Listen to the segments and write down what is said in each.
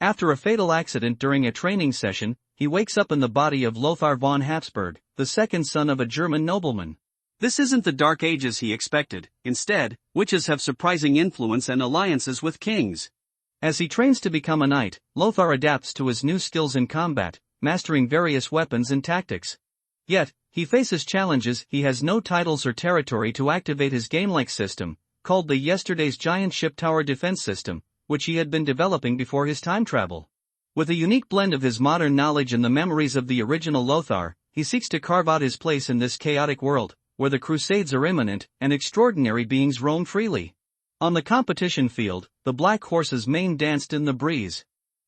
After a fatal accident during a training session, he wakes up in the body of Lothar von Habsburg, the second son of a German nobleman. This isn't the Dark Ages he expected. Instead, witches have surprising influence and alliances with kings. As he trains to become a knight, Lothar adapts to his new skills in combat, mastering various weapons and tactics. Yet, he faces challenges. He has no titles or territory to activate his game-like system, called the Yesterday's Giant Ship Tower Defense System, which he had been developing before his time travel. With a unique blend of his modern knowledge and the memories of the original Lothar, he seeks to carve out his place in this chaotic world, where the Crusades are imminent and extraordinary beings roam freely. On the competition field, the black horse's mane danced in the breeze.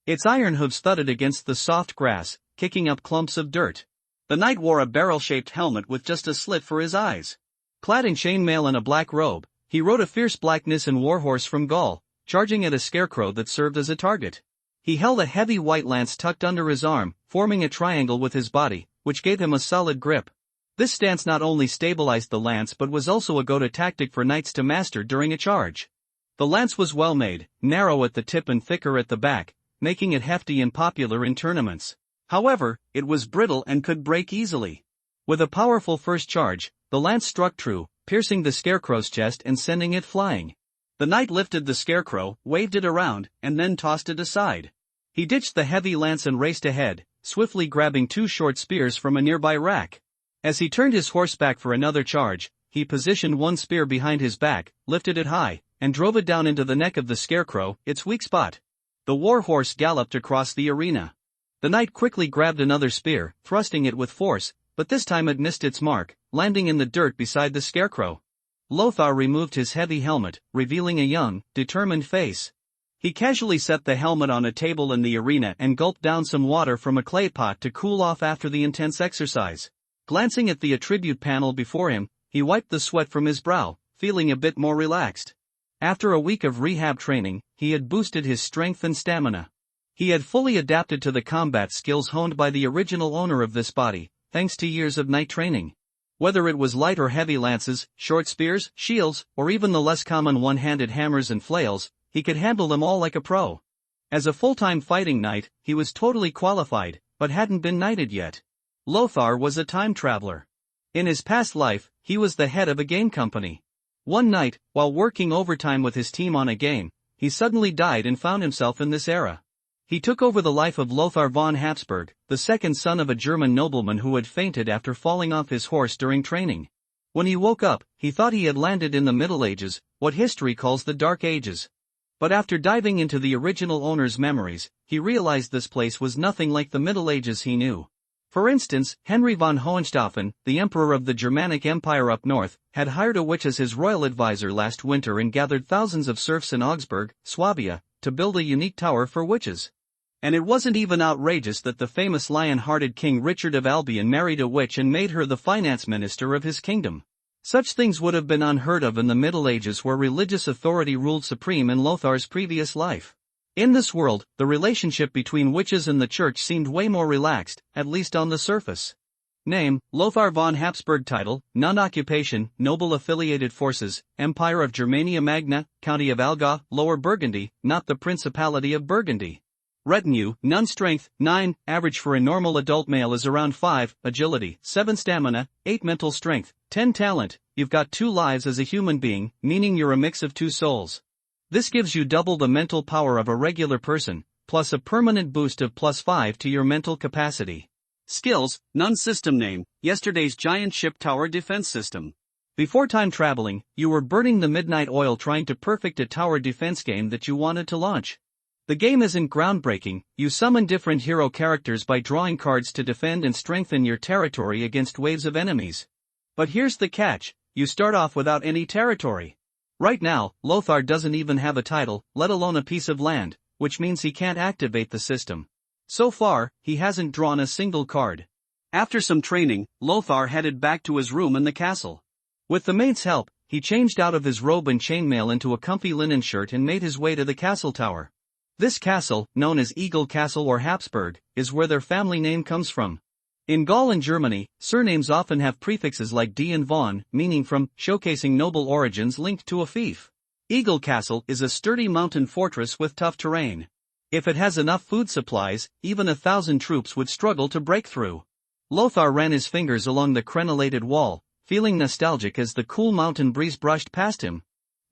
Its iron hooves thudded against the soft grass, kicking up clumps of dirt. The knight wore a barrel-shaped helmet with just a slit for his eyes. Clad in chainmail and a black robe, he rode a fierce black Nissen warhorse from Gaul, charging at a scarecrow that served as a target. He held a heavy white lance tucked under his arm, forming a triangle with his body, which gave him a solid grip. This stance not only stabilized the lance but was also a go-to tactic for knights to master during a charge. The lance was well made, narrow at the tip and thicker at the back, making it hefty and popular in tournaments. However, it was brittle and could break easily. With a powerful first charge, the lance struck true, piercing the scarecrow's chest and sending it flying. The knight lifted the scarecrow, waved it around, and then tossed it aside. He ditched the heavy lance and raced ahead, swiftly grabbing two short spears from a nearby rack. As he turned his horse back for another charge, he positioned one spear behind his back, lifted it high, and drove it down into the neck of the scarecrow, its weak spot. The war horse galloped across the arena. The knight quickly grabbed another spear, thrusting it with force, but this time it missed its mark, landing in the dirt beside the scarecrow. Lothar removed his heavy helmet, revealing a young, determined face. He casually set the helmet on a table in the arena and gulped down some water from a clay pot to cool off after the intense exercise. Glancing at the attribute panel before him, he wiped the sweat from his brow, feeling a bit more relaxed. After a week of rehab training, he had boosted his strength and stamina. He had fully adapted to the combat skills honed by the original owner of this body, thanks to years of knight training. Whether it was light or heavy lances, short spears, shields, or even the less common one-handed hammers and flails, he could handle them all like a pro. As a full-time fighting knight, he was totally qualified, but hadn't been knighted yet. Lothar was a time traveler. In his past life, he was the head of a game company. One night, while working overtime with his team on a game, he suddenly died and found himself in this era. He took over the life of Lothar von Habsburg, the second son of a German nobleman who had fainted after falling off his horse during training. When he woke up, he thought he had landed in the Middle Ages, what history calls the Dark Ages. But after diving into the original owner's memories, he realized this place was nothing like the Middle Ages he knew. For instance, Henry von Hohenstaufen, the emperor of the Germanic Empire up north, had hired a witch as his royal advisor last winter and gathered thousands of serfs in Augsburg, Swabia, to build a unique tower for witches. And it wasn't even outrageous that the famous lion-hearted King Richard of Albion married a witch and made her the finance minister of his kingdom. Such things would have been unheard of in the Middle Ages where religious authority ruled supreme in Lothar's previous life. In this world, the relationship between witches and the church seemed way more relaxed, at least on the surface. Name, Lothar von Habsburg. Title, non-occupation, noble affiliated forces, Empire of Germania Magna, County of Allgäu, Lower Burgundy, not the Principality of Burgundy. Retinue, none. Strength, 9, average for a normal adult male is around 5, agility, 7 stamina, 8 mental strength, 10 talent. You've got 2 lives as a human being, meaning you're a mix of 2 souls. This gives you double the mental power of a regular person, plus a permanent boost of +5 to your mental capacity. Skills, none. System name, Yesterday's Giant Ship Tower Defense System. Before time traveling, you were burning the midnight oil trying to perfect a tower defense game that you wanted to launch. The game isn't groundbreaking. You summon different hero characters by drawing cards to defend and strengthen your territory against waves of enemies. But here's the catch, you start off without any territory. Right now, Lothar doesn't even have a title, let alone a piece of land, which means he can't activate the system. So far, he hasn't drawn a single card. After some training, Lothar headed back to his room in the castle. With the maid's help, he changed out of his robe and chainmail into a comfy linen shirt and made his way to the castle tower. This castle, known as Eagle Castle or Habsburg, is where their family name comes from. In Gaul and Germany, surnames often have prefixes like D and von, meaning from, showcasing noble origins linked to a fief. Eagle Castle is a sturdy mountain fortress with tough terrain. If it has enough food supplies, even 1,000 troops would struggle to break through. Lothar ran his fingers along the crenellated wall, feeling nostalgic as the cool mountain breeze brushed past him.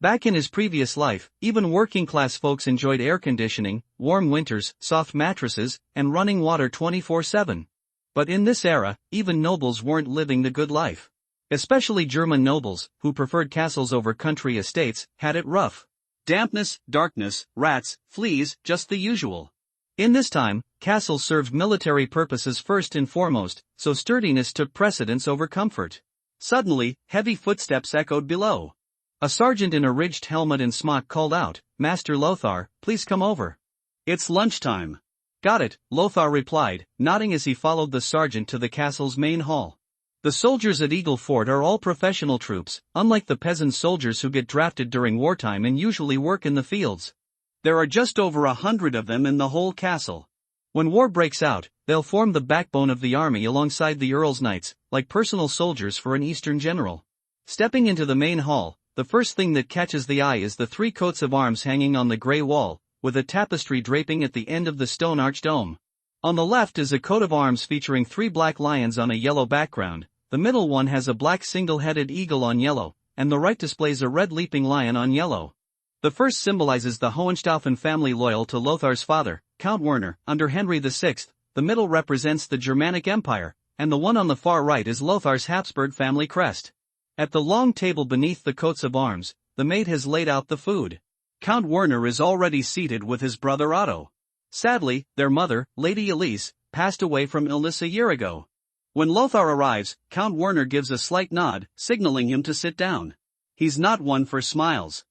Back in his previous life, even working-class folks enjoyed air conditioning, warm winters, soft mattresses, and running water 24/7. But in this era, even nobles weren't living the good life. Especially German nobles, who preferred castles over country estates, had it rough. Dampness, darkness, rats, fleas, just the usual. In this time, castles served military purposes first and foremost, so sturdiness took precedence over comfort. Suddenly, heavy footsteps echoed below. A sergeant in a ridged helmet and smock called out, "Master Lothar, please come over." "It's lunchtime." "Got it," Lothar replied, nodding as he followed the sergeant to the castle's main hall. The soldiers at Eagle Fort are all professional troops, unlike the peasant soldiers who get drafted during wartime and usually work in the fields. There are just over 100 of them in the whole castle. When war breaks out, they'll form the backbone of the army alongside the Earl's Knights, like personal soldiers for an Eastern general. Stepping into the main hall, the first thing that catches the eye is the 3 coats of arms hanging on the grey wall, with a tapestry draping at the end of the stone-arched dome. On the left is a coat of arms featuring 3 black lions on a yellow background, the middle one has a black single-headed eagle on yellow, and the right displays a red leaping lion on yellow. The first symbolizes the Hohenstaufen family loyal to Lothar's father, Count Werner, under Henry VI, the middle represents the Germanic Empire, and the one on the far right is Lothar's Habsburg family crest. At the long table beneath the coats of arms, the maid has laid out the food. Count Werner is already seated with his brother Otto. Sadly, their mother, Lady Elise, passed away from illness a year ago. When Lothar arrives, Count Werner gives a slight nod, signaling him to sit down. He's not one for smiles.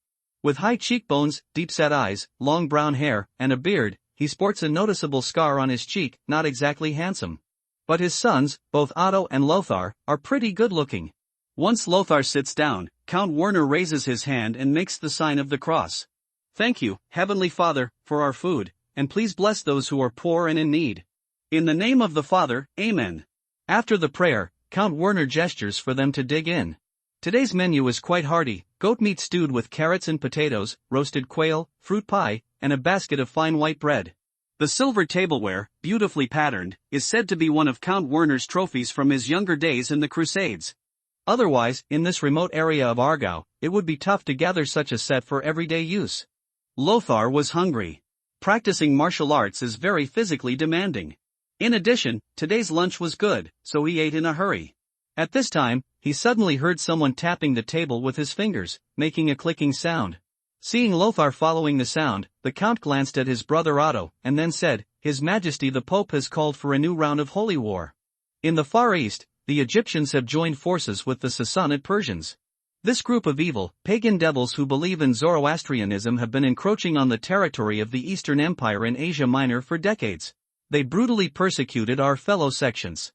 With high cheekbones, deep-set eyes, long brown hair, and a beard, he sports a noticeable scar on his cheek, not exactly handsome. But his sons, both Otto and Lothar, are pretty good-looking. Once Lothar sits down, Count Werner raises his hand and makes the sign of the cross. "Thank you, Heavenly Father, for our food, and please bless those who are poor and in need. In the name of the Father, Amen." After the prayer, Count Werner gestures for them to dig in. Today's menu is quite hearty: goat meat stewed with carrots and potatoes, roasted quail, fruit pie, and a basket of fine white bread. The silver tableware, beautifully patterned, is said to be one of Count Werner's trophies from his younger days in the Crusades. Otherwise, in this remote area of Aargau, it would be tough to gather such a set for everyday use. Lothar was hungry. Practicing martial arts is very physically demanding. In addition, today's lunch was good, so he ate in a hurry. At this time, he suddenly heard someone tapping the table with his fingers, making a clicking sound. Seeing Lothar following the sound, the Count glanced at his brother Otto, and then said, "His Majesty the Pope has called for a new round of holy war." In the Far East, the Egyptians have joined forces with the Sassanid Persians. This group of evil, pagan devils who believe in Zoroastrianism have been encroaching on the territory of the Eastern Empire in Asia Minor for decades. They brutally persecuted our fellow sections.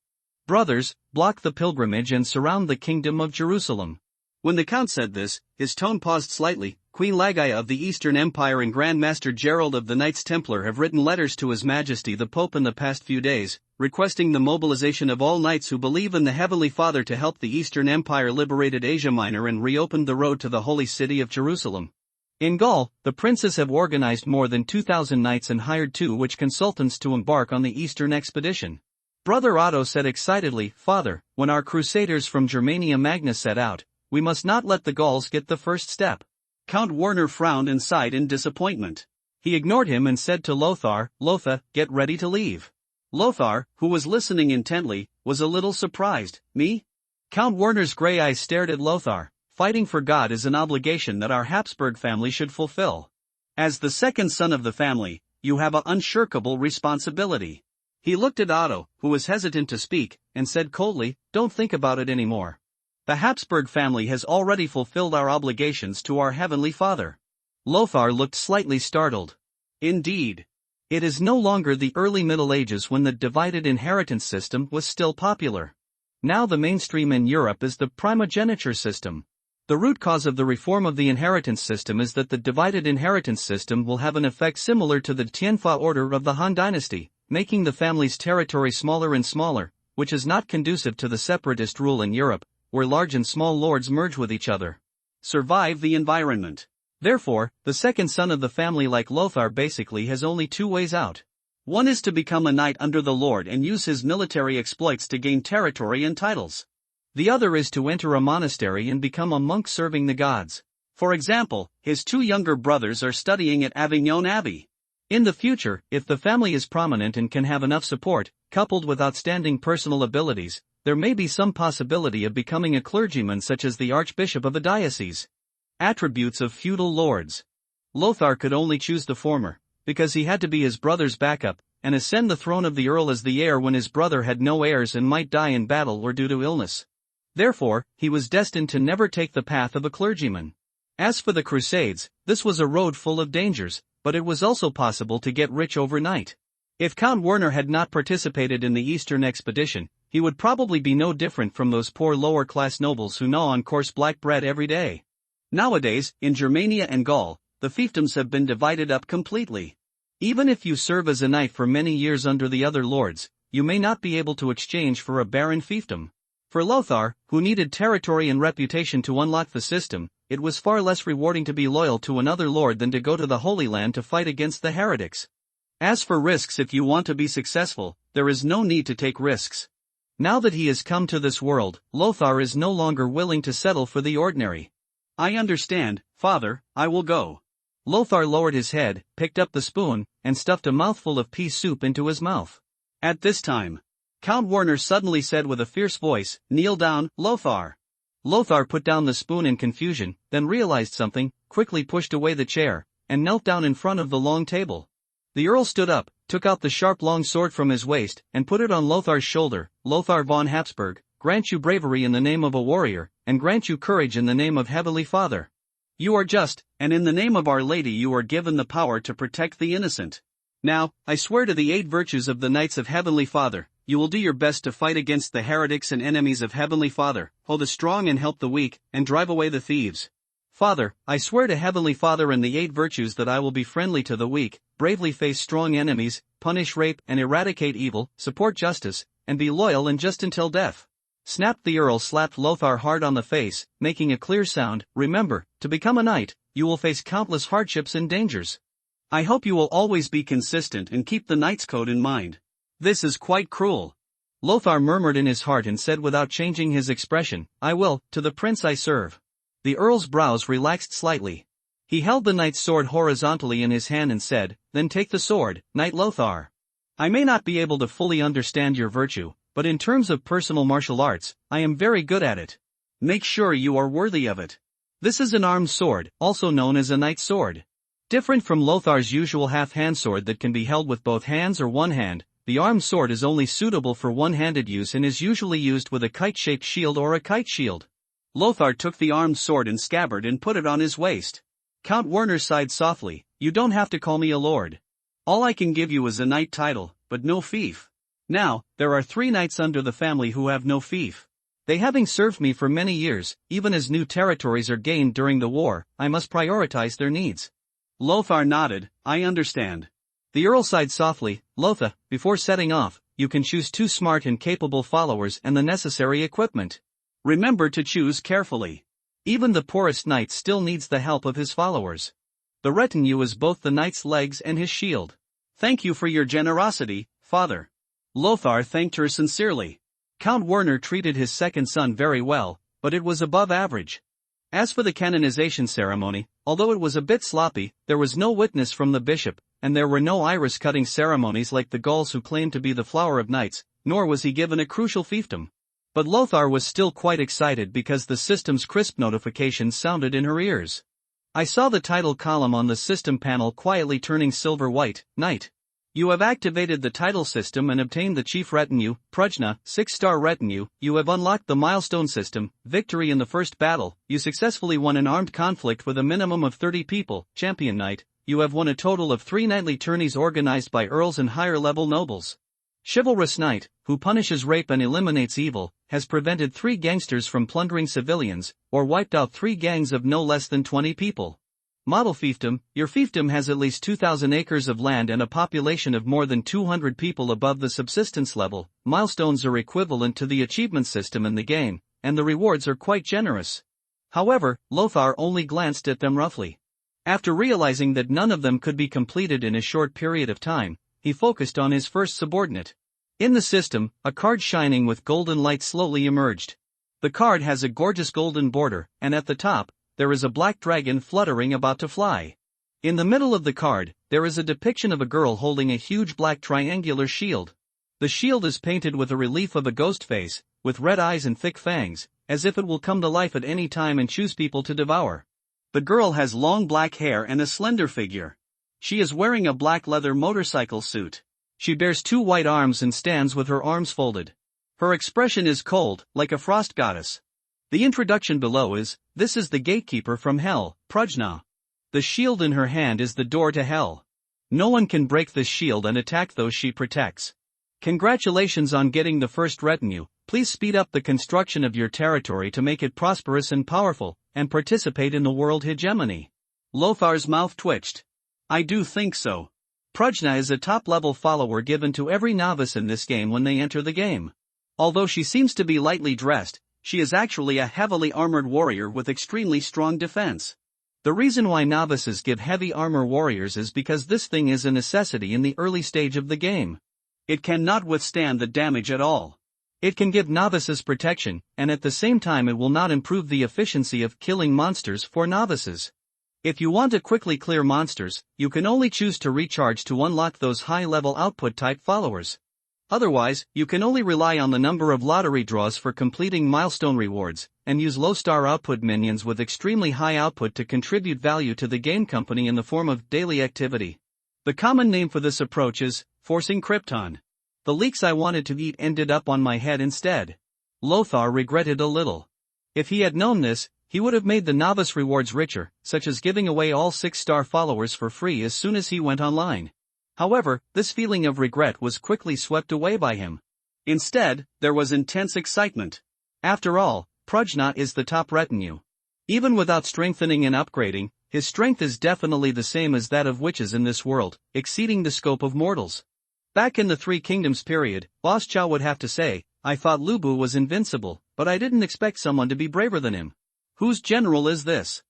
Brothers, block the pilgrimage and surround the kingdom of Jerusalem. When the Count said this, his tone paused slightly. Queen Lagaia of the Eastern Empire and Grand Master Gerald of the Knights Templar have written letters to His Majesty the Pope in the past few days, requesting the mobilization of all knights who believe in the Heavenly Father to help the Eastern Empire liberated Asia Minor and reopened the road to the holy city of Jerusalem. In Gaul, the princes have organized more than 2,000 knights and hired 2 witch consultants to embark on the Eastern expedition. Brother Otto said excitedly, "Father, when our crusaders from Germania Magna set out, we must not let the Gauls get the first step." Count Werner frowned and sighed in disappointment. He ignored him and said to Lothar, "Lothar, get ready to leave." Lothar, who was listening intently, was a little surprised. "Me?" Count Werner's grey eyes stared at Lothar. "Fighting for God is an obligation that our Habsburg family should fulfill. As the second son of the family, you have an unshirkable responsibility." He looked at Otto, who was hesitant to speak, and said coldly, "Don't think about it anymore. The Habsburg family has already fulfilled our obligations to our Heavenly Father." Lothar looked slightly startled. Indeed. It is no longer the early Middle Ages when the divided inheritance system was still popular. Now the mainstream in Europe is the primogeniture system. The root cause of the reform of the inheritance system is that the divided inheritance system will have an effect similar to the Tianfa order of the Han dynasty, making the family's territory smaller and smaller, which is not conducive to the separatist rule in Europe, where large and small lords merge with each other. Survive the environment. Therefore, the second son of the family like Lothar basically has only two ways out. One is to become a knight under the Lord and use his military exploits to gain territory and titles. The other is to enter a monastery and become a monk serving the gods. For example, his two younger brothers are studying at Avignon Abbey. In the future, if the family is prominent and can have enough support, coupled with outstanding personal abilities, there may be some possibility of becoming a clergyman such as the archbishop of a diocese. Attributes of feudal lords. Lothar could only choose the former, because he had to be his brother's backup, and ascend the throne of the earl as the heir when his brother had no heirs and might die in battle or due to illness. Therefore, he was destined to never take the path of a clergyman. As for the Crusades, this was a road full of dangers, but it was also possible to get rich overnight. If Count Werner had not participated in the Eastern expedition, he would probably be no different from those poor lower-class nobles who gnaw on coarse black bread every day. Nowadays, in Germania and Gaul, the fiefdoms have been divided up completely. Even if you serve as a knight for many years under the other lords, you may not be able to exchange for a barren fiefdom. For Lothar, who needed territory and reputation to unlock the system, it was far less rewarding to be loyal to another lord than to go to the Holy Land to fight against the heretics. As for risks, if you want to be successful, there is no need to take risks. Now that he has come to this world, Lothar is no longer willing to settle for the ordinary. I understand, father, I will go. Lothar lowered his head, picked up the spoon, and stuffed a mouthful of pea soup into his mouth. At this time, Count Werner suddenly said with a fierce voice, "Kneel down, Lothar." Lothar put down the spoon in confusion, then realized something, quickly pushed away the chair, and knelt down in front of the long table. The earl stood up, took out the sharp long sword from his waist, and put it on Lothar's shoulder. "Lothar von Habsburg, grant you bravery in the name of a warrior, and grant you courage in the name of Heavenly Father. You are just, and in the name of Our Lady you are given the power to protect the innocent. Now, I swear to the 8 virtues of the Knights of Heavenly Father, you will do your best to fight against the heretics and enemies of Heavenly Father, hold the strong and help the weak, and drive away the thieves. Father, I swear to Heavenly Father and the 8 virtues that I will be friendly to the weak, bravely face strong enemies, punish rape and eradicate evil, support justice, and be loyal and just until death." Snapped the earl, slapped Lothar hard on the face, making a clear sound. "Remember, to become a knight, you will face countless hardships and dangers. I hope you will always be consistent and keep the knight's code in mind. This is quite cruel." Lothar murmured in his heart and said without changing his expression, "I will, to the prince I serve." The earl's brows relaxed slightly. He held the knight's sword horizontally in his hand and said, "Then take the sword, Knight Lothar. I may not be able to fully understand your virtue, but in terms of personal martial arts, I am very good at it. Make sure you are worthy of it. This is an armed sword, also known as a knight's sword. Different from Lothar's usual half-hand sword that can be held with both hands or one hand, the armed sword is only suitable for one-handed use and is usually used with a kite-shaped shield or a kite shield." Lothar took the armed sword and scabbard and put it on his waist. Count Werner sighed softly, "You don't have to call me a lord. All I can give you is a knight title, but no fief. Now, there are 3 knights under the family who have no fief. They having served me for many years, even as new territories are gained during the war, I must prioritize their needs." Lothar nodded, "I understand." The earl sighed softly, "Lothar, before setting off, you can choose 2 smart and capable followers and the necessary equipment. Remember to choose carefully. Even the poorest knight still needs the help of his followers. The retinue is both the knight's legs and his shield." "Thank you for your generosity, father." Lothar thanked her sincerely. Count Werner treated his second son very well, but it was above average. As for the canonization ceremony, although it was a bit sloppy, there was no witness from the bishop, and there were no iris-cutting ceremonies like the Gauls who claimed to be the flower of knights, nor was he given a crucial fiefdom. But Lothar was still quite excited because the system's crisp notifications sounded in her ears. I saw the title column on the system panel quietly turning silver-white, "Knight. You have activated the title system and obtained the chief retinue, Prujna, 6-star retinue. You have unlocked the milestone system, victory in the first battle. You successfully won an armed conflict with a minimum of 30 people, champion knight. You have won a total of 3 knightly tourneys organized by earls and higher-level nobles. Chivalrous knight, who punishes rape and eliminates evil, has prevented 3 gangsters from plundering civilians, or wiped out 3 gangs of no less than 20 people. Model fiefdom, your fiefdom has at least 2,000 acres of land and a population of more than 200 people above the subsistence level. Milestones are equivalent to the achievement system in the game, and the rewards are quite generous." However, Lothar only glanced at them roughly. After realizing that none of them could be completed in a short period of time, he focused on his first subordinate. In the system, a card shining with golden light slowly emerged. The card has a gorgeous golden border, and at the top, there is a black dragon fluttering about to fly. In the middle of the card, there is a depiction of a girl holding a huge black triangular shield. The shield is painted with a relief of a ghost face, with red eyes and thick fangs, as if it will come to life at any time and choose people to devour. The girl has long black hair and a slender figure. She is wearing a black leather motorcycle suit. She bears 2 white arms and stands with her arms folded. Her expression is cold, like a frost goddess. The introduction below is, "This is the gatekeeper from hell, Prajna." The shield in her hand is the door to hell. No one can break this shield and attack those she protects. Congratulations on getting the first retinue. Please speed up the construction of your territory to make it prosperous and powerful, and participate in the world hegemony. Lothar's mouth twitched. I do think so. Prajna is a top-level follower given to every novice in this game when they enter the game. Although she seems to be lightly dressed, she is actually a heavily armored warrior with extremely strong defense. The reason why novices give heavy armor warriors is because this thing is a necessity in the early stage of the game. It cannot withstand the damage at all. It can give novices protection, and at the same time it will not improve the efficiency of killing monsters for novices. If you want to quickly clear monsters, you can only choose to recharge to unlock those high-level output-type followers. Otherwise, you can only rely on the number of lottery draws for completing milestone rewards, and use low-star output minions with extremely high output to contribute value to the game company in the form of daily activity. The common name for this approach is forcing Krypton. The leeks I wanted to eat ended up on my head instead. Lothar regretted a little. If he had known this, he would have made the novice rewards richer, such as giving away all 6-star followers for free as soon as he went online. However, this feeling of regret was quickly swept away by him. Instead, there was intense excitement. After all, Prajna is the top retinue. Even without strengthening and upgrading, his strength is definitely the same as that of witches in this world, exceeding the scope of mortals. Back in the Three Kingdoms period, Boss Chow would have to say, I thought Lubu was invincible, but I didn't expect someone to be braver than him. Whose general is this?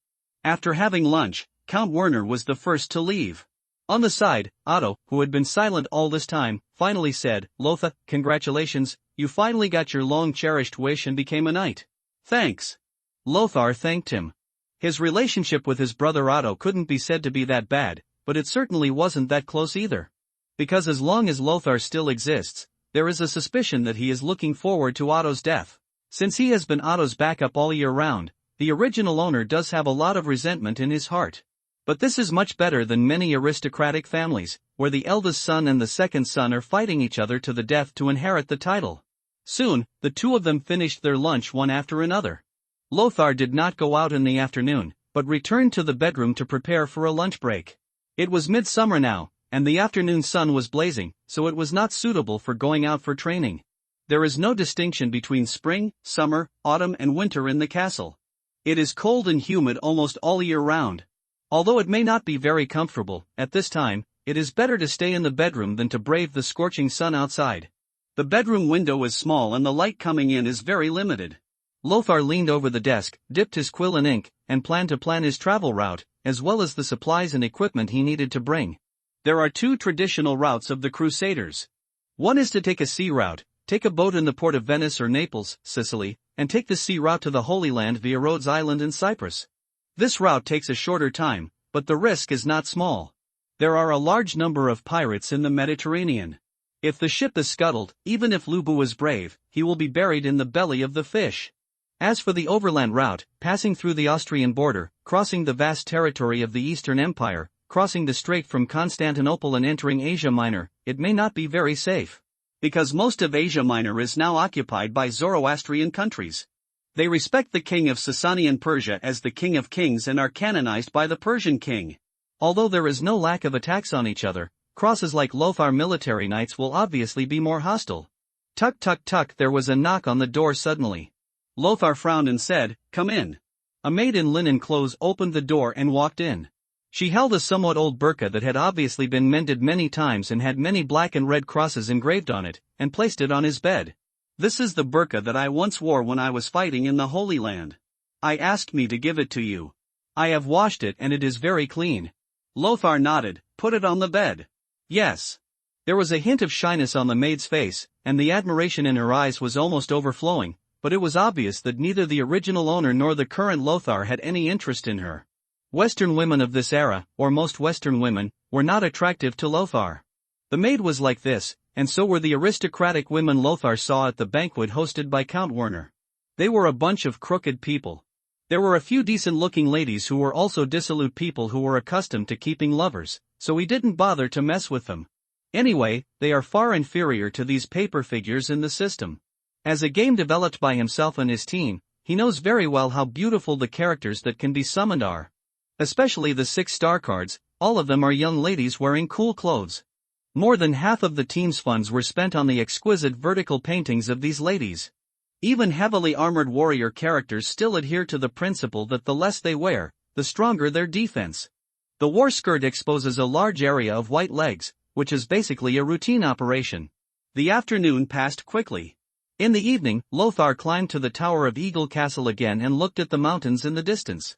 After having lunch, Count Werner was the first to leave. On the side, Otto, who had been silent all this time, finally said, Lothar, congratulations, you finally got your long-cherished wish and became a knight. Thanks. Lothar thanked him. His relationship with his brother Otto couldn't be said to be that bad, but it certainly wasn't that close either. Because as long as Lothar still exists, there is a suspicion that he is looking forward to Otto's death. Since he has been Otto's backup all year round, the original owner does have a lot of resentment in his heart. But this is much better than many aristocratic families, where the eldest son and the second son are fighting each other to the death to inherit the title. Soon, the two of them finished their lunch one after another. Lothar did not go out in the afternoon, but returned to the bedroom to prepare for a lunch break. It was midsummer now, and the afternoon sun was blazing, so it was not suitable for going out for training. There is no distinction between spring, summer, autumn and winter in the castle. It is cold and humid almost all year round. Although it may not be very comfortable, at this time, it is better to stay in the bedroom than to brave the scorching sun outside. The bedroom window is small and the light coming in is very limited. Lothar leaned over the desk, dipped his quill in ink, and planned to plan his travel route, as well as the supplies and equipment he needed to bring. There are two traditional routes of the Crusaders. One is to take a sea route, take a boat in the port of Venice or Naples, Sicily, and take the sea route to the Holy Land via Rhodes Island and Cyprus. This route takes a shorter time, but the risk is not small. There are a large number of pirates in the Mediterranean. If the ship is scuttled, even if Lubu is brave, he will be buried in the belly of the fish. As for the overland route, passing through the Austrian border, crossing the vast territory of the Eastern Empire, crossing the strait from Constantinople and entering Asia Minor, it may not be very safe. Because most of Asia Minor is now occupied by Zoroastrian countries. They respect the king of Sasanian Persia as the king of kings and are canonized by the Persian king. Although there is no lack of attacks on each other, crosses like Lothar military knights will obviously be more hostile. Tuck tuck tuck, there was a knock on the door suddenly. Lothar frowned and said, "Come in." A maid in linen clothes opened the door and walked in. She held a somewhat old burqa that had obviously been mended many times and had many black and red crosses engraved on it, and placed it on his bed. "This is the burqa that I once wore when I was fighting in the Holy Land. I asked me to give it to you." I have washed it and it is very clean. Lothar nodded. Put it on the bed. Yes. There was a hint of shyness on the maid's face, and the admiration in her eyes was almost overflowing, but it was obvious that neither the original owner nor the current Lothar had any interest in her. Western women of this era, or most Western women, were not attractive to Lothar. The maid was like this, and so were the aristocratic women Lothar saw at the banquet hosted by Count Werner. They were a bunch of crooked people. There were a few decent-looking ladies who were also dissolute people who were accustomed to keeping lovers, so he didn't bother to mess with them. Anyway, they are far inferior to these paper figures in the system. As a game developed by himself and his team, he knows very well how beautiful the characters that can be summoned are. Especially the 6-star cards, all of them are young ladies wearing cool clothes. More than half of the team's funds were spent on the exquisite vertical paintings of these ladies. Even heavily armored warrior characters still adhere to the principle that the less they wear, the stronger their defense. The war skirt exposes a large area of white legs, which is basically a routine operation. The afternoon passed quickly. In the evening, Lothar climbed to the tower of Eagle Castle again and looked at the mountains in the distance.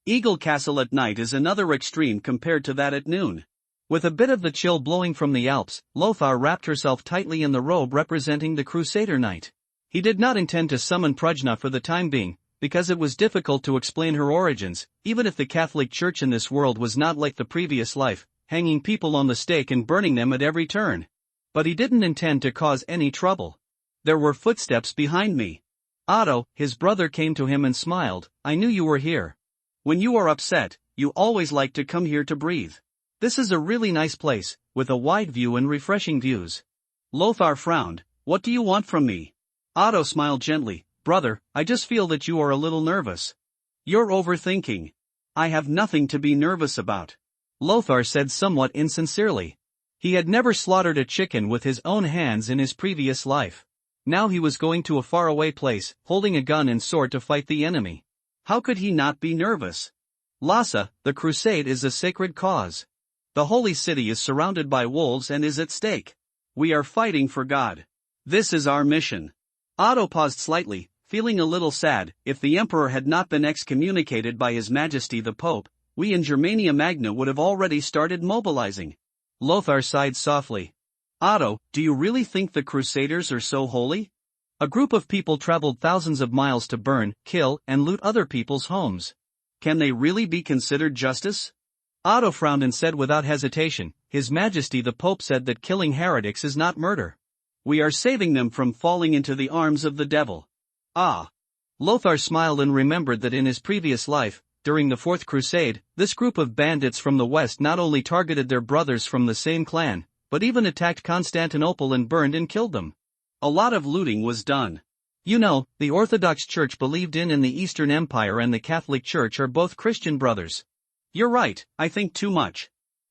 Eagle Castle at night is another extreme compared to that at noon. With a bit of the chill blowing from the Alps, Lothar wrapped herself tightly in the robe representing the Crusader Knight. He did not intend to summon Prajna for the time being, because it was difficult to explain her origins, even if the Catholic Church in this world was not like the previous life, hanging people on the stake and burning them at every turn. But he didn't intend to cause any trouble. There were footsteps behind me. Otto, his brother, came to him and smiled. I knew you were here. When you are upset, you always like to come here to breathe. This is a really nice place, with a wide view and refreshing views. Lothar frowned. What do you want from me? Otto smiled gently. Brother, I just feel that you are a little nervous. You're overthinking. I have nothing to be nervous about. Lothar said somewhat insincerely. He had never slaughtered a chicken with his own hands in his previous life. Now he was going to a faraway place, holding a gun and sword to fight the enemy. How could he not be nervous? Lhasa, the crusade is a sacred cause. The holy city is surrounded by wolves and is at stake. We are fighting for God. This is our mission. Otto paused slightly, feeling a little sad. If the emperor had not been excommunicated by His Majesty the Pope, we in Germania Magna would have already started mobilizing. Lothar sighed softly. Otto, do you really think the Crusaders are so holy? A group of people traveled thousands of miles to burn, kill, and loot other people's homes. Can they really be considered justice? Otto frowned and said without hesitation, His Majesty the Pope said that killing heretics is not murder. We are saving them from falling into the arms of the devil. Ah! Lothar smiled and remembered that in his previous life, during the Fourth Crusade, this group of bandits from the west not only targeted their brothers from the same clan, but even attacked Constantinople and burned and killed them. A lot of looting was done. You know, the Orthodox Church believed in the Eastern Empire and the Catholic Church are both Christian brothers. You're right, I think too much.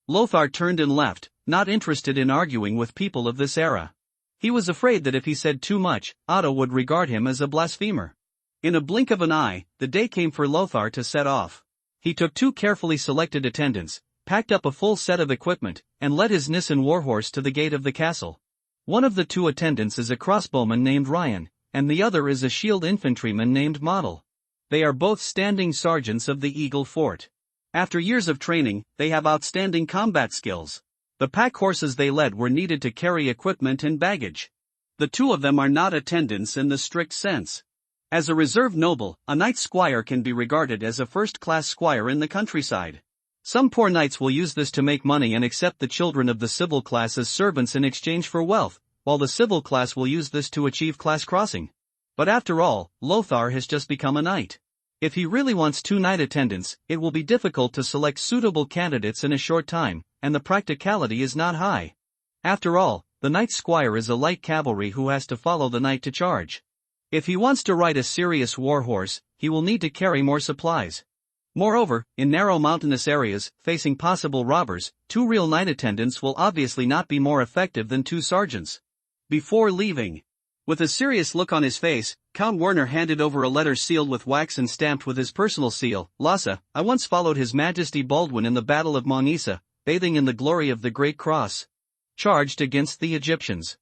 Lothar turned and left, not interested in arguing with people of this era. He was afraid that if he said too much, Otto would regard him as a blasphemer. In a blink of an eye, the day came for Lothar to set off. He took 2 carefully selected attendants, packed up a full set of equipment, and led his Nissen warhorse to the gate of the castle. One of the 2 attendants is a crossbowman named Ryan, and the other is a shield infantryman named Model. They are both standing sergeants of the Eagle Fort. After years of training, they have outstanding combat skills. The pack horses they led were needed to carry equipment and baggage. The 2 of them are not attendants in the strict sense. As a reserve noble, a knight squire can be regarded as a first-class squire in the countryside. Some poor knights will use this to make money and accept the children of the civil class as servants in exchange for wealth, while the civil class will use this to achieve class crossing. But after all, Lothar has just become a knight. If he really wants 2 knight attendants, it will be difficult to select suitable candidates in a short time, and the practicality is not high. After all, the knight squire is a light cavalry who has to follow the knight to charge. If he wants to ride a serious war horse, he will need to carry more supplies. Moreover, in narrow mountainous areas, facing possible robbers, 2 real knight attendants will obviously not be more effective than 2 sergeants. Before leaving, with a serious look on his face, Count Werner handed over a letter sealed with wax and stamped with his personal seal. Lhasa, I once followed His Majesty Baldwin in the Battle of Monisa, bathing in the glory of the Great Cross. Charged against the Egyptians.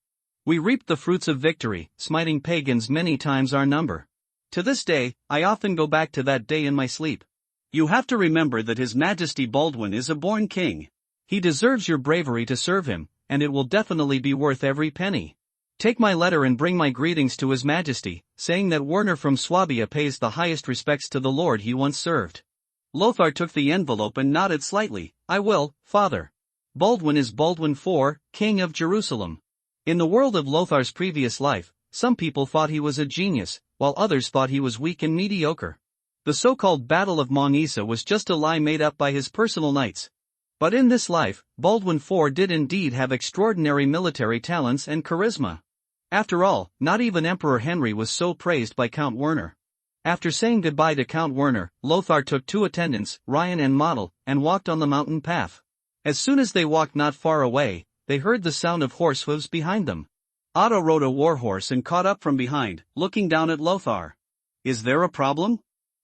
We reaped the fruits of victory, smiting pagans many times our number. To this day, I often go back to that day in my sleep. You have to remember that His Majesty Baldwin is a born king. He deserves your bravery to serve him, and it will definitely be worth every penny. Take my letter and bring my greetings to His Majesty, saying that Werner from Swabia pays the highest respects to the lord he once served. Lothar took the envelope and nodded slightly. I will, father. Baldwin is Baldwin IV, King of Jerusalem. In the world of Lothar's previous life, some people thought he was a genius, while others thought he was weak and mediocre. The so-called Battle of Mongisa was just a lie made up by his personal knights. But in this life, Baldwin IV did indeed have extraordinary military talents and charisma. After all, not even Emperor Henry was so praised by Count Werner. After saying goodbye to Count Werner, Lothar took 2 attendants, Ryan and Model, and walked on the mountain path. As soon as they walked not far away, they heard the sound of horse hooves behind them. Otto rode a warhorse and caught up from behind, looking down at Lothar. Is there a problem?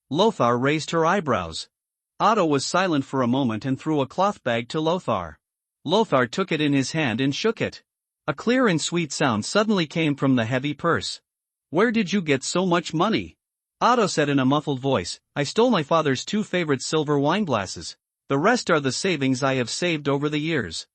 Lothar raised her eyebrows. Otto was silent for a moment and threw a cloth bag to Lothar. Lothar took it in his hand and shook it. A clear and sweet sound suddenly came from the heavy purse. Where did you get so much money? Otto said in a muffled voice, I stole my father's 2 favorite silver wine glasses. The rest are the savings I have saved over the years.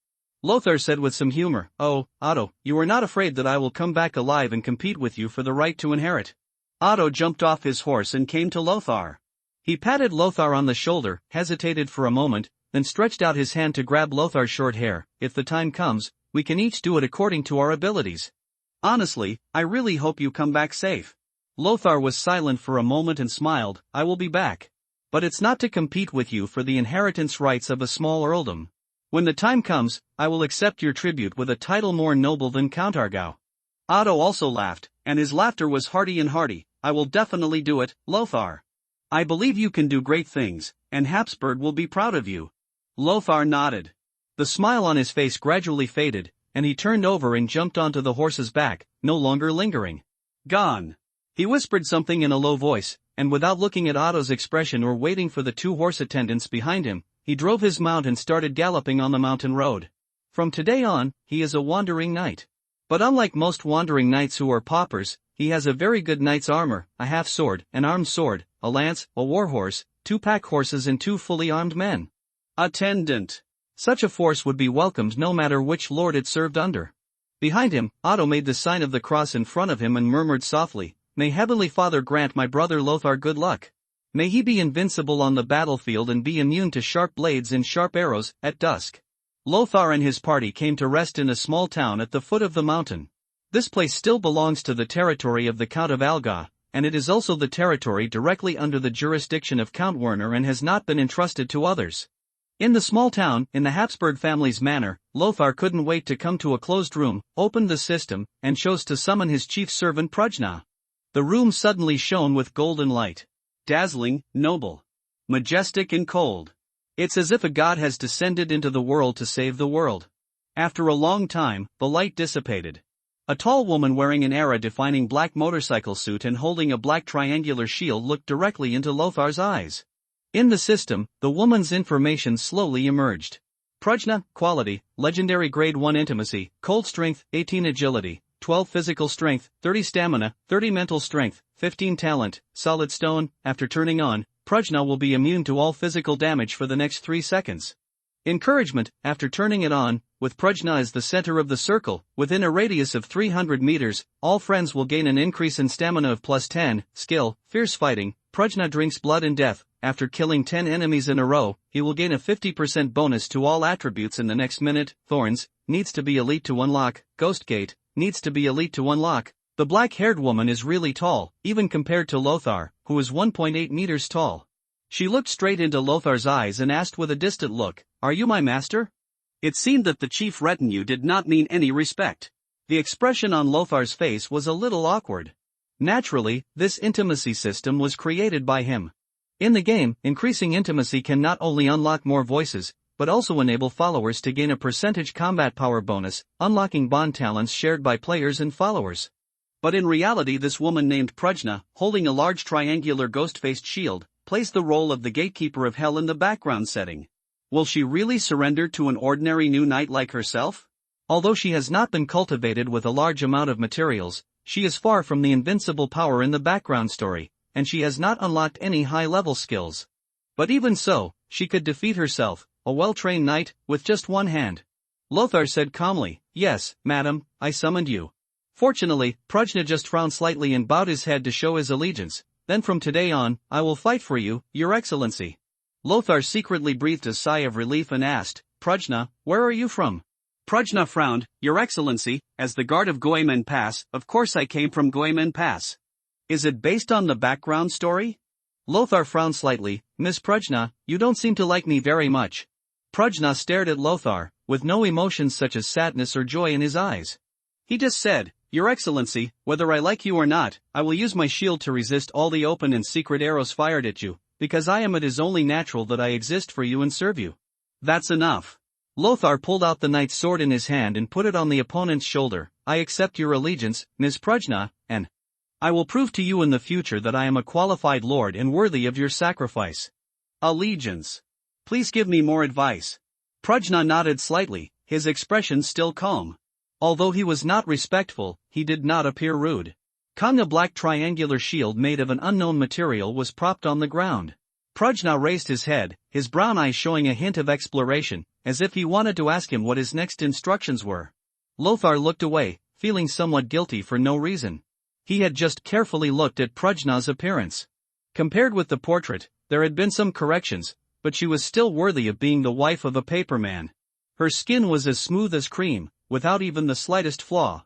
Lothar said with some humor, Oh, Otto, you are not afraid that I will come back alive and compete with you for the right to inherit? Otto jumped off his horse and came to Lothar. He patted Lothar on the shoulder, hesitated for a moment, then stretched out his hand to grab Lothar's short hair. If the time comes, we can each do it according to our abilities. Honestly, I really hope you come back safe. Lothar was silent for a moment and smiled, I will be back. But it's not to compete with you for the inheritance rights of a small earldom. When the time comes, I will accept your tribute with a title more noble than Count Argau. Otto also laughed, and his laughter was hearty and hearty. I will definitely do it, Lothar. I believe you can do great things, and Habsburg will be proud of you. Lothar nodded. The smile on his face gradually faded, and he turned over and jumped onto the horse's back, no longer lingering. Gone. He whispered something in a low voice, and without looking at Otto's expression or waiting for the 2 horse attendants behind him, he drove his mount and started galloping on the mountain road. From today on, he is a wandering knight. But unlike most wandering knights who are paupers, he has a very good knight's armor, a half-sword, an armed sword, a lance, a warhorse, 2 pack horses and 2 fully armed men. Attendant. Such a force would be welcomed no matter which lord it served under. Behind him, Otto made the sign of the cross in front of him and murmured softly, May Heavenly Father grant my brother Lothar good luck. May he be invincible on the battlefield and be immune to sharp blades and sharp arrows, at dusk. Lothar and his party came to rest in a small town at the foot of the mountain. This place still belongs to the territory of the Count of Alga, and it is also the territory directly under the jurisdiction of Count Werner and has not been entrusted to others. In the small town, in the Habsburg family's manor, Lothar couldn't wait to come to a closed room, opened the system, and chose to summon his chief servant Prujna. The room suddenly shone with golden light. Dazzling, noble, majestic and cold. It's as if a god has descended into the world to save the world. After a long time, the light dissipated. A tall woman wearing an era-defining black motorcycle suit and holding a black triangular shield looked directly into Lothar's eyes. In the system, the woman's information slowly emerged. Prujna, quality, legendary grade 1 intimacy, cold strength, 18 agility, 12 physical strength, 30 stamina, 30 mental strength, 15 talent, solid stone. After turning on, Prujna will be immune to all physical damage for the next 3 seconds. Encouragement, after turning it on, with Prujna as the center of the circle, within a radius of 300 meters, all friends will gain an increase in stamina of +10, skill, fierce fighting, Prujna drinks blood and death. After killing 10 enemies in a row, he will gain a 50% bonus to all attributes in the next minute. Thorns, needs to be elite to unlock. Ghost Gate, needs to be elite to unlock. The black-haired woman is really tall, even compared to Lothar, who is 1.8 meters tall. She looked straight into Lothar's eyes and asked with a distant look, Are you my master? It seemed that the chief retinue did not mean any respect. The expression on Lothar's face was a little awkward. Naturally, this intimacy system was created by him. In the game, increasing intimacy can not only unlock more voices, but also enable followers to gain a percentage combat power bonus, unlocking bond talents shared by players and followers. But in reality, this woman named Prujna, holding a large triangular ghost-faced shield, plays the role of the gatekeeper of hell in the background setting. Will she really surrender to an ordinary new knight like herself? Although she has not been cultivated with a large amount of materials, she is far from the invincible power in the background story, and she has not unlocked any high-level skills. But even so, she could defeat herself, a well-trained knight, with just one hand. Lothar said calmly, "Yes, madam, I summoned you." Fortunately, Prajna just frowned slightly and bowed his head to show his allegiance. "Then from today on, I will fight for you, your excellency." Lothar secretly breathed a sigh of relief and asked, "Prajna, where are you from?" Prajna frowned, "Your excellency, as the guard of Goemon Pass, of course I came from Goemon Pass. Is it based on the background story?" Lothar frowned slightly, "Miss Prajna, you don't seem to like me very much." Prajna stared at Lothar, with no emotions such as sadness or joy in his eyes. He just said, "Your excellency, whether I like you or not, I will use my shield to resist all the open and secret arrows fired at you, because it is only natural that I exist for you and serve you. That's enough." Lothar pulled out the knight's sword in his hand and put it on the opponent's shoulder. "I accept your allegiance, Miss Prajna, and I will prove to you in the future that I am a qualified lord and worthy of your sacrifice." Allegiance. Please give me more advice. Prajna nodded slightly, his expression still calm. Although he was not respectful, he did not appear rude. A black triangular shield made of an unknown material was propped on the ground. Prajna raised his head, his brown eyes showing a hint of exploration, as if he wanted to ask him what his next instructions were. Lothar looked away, feeling somewhat guilty for no reason. He had just carefully looked at Prajna's appearance. Compared with the portrait, there had been some corrections, but she was still worthy of being the wife of a paperman. Her skin was as smooth as cream, without even the slightest flaw.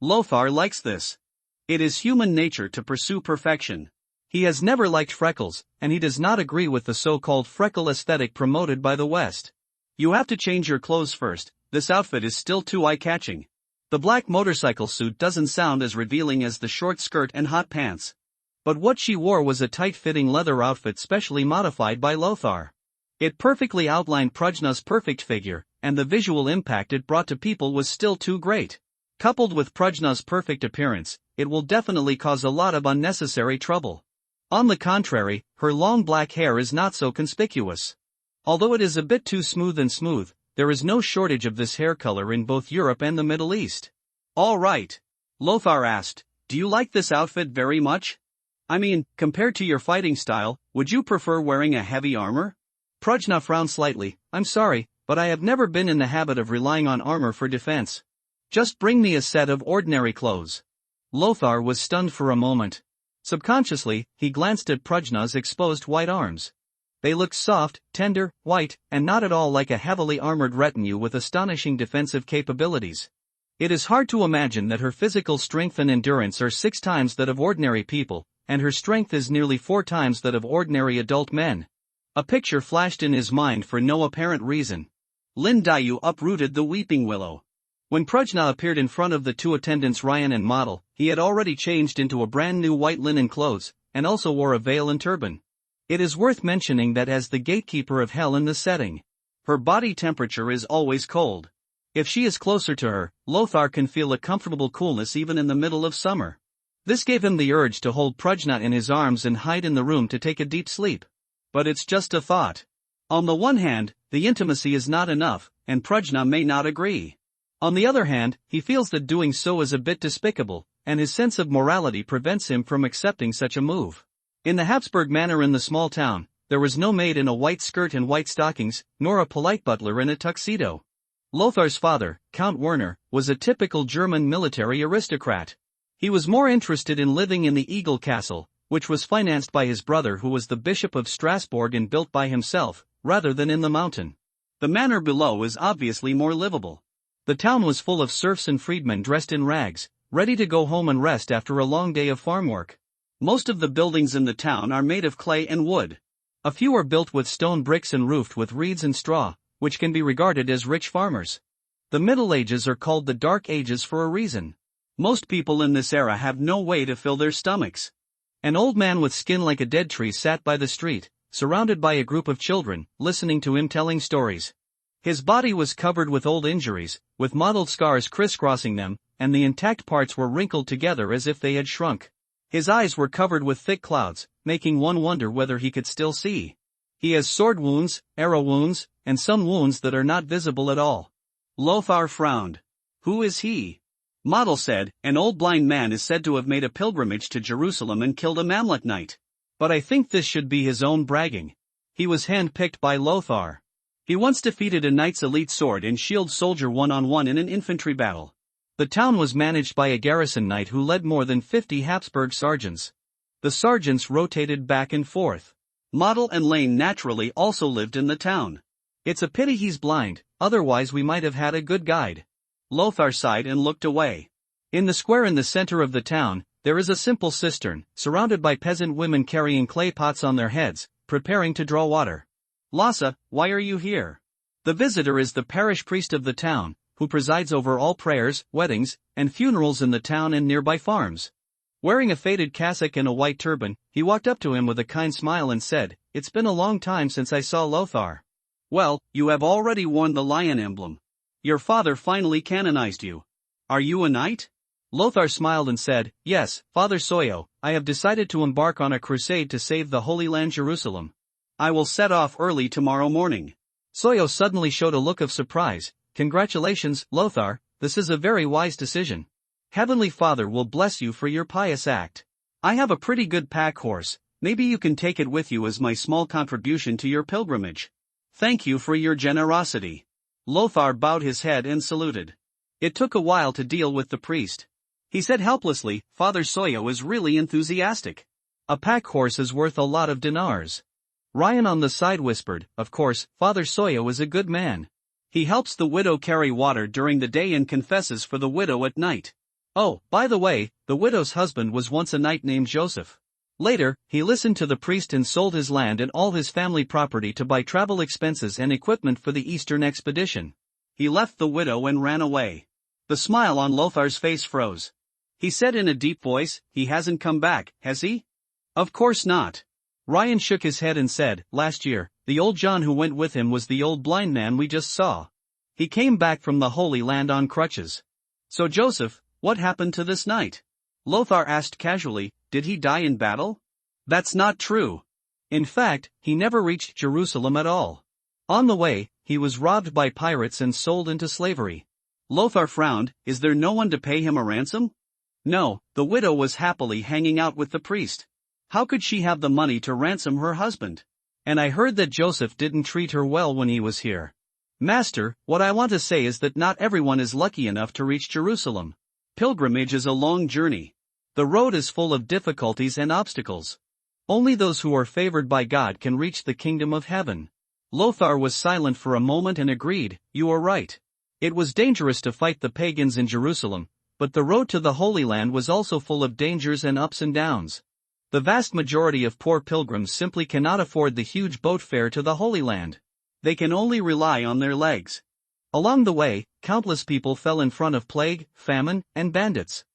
Lothar likes this. It is human nature to pursue perfection. He has never liked freckles, and he does not agree with the so-called freckle aesthetic promoted by the West. You have to change your clothes first, this outfit is still too eye-catching. The black motorcycle suit doesn't sound as revealing as the short skirt and hot pants. But what she wore was a tight-fitting leather outfit specially modified by Lothar. It perfectly outlined Prajna's perfect figure, and the visual impact it brought to people was still too great. Coupled with Prajna's perfect appearance, it will definitely cause a lot of unnecessary trouble. On the contrary, her long black hair is not so conspicuous. Although it is a bit too smooth, there is no shortage of this hair color in both Europe and the Middle East. "All right," Lothar asked, "do you like this outfit very much? I mean, compared to your fighting style, would you prefer wearing a heavy armor?" Prajna frowned slightly, "I'm sorry, but I have never been in the habit of relying on armor for defense. Just bring me a set of ordinary clothes." Lothar was stunned for a moment. Subconsciously, he glanced at Prajna's exposed white arms. They looked soft, tender, white, and not at all like a heavily armored retinue with astonishing defensive capabilities. It is hard to imagine that her physical strength and endurance are 6 times that of ordinary people, and her strength is nearly 4 times that of ordinary adult men. A picture flashed in his mind for no apparent reason. Lin Dayu uprooted the weeping willow. When Prajna appeared in front of the 2 attendants Ryan and Model, he had already changed into a brand new white linen clothes, and also wore a veil and turban. It is worth mentioning that as the gatekeeper of hell in the setting, her body temperature is always cold. If she is closer to her, Lothar can feel a comfortable coolness even in the middle of summer. This gave him the urge to hold Prajna in his arms and hide in the room to take a deep sleep. But it's just a thought. On the one hand, the intimacy is not enough, and Prajna may not agree. On the other hand, he feels that doing so is a bit despicable, and his sense of morality prevents him from accepting such a move. In the Habsburg manor in the small town, there was no maid in a white skirt and white stockings, nor a polite butler in a tuxedo. Lothar's father, Count Werner, was a typical German military aristocrat. He was more interested in living in the Eagle Castle, which was financed by his brother who was the Bishop of Strasbourg and built by himself, rather than in the mountain. The manor below is obviously more livable. The town was full of serfs and freedmen dressed in rags, ready to go home and rest after a long day of farm work. Most of the buildings in the town are made of clay and wood. A few are built with stone bricks and roofed with reeds and straw, which can be regarded as rich farmers. The Middle Ages are called the Dark Ages for a reason. Most people in this era have no way to fill their stomachs. An old man with skin like a dead tree sat by the street, surrounded by a group of children, listening to him telling stories. His body was covered with old injuries, with mottled scars crisscrossing them, and the intact parts were wrinkled together as if they had shrunk. His eyes were covered with thick clouds, making one wonder whether he could still see. He has sword wounds, arrow wounds, and some wounds that are not visible at all. Lothar frowned. Who is he? Model said, an old blind man is said to have made a pilgrimage to Jerusalem and killed a Mamluk knight. But I think this should be his own bragging. He was hand-picked by Lothar. He once defeated a knight's elite sword and shield soldier one-on-one in an infantry battle. The town was managed by a garrison knight who led more than 50 Habsburg sergeants. The sergeants rotated back and forth. Model and Lane naturally also lived in the town. It's a pity he's blind, otherwise we might have had a good guide. Lothar sighed and looked away. In the square in the center of the town, there is a simple cistern, surrounded by peasant women carrying clay pots on their heads, preparing to draw water. Lasse, why are you here? The visitor is the parish priest of the town, who presides over all prayers, weddings, and funerals in the town and nearby farms. Wearing a faded cassock and a white turban, he walked up to him with a kind smile and said, "It's been a long time since I saw Lothar." "Well, you have already worn the lion emblem. Your father finally canonized you. Are you a knight?" Lothar smiled and said, "Yes, Father Soyo, I have decided to embark on a crusade to save the Holy Land Jerusalem. I will set off early tomorrow morning." Soyo suddenly showed a look of surprise. "Congratulations, Lothar, this is a very wise decision. Heavenly Father will bless you for your pious act. I have a pretty good pack horse, maybe you can take it with you as my small contribution to your pilgrimage. Thank you for your generosity." Lothar bowed his head and saluted. It took a while to deal with the priest. He said helplessly, "Father Soyo is really enthusiastic. A pack horse is worth a lot of dinars." Ryan on the side whispered, "Of course, Father Soyo is a good man. He helps the widow carry water during the day and confesses for the widow at night. Oh, by the way, the widow's husband was once a knight named Joseph. Later, he listened to the priest and sold his land and all his family property to buy travel expenses and equipment for the Eastern expedition. He left the widow and ran away." The smile on Lothar's face froze. He said in a deep voice, "He hasn't come back, has he?" "Of course not." Ryan shook his head and said, "Last year, the old John who went with him was the old blind man we just saw. He came back from the Holy Land on crutches." "So Joseph, what happened to this knight?" Lothar asked casually, "Did he die in battle?" "That's not true. In fact, he never reached Jerusalem at all. On the way, he was robbed by pirates and sold into slavery." Lothar frowned. "Is there no one to pay him a ransom?" "No, the widow was happily hanging out with the priest. How could she have the money to ransom her husband? And I heard that Joseph didn't treat her well when he was here. Master, what I want to say is that not everyone is lucky enough to reach Jerusalem. Pilgrimage is a long journey. The road is full of difficulties and obstacles. Only those who are favored by God can reach the kingdom of heaven." Lothar was silent for a moment and agreed, "You are right. It was dangerous to fight the pagans in Jerusalem, but the road to the Holy Land was also full of dangers and ups and downs. The vast majority of poor pilgrims simply cannot afford the huge boat fare to the Holy Land. They can only rely on their legs. Along the way, countless people fell in front of plague, famine, and bandits.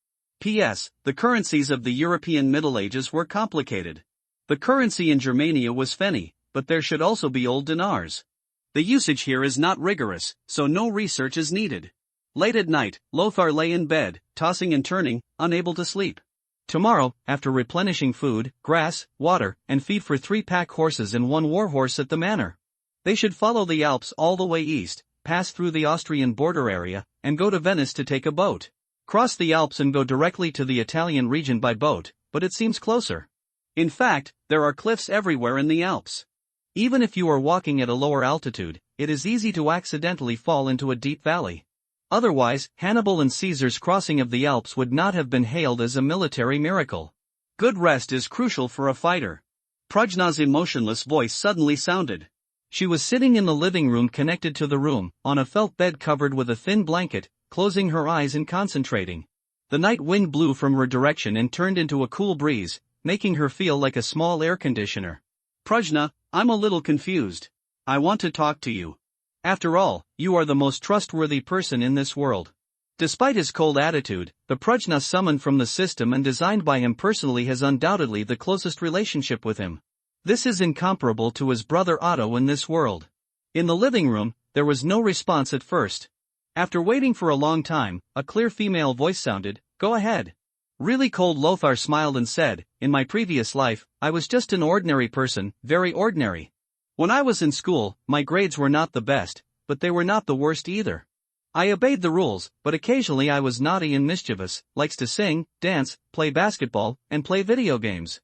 P.S. The currencies of the European Middle Ages were complicated. The currency in Germania was fenny, but there should also be old dinars. The usage here is not rigorous, so no research is needed." Late at night, Lothar lay in bed, tossing and turning, unable to sleep. Tomorrow, after replenishing food, grass, water, and feed for 3 pack horses and 1 warhorse at the manor, they should follow the Alps all the way east, pass through the Austrian border area, and go to Venice to take a boat. Cross the Alps and go directly to the Italian region by boat, but it seems closer. In fact, there are cliffs everywhere in the Alps. Even if you are walking at a lower altitude, it is easy to accidentally fall into a deep valley. Otherwise, Hannibal and Caesar's crossing of the Alps would not have been hailed as a military miracle. Good rest is crucial for a fighter. Prajna's emotionless voice suddenly sounded. She was sitting in the living room connected to the room, on a felt bed covered with a thin blanket, closing her eyes and concentrating. The night wind blew from her direction and turned into a cool breeze, making her feel like a small air conditioner. "Prajna, I'm a little confused. I want to talk to you. After all, you are the most trustworthy person in this world." Despite his cold attitude, the Prajna summoned from the system and designed by him personally has undoubtedly the closest relationship with him. This is incomparable to his brother Otto in this world. In the living room, there was no response at first. After waiting for a long time, a clear female voice sounded, "Go ahead." Really cold Lothar smiled and said, "In my previous life, I was just an ordinary person, very ordinary. When I was in school, my grades were not the best, but they were not the worst either. I obeyed the rules, but occasionally I was naughty and mischievous, likes to sing, dance, play basketball, and play video games.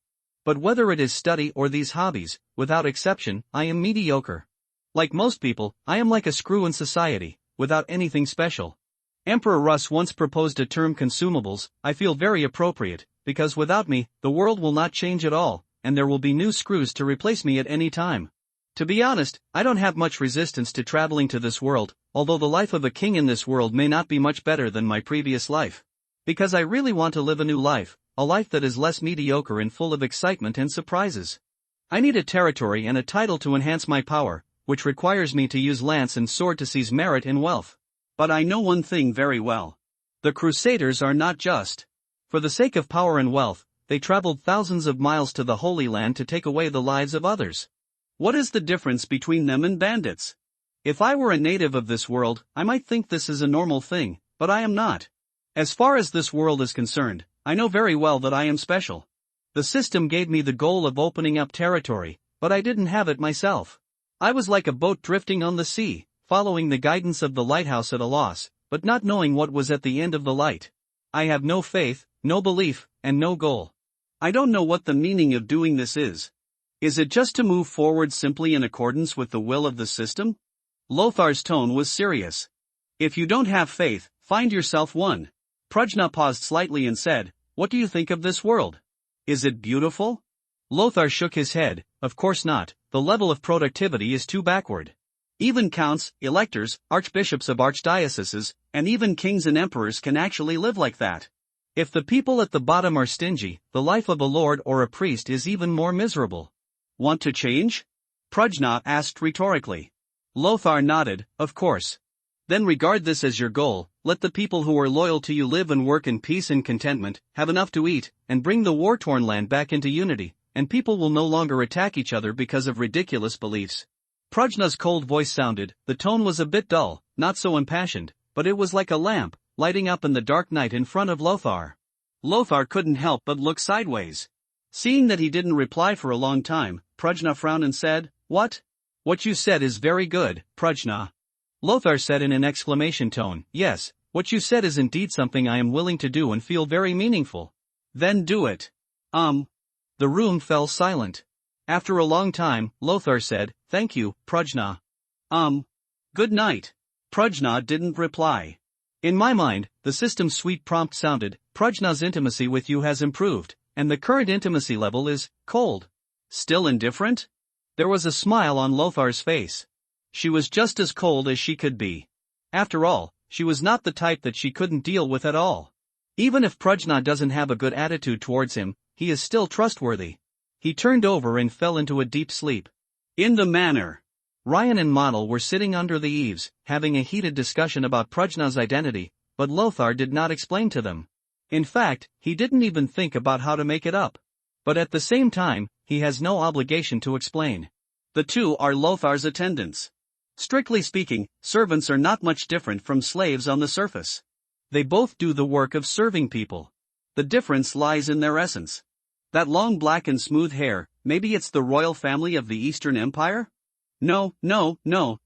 But whether it is study or these hobbies, without exception, I am mediocre. Like most people, I am like a screw in society, without anything special. Emperor Russ once proposed a term consumables. I feel very appropriate, because without me, the world will not change at all, and there will be new screws to replace me at any time. To be honest, I don't have much resistance to traveling to this world, although the life of a king in this world may not be much better than my previous life. Because I really want to live a new life, a life that is less mediocre and full of excitement and surprises. I need a territory and a title to enhance my power, which requires me to use lance and sword to seize merit and wealth. But I know one thing very well. The Crusaders are not just. For the sake of power and wealth, they traveled thousands of miles to the Holy Land to take away the lives of others. What is the difference between them and bandits? If I were a native of this world, I might think this is a normal thing, but I am not. As far as this world is concerned, I know very well that I am special. The system gave me the goal of opening up territory, but I didn't have it myself. I was like a boat drifting on the sea, following the guidance of the lighthouse at a loss, but not knowing what was at the end of the light. I have no faith, no belief, and no goal. I don't know what the meaning of doing this is. Is it just to move forward simply in accordance with the will of the system? Lothar's tone was serious. If you don't have faith, find yourself one. Prajna paused slightly and said, "What do you think of this world? Is it beautiful?" Lothar shook his head. "Of course not, the level of productivity is too backward. Even counts, electors, archbishops of archdioceses, and even kings and emperors can actually live like that. If the people at the bottom are stingy, the life of a lord or a priest is even more miserable." "Want to change?" Prajna asked rhetorically. Lothar nodded, "Of course." "Then regard this as your goal. Let the people who are loyal to you live and work in peace and contentment, have enough to eat, and bring the war-torn land back into unity, and people will no longer attack each other because of ridiculous beliefs." Prajna's cold voice sounded. The tone was a bit dull, not so impassioned, but it was like a lamp, lighting up in the dark night in front of Lothar. Lothar couldn't help but look sideways. Seeing that he didn't reply for a long time, Prajna frowned and said, "What? What you said is very good, Prajna." Lothar said in an exclamation tone, "Yes, what you said is indeed something I am willing to do and feel very meaningful." "Then do it." The room fell silent. After a long time, Lothar said, "Thank you, Prajna." Good night." Prajna didn't reply. In my mind, the system's sweet prompt sounded, "Prajna's intimacy with you has improved, and the current intimacy level is cold." Still indifferent? There was a smile on Lothar's face. She was just as cold as she could be. After all, she was not the type that she couldn't deal with at all. Even if Prajna doesn't have a good attitude towards him, he is still trustworthy. He turned over and fell into a deep sleep. In the manor, Ryan and Model were sitting under the eaves, having a heated discussion about Prajna's identity, but Lothar did not explain to them. In fact, he didn't even think about how to make it up. But at the same time, he has no obligation to explain. The two are Lothar's attendants. Strictly speaking, servants are not much different from slaves on the surface. They both do the work of serving people. The difference lies in their essence. That long black and smooth hair, maybe it's the royal family of the Eastern Empire? No,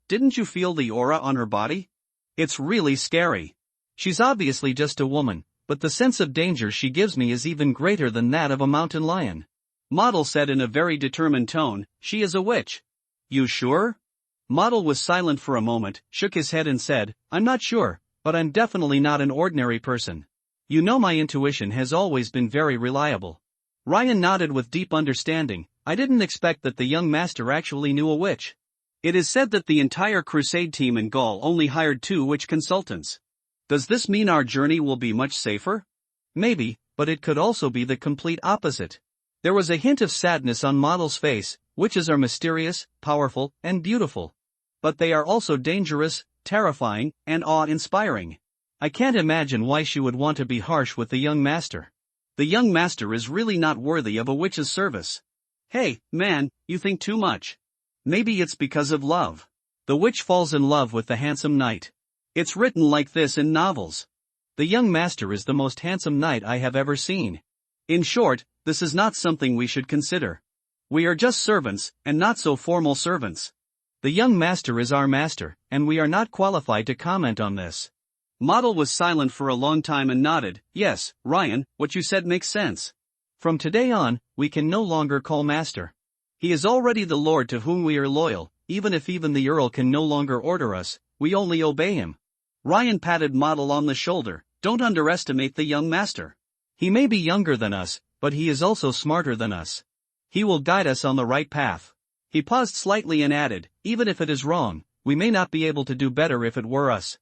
didn't you feel the aura on her body? It's really scary. She's obviously just a woman, but the sense of danger she gives me is even greater than that of a mountain lion. Model said in a very determined tone, "She is a witch." "You sure?" Model was silent for a moment, shook his head and said, "I'm not sure, but I'm definitely not an ordinary person. You know my intuition has always been very reliable." Ryan nodded with deep understanding. "I didn't expect that the young master actually knew a witch." It is said that the entire crusade team in Gaul only hired 2 witch consultants. Does this mean our journey will be much safer? Maybe, but it could also be the complete opposite. There was a hint of sadness on Model's face. Witches are mysterious, powerful, and beautiful. But they are also dangerous, terrifying, and awe-inspiring. I can't imagine why she would want to be harsh with the young master. The young master is really not worthy of a witch's service. Hey, man, you think too much. Maybe it's because of love. The witch falls in love with the handsome knight. It's written like this in novels. The young master is the most handsome knight I have ever seen. In short, this is not something we should consider. We are just servants, and not so formal servants. The young master is our master, and we are not qualified to comment on this. Model was silent for a long time and nodded. "Yes, Ryan, what you said makes sense. From today on, we can no longer call master. He is already the lord to whom we are loyal, even if the earl can no longer order us, we only obey him. Ryan patted Model on the shoulder. Don't underestimate the young master. He may be younger than us, but he is also smarter than us. He will guide us on the right path. He paused slightly and added, even if it is wrong, we may not be able to do better if it were us.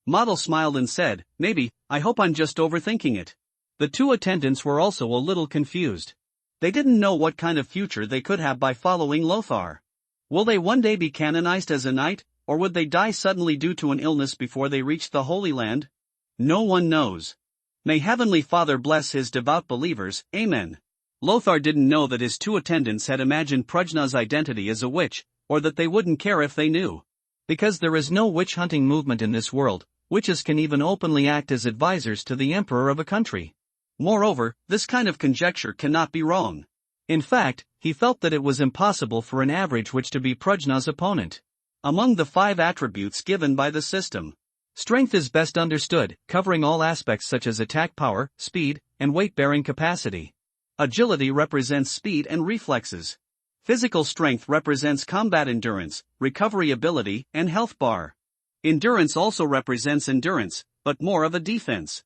Model smiled and said, maybe, I hope I'm just overthinking it. The two attendants were also a little confused. They didn't know what kind of future they could have by following Lothar. Will they one day be canonized as a knight, or would they die suddenly due to an illness before they reached the Holy Land? No one knows. May Heavenly Father bless his devout believers, Amen. Lothar didn't know that his two attendants had imagined Prajna's identity as a witch, or that they wouldn't care if they knew. Because there is no witch-hunting movement in this world, witches can even openly act as advisors to the emperor of a country. Moreover, this kind of conjecture cannot be wrong. In fact, he felt that it was impossible for an average witch to be Prajna's opponent. Among the 5 attributes given by the system, strength is best understood, covering all aspects such as attack power, speed, and weight-bearing capacity. Agility represents speed and reflexes. Physical strength represents combat endurance, recovery ability, and health bar. Endurance also represents endurance, but more of a defense.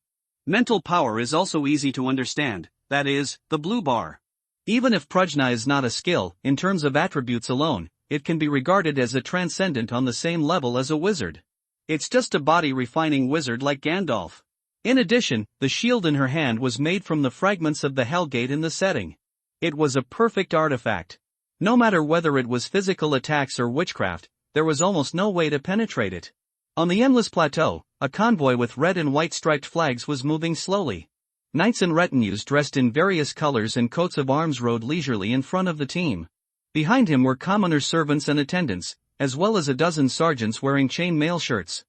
Mental power is also easy to understand, that is, the blue bar. Even if Prajna is not a skill, in terms of attributes alone, it can be regarded as a transcendent on the same level as a wizard. It's just a body-refining wizard like Gandalf. In addition, the shield in her hand was made from the fragments of the Hellgate in the setting. It was a perfect artifact. No matter whether it was physical attacks or witchcraft, there was almost no way to penetrate it. On the endless plateau, a convoy with red and white striped flags was moving slowly. Knights and retinues dressed in various colors and coats of arms rode leisurely in front of the team. Behind him were commoners' servants and attendants, as well as a dozen sergeants wearing chain mail shirts.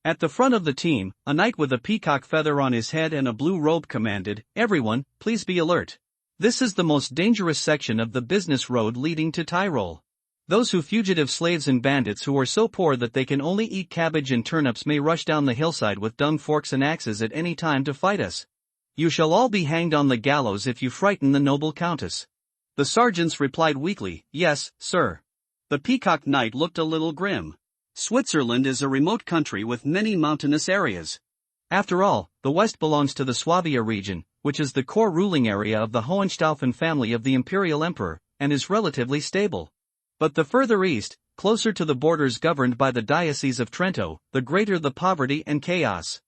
At the front of the team, a knight with a peacock feather on his head and a blue robe commanded, "Everyone, please be alert. This is the most dangerous section of the business road leading to Tyrol. Those fugitive slaves and bandits who are so poor that they can only eat cabbage and turnips may rush down the hillside with dung forks and axes at any time to fight us. You shall all be hanged on the gallows if you frighten the noble countess." The sergeants replied weakly, "Yes, sir." The peacock knight looked a little grim. Switzerland is a remote country with many mountainous areas. After all, the west belongs to the Swabia region, which is the core ruling area of the Hohenstaufen family of the imperial emperor, and is relatively stable. But the further east, closer to the borders governed by the Diocese of Trento, the greater the poverty and chaos.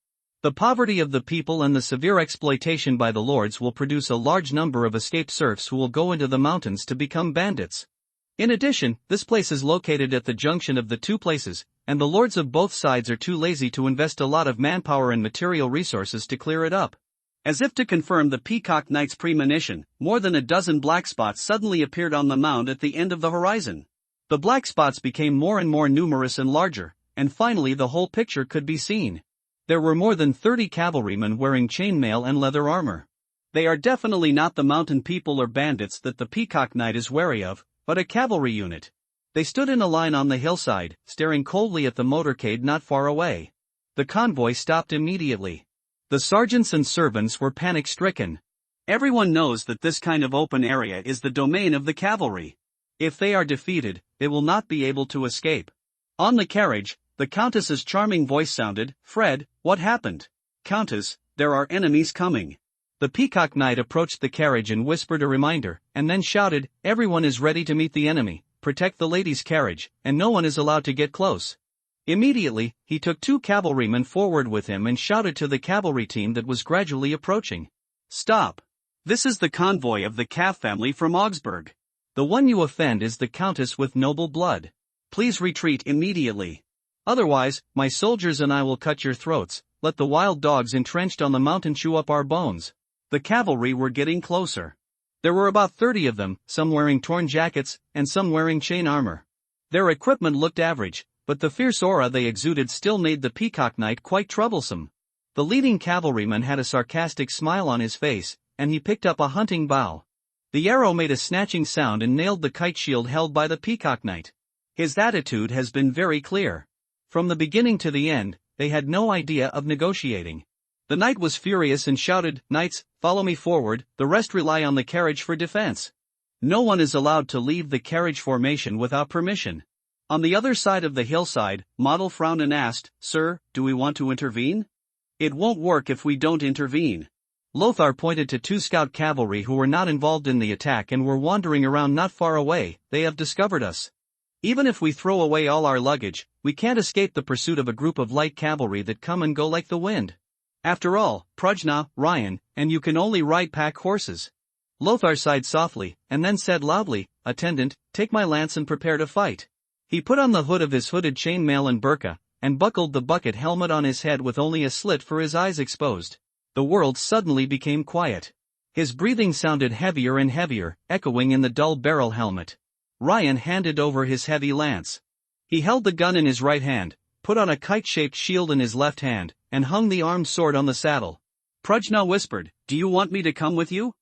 The poverty of the people and the severe exploitation by the lords will produce a large number of escaped serfs who will go into the mountains to become bandits. In addition, this place is located at the junction of the two places, and the lords of both sides are too lazy to invest a lot of manpower and material resources to clear it up. As if to confirm the Peacock Knight's premonition, more than a dozen black spots suddenly appeared on the mound at the end of the horizon. The black spots became more and more numerous and larger, and finally the whole picture could be seen. There were more than 30 cavalrymen wearing chainmail and leather armor. They are definitely not the mountain people or bandits that the Peacock Knight is wary of, but a cavalry unit. They stood in a line on the hillside, staring coldly at the motorcade not far away. The convoy stopped immediately. The sergeants and servants were panic-stricken. Everyone knows that this kind of open area is the domain of the cavalry. If they are defeated, they will not be able to escape. On the carriage, the Countess's charming voice sounded, "Fred, what happened?" "Countess, there are enemies coming." The Peacock Knight approached the carriage and whispered a reminder, and then shouted, "Everyone is ready to meet the enemy, protect the lady's carriage, and no one is allowed to get close." Immediately, he took 2 cavalrymen forward with him and shouted to the cavalry team that was gradually approaching, "Stop! This is the convoy of the Caff family from Augsburg. The one you offend is the Countess with noble blood. Please retreat immediately. Otherwise, my soldiers and I will cut your throats, let the wild dogs entrenched on the mountain chew up our bones." The cavalry were getting closer. There were about 30 of them, some wearing torn jackets, and some wearing chain armor. Their equipment looked average, but the fierce aura they exuded still made the Peacock Knight quite troublesome. The leading cavalryman had a sarcastic smile on his face, and he picked up a hunting bow. The arrow made a snatching sound and nailed the kite shield held by the Peacock Knight. His attitude has been very clear. From the beginning to the end, they had no idea of negotiating. The knight was furious and shouted, "Knights, follow me forward, the rest rely on the carriage for defense." No one is allowed to leave the carriage formation without permission. On the other side of the hillside, Model frowned and asked, "Sir, do we want to intervene?" "It won't work if we don't intervene." Lothar pointed to 2 scout cavalry who were not involved in the attack and were wandering around not far away. "They have discovered us. Even if we throw away all our luggage, we can't escape the pursuit of a group of light cavalry that come and go like the wind. After all, Prajna, Ryan, and you can only ride pack horses." Lothar sighed softly, and then said loudly, "Attendant, take my lance and prepare to fight." He put on the hood of his hooded chainmail and burqa, and buckled the bucket helmet on his head with only a slit for his eyes exposed. The world suddenly became quiet. His breathing sounded heavier and heavier, echoing in the dull barrel helmet. Ryan handed over his heavy lance. He held the gun in his right hand, put on a kite-shaped shield in his left hand, and hung the armed sword on the saddle. Prajna whispered, "Do you want me to come with you?"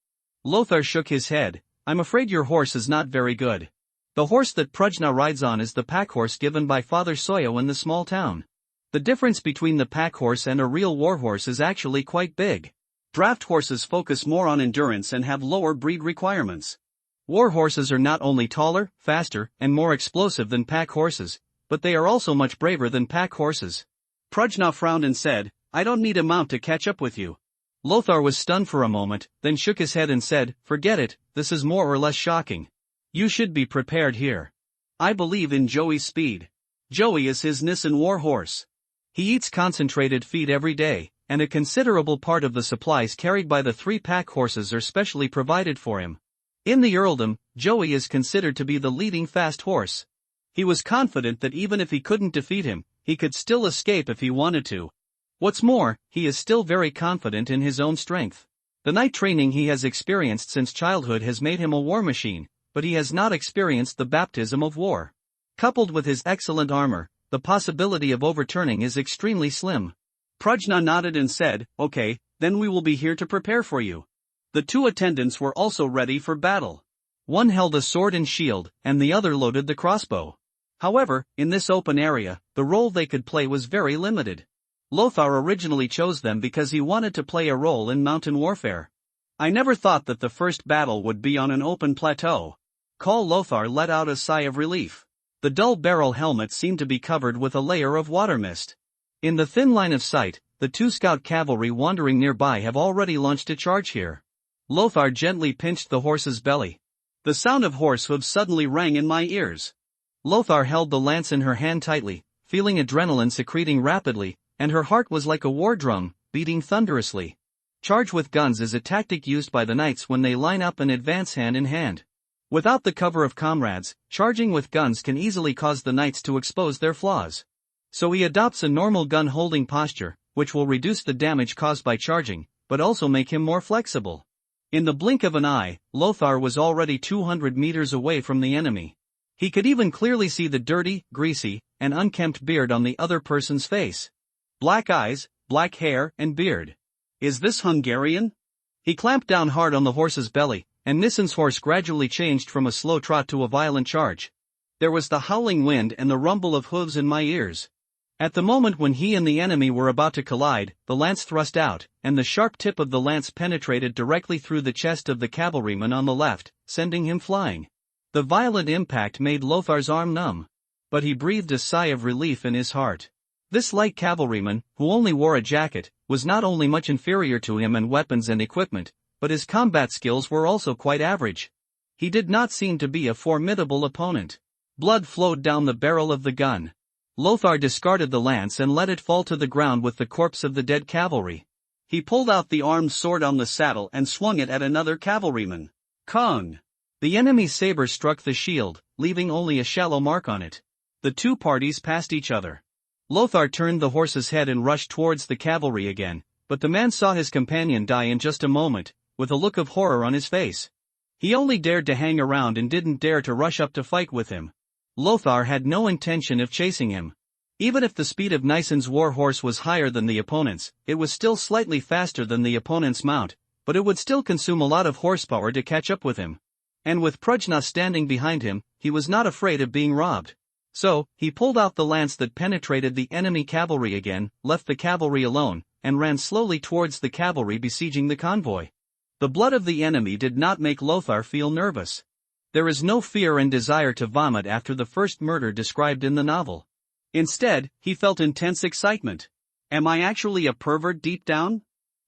Lothar shook his head. "I'm afraid your horse is not very good. The horse that Prajna rides on is the pack horse given by Father Soyo in the small town. The difference between the pack horse and a real war horse is actually quite big. Draft horses focus more on endurance and have lower breed requirements. War horses are not only taller, faster, and more explosive than pack horses, but they are also much braver than pack horses." Prajna frowned and said, "I don't need a mount to catch up with you." Lothar was stunned for a moment, then shook his head and said, "Forget it, this is more or less shocking. You should be prepared here. I believe in Joey's speed. Joey is his Nissan war horse. He eats concentrated feed every day, and a considerable part of the supplies carried by the 3 pack horses are specially provided for him. In the earldom, Joey is considered to be the leading fast horse. He was confident that even if he couldn't defeat him, he could still escape if he wanted to. What's more, he is still very confident in his own strength. The night training he has experienced since childhood has made him a war machine, but he has not experienced the baptism of war. Coupled with his excellent armor, the possibility of overturning is extremely slim." Prajna nodded and said, "Okay, then we will be here to prepare for you." The 2 attendants were also ready for battle. One held a sword and shield, and the other loaded the crossbow. However, in this open area, the role they could play was very limited. Lothar originally chose them because he wanted to play a role in mountain warfare. "I never thought that the first battle would be on an open plateau." Lothar let out a sigh of relief. The dull barrel helmet seemed to be covered with a layer of water mist. In the thin line of sight, the 2 scout cavalry wandering nearby have already launched a charge here. Lothar gently pinched the horse's belly. The sound of horse hooves suddenly rang in my ears. Lothar held the lance in her hand tightly, feeling adrenaline secreting rapidly, and her heart was like a war drum, beating thunderously. Charge with guns is a tactic used by the knights when they line up and advance hand in hand. Without the cover of comrades, charging with guns can easily cause the knights to expose their flaws. So he adopts a normal gun-holding posture, which will reduce the damage caused by charging, but also make him more flexible. In the blink of an eye, Lothar was already 200 meters away from the enemy. He could even clearly see the dirty, greasy, and unkempt beard on the other person's face. Black eyes, black hair, and beard. Is this Hungarian? He clamped down hard on the horse's belly, and Nissan's horse gradually changed from a slow trot to a violent charge. There was the howling wind and the rumble of hooves in my ears. At the moment when he and the enemy were about to collide, the lance thrust out, and the sharp tip of the lance penetrated directly through the chest of the cavalryman on the left, sending him flying. The violent impact made Lothar's arm numb. But he breathed a sigh of relief in his heart. This light cavalryman, who only wore a jacket, was not only much inferior to him in weapons and equipment, but his combat skills were also quite average. He did not seem to be a formidable opponent. Blood flowed down the barrel of the gun. Lothar discarded the lance and let it fall to the ground with the corpse of the dead cavalry. He pulled out the armed sword on the saddle and swung it at another cavalryman. Kong! The enemy's saber struck the shield, leaving only a shallow mark on it. The 2 parties passed each other. Lothar turned the horse's head and rushed towards the cavalry again, but the man saw his companion die in just a moment, with a look of horror on his face. He only dared to hang around and didn't dare to rush up to fight with him. Lothar had no intention of chasing him. Even if the speed of Nissan's war horse was higher than the opponent's, it was still slightly faster than the opponent's mount, but it would still consume a lot of horsepower to catch up with him. And with Prajna standing behind him, he was not afraid of being robbed. So, he pulled out the lance that penetrated the enemy cavalry again, left the cavalry alone, and ran slowly towards the cavalry besieging the convoy. The blood of the enemy did not make Lothar feel nervous. There is no fear and desire to vomit after the first murder described in the novel. Instead, he felt intense excitement. Am I actually a pervert deep down?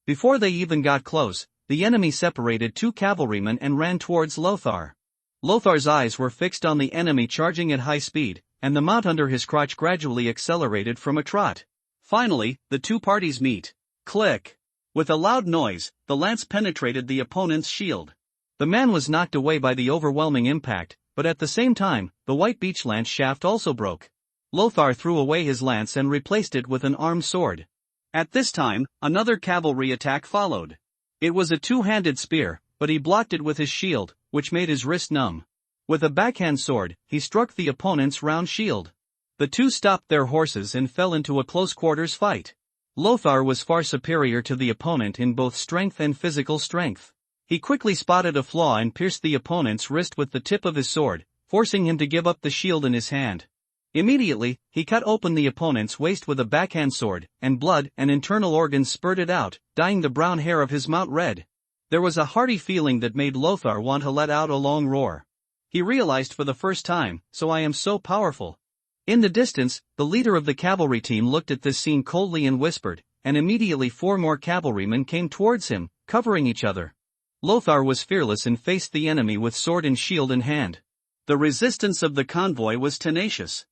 Before they even got close, the enemy separated two cavalrymen and ran towards Lothar. Lothar's eyes were fixed on the enemy charging at high speed, and the mount under his crotch gradually accelerated from a trot. Finally, the two parties meet. Click! With a loud noise, the lance penetrated the opponent's shield. The man was knocked away by the overwhelming impact, but at the same time, the white beech lance shaft also broke. Lothar threw away his lance and replaced it with an armed sword. At this time, another cavalry attack followed. It was a two-handed spear, but he blocked it with his shield, which made his wrist numb. With a backhand sword, he struck the opponent's round shield. The two stopped their horses and fell into a close-quarters fight. Lothar was far superior to the opponent in both strength and physical strength. He quickly spotted a flaw and pierced the opponent's wrist with the tip of his sword, forcing him to give up the shield in his hand. Immediately, he cut open the opponent's waist with a backhand sword, and blood and internal organs spurted out, dyeing the brown hair of his mount red. There was a hearty feeling that made Lothar want to let out a long roar. He realized for the first time, so I am so powerful. In the distance, the leader of the cavalry team looked at this scene coldly and whispered, and immediately 4 more cavalrymen came towards him, covering each other. Lothar was fearless and faced the enemy with sword and shield in hand. The resistance of the convoy was tenacious.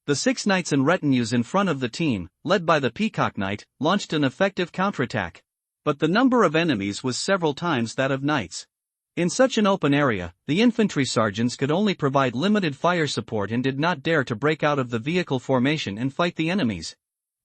The 6 knights and retinues in front of the team, led by the Peacock Knight, launched an effective counterattack. But the number of enemies was several times that of knights. In such an open area, the infantry sergeants could only provide limited fire support and did not dare to break out of the vehicle formation and fight the enemies.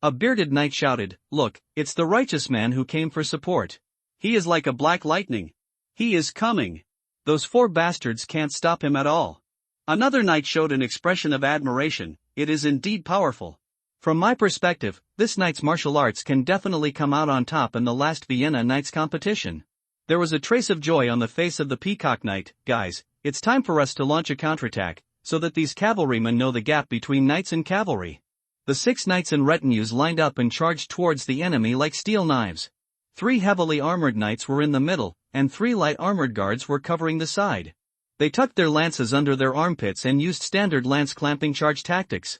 A bearded knight shouted, "Look, it's the righteous man who came for support. He is like a black lightning. He is coming. Those 4 bastards can't stop him at all." Another knight showed an expression of admiration. "It is indeed powerful. From my perspective, this knight's martial arts can definitely come out on top in the last Vienna Knights competition." There was a trace of joy on the face of the Peacock Knight. "Guys, it's time for us to launch a counterattack, so that these cavalrymen know the gap between knights and cavalry." The 6 knights and retinues lined up and charged towards the enemy like steel knives. 3 heavily armored knights were in the middle, and 3 light armored guards were covering the side. They tucked their lances under their armpits and used standard lance-clamping charge tactics.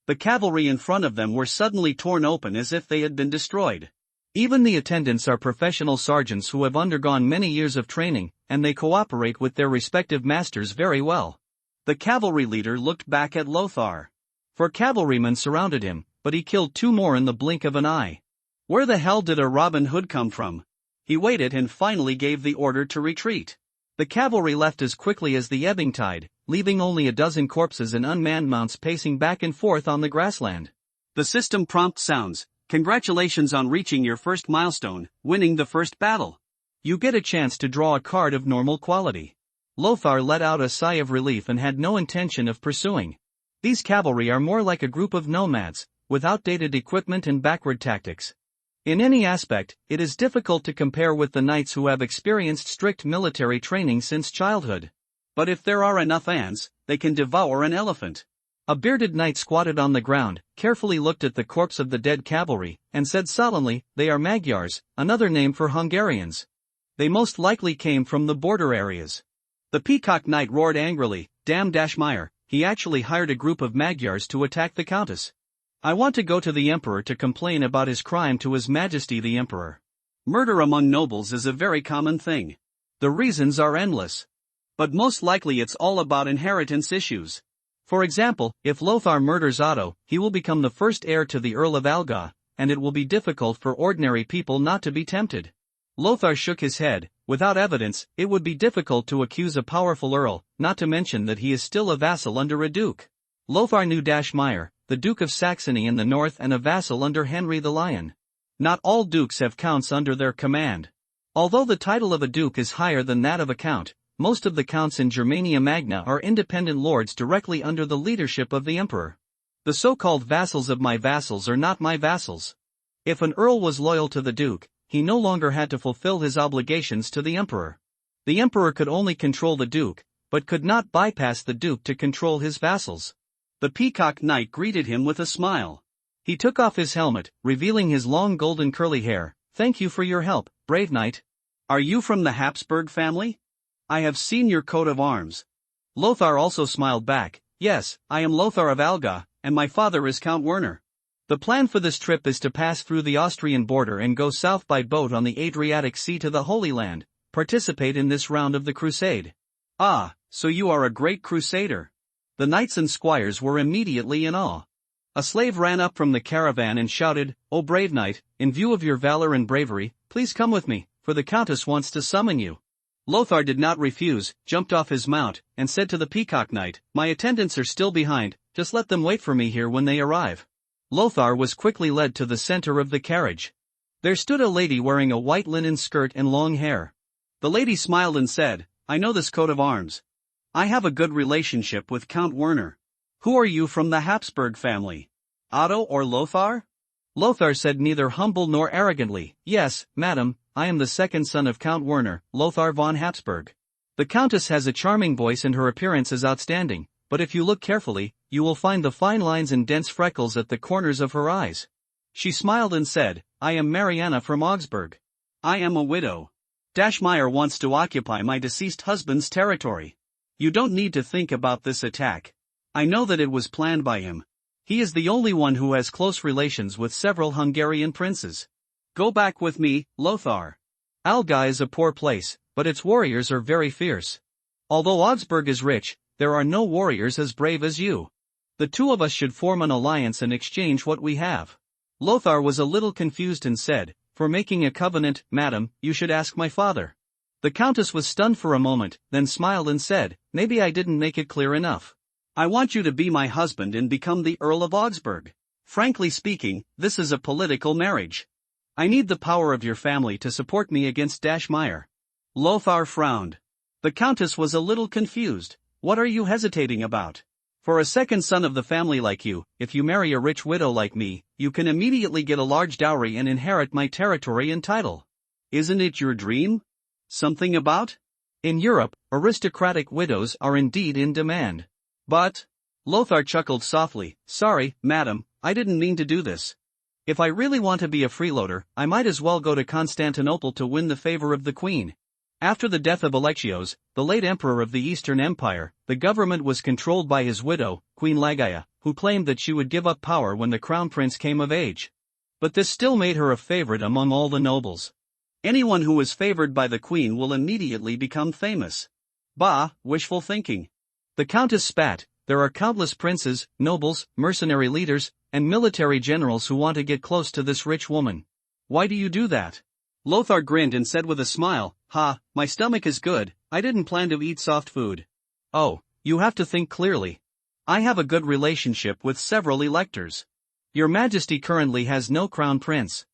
The cavalry in front of them were suddenly torn open as if they had been destroyed. Even the attendants are professional sergeants who have undergone many years of training, and they cooperate with their respective masters very well. The cavalry leader looked back at Lothar. 4 cavalrymen surrounded him, but he killed 2 more in the blink of an eye. Where the hell did a Robin Hood come from? He waited and finally gave the order to retreat. The cavalry left as quickly as the ebbing tide, leaving only a dozen corpses and unmanned mounts pacing back and forth on the grassland. The system prompt sounds, "Congratulations on reaching your first milestone, winning the first battle. You get a chance to draw a card of normal quality." Lothar let out a sigh of relief and had no intention of pursuing. These cavalry are more like a group of nomads, with outdated equipment and backward tactics. In any aspect, it is difficult to compare with the knights who have experienced strict military training since childhood. But if there are enough ants, they can devour an elephant. A bearded knight squatted on the ground, carefully looked at the corpse of the dead cavalry, and said solemnly, "They are Magyars, another name for Hungarians. They most likely came from the border areas." The Peacock Knight roared angrily, "Damn Dashmeyer, he actually hired a group of Magyars to attack the Countess. I want to go to the Emperor to complain about his crime to His Majesty the Emperor." Murder among nobles is a very common thing. The reasons are endless. But most likely it's all about inheritance issues. For example, if Lothar murders Otto, he will become the first heir to the Earl of Alga, and it will be difficult for ordinary people not to be tempted. Lothar shook his head. Without evidence, it would be difficult to accuse a powerful earl, not to mention that he is still a vassal under a duke. Lothar knew Dashmeyer, the Duke of Saxony in the north and a vassal under Henry the Lion. Not all dukes have counts under their command. Although the title of a duke is higher than that of a count, most of the counts in Germania Magna are independent lords directly under the leadership of the emperor. The so-called vassals of my vassals are not my vassals. If an earl was loyal to the duke, he no longer had to fulfill his obligations to the emperor. The emperor could only control the duke, but could not bypass the duke to control his vassals. The Peacock Knight greeted him with a smile. He took off his helmet, revealing his long golden curly hair. "Thank you for your help, brave knight. Are you from the Habsburg family? I have seen your coat of arms." Lothar also smiled back. "Yes, I am Lothar of Alga, and my father is Count Werner. The plan for this trip is to pass through the Austrian border and go south by boat on the Adriatic Sea to the Holy Land, participate in this round of the crusade." "Ah, so you are a great crusader." The knights and squires were immediately in awe. A slave ran up from the caravan and shouted, "O brave knight, in view of your valor and bravery, please come with me, for the countess wants to summon you." Lothar did not refuse, jumped off his mount, and said to the peacock knight, "My attendants are still behind, just let them wait for me here when they arrive." Lothar was quickly led to the center of the carriage. There stood a lady wearing a white linen skirt and long hair. The lady smiled and said, "I know this coat of arms. I have a good relationship with Count Werner. Who are you from the Habsburg family? Otto or Lothar?" Lothar said neither humble nor arrogantly, "Yes, madam, I am the second son of Count Werner, Lothar von Habsburg. The countess has a charming voice and her appearance is outstanding, but if you look carefully, you will find the fine lines and dense freckles at the corners of her eyes." She smiled and said, "I am Mariana from Augsburg. I am a widow. Dashmeyer wants to occupy my deceased husband's territory. You don't need to think about this attack. I know that it was planned by him. He is the only one who has close relations with several Hungarian princes. Go back with me, Lothar. Alga is a poor place, but its warriors are very fierce. Although Augsburg is rich, there are no warriors as brave as you. The two of us should form an alliance and exchange what we have." Lothar was a little confused and said, "For making a covenant, madam, you should ask my father." The countess was stunned for a moment, then smiled and said, "Maybe I didn't make it clear enough. I want you to be my husband and become the Earl of Augsburg. Frankly speaking, this is a political marriage. I need the power of your family to support me against Dashmeyer." Lothar frowned. The countess was a little confused. "What are you hesitating about? For a second son of the family like you, if you marry a rich widow like me, you can immediately get a large dowry and inherit my territory and title. Isn't it your dream? Something about? In Europe, aristocratic widows are indeed in demand. But..." Lothar chuckled softly, "Sorry, madam, I didn't mean to do this. If I really want to be a freeloader, I might as well go to Constantinople to win the favor of the queen." After the death of Alexios, the late emperor of the Eastern Empire, the government was controlled by his widow, Queen Lagaia, who claimed that she would give up power when the crown prince came of age. But this still made her a favorite among all the nobles. Anyone who is favored by the queen will immediately become famous. Bah, wishful thinking. The countess spat. There are countless princes, nobles, mercenary leaders, and military generals who want to get close to this rich woman. Why do you do that? Lothar grinned and said with a smile, "Ha, my stomach is good, I didn't plan to eat soft food." "Oh, you have to think clearly. I have a good relationship with several electors. Your Majesty currently has no crown prince.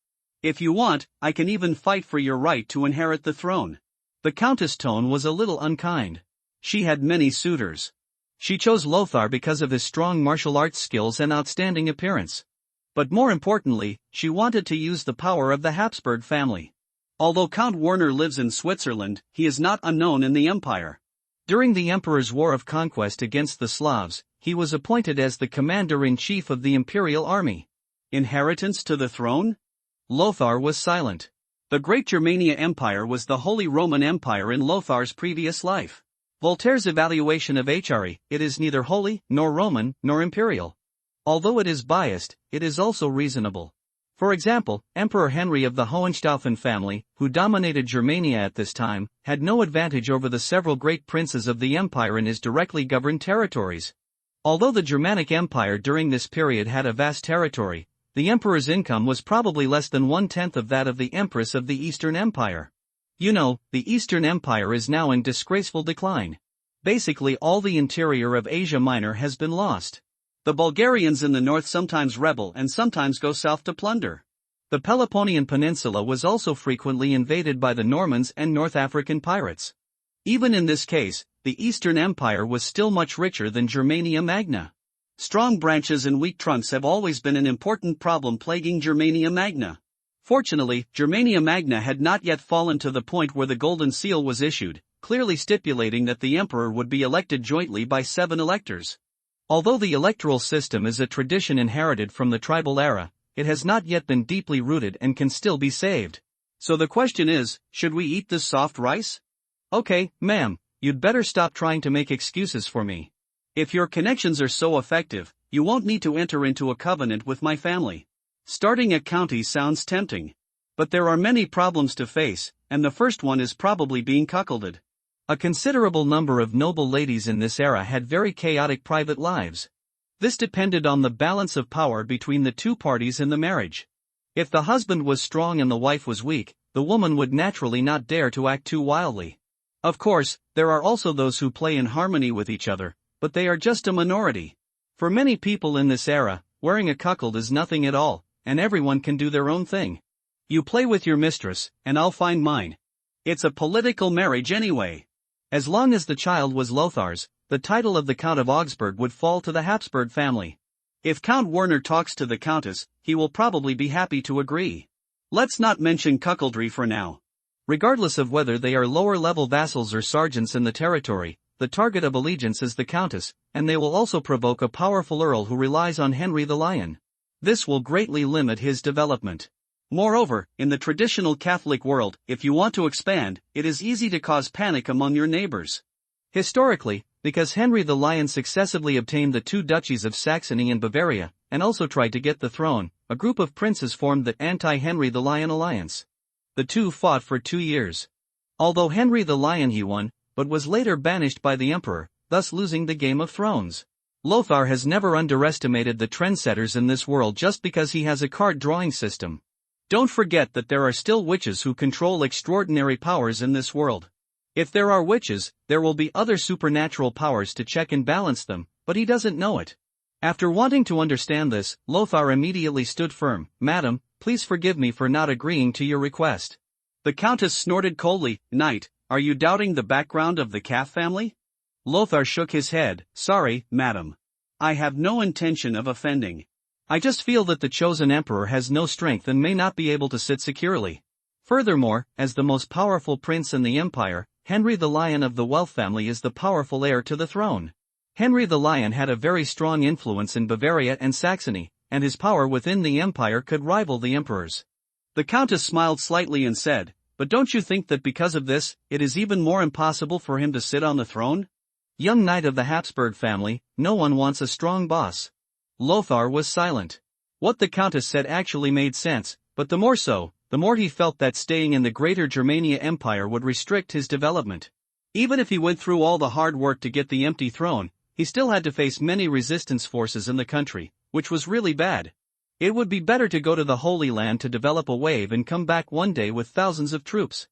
If you want, I can even fight for your right to inherit the throne." The countess' tone was a little unkind. She had many suitors. She chose Lothar because of his strong martial arts skills and outstanding appearance. But more importantly, she wanted to use the power of the Habsburg family. Although Count Werner lives in Switzerland, he is not unknown in the empire. During the emperor's war of conquest against the Slavs, he was appointed as the commander-in-chief of the imperial army. Inheritance to the throne? Lothar was silent. The Great Germania Empire was the Holy Roman Empire in Lothar's previous life. Voltaire's evaluation of HRE, it is neither holy, nor Roman, nor imperial. Although it is biased, it is also reasonable. For example, Emperor Henry of the Hohenstaufen family, who dominated Germania at this time, had no advantage over the several great princes of the empire in his directly governed territories. Although the Germanic Empire during this period had a vast territory, the emperor's income was probably less than 1/10 of that of the empress of the Eastern Empire. You know, the Eastern Empire is now in disgraceful decline. Basically all the interior of Asia Minor has been lost. The Bulgarians in the north sometimes rebel and sometimes go south to plunder. The Peloponnesian Peninsula was also frequently invaded by the Normans and North African pirates. Even in this case, the Eastern Empire was still much richer than Germania Magna. Strong branches and weak trunks have always been an important problem plaguing Germania Magna. Fortunately, Germania Magna had not yet fallen to the point where the Golden Seal was issued, clearly stipulating that the emperor would be elected jointly by 7 electors. Although the electoral system is a tradition inherited from the tribal era, it has not yet been deeply rooted and can still be saved. So the question is, should we eat this soft rice? Okay, ma'am, you'd better stop trying to make excuses for me. If your connections are so effective, you won't need to enter into a covenant with my family. Starting a county sounds tempting. But there are many problems to face, and the first one is probably being cuckolded. A considerable number of noble ladies in this era had very chaotic private lives. This depended on the balance of power between the two parties in the marriage. If the husband was strong and the wife was weak, the woman would naturally not dare to act too wildly. Of course, there are also those who play in harmony with each other, but they are just a minority. For many people in this era, wearing a cuckold is nothing at all, and everyone can do their own thing. You play with your mistress, and I'll find mine. It's a political marriage anyway. As long as the child was Lothar's, the title of the Count of Augsburg would fall to the Habsburg family. If Count Werner talks to the Countess, he will probably be happy to agree. Let's not mention cuckoldry for now. Regardless of whether they are lower-level vassals or sergeants in the territory, the target of allegiance is the Countess, and they will also provoke a powerful earl who relies on Henry the Lion. This will greatly limit his development. Moreover, in the traditional Catholic world, if you want to expand, it is easy to cause panic among your neighbors. Historically, because Henry the Lion successively obtained the two duchies of Saxony and Bavaria, and also tried to get the throne, a group of princes formed the anti-Henry the Lion alliance. The two fought for 2 years. Although Henry the Lion he won, but was later banished by the emperor, thus losing the Game of Thrones. Lothar has never underestimated the trendsetters in this world just because he has a card drawing system. Don't forget that there are still witches who control extraordinary powers in this world. If there are witches, there will be other supernatural powers to check and balance them, but he doesn't know it. After wanting to understand this, Lothar immediately stood firm. "Madam, please forgive me for not agreeing to your request." The Countess snorted coldly. "Knight, are you doubting the background of the Caff family?" Lothar shook his head. "Sorry, madam. I have no intention of offending. I just feel that the chosen emperor has no strength and may not be able to sit securely. Furthermore, as the most powerful prince in the empire, Henry the Lion of the Welf family is the powerful heir to the throne. Henry the Lion had a very strong influence in Bavaria and Saxony, and his power within the empire could rival the emperor's." The Countess smiled slightly and said, "But don't you think that because of this, it is even more impossible for him to sit on the throne? Young knight of the Habsburg family, no one wants a strong boss." Lothar was silent. What the Countess said actually made sense, but the more so, the more he felt that staying in the Greater Germania Empire would restrict his development. Even if he went through all the hard work to get the empty throne, he still had to face many resistance forces in the country, which was really bad. It would be better to go to the Holy Land to develop a wave and come back one day with thousands of troops.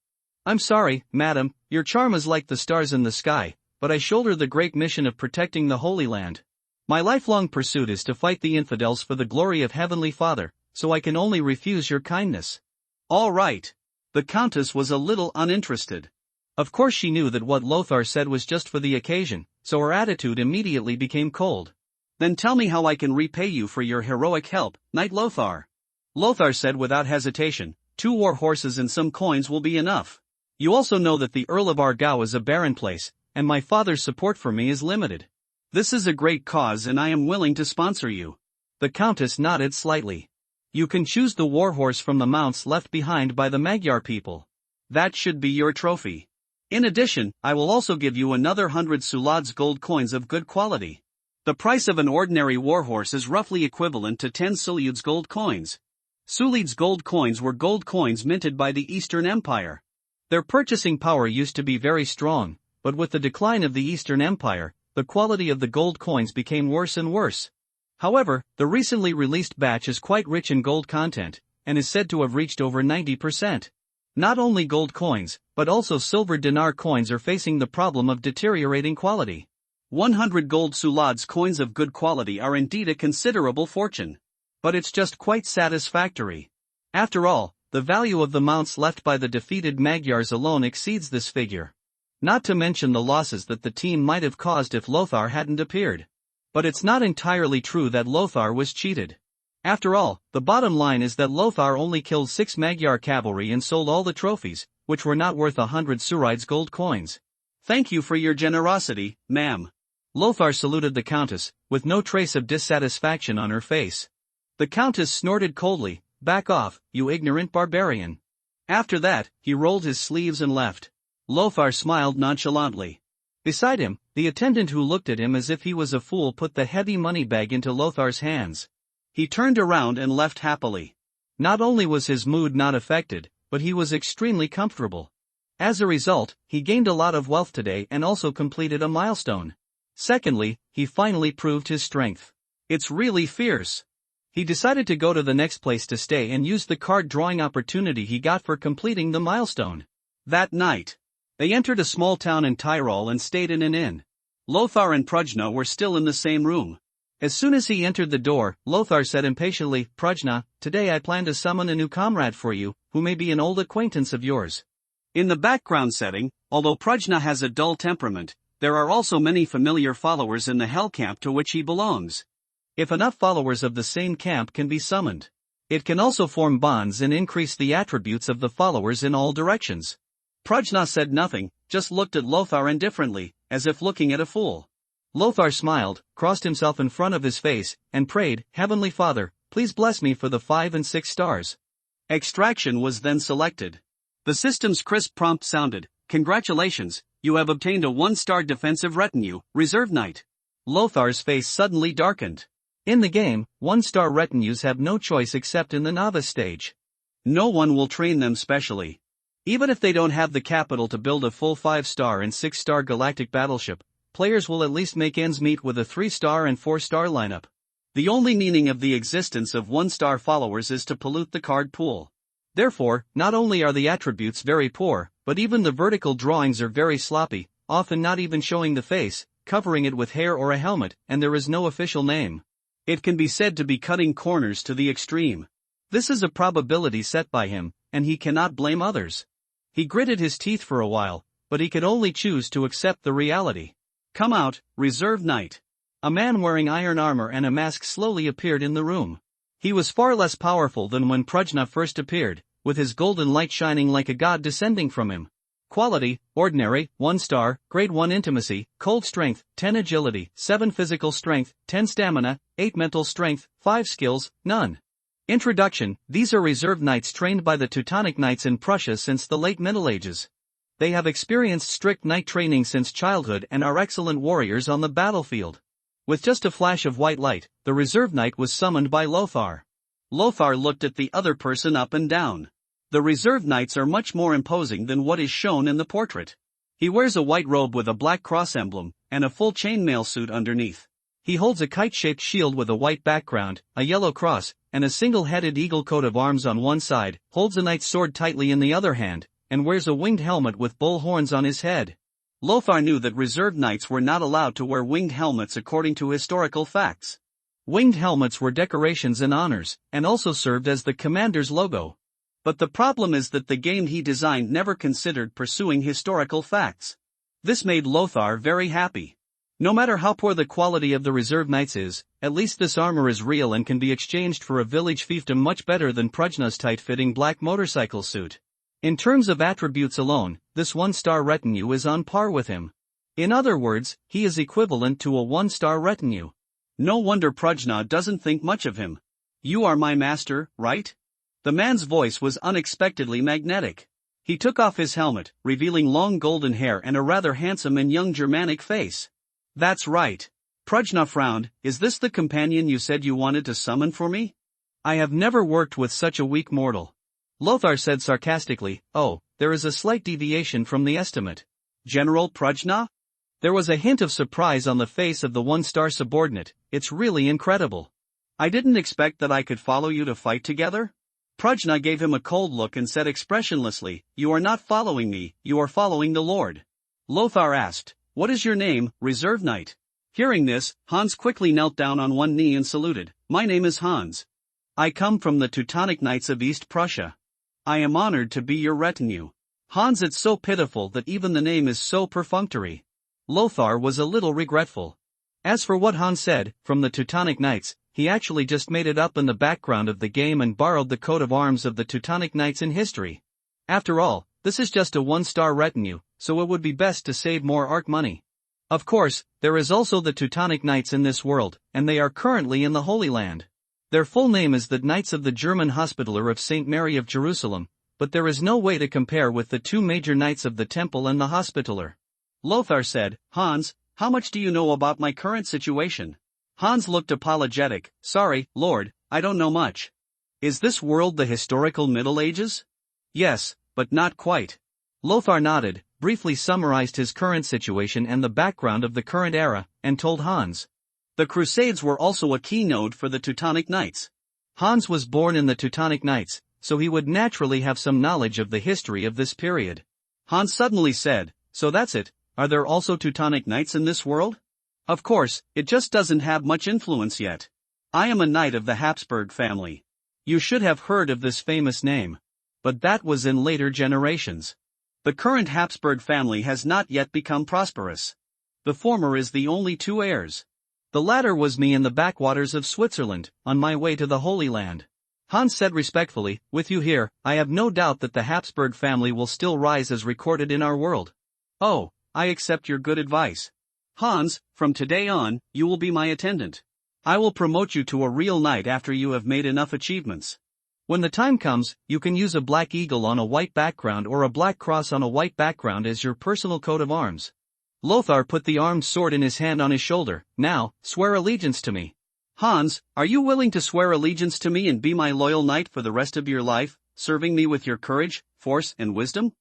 "I'm sorry, madam, your charm is like the stars in the sky, but I shoulder the great mission of protecting the Holy Land. My lifelong pursuit is to fight the infidels for the glory of Heavenly Father, so I can only refuse your kindness." "All right." The Countess was a little uninterested. Of course she knew that what Lothar said was just for the occasion, so her attitude immediately became cold. "Then tell me how I can repay you for your heroic help, Knight Lothar." Lothar said without hesitation, 2 war horses and some coins will be enough. You also know that the Earl of Aargau is a barren place, and my father's support for me is limited. This is a great cause and I am willing to sponsor you." The Countess nodded slightly. "You can choose the warhorse from the mounts left behind by the Magyar people. That should be your trophy. In addition, I will also give you another 100 Sulad's gold coins of good quality. The price of an ordinary warhorse is roughly equivalent to 10 Sulids gold coins. Sulids gold coins were gold coins minted by the Eastern Empire. Their purchasing power used to be very strong, but with the decline of the Eastern Empire, the quality of the gold coins became worse and worse. However, the recently released batch is quite rich in gold content, and is said to have reached over 90%. Not only gold coins, but also silver dinar coins are facing the problem of deteriorating quality. 100 gold Sulad's coins of good quality are indeed a considerable fortune. But it's just quite satisfactory. After all, the value of the mounts left by the defeated Magyars alone exceeds this figure. Not to mention the losses that the team might have caused if Lothar hadn't appeared. But it's not entirely true that Lothar was cheated. After all, the bottom line is that Lothar only killed 6 Magyar cavalry and sold all the trophies, which were not worth 100 Surides gold coins. "Thank you for your generosity, ma'am. Lothar saluted the Countess, with no trace of dissatisfaction on her face. The Countess snorted coldly, "Back off, you ignorant barbarian." After that, he rolled his sleeves and left. Lothar smiled nonchalantly. Beside him, the attendant who looked at him as if he was a fool put the heavy money bag into Lothar's hands. He turned around and left happily. Not only was his mood not affected, but he was extremely comfortable. As a result, he gained a lot of wealth today and also completed a milestone. Secondly, he finally proved his strength. It's really fierce. He decided to go to the next place to stay and use the card drawing opportunity he got for completing the milestone. That night, they entered a small town in Tyrol and stayed in an inn. Lothar and Prujna were still in the same room. As soon as he entered the door, Lothar said impatiently, "Prujna, today I plan to summon a new comrade for you, who may be an old acquaintance of yours." In the background setting, although Prujna has a dull temperament, there are also many familiar followers in the hell camp to which he belongs. If enough followers of the same camp can be summoned, it can also form bonds and increase the attributes of the followers in all directions. Prujna said nothing, just looked at Lothar indifferently, as if looking at a fool. Lothar smiled, crossed himself in front of his face, and prayed, "Heavenly Father, please bless me for the 5 and 6 stars." Extraction was then selected. The system's crisp prompt sounded, "Congratulations, you have obtained a 1-star defensive retinue, Reserve Knight." Lothar's face suddenly darkened. In the game, 1-star retinues have no choice except in the novice stage. No one will train them specially. Even if they don't have the capital to build a full 5-star and 6-star galactic battleship, players will at least make ends meet with a 3-star and 4-star lineup. The only meaning of the existence of 1-star followers is to pollute the card pool. Therefore, not only are the attributes very poor, but even the vertical drawings are very sloppy, often not even showing the face, covering it with hair or a helmet, and there is no official name. It can be said to be cutting corners to the extreme. This is a probability set by him, and he cannot blame others. He gritted his teeth for a while, but he could only choose to accept the reality. "Come out, Reserve Knight." A man wearing iron armor and a mask slowly appeared in the room. He was far less powerful than when Prujna first appeared, with his golden light shining like a god descending from him. Quality, ordinary, 1-star, grade 1 intimacy, cold strength, 10 agility, 7 physical strength, 10 stamina, 8 mental strength, 5 skills, none. Introduction: these are reserve knights trained by the Teutonic Knights in Prussia since the late Middle Ages. They have experienced strict knight training since childhood and are excellent warriors on the battlefield. With just a flash of white light, the reserve knight was summoned by Lothar. Lothar looked at the other person up and down. The reserve knights are much more imposing than what is shown in the portrait. He wears a white robe with a black cross emblem, and a full chainmail suit underneath. He holds a kite-shaped shield with a white background, a yellow cross, and a single-headed eagle coat of arms on one side, holds a knight's sword tightly in the other hand, and wears a winged helmet with bull horns on his head. Lothar knew that reserve knights were not allowed to wear winged helmets according to historical facts. Winged helmets were decorations and honors, and also served as the commander's logo. But the problem is that the game he designed never considered pursuing historical facts. This made Lothar very happy. No matter how poor the quality of the reserve knights is, at least this armor is real and can be exchanged for a village fiefdom much better than Prujna's tight-fitting black motorcycle suit. In terms of attributes alone, this 1-star retinue is on par with him. In other words, he is equivalent to a 1-star retinue. No wonder Prujna doesn't think much of him. "You are my master, right?" The man's voice was unexpectedly magnetic. He took off his helmet, revealing long golden hair and a rather handsome and young Germanic face. "That's right." Prujna frowned. "Is this the companion you said you wanted to summon for me?" "I have never worked with such a weak mortal." Lothar said sarcastically, "Oh, there is a slight deviation from the estimate." "General Prujna?" There was a hint of surprise on the face of the 1-star subordinate. "It's really incredible. I didn't expect that I could follow you to fight together." Prujna gave him a cold look and said expressionlessly, "You are not following me, you are following the Lord." Lothar asked, "What is your name, Reserve Knight?" Hearing this, Hans quickly knelt down on one knee and saluted. "My name is Hans. I come from the Teutonic Knights of East Prussia. I am honored to be your retinue." Hans, it's so pitiful that even the name is so perfunctory. Lothar was a little regretful. As for what Hans said, from the Teutonic Knights, he actually just made it up in the background of the game and borrowed the coat of arms of the Teutonic Knights in history. After all, this is just a 1-star retinue, so it would be best to save more arc money. Of course, there is also the Teutonic Knights in this world, and they are currently in the Holy Land. Their full name is the Knights of the German Hospitaller of St. Mary of Jerusalem, but there is no way to compare with the two major Knights of the Temple and the Hospitaller. Lothar said, "Hans, how much do you know about my current situation?" Hans looked apologetic. "Sorry, Lord, I don't know much." "Is this world the historical Middle Ages?" "Yes, but not quite." Lothar nodded, briefly summarized his current situation and the background of the current era, and told Hans. The Crusades were also a keynote for the Teutonic Knights. Hans was born in the Teutonic Knights, so he would naturally have some knowledge of the history of this period. Hans suddenly said, "So that's it, are there also Teutonic Knights in this world?" "Of course, it just doesn't have much influence yet. I am a knight of the Habsburg family. You should have heard of this famous name. But that was in later generations. The current Habsburg family has not yet become prosperous. The former is the only two heirs. The latter was me in the backwaters of Switzerland, on my way to the Holy Land." Hans said respectfully, "With you here, I have no doubt that the Habsburg family will still rise as recorded in our world." "Oh, I accept your good advice. Hans, from today on, you will be my attendant. I will promote you to a real knight after you have made enough achievements. When the time comes, you can use a black eagle on a white background or a black cross on a white background as your personal coat of arms." Lothar put the armed sword in his hand on his shoulder. "Now, swear allegiance to me." "Hans, are you willing to swear allegiance to me and be my loyal knight for the rest of your life, serving me with your courage, force, and wisdom?"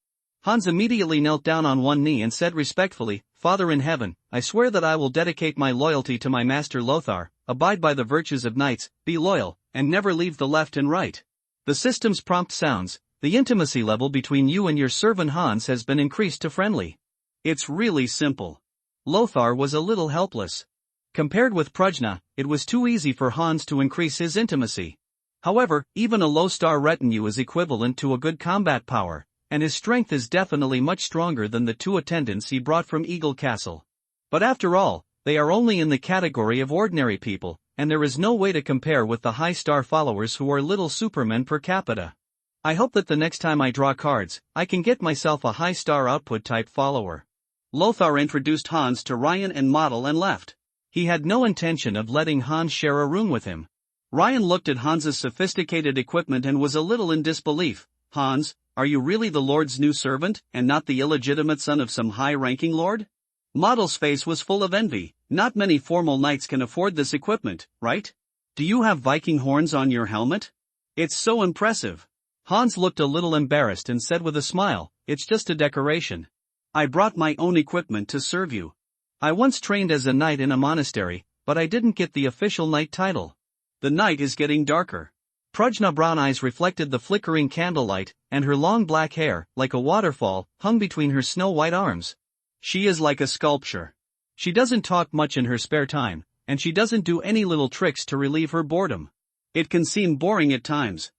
Hans immediately knelt down on one knee and said respectfully, "Father in heaven, I swear that I will dedicate my loyalty to my master Lothar, abide by the virtues of knights, be loyal, and never leave the left and right." The system's prompt sounds, "The intimacy level between you and your servant Hans has been increased to friendly." It's really simple. Lothar was a little helpless. Compared with Prujna, it was too easy for Hans to increase his intimacy. However, even a low-star retinue is equivalent to a good combat power, and his strength is definitely much stronger than the two attendants he brought from Eagle Castle. But after all, they are only in the category of ordinary people, and there is no way to compare with the high-star followers who are little supermen per capita. I hope that the next time I draw cards, I can get myself a high-star output-type follower. Lothar introduced Hans to Ryan and Model and left. He had no intention of letting Hans share a room with him. Ryan looked at Hans's sophisticated equipment and was a little in disbelief. "Hans, are you really the Lord's new servant, and not the illegitimate son of some high-ranking lord?" Model's face was full of envy. "Not many formal knights can afford this equipment, right? Do you have Viking horns on your helmet? It's so impressive." Hans looked a little embarrassed and said with a smile, "It's just a decoration. I brought my own equipment to serve you. I once trained as a knight in a monastery, but I didn't get the official knight title." The night is getting darker. Prujna's brown eyes reflected the flickering candlelight, and her long black hair, like a waterfall, hung between her snow-white arms. She is like a sculpture. She doesn't talk much in her spare time, and she doesn't do any little tricks to relieve her boredom. It can seem boring at times.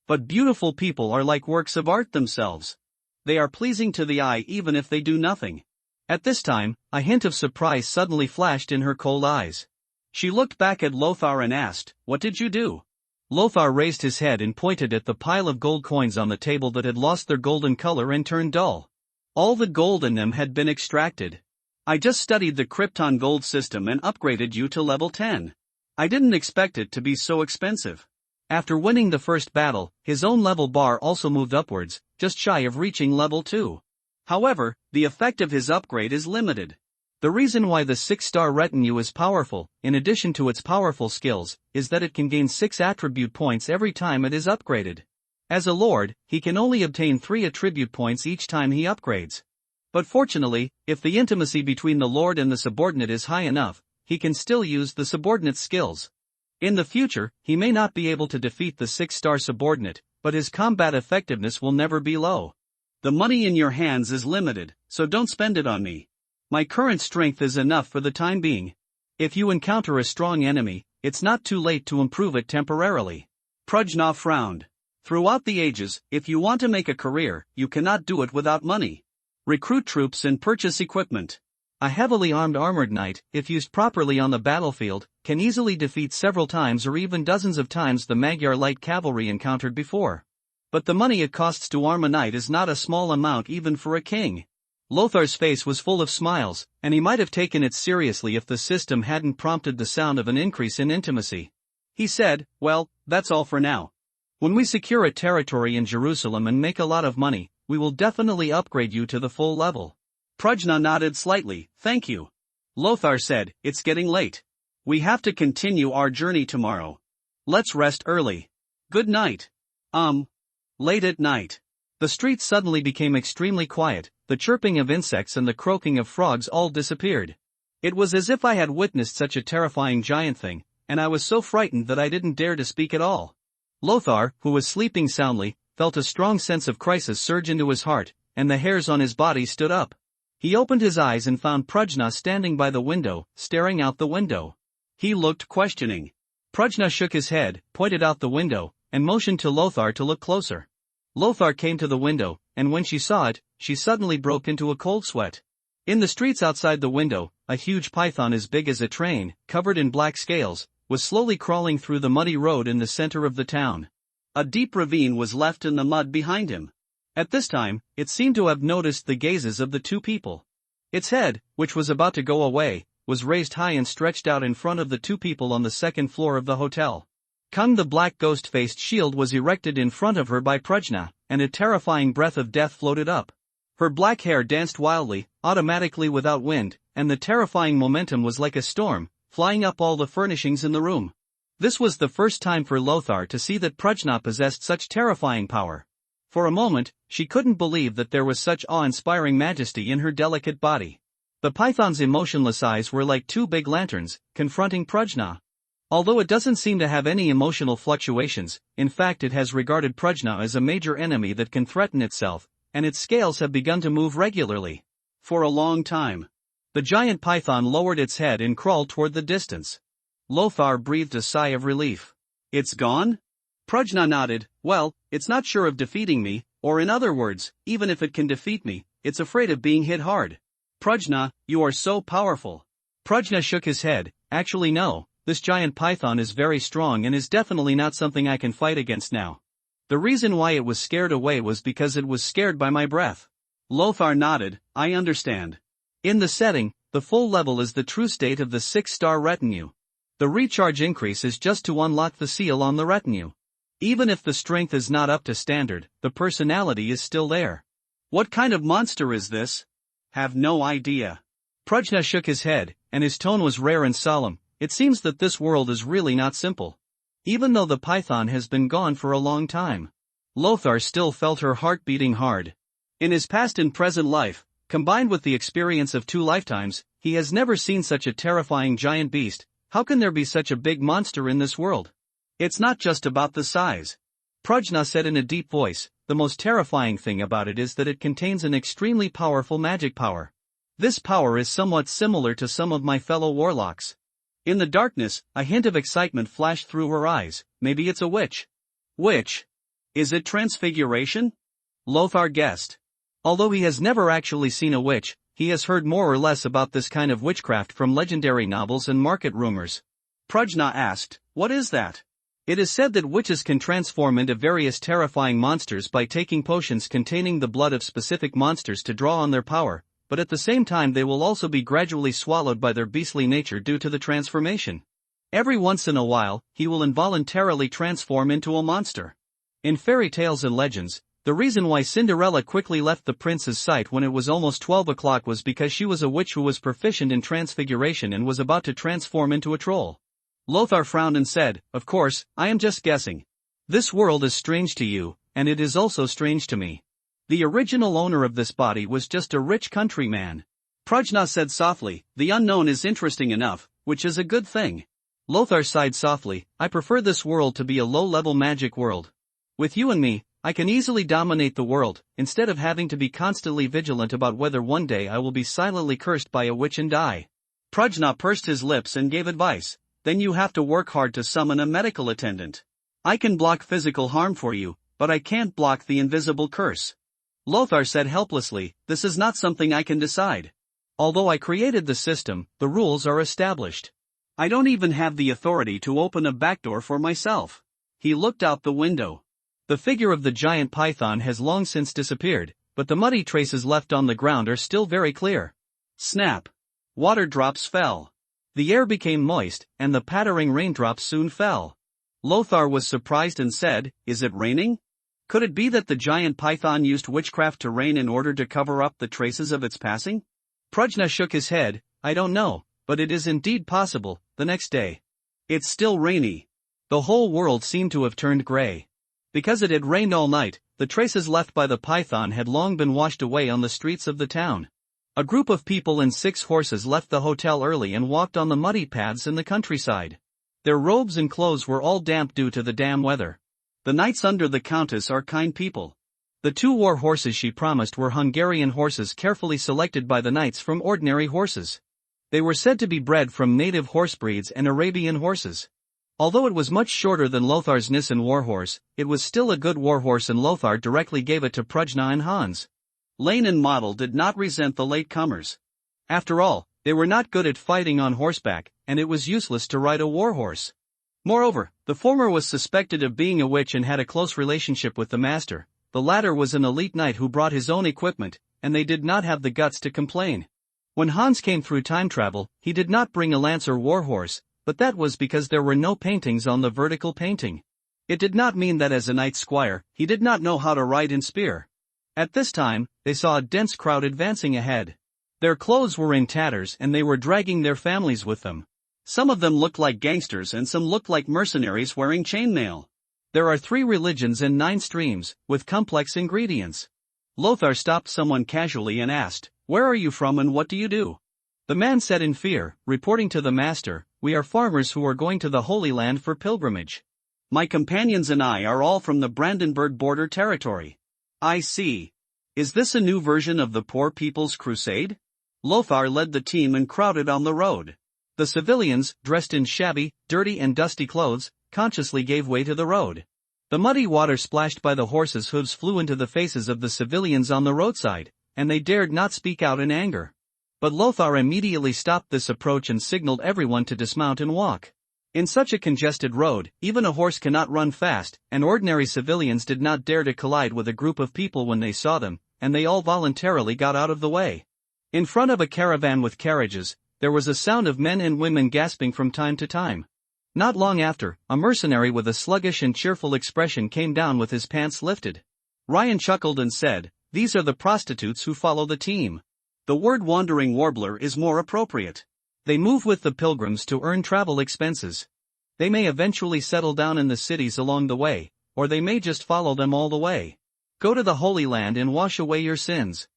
But beautiful people are like works of art themselves. They are pleasing to the eye even if they do nothing. At this time, a hint of surprise suddenly flashed in her cold eyes. She looked back at Lothar and asked, "What did you do?" Lothar raised his head and pointed at the pile of gold coins on the table that had lost their golden color and turned dull. All the gold in them had been extracted. "I just studied the Krypton gold system and upgraded you to level 10. I didn't expect it to be so expensive." After winning the first battle, his own level bar also moved upwards, just shy of reaching level 2. However, the effect of his upgrade is limited. The reason why the 6-star retinue is powerful, in addition to its powerful skills, is that it can gain 6 attribute points every time it is upgraded. As a lord, he can only obtain 3 attribute points each time he upgrades. But fortunately, if the intimacy between the lord and the subordinate is high enough, he can still use the subordinate's skills. In the future, he may not be able to defeat the 6-star subordinate, but his combat effectiveness will never be low. "The money in your hands is limited, so don't spend it on me. My current strength is enough for the time being. If you encounter a strong enemy, it's not too late to improve it temporarily." Prujna frowned. Throughout the ages, if you want to make a career, you cannot do it without money. Recruit troops and purchase equipment. A heavily armed armored knight, if used properly on the battlefield, can easily defeat several times or even dozens of times the Magyar light cavalry encountered before. But the money it costs to arm a knight is not a small amount even for a king. Lothar's face was full of smiles, and he might have taken it seriously if the system hadn't prompted the sound of an increase in intimacy. He said, "Well, that's all for now. When we secure a territory in Jerusalem and make a lot of money, we will definitely upgrade you to the full level." Prajna nodded slightly. "Thank you." Lothar said, "It's getting late. We have to continue our journey tomorrow. Let's rest early. Good night." Late at night. The streets suddenly became extremely quiet, the chirping of insects and the croaking of frogs all disappeared. It was as if I had witnessed such a terrifying giant thing, and I was so frightened that I didn't dare to speak at all. Lothar, who was sleeping soundly, felt a strong sense of crisis surge into his heart, and the hairs on his body stood up. He opened his eyes and found Prajna standing by the window, staring out the window. He looked questioning. Prajna shook his head, pointed out the window, and motioned to Lothar to look closer. Lothar came to the window, and when she saw it, she suddenly broke into a cold sweat. In the streets outside the window, a huge python as big as a train, covered in black scales, was slowly crawling through the muddy road in the center of the town. A deep ravine was left in the mud behind him. At this time, it seemed to have noticed the gazes of the two people. Its head, which was about to go away, was raised high and stretched out in front of the two people on the second floor of the hotel. Kung, the black ghost-faced shield, was erected in front of her by Prajna, and a terrifying breath of death floated up. Her black hair danced wildly, automatically without wind, and the terrifying momentum was like a storm, flying up all the furnishings in the room. This was the first time for Lothar to see that Prajna possessed such terrifying power. For a moment, she couldn't believe that there was such awe-inspiring majesty in her delicate body. The python's emotionless eyes were like two big lanterns, confronting Prajna. Although it doesn't seem to have any emotional fluctuations, in fact it has regarded Prajna as a major enemy that can threaten itself, and its scales have begun to move regularly. For a long time. The giant python lowered its head and crawled toward the distance. Lothar breathed a sigh of relief. "It's gone?" Prajna nodded. "Well, it's not sure of defeating me, or in other words, even if it can defeat me, it's afraid of being hit hard." "Prajna, you are so powerful." Prajna shook his head. "Actually no. This giant python is very strong and is definitely not something I can fight against now. The reason why it was scared away was because it was scared by my breath." Lothar nodded. "I understand. In the setting, the full level is the true state of the 6-star retinue. The recharge increase is just to unlock the seal on the retinue. Even if the strength is not up to standard, the personality is still there." "What kind of monster is this?" "Have no idea." Prajna shook his head, and his tone was rare and solemn. "It seems that this world is really not simple. Even though the python has been gone for a long time." Lothar still felt her heart beating hard. In his past and present life, combined with the experience of 2 lifetimes, he has never seen such a terrifying giant beast. How can there be such a big monster in this world? "It's not just about the size," Prajna said in a deep voice. "The most terrifying thing about it is that it contains an extremely powerful magic power. This power is somewhat similar to some of my fellow warlocks." In the darkness, a hint of excitement flashed through her eyes. "Maybe it's a witch." "Witch? Is it transfiguration?" Lothar guessed. Although he has never actually seen a witch, he has heard more or less about this kind of witchcraft from legendary novels and market rumors. Prajna asked, "What is that?" "It is said that witches can transform into various terrifying monsters by taking potions containing the blood of specific monsters to draw on their power, but at the same time they will also be gradually swallowed by their beastly nature due to the transformation. Every once in a while, he will involuntarily transform into a monster. In fairy tales and legends, the reason why Cinderella quickly left the prince's sight when it was almost 12 o'clock was because she was a witch who was proficient in transfiguration and was about to transform into a troll." Lothar frowned and said, "Of course, I am just guessing. This world is strange to you, and it is also strange to me. The original owner of this body was just a rich countryman." Prajna said softly, "The unknown is interesting enough, which is a good thing." Lothar sighed softly. "I prefer this world to be a low-level magic world. With you and me, I can easily dominate the world, instead of having to be constantly vigilant about whether one day I will be silently cursed by a witch and die." Prajna pursed his lips and gave advice. "Then you have to work hard to summon a medical attendant. I can block physical harm for you, but I can't block the invisible curse." Lothar said helplessly, "This is not something I can decide. Although I created the system, the rules are established. I don't even have the authority to open a backdoor for myself." He looked out the window. The figure of the giant python has long since disappeared, but the muddy traces left on the ground are still very clear. Snap! Water drops fell. The air became moist, and the pattering raindrops soon fell. Lothar was surprised and said, "Is it raining? Could it be that the giant python used witchcraft to rain in order to cover up the traces of its passing?" Prajna shook his head. "I don't know, but it is indeed possible." The next day, it's still rainy. The whole world seemed to have turned gray. Because it had rained all night, the traces left by the python had long been washed away on the streets of the town. A group of people and 6 horses left the hotel early and walked on the muddy paths in the countryside. Their robes and clothes were all damp due to the damn weather. The knights under the countess are kind people. The 2 war horses she promised were Hungarian horses carefully selected by the knights from ordinary horses. They were said to be bred from native horse breeds and Arabian horses. Although it was much shorter than Lothar's Nissen warhorse, it was still a good warhorse and Lothar directly gave it to Prajna and Hans. Lane and Model did not resent the latecomers. After all, they were not good at fighting on horseback, and it was useless to ride a warhorse. Moreover, the former was suspected of being a witch and had a close relationship with the master. The latter was an elite knight who brought his own equipment, and they did not have the guts to complain. When Hans came through time travel, he did not bring a lance or warhorse, but that was because there were no paintings on the vertical painting. It did not mean that as a knight squire, he did not know how to ride and spear. At this time, they saw a dense crowd advancing ahead. Their clothes were in tatters and they were dragging their families with them. Some of them looked like gangsters and some looked like mercenaries wearing chainmail. There are 3 religions and 9 streams, with complex ingredients. Lothar stopped someone casually and asked, "Where are you from and what do you do?" The man said in fear, reporting to the master, "We are farmers who are going to the Holy Land for pilgrimage. My companions and I are all from the Brandenburg border territory." "I see. Is this a new version of the Poor People's Crusade?" Lothar led the team and crowded on the road. The civilians, dressed in shabby, dirty and dusty clothes, consciously gave way to the road. The muddy water splashed by the horses' hooves flew into the faces of the civilians on the roadside, and they dared not speak out in anger. But Lothar immediately stopped this approach and signaled everyone to dismount and walk. In such a congested road, even a horse cannot run fast, and ordinary civilians did not dare to collide with a group of people when they saw them, and they all voluntarily got out of the way. In front of a caravan with carriages, there was a sound of men and women gasping from time to time. Not long after, a mercenary with a sluggish and cheerful expression came down with his pants lifted. Ryan chuckled and said, "These are the prostitutes who follow the team." The word wandering warbler is more appropriate. They move with the pilgrims to earn travel expenses. They may eventually settle down in the cities along the way, or they may just follow them all the way. Go to the Holy Land and wash away your sins.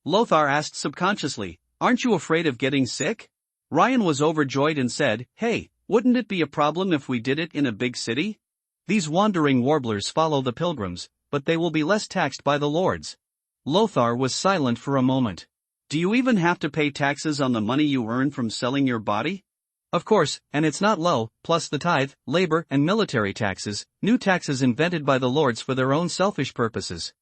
Lothar asked subconsciously, "Aren't you afraid of getting sick?" Ryan was overjoyed and said, "Hey, wouldn't it be a problem if we did it in a big city? These wandering warblers follow the pilgrims, but they will be less taxed by the lords." Lothar was silent for a moment. "Do you even have to pay taxes on the money you earn from selling your body?" "Of course, and it's not low, plus the tithe, labor and military taxes, new taxes invented by the lords for their own selfish purposes."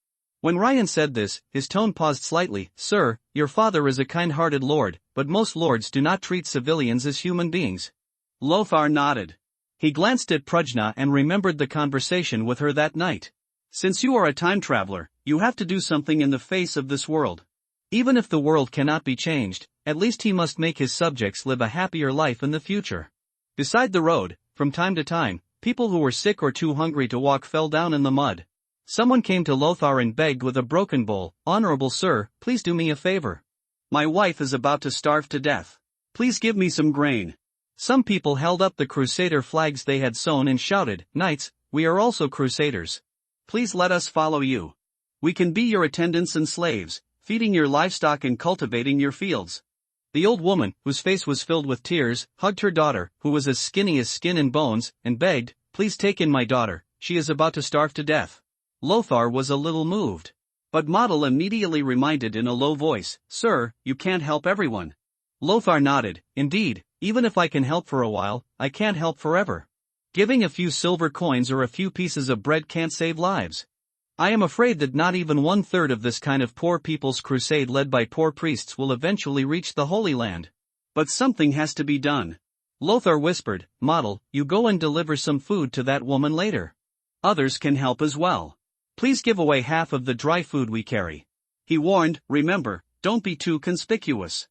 When Ryan said this, his tone paused slightly. "Sir, your father is a kind-hearted lord, but most lords do not treat civilians as human beings." Lothar nodded. He glanced at Prajna and remembered the conversation with her that night. "Since you are a time traveler, you have to do something in the face of this world. Even if the world cannot be changed, at least he must make his subjects live a happier life in the future." Beside the road, from time to time, people who were sick or too hungry to walk fell down in the mud. Someone came to Lothar and begged with a broken bowl, "Honorable sir, please do me a favor. My wife is about to starve to death. Please give me some grain." Some people held up the crusader flags they had sewn and shouted, "Knights, we are also crusaders. Please let us follow you. We can be your attendants and slaves, feeding your livestock and cultivating your fields." The old woman, whose face was filled with tears, hugged her daughter, who was as skinny as skin and bones, and begged, "Please take in my daughter, she is about to starve to death." Lothar was a little moved. But Model immediately reminded in a low voice, "Sir, you can't help everyone." Lothar nodded, "Indeed, even if I can help for a while, I can't help forever. Giving a few silver coins or a few pieces of bread can't save lives. I am afraid that not even 1/3 of this kind of poor people's crusade led by poor priests will eventually reach the Holy Land. But something has to be done." Lothar whispered, "Model, you go and deliver some food to that woman later. Others can help as well. Please give away half of the dry food we carry." He warned, remember, don't be too conspicuous.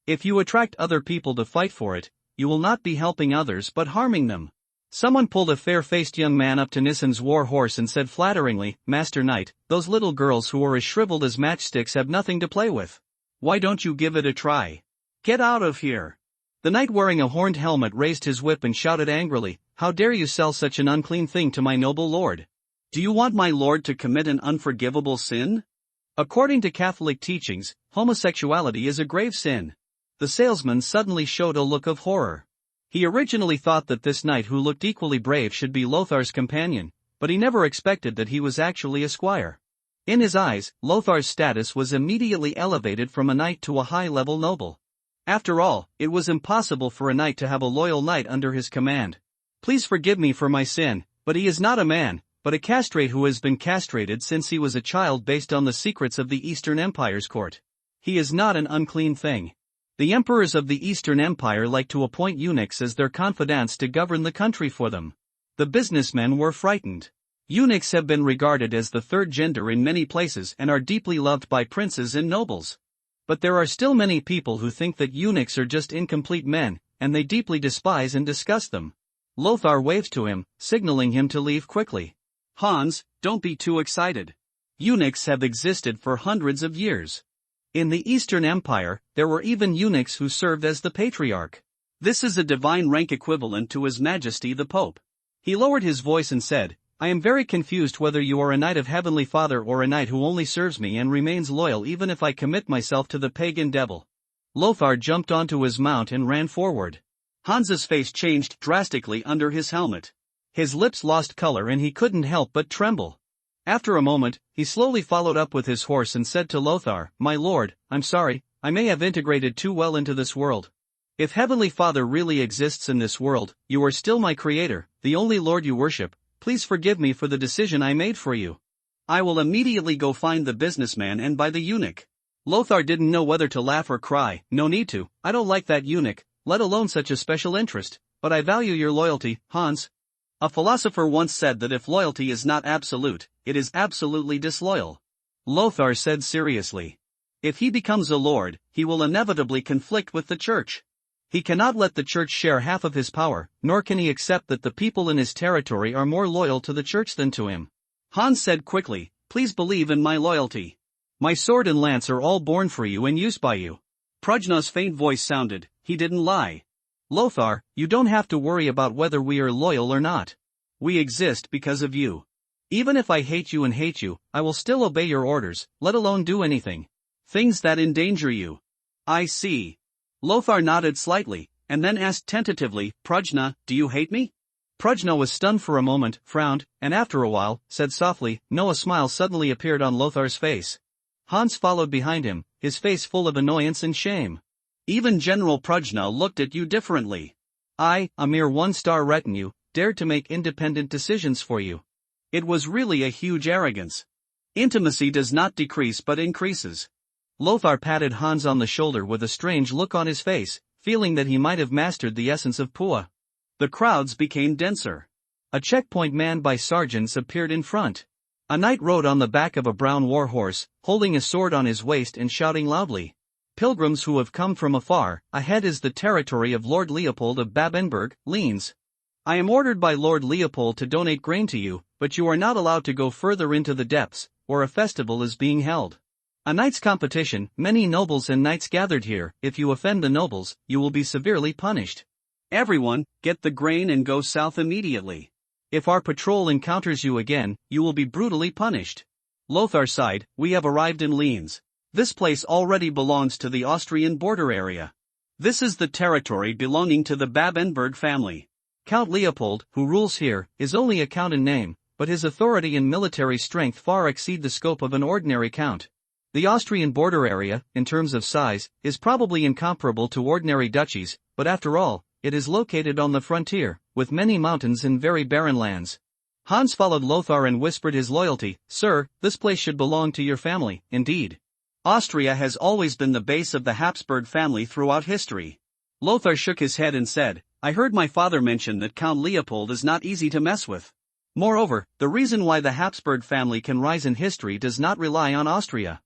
If you attract other people to fight for it, you will not be helping others but harming them. Someone pulled a fair-faced young man up to Nissan's war horse and said flatteringly, Master Knight, those little girls who are as shriveled as matchsticks have nothing to play with. Why don't you give it a try? Get out of here. The knight wearing a horned helmet raised his whip and shouted angrily, How dare you sell such an unclean thing to my noble lord? Do you want my lord to commit an unforgivable sin? According to Catholic teachings, homosexuality is a grave sin. The salesman suddenly showed a look of horror. He originally thought that this knight who looked equally brave should be Lothar's companion, but he never expected that he was actually a squire. In his eyes, Lothar's status was immediately elevated from a knight to a high-level noble. After all, it was impossible for a knight to have a loyal knight under his command. Please forgive me for my sin, but he is not a man, but a castrate who has been castrated since he was a child based on the secrets of the Eastern Empire's court. He is not an unclean thing. The emperors of the Eastern Empire like to appoint eunuchs as their confidants to govern the country for them. The businessmen were frightened. Eunuchs have been regarded as the third gender in many places and are deeply loved by princes and nobles. But there are still many people who think that eunuchs are just incomplete men, and they deeply despise and disgust them. Lothar waves to him, signaling him to leave quickly. Hans, don't be too excited. Eunuchs have existed for hundreds of years. In the Eastern Empire, there were even eunuchs who served as the patriarch. This is a divine rank equivalent to His Majesty the Pope. He lowered his voice and said, I am very confused whether you are a knight of Heavenly Father or a knight who only serves me and remains loyal even if I commit myself to the pagan devil. Lothar jumped onto his mount and ran forward. Hans's face changed drastically under his helmet. His lips lost color and he couldn't help but tremble. After a moment, he slowly followed up with his horse and said to Lothar, My lord, I'm sorry, I may have integrated too well into this world. If Heavenly Father really exists in this world, you are still my creator, the only Lord you worship. Please forgive me for the decision I made for you. I will immediately go find the businessman and buy the eunuch. Lothar didn't know whether to laugh or cry. No need to, I don't like that eunuch, let alone such a special interest, but I value your loyalty, Hans. A philosopher once said that if loyalty is not absolute, it is absolutely disloyal. Lothar said seriously. If he becomes a lord, he will inevitably conflict with the church. He cannot let the church share half of his power, nor can he accept that the people in his territory are more loyal to the church than to him. Hans said quickly, Please believe in my loyalty. My sword and lance are all born for you and used by you. Prajna's faint voice sounded, he didn't lie. Lothar, you don't have to worry about whether we are loyal or not. We exist because of you. Even if I hate you, I will still obey your orders, let alone do anything. Things that endanger you. I see. Lothar nodded slightly, and then asked tentatively, Prajna, do you hate me? Prajna was stunned for a moment, frowned, and after a while, said softly, No. A smile suddenly appeared on Lothar's face. Hans followed behind him, his face full of annoyance and shame. Even General Prajna looked at you differently. I, a mere one-star retinue, dared to make independent decisions for you. It was really a huge arrogance. Intimacy does not decrease but increases. Lothar patted Hans on the shoulder with a strange look on his face, feeling that he might have mastered the essence of Pua. The crowds became denser. A checkpoint manned by sergeants appeared in front. A knight rode on the back of a brown war horse, holding a sword on his waist and shouting loudly. Pilgrims who have come from afar, ahead is the territory of Lord Leopold of Babenberg, Liens. I am ordered by Lord Leopold to donate grain to you, but you are not allowed to go further into the depths, or a festival is being held. A knight's competition, many nobles and knights gathered here, if you offend the nobles, you will be severely punished. Everyone, get the grain and go south immediately. If our patrol encounters you again, you will be brutally punished. Lothar sighed, we have arrived in Liens. This place already belongs to the Austrian border area. This is the territory belonging to the Babenberg family. Count Leopold, who rules here, is only a count in name, but his authority and military strength far exceed the scope of an ordinary count. The Austrian border area, in terms of size, is probably incomparable to ordinary duchies, but after all, it is located on the frontier, with many mountains and very barren lands. Hans followed Lothar and whispered his loyalty, Sir, this place should belong to your family, indeed. Austria has always been the base of the Habsburg family throughout history. Lothar shook his head and said, I heard my father mention that Count Leopold is not easy to mess with. Moreover, the reason why the Habsburg family can rise in history does not rely on Austria.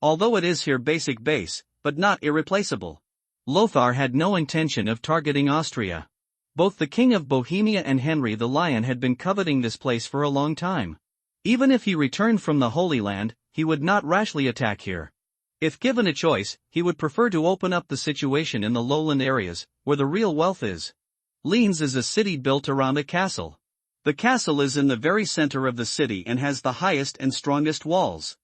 although it is here basic base, but not irreplaceable. Lothar had no intention of targeting Austria. Both the King of Bohemia and Henry the Lion had been coveting this place for a long time. Even if he returned from the Holy Land, he would not rashly attack here. If given a choice, he would prefer to open up the situation in the lowland areas, where the real wealth is. Linz is a city built around a castle. The castle is in the very center of the city and has the highest and strongest walls.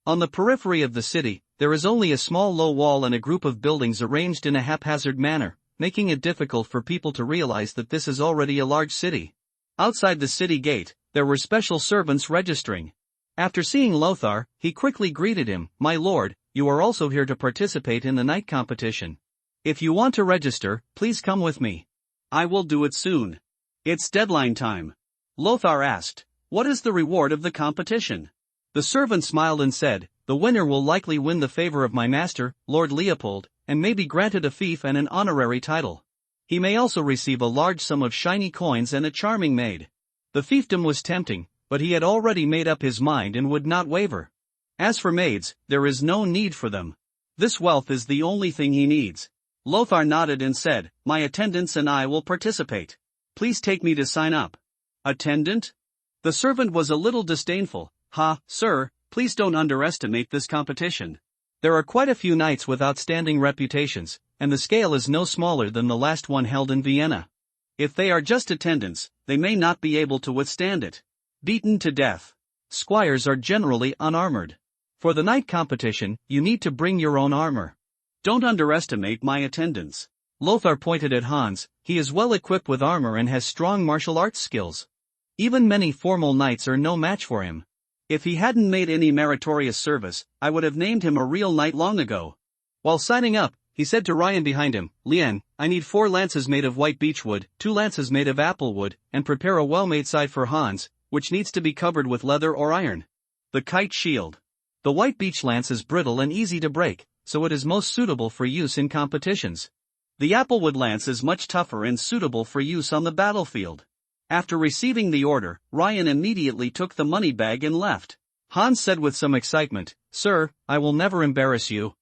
On the periphery of the city, there is only a small low wall and a group of buildings arranged in a haphazard manner, making it difficult for people to realize that this is already a large city. Outside the city gate, there were special servants registering. After seeing Lothar, he quickly greeted him, "My lord, you are also here to participate in the night competition. If you want to register, please come with me." "I will do it soon. It's deadline time." Lothar asked, "What is the reward of the competition?" The servant smiled and said, "The winner will likely win the favor of my master, Lord Leopold, and may be granted a fief and an honorary title. He may also receive a large sum of shiny coins and a charming maid." The fiefdom was tempting, but he had already made up his mind and would not waver. As for maids, there is no need for them. This wealth is the only thing he needs. Lothar nodded and said, "My attendants and I will participate. Please take me to sign up." "Attendant?" The servant was a little disdainful. "Ha, sir, please don't underestimate this competition. There are quite a few knights with outstanding reputations, and the scale is no smaller than the last one held in Vienna. If they are just attendants, they may not be able to withstand it. Beaten to death. Squires are generally unarmored. For the night competition, you need to bring your own armor. Don't underestimate my attendants." Lothar pointed at Hans. "He is well equipped with armor and has strong martial arts skills. Even many formal knights are no match for him. If he hadn't made any meritorious service, I would have named him a real knight long ago." While signing up, he said to Ryan behind him, "Lien, I need 4 lances made of white beechwood, 2 lances made of apple wood, and prepare a well-made side for Hans, which needs to be covered with leather or iron. The kite shield. The white beech lance is brittle and easy to break, so it is most suitable for use in competitions. The applewood lance is much tougher and suitable for use on the battlefield." After receiving the order, Ryan immediately took the money bag and left. Hans said with some excitement, "Sir, I will never embarrass you."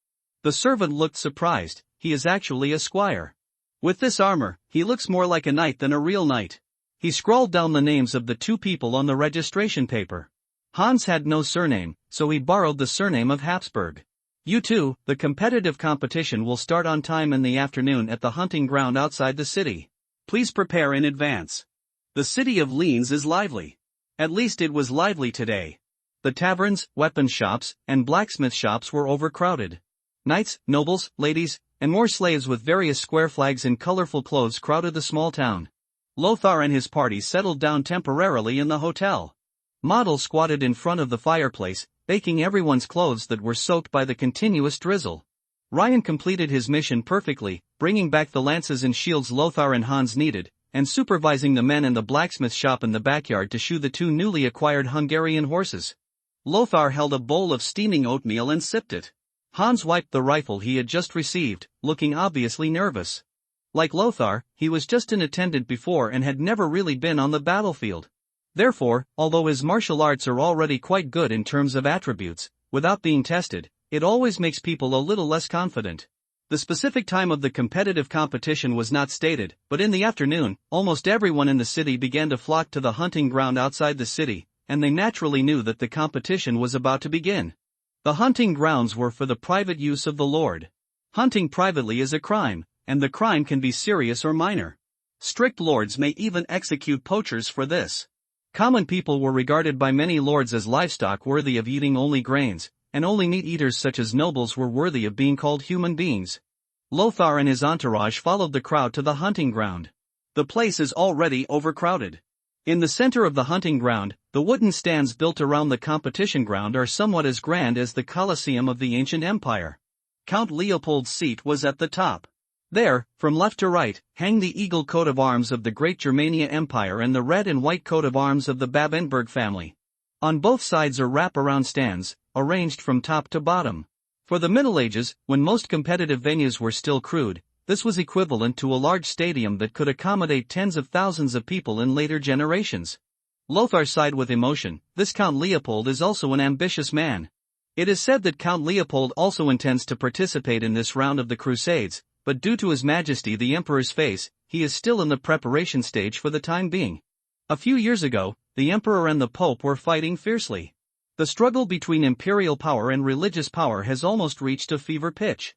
The servant looked surprised. He is actually a squire. With this armor, he looks more like a knight than a real knight. He scrawled down the names of the 2 people on the registration paper. Hans had no surname, so he borrowed the surname of Habsburg. "You two, the competitive competition will start on time in the afternoon at the hunting ground outside the city. Please prepare in advance." The city of Linz is lively. At least it was lively today. The taverns, weapon shops, and blacksmith shops were overcrowded. Knights, nobles, ladies, and more slaves with various square flags and colorful clothes crowded the small town. Lothar and his party settled down temporarily in the hotel. Models squatted in front of the fireplace, baking everyone's clothes that were soaked by the continuous drizzle. Ryan completed his mission perfectly, bringing back the lances and shields Lothar and Hans needed, and supervising the men in the blacksmith shop in the backyard to shoe the 2 newly acquired Hungarian horses. Lothar held a bowl of steaming oatmeal and sipped it. Hans wiped the rifle he had just received, looking obviously nervous. Like Lothar, he was just an attendant before and had never really been on the battlefield. Therefore, although his martial arts are already quite good in terms of attributes, without being tested, it always makes people a little less confident. The specific time of the competitive competition was not stated, but in the afternoon, almost everyone in the city began to flock to the hunting ground outside the city, and they naturally knew that the competition was about to begin. The hunting grounds were for the private use of the lord. Hunting privately is a crime, and the crime can be serious or minor. Strict lords may even execute poachers for this. Common people were regarded by many lords as livestock worthy of eating only grains, and only meat-eaters such as nobles were worthy of being called human beings. Lothar and his entourage followed the crowd to the hunting ground. The place is already overcrowded. In the center of the hunting ground, the wooden stands built around the competition ground are somewhat as grand as the Colosseum of the ancient empire. Count Leopold's seat was at the top. There, from left to right, hang the eagle coat of arms of the Great Germania Empire and the red and white coat of arms of the Babenberg family. On both sides are wrap-around stands, arranged from top to bottom. For the Middle Ages, when most competitive venues were still crude, this was equivalent to a large stadium that could accommodate tens of thousands of people in later generations. Lothar sighed with emotion. This Count Leopold is also an ambitious man. It is said that Count Leopold also intends to participate in this round of the Crusades, but due to His Majesty the Emperor's face, he is still in the preparation stage for the time being. A few years ago, the Emperor and the Pope were fighting fiercely. The struggle between imperial power and religious power has almost reached a fever pitch.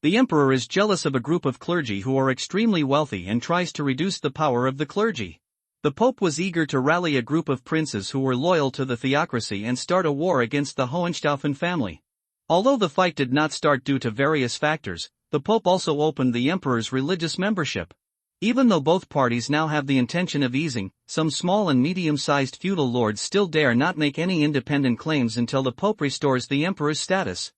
The Emperor is jealous of a group of clergy who are extremely wealthy and tries to reduce the power of the clergy. The Pope was eager to rally a group of princes who were loyal to the theocracy and start a war against the Hohenstaufen family. Although the fight did not start due to various factors, the Pope also opened the Emperor's religious membership. Even though both parties now have the intention of easing, some small and medium-sized feudal lords still dare not make any independent claims until the Pope restores the Emperor's status.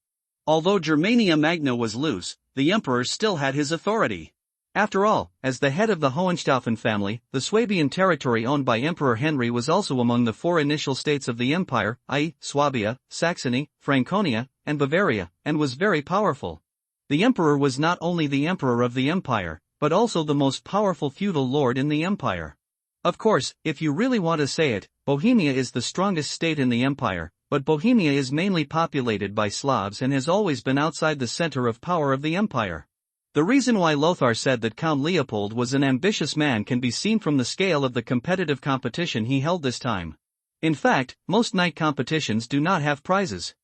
Although Germania Magna was loose, the Emperor still had his authority. After all, as the head of the Hohenstaufen family, the Swabian territory owned by Emperor Henry was also among the four initial states of the empire, i.e., Swabia, Saxony, Franconia, and Bavaria, and was very powerful. The emperor was not only the emperor of the empire, but also the most powerful feudal lord in the empire. Of course, if you really want to say it, Bohemia is the strongest state in the empire, but Bohemia is mainly populated by Slavs and has always been outside the center of power of the empire. The reason why Lothar said that Count Leopold was an ambitious man can be seen from the scale of the competitive competition he held this time. In fact, most knight competitions do not have prizes.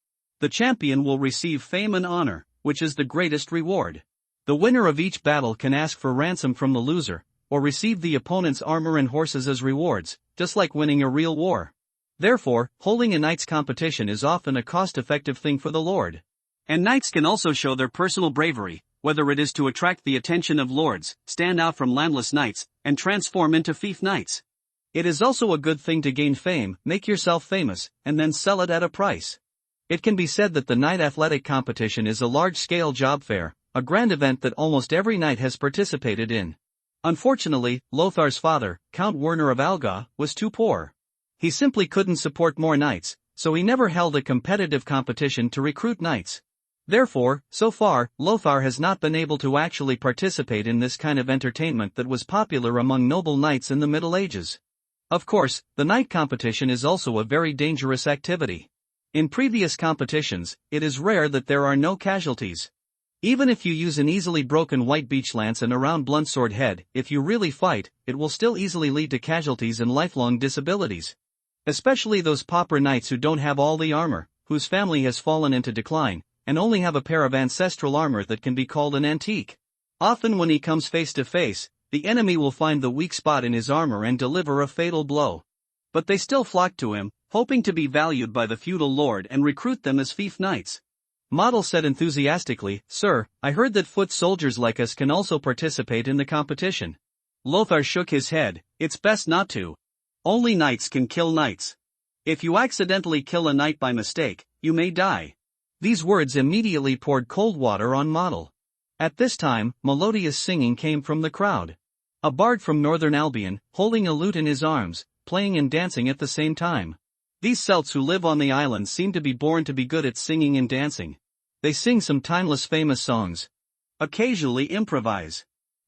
The champion will receive fame and honor, which is the greatest reward. The winner of each battle can ask for ransom from the loser, or receive the opponent's armor and horses as rewards, just like winning a real war. Therefore, holding a knight's competition is often a cost-effective thing for the lord. And knights can also show their personal bravery, whether it is to attract the attention of lords, stand out from landless knights, and transform into fief knights. It is also a good thing to gain fame, make yourself famous, and then sell it at a price. It can be said that the knight athletic competition is a large-scale job fair, a grand event that almost every knight has participated in. Unfortunately, Lothar's father, Count Werner of Allgäu, was too poor. He simply couldn't support more knights, so he never held a competitive competition to recruit knights. Therefore, so far, Lothar has not been able to actually participate in this kind of entertainment that was popular among noble knights in the Middle Ages. Of course, the knight competition is also a very dangerous activity. In previous competitions, it is rare that there are no casualties. Even if you use an easily broken white beech lance and a round blunt sword head, if you really fight, it will still easily lead to casualties and lifelong disabilities. Especially those pauper knights who don't have all the armor, whose family has fallen into decline, and only have a pair of ancestral armor that can be called an antique. Often when he comes face to face, the enemy will find the weak spot in his armor and deliver a fatal blow. But they still flock to him, hoping to be valued by the feudal lord and recruit them as fief knights. Model said enthusiastically, "Sir, I heard that foot soldiers like us can also participate in the competition." Lothar shook his head, "It's best not to. Only knights can kill knights. If you accidentally kill a knight by mistake, you may die." These words immediately poured cold water on Model. At this time, melodious singing came from the crowd. A bard from northern Albion, holding a lute in his arms, playing and dancing at the same time. These Celts who live on the island seem to be born to be good at singing and dancing. They sing some timeless famous songs. Occasionally improvise.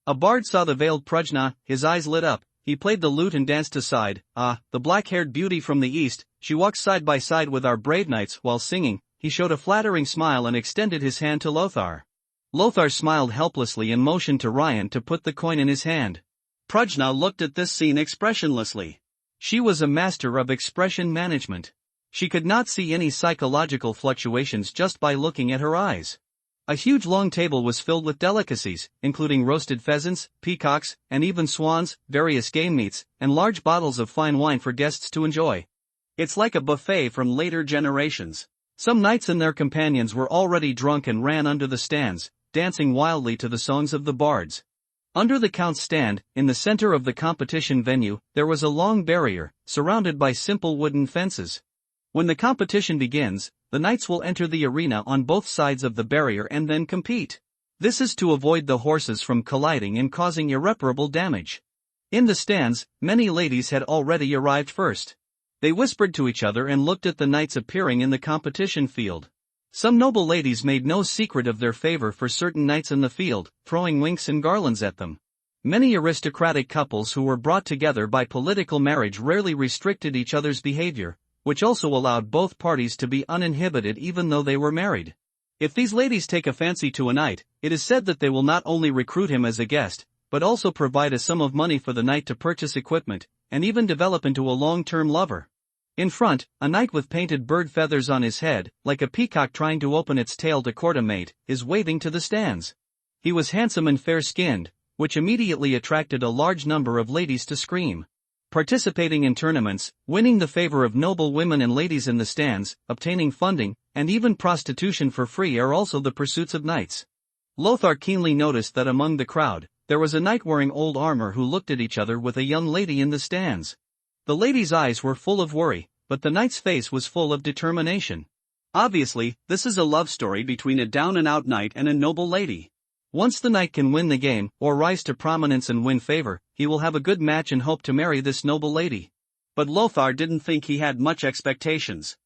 A bard saw the veiled Prujna, his eyes lit up, he played the lute and danced aside. "Ah, the black-haired beauty from the east, she walks side by side with our brave knights." While singing, he showed a flattering smile and extended his hand to Lothar. Lothar smiled helplessly and motioned to Ryan to put the coin in his hand. Prujna looked at this scene expressionlessly. She was a master of expression management. She could not see any psychological fluctuations just by looking at her eyes. A huge long table was filled with delicacies, including roasted pheasants, peacocks, and even swans, various game meats, and large bottles of fine wine for guests to enjoy. It's like a buffet from later generations. Some knights and their companions were already drunk and ran under the stands, dancing wildly to the songs of the bards. Under the count's stand, in the center of the competition venue, there was a long barrier, surrounded by simple wooden fences. When the competition begins, the knights will enter the arena on both sides of the barrier and then compete. This is to avoid the horses from colliding and causing irreparable damage. In the stands, many ladies had already arrived first. They whispered to each other and looked at the knights appearing in the competition field. Some noble ladies made no secret of their favor for certain knights in the field, throwing winks and garlands at them. Many aristocratic couples who were brought together by political marriage rarely restricted each other's behavior, which also allowed both parties to be uninhibited even though they were married. If these ladies take a fancy to a knight, it is said that they will not only recruit him as a guest, but also provide a sum of money for the knight to purchase equipment, and even develop into a long-term lover. In front, a knight with painted bird feathers on his head, like a peacock trying to open its tail to court a mate, is waving to the stands. He was handsome and fair-skinned, which immediately attracted a large number of ladies to scream. Participating in tournaments, winning the favor of noble women and ladies in the stands, obtaining funding, and even prostitution for free are also the pursuits of knights. Lothar keenly noticed that among the crowd, there was a knight wearing old armor who looked at each other with a young lady in the stands. The lady's eyes were full of worry, but the knight's face was full of determination. Obviously, this is a love story between a down-and-out knight and a noble lady. Once the knight can win the game, or rise to prominence and win favor, he will have a good match and hope to marry this noble lady. But Lothar didn't think he had much expectations.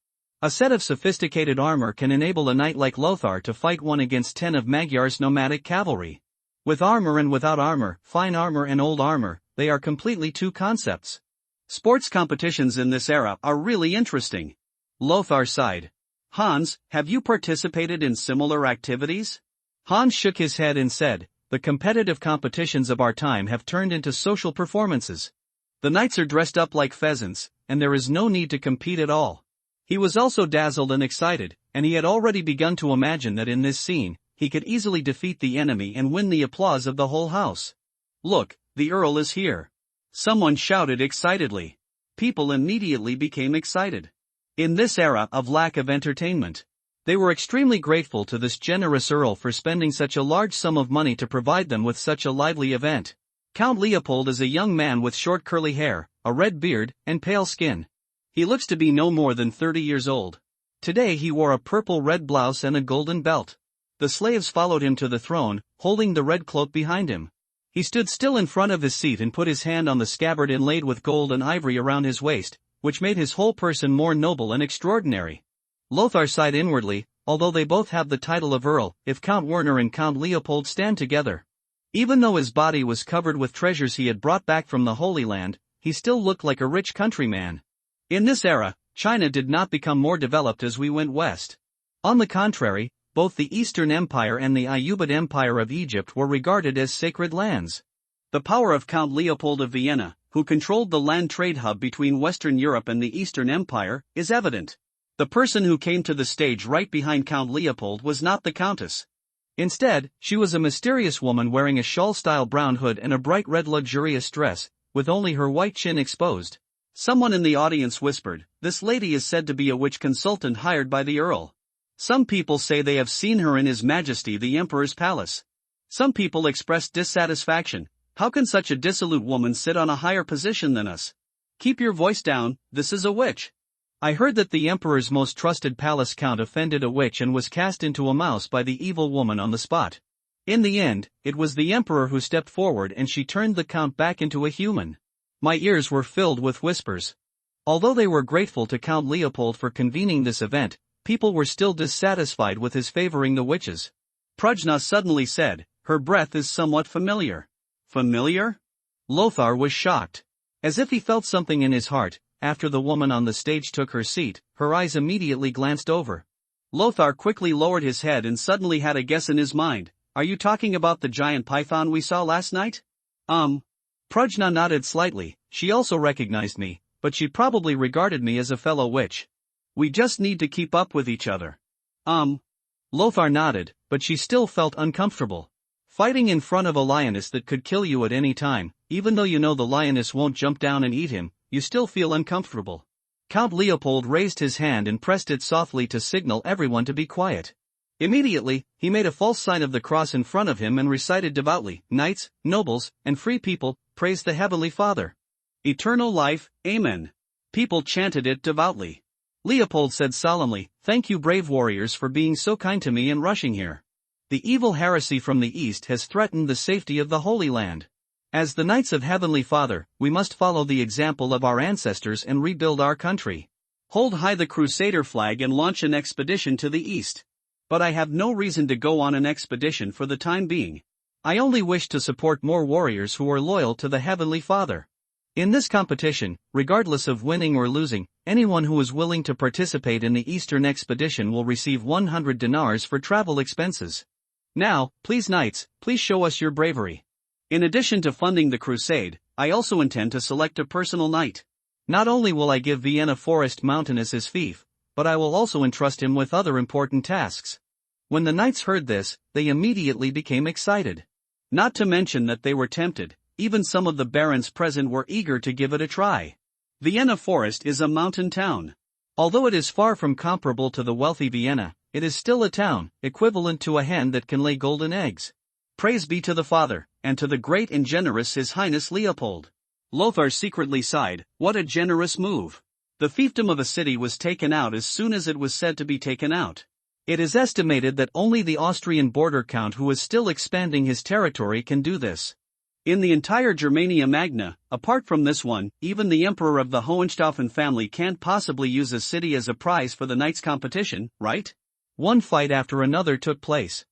A set of sophisticated armor can enable a knight like Lothar to fight 1 against 10 of Magyar's nomadic cavalry. With armor and without armor, fine armor and old armor, they are completely two concepts. Sports competitions in this era are really interesting. Lothar sighed. Hans, have you participated in similar activities? Hans shook his head and said, the competitive competitions of our time have turned into social performances. The knights are dressed up like pheasants, and there is no need to compete at all. He was also dazzled and excited, and he had already begun to imagine that in this scene, he could easily defeat the enemy and win the applause of the whole house. Look, the Earl is here. Someone shouted excitedly. People immediately became excited. In this era of lack of entertainment, they were extremely grateful to this generous Earl for spending such a large sum of money to provide them with such a lively event. Count Leopold is a young man with short curly hair, a red beard, and pale skin. He looks to be no more than 30 years old. Today he wore a purple-red blouse and a golden belt. The slaves followed him to the throne, holding the red cloak behind him. He stood still in front of his seat and put his hand on the scabbard inlaid with gold and ivory around his waist, which made his whole person more noble and extraordinary. Lothar sighed inwardly, although they both have the title of Earl, if Count Werner and Count Leopold stand together. Even though his body was covered with treasures he had brought back from the Holy Land, he still looked like a rich countryman. In this era, China did not become more developed as we went west. On the contrary, both the Eastern Empire and the Ayyubid Empire of Egypt were regarded as sacred lands. The power of Count Leopold of Vienna, who controlled the land trade hub between Western Europe and the Eastern Empire, is evident. The person who came to the stage right behind Count Leopold was not the Countess. Instead, she was a mysterious woman wearing a shawl-style brown hood and a bright red luxurious dress, with only her white chin exposed. Someone in the audience whispered, "This lady is said to be a witch consultant hired by the Earl." Some people say they have seen her in His Majesty the Emperor's palace. Some people expressed dissatisfaction. How can such a dissolute woman sit on a higher position than us? Keep your voice down, this is a witch. I heard that the Emperor's most trusted palace count offended a witch and was cast into a mouse by the evil woman on the spot. In the end, it was the Emperor who stepped forward and she turned the count back into a human. My ears were filled with whispers. Although they were grateful to Count Leopold for convening this event, people were still dissatisfied with his favoring the witches. Prajna suddenly said, "Her breath is somewhat familiar." Familiar? Lothar was shocked. As if he felt something in his heart, after the woman on the stage took her seat, her eyes immediately glanced over. Lothar quickly lowered his head and suddenly had a guess in his mind. "Are you talking about the giant python we saw last night?" Prajna nodded slightly. She also recognized me, but she probably regarded me as a fellow witch. "We just need to keep up with each other." Lothar nodded, but she still felt uncomfortable. Fighting in front of a lioness that could kill you at any time, even though you know the lioness won't jump down and eat him, you still feel uncomfortable. Count Leopold raised his hand and pressed it softly to signal everyone to be quiet. Immediately, he made a false sign of the cross in front of him and recited devoutly, "Knights, nobles, and free people, praise the Heavenly Father. Eternal life, Amen." People chanted it devoutly. Leopold said solemnly, "Thank you brave warriors for being so kind to me and rushing here. The evil heresy from the east has threatened the safety of the Holy Land. As the Knights of Heavenly Father, we must follow the example of our ancestors and rebuild our country. Hold high the Crusader flag and launch an expedition to the east. But I have no reason to go on an expedition for the time being. I only wish to support more warriors who are loyal to the Heavenly Father." In this competition, regardless of winning or losing, anyone who is willing to participate in the Eastern expedition will receive 100 dinars for travel expenses. Now, please knights, please show us your bravery. In addition to funding the crusade, I also intend to select a personal knight. Not only will I give Vienna Forest Mountain as his fief, but I will also entrust him with other important tasks. When the knights heard this, they immediately became excited. Not to mention that they were tempted, even some of the barons present were eager to give it a try. Vienna Forest is a mountain town. Although it is far from comparable to the wealthy Vienna, it is still a town, equivalent to a hen that can lay golden eggs. Praise be to the Father, and to the great and generous His Highness Leopold. Lothar secretly sighed, what a generous move. The fiefdom of a city was taken out as soon as it was said to be taken out. It is estimated that only the Austrian border count who is still expanding his territory can do this. In the entire Germania Magna, apart from this one, even the Emperor of the Hohenstaufen family can't possibly use a city as a prize for the knights competition, right? One fight after another took place.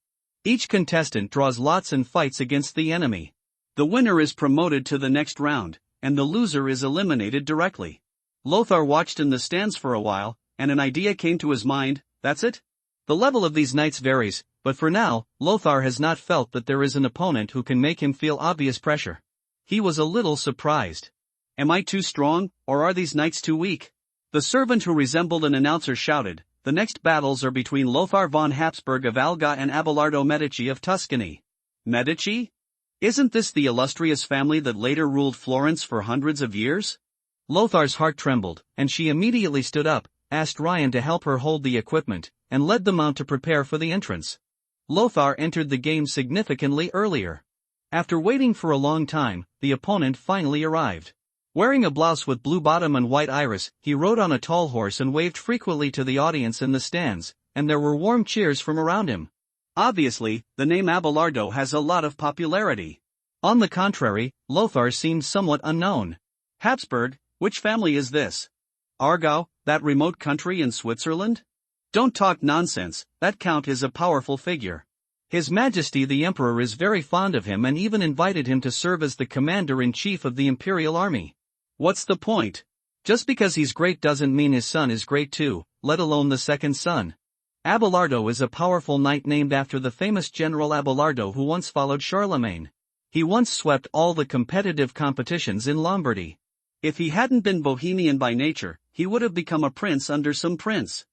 Each contestant draws lots and fights against the enemy. The winner is promoted to the next round, and the loser is eliminated directly. Lothar watched in the stands for a while, and an idea came to his mind, that's it? The level of these knights varies, but for now, Lothar has not felt that there is an opponent who can make him feel obvious pressure. He was a little surprised. Am I too strong, or are these knights too weak? The servant who resembled an announcer shouted, the next battles are between Lothar von Habsburg of Alga and Abelardo Medici of Tuscany. Medici? Isn't this the illustrious family that later ruled Florence for hundreds of years? Lothar's heart trembled, and she immediately stood up, asked Ryan to help her hold the equipment, and led the mount to prepare for the entrance. Lothar entered the game significantly earlier. After waiting for a long time, the opponent finally arrived. Wearing a blouse with blue bottom and white iris, he rode on a tall horse and waved frequently to the audience in the stands, and there were warm cheers from around him. Obviously, the name Abelardo has a lot of popularity. On the contrary, Lothar seemed somewhat unknown. Habsburg, which family is this? Aargau, that remote country in Switzerland? Don't talk nonsense, that count is a powerful figure. His Majesty the Emperor is very fond of him and even invited him to serve as the commander-in-chief of the imperial army. What's the point? Just because he's great doesn't mean his son is great too, let alone the second son. Abelardo is a powerful knight named after the famous General Abelardo who once followed Charlemagne. He once swept all the competitive competitions in Lombardy. If he hadn't been Bohemian by nature, he would have become a prince under some prince.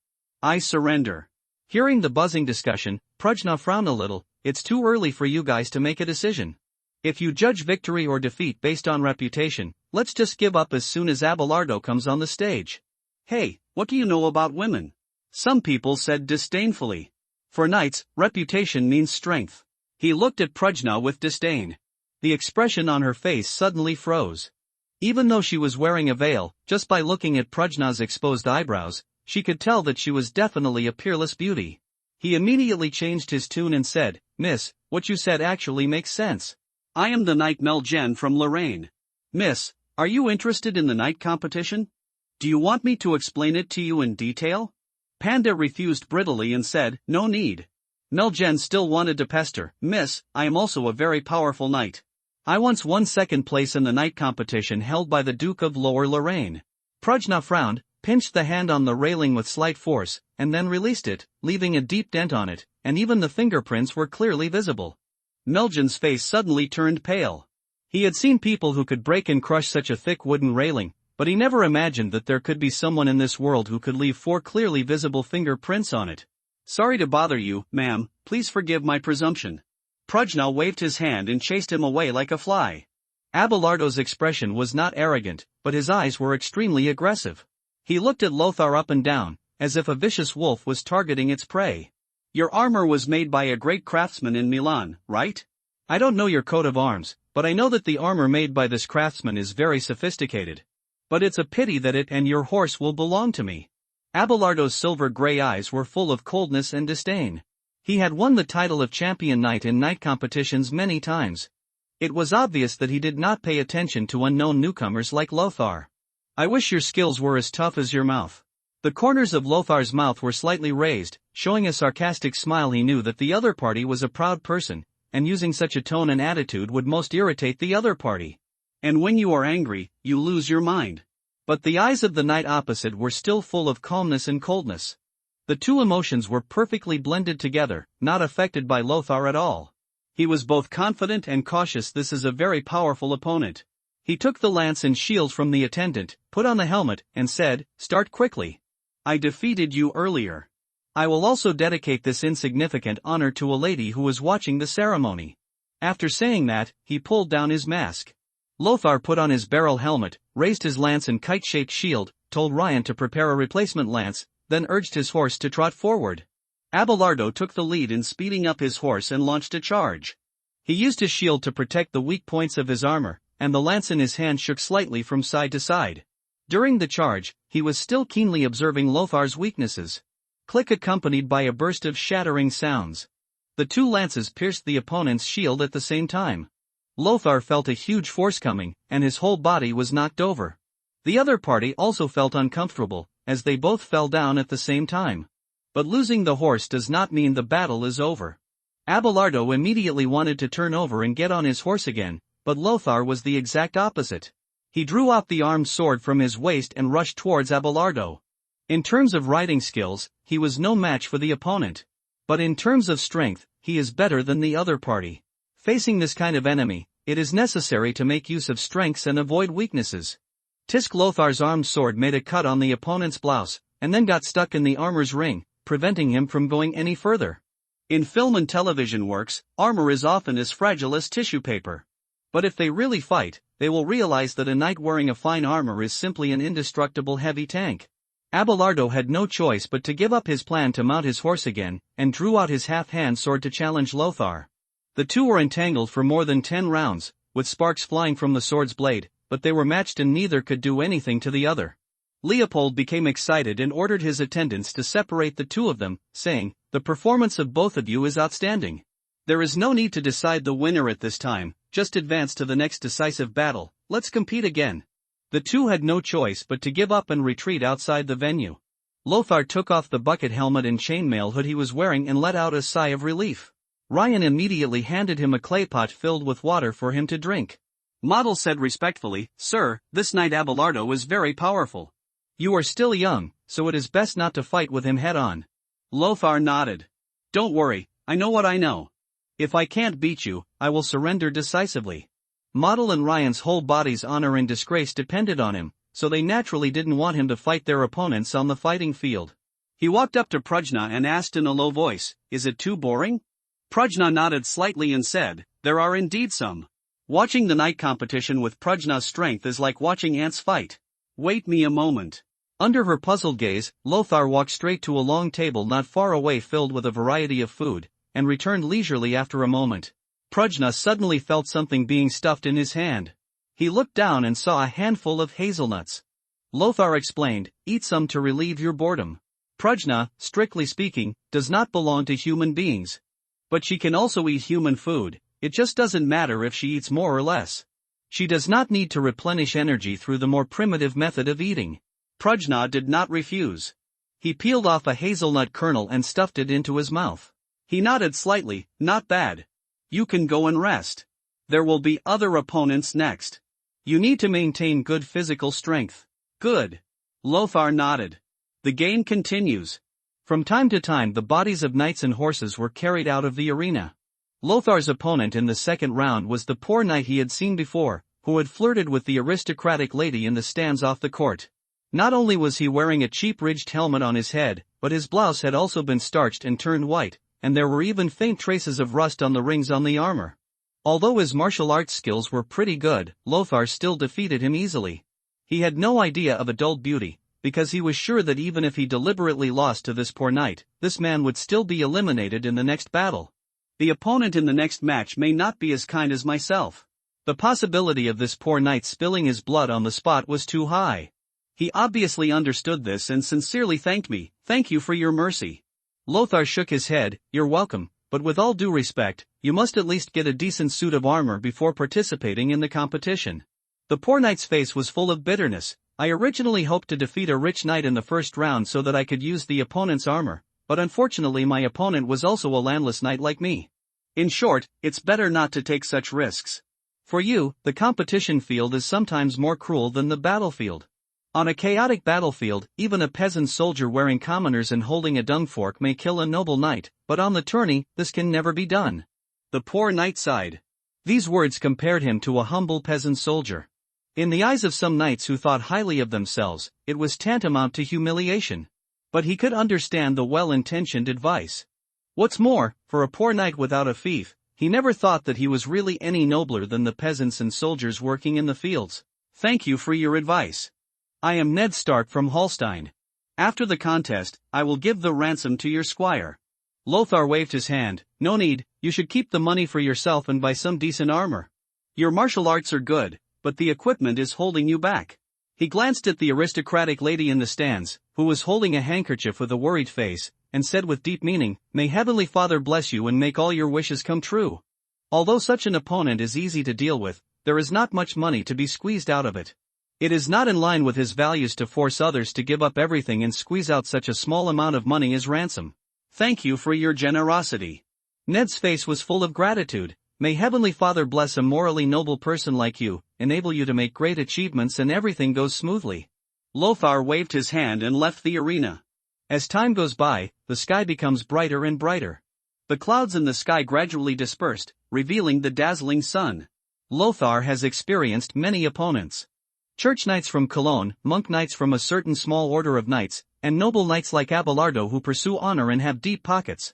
I surrender. Hearing the buzzing discussion, Prujna frowned a little. It's too early for you guys to make a decision. If you judge victory or defeat based on reputation, let's just give up as soon as Abelardo comes on the stage. Hey, what do you know about women? Some people said disdainfully. For knights, reputation means strength. He looked at Prujna with disdain. The expression on her face suddenly froze. Even though she was wearing a veil, just by looking at Prujna's exposed eyebrows, she could tell that she was definitely a peerless beauty. He immediately changed his tune and said, Miss, what you said actually makes sense. I am the knight Melgen from Lorraine. Miss, are you interested in the knight competition? Do you want me to explain it to you in detail? Panda refused brittlely and said, no need. Melgen still wanted to pester, Miss, I am also a very powerful knight. I once won second place in the knight competition held by the Duke of Lower Lorraine. Prujna frowned, pinched the hand on the railing with slight force, and then released it, leaving a deep dent on it, and even the fingerprints were clearly visible. Melgen's face suddenly turned pale. He had seen people who could break and crush such a thick wooden railing, but he never imagined that there could be someone in this world who could leave 4 clearly visible fingerprints on it. Sorry to bother you, ma'am, please forgive my presumption. Prujna waved his hand and chased him away like a fly. Abelardo's expression was not arrogant, but his eyes were extremely aggressive. He looked at Lothar up and down, as if a vicious wolf was targeting its prey. Your armor was made by a great craftsman in Milan, right? I don't know your coat of arms, but I know that the armor made by this craftsman is very sophisticated. But it's a pity that it and your horse will belong to me. Abelardo's silver-gray eyes were full of coldness and disdain. He had won the title of champion knight in knight competitions many times. It was obvious that he did not pay attention to unknown newcomers like Lothar. I wish your skills were as tough as your mouth. The corners of Lothar's mouth were slightly raised, showing a sarcastic smile. He knew that the other party was a proud person, and using such a tone and attitude would most irritate the other party. And when you are angry, you lose your mind. But the eyes of the knight opposite were still full of calmness and coldness. The two emotions were perfectly blended together, not affected by Lothar at all. He was both confident and cautious. This is a very powerful opponent. He took the lance and shield from the attendant, put on the helmet, and said, "Start quickly. I defeated you earlier. I will also dedicate this insignificant honor to a lady who was watching the ceremony." After saying that, he pulled down his mask. Lothar put on his barrel helmet, raised his lance and kite-shaped shield, told Ryan to prepare a replacement lance, then urged his horse to trot forward. Abelardo took the lead in speeding up his horse and launched a charge. He used his shield to protect the weak points of his armor, and the lance in his hand shook slightly from side to side. During the charge, he was still keenly observing Lothar's weaknesses. Click accompanied by a burst of shattering sounds. The two lances pierced the opponent's shield at the same time. Lothar felt a huge force coming, and his whole body was knocked over. The other party also felt uncomfortable, as they both fell down at the same time. But losing the horse does not mean the battle is over. Abelardo immediately wanted to turn over and get on his horse again, but Lothar was the exact opposite. He drew out the armed sword from his waist and rushed towards Abelardo. In terms of riding skills, he was no match for the opponent. But in terms of strength, he is better than the other party. Facing this kind of enemy, it is necessary to make use of strengths and avoid weaknesses. Tisk Lothar's armed sword made a cut on the opponent's blouse, and then got stuck in the armor's ring, preventing him from going any further. In film and television works, armor is often as fragile as tissue paper. But if they really fight, they will realize that a knight wearing a fine armor is simply an indestructible heavy tank. Abelardo had no choice but to give up his plan to mount his horse again, and drew out his half-hand sword to challenge Lothar. The two were entangled for more than 10 rounds, with sparks flying from the sword's blade, but they were matched and neither could do anything to the other. Leopold became excited and ordered his attendants to separate the two of them, saying, "The performance of both of you is outstanding. There is no need to decide the winner at this time, just advance to the next decisive battle, let's compete again." The two had no choice but to give up and retreat outside the venue. Lothar took off the bucket helmet and chainmail hood he was wearing and let out a sigh of relief. Ryan immediately handed him a clay pot filled with water for him to drink. Model said respectfully, "Sir, this knight Abelardo is very powerful. You are still young, so it is best not to fight with him head-on." Lothar nodded. "Don't worry, I know what I know. If I can't beat you, I will surrender decisively." Model and Ryan's whole body's honor and disgrace depended on him, so they naturally didn't want him to fight their opponents on the fighting field. He walked up to Prajna and asked in a low voice, "Is it too boring?" Prajna nodded slightly and said, "There are indeed some. Watching the knight competition with Prajna's strength is like watching ants fight. Wait me a moment." Under her puzzled gaze, Lothar walked straight to a long table not far away filled with a variety of food, and returned leisurely after a moment. Prajna suddenly felt something being stuffed in his hand. He looked down and saw a handful of hazelnuts. Lothar explained, "Eat some to relieve your boredom. Prajna, strictly speaking, does not belong to human beings. But she can also eat human food, it just doesn't matter if she eats more or less. She does not need to replenish energy through the more primitive method of eating." Prajna did not refuse. He peeled off a hazelnut kernel and stuffed it into his mouth. He nodded slightly, "Not bad. You can go and rest. There will be other opponents next. You need to maintain good physical strength." "Good." Lothar nodded. The game continues. From time to time the bodies of knights and horses were carried out of the arena. Lothar's opponent in the second round was the poor knight he had seen before, who had flirted with the aristocratic lady in the stands off the court. Not only was he wearing a cheap ridged helmet on his head, but his blouse had also been starched and turned white, and there were even faint traces of rust on the rings on the armor. Although his martial arts skills were pretty good, Lothar still defeated him easily. He had no idea of adult beauty, because he was sure that even if he deliberately lost to this poor knight, this man would still be eliminated in the next battle. The opponent in the next match may not be as kind as myself. The possibility of this poor knight spilling his blood on the spot was too high. He obviously understood this and sincerely thanked me. "Thank you for your mercy." Lothar shook his head, "You're welcome, but with all due respect, you must at least get a decent suit of armor before participating in the competition." The poor knight's face was full of bitterness. "I originally hoped to defeat a rich knight in the first round so that I could use the opponent's armor, but unfortunately my opponent was also a landless knight like me. In short, it's better not to take such risks. For you, the competition field is sometimes more cruel than the battlefield. On a chaotic battlefield, even a peasant soldier wearing commoners and holding a dung fork may kill a noble knight, but on the tourney, this can never be done. The poor knight sighed. These words compared him to a humble peasant soldier. In the eyes of some knights who thought highly of themselves, it was tantamount to humiliation. But he could understand the well-intentioned advice. What's more, for a poor knight without a fief, he never thought that he was really any nobler than the peasants and soldiers working in the fields. Thank you for your advice. I am Ned Stark from Holstein. After the contest, I will give the ransom to your squire. Lothar waved his hand. No need, you should keep the money for yourself and buy some decent armor. Your martial arts are good, but the equipment is holding you back. He glanced at the aristocratic lady in the stands, who was holding a handkerchief with a worried face, and said with deep meaning, May Heavenly Father bless you and make all your wishes come true. Although such an opponent is easy to deal with, there is not much money to be squeezed out of it. It is not in line with his values to force others to give up everything and squeeze out such a small amount of money as ransom. Thank you for your generosity. Ned's face was full of gratitude. May Heavenly Father bless a morally noble person like you, enable you to make great achievements and everything goes smoothly. Lothar waved his hand and left the arena. As time goes by, the sky becomes brighter and brighter. The clouds in the sky gradually dispersed, revealing the dazzling sun. Lothar has experienced many opponents. Church knights from Cologne, monk knights from a certain small order of knights, and noble knights like Abelardo who pursue honor and have deep pockets.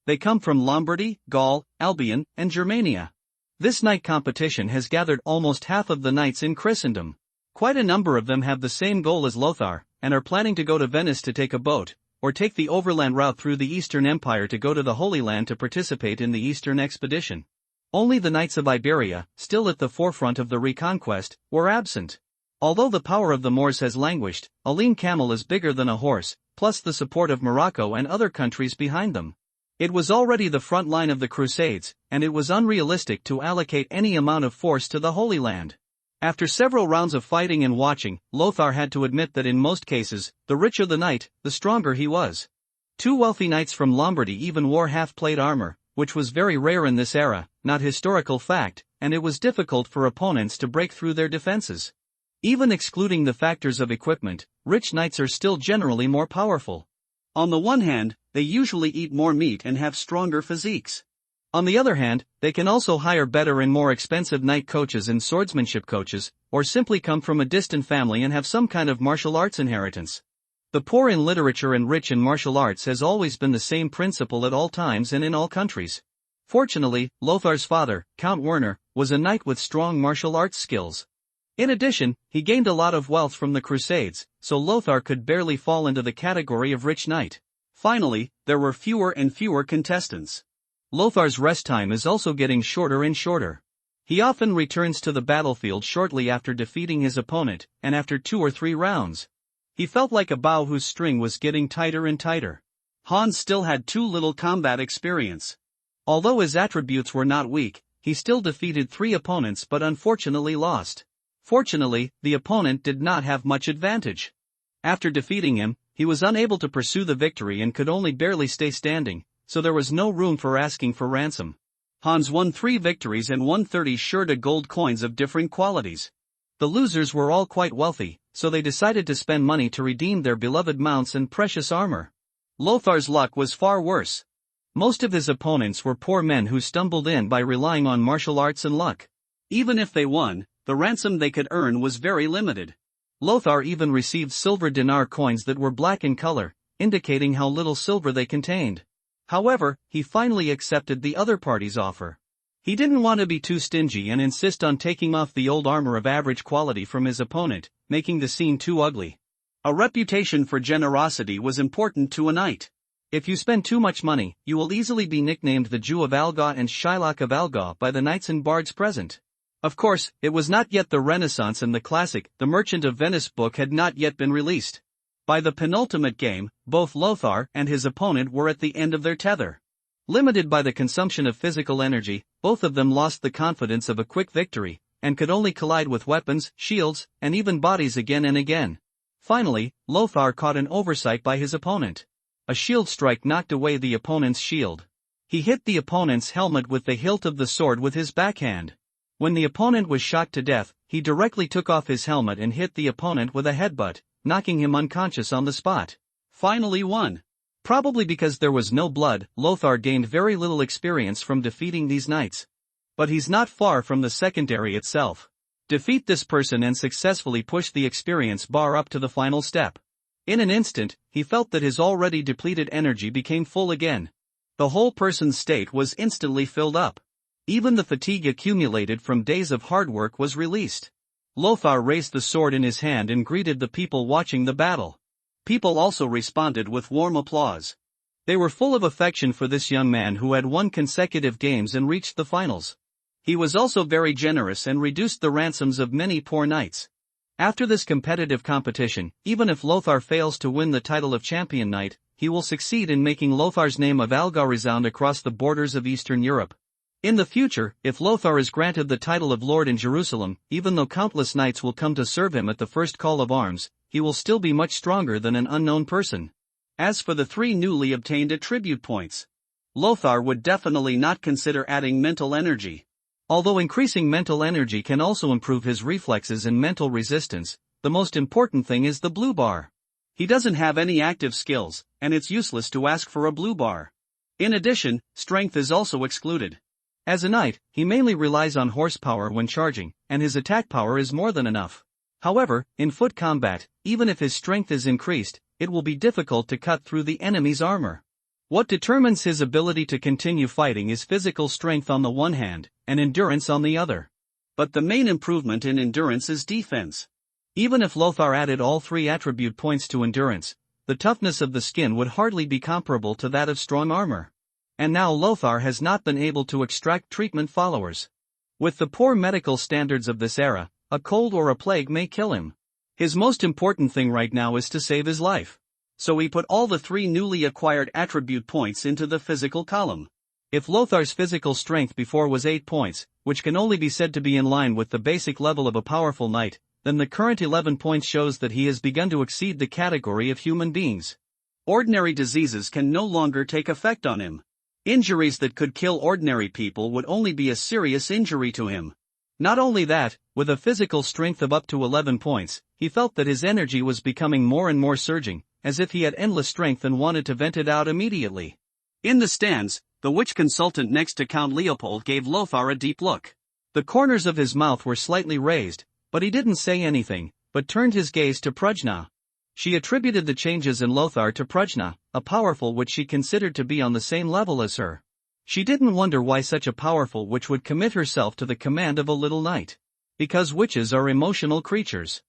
They come from Lombardy, Gaul, Albion, and Germania. This knight competition has gathered almost half of the knights in Christendom. Quite a number of them have the same goal as Lothar, and are planning to go to Venice to take a boat, or take the overland route through the Eastern Empire to go to the Holy Land to participate in the Eastern expedition. Only the knights of Iberia, still at the forefront of the reconquest, were absent. Although the power of the Moors has languished, a lean camel is bigger than a horse, plus the support of Morocco and other countries behind them. It was already the front line of the Crusades, and it was unrealistic to allocate any amount of force to the Holy Land. After several rounds of fighting and watching, Lothar had to admit that in most cases, the richer the knight, the stronger he was. Two wealthy knights from Lombardy even wore half-plate armor, which was very rare in this era, not historical fact, and it was difficult for opponents to break through their defenses. Even excluding the factors of equipment, rich knights are still generally more powerful. On the one hand, they usually eat more meat and have stronger physiques. On the other hand, they can also hire better and more expensive knight coaches and swordsmanship coaches, or simply come from a distant family and have some kind of martial arts inheritance. The poor in literature and rich in martial arts has always been the same principle at all times and in all countries. Fortunately, Lothar's father, Count Werner, was a knight with strong martial arts skills. In addition, he gained a lot of wealth from the Crusades, so Lothar could barely fall into the category of rich knight. Finally, there were fewer and fewer contestants. Lothar's rest time is also getting shorter and shorter. He often returns to the battlefield shortly after defeating his opponent, and after 2 or 3 rounds. He felt like a bow whose string was getting tighter and tighter. Hans still had too little combat experience. Although his attributes were not weak, he still defeated 3 opponents but unfortunately lost. Fortunately, the opponent did not have much advantage. After defeating him, he was unable to pursue the victory and could only barely stay standing, so there was no room for asking for ransom. Hans won 3 victories and won 30 Schurda gold coins of different qualities. The losers were all quite wealthy, so they decided to spend money to redeem their beloved mounts and precious armor. Lothar's luck was far worse. Most of his opponents were poor men who stumbled in by relying on martial arts and luck. Even if they won, the ransom they could earn was very limited. Lothar even received silver dinar coins that were black in color, indicating how little silver they contained. However, he finally accepted the other party's offer. He didn't want to be too stingy and insist on taking off the old armor of average quality from his opponent, making the scene too ugly. A reputation for generosity was important to a knight. If you spend too much money, you will easily be nicknamed the Jew of Algae and Shylock of Algae by the knights and bards present. Of course, it was not yet the Renaissance and the classic, The Merchant of Venice book had not yet been released. By the penultimate game, both Lothar and his opponent were at the end of their tether. Limited by the consumption of physical energy, both of them lost the confidence of a quick victory, and could only collide with weapons, shields, and even bodies again and again. Finally, Lothar caught an oversight by his opponent. A shield strike knocked away the opponent's shield. He hit the opponent's helmet with the hilt of the sword with his backhand. When the opponent was shot to death, he directly took off his helmet and hit the opponent with a headbutt, knocking him unconscious on the spot. Finally won. Probably because there was no blood, Lothar gained very little experience from defeating these knights. But he's not far from the secondary itself. Defeat this person and successfully push the experience bar up to the final step. In an instant, he felt that his already depleted energy became full again. The whole person's state was instantly filled up. Even the fatigue accumulated from days of hard work was released. Lothar raised the sword in his hand and greeted the people watching the battle. People also responded with warm applause. They were full of affection for this young man who had won consecutive games and reached the finals. He was also very generous and reduced the ransoms of many poor knights. After this competitive competition, even if Lothar fails to win the title of champion knight, he will succeed in making Lothar's name of Alga resound across the borders of Eastern Europe. In the future, if Lothar is granted the title of Lord in Jerusalem, even though countless knights will come to serve him at the first call of arms, he will still be much stronger than an unknown person. As for the 3 newly obtained attribute points, Lothar would definitely not consider adding mental energy. Although increasing mental energy can also improve his reflexes and mental resistance, the most important thing is the blue bar. He doesn't have any active skills, and it's useless to ask for a blue bar. In addition, strength is also excluded. As a knight, he mainly relies on horsepower when charging, and his attack power is more than enough. However, in foot combat, even if his strength is increased, it will be difficult to cut through the enemy's armor. What determines his ability to continue fighting is physical strength on the one hand, and endurance on the other. But the main improvement in endurance is defense. Even if Lothar added all 3 attribute points to endurance, the toughness of the skin would hardly be comparable to that of strong armor. And now Lothar has not been able to extract treatment followers. With the poor medical standards of this era, a cold or a plague may kill him. His most important thing right now is to save his life. So he put all the 3 newly acquired attribute points into the physical column. If Lothar's physical strength before was 8 points, which can only be said to be in line with the basic level of a powerful knight, then the current 11 points shows that he has begun to exceed the category of human beings. Ordinary diseases can no longer take effect on him. Injuries that could kill ordinary people would only be a serious injury to him. Not only that, with a physical strength of up to 11 points, he felt that his energy was becoming more and more surging, as if he had endless strength and wanted to vent it out immediately. In the stands, the witch consultant next to Count Leopold gave Lothar a deep look. The corners of his mouth were slightly raised, but he didn't say anything, but turned his gaze to Prajna. She attributed the changes in Lothar to Prajna, a powerful witch she considered to be on the same level as her. She didn't wonder why such a powerful witch would commit herself to the command of a little knight. Because witches are emotional creatures.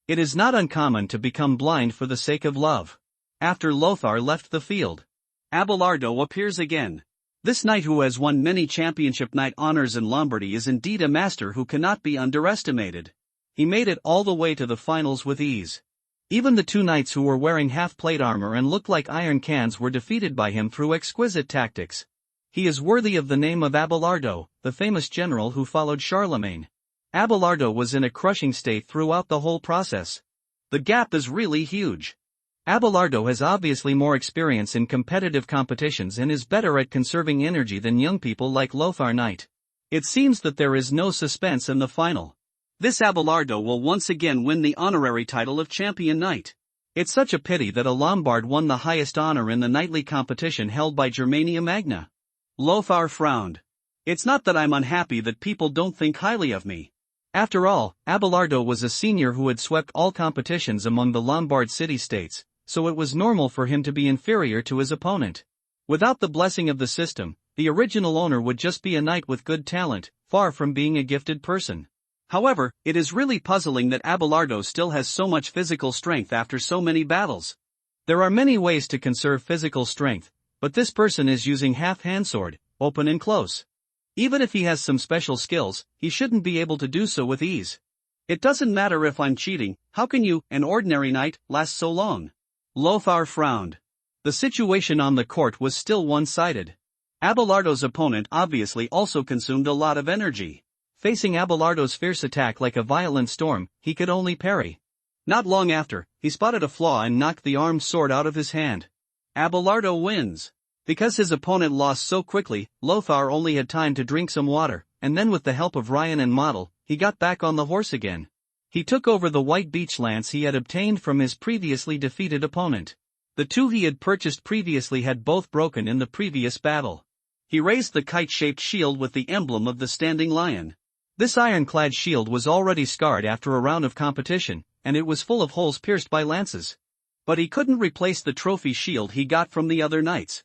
It is not uncommon to become blind for the sake of love. After Lothar left the field, Abelardo appears again. This knight who has won many championship knight honors in Lombardy is indeed a master who cannot be underestimated. He made it all the way to the finals with ease. Even the 2 knights who were wearing half-plate armor and looked like iron cans were defeated by him through exquisite tactics. He is worthy of the name of Abelardo, the famous general who followed Charlemagne. Abelardo was in a crushing state throughout the whole process. The gap is really huge. Abelardo has obviously more experience in competitive competitions and is better at conserving energy than young people like Lothar Knight. It seems that there is no suspense in the final. This Abelardo will once again win the honorary title of champion knight. It's such a pity that a Lombard won the highest honor in the knightly competition held by Germania Magna. Lothar frowned. It's not that I'm unhappy that people don't think highly of me. After all, Abelardo was a senior who had swept all competitions among the Lombard city-states, so it was normal for him to be inferior to his opponent. Without the blessing of the system, the original owner would just be a knight with good talent, far from being a gifted person. However, it is really puzzling that Abelardo still has so much physical strength after so many battles. There are many ways to conserve physical strength, but this person is using half-hand sword, open and close. Even if he has some special skills, he shouldn't be able to do so with ease. It doesn't matter if I'm cheating, how can you, an ordinary knight, last so long? Lothar frowned. The situation on the court was still one-sided. Abelardo's opponent obviously also consumed a lot of energy. Facing Abelardo's fierce attack like a violent storm, he could only parry. Not long after, he spotted a flaw and knocked the armed sword out of his hand. Abelardo wins. Because his opponent lost so quickly, Lothar only had time to drink some water, and then with the help of Ryan and Model, he got back on the horse again. He took over the white beech lance he had obtained from his previously defeated opponent. The two he had purchased previously had both broken in the previous battle. He raised the kite-shaped shield with the emblem of the standing lion. This ironclad shield was already scarred after a round of competition, and it was full of holes pierced by lances. But he couldn't replace the trophy shield he got from the other knights.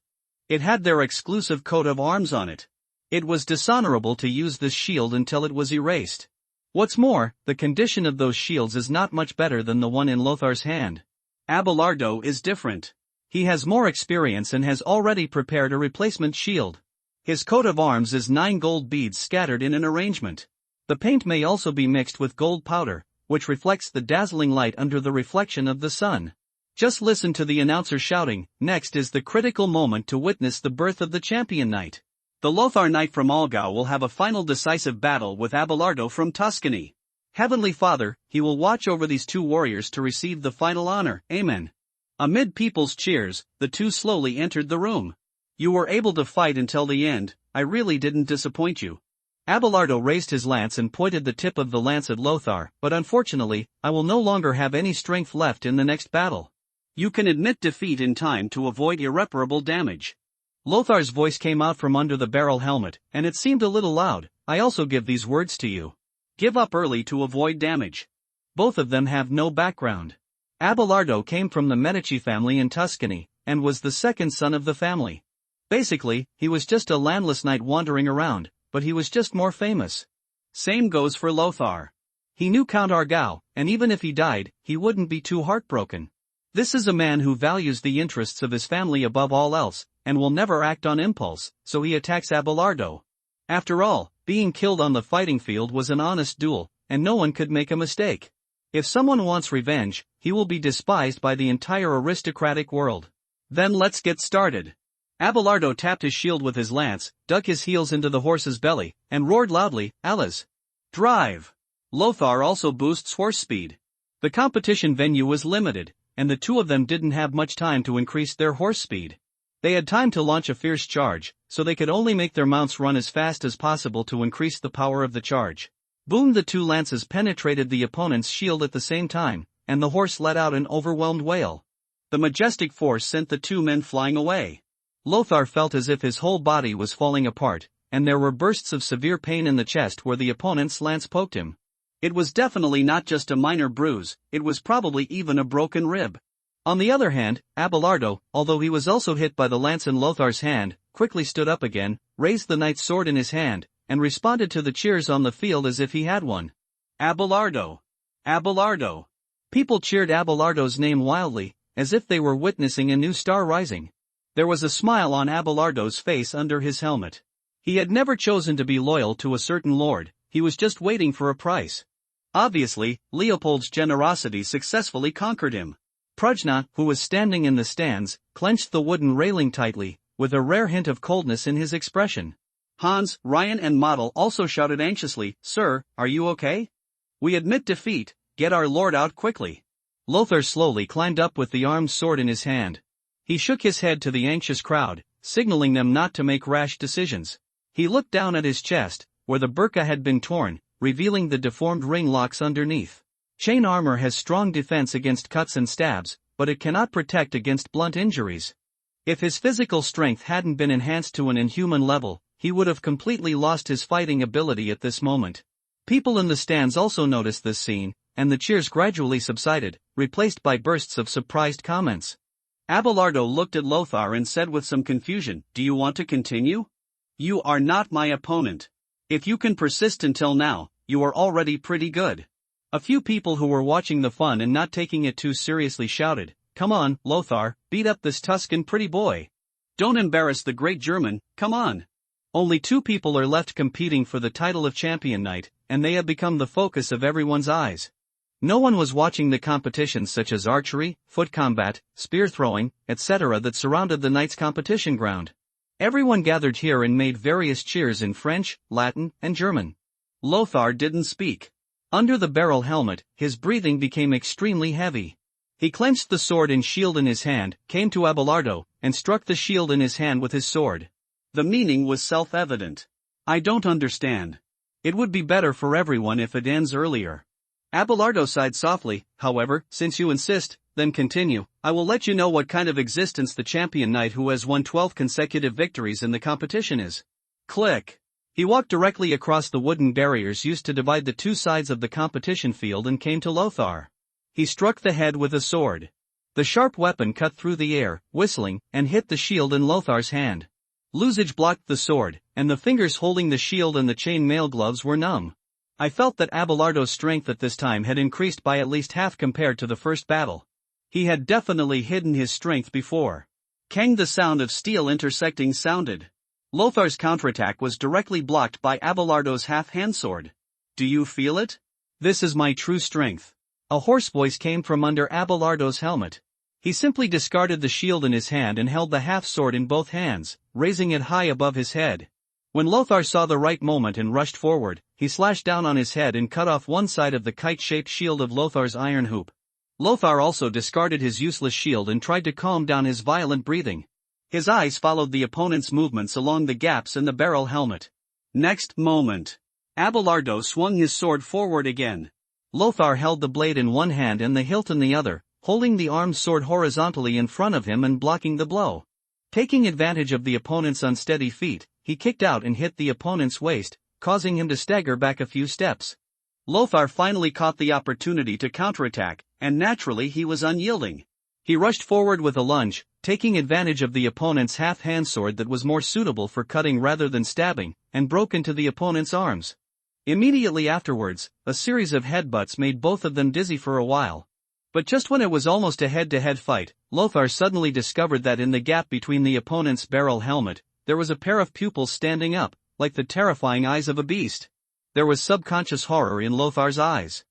It had their exclusive coat of arms on it. It was dishonorable to use this shield until it was erased. What's more, the condition of those shields is not much better than the one in Lothar's hand. Abelardo is different. He has more experience and has already prepared a replacement shield. His coat of arms is 9 gold beads scattered in an arrangement. The paint may also be mixed with gold powder, which reflects the dazzling light under the reflection of the sun. Just listen to the announcer shouting, "Next is the critical moment to witness the birth of the champion knight." The Lothar knight from Allgäu will have a final decisive battle with Abelardo from Tuscany. Heavenly Father, he will watch over these two warriors to receive the final honor, Amen. Amid people's cheers, the two slowly entered the room. You were able to fight until the end, I really didn't disappoint you. Abelardo raised his lance and pointed the tip of the lance at Lothar, but unfortunately, I will no longer have any strength left in the next battle. You can admit defeat in time to avoid irreparable damage. Lothar's voice came out from under the barrel helmet, and it seemed a little loud. I also give these words to you. Give up early to avoid damage. Both of them have no background. Abelardo came from the Medici family in Tuscany, and was the second son of the family. Basically, he was just a landless knight wandering around, but he was just more famous. Same goes for Lothar. He knew Count Argau, and even if he died, he wouldn't be too heartbroken. This is a man who values the interests of his family above all else, and will never act on impulse, so he attacks Abelardo. After all, being killed on the fighting field was an honest duel, and no one could make a mistake. If someone wants revenge, he will be despised by the entire aristocratic world. Then let's get started. Abelardo tapped his shield with his lance, dug his heels into the horse's belly, and roared loudly, "Alas! Drive!" Lothar also boosts horse speed. The competition venue was limited, and the two of them didn't have much time to increase their horse speed. They had time to launch a fierce charge, so they could only make their mounts run as fast as possible to increase the power of the charge. Boom! The two lances penetrated the opponent's shield at the same time, and the horse let out an overwhelmed wail. The majestic force sent the two men flying away. Lothar felt as if his whole body was falling apart, and there were bursts of severe pain in the chest where the opponent's lance poked him. It was definitely not just a minor bruise, it was probably even a broken rib. On the other hand, Abelardo, although he was also hit by the lance in Lothar's hand, quickly stood up again, raised the knight's sword in his hand, and responded to the cheers on the field as if he had one. Abelardo! Abelardo! People cheered Abelardo's name wildly, as if they were witnessing a new star rising. There was a smile on Abelardo's face under his helmet. He had never chosen to be loyal to a certain lord, he was just waiting for a price. Obviously, Leopold's generosity successfully conquered him. Prujna, who was standing in the stands, clenched the wooden railing tightly, with a rare hint of coldness in his expression. Hans, Ryan and Model also shouted anxiously, "Sir, are you okay? We admit defeat, get our lord out quickly." Lothar slowly climbed up with the armed sword in his hand. He shook his head to the anxious crowd, signaling them not to make rash decisions. He looked down at his chest, where the burqa had been torn, revealing the deformed ring locks underneath. Chain armor has strong defense against cuts and stabs, but it cannot protect against blunt injuries. If his physical strength hadn't been enhanced to an inhuman level, he would have completely lost his fighting ability at this moment. People in the stands also noticed this scene, and the cheers gradually subsided, replaced by bursts of surprised comments. Abelardo looked at Lothar and said with some confusion, "Do you want to continue? You are not my opponent. If you can persist until now, you are already pretty good." A few people who were watching the fun and not taking it too seriously shouted, "Come on, Lothar, beat up this Tuscan pretty boy. Don't embarrass the great German, come on." Only 2 people are left competing for the title of champion knight, and they have become the focus of everyone's eyes. No one was watching the competitions such as archery, foot combat, spear throwing, etc. that surrounded the knight's competition ground. Everyone gathered here and made various cheers in French, Latin, and German. Lothar didn't speak. Under the barrel helmet, his breathing became extremely heavy. He clenched the sword and shield in his hand, came to Abelardo, and struck the shield in his hand with his sword. The meaning was self-evident. "I don't understand. It would be better for everyone if it ends earlier. Abelardo sighed softly. However, since you insist, then continue. I will let you know what kind of existence the champion knight who has won 12 consecutive victories in the competition is. Click. He walked directly across the wooden barriers used to divide the two sides of the competition field and came to Lothar. He struck the head with a sword. The sharp weapon cut through the air, whistling, and hit the shield in Lothar's hand. Luzage blocked the sword, and the fingers holding the shield and the chain-mail gloves were numb. I felt that Abelardo's strength at this time had increased by at least half compared to the first battle. He had definitely hidden his strength before. Kang, the sound of steel intersecting sounded. Lothar's counterattack was directly blocked by Abelardo's half-hand sword. Do you feel it? This is my true strength. A hoarse voice came from under Abelardo's helmet. He simply discarded the shield in his hand and held the half-sword in both hands, raising it high above his head. When Lothar saw the right moment and rushed forward, he slashed down on his head and cut off one side of the kite-shaped shield of Lothar's iron hoop. Lothar also discarded his useless shield and tried to calm down his violent breathing. His eyes followed the opponent's movements along the gaps in the barrel helmet. Next moment, Abelardo swung his sword forward again. Lothar held the blade in one hand and the hilt in the other, holding the armed sword horizontally in front of him and blocking the blow. Taking advantage of the opponent's unsteady feet, he kicked out and hit the opponent's waist, causing him to stagger back a few steps. Lothar finally caught the opportunity to counterattack, and naturally he was unyielding. He rushed forward with a lunge, taking advantage of the opponent's half-hand sword that was more suitable for cutting rather than stabbing, and broke into the opponent's arms. Immediately afterwards, a series of headbutts made both of them dizzy for a while. But just when it was almost a head-to-head fight, Lothar suddenly discovered that in the gap between the opponent's barrel helmet, there was a pair of pupils standing up, like the terrifying eyes of a beast. There was subconscious horror in Lothar's eyes.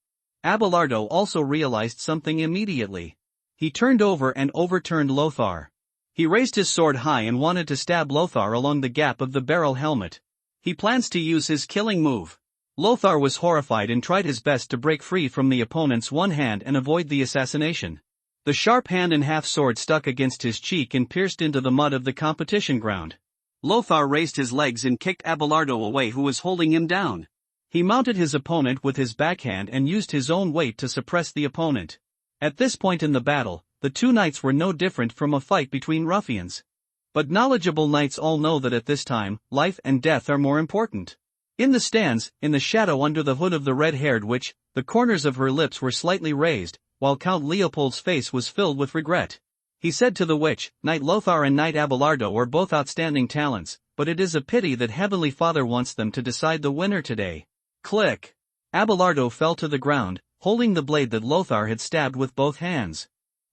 Abelardo also realized something immediately. He turned over and overturned Lothar. He raised his sword high and wanted to stab Lothar along the gap of the barrel helmet. He plans to use his killing move. Lothar was horrified and tried his best to break free from the opponent's one hand and avoid the assassination. The sharp hand and half-sword stuck against his cheek and pierced into the mud of the competition ground. Lothar raised his legs and kicked Abelardo away, who was holding him down. He mounted his opponent with his backhand and used his own weight to suppress the opponent. At this point in the battle, the two knights were no different from a fight between ruffians. But knowledgeable knights all know that at this time, life and death are more important. In the stands, in the shadow under the hood of the red-haired witch, the corners of her lips were slightly raised, while Count Leopold's face was filled with regret. He said to the witch, "Knight Lothar and Knight Abelardo are both outstanding talents, but it is a pity that Heavenly Father wants them to decide the winner today." Click. Abelardo fell to the ground, holding the blade that Lothar had stabbed with both hands.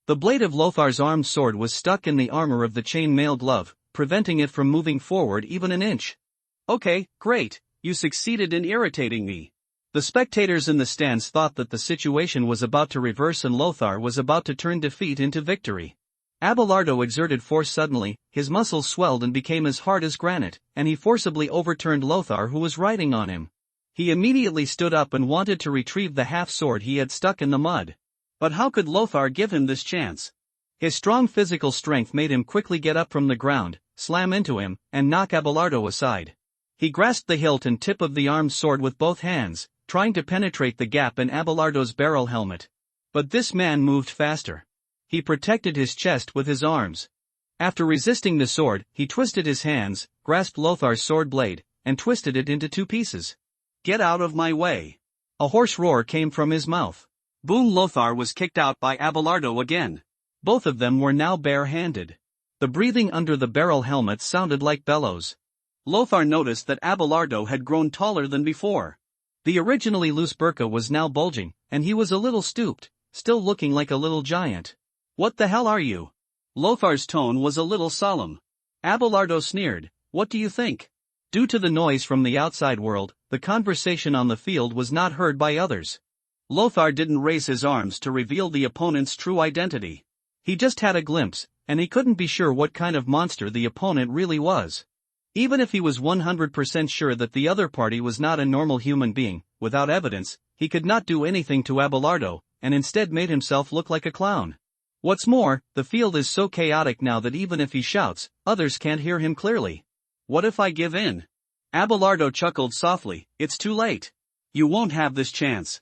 The blade of Lothar's armed sword was stuck in the armor of the chain-mail glove, preventing it from moving forward even an inch. "Okay, great. You succeeded in irritating me." The spectators in the stands thought that the situation was about to reverse and Lothar was about to turn defeat into victory. Abelardo exerted force suddenly, his muscles swelled and became as hard as granite, and he forcibly overturned Lothar, who was riding on him. He immediately stood up and wanted to retrieve the half-sword he had stuck in the mud. But how could Lothar give him this chance? His strong physical strength made him quickly get up from the ground, slam into him, and knock Abelardo aside. He grasped the hilt and tip of the armed sword with both hands, trying to penetrate the gap in Abelardo's barrel helmet. But this man moved faster. He protected his chest with his arms. After resisting the sword, he twisted his hands, grasped Lothar's sword blade, and twisted it into two pieces. "Get out of my way!" A hoarse roar came from his mouth. Boom! Lothar was kicked out by Abelardo again. Both of them were now bare-handed. The breathing under the barrel helmet sounded like bellows. Lothar noticed that Abelardo had grown taller than before. The originally loose burqa was now bulging, and he was a little stooped, still looking like a little giant. "What the hell are you?" Lothar's tone was a little solemn. Abelardo sneered, "What do you think?" Due to the noise from the outside world, the conversation on the field was not heard by others. Lothar didn't raise his arms to reveal the opponent's true identity. He just had a glimpse, and he couldn't be sure what kind of monster the opponent really was. Even if he was 100% sure that the other party was not a normal human being, without evidence, he could not do anything to Abelardo, and instead made himself look like a clown. What's more, the field is so chaotic now that even if he shouts, others can't hear him clearly. "What if I give in?" Abelardo chuckled softly, it's too late. You won't have this chance.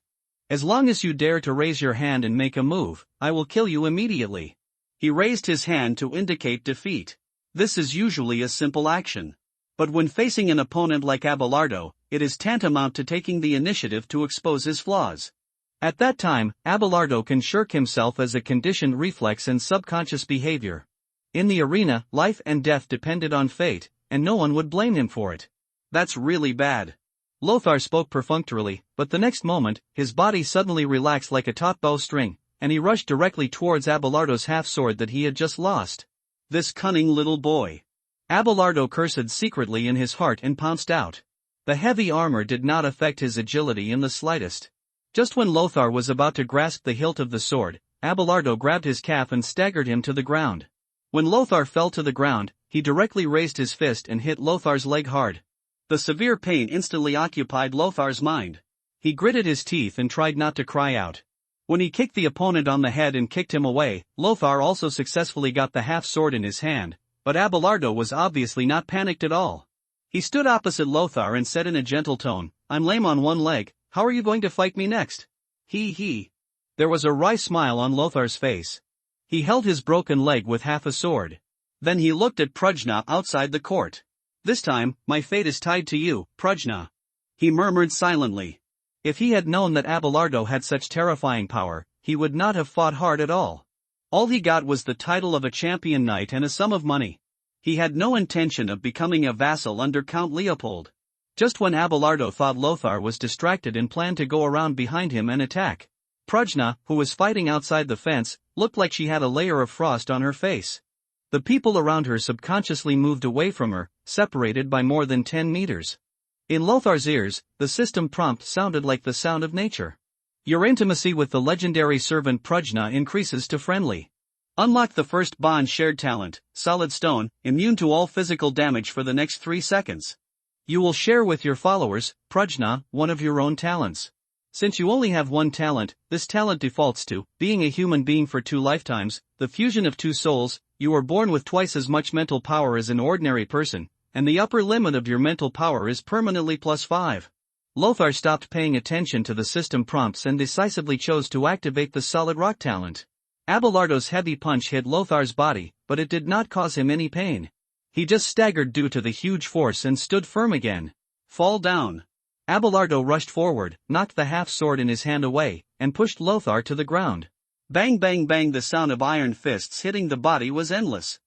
As long as you dare to raise your hand and make a move, I will kill you immediately. He raised his hand to indicate defeat. This is usually a simple action. But when facing an opponent like Abelardo, it is tantamount to taking the initiative to expose his flaws. At that time, Abelardo can shirk himself as a conditioned reflex and subconscious behavior. In the arena, life and death depended on fate, and no one would blame him for it. That's really bad. Lothar spoke perfunctorily, but the next moment, his body suddenly relaxed like a taut bowstring, and he rushed directly towards Abelardo's half-sword that he had just lost. This cunning little boy. Abelardo cursed secretly in his heart and pounced out. The heavy armor did not affect his agility in the slightest. Just when Lothar was about to grasp the hilt of the sword, Abelardo grabbed his calf and staggered him to the ground. When Lothar fell to the ground, he directly raised his fist and hit Lothar's leg hard. The severe pain instantly occupied Lothar's mind. He gritted his teeth and tried not to cry out. When he kicked the opponent on the head and kicked him away, Lothar also successfully got the half-sword in his hand, but Abelardo was obviously not panicked at all. He stood opposite Lothar and said in a gentle tone, I'm lame on one leg, how are you going to fight me next? He. There was a wry smile on Lothar's face. He held his broken leg with half a sword. Then he looked at Prajna outside the court. This time, my fate is tied to you, Prajna. He murmured silently. If he had known that Abelardo had such terrifying power, he would not have fought hard at all. All he got was the title of a champion knight and a sum of money. He had no intention of becoming a vassal under Count Leopold. Just when Abelardo thought Lothar was distracted and planned to go around behind him and attack, Prajna, who was fighting outside the fence, looked like she had a layer of frost on her face. The people around her subconsciously moved away from her, separated by more than 10 meters. In Lothar's ears, the system prompt sounded like the sound of nature. Your intimacy with the legendary servant Prajna increases to friendly. Unlock the first bond shared talent, Solid Stone, immune to all physical damage for the next 3 seconds. You will share with your followers, Prajna, one of your own talents. Since you only have one talent, this talent defaults to being a human being for 2 lifetimes, the fusion of 2 souls. You are born with twice as much mental power as an ordinary person, and the upper limit of your mental power is permanently +5. Lothar stopped paying attention to the system prompts and decisively chose to activate the solid rock talent. Abelardo's heavy punch hit Lothar's body, but it did not cause him any pain. He just staggered due to the huge force and stood firm again. Fall down. Abelardo rushed forward, knocked the half-sword in his hand away, and pushed Lothar to the ground. Bang bang bang, the sound of iron fists hitting the body was endless.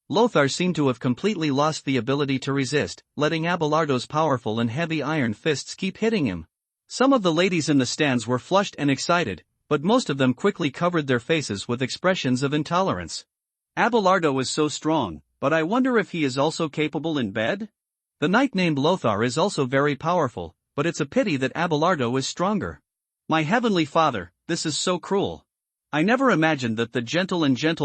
Lothar seemed to have completely lost the ability to resist, letting Abelardo's powerful and heavy iron fists keep hitting him. Some of the ladies in the stands were flushed and excited, but most of them quickly covered their faces with expressions of intolerance. Abelardo is so strong, but I wonder if he is also capable in bed? The knight named Lothar is also very powerful, but it's a pity that Abelardo is stronger. My heavenly father, this is so cruel. I never imagined that the gentle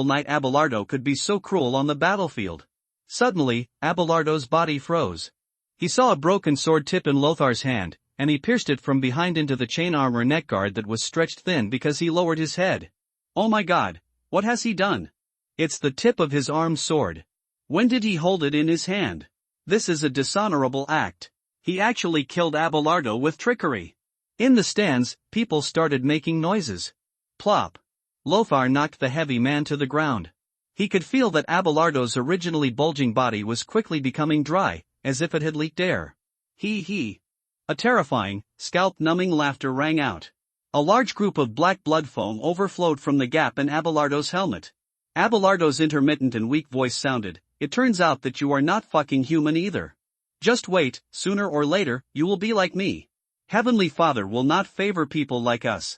knight Abelardo could be so cruel on the battlefield. Suddenly, Abelardo's body froze. He saw a broken sword tip in Lothar's hand, and he pierced it from behind into the chain armor neckguard that was stretched thin because he lowered his head. Oh my god, what has he done? It's the tip of his armed sword. When did he hold it in his hand? This is a dishonorable act. He actually killed Abelardo with trickery. In the stands, people started making noises. Plop. Lothar knocked the heavy man to the ground. He could feel that Abelardo's originally bulging body was quickly becoming dry, as if it had leaked air. He. A terrifying, scalp-numbing laughter rang out. A large group of black blood foam overflowed from the gap in Abelardo's helmet. Abelardo's intermittent and weak voice sounded, it turns out that you are not fucking human either. Just wait, sooner or later, you will be like me. Heavenly Father will not favor people like us.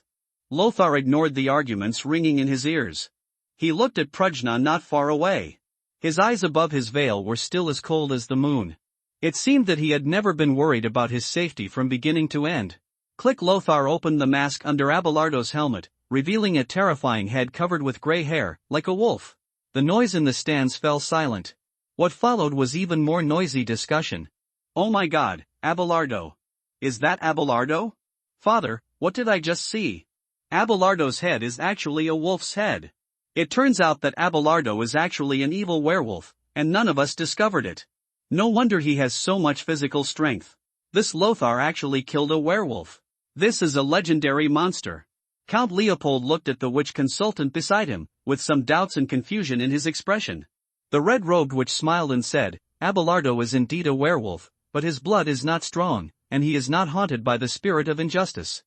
Lothar ignored the arguments ringing in his ears. He looked at Prajna not far away. His eyes above his veil were still as cold as the moon. It seemed that he had never been worried about his safety from beginning to end. Click. Lothar opened the mask under Abelardo's helmet, revealing a terrifying head covered with gray hair, like a wolf. The noise in the stands fell silent. What followed was even more noisy discussion. Oh my god, Abelardo. Is that Abelardo? Father, what did I just see? Abelardo's head is actually a wolf's head. It turns out that Abelardo is actually an evil werewolf, and none of us discovered it. No wonder he has so much physical strength. This Lothar actually killed a werewolf. This is a legendary monster. Count Leopold looked at the witch consultant beside him, with some doubts and confusion in his expression. The red-robed witch smiled and said, Abelardo is indeed a werewolf, but his blood is not strong, and he is not haunted by the spirit of injustice.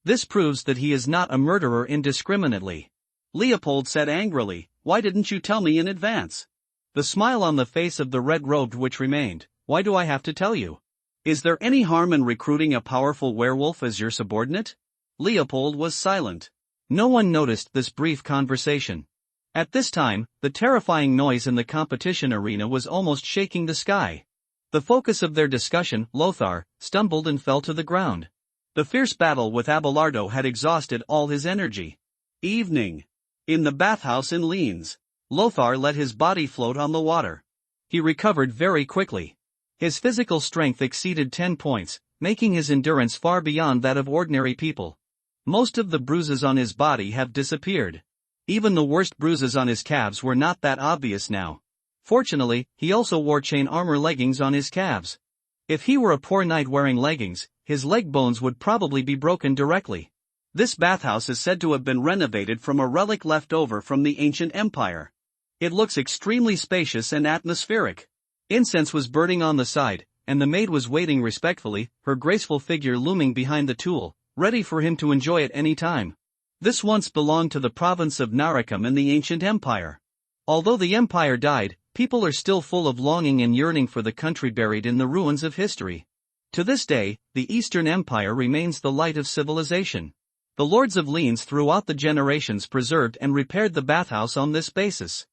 This proves that he is not a murderer indiscriminately. Leopold said angrily, why didn't you tell me in advance? The smile on the face of the red-robed witch remained. Why do I have to tell you? Is there any harm in recruiting a powerful werewolf as your subordinate? Leopold was silent. No one noticed this brief conversation. At this time, the terrifying noise in the competition arena was almost shaking the sky. The focus of their discussion, Lothar, stumbled and fell to the ground. The fierce battle with Abelardo had exhausted all his energy. Evening. In the bathhouse in Lienz, Lothar let his body float on the water. He recovered very quickly. His physical strength exceeded 10 points, making his endurance far beyond that of ordinary people. Most of the bruises on his body have disappeared. Even the worst bruises on his calves were not that obvious now. Fortunately, he also wore chain armor leggings on his calves. If he were a poor knight wearing leggings, his leg bones would probably be broken directly. This bathhouse is said to have been renovated from a relic left over from the ancient empire. It looks extremely spacious and atmospheric. Incense was burning on the side, and the maid was waiting respectfully, her graceful figure looming behind the tool, ready for him to enjoy at any time. This once belonged to the province of Naricum in the ancient empire. Although the empire died, people are still full of longing and yearning for the country buried in the ruins of history. To this day, the Eastern Empire remains the light of civilization. The lords of Lienz throughout the generations preserved and repaired the bathhouse on this basis.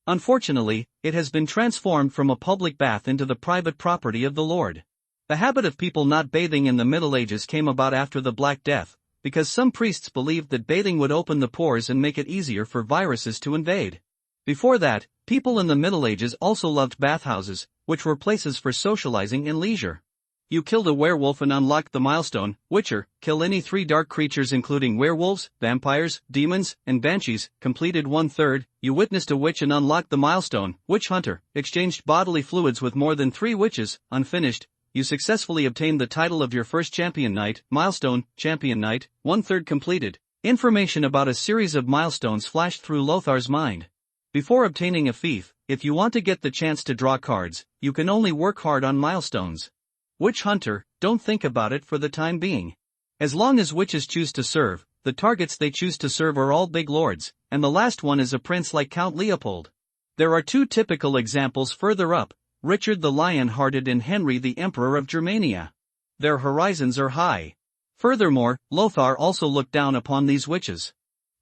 Unfortunately, it has been transformed from a public bath into the private property of the lord. The habit of people not bathing in the Middle Ages came about after the Black Death, because some priests believed that bathing would open the pores and make it easier for viruses to invade. Before that, people in the Middle Ages also loved bathhouses, which were places for socializing and leisure. You killed a werewolf and unlocked the milestone, Witcher, kill any 3 dark creatures including werewolves, vampires, demons, and banshees, completed 1/3, you witnessed a witch and unlocked the milestone, Witch Hunter, exchanged bodily fluids with more than 3 witches, unfinished, you successfully obtained the title of your first champion knight, milestone, champion knight, 1/3 completed. Information about a series of milestones flashed through Lothar's mind. Before obtaining a fief, if you want to get the chance to draw cards, you can only work hard on milestones. Witch Hunter, don't think about it for the time being. As long as witches choose to serve, the targets they choose to serve are all big lords, and the last one is a prince like Count Leopold. There are 2 typical examples further up, Richard the Lion-Hearted and Henry the Emperor of Germania. Their horizons are high. Furthermore, Lothar also looked down upon these witches.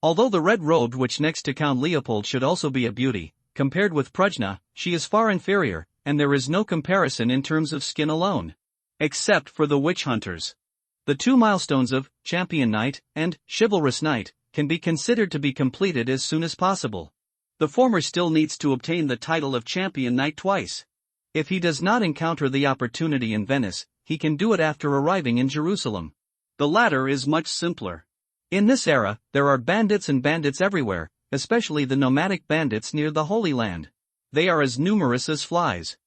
Although the red-robed witch next to Count Leopold should also be a beauty, compared with Prujna, she is far inferior, and there is no comparison in terms of skin alone. Except for the witch hunters. The 2 milestones of Champion Knight and Chivalrous Knight can be considered to be completed as soon as possible. The former still needs to obtain the title of Champion Knight twice. If he does not encounter the opportunity in Venice, he can do it after arriving in Jerusalem. The latter is much simpler. In this era, there are bandits and bandits everywhere, especially the nomadic bandits near the Holy Land. They are as numerous as flies.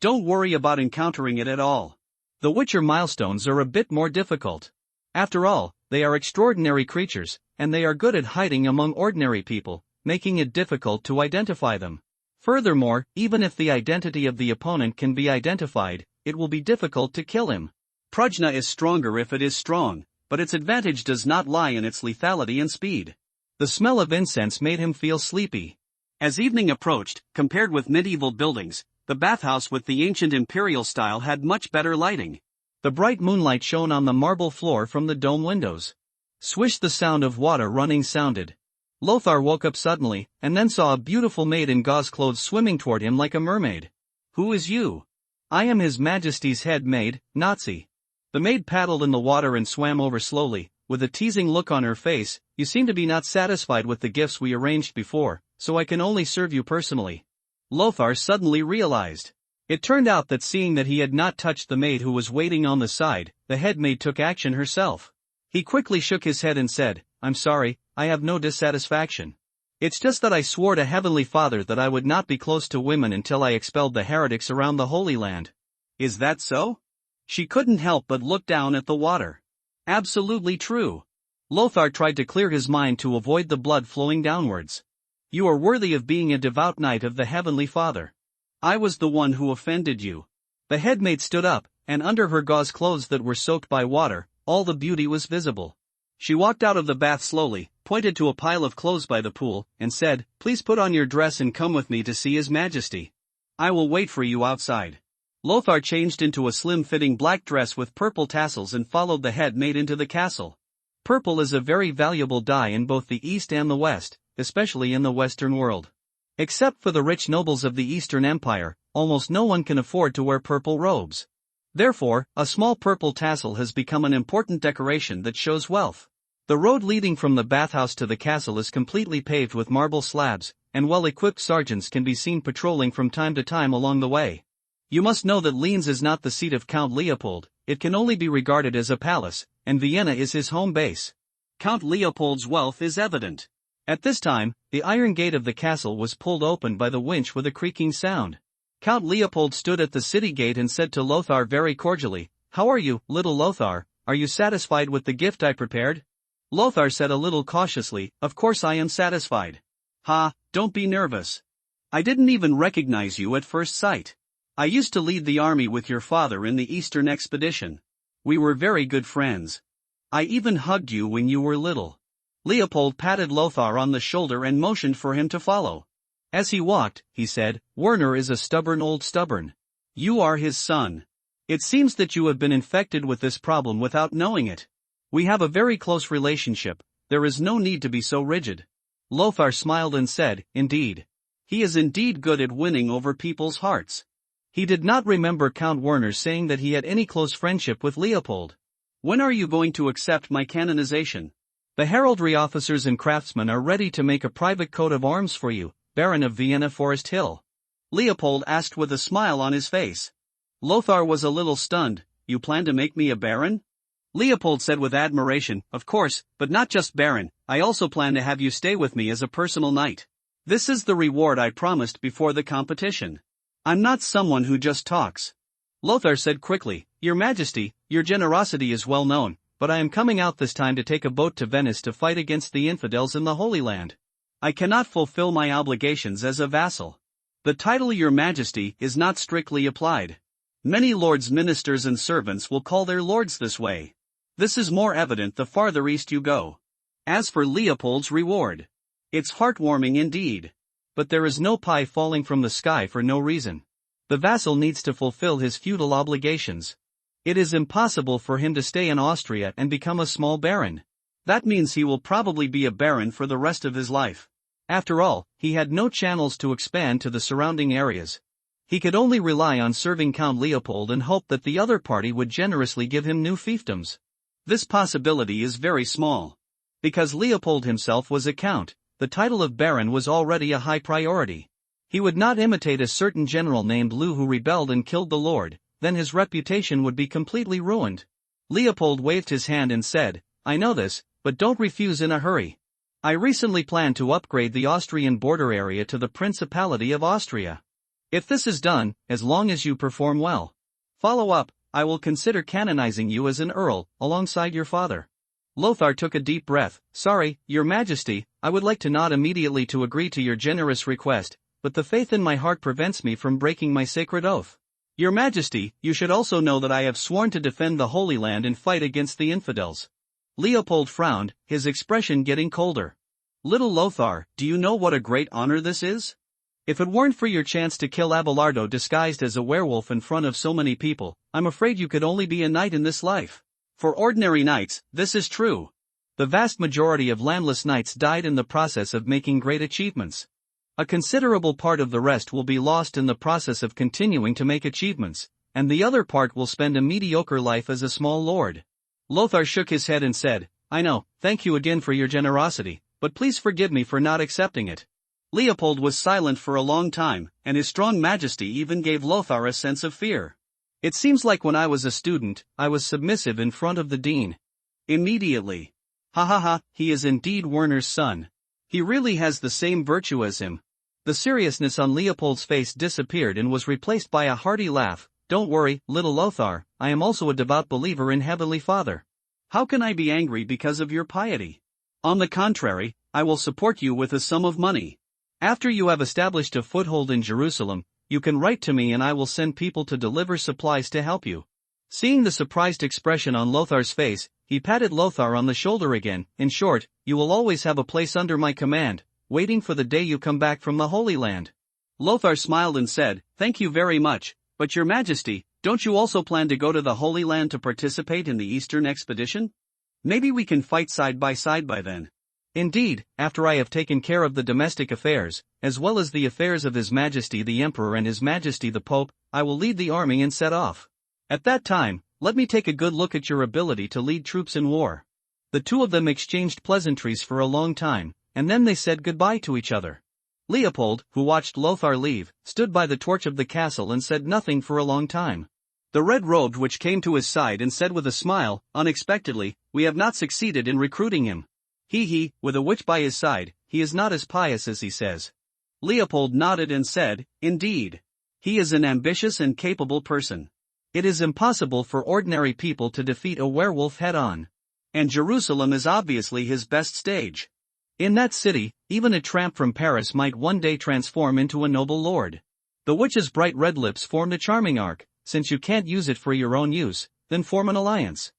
Don't worry about encountering it at all. The Witcher milestones are a bit more difficult. After all, they are extraordinary creatures, and they are good at hiding among ordinary people, making it difficult to identify them. Furthermore, even if the identity of the opponent can be identified, it will be difficult to kill him. Prujna is stronger if it is strong, but its advantage does not lie in its lethality and speed. The smell of incense made him feel sleepy. As evening approached, compared with medieval buildings, the bathhouse with the ancient imperial style had much better lighting. The bright moonlight shone on the marble floor from the dome windows. Swish, the sound of water running sounded. Lothar woke up suddenly, and then saw a beautiful maid in gauze clothes swimming toward him like a mermaid. Who is you? I am His Majesty's head maid, Nazi. The maid paddled in the water and swam over slowly, with a teasing look on her face. You seem to be not satisfied with the gifts we arranged before, so I can only serve you personally. Lothar suddenly realized. It turned out that seeing that he had not touched the maid who was waiting on the side, the head maid took action herself. He quickly shook his head and said, I'm sorry, I have no dissatisfaction. It's just that I swore to Heavenly Father that I would not be close to women until I expelled the heretics around the Holy Land. Is that so? She couldn't help but look down at the water. Absolutely true. Lothar tried to clear his mind to avoid the blood flowing downwards. You are worthy of being a devout knight of the Heavenly Father. I was the one who offended you. The headmaid stood up, and under her gauze clothes that were soaked by water, all the beauty was visible. She walked out of the bath slowly, pointed to a pile of clothes by the pool, and said, "Please put on your dress and come with me to see His Majesty. I will wait for you outside." Lothar changed into a slim-fitting black dress with purple tassels and followed the headmaid into the castle. Purple is a very valuable dye in both the East and the West, especially in the Western world. Except for the rich nobles of the Eastern Empire, almost no one can afford to wear purple robes. Therefore, a small purple tassel has become an important decoration that shows wealth. The road leading from the bathhouse to the castle is completely paved with marble slabs, and well-equipped sergeants can be seen patrolling from time to time along the way. You must know that Linz is not the seat of Count Leopold, it can only be regarded as a palace, and Vienna is his home base. Count Leopold's wealth is evident. At this time, the iron gate of the castle was pulled open by the winch with a creaking sound. Count Leopold stood at the city gate and said to Lothar very cordially, "How are you, little Lothar? Are you satisfied with the gift I prepared?" Lothar said a little cautiously, "Of course I am satisfied." "Ha, don't be nervous. I didn't even recognize you at first sight. I used to lead the army with your father in the Eastern expedition. We were very good friends. I even hugged you when you were little." Leopold patted Lothar on the shoulder and motioned for him to follow. As he walked, he said, "Werner is a stubborn old stubborn. You are his son. It seems that you have been infected with this problem without knowing it. We have a very close relationship, there is no need to be so rigid." Lothar smiled and said, "Indeed. He is indeed good at winning over people's hearts." He did not remember Count Werner saying that he had any close friendship with Leopold. "When are you going to accept my canonization?" "The heraldry officers and craftsmen are ready to make a private coat of arms for you, Baron of Vienna Forest Hill," Leopold asked with a smile on his face. Lothar was a little stunned. "You plan to make me a baron?" Leopold said with admiration, "Of course, but not just baron, I also plan to have you stay with me as a personal knight. This is the reward I promised before the competition. I'm not someone who just talks." Lothar said quickly, "Your Majesty, your generosity is well known, but I am coming out this time to take a boat to Venice to fight against the infidels in the Holy Land. I cannot fulfill my obligations as a vassal. The title Your Majesty is not strictly applied. Many lords, ministers and servants will call their lords this way. This is more evident the farther east you go. As for Leopold's reward, it's heartwarming indeed. But there is no pie falling from the sky for no reason. The vassal needs to fulfill his feudal obligations. It is impossible for him to stay in Austria and become a small baron. That means he will probably be a baron for the rest of his life. After all, he had no channels to expand to the surrounding areas. He could only rely on serving Count Leopold and hope that the other party would generously give him new fiefdoms. This possibility is very small. Because Leopold himself was a count, the title of baron was already a high priority. He would not imitate a certain general named Lou who rebelled and killed the lord, then his reputation would be completely ruined. Leopold waved his hand and said, "I know this, but don't refuse in a hurry. I recently planned to upgrade the Austrian border area to the Principality of Austria. If this is done, as long as you perform well, follow up, I will consider canonizing you as an earl, alongside your father." Lothar took a deep breath. "Sorry, Your Majesty, I would like to nod immediately to agree to your generous request, but the faith in my heart prevents me from breaking my sacred oath. Your Majesty, you should also know that I have sworn to defend the Holy Land and fight against the infidels." Leopold frowned, his expression getting colder. "Little Lothar, do you know what a great honor this is? If it weren't for your chance to kill Abelardo disguised as a werewolf in front of so many people, I'm afraid you could only be a knight in this life. For ordinary knights, this is true. The vast majority of landless knights died in the process of making great achievements. A considerable part of the rest will be lost in the process of continuing to make achievements, and the other part will spend a mediocre life as a small lord." Lothar shook his head and said, "I know, thank you again for your generosity, but please forgive me for not accepting it." Leopold was silent for a long time, and his strong majesty even gave Lothar a sense of fear. "It seems like when I was a student, I was submissive in front of the dean. Immediately. Ha ha ha, he is indeed Werner's son. He really has the same virtue as him. The seriousness on Leopold's face disappeared and was replaced by a hearty laugh. Don't worry, little Lothar, I am also a devout believer in Heavenly Father. How can I be angry because of your piety? On the contrary, I will support you with a sum of money. After you have established a foothold in Jerusalem, you can write to me and I will send people to deliver supplies to help you. Seeing the surprised expression on Lothar's face, he patted Lothar on the shoulder again. In short, you will always have a place under my command, waiting for the day you come back from the Holy Land. Lothar smiled and said, Thank you very much, but your Majesty, don't you also plan to go to the Holy Land to participate in the Eastern expedition? Maybe we can fight side by side by then. Indeed, after I have taken care of the domestic affairs, as well as the affairs of His Majesty the Emperor and His Majesty the Pope, I will lead the army and set off. At that time, let me take a good look at your ability to lead troops in war. The two of them exchanged pleasantries for a long time, and then they said goodbye to each other. Leopold, who watched Lothar leave, stood by the torch of the castle and said nothing for a long time. The red-robed witch came to his side and said with a smile, unexpectedly, We have not succeeded in recruiting him. He, with a witch by his side, he is not as pious as he says. Leopold nodded and said, Indeed. He is an ambitious and capable person. It is impossible for ordinary people to defeat a werewolf head-on. And Jerusalem is obviously his best stage. In that city, even a tramp from Paris might one day transform into a noble lord. The witch's bright red lips formed a charming arc. Since you can't use it for your own use, then form an alliance.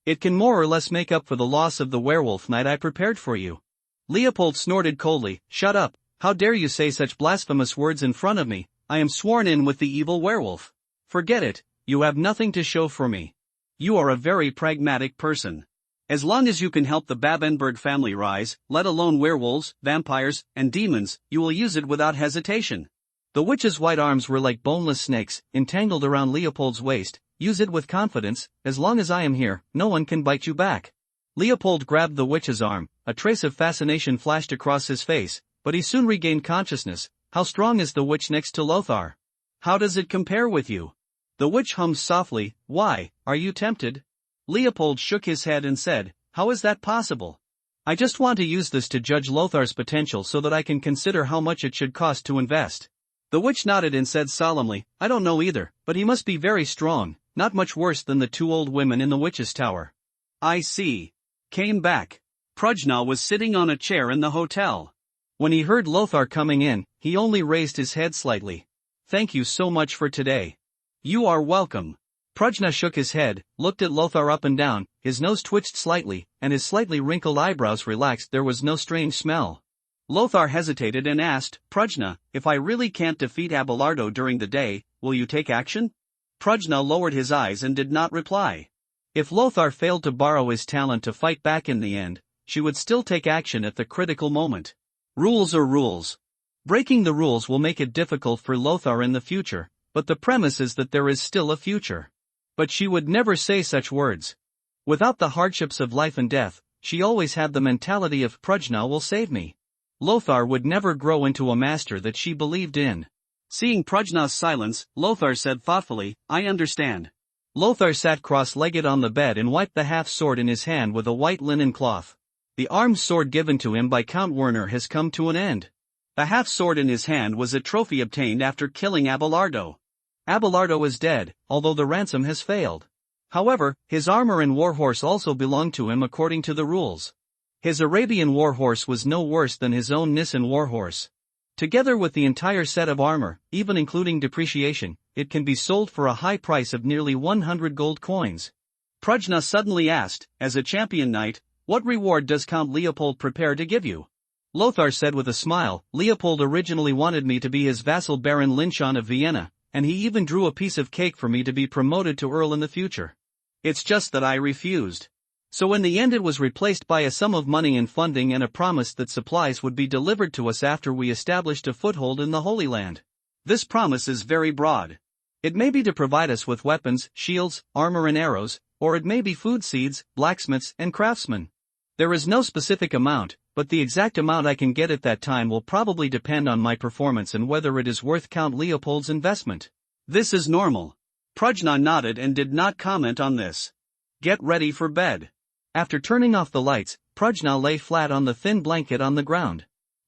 It can more or less make up for the loss of the werewolf knight I prepared for you. Leopold snorted coldly, Shut up, how dare you say such blasphemous words in front of me? I am sworn in with the evil werewolf. Forget it, you have nothing to show for me. You are a very pragmatic person. As long as you can help the Babenberg family rise, let alone werewolves, vampires, and demons, you will use it without hesitation. The witch's white arms were like boneless snakes, entangled around Leopold's waist. Use it with confidence, as long as I am here, no one can bite you back. Leopold grabbed the witch's arm, a trace of fascination flashed across his face, but he soon regained consciousness. How strong is the witch next to Lothar? How does it compare with you? The witch hummed softly, Why, are you tempted? Leopold shook his head and said, How is that possible? I just want to use this to judge Lothar's potential so that I can consider how much it should cost to invest. The witch nodded and said solemnly, I don't know either, but he must be very strong, not much worse than the two old women in the witch's tower. I see. Came back. Prujna was sitting on a chair in the hotel. When he heard Lothar coming in, he only raised his head slightly. Thank you so much for today. You are welcome. Prujna shook his head, looked at Lothar up and down, his nose twitched slightly, and his slightly wrinkled eyebrows relaxed. There was no strange smell. Lothar hesitated and asked, Prujna, if I really can't defeat Abelardo during the day, will you take action? Prujna lowered his eyes and did not reply. If Lothar failed to borrow his talent to fight back in the end, she would still take action at the critical moment. Rules are rules. Breaking the rules will make it difficult for Lothar in the future, but the premise is that there is still a future. But she would never say such words. Without the hardships of life and death, she always had the mentality of Prujna will save me. Lothar would never grow into a master that she believed in. Seeing Prujna's silence, Lothar said thoughtfully, I understand. Lothar sat cross-legged on the bed and wiped the half-sword in his hand with a white linen cloth. The armed sword given to him by Count Werner has come to an end. The half-sword in his hand was a trophy obtained after killing Abelardo. Abelardo is dead, although the ransom has failed. However, his armor and warhorse also belonged to him according to the rules. His Arabian warhorse was no worse than his own Nisan warhorse. Together with the entire set of armor, even including depreciation, it can be sold for a high price of nearly 100 gold coins. Prujna suddenly asked, as a champion knight, what reward does Count Leopold prepare to give you? Lothar said with a smile, Leopold originally wanted me to be his vassal Baron Linschon of Vienna, and he even drew a piece of cake for me to be promoted to Earl in the future. It's just that I refused. So in the end it was replaced by a sum of money and funding and a promise that supplies would be delivered to us after we established a foothold in the Holy Land. This promise is very broad. It may be to provide us with weapons, shields, armor and arrows, or it may be food seeds, blacksmiths and craftsmen. There is no specific amount, but the exact amount I can get at that time will probably depend on my performance and whether it is worth Count Leopold's investment. This is normal. Prujna nodded and did not comment on this. Get ready for bed. After turning off the lights, Prujna lay flat on the thin blanket on the ground.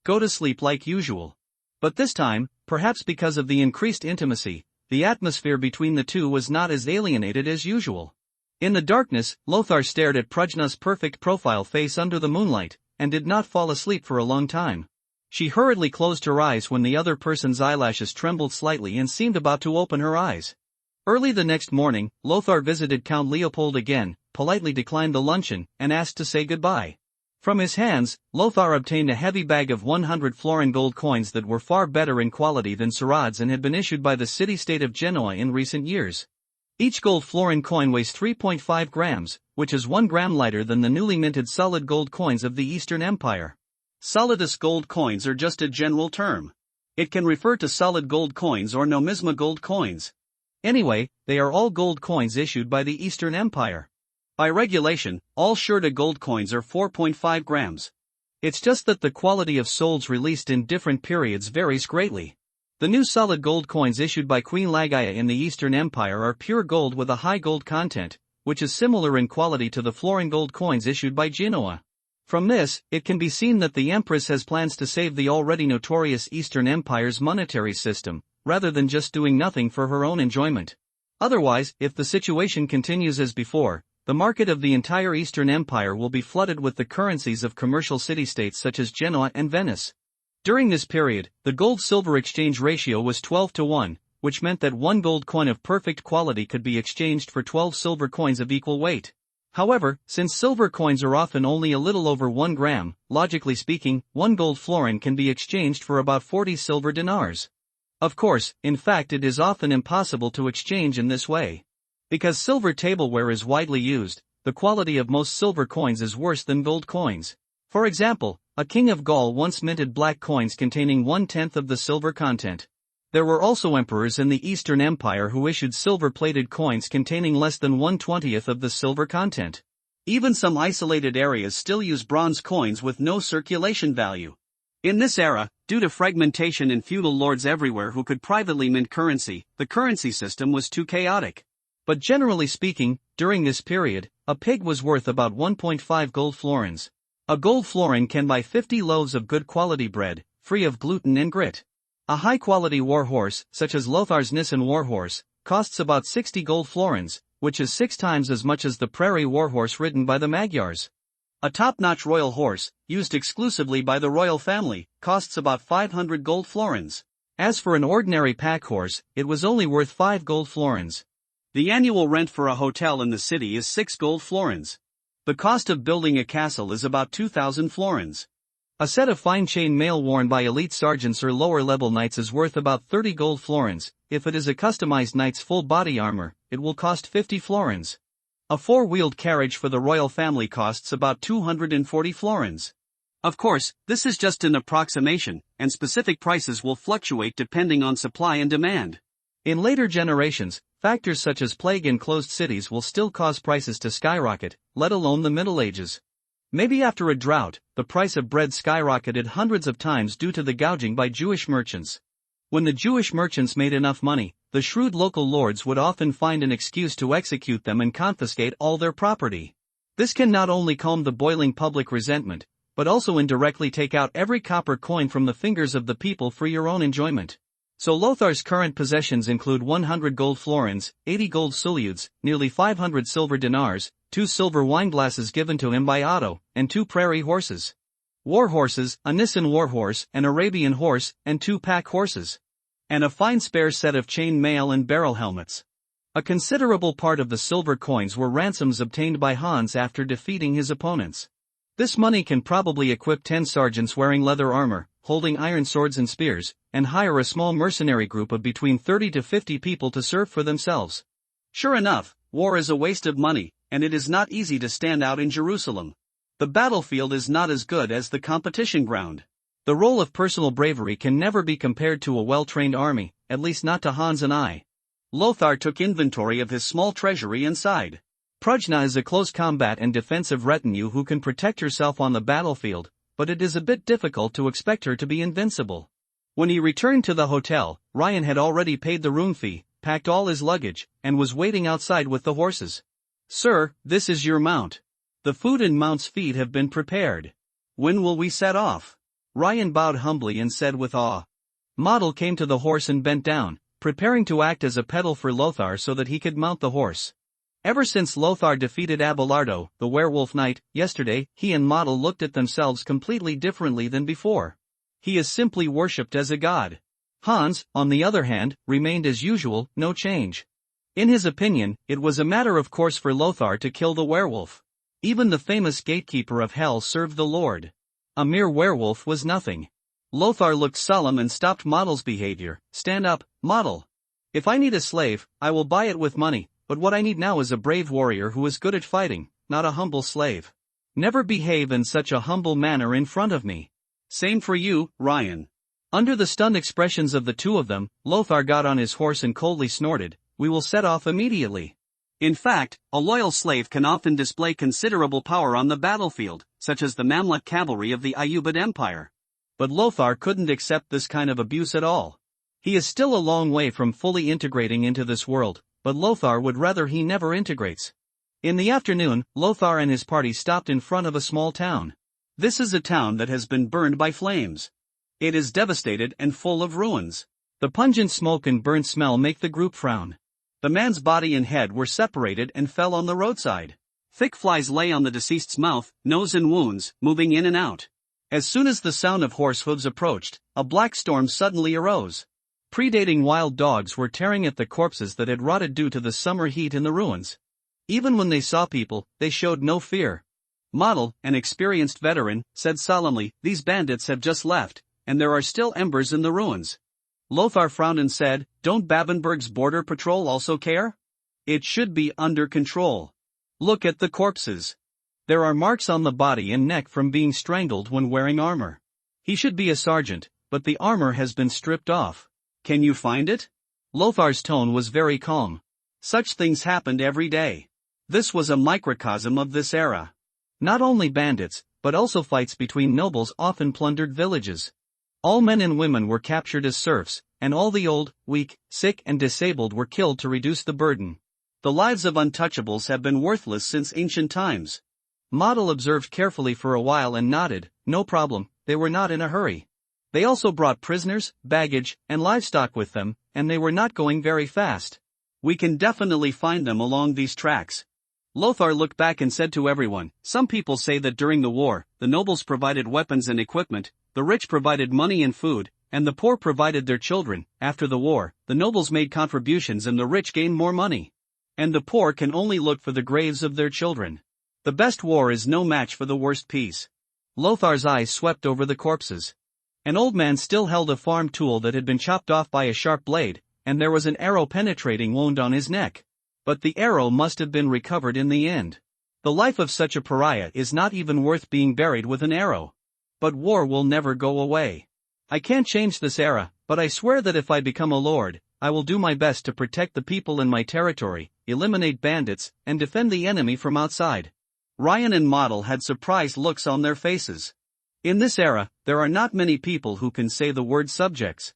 go to sleep like usual. But this time, perhaps because of the increased intimacy, the atmosphere between the two was not as alienated as usual. In the darkness, Lothar stared at Prajna's perfect profile face under the moonlight, and did not fall asleep for a long time. She hurriedly closed her eyes when the other person's eyelashes trembled slightly and seemed about to open her eyes. Early the next morning, Lothar visited Count Leopold again, politely declined the luncheon, and asked to say goodbye. From his hands, Lothar obtained a heavy bag of 100 florin gold coins that were far better in quality than Sarads and had been issued by the city-state of Genoa in recent years. Each gold florin coin weighs 3.5 grams, which is 1 gram lighter than the newly minted solid gold coins of the Eastern Empire. Solidus gold coins are just a general term. It can refer to solid gold coins or nomisma gold coins. Anyway, they are all gold coins issued by the Eastern Empire. By regulation, all Shurta gold coins are 4.5 grams. It's just that the quality of souls released in different periods varies greatly. The new solid gold coins issued by Queen Lagaya in the Eastern Empire are pure gold with a high gold content, which is similar in quality to the florin gold coins issued by Genoa. From this, it can be seen that the Empress has plans to save the already notorious Eastern Empire's monetary system, rather than just doing nothing for her own enjoyment. Otherwise, if the situation continues as before, the market of the entire Eastern Empire will be flooded with the currencies of commercial city-states such as Genoa and Venice. During this period, the gold-silver exchange ratio was 12-1, which meant that 1 gold coin of perfect quality could be exchanged for 12 silver coins of equal weight. However, since silver coins are often only a little over 1 gram, logically speaking, 1 gold florin can be exchanged for about 40 silver dinars. Of course, in fact it is often impossible to exchange in this way. Because silver tableware is widely used, the quality of most silver coins is worse than gold coins. For example, a king of Gaul once minted black coins containing 1/10 of the silver content. There were also emperors in the Eastern Empire who issued silver-plated coins containing less than 1/20 of the silver content. Even some isolated areas still use bronze coins with no circulation value. In this era, due to fragmentation and feudal lords everywhere who could privately mint currency, the currency system was too chaotic. But generally speaking, during this period, a pig was worth about 1.5 gold florins. A gold florin can buy 50 loaves of good quality bread, free of gluten and grit. A high-quality war horse, such as Lothar's Nissen war horse, costs about 60 gold florins, which is 6 times as much as the prairie war horse ridden by the Magyars. A top-notch royal horse, used exclusively by the royal family, costs about 500 gold florins. As for an ordinary pack horse, it was only worth 5 gold florins. The annual rent for a hotel in the city is 6 gold florins. The cost of building a castle is about 2,000 florins. A set of fine chain mail worn by elite sergeants or lower-level knights is worth about 30 gold florins. If it is a customized knight's full body armor, it will cost 50 florins. A four-wheeled carriage for the royal family costs about 240 florins. Of course, this is just an approximation, and specific prices will fluctuate depending on supply and demand. In later generations, factors such as plague in closed cities will still cause prices to skyrocket, let alone the Middle Ages. Maybe after a drought, the price of bread skyrocketed hundreds of times due to the gouging by Jewish merchants. When the Jewish merchants made enough money, the shrewd local lords would often find an excuse to execute them and confiscate all their property. This can not only calm the boiling public resentment, but also indirectly take out every copper coin from the fingers of the people for your own enjoyment. So Lothar's current possessions include 100 gold florins, 80 gold suleuds, nearly 500 silver dinars, 2 silver wineglasses given to him by Otto, and 2 prairie horses. War horses, a Nissen war horse, an Arabian horse, and 2 pack horses. And a fine spare set of chain mail and barrel helmets. A considerable part of the silver coins were ransoms obtained by Hans after defeating his opponents. This money can probably equip 10 sergeants wearing leather armor, holding iron swords and spears, and hire a small mercenary group of between 30 to 50 people to serve for themselves. Sure enough, war is a waste of money, and it is not easy to stand out in Jerusalem. The battlefield is not as good as the competition ground. The role of personal bravery can never be compared to a well-trained army, at least not to Hans and I. Lothar took inventory of his small treasury and sighed. Prajna is a close combat and defensive retinue who can protect herself on the battlefield, but it is a bit difficult to expect her to be invincible. When he returned to the hotel, Ryan had already paid the room fee, packed all his luggage, and was waiting outside with the horses. "Sir, this is your mount. The food and mount's feed have been prepared. When will we set off?" Ryan bowed humbly and said with awe. Model came to the horse and bent down, preparing to act as a pedal for Lothar so that he could mount the horse. Ever since Lothar defeated Abelardo, the werewolf knight, yesterday, he and Model looked at themselves completely differently than before. He is simply worshipped as a god. Hans, on the other hand, remained as usual, no change. In his opinion, it was a matter of course for Lothar to kill the werewolf. Even the famous gatekeeper of hell served the Lord. A mere werewolf was nothing. Lothar looked solemn and stopped Model's behavior. Stand up, Model. If I need a slave, I will buy it with money, but what I need now is a brave warrior who is good at fighting, not a humble slave. Never behave in such a humble manner in front of me. Same for you, Ryan. Under the stunned expressions of the two of them, Lothar got on his horse and coldly snorted, we will set off immediately. In fact, a loyal slave can often display considerable power on the battlefield, such as the Mamluk cavalry of the Ayyubid Empire. But Lothar couldn't accept this kind of abuse at all. He is still a long way from fully integrating into this world, but Lothar would rather he never integrates. In the afternoon, Lothar and his party stopped in front of a small town. This is a town that has been burned by flames. It is devastated and full of ruins. The pungent smoke and burnt smell make the group frown. The man's body and head were separated and fell on the roadside. Thick flies lay on the deceased's mouth, nose and wounds, moving in and out. As soon as the sound of horse hooves approached, a black storm suddenly arose. Predating wild dogs were tearing at the corpses that had rotted due to the summer heat in the ruins. Even when they saw people, they showed no fear. Model, an experienced veteran, said solemnly, these bandits have just left, and there are still embers in the ruins. Lothar frowned and said, don't Babenberg's border patrol also care? It should be under control. Look at the corpses. There are marks on the body and neck from being strangled when wearing armor. He should be a sergeant, but the armor has been stripped off. Can you find it? Lothar's tone was very calm. Such things happened every day. This was a microcosm of this era. Not only bandits, but also fights between nobles often plundered villages. All men and women were captured as serfs, and all the old, weak, sick and disabled were killed to reduce the burden. The lives of untouchables have been worthless since ancient times. Model observed carefully for a while and nodded, no problem, they were not in a hurry. They also brought prisoners, baggage, and livestock with them, and they were not going very fast. We can definitely find them along these tracks. Lothar looked back and said to everyone, some people say that during the war, the nobles provided weapons and equipment, the rich provided money and food, and the poor provided their children. After the war, the nobles made contributions and the rich gained more money. And the poor can only look for the graves of their children. The best war is no match for the worst peace. Lothar's eyes swept over the corpses. An old man still held a farm tool that had been chopped off by a sharp blade, and there was an arrow-penetrating wound on his neck. But the arrow must have been recovered in the end. The life of such a pariah is not even worth being buried with an arrow. But war will never go away. I can't change this era, but I swear that if I become a lord, I will do my best to protect the people in my territory, eliminate bandits, and defend the enemy from outside. Ryan and Model had surprised looks on their faces. In this era, there are not many people who can say the word subjects.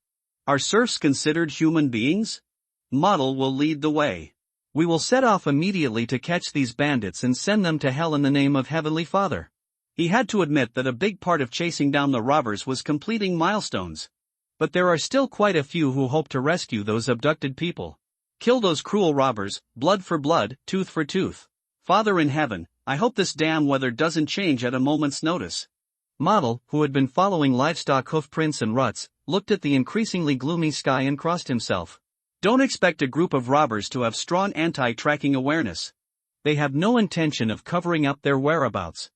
Are serfs considered human beings? Model will lead the way. We will set off immediately to catch these bandits and send them to hell in the name of Heavenly Father. He had to admit that a big part of chasing down the robbers was completing milestones. But there are still quite a few who hope to rescue those abducted people. Kill those cruel robbers, blood for blood, tooth for tooth. Father in heaven, I hope this damn weather doesn't change at a moment's notice. Model, who had been following livestock hoof prints and ruts, looked at the increasingly gloomy sky and crossed himself. Don't expect a group of robbers to have strong anti-tracking awareness. They have no intention of covering up their whereabouts.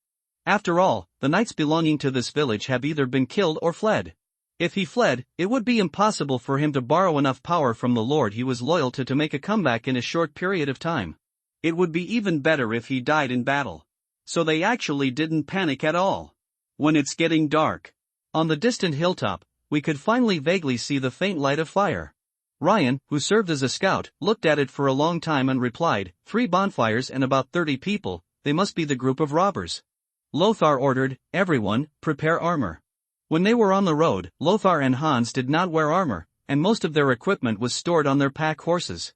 After all, the knights belonging to this village have either been killed or fled. If he fled, it would be impossible for him to borrow enough power from the lord he was loyal to make a comeback in a short period of time. It would be even better if he died in battle. So they actually didn't panic at all. When it's getting dark, on the distant hilltop, we could finally vaguely see the faint light of fire. Ryan, who served as a scout, looked at it for a long time and replied, 3 bonfires and about 30 people, they must be the group of robbers. Lothar ordered, everyone, prepare armor. When they were on the road, Lothar and Hans did not wear armor, and most of their equipment was stored on their pack horses.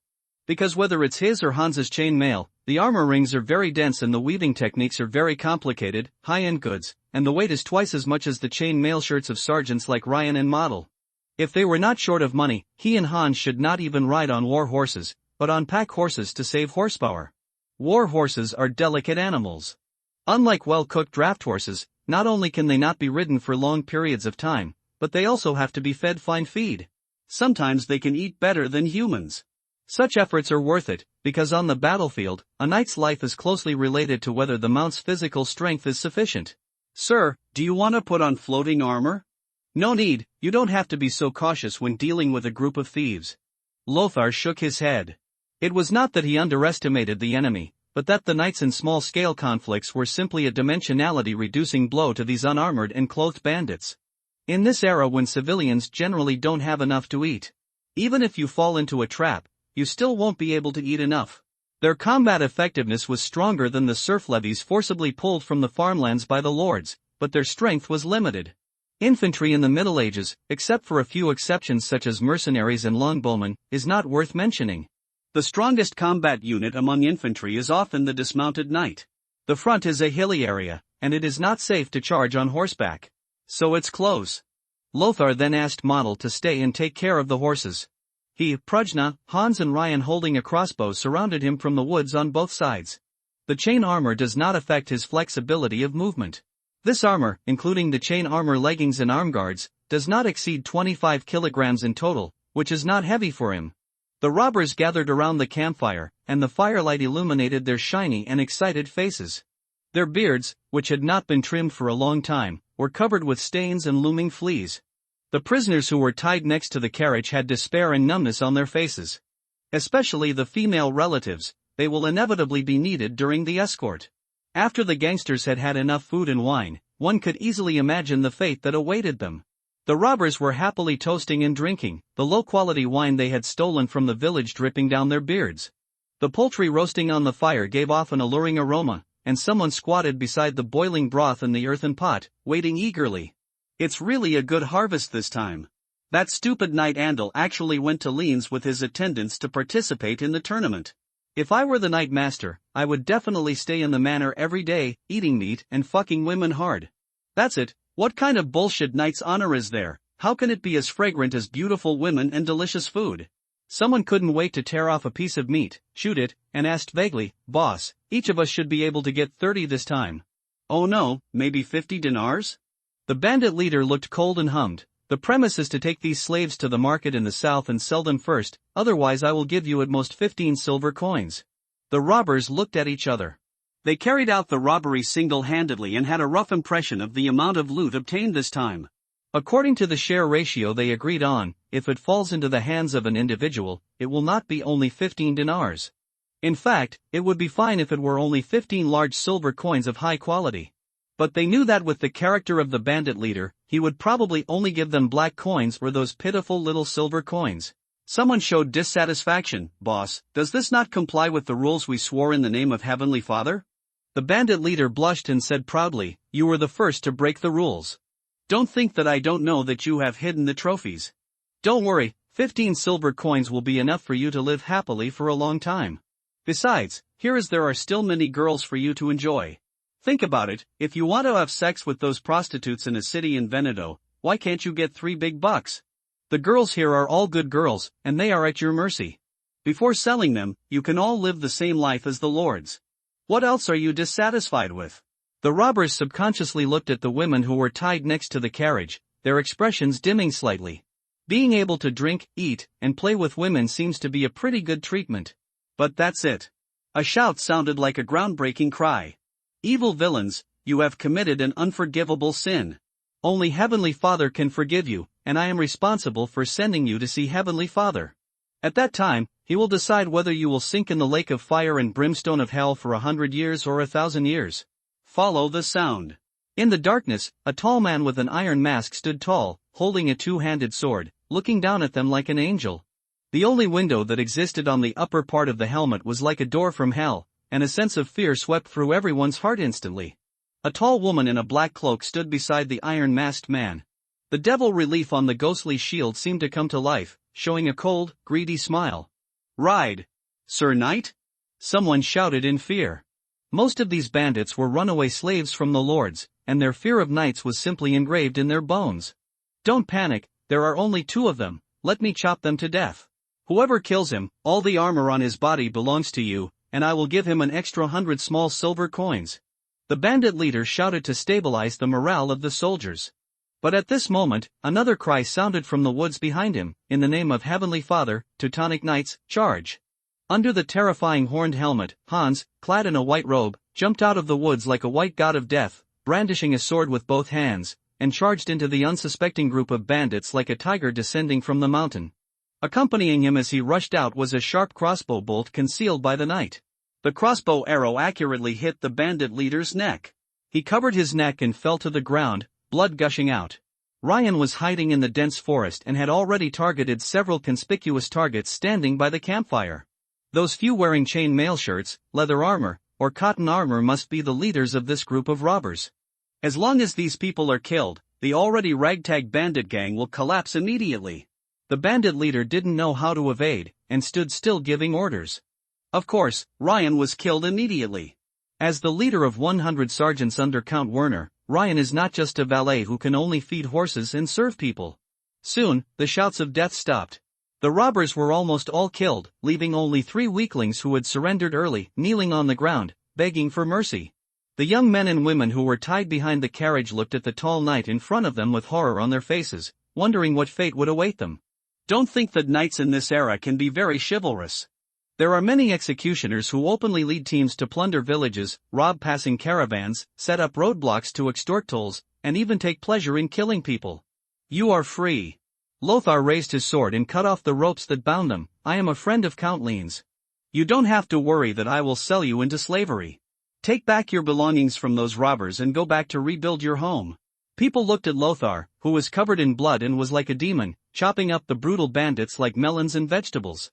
Because whether it's his or Hans's chain mail, the armor rings are very dense and the weaving techniques are very complicated, high-end goods, and the weight is twice as much as the chain mail shirts of sergeants like Ryan and Model. If they were not short of money, he and Hans should not even ride on war horses, but on pack horses to save horsepower. War horses are delicate animals. Unlike well-cooked draft horses, not only can they not be ridden for long periods of time, but they also have to be fed fine feed. Sometimes they can eat better than humans. Such efforts are worth it, because on the battlefield, a knight's life is closely related to whether the mount's physical strength is sufficient. Sir, do you want to put on floating armor? No need, you don't have to be so cautious when dealing with a group of thieves. Lothar shook his head. It was not that he underestimated the enemy, but that the knights in small-scale conflicts were simply a dimensionality-reducing blow to these unarmored and clothed bandits. In this era when civilians generally don't have enough to eat, even if you fall into a trap, you still won't be able to eat enough. Their combat effectiveness was stronger than the serf levies forcibly pulled from the farmlands by the lords, but their strength was limited. Infantry in the Middle Ages, except for a few exceptions such as mercenaries and longbowmen, is not worth mentioning. The strongest combat unit among infantry is often the dismounted knight. The front is a hilly area, and it is not safe to charge on horseback. So it's close. Lothar then asked Model to stay and take care of the horses. He, Prujna, Hans and Ryan holding a crossbow surrounded him from the woods on both sides. The chain armor does not affect his flexibility of movement. This armor, including the chain armor leggings and arm guards, does not exceed 25 kilograms in total, which is not heavy for him. The robbers gathered around the campfire, and the firelight illuminated their shiny and excited faces. Their beards, which had not been trimmed for a long time, were covered with stains and looming fleas. The prisoners who were tied next to the carriage had despair and numbness on their faces. Especially the female relatives, they will inevitably be needed during the escort. After the gangsters had had enough food and wine, one could easily imagine the fate that awaited them. The robbers were happily toasting and drinking, the low-quality wine they had stolen from the village dripping down their beards. The poultry roasting on the fire gave off an alluring aroma, and someone squatted beside the boiling broth in the earthen pot, waiting eagerly. It's really a good harvest this time. That stupid knight Andal actually went to Leens with his attendants to participate in the tournament. If I were the knight master, I would definitely stay in the manor every day, eating meat and fucking women hard. That's it. What kind of bullshit knight's honor is there? How can it be as fragrant as beautiful women and delicious food? Someone couldn't wait to tear off a piece of meat, shoot it, and asked vaguely, "Boss, each of us should be able to get 30 this time." Oh no, maybe 50 dinars? The bandit leader looked cold and hummed. The premise is to take these slaves to the market in the south and sell them first, otherwise I will give you at most 15 silver coins. The robbers looked at each other. They carried out the robbery single-handedly and had a rough impression of the amount of loot obtained this time. According to the share ratio they agreed on, if it falls into the hands of an individual, it will not be only 15 dinars. In fact, it would be fine if it were only 15 large silver coins of high quality. But they knew that with the character of the bandit leader, he would probably only give them black coins or those pitiful little silver coins. Someone showed dissatisfaction. "Boss, does this not comply with the rules we swore in the name of Heavenly Father?" The bandit leader blushed and said proudly, "You were the first to break the rules. Don't think that I don't know that you have hidden the trophies. Don't worry, 15 silver coins will be enough for you to live happily for a long time. Besides, there are still many girls for you to enjoy. Think about it, if you want to have sex with those prostitutes in a city in Veneto, why can't you get 3 big bucks? The girls here are all good girls, and they are at your mercy. Before selling them, you can all live the same life as the lords. What else are you dissatisfied with?" The robbers subconsciously looked at the women who were tied next to the carriage, their expressions dimming slightly. Being able to drink, eat, and play with women seems to be a pretty good treatment. But that's it. A shout sounded like a groundbreaking cry. "Evil villains, you have committed an unforgivable sin. Only Heavenly Father can forgive you, and I am responsible for sending you to see Heavenly Father. At that time, he will decide whether you will sink in the lake of fire and brimstone of hell for 100 years or 1,000 years. Follow the sound." In the darkness, a tall man with an iron mask stood tall, holding a two-handed sword, looking down at them like an angel. The only window that existed on the upper part of the helmet was like a door from hell, and a sense of fear swept through everyone's heart instantly. A tall woman in a black cloak stood beside the iron-masked man. The devil relief on the ghostly shield seemed to come to life, showing a cold, greedy smile. "Ride!" Sir Knight? Someone shouted in fear. Most of these bandits were runaway slaves from the lords, and their fear of knights was simply engraved in their bones. Don't panic, there are only 2 of them, let me chop them to death. Whoever kills him, all the armor on his body belongs to you, and I will give him an extra 100 small silver coins. The bandit leader shouted to stabilize the morale of the soldiers. But at this moment, another cry sounded from the woods behind him, in the name of Heavenly Father, Teutonic Knights, charge! Under the terrifying horned helmet, Hans, clad in a white robe, jumped out of the woods like a white god of death, brandishing a sword with both hands, and charged into the unsuspecting group of bandits like a tiger descending from the mountain. Accompanying him as he rushed out was a sharp crossbow bolt concealed by the knight. The crossbow arrow accurately hit the bandit leader's neck. He covered his neck and fell to the ground, blood gushing out. Ryan was hiding in the dense forest and had already targeted several conspicuous targets standing by the campfire. Those few wearing chain mail shirts, leather armor, or cotton armor must be the leaders of this group of robbers. As long as these people are killed, the already ragtag bandit gang will collapse immediately. The bandit leader didn't know how to evade, and stood still giving orders. Of course, Ryan was killed immediately. As the leader of 100 sergeants under Count Werner, Ryan is not just a valet who can only feed horses and serve people. Soon, the shouts of death stopped. The robbers were almost all killed, leaving only 3 weaklings who had surrendered early, kneeling on the ground, begging for mercy. The young men and women who were tied behind the carriage looked at the tall knight in front of them with horror on their faces, wondering what fate would await them. Don't think that knights in this era can be very chivalrous. There are many executioners who openly lead teams to plunder villages, rob passing caravans, set up roadblocks to extort tolls, and even take pleasure in killing people. You are free. Lothar raised his sword and cut off the ropes that bound them. I am a friend of Count Lean's. You don't have to worry that I will sell you into slavery. Take back your belongings from those robbers and go back to rebuild your home. People looked at Lothar, who was covered in blood and was like a demon, chopping up the brutal bandits like melons and vegetables.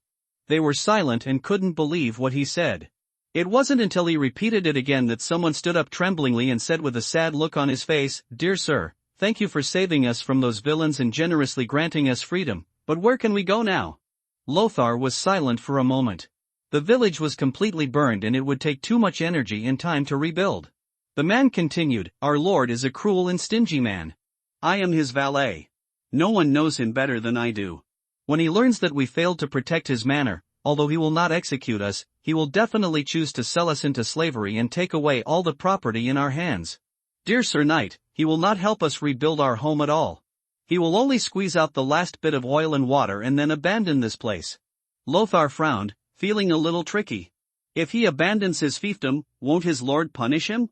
They were silent and couldn't believe what he said. It wasn't until he repeated it again that someone stood up tremblingly and said with a sad look on his face, "Dear sir, thank you for saving us from those villains and generously granting us freedom, but where can we go now?" Lothar was silent for a moment. The village was completely burned and it would take too much energy and time to rebuild. The man continued, "Our lord is a cruel and stingy man. I am his valet. No one knows him better than I do. When he learns that we failed to protect his manor, although he will not execute us, he will definitely choose to sell us into slavery and take away all the property in our hands. Dear Sir Knight, he will not help us rebuild our home at all. He will only squeeze out the last bit of oil and water and then abandon this place." Lothar frowned, feeling a little tricky. If he abandons his fiefdom, won't his lord punish him?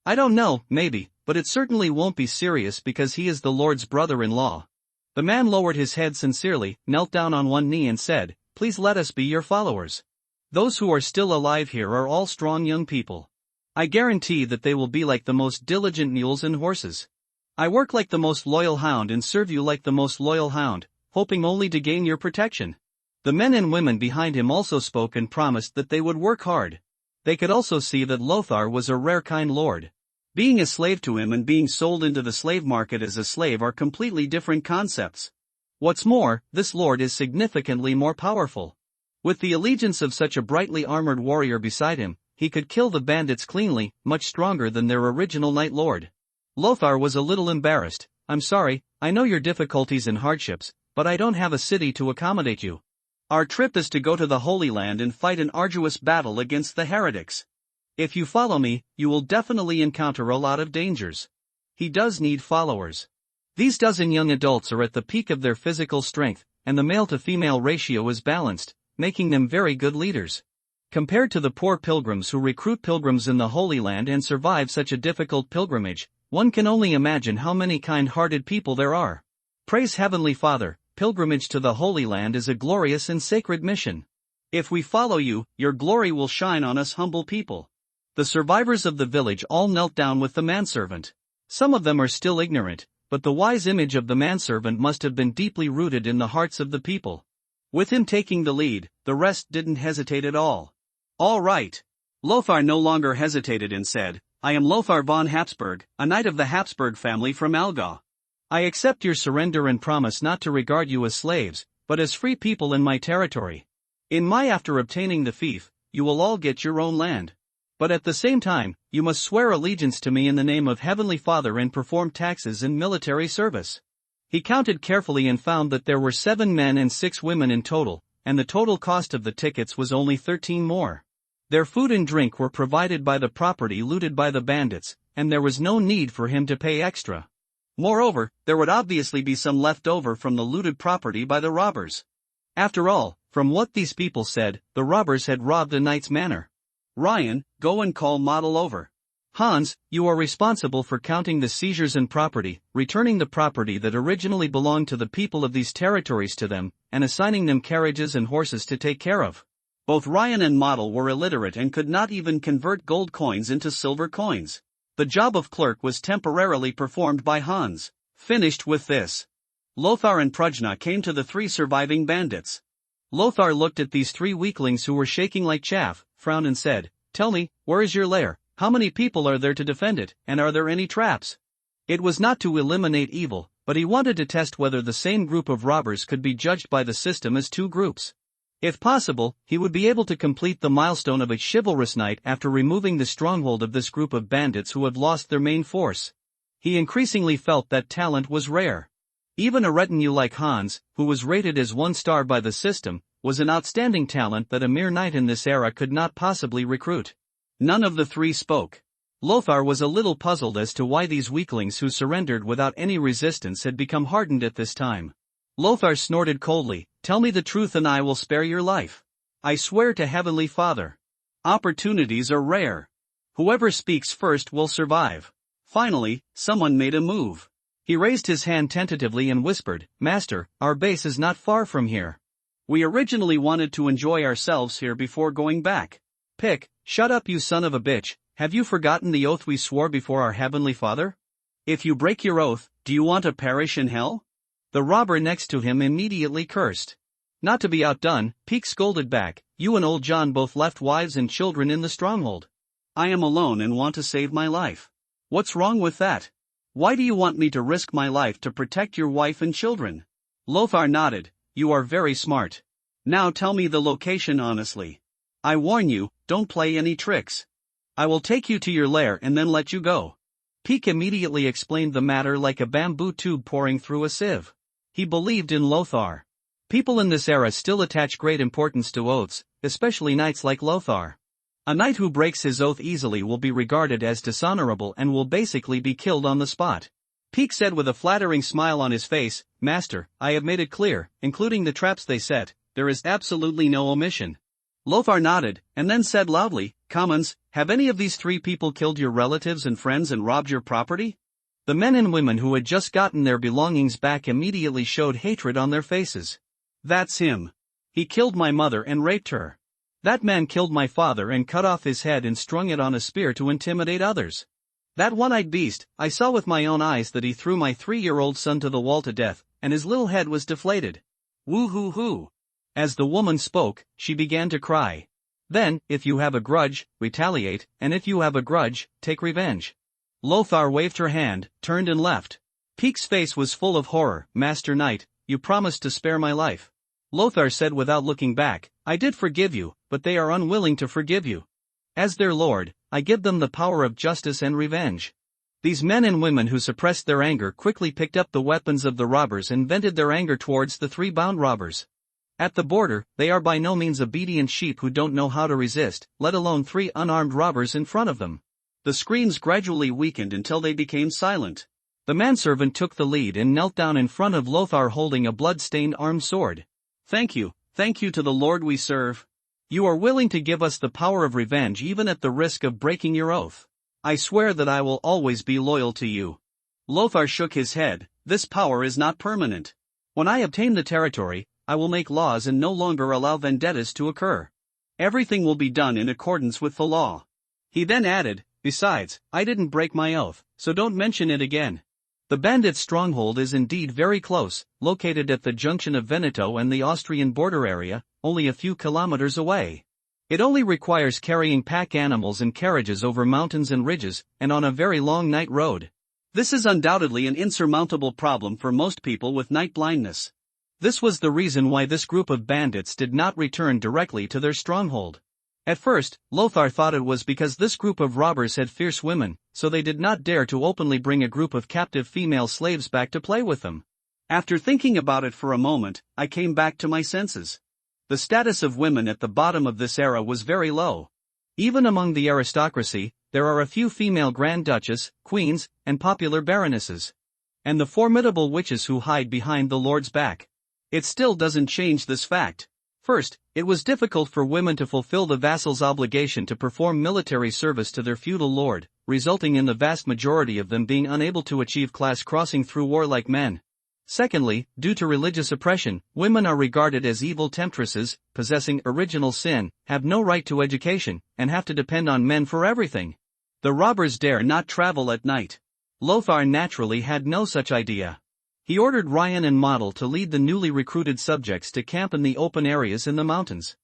I don't know, maybe, but it certainly won't be serious because he is the lord's brother-in-law. The man lowered his head sincerely, knelt down on one knee and said, "Please let us be your followers. Those who are still alive here are all strong young people. I guarantee that they will be like the most diligent mules and horses. I work like the most loyal hound and serve you like the most loyal hound, hoping only to gain your protection." The men and women behind him also spoke and promised that they would work hard. They could also see that Lothar was a rare kind lord. Being a slave to him and being sold into the slave market as a slave are completely different concepts. What's more, this lord is significantly more powerful. With the allegiance of such a brightly armored warrior beside him, he could kill the bandits cleanly, much stronger than their original knight lord. Lothar was a little embarrassed. "I'm sorry, I know your difficulties and hardships, but I don't have a city to accommodate you. Our trip is to go to the Holy Land and fight an arduous battle against the heretics. If you follow me, you will definitely encounter a lot of dangers." He does need followers. These dozen young adults are at the peak of their physical strength, and the male-to-female ratio is balanced, making them very good leaders. Compared to the poor pilgrims who recruit pilgrims in the Holy Land and survive such a difficult pilgrimage, one can only imagine how many kind-hearted people there are. Praise Heavenly Father, pilgrimage to the Holy Land is a glorious and sacred mission. If we follow you, your glory will shine on us humble people. The survivors of the village all knelt down with the manservant. Some of them are still ignorant, but the wise image of the manservant must have been deeply rooted in the hearts of the people. With him taking the lead, the rest didn't hesitate at all. "All right." Lothar no longer hesitated and said, "I am Lothar von Habsburg, a knight of the Habsburg family from Allgäu. I accept your surrender and promise not to regard you as slaves, but as free people in my territory. In my after obtaining the fief, you will all get your own land. But at the same time, you must swear allegiance to me in the name of Heavenly Father and perform taxes and military service. He counted carefully and found that there were 7 men and 6 women in total, and the total cost of the tickets was only 13 more. Their food and drink were provided by the property looted by the bandits, and there was no need for him to pay extra. Moreover, there would obviously be some left over from the looted property by the robbers. After all, from what these people said, the robbers had robbed a knight's manor. Ryan, go and call Model over. Hans, you are responsible for counting the seizures and property, returning the property that originally belonged to the people of these territories to them, and assigning them carriages and horses to take care of. Both Ryan and Model were illiterate and could not even convert gold coins into silver coins. The job of clerk was temporarily performed by Hans. Finished with this, Lothar and Prujna came to the 3 surviving bandits. Lothar looked at these 3 weaklings who were shaking like chaff, frowned and said, "Tell me, where is your lair? How many people are there to defend it, and are there any traps?" It was not to eliminate evil, but he wanted to test whether the same group of robbers could be judged by the system as 2 groups. If possible, he would be able to complete the milestone of a chivalrous knight after removing the stronghold of this group of bandits who had lost their main force. He increasingly felt that talent was rare. Even a retinue like Hans, who was rated as 1 star by the system, was an outstanding talent that a mere knight in this era could not possibly recruit. None of the 3 spoke. Lothar was a little puzzled as to why these weaklings who surrendered without any resistance had become hardened at this time. Lothar snorted coldly, "Tell me the truth and I will spare your life. I swear to Heavenly Father. Opportunities are rare. Whoever speaks first will survive." Finally, someone made a move. He raised his hand tentatively and whispered, "Master, our base is not far from here. We originally wanted to enjoy ourselves here before going back." "Pick, shut up you son of a bitch, have you forgotten the oath we swore before our Heavenly Father? If you break your oath, do you want to perish in hell?" The robber next to him immediately cursed. Not to be outdone, Peak scolded back, "You and old John both left wives and children in the stronghold. I am alone and want to save my life. What's wrong with that? Why do you want me to risk my life to protect your wife and children?" Lothar nodded, "You are very smart. Now tell me the location honestly. I warn you, don't play any tricks. I will take you to your lair and then let you go." Peak immediately explained the matter like a bamboo tube pouring through a sieve. He believed in Lothar. People in this era still attach great importance to oaths, especially knights like Lothar. A knight who breaks his oath easily will be regarded as dishonorable and will basically be killed on the spot. Peak said with a flattering smile on his face, "Master, I have made it clear, including the traps they set, there is absolutely no omission." Lothar nodded, and then said loudly, "Commons, have any of these 3 people killed your relatives and friends and robbed your property?" The men and women who had just gotten their belongings back immediately showed hatred on their faces. "That's him. He killed my mother and raped her. That man killed my father and cut off his head and strung it on a spear to intimidate others. That one-eyed beast, I saw with my own eyes that he threw my 3-year-old son to the wall to death, and his little head was deflated. Woo-hoo-hoo." As the woman spoke, she began to cry. "Then, if you have a grudge, retaliate, and if you have a grudge, take revenge." Lothar waved her hand, turned and left. Peak's face was full of horror. "Master Knight, you promised to spare my life." Lothar said without looking back, "I did forgive you, but they are unwilling to forgive you. As their lord, I give them the power of justice and revenge." These men and women who suppressed their anger quickly picked up the weapons of the robbers and vented their anger towards the 3 bound robbers. At the border, they are by no means obedient sheep who don't know how to resist, let alone 3 unarmed robbers in front of them. The screams gradually weakened until they became silent. The manservant took the lead and knelt down in front of Lothar holding a blood-stained armed sword. Thank you to the Lord we serve. You are willing to give us the power of revenge even at the risk of breaking your oath. I swear that I will always be loyal to you." Lothar shook his head, "This power is not permanent. When I obtain the territory, I will make laws and no longer allow vendettas to occur. Everything will be done in accordance with the law." He then added, "Besides, I didn't break my oath, so don't mention it again." The bandits' stronghold is indeed very close, located at the junction of Veneto and the Austrian border area, only a few kilometers away. It only requires carrying pack animals and carriages over mountains and ridges, and on a very long night road. This is undoubtedly an insurmountable problem for most people with night blindness. This was the reason why this group of bandits did not return directly to their stronghold. At first, Lothar thought it was because this group of robbers had fierce women, so they did not dare to openly bring a group of captive female slaves back to play with them. After thinking about it for a moment, I came back to my senses. The status of women at the bottom of this era was very low. Even among the aristocracy, there are a few female Grand Duchess, queens, and popular baronesses. And the formidable witches who hide behind the lord's back. It still doesn't change this fact. First, it was difficult for women to fulfill the vassal's obligation to perform military service to their feudal lord, resulting in the vast majority of them being unable to achieve class crossing through war like men. Secondly, due to religious oppression, women are regarded as evil temptresses, possessing original sin, have no right to education, and have to depend on men for everything. The robbers dare not travel at night. Lothar naturally had no such idea. He ordered Ryan and Model to lead the newly recruited subjects to camp in the open areas in the mountains.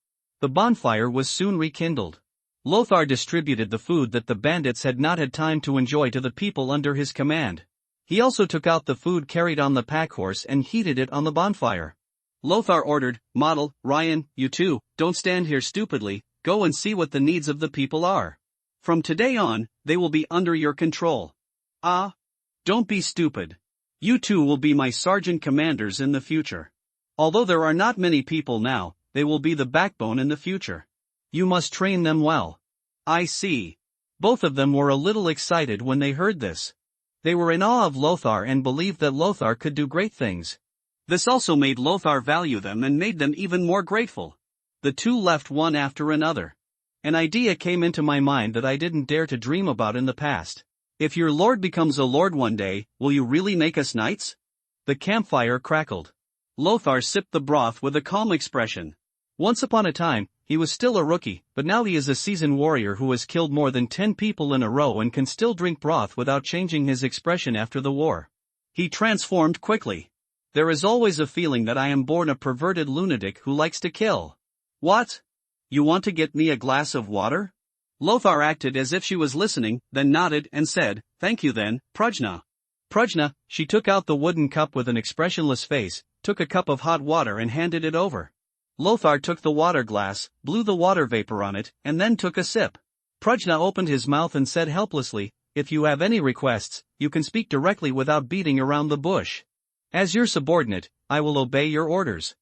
The bonfire was soon rekindled. Lothar distributed the food that the bandits had not had time to enjoy to the people under his command. He also took out the food carried on the packhorse and heated it on the bonfire. Lothar ordered, Model, Ryan, you two, don't stand here stupidly, go and see what the needs of the people are. From today on, they will be under your control. Don't be stupid. You two will be my sergeant commanders in the future. Although there are not many people now, they will be the backbone in the future. You must train them well. I see. Both of them were a little excited when they heard this. They were in awe of Lothar and believed that Lothar could do great things. This also made Lothar value them and made them even more grateful. The two left one after another. An idea came into my mind that I didn't dare to dream about in the past. If your lord becomes a lord one day, will you really make us knights? The campfire crackled. Lothar sipped the broth with a calm expression. Once upon a time, he was still a rookie, but now he is a seasoned warrior who has killed more than 10 people in a row and can still drink broth without changing his expression after the war. He transformed quickly. There is always a feeling that I am born a perverted lunatic who likes to kill. What? You want to get me a glass of water? Lothar acted as if she was listening, then nodded and said, Thank you then, Prajna. Prajna, she took out the wooden cup with an expressionless face, took a cup of hot water and handed it over. Lothar took the water glass, blew the water vapor on it, and then took a sip. Prajna opened his mouth and said helplessly, If you have any requests, you can speak directly without beating around the bush. As your subordinate, I will obey your orders.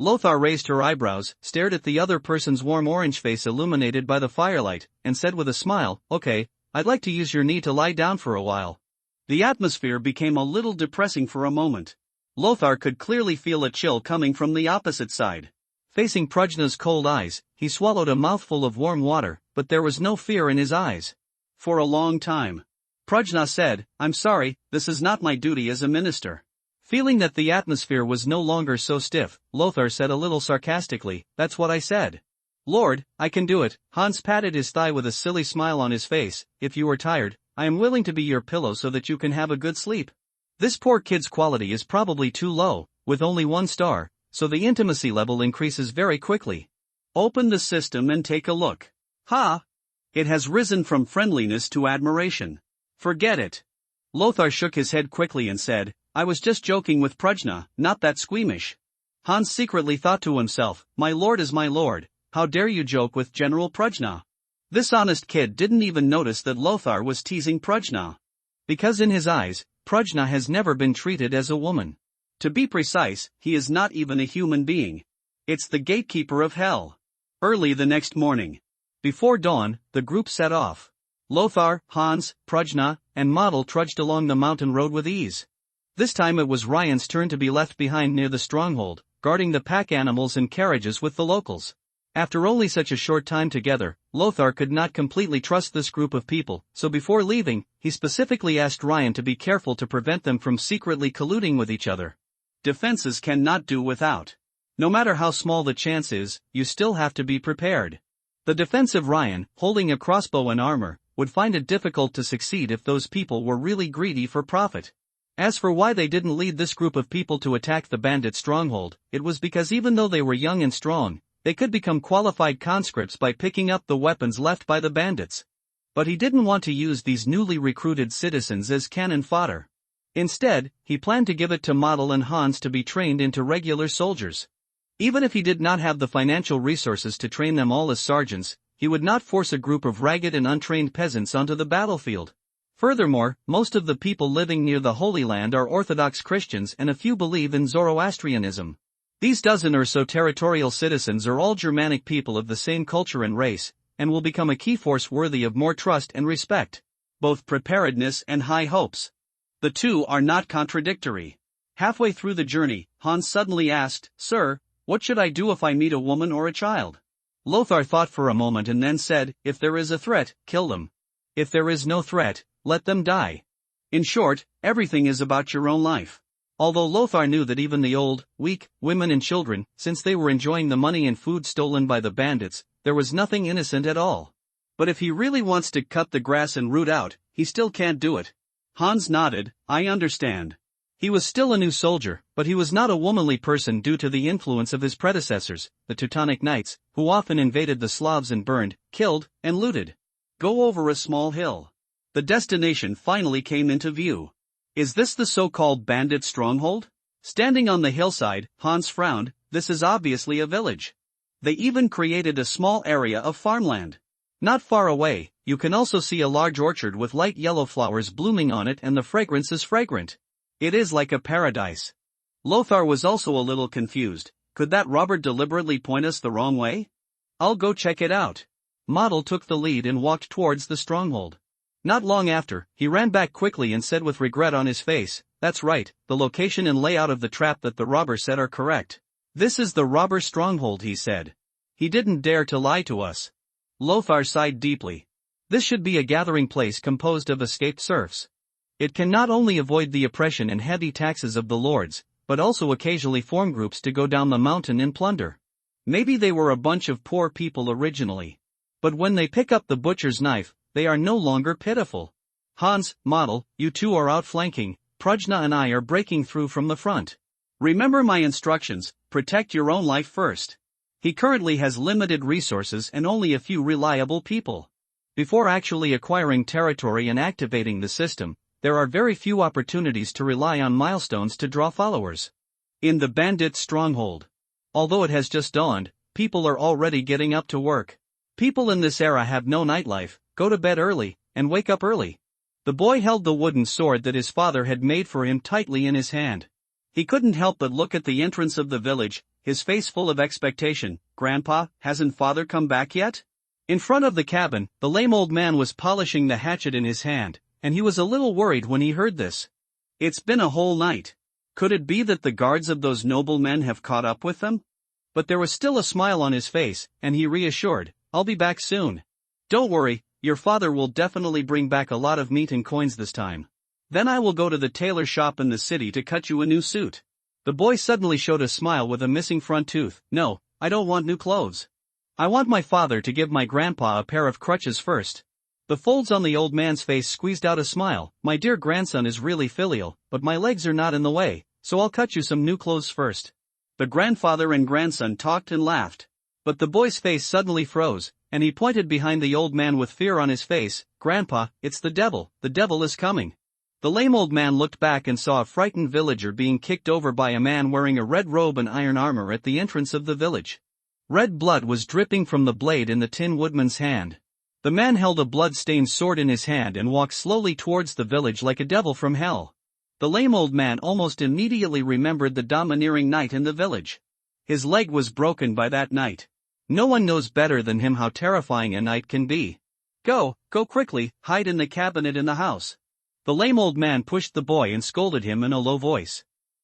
Lothar raised her eyebrows, stared at the other person's warm orange face illuminated by the firelight, and said with a smile, Okay, I'd like to use your knee to lie down for a while. The atmosphere became a little depressing for a moment. Lothar could clearly feel a chill coming from the opposite side. Facing Prajna's cold eyes, he swallowed a mouthful of warm water, but there was no fear in his eyes. For a long time. Prajna said, I'm sorry, this is not my duty as a minister. Feeling that the atmosphere was no longer so stiff, Lothar said a little sarcastically, That's what I said. Lord, I can do it. Hans patted his thigh with a silly smile on his face, If you are tired, I am willing to be your pillow so that you can have a good sleep. This poor kid's quality is probably too low, with only 1 star, so the intimacy level increases very quickly. Open the system and take a look. It has risen from friendliness to admiration. Forget it. Lothar shook his head quickly and said, I was just joking with Prajna, not that squeamish. Hans secretly thought to himself, My lord is my lord, how dare you joke with General Prajna? This honest kid didn't even notice that Lothar was teasing Prajna. Because in his eyes, Prajna has never been treated as a woman. To be precise, he is not even a human being. It's the gatekeeper of hell. Early the next morning. Before dawn, the group set off. Lothar, Hans, Prajna, and Model trudged along the mountain road with ease. This time it was Ryan's turn to be left behind near the stronghold, guarding the pack animals and carriages with the locals. After only such a short time together, Lothar could not completely trust this group of people, so before leaving, he specifically asked Ryan to be careful to prevent them from secretly colluding with each other. Defenses cannot do without. No matter how small the chance is, you still have to be prepared. The defensive Ryan, holding a crossbow and armor, would find it difficult to succeed if those people were really greedy for profit. As for why they didn't lead this group of people to attack the bandit stronghold, it was because even though they were young and strong, they could become qualified conscripts by picking up the weapons left by the bandits. But he didn't want to use these newly recruited citizens as cannon fodder. Instead, he planned to give it to Model and Hans to be trained into regular soldiers. Even if he did not have the financial resources to train them all as sergeants, he would not force a group of ragged and untrained peasants onto the battlefield. Furthermore, most of the people living near the Holy Land are Orthodox Christians and a few believe in Zoroastrianism. These dozen or so territorial citizens are all Germanic people of the same culture and race, and will become a key force worthy of more trust and respect. Both preparedness and high hopes. The two are not contradictory. Halfway through the journey, Hans suddenly asked, "Sir, what should I do if I meet a woman or a child?" Lothar thought for a moment and then said, "If there is a threat, kill them. If there is no threat, let them die." In short, everything is about your own life. Although Lothar knew that even the old, weak, women and children, since they were enjoying the money and food stolen by the bandits, there was nothing innocent at all. But if he really wants to cut the grass and root out, he still can't do it. Hans nodded, "I understand." He was still a new soldier, but he was not a womanly person due to the influence of his predecessors, the Teutonic Knights, who often invaded the Slavs and burned, killed, and looted. Go over a small hill. The destination finally came into view. Is this the so-called bandit stronghold? Standing on the hillside, Hans frowned. This is obviously a village. They even created a small area of farmland. Not far away, you can also see a large orchard with light yellow flowers blooming on it, and the fragrance is fragrant. It is like a paradise. Lothar was also a little confused. Could that robber deliberately point us the wrong way? I'll go check it out. Model took the lead and walked towards the stronghold. Not long after, he ran back quickly and said with regret on his face, "That's right, the location and layout of the trap that the robber set are correct. This is the robber stronghold," he said. He didn't dare to lie to us. Lothar sighed deeply. This should be a gathering place composed of escaped serfs. It can not only avoid the oppression and heavy taxes of the lords, but also occasionally form groups to go down the mountain and plunder. Maybe they were a bunch of poor people originally. But when they pick up the butcher's knife, they are no longer pitiful. Hans, Model, you two are outflanking, Prajna and I are breaking through from the front. Remember my instructions, protect your own life first. He currently has limited resources and only a few reliable people. Before actually acquiring territory and activating the system, there are very few opportunities to rely on milestones to draw followers. In the bandit stronghold. Although it has just dawned, people are already getting up to work. People in this era have no nightlife, go to bed early, and wake up early. The boy held the wooden sword that his father had made for him tightly in his hand. He couldn't help but look at the entrance of the village, his face full of expectation. "Grandpa, hasn't father come back yet?" In front of the cabin, the lame old man was polishing the hatchet in his hand, and he was a little worried when he heard this. "It's been a whole night. Could it be that the guards of those noblemen have caught up with them?" But there was still a smile on his face, and he reassured, "I'll be back soon. Don't worry, your father will definitely bring back a lot of meat and coins this time. Then I will go to the tailor shop in the city to cut you a new suit." The boy suddenly showed a smile with a missing front tooth. "No, I don't want new clothes. I want my father to give my grandpa a pair of crutches first." The folds on the old man's face squeezed out a smile. "My dear grandson is really filial, but my legs are not in the way, so I'll cut you some new clothes first." The grandfather and grandson talked and laughed. But the boy's face suddenly froze, and he pointed behind the old man with fear on his face. "Grandpa, it's the devil is coming." The lame old man looked back and saw a frightened villager being kicked over by a man wearing a red robe and iron armor at the entrance of the village. Red blood was dripping from the blade in the Tin Woodman's hand. The man held a blood-stained sword in his hand and walked slowly towards the village like a devil from hell. The lame old man almost immediately remembered the domineering knight in the village. His leg was broken by that knight. No one knows better than him how terrifying a knight can be. Go quickly, hide in the cabinet in the house." The lame old man pushed the boy and scolded him in a low voice.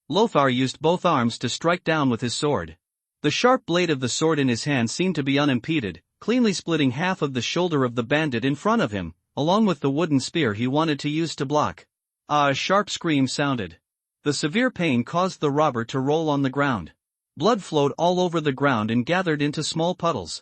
Lothar used both arms to strike down with his sword. The sharp blade of the sword in his hand seemed to be unimpeded, cleanly splitting half of the shoulder of the bandit in front of him, along with the wooden spear he wanted to use to block. A sharp scream sounded. The severe pain caused the robber to roll on the ground. Blood flowed all over the ground and gathered into small puddles.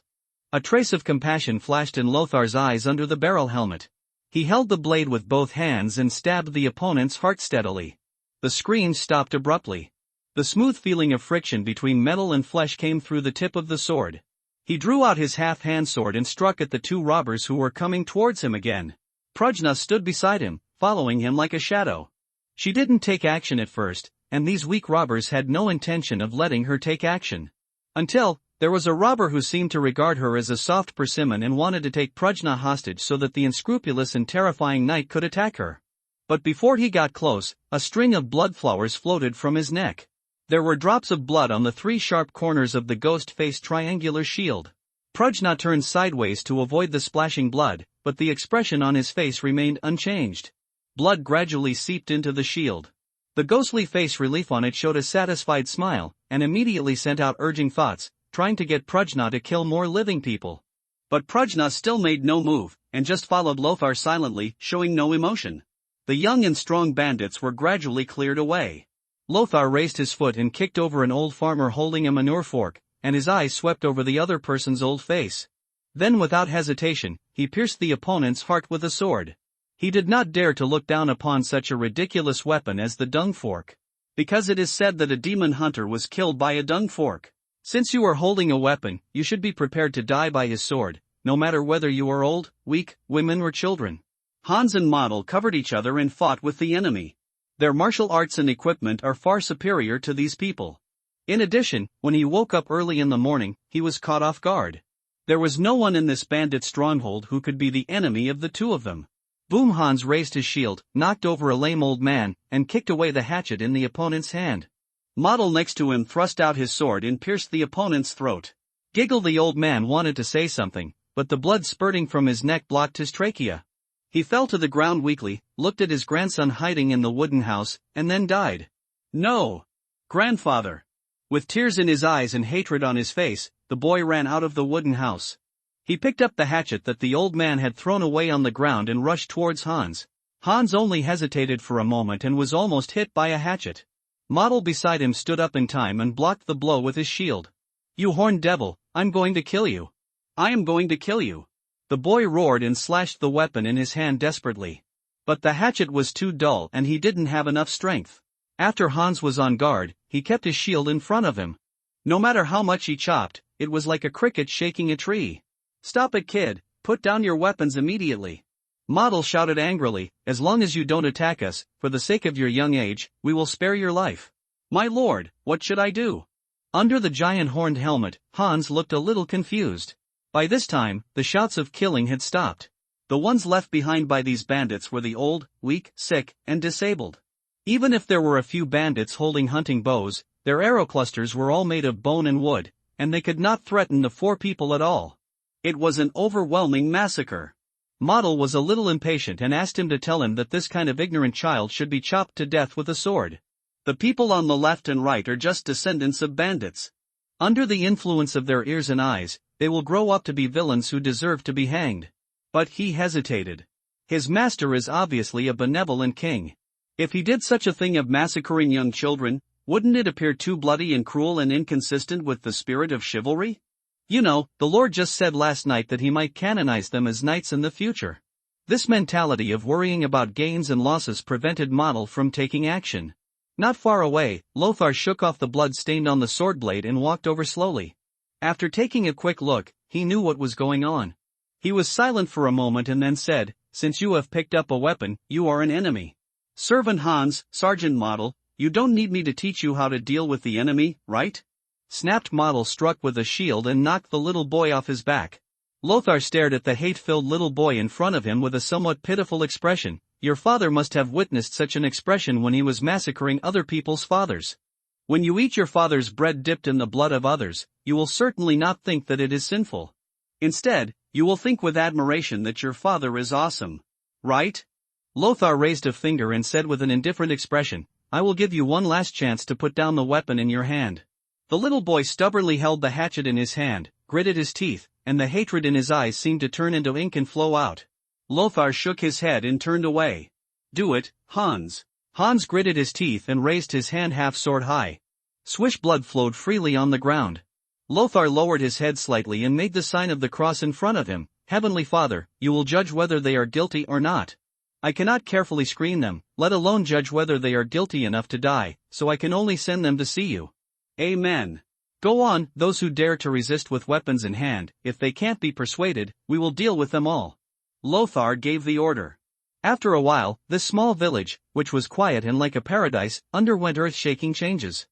A trace of compassion flashed in Lothar's eyes under the barrel helmet. He held the blade with both hands and stabbed the opponent's heart steadily. The scream stopped abruptly. The smooth feeling of friction between metal and flesh came through the tip of the sword. He drew out his half-hand sword and struck at the two robbers who were coming towards him again. Prajna stood beside him, following him like a shadow. She didn't take action at first, and these weak robbers had no intention of letting her take action. Until, there was a robber who seemed to regard her as a soft persimmon and wanted to take Prajna hostage so that the unscrupulous and terrifying knight could attack her. But before he got close, a string of blood flowers floated from his neck. There were drops of blood on the 3 sharp corners of the ghost-faced triangular shield. Prajna turned sideways to avoid the splashing blood, but the expression on his face remained unchanged. Blood gradually seeped into the shield. The ghostly face relief on it showed a satisfied smile, and immediately sent out urging thoughts, trying to get Prajna to kill more living people. But Prajna still made no move, and just followed Lothar silently, showing no emotion. The young and strong bandits were gradually cleared away. Lothar raised his foot and kicked over an old farmer holding a manure fork, and his eyes swept over the other person's old face. Then without hesitation, he pierced the opponent's heart with a sword. He did not dare to look down upon such a ridiculous weapon as the dung fork. Because it is said that a demon hunter was killed by a dung fork. Since you are holding a weapon, you should be prepared to die by his sword, no matter whether you are old, weak, women or children. Hans and Model covered each other and fought with the enemy. Their martial arts and equipment are far superior to these people. In addition, when he woke up early in the morning, he was caught off guard. There was no one in this bandit stronghold who could be the enemy of the two of them. Boom! Hans raised his shield, knocked over a lame old man, and kicked away the hatchet in the opponent's hand. Model next to him thrust out his sword and pierced the opponent's throat. Giggle! The old man wanted to say something, but the blood spurting from his neck blocked his trachea. He fell to the ground weakly, looked at his grandson hiding in the wooden house, and then died. No! Grandfather! With tears in his eyes and hatred on his face, the boy ran out of the wooden house. He picked up the hatchet that the old man had thrown away on the ground and rushed towards Hans. Hans only hesitated for a moment and was almost hit by a hatchet. Model beside him stood up in time and blocked the blow with his shield. You horned devil, I'm going to kill you. I am going to kill you. The boy roared and slashed the weapon in his hand desperately. But the hatchet was too dull and he didn't have enough strength. After Hans was on guard, he kept his shield in front of him. No matter how much he chopped, it was like a cricket shaking a tree. Stop it, kid, put down your weapons immediately. Model shouted angrily, as long as you don't attack us, for the sake of your young age, we will spare your life. My lord, what should I do? Under the giant horned helmet, Hans looked a little confused. By this time, the shouts of killing had stopped. The ones left behind by these bandits were the old, weak, sick, and disabled. Even if there were a few bandits holding hunting bows, their arrow clusters were all made of bone and wood, and they could not threaten the 4 people at all. It was an overwhelming massacre. Model was a little impatient and asked him to tell him that this kind of ignorant child should be chopped to death with a sword. The people on the left and right are just descendants of bandits. Under the influence of their ears and eyes, they will grow up to be villains who deserve to be hanged. But he hesitated. His master is obviously a benevolent king. If he did such a thing of massacring young children, wouldn't it appear too bloody and cruel and inconsistent with the spirit of chivalry? You know, the Lord just said last night that he might canonize them as knights in the future. This mentality of worrying about gains and losses prevented Model from taking action. Not far away, Lothar shook off the blood stained on the sword blade and walked over slowly. After taking a quick look, he knew what was going on. He was silent for a moment and then said, "Since you have picked up a weapon, you are an enemy." "Servant Hans, Sergeant Model, you don't need me to teach you how to deal with the enemy, right?" Snapped Model, struck with a shield and knocked the little boy off his back. Lothar stared at the hate-filled little boy in front of him with a somewhat pitiful expression. Your father must have witnessed such an expression when he was massacring other people's fathers. When you eat your father's bread dipped in the blood of others, you will certainly not think that it is sinful. Instead, you will think with admiration that your father is awesome. Right? Lothar raised a finger and said with an indifferent expression, I will give you one last chance to put down the weapon in your hand. The little boy stubbornly held the hatchet in his hand, gritted his teeth, and the hatred in his eyes seemed to turn into ink and flow out. Lothar shook his head and turned away. Do it, Hans. Hans gritted his teeth and raised his hand half sword high. Swish, blood flowed freely on the ground. Lothar lowered his head slightly and made the sign of the cross in front of him. Heavenly Father, you will judge whether they are guilty or not. I cannot carefully screen them, let alone judge whether they are guilty enough to die, so I can only send them to see you. Amen. Go on, those who dare to resist with weapons in hand, if they can't be persuaded, we will deal with them all. Lothar gave the order. After a while, this small village, which was quiet and like a paradise, underwent earth-shaking changes.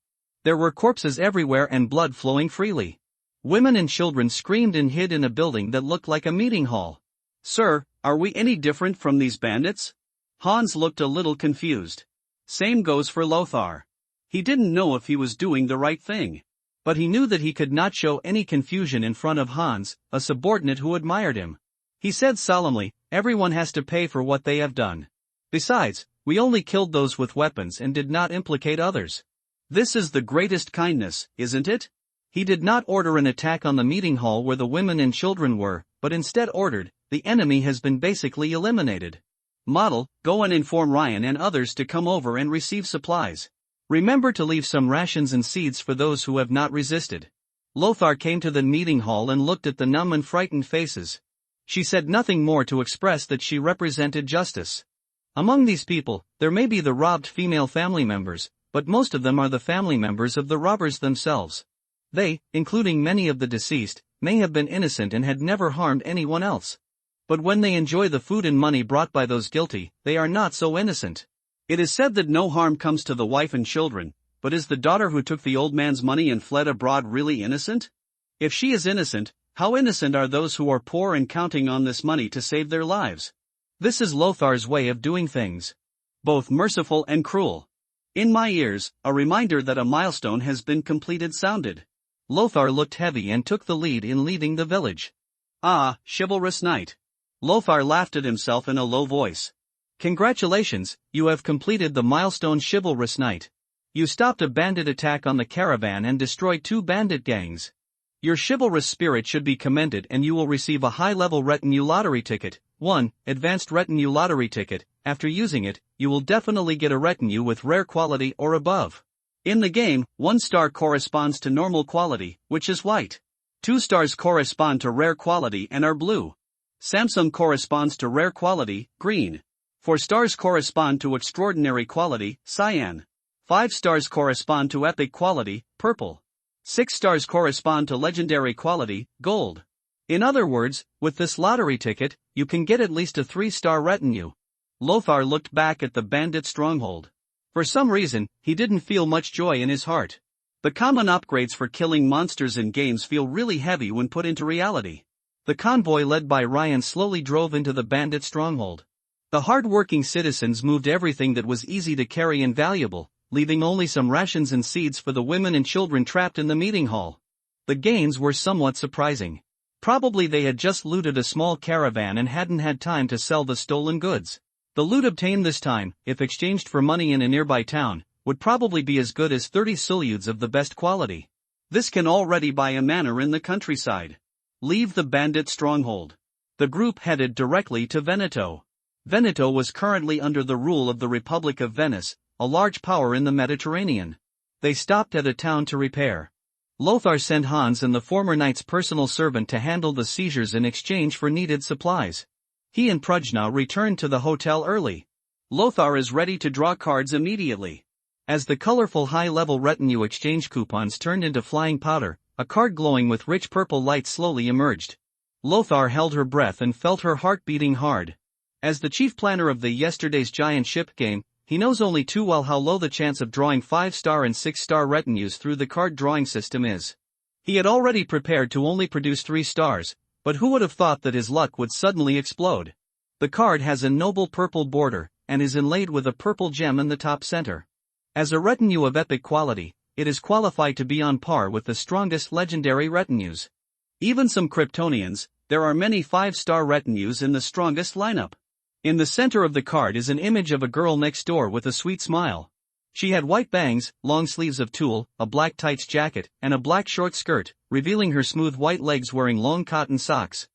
There were corpses everywhere and blood flowing freely. Women and children screamed and hid in a building that looked like a meeting hall. "Sir, are we any different from these bandits?" Hans looked a little confused. Same goes for Lothar. He didn't know if he was doing the right thing. But he knew that he could not show any confusion in front of Hans, a subordinate who admired him. He said solemnly, "Everyone has to pay for what they have done. Besides, we only killed those with weapons and did not implicate others. This is the greatest kindness, isn't it?" He did not order an attack on the meeting hall where the women and children were, but instead ordered, "The enemy has been basically eliminated. Model, go and inform Ryan and others to come over and receive supplies. Remember to leave some rations and seeds for those who have not resisted." Lothar came to the meeting hall and looked at the numb and frightened faces. She said nothing more to express that she represented justice. Among these people, there may be the robbed female family members, but most of them are the family members of the robbers themselves. They, including many of the deceased, may have been innocent and had never harmed anyone else. But when they enjoy the food and money brought by those guilty, they are not so innocent. It is said that no harm comes to the wife and children, but is the daughter who took the old man's money and fled abroad really innocent? If she is innocent, how innocent are those who are poor and counting on this money to save their lives? This is Lothar's way of doing things. Both merciful and cruel. In my ears, a reminder that a milestone has been completed sounded. Lothar looked heavy and took the lead in leaving the village. "Ah, chivalrous knight." Lothar laughed at himself in a low voice. "Congratulations, you have completed the milestone, chivalrous knight. You stopped a bandit attack on the caravan and destroyed 2 bandit gangs. Your chivalrous spirit should be commended and you will receive a high-level retinue lottery ticket. 1. Advanced retinue lottery ticket. After using it, you will definitely get a retinue with rare quality or above. In the game, 1 star corresponds to normal quality, which is white. 2 stars correspond to rare quality and are blue. Samsung corresponds to rare quality, green. 4 stars correspond to extraordinary quality, cyan. 5 stars correspond to epic quality, purple. 6 stars correspond to legendary quality, gold. In other words, with this lottery ticket, you can get at least a 3-star retinue." Lothar looked back at the bandit stronghold. For some reason, he didn't feel much joy in his heart. The common upgrades for killing monsters in games feel really heavy when put into reality. The convoy led by Ryan slowly drove into the bandit stronghold. The hard-working citizens moved everything that was easy to carry and valuable, leaving only some rations and seeds for the women and children trapped in the meeting hall. The gains were somewhat surprising. Probably they had just looted a small caravan and hadn't had time to sell the stolen goods. The loot obtained this time, if exchanged for money in a nearby town, would probably be as good as 30 suleuds of the best quality. This can already buy a manor in the countryside. Leave the bandit stronghold. The group headed directly to Veneto. Veneto was currently under the rule of the Republic of Venice, a large power in the Mediterranean. They stopped at a town to repair. Lothar sent Hans and the former knight's personal servant to handle the seizures in exchange for needed supplies. He and Prujna returned to the hotel early. Lothar is ready to draw cards immediately. As the colorful high-level retinue exchange coupons turned into flying powder, a card glowing with rich purple light slowly emerged. Lothar held her breath and felt her heart beating hard. As the chief planner of the yesterday's giant ship game, he knows only too well how low the chance of drawing 5-star and 6-star retinues through the card drawing system is. He had already prepared to only produce 3 stars, but who would have thought that his luck would suddenly explode? The card has a noble purple border, and is inlaid with a purple gem in the top center. As a retinue of epic quality, it is qualified to be on par with the strongest legendary retinues. Even some Kryptonians, there are many 5-star retinues in the strongest lineup. In the center of the card is an image of a girl next door with a sweet smile. She had white bangs, long sleeves of tulle, a black tights jacket, and a black short skirt, revealing her smooth white legs wearing long cotton socks.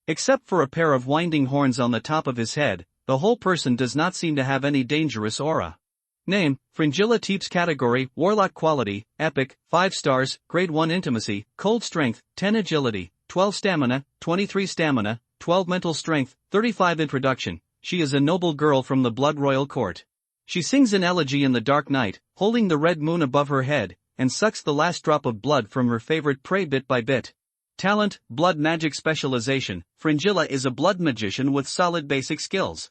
Except for a pair of winding horns on the top of his head, the whole person does not seem to have any dangerous aura. Name, Fringilla Teeps. Category, Warlock. Quality, Epic, 5 stars, Grade 1 Intimacy, Cold Strength, 10 Agility, 12 Stamina, 23 Stamina, 12 Mental Strength, 35 Introduction. She is a noble girl from the Blood Royal Court. She sings an elegy in the dark night, holding the red moon above her head, and sucks the last drop of blood from her favorite prey bit by bit. Talent, Blood Magic. Specialization, Fringilla is a blood magician with solid basic skills.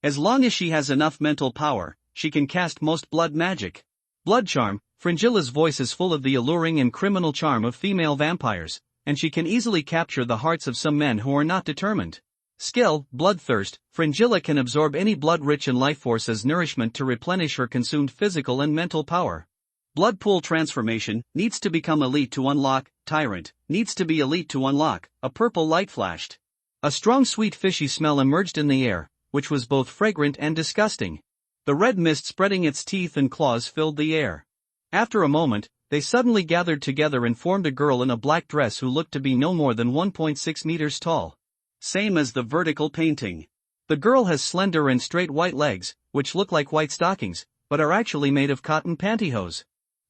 As long as she has enough mental power, she can cast most blood magic. Blood charm. Fringilla's voice is full of the alluring and criminal charm of female vampires, and she can easily capture the hearts of some men who are not determined. Skill, bloodthirst. Fringilla can absorb any blood rich in life force as nourishment to replenish her consumed physical and mental power. Blood pool transformation, needs to become elite to unlock. Tyrant, needs to be elite to unlock. A purple light flashed. A strong sweet fishy smell emerged in the air, which was both fragrant and disgusting. The red mist spreading its teeth and claws filled the air. After a moment, they suddenly gathered together and formed a girl in a black dress who looked to be no more than 1.6 meters tall. Same as the vertical painting. The girl has slender and straight white legs, which look like white stockings, but are actually made of cotton pantyhose.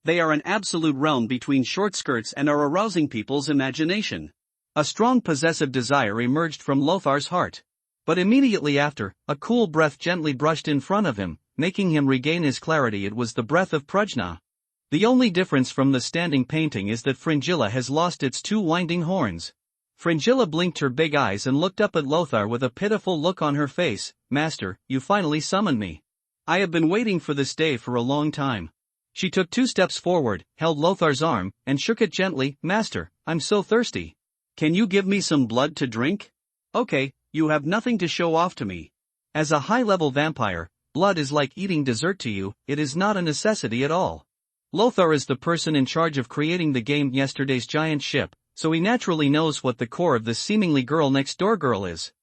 They are an absolute realm between short skirts and are arousing people's imagination. A strong possessive desire emerged from Lothar's heart. But immediately after, a cool breath gently brushed in front of him, making him regain his clarity. It was the breath of Prajna. The only difference from the standing painting is that Fringilla has lost its two winding horns. Fringilla blinked her big eyes and looked up at Lothar with a pitiful look on her face. Master, you finally summoned me. I have been waiting for this day for a long time. She took 2 steps forward, held Lothar's arm, and shook it gently. Master, I'm so thirsty. Can you give me some blood to drink? Okay, you have nothing to show off to me. As a high-level vampire, blood is like eating dessert to you. It is not a necessity at all. Lothar is the person in charge of creating the game Yesterday's Giant Ship, so he naturally knows what the core of this seemingly girl-next-door girl is.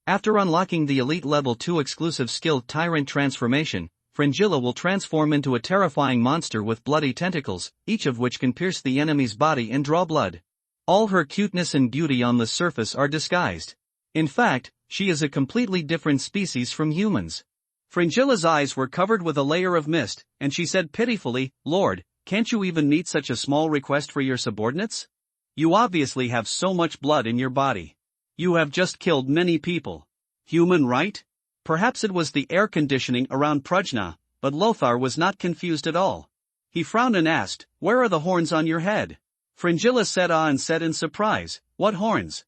After unlocking the Elite Level 2 exclusive skill Tyrant Transformation, Fringilla will transform into a terrifying monster with bloody tentacles, each of which can pierce the enemy's body and draw blood. All her cuteness and beauty on the surface are disguised. In fact, she is a completely different species from humans. Fringilla's eyes were covered with a layer of mist, and she said pitifully, Lord, can't you even meet such a small request for your subordinates? You obviously have so much blood in your body. You have just killed many people. Human, right? Perhaps it was the air conditioning around Prajna, but Lothar was not confused at all. He frowned and asked, Where are the horns on your head? Fringilla said and said in surprise, What horns?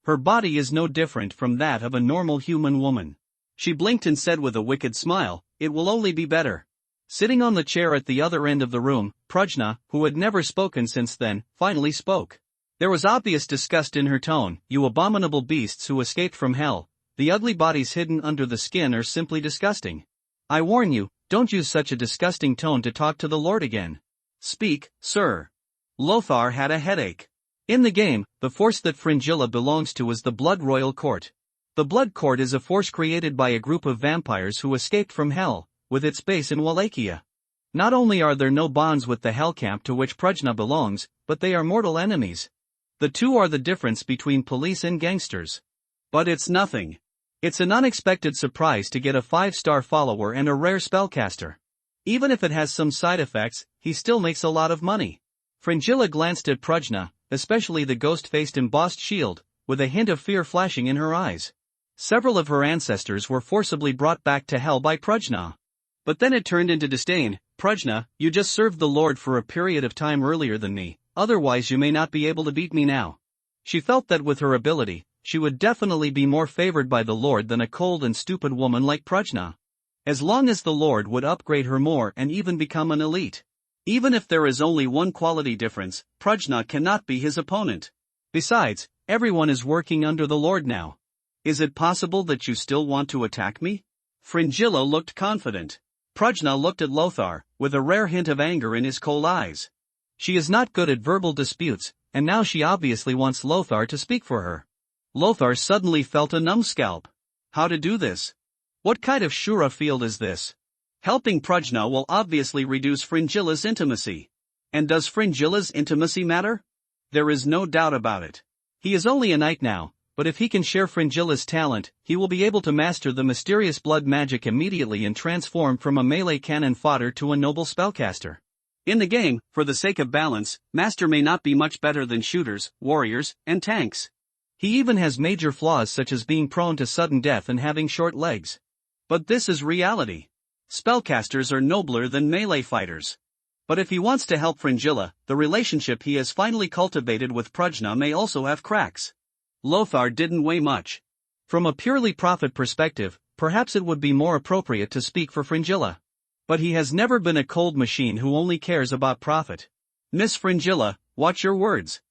Her body is no different from that of a normal human woman. She blinked and said with a wicked smile, It will only be better. Sitting on the chair at the other end of the room, Prajna, who had never spoken since then, finally spoke. There was obvious disgust in her tone. You abominable beasts who escaped from hell. The ugly bodies hidden under the skin are simply disgusting. I warn you, don't use such a disgusting tone to talk to the Lord again. Speak, sir. Lothar had a headache. In the game, the force that Fringilla belongs to is the Blood Royal Court. The Blood Court is a force created by a group of vampires who escaped from hell, with its base in Wallachia. Not only are there no bonds with the Hell Camp to which Prajna belongs, but they are mortal enemies. The two are the difference between police and gangsters. But it's nothing. It's an unexpected surprise to get a 5-star follower and a rare spellcaster. Even if it has some side effects, he still makes a lot of money. Fringilla glanced at Prajna, especially the ghost-faced embossed shield, with a hint of fear flashing in her eyes. Several of her ancestors were forcibly brought back to hell by Prajna. But then it turned into disdain. Prajna, you just served the Lord for a period of time earlier than me, otherwise you may not be able to beat me now. She felt that with her ability, she would definitely be more favored by the Lord than a cold and stupid woman like Prajna. As long as the Lord would upgrade her more and even become an elite. Even if there is only one quality difference, Prajna cannot be his opponent. Besides, everyone is working under the Lord now. Is it possible that you still want to attack me? Fringilla looked confident. Prajna looked at Lothar, with a rare hint of anger in his cold eyes. She is not good at verbal disputes, and now she obviously wants Lothar to speak for her. Lothar suddenly felt a numbscalp. How to do this? What kind of Shura field is this? Helping Prajna will obviously reduce Fringilla's intimacy. And does Fringilla's intimacy matter? There is no doubt about it. He is only a knight now, but if he can share Fringilla's talent, he will be able to master the mysterious blood magic immediately and transform from a melee cannon fodder to a noble spellcaster. In the game, for the sake of balance, Master may not be much better than shooters, warriors, and tanks. He even has major flaws such as being prone to sudden death and having short legs. But this is reality. Spellcasters are nobler than melee fighters. But if he wants to help Fringilla, the relationship he has finally cultivated with Prajna may also have cracks. Lothar didn't weigh much. From a purely profit perspective, perhaps it would be more appropriate to speak for Fringilla. But he has never been a cold machine who only cares about profit. Miss Fringilla, watch your words.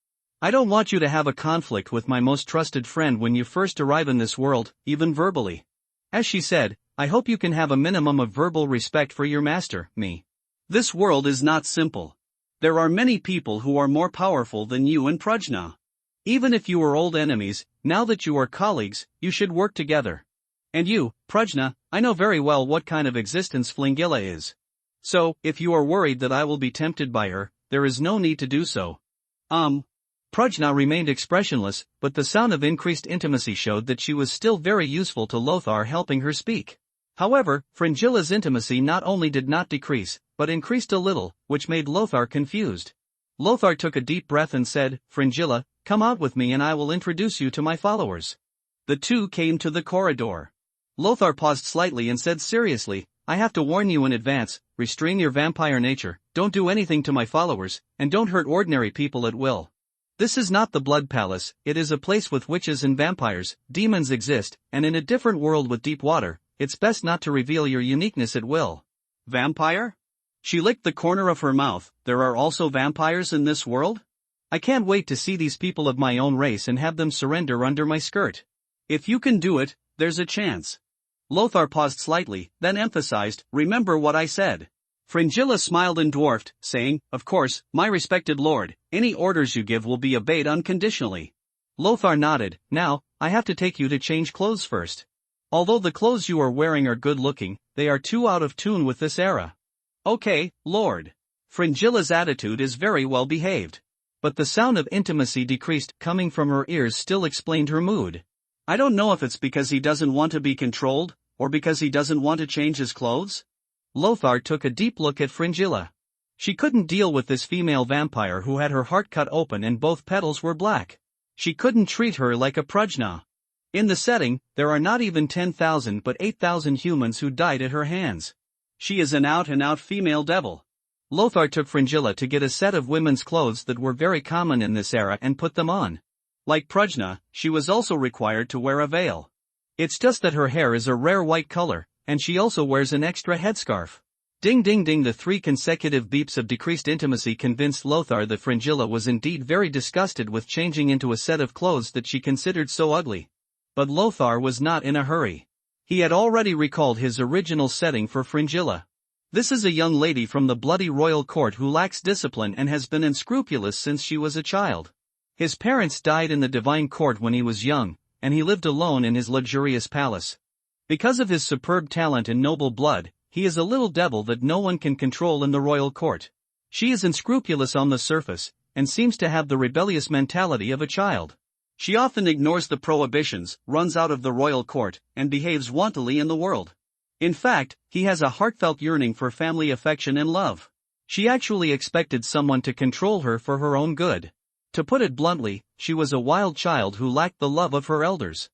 I don't want you to have a conflict with my most trusted friend when you first arrive in this world, even verbally. As she said, I hope you can have a minimum of verbal respect for your master, me. This world is not simple. There are many people who are more powerful than you and Prajna. Even if you are old enemies, now that you are colleagues, you should work together. And you, Prajna, I know very well what kind of existence Fringilla is. So, if you are worried that I will be tempted by her, there is no need to do so. Prajna remained expressionless, but the sound of increased intimacy showed that she was still very useful to Lothar, helping her speak. However, Fringilla's intimacy not only did not decrease, but increased a little, which made Lothar confused. Lothar took a deep breath and said, Fringilla, come out with me and I will introduce you to my followers. The two came to the corridor. Lothar paused slightly and said seriously, I have to warn you in advance, restrain your vampire nature, don't do anything to my followers, and don't hurt ordinary people at will. This is not the Blood Palace, it is a place with witches and vampires, demons exist, and in a different world with deep water, it's best not to reveal your uniqueness at will. Vampire? She licked the corner of her mouth, there are also vampires in this world? I can't wait to see these people of my own race and have them surrender under my skirt. If you can do it, there's a chance. Lothar paused slightly, then emphasized, remember what I said. Fringilla smiled and dwarfed, saying, of course, my respected lord, any orders you give will be obeyed unconditionally. Lothar nodded, now, I have to take you to change clothes first. Although the clothes you are wearing are good looking, they are too out of tune with this era. Okay, lord. Fringilla's attitude is very well behaved. But the sound of intimacy decreased, coming from her ears still explained her mood. I don't know if it's because he doesn't want to be controlled, or because he doesn't want to change his clothes. Lothar took a deep look at Fringilla. She couldn't deal with this female vampire who had her heart cut open and both petals were black. She couldn't treat her like a Prajna. In the setting, there are not even 10,000 but 8,000 humans who died at her hands. She is an out-and-out female devil. Lothar took Fringilla to get a set of women's clothes that were very common in this era and put them on. Like Prajna, she was also required to wear a veil. It's just that her hair is a rare white color, and she also wears an extra headscarf. Ding ding ding. The 3 consecutive beeps of decreased intimacy convinced Lothar that Fringilla was indeed very disgusted with changing into a set of clothes that she considered so ugly. But Lothar was not in a hurry. He had already recalled his original setting for Fringilla. This is a young lady from the bloody royal court who lacks discipline and has been unscrupulous since she was a child. His parents died in the divine court when he was young, and he lived alone in his luxurious palace. Because of his superb talent and noble blood, he is a little devil that no one can control in the royal court. She is unscrupulous on the surface, and seems to have the rebellious mentality of a child. She often ignores the prohibitions, runs out of the royal court, and behaves wantonly in the world. In fact, he has a heartfelt yearning for family affection and love. She actually expected someone to control her for her own good. To put it bluntly, she was a wild child who lacked the love of her elders.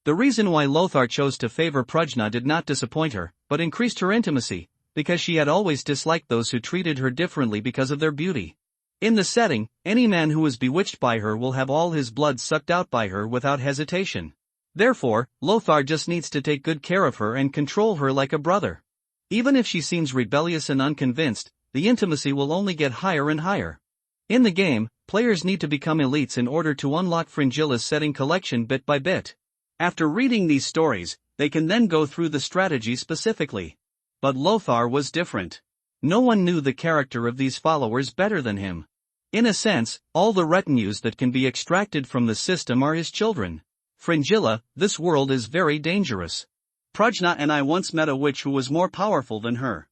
The reason why Lothar chose to favor Prajna did not disappoint her, but increased her intimacy, because she had always disliked those who treated her differently because of their beauty. In the setting, any man who is bewitched by her will have all his blood sucked out by her without hesitation. Therefore, Lothar just needs to take good care of her and control her like a brother. Even if she seems rebellious and unconvinced, the intimacy will only get higher and higher. In the game, players need to become elites in order to unlock Fringilla's setting collection bit by bit. After reading these stories, they can then go through the strategy specifically. But Lothar was different. No one knew the character of these followers better than him. In a sense, all the retinues that can be extracted from the system are his children. Fringilla, this world is very dangerous. Prajna and I once met a witch who was more powerful than her.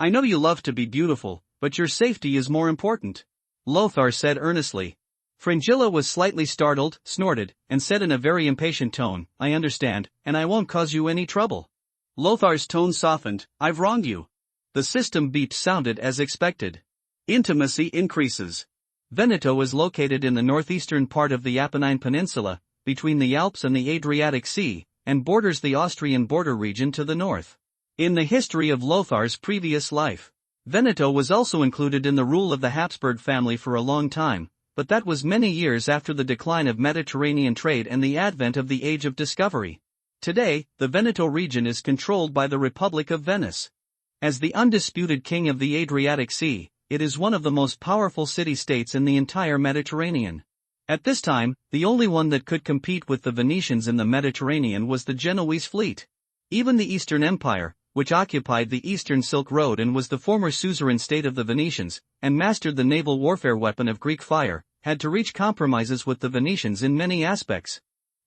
I know you love to be beautiful, but your safety is more important. Lothar said earnestly. Fringilla was slightly startled, snorted, and said in a very impatient tone, I understand, and I won't cause you any trouble. Lothar's tone softened, I've wronged you. The system beep sounded as expected. Intimacy increases. Veneto is located in the northeastern part of the Apennine Peninsula, between the Alps and the Adriatic Sea, and borders the Austrian border region to the north. In the history of Lothar's previous life, Veneto was also included in the rule of the Habsburg family for a long time, but that was many years after the decline of Mediterranean trade and the advent of the Age of Discovery. Today, the Veneto region is controlled by the Republic of Venice. As the undisputed king of the Adriatic Sea, it is one of the most powerful city-states in the entire Mediterranean. At this time, the only one that could compete with the Venetians in the Mediterranean was the Genoese fleet. Even the Eastern Empire, which occupied the Eastern Silk Road and was the former suzerain state of the Venetians, and mastered the naval warfare weapon of Greek fire, had to reach compromises with the Venetians in many aspects.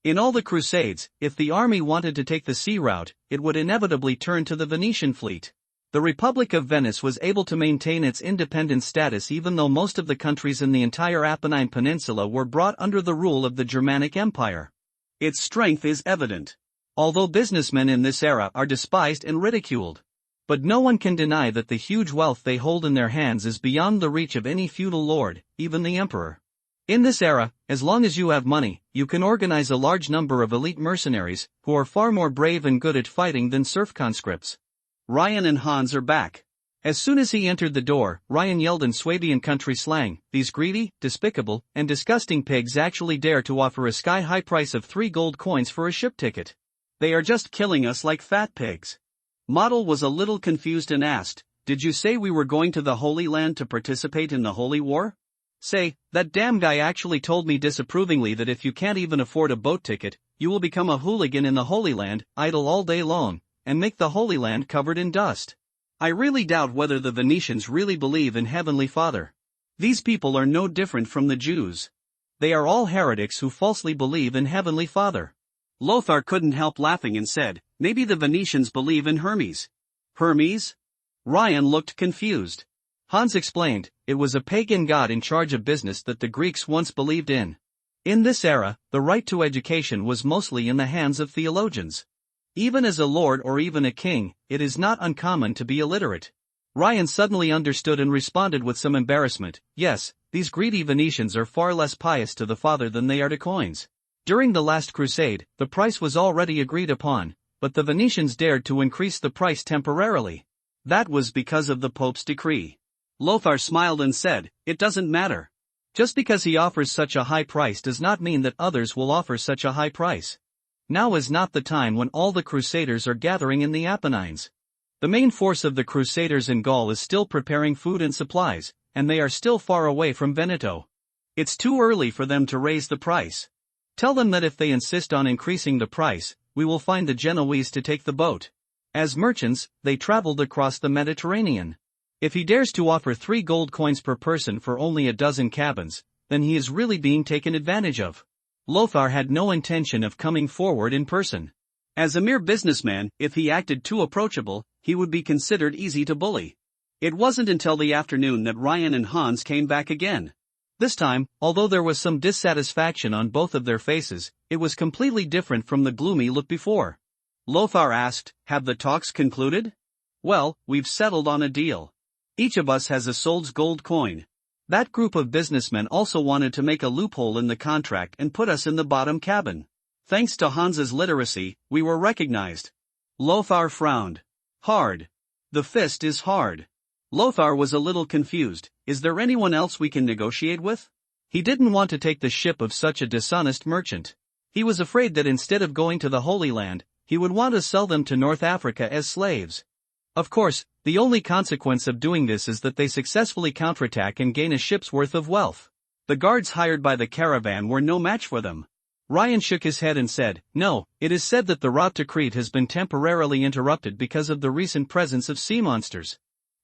In all the Crusades, if the army wanted to take the sea route, it would inevitably turn to the Venetian fleet. The Republic of Venice was able to maintain its independent status even though most of the countries in the entire Apennine Peninsula were brought under the rule of the Germanic Empire. Its strength is evident. Although businessmen in this era are despised and ridiculed. But no one can deny that the huge wealth they hold in their hands is beyond the reach of any feudal lord, even the emperor. In this era, as long as you have money, you can organize a large number of elite mercenaries, who are far more brave and good at fighting than serf conscripts. Ryan and Hans are back. As soon as he entered the door, Ryan yelled in Swabian country slang, "These greedy, despicable, and disgusting pigs actually dare to offer a sky-high price of 3 gold coins for a ship ticket. They are just killing us like fat pigs." Model was a little confused and asked, "Did you say we were going to the Holy Land to participate in the Holy War?" "Say, that damn guy actually told me disapprovingly that if you can't even afford a boat ticket, you will become a hooligan in the Holy Land, idle all day long, and make the Holy Land covered in dust. I really doubt whether the Venetians really believe in Heavenly Father. These people are no different from the Jews. They are all heretics who falsely believe in Heavenly Father." Lothar couldn't help laughing and said, "Maybe the Venetians believe in Hermes." "Hermes?" Ryan looked confused. Hans explained, it was a pagan god in charge of business that the Greeks once believed in. In this era, the right to education was mostly in the hands of theologians. Even as a lord or even a king, it is not uncommon to be illiterate. Ryan suddenly understood and responded with some embarrassment, "Yes, these greedy Venetians are far less pious to the Father than they are to coins. During the last crusade, the price was already agreed upon, but the Venetians dared to increase the price temporarily. That was because of the Pope's decree." Lothar smiled and said, "It doesn't matter. Just because he offers such a high price does not mean that others will offer such a high price. Now is not the time when all the crusaders are gathering in the Apennines. The main force of the crusaders in Gaul is still preparing food and supplies, and they are still far away from Veneto. It's too early for them to raise the price. Tell them that if they insist on increasing the price, we will find the Genoese to take the boat." As merchants, they traveled across the Mediterranean. If he dares to offer 3 gold coins per person for only a dozen cabins, then he is really being taken advantage of. Lothar had no intention of coming forward in person. As a mere businessman, if he acted too approachable, he would be considered easy to bully. It wasn't until the afternoon that Ryan and Hans came back again. This time, although there was some dissatisfaction on both of their faces, it was completely different from the gloomy look before. Lothar asked, "Have the talks concluded?" "Well, we've settled on a deal. Each of us has a sold's gold coin. That group of businessmen also wanted to make a loophole in the contract and put us in the bottom cabin. Thanks to Hans's literacy, we were recognized." Lothar frowned. "Hard. The fist is hard." Lothar was a little confused. Is there anyone else we can negotiate with? He didn't want to take the ship of such a dishonest merchant. He was afraid that instead of going to the Holy Land, he would want to sell them to North Africa as slaves. Of course, the only consequence of doing this is that they successfully counterattack and gain a ship's worth of wealth. The guards hired by the caravan were no match for them. Ryan shook his head and said, "No, it is said that the route to Crete has been temporarily interrupted because of the recent presence of sea monsters.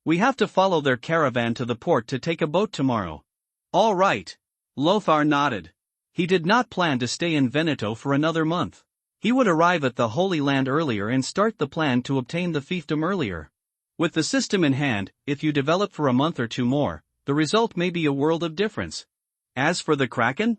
We have to follow their caravan to the port to take a boat tomorrow." "All right." Lothar nodded. He did not plan to stay in Veneto for another month. He would arrive at the Holy Land earlier and start the plan to obtain the fiefdom earlier. With the system in hand, if you develop for a month or two more, the result may be a world of difference. As for the Kraken?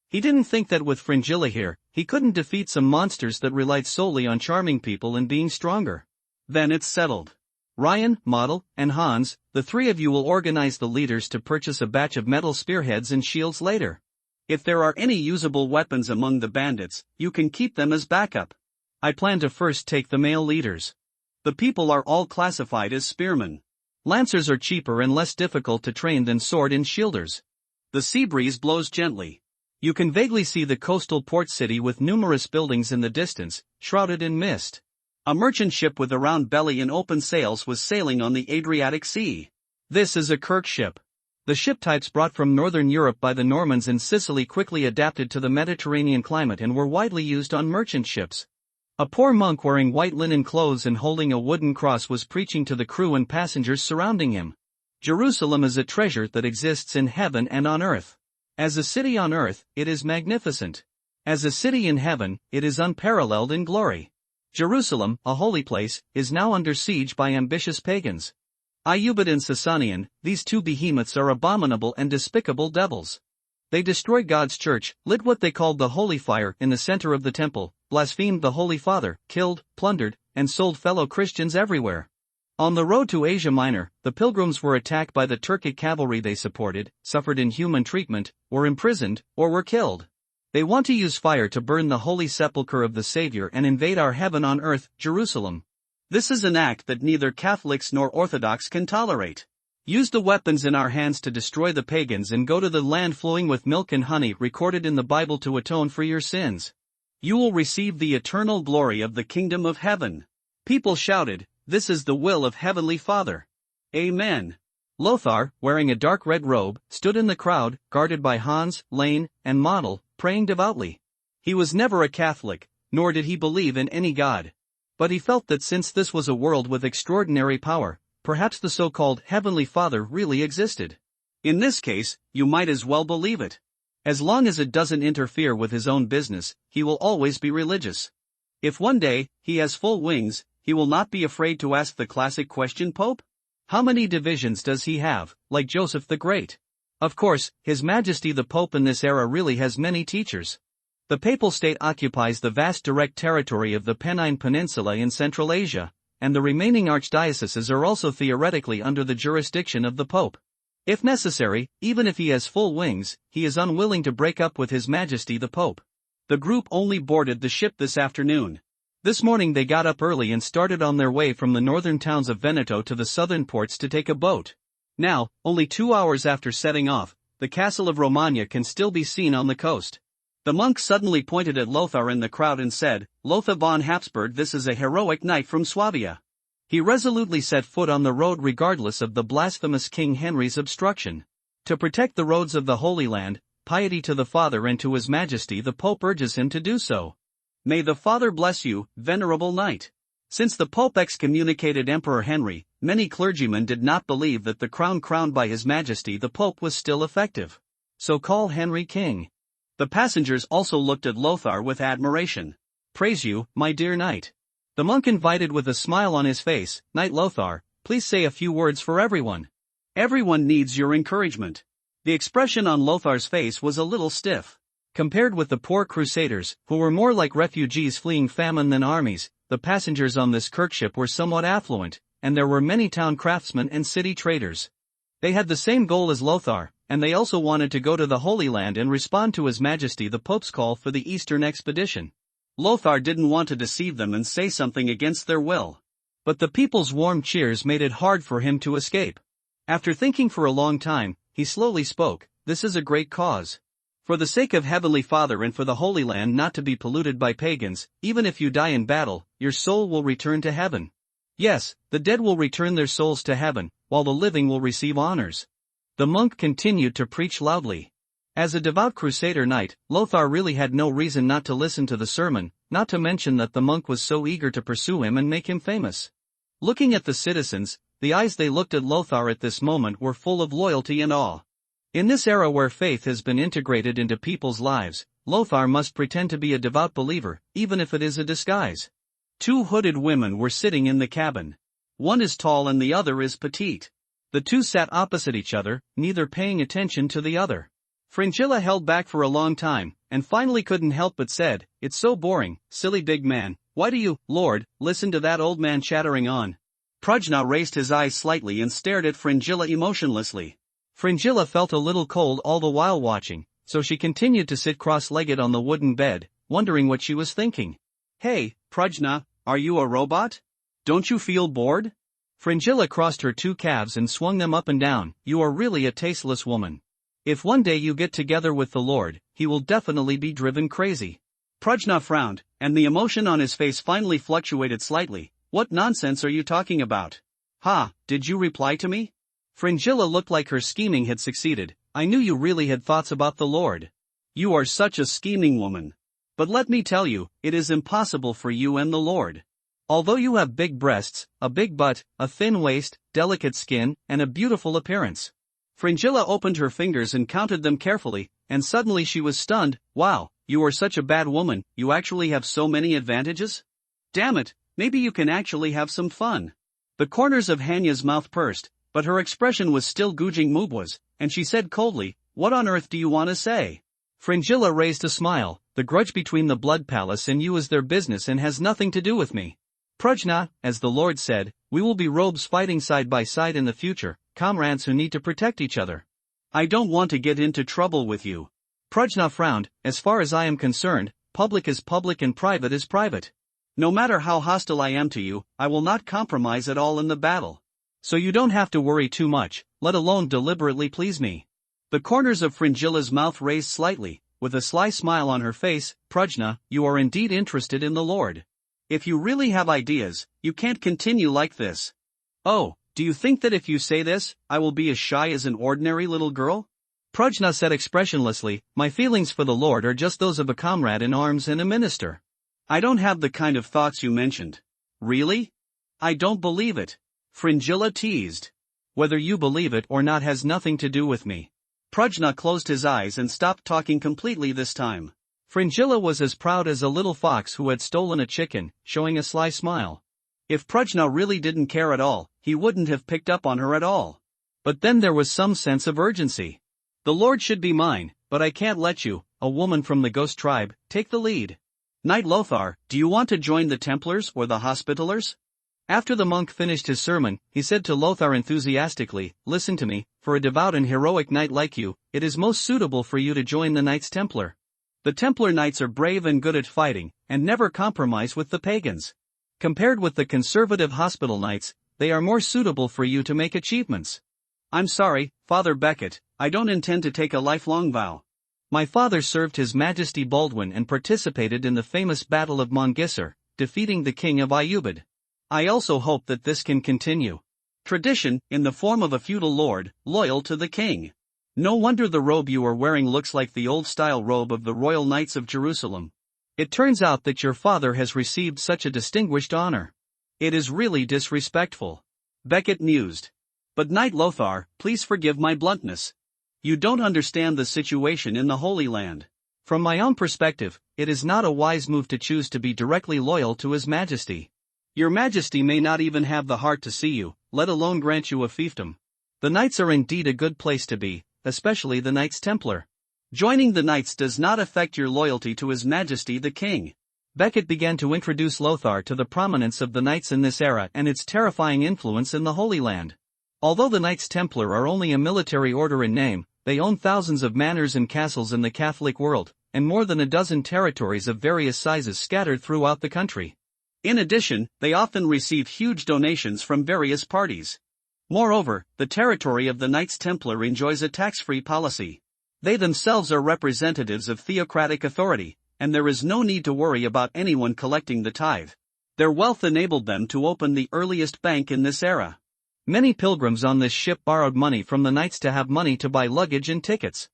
He didn't think that with Fringilla here, he couldn't defeat some monsters that relied solely on charming people and being stronger. Then it's settled. Ryan, Model, and Hans, the 3 of you will organize the leaders to purchase a batch of metal spearheads and shields later. If there are any usable weapons among the bandits, you can keep them as backup. I plan to first take the male leaders. The people are all classified as spearmen. Lancers are cheaper and less difficult to train than sword and shielders. The sea breeze blows gently. You can vaguely see the coastal port city with numerous buildings in the distance, shrouded in mist. A merchant ship with a round belly and open sails was sailing on the Adriatic Sea. This is a Kirk ship. The ship types brought from northern Europe by the Normans in Sicily quickly adapted to the Mediterranean climate and were widely used on merchant ships. A poor monk wearing white linen clothes and holding a wooden cross was preaching to the crew and passengers surrounding him. Jerusalem is a treasure that exists in heaven and on earth. As a city on earth, it is magnificent. As a city in heaven, it is unparalleled in glory. Jerusalem, a holy place, is now under siege by ambitious pagans. Ayyubid and Sasanian, these two behemoths are abominable and despicable devils. They destroyed God's church, lit what they called the holy fire in the center of the temple, blasphemed the Holy Father, killed, plundered, and sold fellow Christians everywhere. On the road to Asia Minor, the pilgrims were attacked by the Turkic cavalry they supported, suffered inhuman treatment, were imprisoned, or were killed. They want to use fire to burn the holy sepulchre of the Savior and invade our heaven on earth, Jerusalem. This is an act that neither Catholics nor Orthodox can tolerate. Use the weapons in our hands to destroy the pagans and go to the land flowing with milk and honey recorded in the Bible to atone for your sins. You will receive the eternal glory of the kingdom of heaven. People shouted, "This is the will of Heavenly Father." Amen. Lothar, wearing a dark red robe, stood in the crowd, guarded by Hans, Lane, and Model, praying devoutly. He was never a Catholic, nor did he believe in any God. But he felt that since this was a world with extraordinary power, perhaps the so-called Heavenly Father really existed. In this case, you might as well believe it. As long as it doesn't interfere with his own business, he will always be religious. If one day he has full wings, he will not be afraid to ask the classic question, Pope? How many divisions does he have, like Joseph the Great? Of course, His Majesty the Pope in this era really has many teachers. The Papal State occupies the vast direct territory of the Pennine Peninsula in Central Asia, and the remaining archdioceses are also theoretically under the jurisdiction of the Pope. If necessary, even if he has full wings, he is unwilling to break up with His Majesty the Pope. The group only boarded the ship this afternoon. This morning they got up early and started on their way from the northern towns of Veneto to the southern ports to take a boat. Now, only 2 hours after setting off, the castle of Romagna can still be seen on the coast. The monk suddenly pointed at Lothar in the crowd and said, "Lothar von Habsburg, this is a heroic knight from Swabia." He resolutely set foot on the road regardless of the blasphemous King Henry's obstruction. To protect the roads of the Holy Land, piety to the Father and to His Majesty the Pope urges him to do so. May the Father bless you, venerable knight. Since the Pope excommunicated Emperor Henry, many clergymen did not believe that the crown crowned by His Majesty the Pope was still effective. So call Henry king. The passengers also looked at Lothar with admiration. "Praise you, my dear knight." The monk invited with a smile on his face, "Knight Lothar, please say a few words for everyone. Everyone needs your encouragement." The expression on Lothar's face was a little stiff. Compared with the poor crusaders, who were more like refugees fleeing famine than armies, the passengers on this Kirk ship were somewhat affluent, and there were many town craftsmen and city traders. They had the same goal as Lothar, and they also wanted to go to the Holy Land and respond to His Majesty the Pope's call for the Eastern expedition. Lothar didn't want to deceive them and say something against their will. But the people's warm cheers made it hard for him to escape. After thinking for a long time, he slowly spoke, "This is a great cause. For the sake of Heavenly Father and for the Holy Land not to be polluted by pagans, even if you die in battle, your soul will return to heaven. Yes, the dead will return their souls to heaven, while the living will receive honors." The monk continued to preach loudly. As a devout crusader knight, Lothar really had no reason not to listen to the sermon, not to mention that the monk was so eager to pursue him and make him famous. Looking at the citizens, the eyes they looked at Lothar at this moment were full of loyalty and awe. In this era where faith has been integrated into people's lives, Lothar must pretend to be a devout believer, even if it is a disguise. Two hooded women were sitting in the cabin. One is tall and the other is petite. The two sat opposite each other, neither paying attention to the other. Fringilla held back for a long time, and finally couldn't help but said, "It's so boring, silly big man, why do you, Lord, listen to that old man chattering on?" Prajna raised his eyes slightly and stared at Fringilla emotionlessly. Fringilla felt a little cold all the while watching, so she continued to sit cross-legged on the wooden bed, wondering what she was thinking. "Hey, Prajna, are you a robot? Don't you feel bored?" Fringilla crossed her two calves and swung them up and down. "You are really a tasteless woman. If one day you get together with the Lord, He will definitely be driven crazy." Prajna frowned, and the emotion on his face finally fluctuated slightly. What nonsense are you talking about? Ha, did you reply to me? Fringilla looked like her scheming had succeeded. I knew you really had thoughts about the Lord. You are such a scheming woman. But let me tell you, it is impossible for you and the Lord. Although you have big breasts, a big butt, a thin waist, delicate skin, and a beautiful appearance. Fringilla opened her fingers and counted them carefully, and suddenly she was stunned. Wow, you are such a bad woman, you actually have so many advantages? Damn it, maybe you can actually have some fun. The corners of Hanya's mouth pursed, but her expression was still gouging Mubwa's, and she said coldly, what on earth do you want to say? Fringilla raised a smile. The grudge between the Blood Palace and you is their business and has nothing to do with me. Prajna, as the Lord said, we will be robes fighting side by side in the future, comrades who need to protect each other. I don't want to get into trouble with you. Prajna frowned. As far as I am concerned, public is public and private is private. No matter how hostile I am to you, I will not compromise at all in the battle. So you don't have to worry too much, let alone deliberately please me. The corners of Fringilla's mouth raised slightly, with a sly smile on her face. Prajna, you are indeed interested in the Lord. If you really have ideas, you can't continue like this. Oh, do you think that if you say this, I will be as shy as an ordinary little girl? Prajna said expressionlessly, my feelings for the Lord are just those of a comrade in arms and a minister. I don't have the kind of thoughts you mentioned. Really? I don't believe it. Fringilla teased. Whether you believe it or not has nothing to do with me. Prajna closed his eyes and stopped talking completely this time. Fringilla was as proud as a little fox who had stolen a chicken, showing a sly smile. If Prajna really didn't care at all, he wouldn't have picked up on her at all. But then there was some sense of urgency. The Lord should be mine, but I can't let you, a woman from the Ghost tribe, take the lead. Knight Lothar, do you want to join the Templars or the Hospitallers? After the monk finished his sermon, he said to Lothar enthusiastically, listen to me, for a devout and heroic knight like you, it is most suitable for you to join the Knights Templar. The Templar Knights are brave and good at fighting, and never compromise with the pagans. Compared with the conservative Hospital Knights, they are more suitable for you to make achievements. I'm sorry, Father Becket, I don't intend to take a lifelong vow. My father served His Majesty Baldwin and participated in the famous Battle of Mongisar, defeating the King of Ayubad. I also hope that this can continue. Tradition, in the form of a feudal lord, loyal to the king. No wonder the robe you are wearing looks like the old-style robe of the Royal Knights of Jerusalem. It turns out that your father has received such a distinguished honor. It is really disrespectful. Becket mused. But Knight Lothar, please forgive my bluntness. You don't understand the situation in the Holy Land. From my own perspective, it is not a wise move to choose to be directly loyal to His Majesty. Your Majesty may not even have the heart to see you, let alone grant you a fiefdom. The Knights are indeed a good place to be, especially the Knights Templar. Joining the Knights does not affect your loyalty to His Majesty the King. Becket began to introduce Lothar to the prominence of the Knights in this era and its terrifying influence in the Holy Land. Although the Knights Templar are only a military order in name, they own thousands of manors and castles in the Catholic world, and more than a dozen territories of various sizes scattered throughout the country. In addition, they often receive huge donations from various parties. Moreover, the territory of the Knights Templar enjoys a tax-free policy. They themselves are representatives of theocratic authority, and there is no need to worry about anyone collecting the tithe. Their wealth enabled them to open the earliest bank in this era. Many pilgrims on this ship borrowed money from the Knights to have money to buy luggage and tickets.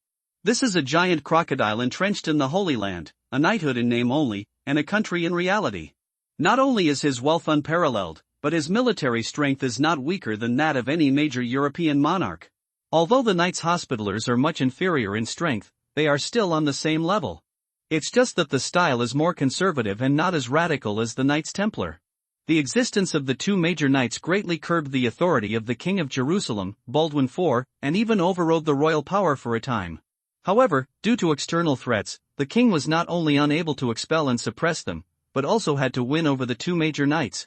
This is a giant crocodile entrenched in the Holy Land, a knighthood in name only, and a country in reality. Not only is his wealth unparalleled, but his military strength is not weaker than that of any major European monarch. Although the Knights Hospitallers are much inferior in strength, they are still on the same level. It's just that the style is more conservative and not as radical as the Knights Templar. The existence of the two major knights greatly curbed the authority of the King of Jerusalem, Baldwin IV, and even overrode the royal power for a time. However, due to external threats, the king was not only unable to expel and suppress them, but also had to win over the two major knights.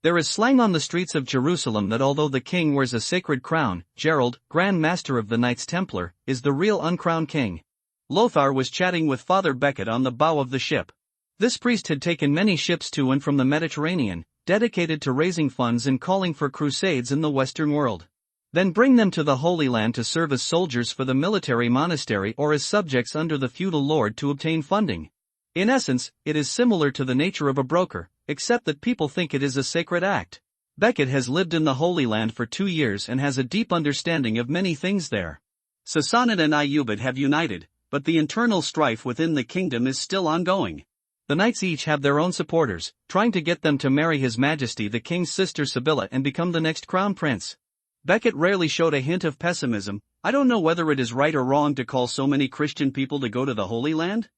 There is slang on the streets of Jerusalem that although the king wears a sacred crown, Gerald, Grand Master of the Knights Templar, is the real uncrowned king. Lothar was chatting with Father Becket on the bow of the ship. This priest had taken many ships to and from the Mediterranean, dedicated to raising funds and calling for crusades in the Western world. Then bring them to the Holy Land to serve as soldiers for the military monastery or as subjects under the feudal lord to obtain funding. In essence, it is similar to the nature of a broker, except that people think it is a sacred act. Beckett has lived in the Holy Land for 2 years and has a deep understanding of many things there. Sassanid and Ayyubid have united, but the internal strife within the kingdom is still ongoing. The knights each have their own supporters, trying to get them to marry His Majesty the King's sister Sibylla and become the next crown prince. Beckett rarely showed a hint of pessimism. I don't know whether it is right or wrong to call so many Christian people to go to the Holy Land.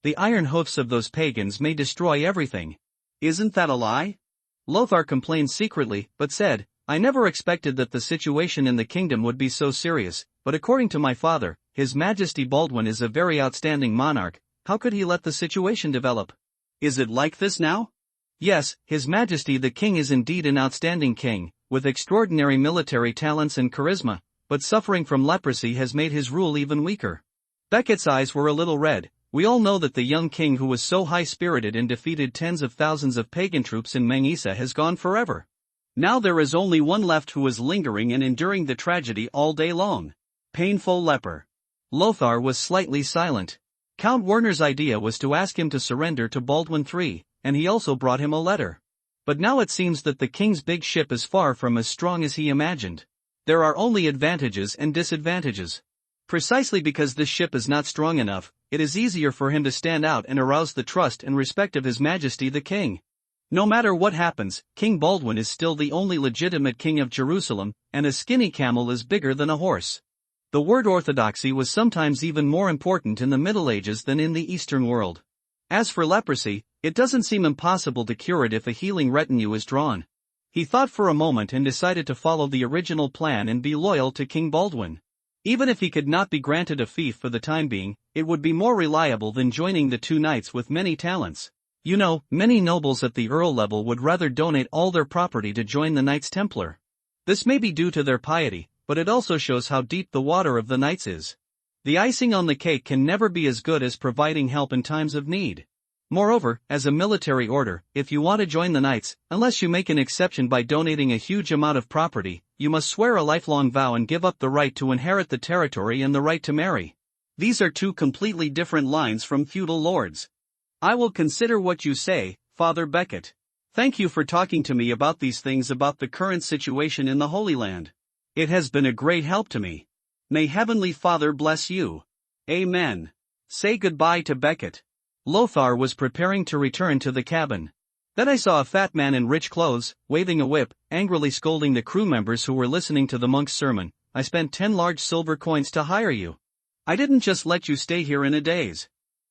The iron hoofs of those pagans may destroy everything. Isn't that a lie? Lothar complained secretly, but said, I never expected that the situation in the kingdom would be so serious, but according to my father, His Majesty Baldwin is a very outstanding monarch. How could he let the situation develop? Is it like this now? Yes, His Majesty the King is indeed an outstanding king, with extraordinary military talents and charisma, but suffering from leprosy has made his rule even weaker. Beckett's eyes were a little red. We all know that the young king who was so high-spirited and defeated tens of thousands of pagan troops in Mangisa has gone forever. Now there is only one left who is lingering and enduring the tragedy all day long. Painful leper. Lothar was slightly silent. Count Werner's idea was to ask him to surrender to Baldwin III, and he also brought him a letter. But now it seems that the king's big ship is far from as strong as he imagined. There are only advantages and disadvantages. Precisely because this ship is not strong enough, it is easier for him to stand out and arouse the trust and respect of His Majesty the King. No matter what happens, King Baldwin is still the only legitimate king of Jerusalem, and a skinny camel is bigger than a horse. The word orthodoxy was sometimes even more important in the Middle Ages than in the Eastern world. As for leprosy, it doesn't seem impossible to cure it if a healing retinue is drawn. He thought for a moment and decided to follow the original plan and be loyal to King Baldwin. Even if he could not be granted a fief for the time being, it would be more reliable than joining the two knights with many talents. You know, many nobles at the earl level would rather donate all their property to join the Knights Templar. This may be due to their piety, but it also shows how deep the water of the knights is. The icing on the cake can never be as good as providing help in times of need. Moreover, as a military order, if you want to join the knights, unless you make an exception by donating a huge amount of property, you must swear a lifelong vow and give up the right to inherit the territory and the right to marry. These are two completely different lines from feudal lords. I will consider what you say, Father Beckett. Thank you for talking to me about these things about the current situation in the Holy Land. It has been a great help to me. May Heavenly Father bless you. Amen. Say goodbye to Beckett. Lothar was preparing to return to the cabin. Then I saw a fat man in rich clothes, waving a whip, angrily scolding the crew members who were listening to the monk's sermon. I spent 10 large silver coins to hire you. I didn't just let you stay here in a daze.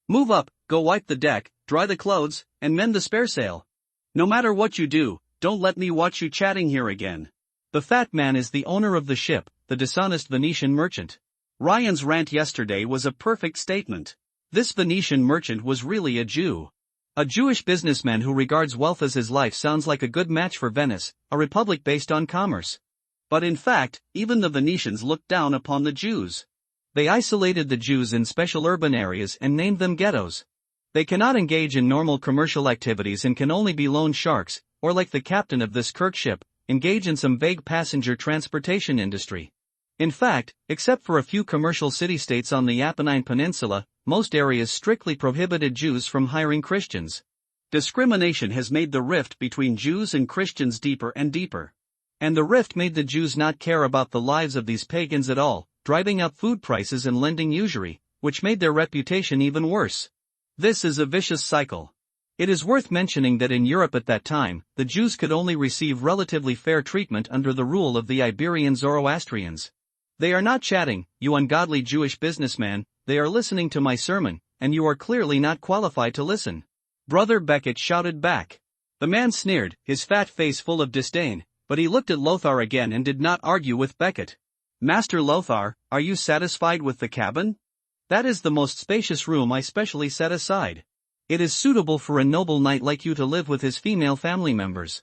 Move up, go wipe the deck, dry the clothes, and mend the spare sail. No matter what you do, don't let me watch you chatting here again. The fat man is the owner of the ship, the dishonest Venetian merchant. Ryan's rant yesterday was a perfect statement. This Venetian merchant was really a Jew. A Jewish businessman who regards wealth as his life sounds like a good match for Venice, a republic based on commerce. But in fact, even the Venetians looked down upon the Jews. They isolated the Jews in special urban areas and named them ghettos. They cannot engage in normal commercial activities and can only be loan sharks, or like the captain of this Kirk ship, engage in some vague passenger transportation industry. In fact, except for a few commercial city-states on the Apennine Peninsula, most areas strictly prohibited Jews from hiring Christians. Discrimination has made the rift between Jews and Christians deeper and deeper. And the rift made the Jews not care about the lives of these pagans at all, driving up food prices and lending usury, which made their reputation even worse. This is a vicious cycle. It is worth mentioning that in Europe at that time, the Jews could only receive relatively fair treatment under the rule of the Iberian Zoroastrians. They are not chatting, you ungodly Jewish businessman, they are listening to my sermon, and you are clearly not qualified to listen. Brother Beckett shouted back. The man sneered, his fat face full of disdain, but he looked at Lothar again and did not argue with Beckett. Master Lothar, are you satisfied with the cabin? That is the most spacious room I specially set aside. It is suitable for a noble knight like you to live with his female family members.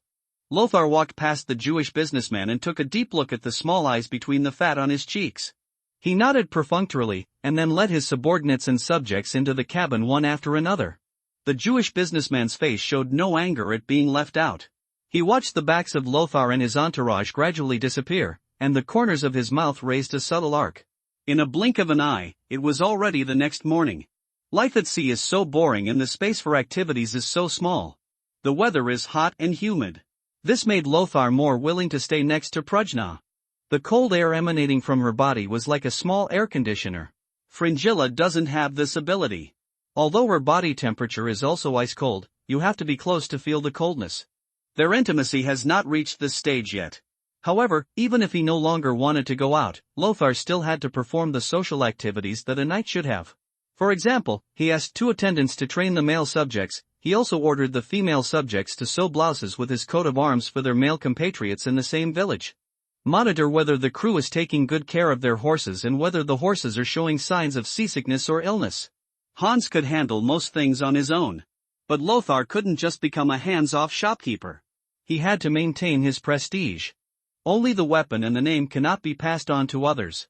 Lothar walked past the Jewish businessman and took a deep look at the small eyes between the fat on his cheeks. He nodded perfunctorily, and then led his subordinates and subjects into the cabin one after another. The Jewish businessman's face showed no anger at being left out. He watched the backs of Lothar and his entourage gradually disappear, and the corners of his mouth raised a subtle arc. In a blink of an eye, it was already the next morning. Life at sea is so boring and the space for activities is so small. The weather is hot and humid. This made Lothar more willing to stay next to Prajna. The cold air emanating from her body was like a small air conditioner. Fringilla doesn't have this ability. Although her body temperature is also ice cold, you have to be close to feel the coldness. Their intimacy has not reached this stage yet. However, even if he no longer wanted to go out, Lothar still had to perform the social activities that a knight should have. For example, he asked 2 attendants to train the male subjects. He also ordered the female subjects to sew blouses with his coat of arms for their male compatriots in the same village. Monitor whether the crew is taking good care of their horses and whether the horses are showing signs of seasickness or illness. Hans could handle most things on his own. But Lothar couldn't just become a hands-off shopkeeper. He had to maintain his prestige. Only the weapon and the name cannot be passed on to others.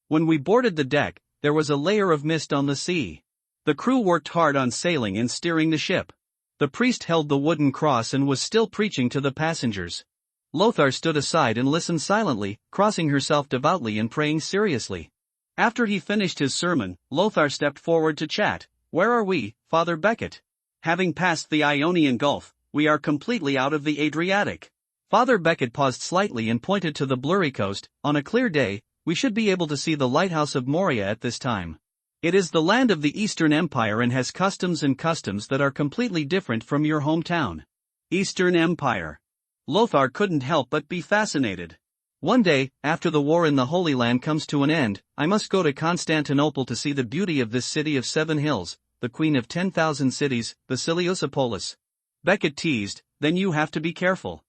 When we boarded the deck, there was a layer of mist on the sea. The crew worked hard on sailing and steering the ship. The priest held the wooden cross and was still preaching to the passengers. Lothar stood aside and listened silently, crossing herself devoutly and praying seriously. After he finished his sermon, Lothar stepped forward to chat. "Where are we, Father Becket?" "Having passed the Ionian Gulf, we are completely out of the Adriatic." Father Becket paused slightly and pointed to the blurry coast. "On a clear day, we should be able to see the lighthouse of Moria at this time. It is the land of the Eastern Empire and has customs that are completely different from your hometown." Eastern Empire. Lothar couldn't help but be fascinated. "One day, after the war in the Holy Land comes to an end, I must go to Constantinople to see the beauty of this city of 7 hills, the queen of 10,000 cities, Basiliosopolis." Becket teased, "Then you have to be careful.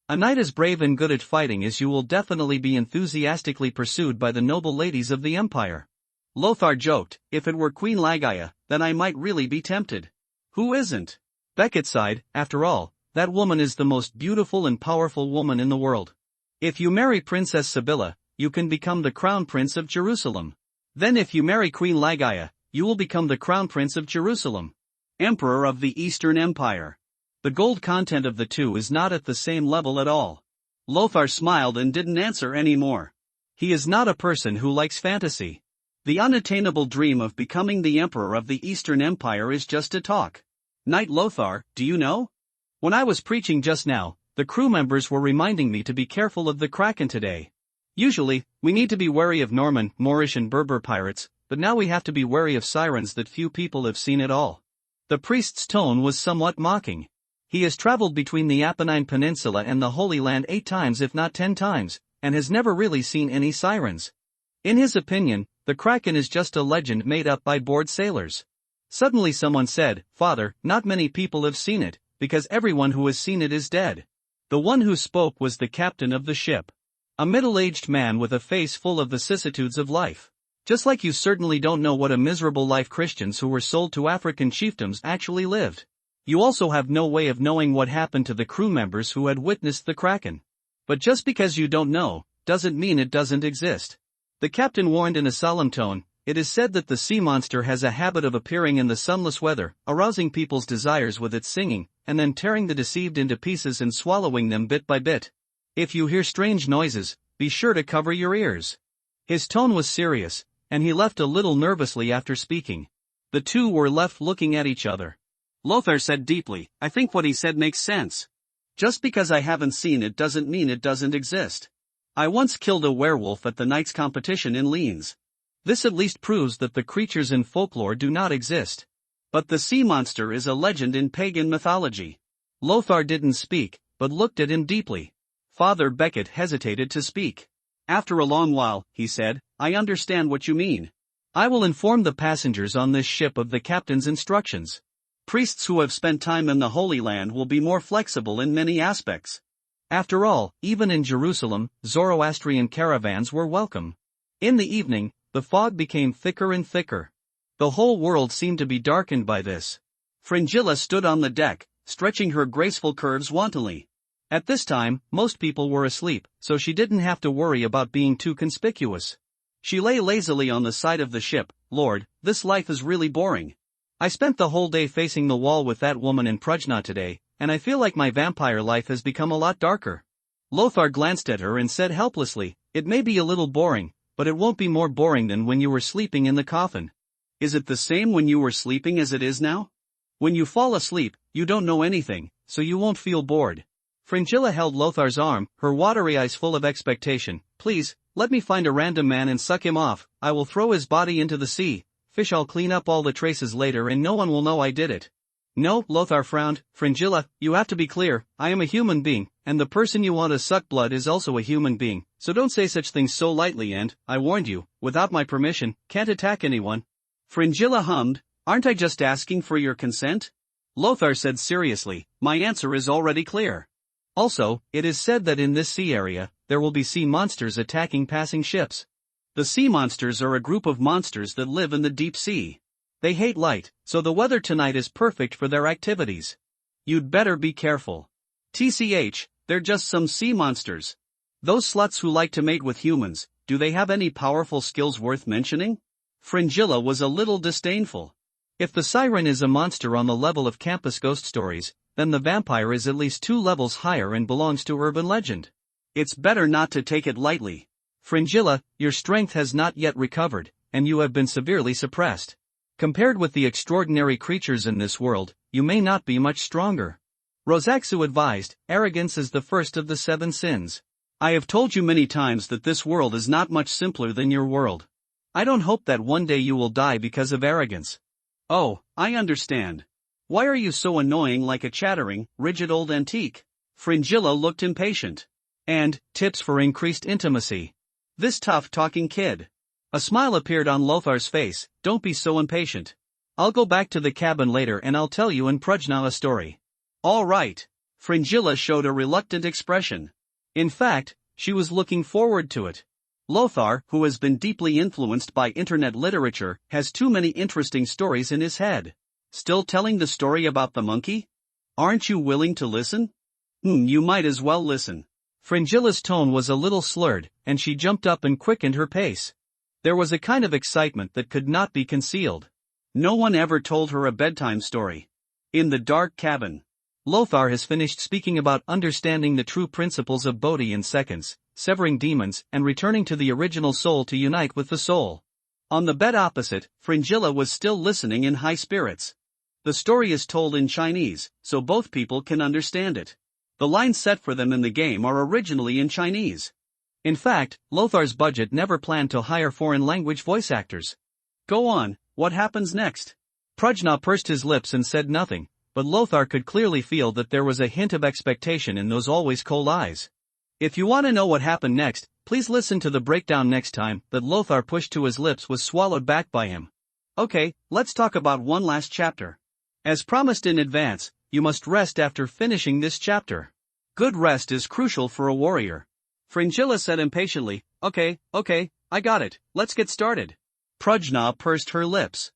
A knight as brave and good at fighting as you will definitely be enthusiastically pursued by the noble ladies of the empire." Lothar joked, "If it were Queen Ligeia, then I might really be tempted." "Who isn't?" Becket sighed, "After all, that woman is the most beautiful and powerful woman in the world. If you marry Princess Sibylla, you can become the crown prince of Jerusalem. Then if you marry Queen Ligeia, you will become the crown prince of Jerusalem, emperor of the Eastern Empire. The gold content of the two is not at the same level at all." Lothar smiled and didn't answer any more. He is not a person who likes fantasy. The unattainable dream of becoming the emperor of the Eastern Empire is just a talk. "Knight Lothar, do you know? When I was preaching just now, the crew members were reminding me to be careful of the Kraken today. Usually, we need to be wary of Norman, Moorish and Berber pirates, but now we have to be wary of sirens that few people have seen at all." The priest's tone was somewhat mocking. He has traveled between the Apennine Peninsula and the Holy Land 8 times if not 10 times, and has never really seen any sirens. In his opinion, the Kraken is just a legend made up by bored sailors. Suddenly someone said, "Father, not many people have seen it, because everyone who has seen it is dead." The one who spoke was the captain of the ship. A middle-aged man with a face full of vicissitudes of life. Just like you certainly don't know what a miserable life Christians who were sold to African chiefdoms actually lived. You also have no way of knowing what happened to the crew members who had witnessed the Kraken. But just because you don't know, doesn't mean it doesn't exist. The captain warned in a solemn tone, "It is said that the sea monster has a habit of appearing in the sunless weather, arousing people's desires with its singing, and then tearing the deceived into pieces and swallowing them bit by bit. If you hear strange noises, be sure to cover your ears." His tone was serious, and he left a little nervously after speaking. The two were left looking at each other. Lothar said deeply, "I think what he said makes sense. Just because I haven't seen it doesn't mean it doesn't exist. I once killed a werewolf at the knight's competition in Liens. This at least proves that the creatures in folklore do not exist. But the sea monster is a legend in pagan mythology." Lothar didn't speak, but looked at him deeply. Father Becket hesitated to speak. After a long while, he said, "I understand what you mean. I will inform the passengers on this ship of the captain's instructions. Priests who have spent time in the Holy Land will be more flexible in many aspects. After all, even in Jerusalem, Zoroastrian caravans were welcome." In the evening, the fog became thicker and thicker. The whole world seemed to be darkened by this. Fringilla stood on the deck, stretching her graceful curves wantonly. At this time, most people were asleep, so she didn't have to worry about being too conspicuous. She lay lazily on the side of the ship. "Lord, this life is really boring. I spent the whole day facing the wall with that woman in Prajna today, and I feel like my vampire life has become a lot darker." Lothar glanced at her and said helplessly, "It may be a little boring, but it won't be more boring than when you were sleeping in the coffin. Is it the same when you were sleeping as it is now? When you fall asleep, you don't know anything, so you won't feel bored. Fringilla held Lothar's arm, her watery eyes full of expectation. Please, let me find a random man and suck him off. I will throw his body into the sea. Fish, I'll clean up all the traces later and no one will know I did it. No, Lothar frowned. Fringilla, you have to be clear. I am a human being, and the person you want to suck blood is also a human being, so don't say such things so lightly and, I warned you, without my permission, can't attack anyone. Fringilla hummed, aren't I just asking for your consent? Lothar said seriously, my answer is already clear. Also, it is said that in this sea area, there will be sea monsters attacking passing ships. The sea monsters are a group of monsters that live in the deep sea. They hate light, so the weather tonight is perfect for their activities. You'd better be careful. TCH, they're just some sea monsters. Those sluts who like to mate with humans, do they have any powerful skills worth mentioning? Fringilla was a little disdainful. If the siren is a monster on the level of campus ghost stories, then the vampire is at least 2 levels higher and belongs to urban legend. It's better not to take it lightly. Fringilla, your strength has not yet recovered, and you have been severely suppressed. Compared with the extraordinary creatures in this world, you may not be much stronger. Rosaxu advised, arrogance is the first of the 7 sins. I have told you many times that this world is not much simpler than your world. I don't hope that one day you will die because of arrogance. Oh, I understand. Why are you so annoying like a chattering, rigid old antique? Fringilla looked impatient. And, tips for increased intimacy. This tough-talking kid. A smile appeared on Lothar's face, don't be so impatient. I'll go back to the cabin later and I'll tell you and Prajna a story. All right. Fringilla showed a reluctant expression. In fact, she was looking forward to it. Lothar, who has been deeply influenced by internet literature, has too many interesting stories in his head. Still telling the story about the monkey? Aren't you willing to listen? You might as well listen. Fringilla's tone was a little slurred, and she jumped up and quickened her pace. There was a kind of excitement that could not be concealed. No one ever told her a bedtime story. In the dark cabin. Lothar has finished speaking about understanding the true principles of Bodhi in seconds, severing demons and returning to the original soul to unite with the soul. On the bed opposite, Fringilla was still listening in high spirits. The story is told in Chinese, so both people can understand it. The lines set for them in the game are originally in Chinese. In fact, Lothar's budget never planned to hire foreign language voice actors. Go on, what happens next? Prajna pursed his lips and said nothing, but Lothar could clearly feel that there was a hint of expectation in those always cold eyes. If you want to know what happened next, please listen to the breakdown next time. That Lothar pushed to his lips was swallowed back by him. Okay, let's talk about one last chapter. As promised in advance, you must rest after finishing this chapter. Good rest is crucial for a warrior. Fringilla said impatiently, Okay, I got it, let's get started. Prajna pursed her lips.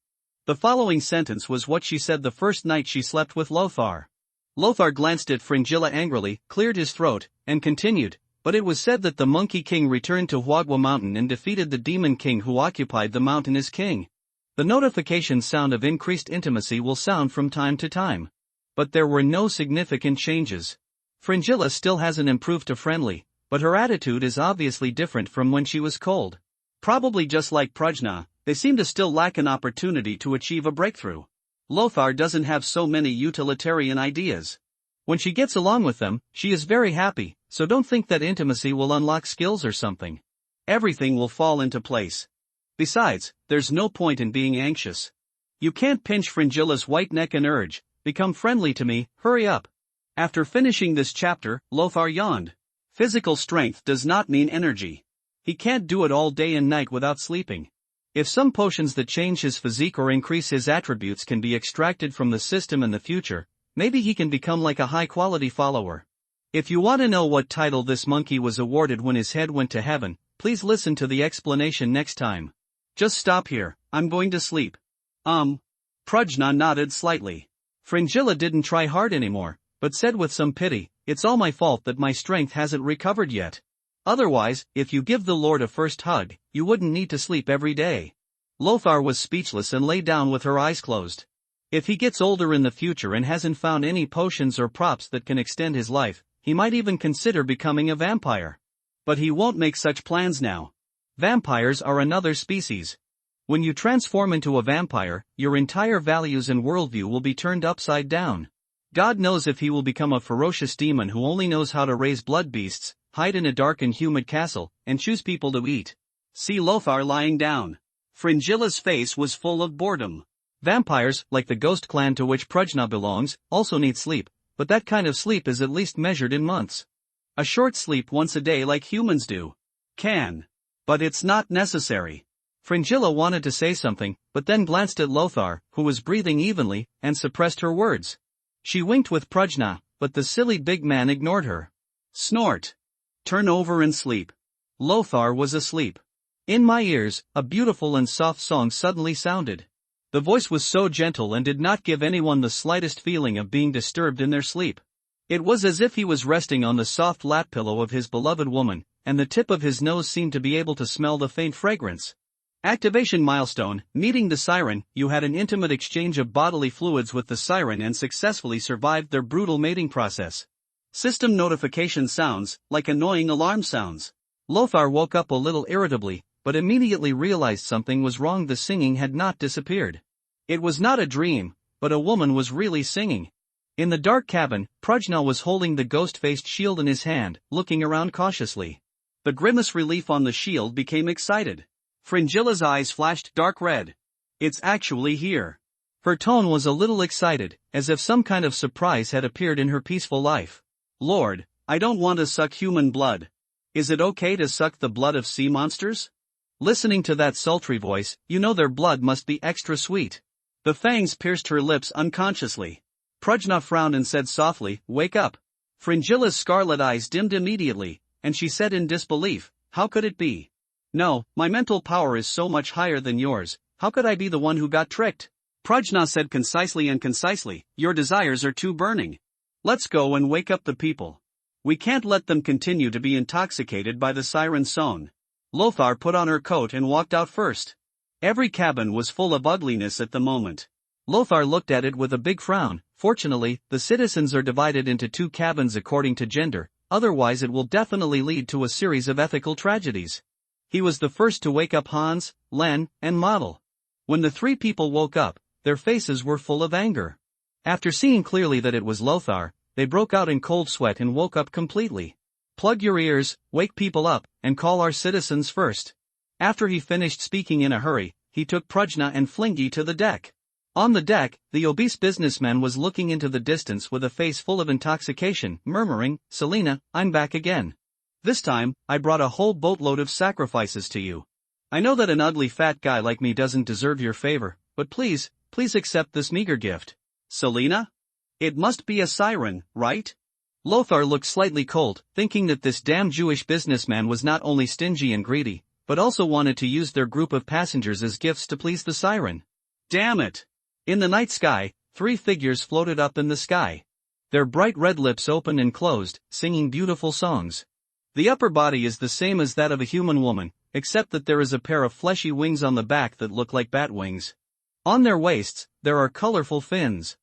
The following sentence was what she said the first night she slept with Lothar. Lothar glanced at Fringilla angrily, cleared his throat, and continued, but it was said that the Monkey King returned to Huagua Mountain and defeated the Demon King who occupied the mountain as king. The notification sound of increased intimacy will sound from time to time. But there were no significant changes. Fringilla still hasn't improved to friendly, but her attitude is obviously different from when she was cold. Probably just like Prajna, they seem to still lack an opportunity to achieve a breakthrough. Lothar doesn't have so many utilitarian ideas. When she gets along with them, she is very happy, so don't think that intimacy will unlock skills or something. Everything will fall into place. Besides, there's no point in being anxious. You can't pinch Fringilla's white neck and urge, become friendly to me, hurry up. After finishing this chapter, Lothar yawned. Physical strength does not mean energy. He can't do it all day and night without sleeping. If some potions that change his physique or increase his attributes can be extracted from the system in the future, maybe he can become like a high-quality follower. If you want to know what title this monkey was awarded when his head went to heaven, please listen to the explanation next time. Just stop here, I'm going to sleep. Prajna nodded slightly. Fringilla didn't try hard anymore, but said with some pity, it's all my fault that my strength hasn't recovered yet. Otherwise, if you give the Lord a first hug, you wouldn't need to sleep every day. Lothar was speechless and lay down with her eyes closed. If he gets older in the future and hasn't found any potions or props that can extend his life, he might even consider becoming a vampire. But he won't make such plans now. Vampires are another species. When you transform into a vampire, your entire values and worldview will be turned upside down. God knows if he will become a ferocious demon who only knows how to raise blood beasts, hide in a dark and humid castle, and choose people to eat. See Lothar lying down. Fringilla's face was full of boredom. Vampires, like the ghost clan to which Prajna belongs, also need sleep, but that kind of sleep is at least measured in months. A short sleep once a day like humans do. Can. But it's not necessary. Fringilla wanted to say something, but then glanced at Lothar, who was breathing evenly, and suppressed her words. She winked with Prajna, but the silly big man ignored her. Snort. Turn over and sleep. Lothar was asleep. In my ears, a beautiful and soft song suddenly sounded. The voice was so gentle and did not give anyone the slightest feeling of being disturbed in their sleep. It was as if he was resting on the soft lap pillow of his beloved woman, and the tip of his nose seemed to be able to smell the faint fragrance. Activation milestone, meeting the siren. You had an intimate exchange of bodily fluids with the siren and successfully survived their brutal mating process. System notification sounds, like annoying alarm sounds. Lothar woke up a little irritably, but immediately realized something was wrong. The singing had not disappeared. It was not a dream, but a woman was really singing. In the dark cabin, Prajna was holding the ghost-faced shield in his hand, looking around cautiously. The grimace relief on the shield became excited. Fringilla's eyes flashed dark red. It's actually here. Her tone was a little excited, as if some kind of surprise had appeared in her peaceful life. Lord, I don't want to suck human blood. Is it okay to suck the blood of sea monsters? Listening to that sultry voice, you know their blood must be extra sweet. The fangs pierced her lips unconsciously. Prajna frowned and said softly, "Wake up." Fringilla's scarlet eyes dimmed immediately, and she said in disbelief, "How could it be? No, my mental power is so much higher than yours, how could I be the one who got tricked?" Prajna said concisely, "Your desires are too burning. Let's go and wake up the people. We can't let them continue to be intoxicated by the siren song." Lothar put on her coat and walked out first. Every cabin was full of ugliness at the moment. Lothar looked at it with a big frown. Fortunately, the citizens are divided into two cabins according to gender, otherwise it will definitely lead to a series of ethical tragedies. He was the first to wake up Hans, Len, and Model. When the three people woke up, their faces were full of anger. After seeing clearly that it was Lothar, they broke out in cold sweat and woke up completely. "Plug your ears, wake people up, and call our citizens first." After he finished speaking in a hurry, he took Prajna and Flingy to the deck. On the deck, the obese businessman was looking into the distance with a face full of intoxication, murmuring, "Selina, I'm back again. This time, I brought a whole boatload of sacrifices to you. I know that an ugly fat guy like me doesn't deserve your favor, but please accept this meager gift." "Selina? It must be a siren, right?" Lothar looked slightly cold, thinking that this damn Jewish businessman was not only stingy and greedy, but also wanted to use their group of passengers as gifts to please the siren. Damn it! In the night sky, three figures floated up in the sky. Their bright red lips opened and closed, singing beautiful songs. The upper body is the same as that of a human woman, except that there is a pair of fleshy wings on the back that look like bat wings. On their waists, there are colorful fins.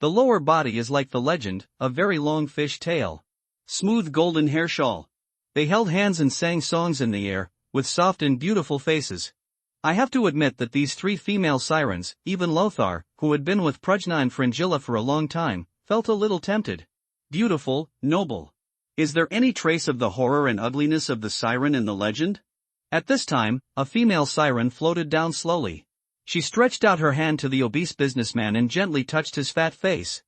The lower body is like the legend, a very long fish tail. Smooth golden hair shawl. They held hands and sang songs in the air, with soft and beautiful faces. I have to admit that these three female sirens, even Lothar, who had been with Prajna and Fringilla for a long time, felt a little tempted. Beautiful, noble. Is there any trace of the horror and ugliness of the siren in the legend? At this time, a female siren floated down slowly. She stretched out her hand to the obese businessman and gently touched his fat face.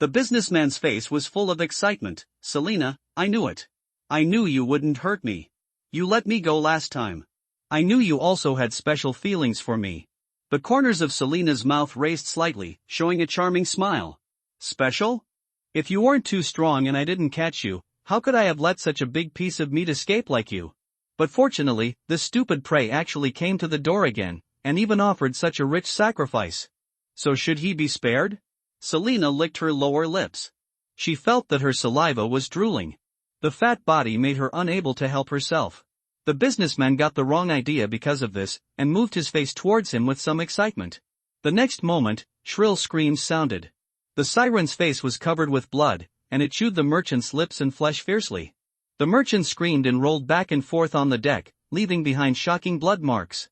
The businessman's face was full of excitement. "Selina, I knew it. I knew you wouldn't hurt me. You let me go last time. I knew you also had special feelings for me." The corners of Selina's mouth raised slightly, showing a charming smile. "Special? If you weren't too strong and I didn't catch you, how could I have let such a big piece of meat escape like you? But fortunately, this stupid prey actually came to the door again, and even offered such a rich sacrifice. So should he be spared?" Selina licked her lower lips. She felt that her saliva was drooling. The fat body made her unable to help herself. The businessman got the wrong idea because of this, and moved his face towards him with some excitement. The next moment, shrill screams sounded. The siren's face was covered with blood, and it chewed the merchant's lips and flesh fiercely. The merchant screamed and rolled back and forth on the deck, leaving behind shocking blood marks.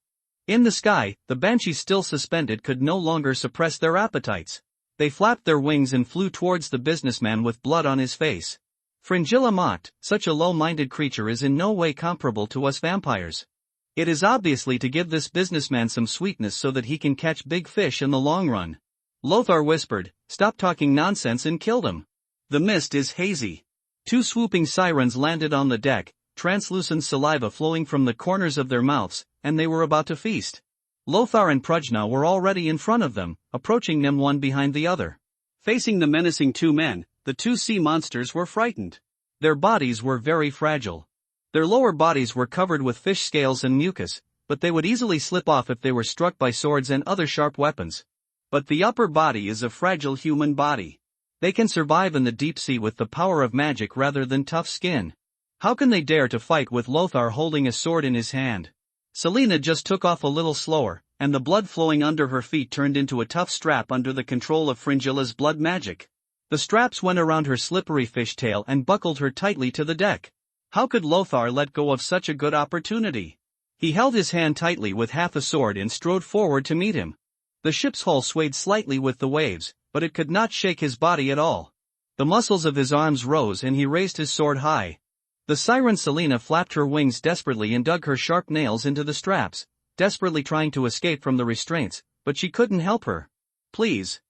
In the sky, the banshees still suspended could no longer suppress their appetites. They flapped their wings and flew towards the businessman with blood on his face. Fringilla mocked, "Such a low-minded creature is in no way comparable to us vampires. It is obviously to give this businessman some sweetness so that he can catch big fish in the long run." Lothar whispered, "Stop talking nonsense and kill them. The mist is hazy." Two swooping sirens landed on the deck, translucent saliva flowing from the corners of their mouths, and they were about to feast. Lothar and Prajna were already in front of them, approaching them one behind the other. Facing the menacing two men, the two sea monsters were frightened. Their bodies were very fragile. Their lower bodies were covered with fish scales and mucus, but they would easily slip off if they were struck by swords and other sharp weapons. But the upper body is a fragile human body. They can survive in the deep sea with the power of magic rather than tough skin. How can they dare to fight with Lothar holding a sword in his hand? Selina just took off a little slower, and the blood flowing under her feet turned into a tough strap under the control of Fringilla's blood magic. The straps went around her slippery fishtail and buckled her tightly to the deck. How could Lothar let go of such a good opportunity? He held his hand tightly with half a sword and strode forward to meet him. The ship's hull swayed slightly with the waves, but it could not shake his body at all. The muscles of his arms rose and he raised his sword high. The siren Selina flapped her wings desperately and dug her sharp nails into the straps, desperately trying to escape from the restraints, but she couldn't help her. Please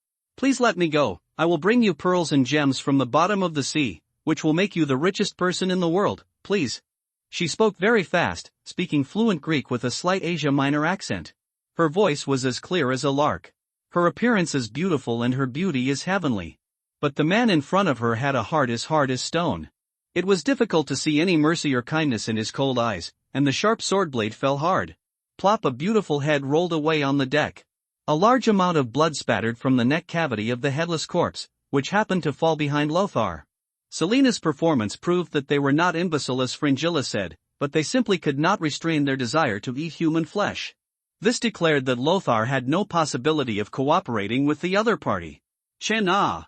let me go. I will bring you pearls and gems from the bottom of the sea, which will make you the richest person in the world, please." She spoke very fast, speaking fluent Greek with a slight Asia Minor accent. Her voice was as clear as a lark. Her appearance is beautiful and her beauty is heavenly. But the man in front of her had a heart as hard as stone. It was difficult to see any mercy or kindness in his cold eyes, and the sharp sword blade fell hard. Plop! A beautiful head rolled away on the deck. A large amount of blood spattered from the neck cavity of the headless corpse, which happened to fall behind Lothar. Selina's performance proved that they were not imbecile as Fringilla said, but they simply could not restrain their desire to eat human flesh. This declared that Lothar had no possibility of cooperating with the other party. Chena!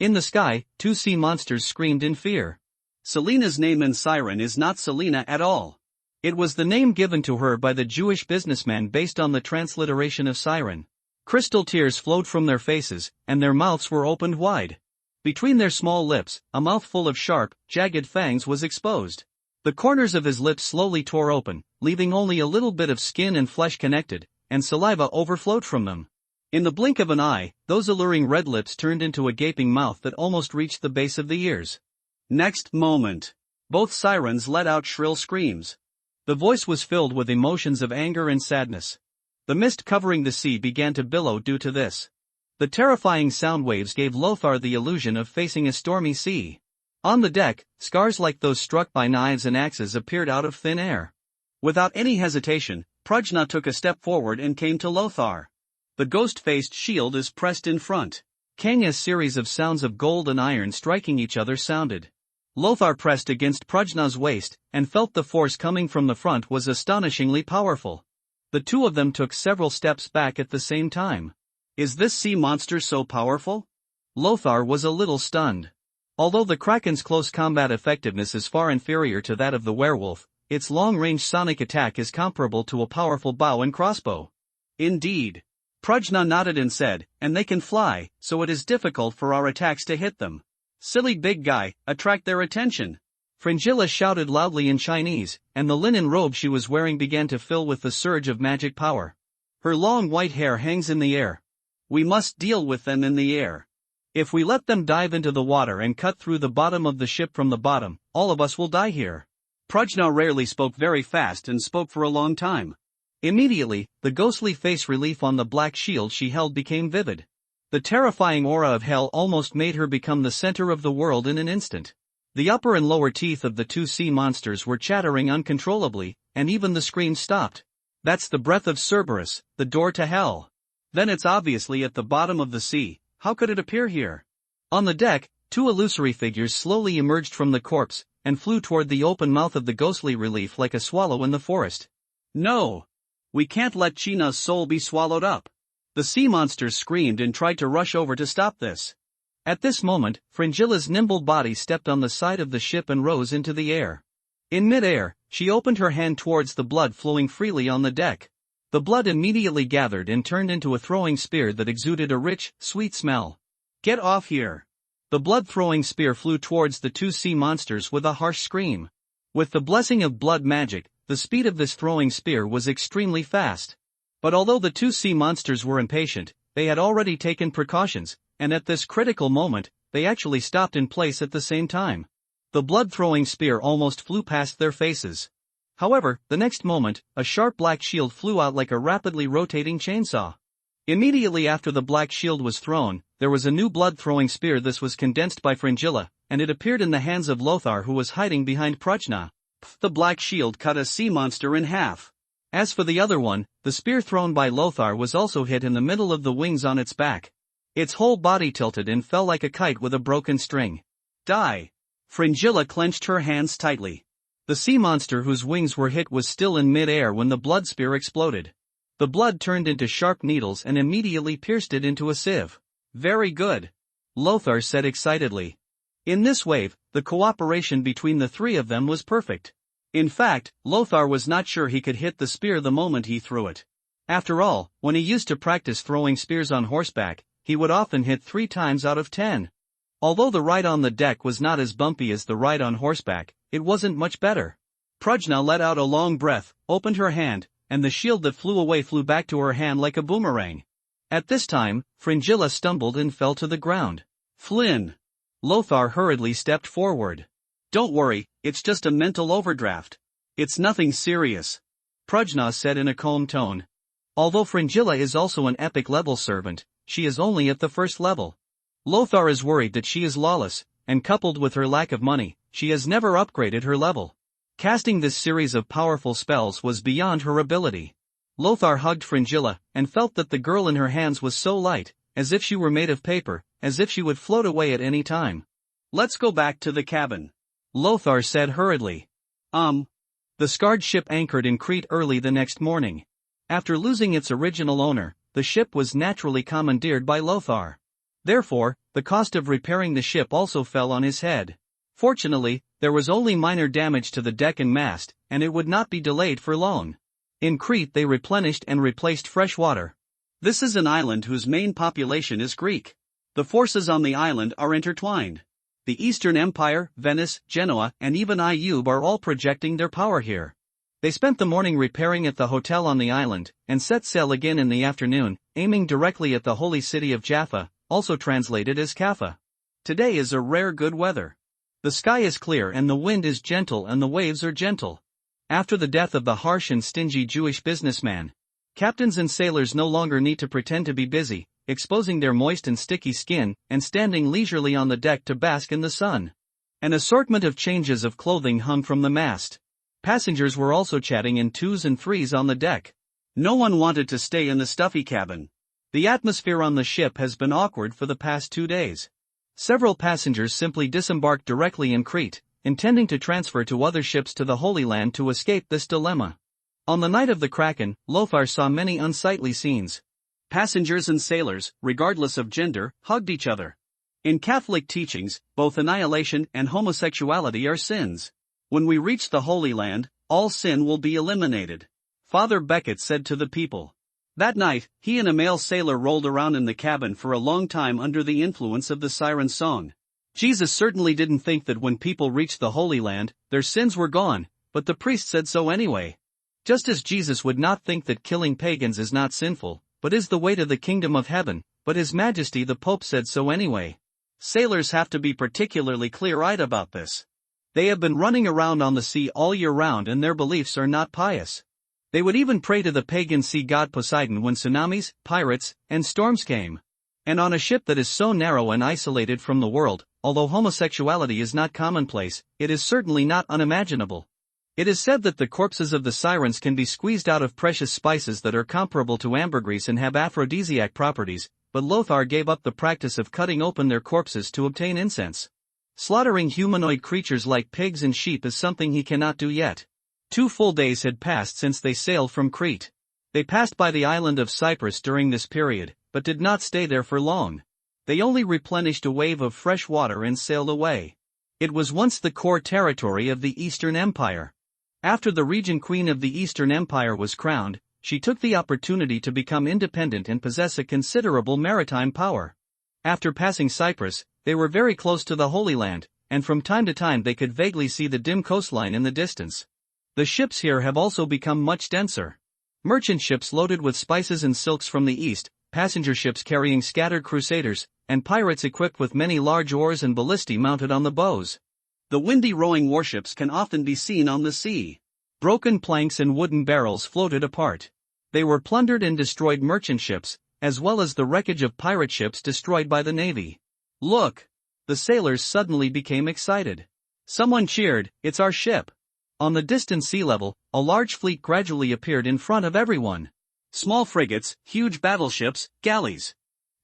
In the sky, two sea monsters screamed in fear. Selina's name in Siren is not Selina at all. It was the name given to her by the Jewish businessman based on the transliteration of Siren. Crystal tears flowed from their faces, and their mouths were opened wide. Between their small lips, a mouthful of sharp, jagged fangs was exposed. The corners of his lips slowly tore open, leaving only a little bit of skin and flesh connected, and saliva overflowed from them. In the blink of an eye, those alluring red lips turned into a gaping mouth that almost reached the base of the ears. Next moment, both sirens let out shrill screams. The voice was filled with emotions of anger and sadness. The mist covering the sea began to billow due to this. The terrifying sound waves gave Lothar the illusion of facing a stormy sea. On the deck, scars like those struck by knives and axes appeared out of thin air. Without any hesitation, Prajna took a step forward and came to Lothar. The ghost-faced shield is pressed in front. Kanga's series of sounds of gold and iron striking each other sounded. Lothar pressed against Prajna's waist, and felt the force coming from the front was astonishingly powerful. The two of them took several steps back at the same time. Is this sea monster so powerful? Lothar was a little stunned. Although the Kraken's close combat effectiveness is far inferior to that of the werewolf, its long-range sonic attack is comparable to a powerful bow and crossbow. Indeed. Prajna nodded and said, and they can fly, so it is difficult for our attacks to hit them. Silly big guy, attract their attention. Fringilla shouted loudly in Chinese, and the linen robe she was wearing began to fill with the surge of magic power. Her long white hair hangs in the air. We must deal with them in the air. If we let them dive into the water and cut through the bottom of the ship from the bottom, all of us will die here. Prajna rarely spoke very fast and spoke for a long time. Immediately, the ghostly face relief on the black shield she held became vivid. The terrifying aura of hell almost made her become the center of the world in an instant. The upper and lower teeth of the two sea monsters were chattering uncontrollably, and even the screams stopped. That's the breath of Cerberus, the door to hell. Then it's obviously at the bottom of the sea. How could it appear here? On the deck, two illusory figures slowly emerged from the corpse, and flew toward the open mouth of the ghostly relief like a swallow in the forest. No! We can't let China's soul be swallowed up. The sea monsters screamed and tried to rush over to stop this. At this moment, Fringilla's nimble body stepped on the side of the ship and rose into the air. In mid-air, she opened her hand towards the blood flowing freely on the deck. The The blood immediately gathered and turned into a throwing spear that exuded a rich, sweet smell. Get off here! The blood-throwing spear flew towards the two sea monsters with a harsh scream. With the blessing of blood magic, the speed of this throwing spear was extremely fast. But although the two sea monsters were impatient, they had already taken precautions, and at this critical moment, they actually stopped in place at the same time. The blood-throwing spear almost flew past their faces. However, the next moment, a sharp black shield flew out like a rapidly rotating chainsaw. Immediately after the black shield was thrown, there was a new blood-throwing spear. This was condensed by Fringilla, and it appeared in the hands of Lothar, who was hiding behind Prajna. The black shield cut a sea monster in half. As for the other one, the spear thrown by Lothar was also hit in the middle of the wings on its back. Its whole body tilted and fell like a kite with a broken string. Die! Fringilla clenched her hands tightly. The sea monster whose wings were hit was still in mid-air when the blood spear exploded. The blood turned into sharp needles and immediately pierced it into a sieve. Very good, Lothar said excitedly. In this wave, the cooperation between the three of them was perfect. In fact, Lothar was not sure he could hit the spear the moment he threw it. After all, when he used to practice throwing spears on horseback, he would often hit 3 times out of 10. Although the ride on the deck was not as bumpy as the ride on horseback, it wasn't much better. Prajna let out a long breath, opened her hand, and the shield that flew away flew back to her hand like a boomerang. At this time, Fringilla stumbled and fell to the ground. Flynn! Lothar hurriedly stepped forward. Don't worry, it's just a mental overdraft. It's nothing serious, Prajna said in a calm tone. Although Fringilla is also an epic level servant, she is only at the first level. Lothar is worried that she is lawless, and coupled with her lack of money, she has never upgraded her level. Casting this series of powerful spells was beyond her ability. Lothar hugged Fringilla, and felt that the girl in her hands was so light, as if she were made of paper, as if she would float away at any time. Let's go back to the cabin, Lothar said hurriedly. The scarred ship anchored in Crete early the next morning. After losing its original owner, the ship was naturally commandeered by Lothar. Therefore, the cost of repairing the ship also fell on his head. Fortunately, there was only minor damage to the deck and mast, and it would not be delayed for long. In Crete they replenished and replaced fresh water. This is an island whose main population is Greek. The forces on the island are intertwined. The Eastern Empire, Venice, Genoa, and even Ayyub are all projecting their power here. They spent the morning repairing at the hotel on the island, and set sail again in the afternoon, aiming directly at the holy city of Jaffa, also translated as Kaffa. Today is a rare good weather. The sky is clear and the wind is gentle and the waves are gentle. After the death of the harsh and stingy Jewish businessman, captains and sailors no longer need to pretend to be busy, exposing their moist and sticky skin, and standing leisurely on the deck to bask in the sun. An assortment of changes of clothing hung from the mast. Passengers were also chatting in 2s and 3s on the deck. No one wanted to stay in the stuffy cabin. The atmosphere on the ship has been awkward for the past 2 days. Several passengers simply disembarked directly in Crete, intending to transfer to other ships to the Holy Land to escape this dilemma. On the night of the Kraken, Lothar saw many unsightly scenes. Passengers and sailors, regardless of gender, hugged each other. In Catholic teachings, both annihilation and homosexuality are sins. When we reach the Holy Land, all sin will be eliminated, Father Beckett said to the people. That night, he and a male sailor rolled around in the cabin for a long time under the influence of the siren song. Jesus certainly didn't think that when people reached the Holy Land, their sins were gone, but the priest said so anyway. Just as Jesus would not think that killing pagans is not sinful, but is the way to the kingdom of heaven, but His Majesty the Pope said so anyway. Sailors have to be particularly clear-eyed about this. They have been running around on the sea all year round and their beliefs are not pious. They would even pray to the pagan sea god Poseidon when tsunamis, pirates, and storms came. And on a ship that is so narrow and isolated from the world, although homosexuality is not commonplace, it is certainly not unimaginable. It is said that the corpses of the sirens can be squeezed out of precious spices that are comparable to ambergris and have aphrodisiac properties, but Lothar gave up the practice of cutting open their corpses to obtain incense. Slaughtering humanoid creatures like pigs and sheep is something he cannot do yet. 2 full days had passed since they sailed from Crete. They passed by the island of Cyprus during this period, but did not stay there for long. They only replenished a wave of fresh water and sailed away. It was once the core territory of the Eastern Empire. After the regent queen of the Eastern Empire was crowned, she took the opportunity to become independent and possess a considerable maritime power. After passing Cyprus, they were very close to the Holy Land, and from time to time they could vaguely see the dim coastline in the distance. The ships here have also become much denser. Merchant ships loaded with spices and silks from the east, passenger ships carrying scattered crusaders, and pirates equipped with many large oars and ballistae mounted on the bows. The windy rowing warships can often be seen on the sea. Broken planks and wooden barrels floated apart. They were plundered and destroyed merchant ships, as well as the wreckage of pirate ships destroyed by the navy. Look! The sailors suddenly became excited. Someone cheered, "It's our ship!" On the distant sea level, a large fleet gradually appeared in front of everyone. Small frigates, huge battleships, galleys.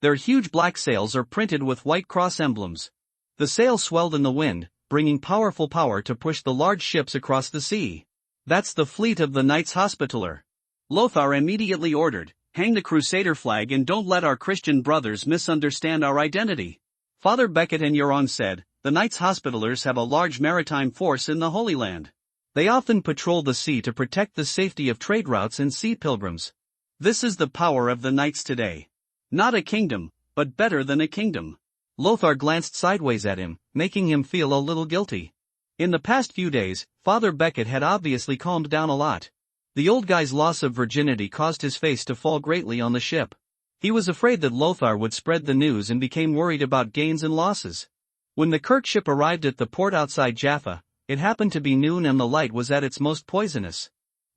Their huge black sails are printed with white cross emblems. The sails swelled in the wind, bringing powerful power to push the large ships across the sea. That's the fleet of the Knights Hospitaller. Lothar immediately ordered, "Hang the Crusader flag and don't let our Christian brothers misunderstand our identity." Father Becket and Joran said, "The Knights Hospitallers have a large maritime force in the Holy Land. They often patrol the sea to protect the safety of trade routes and sea pilgrims. This is the power of the knights today. Not a kingdom, but better than a kingdom." Lothar glanced sideways at him, making him feel a little guilty. In the past few days, Father Becket had obviously calmed down a lot. The old guy's loss of virginity caused his face to fall greatly on the ship. He was afraid that Lothar would spread the news and became worried about gains and losses. When the Kirk ship arrived at the port outside Jaffa, it happened to be noon and the light was at its most poisonous.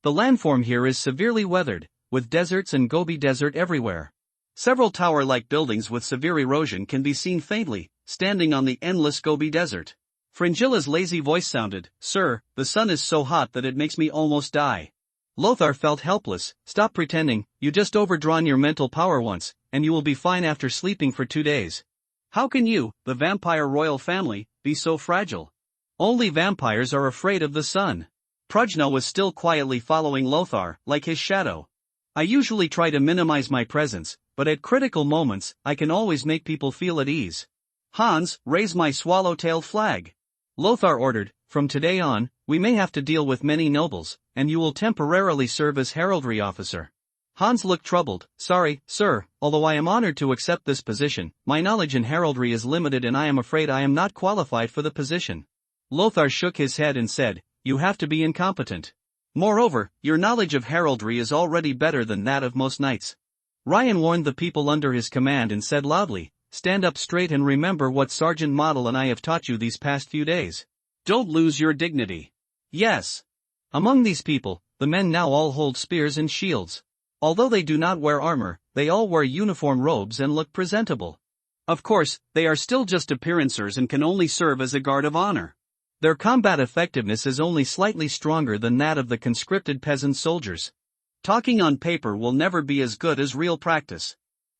The landform here is severely weathered, with deserts and Gobi Desert everywhere. Several tower-like buildings with severe erosion can be seen faintly, standing on the endless Gobi Desert. Fringilla's lazy voice sounded, "Sir, the sun is so hot that it makes me almost die." Lothar felt helpless. "Stop pretending, you just overdrawn your mental power once, and you will be fine after sleeping for 2 days. How can you, the vampire royal family, be so fragile? Only vampires are afraid of the sun." Prajna was still quietly following Lothar, like his shadow. "I usually try to minimize my presence, but at critical moments, I can always make people feel at ease. Hans, raise my swallowtail flag." Lothar ordered, "From today on, we may have to deal with many nobles, and you will temporarily serve as heraldry officer." Hans looked troubled. "Sorry, sir, although I am honored to accept this position, my knowledge in heraldry is limited and I am afraid I am not qualified for the position." Lothar shook his head and said, "You have to be incompetent. Moreover, your knowledge of heraldry is already better than that of most knights." Ryan warned the people under his command and said loudly, "Stand up straight and remember what Sergeant Model and I have taught you these past few days. Don't lose your dignity." "Yes." Among these people, the men now all hold spears and shields. Although they do not wear armor, they all wear uniform robes and look presentable. Of course, they are still just appearancers and can only serve as a guard of honor. Their combat effectiveness is only slightly stronger than that of the conscripted peasant soldiers. Talking on paper will never be as good as real practice.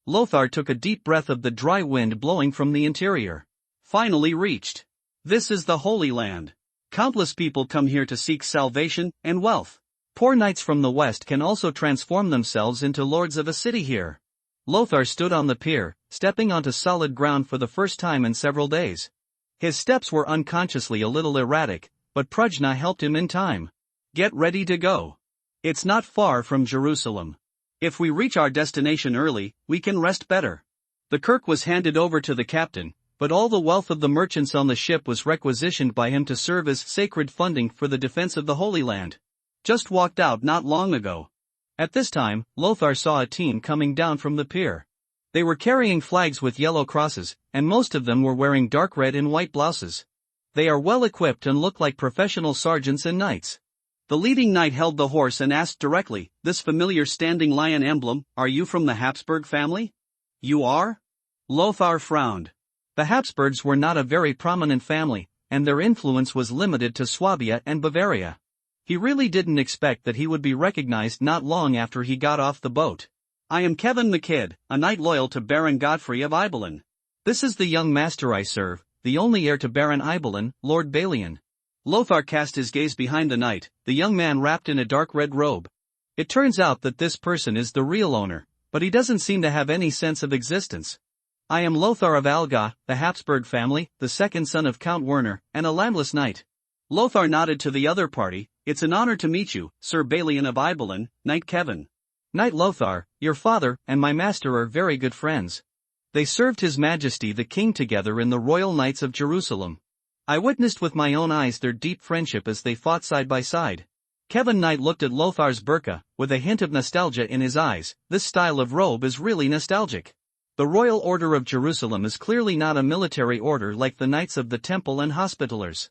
Lothar took a deep breath of the dry wind blowing from the interior. Finally reached. This is the Holy Land. Countless people come here to seek salvation and wealth. Poor knights from the west can also transform themselves into lords of a city here. Lothar stood on the pier, stepping onto solid ground for the first time in several days. His steps were unconsciously a little erratic, but Prajna helped him in time. "Get ready to go. It's not far from Jerusalem. If we reach our destination early, we can rest better." The Kirk was handed over to the captain, but all the wealth of the merchants on the ship was requisitioned by him to serve as sacred funding for the defense of the Holy Land. Just walked out not long ago. At this time, Lothar saw a team coming down from the pier. They were carrying flags with yellow crosses, and most of them were wearing dark red and white blouses. They are well equipped and look like professional sergeants and knights. The leading knight held the horse and asked directly, "This familiar standing lion emblem, are you from the Habsburg family?" "You are?" Lothar frowned. The Habsburgs were not a very prominent family, and their influence was limited to Swabia and Bavaria. He really didn't expect that he would be recognized not long after he got off the boat. "I am Kevin McKidd, a knight loyal to Baron Godfrey of Ibelin. This is the young master I serve, the only heir to Baron Ibelin, Lord Balian." Lothar cast his gaze behind the knight, the young man wrapped in a dark red robe. It turns out that this person is the real owner, but he doesn't seem to have any sense of existence. "I am Lothar of Alga, the Habsburg family, the second son of Count Werner, and a landless knight." Lothar nodded to the other party. "It's an honor to meet you, Sir Balian of Ibelin, Knight Kevin. Knight Lothar, your father and my master are very good friends. They served His Majesty the King together in the Royal Knights of Jerusalem. I witnessed with my own eyes their deep friendship as they fought side by side. Kevin Knight looked at Lothar's burqa, with a hint of nostalgia in his eyes. This style of robe is really nostalgic. The Royal Order of Jerusalem is clearly not a military order like the Knights of the Temple and Hospitallers.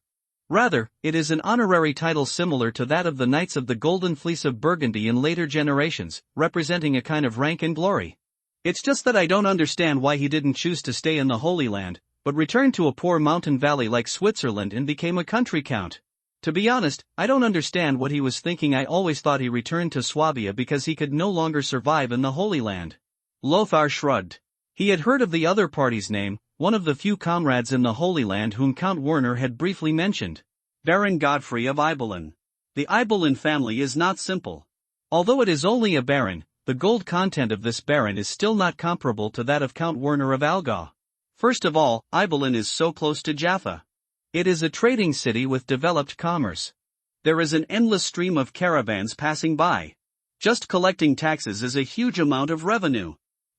Rather, it is an honorary title similar to that of the Knights of the Golden Fleece of Burgundy in later generations, representing a kind of rank and glory. It's just that I don't understand why he didn't choose to stay in the Holy Land, but returned to a poor mountain valley like Switzerland and became a country count. To be honest, I don't understand what he was thinking. I always thought he returned to Swabia because he could no longer survive in the Holy Land. Lothar shrugged. He had heard of the other party's name, one of the few comrades in the Holy Land whom Count Werner had briefly mentioned. Baron Godfrey of Ibelin. The Ibelin family is not simple. Although it is only a baron, the gold content of this baron is still not comparable to that of Count Werner of Allgäu. First of all, Ibelin is so close to Jaffa. It is a trading city with developed commerce. There is an endless stream of caravans passing by. Just collecting taxes is a huge amount of revenue.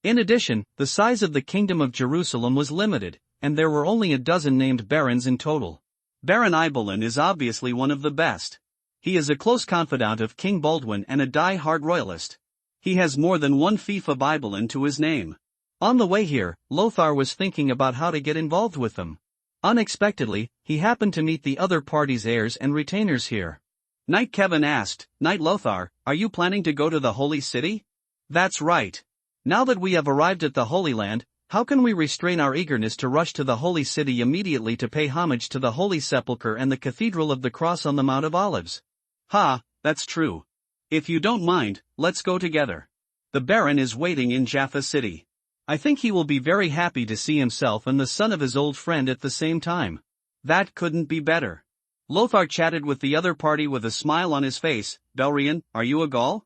In addition, the size of the Kingdom of Jerusalem was limited, and there were only a dozen named barons in total. Baron Ibelin is obviously one of the best. He is a close confidant of King Baldwin and a die-hard royalist. He has more than one fief of Ibelin to his name. On the way here, Lothar was thinking about how to get involved with them. Unexpectedly, he happened to meet the other party's heirs and retainers here. Knight Kevin asked, Knight Lothar, are you planning to go to the Holy City? That's right. Now that we have arrived at the Holy Land, how can we restrain our eagerness to rush to the Holy City immediately to pay homage to the Holy Sepulchre and the Cathedral of the Cross on the Mount of Olives? Ha, that's true. If you don't mind, let's go together. The Baron is waiting in Jaffa City. I think he will be very happy to see himself and the son of his old friend at the same time. That couldn't be better. Lothar chatted with the other party with a smile on his face. Belrian, are you a Gaul?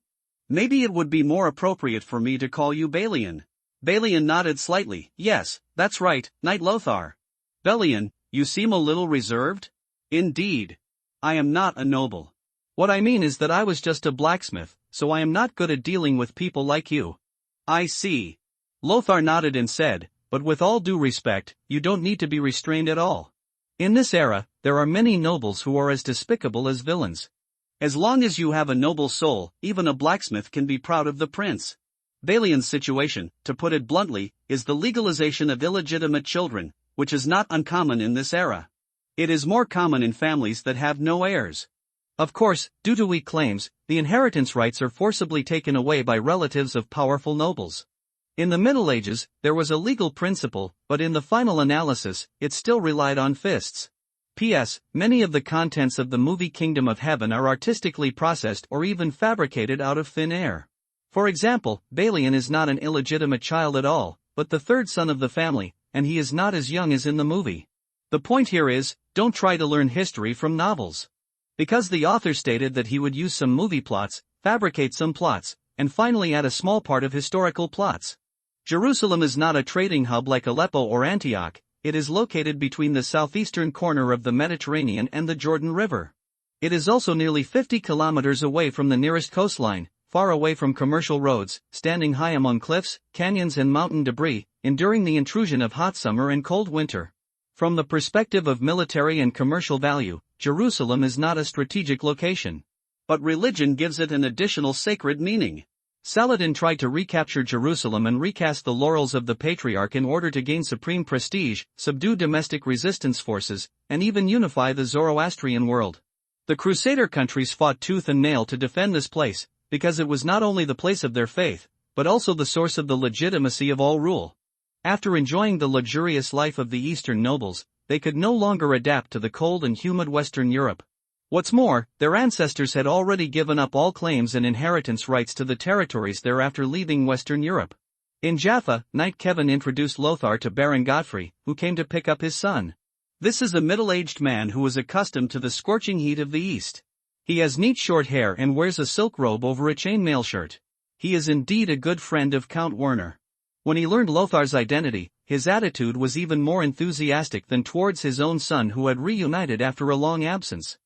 Maybe it would be more appropriate for me to call you Balian. Balian nodded slightly. Yes, that's right, Knight Lothar. Balian, you seem a little reserved? Indeed. I am not a noble. What I mean is that I was just a blacksmith, so I am not good at dealing with people like you. I see. Lothar nodded and said, but with all due respect, you don't need to be restrained at all. In this era, there are many nobles who are as despicable as villains. As long as you have a noble soul, even a blacksmith can be proud of the prince. Balian's situation, to put it bluntly, is the legalization of illegitimate children, which is not uncommon in this era. It is more common in families that have no heirs. Of course, due to weak claims, the inheritance rights are forcibly taken away by relatives of powerful nobles. In the Middle Ages, there was a legal principle, but in the final analysis, it still relied on fists. P.S. Many of the contents of the movie Kingdom of Heaven are artistically processed or even fabricated out of thin air. For example, Balian is not an illegitimate child at all, but the third son of the family, and he is not as young as in the movie. The point here is, don't try to learn history from novels. Because the author stated that he would use some movie plots, fabricate some plots, and finally add a small part of historical plots. Jerusalem is not a trading hub like Aleppo or Antioch. It is located between the southeastern corner of the Mediterranean and the Jordan River. It is also nearly 50 kilometers away from the nearest coastline, far away from commercial roads, standing high among cliffs, canyons and mountain debris, enduring the intrusion of hot summer and cold winter. From the perspective of military and commercial value, Jerusalem is not a strategic location. But religion gives it an additional sacred meaning. Saladin tried to recapture Jerusalem and recast the laurels of the patriarch in order to gain supreme prestige, subdue domestic resistance forces, and even unify the Zoroastrian world. The Crusader countries fought tooth and nail to defend this place, because it was not only the place of their faith, but also the source of the legitimacy of all rule. After enjoying the luxurious life of the Eastern nobles, they could no longer adapt to the cold and humid Western Europe. What's more, their ancestors had already given up all claims and inheritance rights to the territories thereafter leaving Western Europe. In Jaffa, Knight Kevin introduced Lothar to Baron Godfrey, who came to pick up his son. This is a middle-aged man who is accustomed to the scorching heat of the East. He has neat short hair and wears a silk robe over a chainmail shirt. He is indeed a good friend of Count Werner. When he learned Lothar's identity, his attitude was even more enthusiastic than towards his own son who had reunited after a long absence.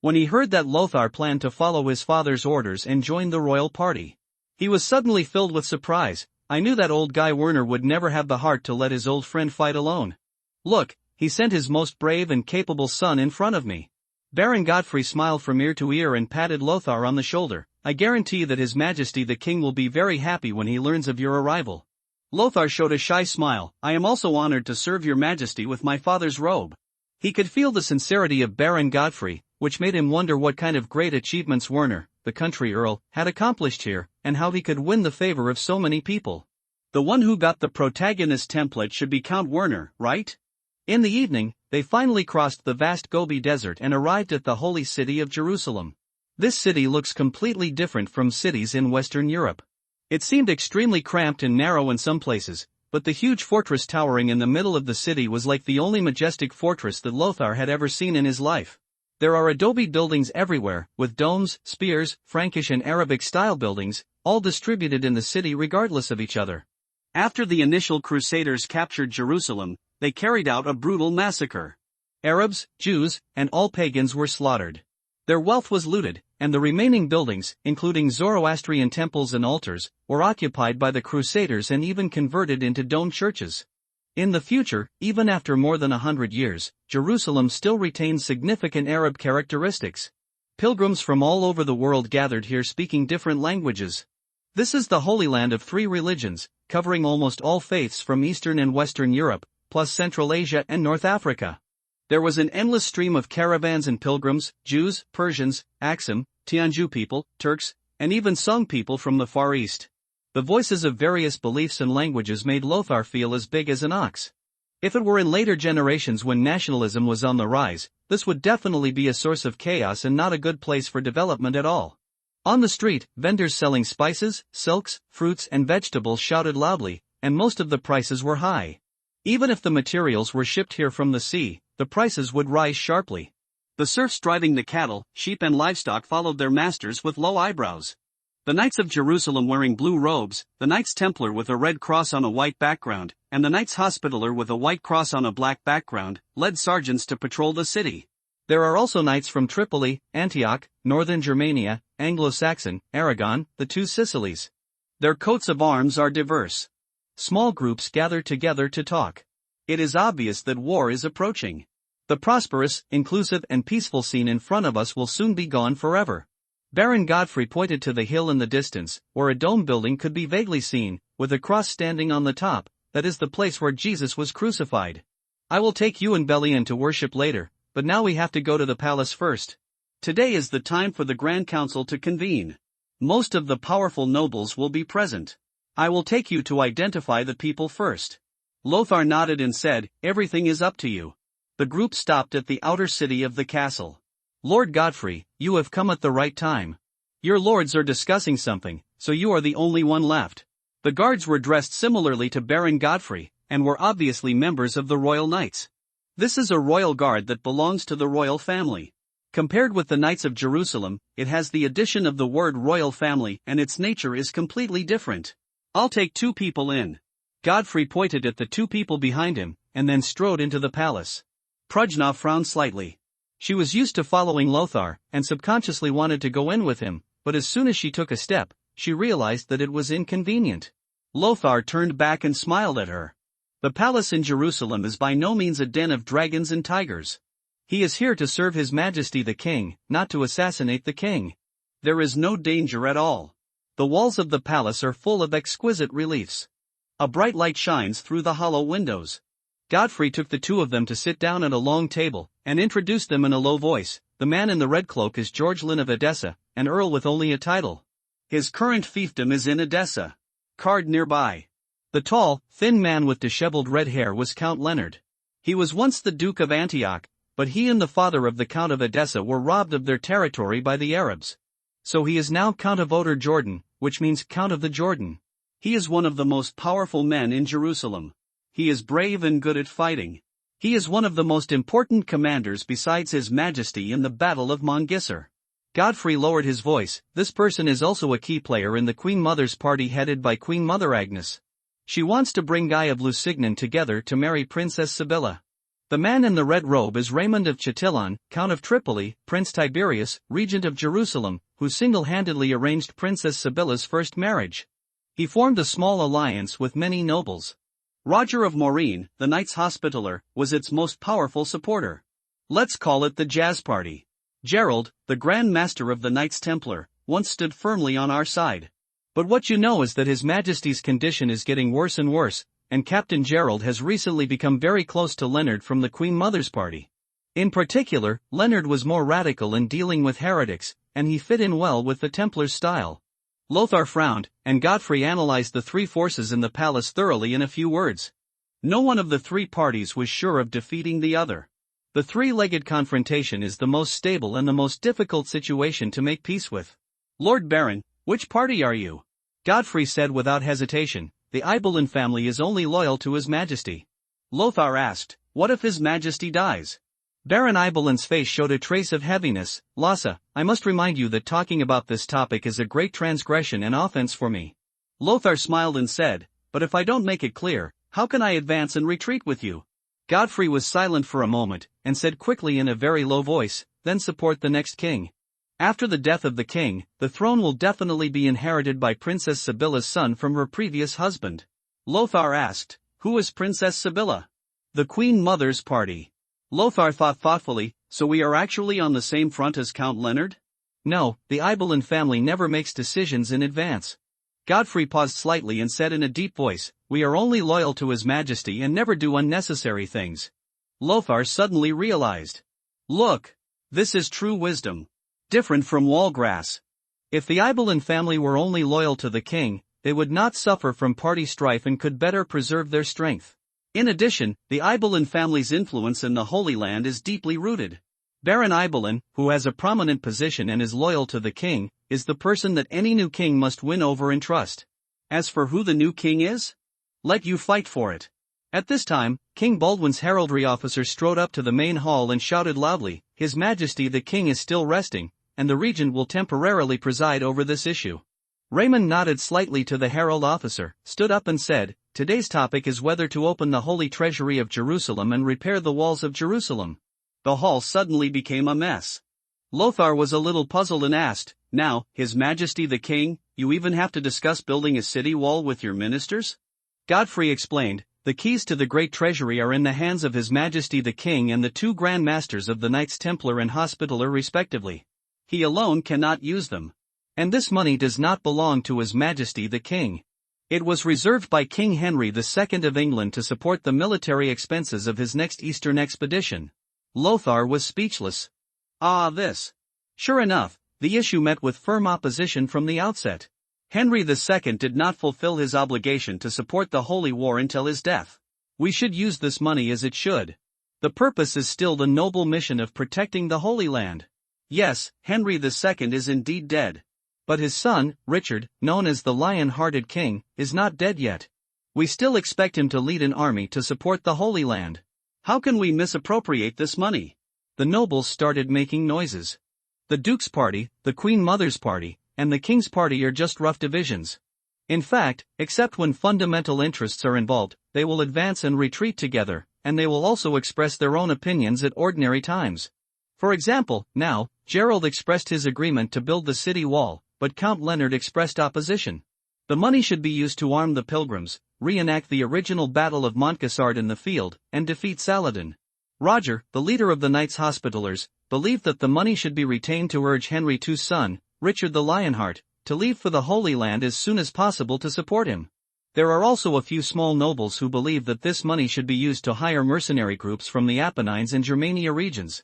When he heard that Lothar planned to follow his father's orders and join the royal party, He was suddenly filled with surprise. I knew that old guy Werner would never have the heart to let his old friend fight alone. Look, he sent his most brave and capable son in front of me. Baron Godfrey smiled from ear to ear and patted Lothar on the shoulder. I guarantee that His Majesty the King will be very happy when he learns of your arrival. Lothar showed a shy smile. I am also honored to serve your Majesty with my father's robe. He could feel the sincerity of Baron Godfrey, which made him wonder what kind of great achievements Werner, the country earl, had accomplished here, and how he could win the favor of so many people. The one who got the protagonist template should be Count Werner, right? In the evening, they finally crossed the vast Gobi Desert and arrived at the holy city of Jerusalem. This city looks completely different from cities in Western Europe. It seemed extremely cramped and narrow in some places, but the huge fortress towering in the middle of the city was like the only majestic fortress that Lothar had ever seen in his life. There are adobe buildings everywhere, with domes, spears, Frankish and Arabic-style buildings, all distributed in the city regardless of each other. After the initial Crusaders captured Jerusalem, they carried out a brutal massacre. Arabs, Jews, and all pagans were slaughtered. Their wealth was looted, and the remaining buildings, including Zoroastrian temples and altars, were occupied by the Crusaders and even converted into dome churches. In the future, even after more than 100 years, Jerusalem still retains significant Arab characteristics. Pilgrims from all over the world gathered here speaking different languages. This is the Holy Land of three religions, covering almost all faiths from Eastern and Western Europe, plus Central Asia and North Africa. There was an endless stream of caravans and pilgrims, Jews, Persians, Aksum, Tianjin people, Turks, and even Song people from the Far East. The voices of various beliefs and languages made Lothar feel as big as an ox. If it were in later generations when nationalism was on the rise, this would definitely be a source of chaos and not a good place for development at all. On the street, vendors selling spices, silks, fruits and vegetables shouted loudly, and most of the prices were high. Even if the materials were shipped here from the sea, the prices would rise sharply. The serfs driving the cattle, sheep and livestock followed their masters with low eyebrows. The Knights of Jerusalem wearing blue robes, the Knights Templar with a red cross on a white background, and the Knights Hospitaller with a white cross on a black background, led sergeants to patrol the city. There are also knights from Tripoli, Antioch, northern Germania, Anglo-Saxon, Aragon, the two Sicilies. Their coats of arms are diverse. Small groups gather together to talk. It is obvious that war is approaching. The prosperous, inclusive and peaceful scene in front of us will soon be gone forever. Baron Godfrey pointed to the hill in the distance, where a dome building could be vaguely seen, with a cross standing on the top. That is the place where Jesus was crucified. I will take you and Belian to worship later, but now we have to go to the palace first. Today is the time for the Grand Council to convene. Most of the powerful nobles will be present. I will take you to identify the people first. Lothar nodded and said, everything is up to you. The group stopped at the outer city of the castle. Lord Godfrey, you have come at the right time. Your lords are discussing something, so you are the only one left. The guards were dressed similarly to Baron Godfrey, and were obviously members of the Royal Knights. This is a royal guard that belongs to the royal family. Compared with the Knights of Jerusalem, it has the addition of the word royal family and its nature is completely different. I'll take 2 people in. Godfrey pointed at the 2 people behind him, and then strode into the palace. Prujna frowned slightly. She was used to following Lothar, and subconsciously wanted to go in with him, but as soon as she took a step, she realized that it was inconvenient. Lothar turned back and smiled at her. The palace in Jerusalem is by no means a den of dragons and tigers. He is here to serve His Majesty the King, not to assassinate the king. There is no danger at all. The walls of the palace are full of exquisite reliefs. A bright light shines through the hollow windows. Godfrey took the 2 of them to sit down at a long table, and introduced them in a low voice. The man in the red cloak is George Lynn of Edessa, an earl with only a title. His current fiefdom is in Edessa. Card nearby. The tall, thin man with disheveled red hair was Count Leonard. He was once the Duke of Antioch, but he and the father of the Count of Edessa were robbed of their territory by the Arabs. So he is now Count of Oder Jordan, which means Count of the Jordan. He is one of the most powerful men in Jerusalem. He is brave and good at fighting. He is one of the most important commanders besides His Majesty in the Battle of Mongisor. Godfrey lowered his voice. This person is also a key player in the Queen Mother's party headed by Queen Mother Agnes. She wants to bring Guy of Lusignan together to marry Princess Sibylla. The man in the red robe is Raymond of Chatillon, Count of Tripoli, Prince Tiberius, Regent of Jerusalem, who single-handedly arranged Princess Sibylla's first marriage. He formed a small alliance with many nobles. Roger of Maureen, the Knights Hospitaller, was its most powerful supporter. Let's call it the Jazz Party. Gerald, the Grand Master of the Knights Templar, once stood firmly on our side. But what you know is that His Majesty's condition is getting worse and worse, and Captain Gerald has recently become very close to Leonard from the Queen Mother's party. In particular, Leonard was more radical in dealing with heretics, and he fit in well with the Templars' style. Lothar frowned, and Godfrey analyzed the three forces in the palace thoroughly in a few words. No one of the three parties was sure of defeating the other. The three-legged confrontation is the most stable and the most difficult situation to make peace with. Lord Baron, which party are you? Godfrey said without hesitation, the Ibelin family is only loyal to His Majesty. Lothar asked, what if His Majesty dies? Baron Ibelin's face showed a trace of heaviness. Lassa, I must remind you that talking about this topic is a great transgression and offense for me. Lothar smiled and said, but if I don't make it clear, how can I advance and retreat with you? Godfrey was silent for a moment, and said quickly in a very low voice, then support the next king. After the death of the king, the throne will definitely be inherited by Princess Sibylla's son from her previous husband. Lothar asked, who is Princess Sibylla? The Queen Mother's party. Lothar thought thoughtfully, so we are actually on the same front as Count Leonard? No, the Ibelin family never makes decisions in advance. Godfrey paused slightly and said in a deep voice, we are only loyal to His Majesty and never do unnecessary things. Lothar suddenly realized. Look! This is true wisdom. Different from Walgrass. If the Ibelin family were only loyal to the king, they would not suffer from party strife and could better preserve their strength. In addition, the Ibelin family's influence in the Holy Land is deeply rooted. Baron Ibelin, who has a prominent position and is loyal to the king, is the person that any new king must win over and trust. As for who the new king is? Let you fight for it. At this time, King Baldwin's heraldry officer strode up to the main hall and shouted loudly, His Majesty the King is still resting, and the regent will temporarily preside over this issue. Raymond nodded slightly to the herald officer, stood up and said, today's topic is whether to open the holy treasury of Jerusalem and repair the walls of Jerusalem. The hall suddenly became a mess. Lothar was a little puzzled and asked, now, His Majesty the King, you even have to discuss building a city wall with your ministers? Godfrey explained, the keys to the great treasury are in the hands of His Majesty the King and the two Grand Masters of the Knights Templar and Hospitaller respectively. He alone cannot use them. And this money does not belong to His Majesty the King. It was reserved by King Henry II of England to support the military expenses of his next eastern expedition. Lothar was speechless. This. Sure enough, the issue met with firm opposition from the outset. Henry II did not fulfill his obligation to support the Holy War until his death. We should use this money as it should. The purpose is still the noble mission of protecting the Holy Land. Yes, Henry II is indeed dead. But his son, Richard, known as the Lion-Hearted King, is not dead yet. We still expect him to lead an army to support the Holy Land. How can we misappropriate this money? The nobles started making noises. The Duke's party, the Queen Mother's party, and the King's party are just rough divisions. In fact, except when fundamental interests are involved, they will advance and retreat together, and they will also express their own opinions at ordinary times. For example, now, Gerald expressed his agreement to build the city wall, but Count Leonard expressed opposition. The money should be used to arm the pilgrims, reenact the original Battle of Montgassard in the field, and defeat Saladin. Roger, the leader of the Knights Hospitallers, believed that the money should be retained to urge Henry II's son, Richard the Lionheart, to leave for the Holy Land as soon as possible to support him. There are also a few small nobles who believe that this money should be used to hire mercenary groups from the Apennines and Germania regions.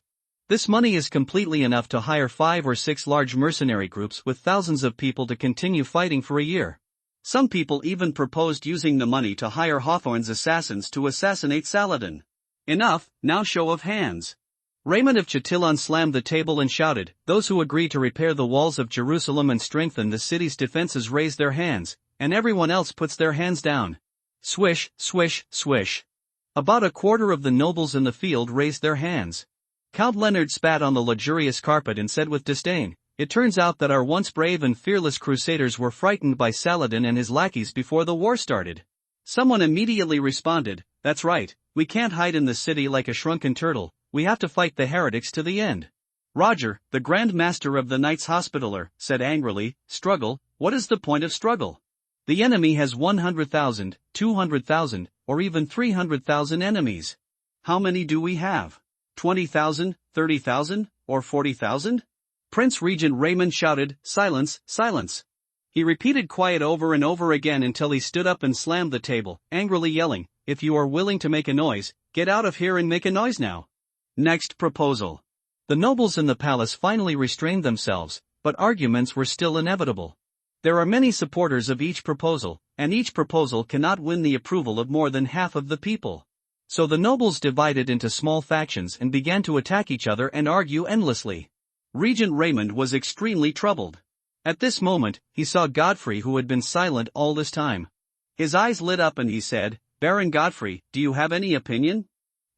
This money is completely enough to hire 5 or 6 large mercenary groups with thousands of people to continue fighting for a year. Some people even proposed using the money to hire Hawthorne's assassins to assassinate Saladin. Enough, now show of hands. Raymond of Chatillon slammed the table and shouted, those who agree to repair the walls of Jerusalem and strengthen the city's defenses raise their hands, and everyone else puts their hands down. Swish, swish, swish. About a quarter of the nobles in the field raised their hands. Count Leonard spat on the luxurious carpet and said with disdain, it turns out that our once brave and fearless crusaders were frightened by Saladin and his lackeys before the war started. Someone immediately responded, That's right, we can't hide in the city like a shrunken turtle, we have to fight the heretics to the end. Roger, the Grand Master of the Knights Hospitaller, said angrily, struggle, what is the point of struggle? The enemy has 100,000, 200,000, or even 300,000 enemies. How many do we have? 20,000, 30,000, or 40,000? Prince Regent Raymond shouted, silence, silence. He repeated quiet over and over again until he stood up and slammed the table, angrily yelling, if you are willing to make a noise, get out of here and make a noise now. Next proposal. The nobles in the palace finally restrained themselves, but arguments were still inevitable. There are many supporters of each proposal, and each proposal cannot win the approval of more than half of the people. So the nobles divided into small factions and began to attack each other and argue endlessly. Regent Raymond was extremely troubled. At this moment, he saw Godfrey, who had been silent all this time. His eyes lit up and he said, Baron Godfrey, do you have any opinion?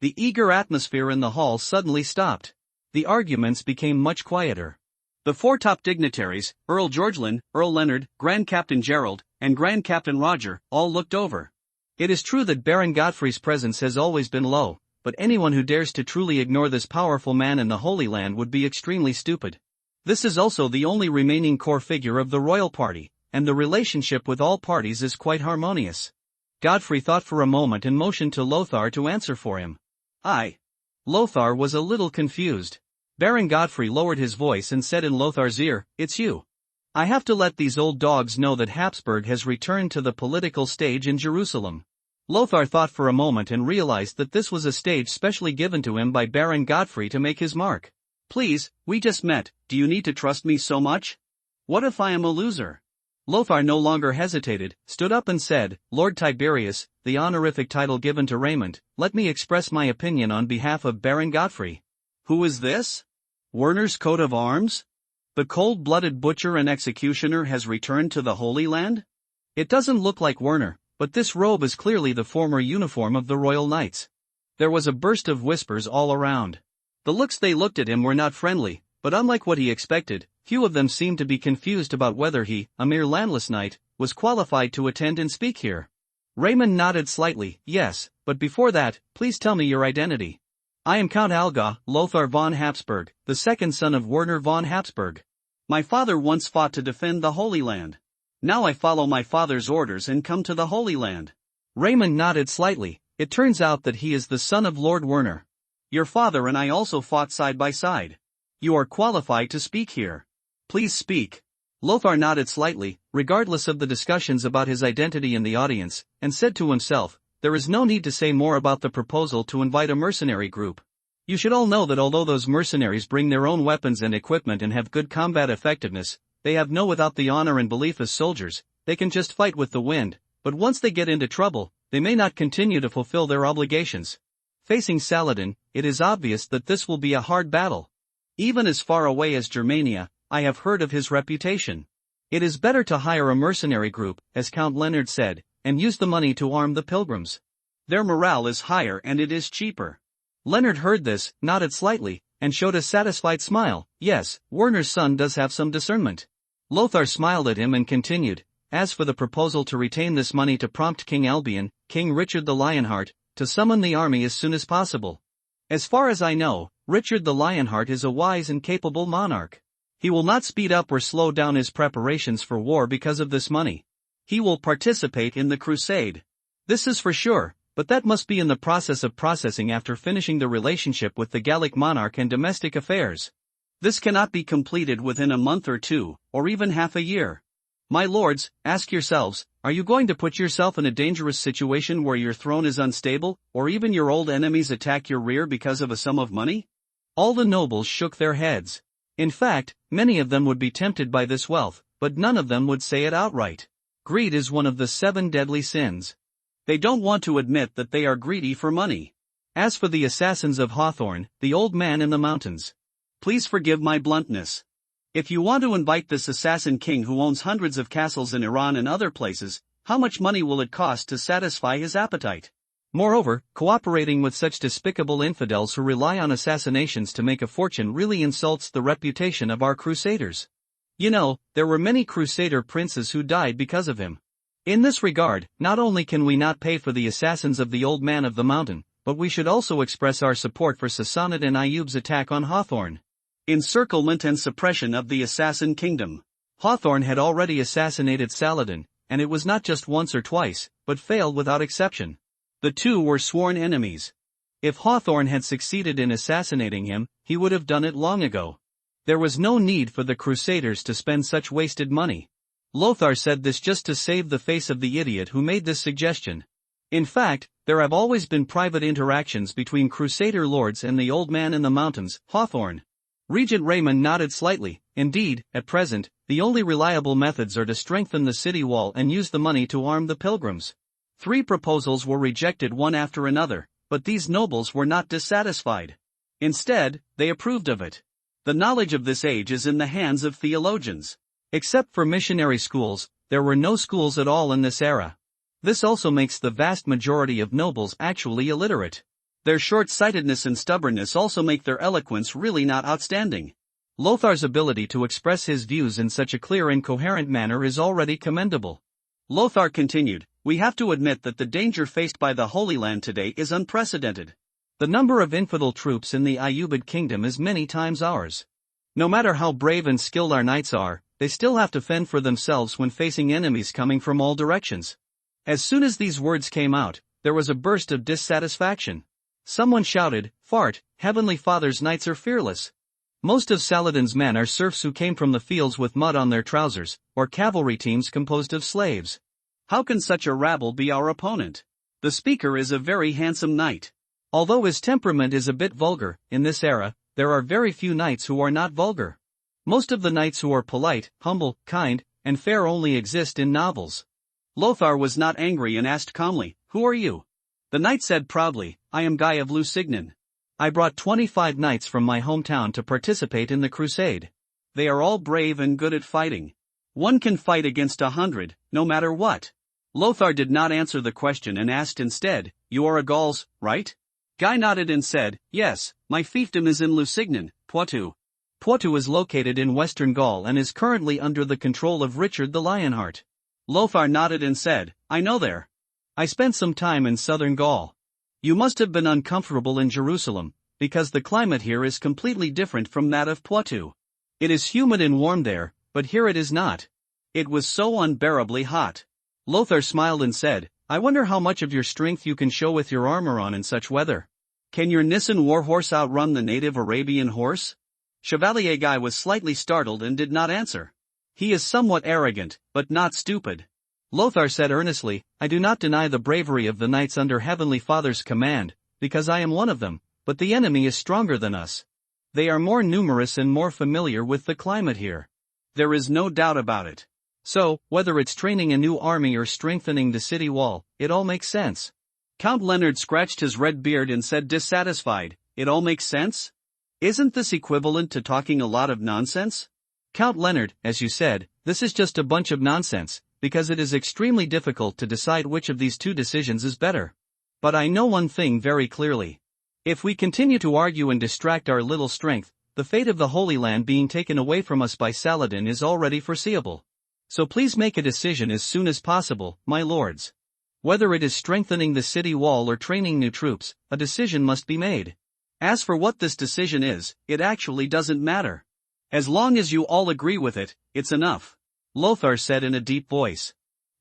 The eager atmosphere in the hall suddenly stopped. The arguments became much quieter. The four top dignitaries, Earl Georgelin, Earl Leonard, Grand Captain Gerald, and Grand Captain Roger, all looked over. It is true that Baron Godfrey's presence has always been low, but anyone who dares to truly ignore this powerful man in the Holy Land would be extremely stupid. This is also the only remaining core figure of the royal party, and the relationship with all parties is quite harmonious. Godfrey thought for a moment and motioned to Lothar to answer for him. Lothar was a little confused. Baron Godfrey lowered his voice and said in Lothar's ear, it's you. I have to let these old dogs know that Habsburg has returned to the political stage in Jerusalem. Lothar thought for a moment and realized that this was a stage specially given to him by Baron Godfrey to make his mark. Please, we just met, do you need to trust me so much? What if I am a loser? Lothar no longer hesitated, stood up and said, Lord Tiberius, the honorific title given to Raymond, let me express my opinion on behalf of Baron Godfrey. Who is this? Werner's coat of arms? The cold-blooded butcher and executioner has returned to the Holy Land? It doesn't look like Werner, but this robe is clearly the former uniform of the Royal Knights. There was a burst of whispers all around. The looks they looked at him were not friendly, but unlike what he expected, few of them seemed to be confused about whether he, a mere landless knight, was qualified to attend and speak here. Raymond nodded slightly, yes, but before that, please tell me your identity. I am Count Alga, Lothar von Habsburg, the second son of Werner von Habsburg. My father once fought to defend the Holy Land. Now I follow my father's orders and come to the Holy Land. Raymond nodded slightly. It turns out that he is the son of Lord Werner. Your father and I also fought side by side. You are qualified to speak here. Please speak. Lothar nodded slightly, regardless of the discussions about his identity in the audience, and said to himself, there is no need to say more about the proposal to invite a mercenary group. You should all know that although those mercenaries bring their own weapons and equipment and have good combat effectiveness, they have no without the honor and belief as soldiers. They can just fight with the wind, but once they get into trouble, they may not continue to fulfill their obligations. Facing Saladin, it is obvious that this will be a hard battle. Even as far away as Germania, I have heard of his reputation. It is better to hire a mercenary group, as Count Leonard said, and use the money to arm the pilgrims. Their morale is higher and it is cheaper. Leonard heard this, nodded slightly, and showed a satisfied smile. Yes, Werner's son does have some discernment. Lothar smiled at him and continued, as for the proposal to retain this money to prompt King Albion, King Richard the Lionheart, to summon the army as soon as possible. As far as I know, Richard the Lionheart is a wise and capable monarch. He will not speed up or slow down his preparations for war because of this money. He will participate in the crusade. This is for sure, but that must be in the process of processing after finishing the relationship with the Gallic monarch and domestic affairs. This cannot be completed within a month or two, or even half a year. My lords, ask yourselves, are you going to put yourself in a dangerous situation where your throne is unstable, or even your old enemies attack your rear because of a sum of money? All the nobles shook their heads. In fact, many of them would be tempted by this wealth, but none of them would say it outright. Greed is one of the 7 deadly sins. They don't want to admit that they are greedy for money. As for the assassins of Hawthorne, the old man in the mountains. Please forgive my bluntness. If you want to invite this assassin king who owns hundreds of castles in Iran and other places, how much money will it cost to satisfy his appetite? Moreover, cooperating with such despicable infidels who rely on assassinations to make a fortune really insults the reputation of our crusaders. You know, there were many crusader princes who died because of him. In this regard, not only can we not pay for the assassins of the Old Man of the Mountain, but we should also express our support for Sassanid and Ayyub's attack on Hawthorne. Encirclement and suppression of the assassin kingdom. Hawthorne had already assassinated Saladin, and it was not just once or twice, but failed without exception. The two were sworn enemies. If Hawthorne had succeeded in assassinating him, he would have done it long ago. There was no need for the Crusaders to spend such wasted money. Lothar said this just to save the face of the idiot who made this suggestion. In fact, there have always been private interactions between Crusader lords and the Old Man in the Mountains, Hawthorne. Regent Raymond nodded slightly. Indeed, at present, the only reliable methods are to strengthen the city wall and use the money to arm the pilgrims. 3 proposals were rejected one after another, but these nobles were not dissatisfied. Instead, they approved of it. The knowledge of this age is in the hands of theologians. Except for missionary schools, there were no schools at all in this era. This also makes the vast majority of nobles actually illiterate. Their short-sightedness and stubbornness also make their eloquence really not outstanding. Lothar's ability to express his views in such a clear and coherent manner is already commendable. Lothar continued, "We have to admit that the danger faced by the Holy Land today is unprecedented. The number of infidel troops in the Ayyubid kingdom is many times ours. No matter how brave and skilled our knights are, they still have to fend for themselves when facing enemies coming from all directions." As soon as these words came out, there was a burst of dissatisfaction. Someone shouted, "Fart, Heavenly Father's knights are fearless." Most of Saladin's men are serfs who came from the fields with mud on their trousers, or cavalry teams composed of slaves. How can such a rabble be our opponent? The speaker is a very handsome knight. Although his temperament is a bit vulgar, in this era, there are very few knights who are not vulgar. Most of the knights who are polite, humble, kind, and fair only exist in novels. Lothar was not angry and asked calmly, "Who are you?" The knight said proudly, "I am Guy of Lusignan. I brought 25 knights from my hometown to participate in the crusade. They are all brave and good at fighting. One can fight against 100, no matter what." Lothar did not answer the question and asked instead, "You are a Gauls, right?" Guy nodded and said, "Yes, my fiefdom is in Lusignan, Poitou." Poitou is located in western Gaul and is currently under the control of Richard the Lionheart. Lothar nodded and said, "I know there. I spent some time in southern Gaul. You must have been uncomfortable in Jerusalem, because the climate here is completely different from that of Poitou. It is humid and warm there, but here it is not. It was so unbearably hot." Lothar smiled and said, "I wonder how much of your strength you can show with your armor on in such weather. Can your Nisan warhorse outrun the native Arabian horse?" Chevalier Guy was slightly startled and did not answer. He is somewhat arrogant, but not stupid. Lothar said earnestly, "I do not deny the bravery of the knights under Heavenly Father's command, because I am one of them, but the enemy is stronger than us. They are more numerous and more familiar with the climate here. There is no doubt about it. So, whether it's training a new army or strengthening the city wall, it all makes sense." Count Leonard scratched his red beard and said dissatisfied, "It all makes sense? Isn't this equivalent to talking a lot of nonsense?" "Count Leonard, as you said, this is just a bunch of nonsense, because it is extremely difficult to decide which of these two decisions is better. But I know one thing very clearly. If we continue to argue and distract our little strength, the fate of the Holy Land being taken away from us by Saladin is already foreseeable. So please make a decision as soon as possible, my lords. Whether it is strengthening the city wall or training new troops, a decision must be made. As for what this decision is, it actually doesn't matter. As long as you all agree with it, it's enough," Lothar said in a deep voice.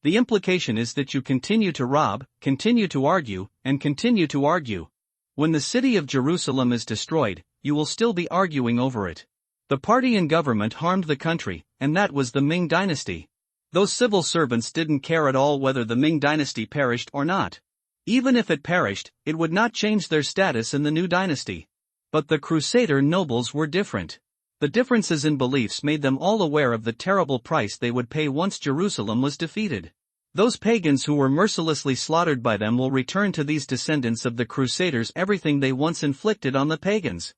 "The implication is that you continue to rob, continue to argue, and continue to argue. When the city of Jerusalem is destroyed, you will still be arguing over it. The party in government harmed the country, and that was the Ming dynasty. Those civil servants didn't care at all whether the Ming dynasty perished or not. Even if it perished, it would not change their status in the new dynasty. But the Crusader nobles were different. The differences in beliefs made them all aware of the terrible price they would pay once Jerusalem was defeated. Those pagans who were mercilessly slaughtered by them will return to these descendants of the Crusaders everything they once inflicted on the pagans."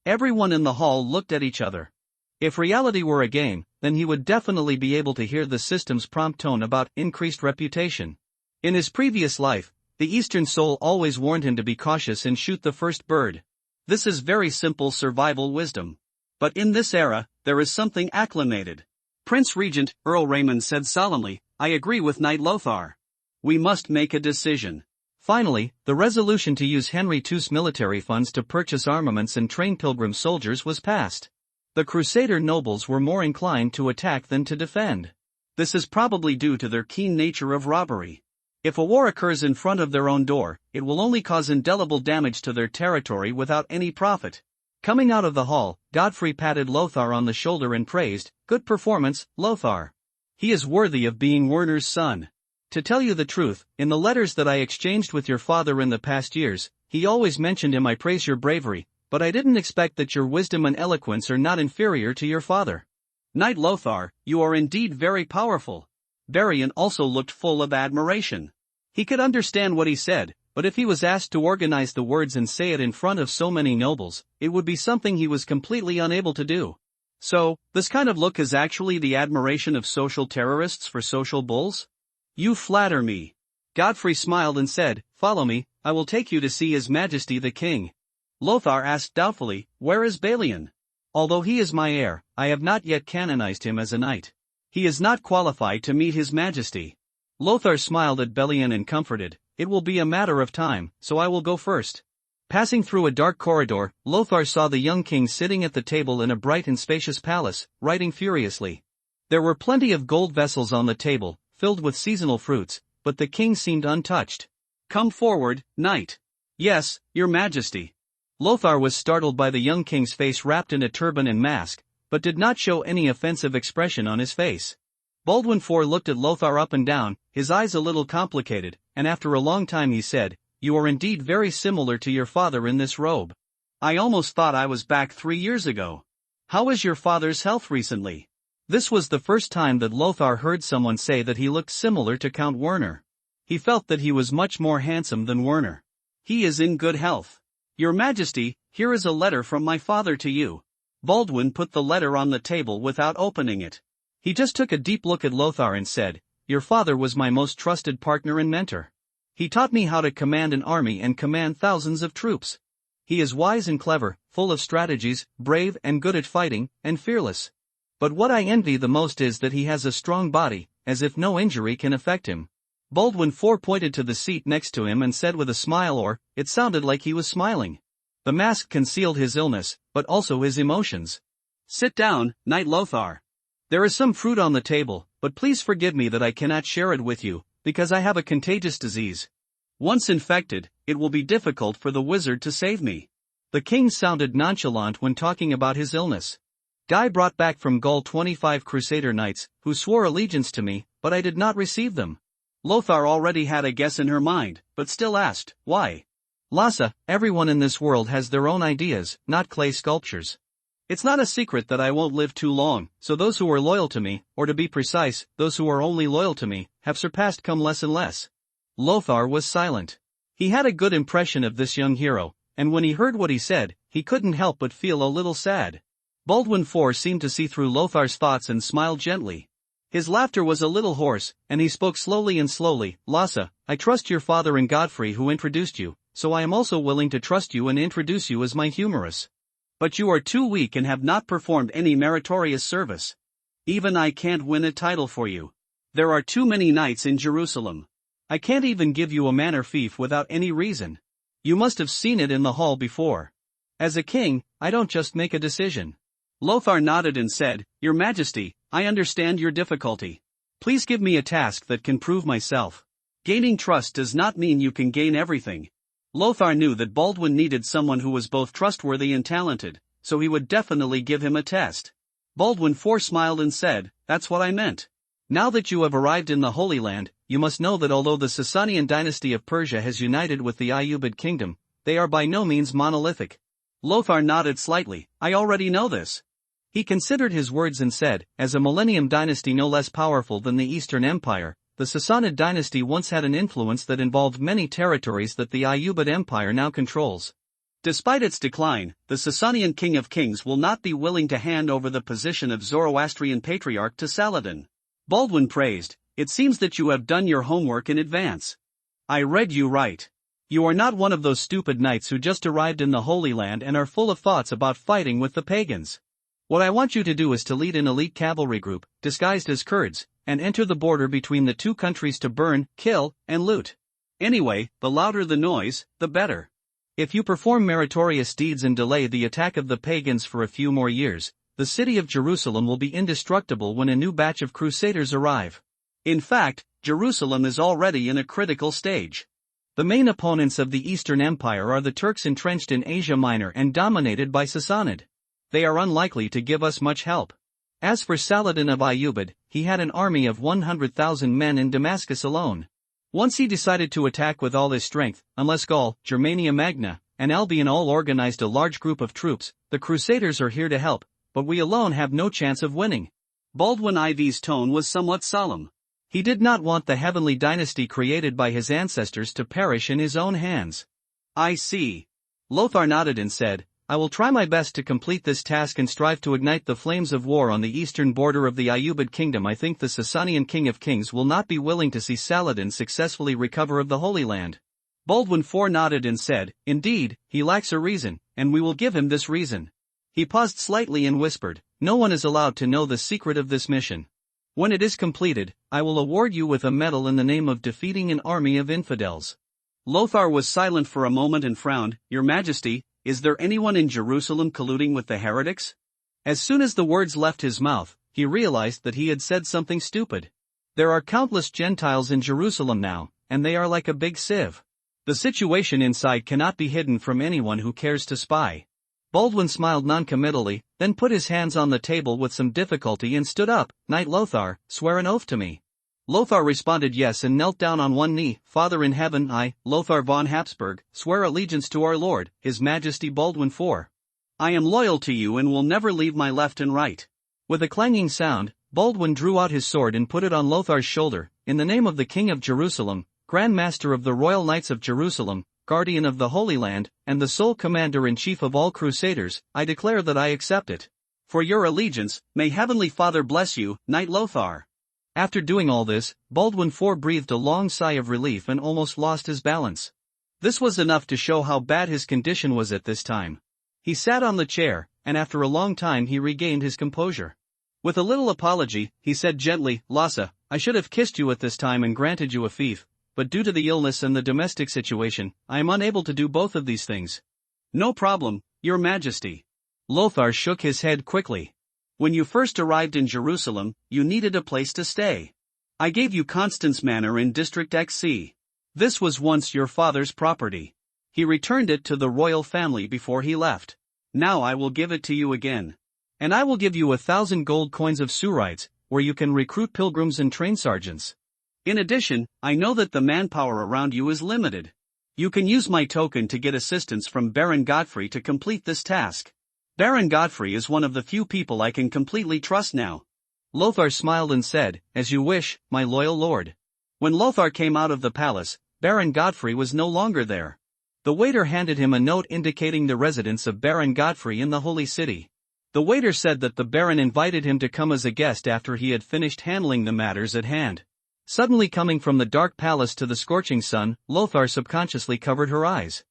Everyone in the hall looked at each other. If reality were a game, then he would definitely be able to hear the system's prompt tone about increased reputation. In his previous life, the Eastern Soul always warned him to be cautious and shoot the first bird. This is very simple survival wisdom. But in this era, there is something acclimated. Prince Regent, Earl Raymond said solemnly, I agree with Knight Lothar. We must make a decision. Finally, the resolution to use Henry II's military funds to purchase armaments and train pilgrim soldiers was passed. The Crusader nobles were more inclined to attack than to defend. This is probably due to their keen nature of robbery. If a war occurs in front of their own door, it will only cause indelible damage to their territory without any profit. Coming out of the hall, Godfrey patted Lothar on the shoulder and praised, Good performance, Lothar. He is worthy of being Werner's son. To tell you the truth, in the letters that I exchanged with your father in the past years, he always mentioned him. I praise your bravery, but I didn't expect that your wisdom and eloquence are not inferior to your father. Knight Lothar, you are indeed very powerful. Varian also looked full of admiration. He could understand what he said, but if he was asked to organize the words and say it in front of so many nobles, it would be something he was completely unable to do. So, this kind of look is actually the admiration of social terrorists for social bulls? You flatter me. Godfrey smiled and said, Follow me, I will take you to see His Majesty the King. Lothar asked doubtfully, Where is Balian? Although he is my heir, I have not yet canonized him as a knight. He is not qualified to meet His Majesty. Lothar smiled at Balian and comforted, It will be a matter of time, so I will go first. Passing through a dark corridor, Lothar saw the young king sitting at the table in a bright and spacious palace, writing furiously. There were plenty of gold vessels on the table, filled with seasonal fruits, but the king seemed untouched. Come forward, knight. Yes, your majesty. Lothar was startled by the young king's face wrapped in a turban and mask, but did not show any offensive expression on his face. Baldwin IV looked at Lothar up and down, his eyes a little complicated, and after a long time he said, You are indeed very similar to your father in this robe. I almost thought I was back 3 years ago. How is your father's health recently? This was the first time that Lothar heard someone say that he looked similar to Count Werner. He felt that he was much more handsome than Werner. He is in good health. Your Majesty, here is a letter from my father to you. Baldwin put the letter on the table without opening it. He just took a deep look at Lothar and said, Your father was my most trusted partner and mentor. He taught me how to command an army and command thousands of troops. He is wise and clever, full of strategies, brave and good at fighting, and fearless. But what I envy the most is that he has a strong body, as if no injury can affect him. Baldwin IV pointed to the seat next to him and said with a smile, or, it sounded like he was smiling. The mask concealed his illness, but also his emotions. Sit down, Knight Lothar. There is some fruit on the table, but please forgive me that I cannot share it with you, because I have a contagious disease. Once infected, it will be difficult for the wizard to save me. The king sounded nonchalant when talking about his illness. Guy brought back from Gaul 25 Crusader knights, who swore allegiance to me, but I did not receive them. Lothar already had a guess in her mind, but still asked, Why? Lassa, everyone in this world has their own ideas, not clay sculptures. It's not a secret that I won't live too long, so those who are loyal to me, or to be precise, those who are only loyal to me, have surpassed come less and less. Lothar was silent. He had a good impression of this young hero, and when he heard what he said, he couldn't help but feel a little sad. Baldwin IV seemed to see through Lothar's thoughts and smiled gently. His laughter was a little hoarse, and he spoke slowly and slowly, Lassa, I trust your father and Godfrey who introduced you, so I am also willing to trust you and introduce you as my humorous. But you are too weak and have not performed any meritorious service. Even I can't win a title for you. There are too many knights in Jerusalem. I can't even give you a manor fief without any reason. You must have seen it in the hall before. As a king, I don't just make a decision. Lothar nodded and said, Your Majesty, I understand your difficulty. Please give me a task that can prove myself. Gaining trust does not mean you can gain everything. Lothar knew that Baldwin needed someone who was both trustworthy and talented, so he would definitely give him a test. Baldwin IV smiled and said, That's what I meant. Now that you have arrived in the Holy Land, you must know that although the Sasanian dynasty of Persia has united with the Ayyubid kingdom, they are by no means monolithic. Lothar nodded slightly, I already know this. He considered his words and said, As a millennium dynasty no less powerful than the Eastern Empire, the Sassanid dynasty once had an influence that involved many territories that the Ayyubid Empire now controls. Despite its decline, the Sasanian King of Kings will not be willing to hand over the position of Zoroastrian Patriarch to Saladin. Baldwin praised, It seems that you have done your homework in advance. I read you right. You are not one of those stupid knights who just arrived in the Holy Land and are full of thoughts about fighting with the pagans. What I want you to do is to lead an elite cavalry group, disguised as Kurds, and enter the border between the two countries to burn, kill, and loot. Anyway, the louder the noise, the better. If you perform meritorious deeds and delay the attack of the pagans for a few more years, the city of Jerusalem will be indestructible when a new batch of crusaders arrive. In fact, Jerusalem is already in a critical stage. The main opponents of the Eastern Empire are the Turks entrenched in Asia Minor and dominated by Sassanid. They are unlikely to give us much help. As for Saladin of Ayyubid, he had an army of 100,000 men in Damascus alone. Once he decided to attack with all his strength, unless Gaul, Germania Magna, and Albion all organized a large group of troops, the Crusaders are here to help, but we alone have no chance of winning. Baldwin IV's tone was somewhat solemn. He did not want the heavenly dynasty created by his ancestors to perish in his own hands. I see. Lothar nodded and said, I will try my best to complete this task and strive to ignite the flames of war on the eastern border of the Ayyubid kingdom. I think the Sasanian king of kings will not be willing to see Saladin successfully recover of the Holy Land. Baldwin IV nodded and said, Indeed, he lacks a reason, and we will give him this reason. He paused slightly and whispered, No one is allowed to know the secret of this mission. When it is completed, I will award you with a medal in the name of defeating an army of infidels. Lothar was silent for a moment and frowned. Your Majesty, is there anyone in Jerusalem colluding with the heretics? As soon as the words left his mouth, he realized that he had said something stupid. There are countless Gentiles in Jerusalem now, and they are like a big sieve. The situation inside cannot be hidden from anyone who cares to spy. Baldwin smiled noncommittally, then put his hands on the table with some difficulty and stood up. Knight Lothar, swear an oath to me. Lothar responded yes and knelt down on one knee. Father in heaven, I, Lothar von Habsburg, swear allegiance to our Lord, His Majesty Baldwin IV. I am loyal to you and will never leave my left and right. With a clanging sound, Baldwin drew out his sword and put it on Lothar's shoulder. In the name of the King of Jerusalem, Grand Master of the Royal Knights of Jerusalem, Guardian of the Holy Land, and the sole Commander-in-Chief of all Crusaders, I declare that I accept it. For your allegiance, may Heavenly Father bless you, Knight Lothar. After doing all this, Baldwin IV breathed a long sigh of relief and almost lost his balance. This was enough to show how bad his condition was at this time. He sat on the chair, and after a long time he regained his composure. With a little apology, he said gently, Lhasa, I should have kissed you at this time and granted you a fief, but due to the illness and the domestic situation, I am unable to do both of these things. No problem, Your Majesty. Lothar shook his head quickly. When you first arrived in Jerusalem, you needed a place to stay. I gave you Constance Manor in District XC. This was once your father's property. He returned it to the royal family before he left. Now I will give it to you again. And I will give you 1,000 gold coins of Surites, where you can recruit pilgrims and train sergeants. In addition, I know that the manpower around you is limited. You can use my token to get assistance from Baron Godfrey to complete this task. Baron Godfrey is one of the few people I can completely trust now. Lothar smiled and said, As you wish, my loyal lord. When Lothar came out of the palace, Baron Godfrey was no longer there. The waiter handed him a note indicating the residence of Baron Godfrey in the Holy City. The waiter said that the Baron invited him to come as a guest after he had finished handling the matters at hand. Suddenly coming from the dark palace to the scorching sun, Lothar subconsciously covered her eyes.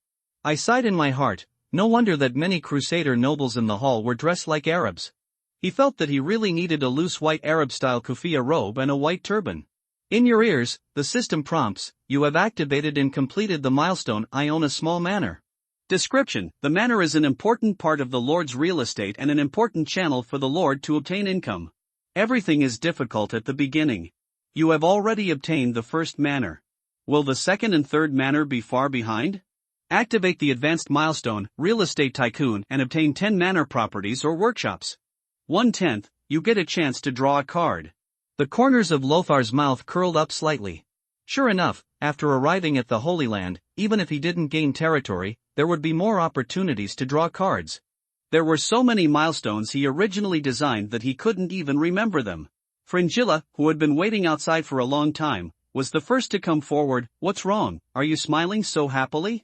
I sighed in my heart. No wonder that many Crusader nobles in the hall were dressed like Arabs. He felt that he really needed a loose white Arab-style kufiya robe and a white turban. In your ears, the system prompts, you have activated and completed the milestone I own a small manor. Description: the manor is an important part of the Lord's real estate and an important channel for the Lord to obtain income. Everything is difficult at the beginning. You have already obtained the first manor. Will the second and third manor be far behind? Activate the advanced milestone, Real Estate Tycoon, and obtain 10 manor properties or workshops. 1/10, you get a chance to draw a card. The corners of Lothar's mouth curled up slightly. Sure enough, after arriving at the Holy Land, even if he didn't gain territory, there would be more opportunities to draw cards. There were so many milestones he originally designed that he couldn't even remember them. Fringilla, who had been waiting outside for a long time, was the first to come forward. What's wrong? Are you smiling so happily?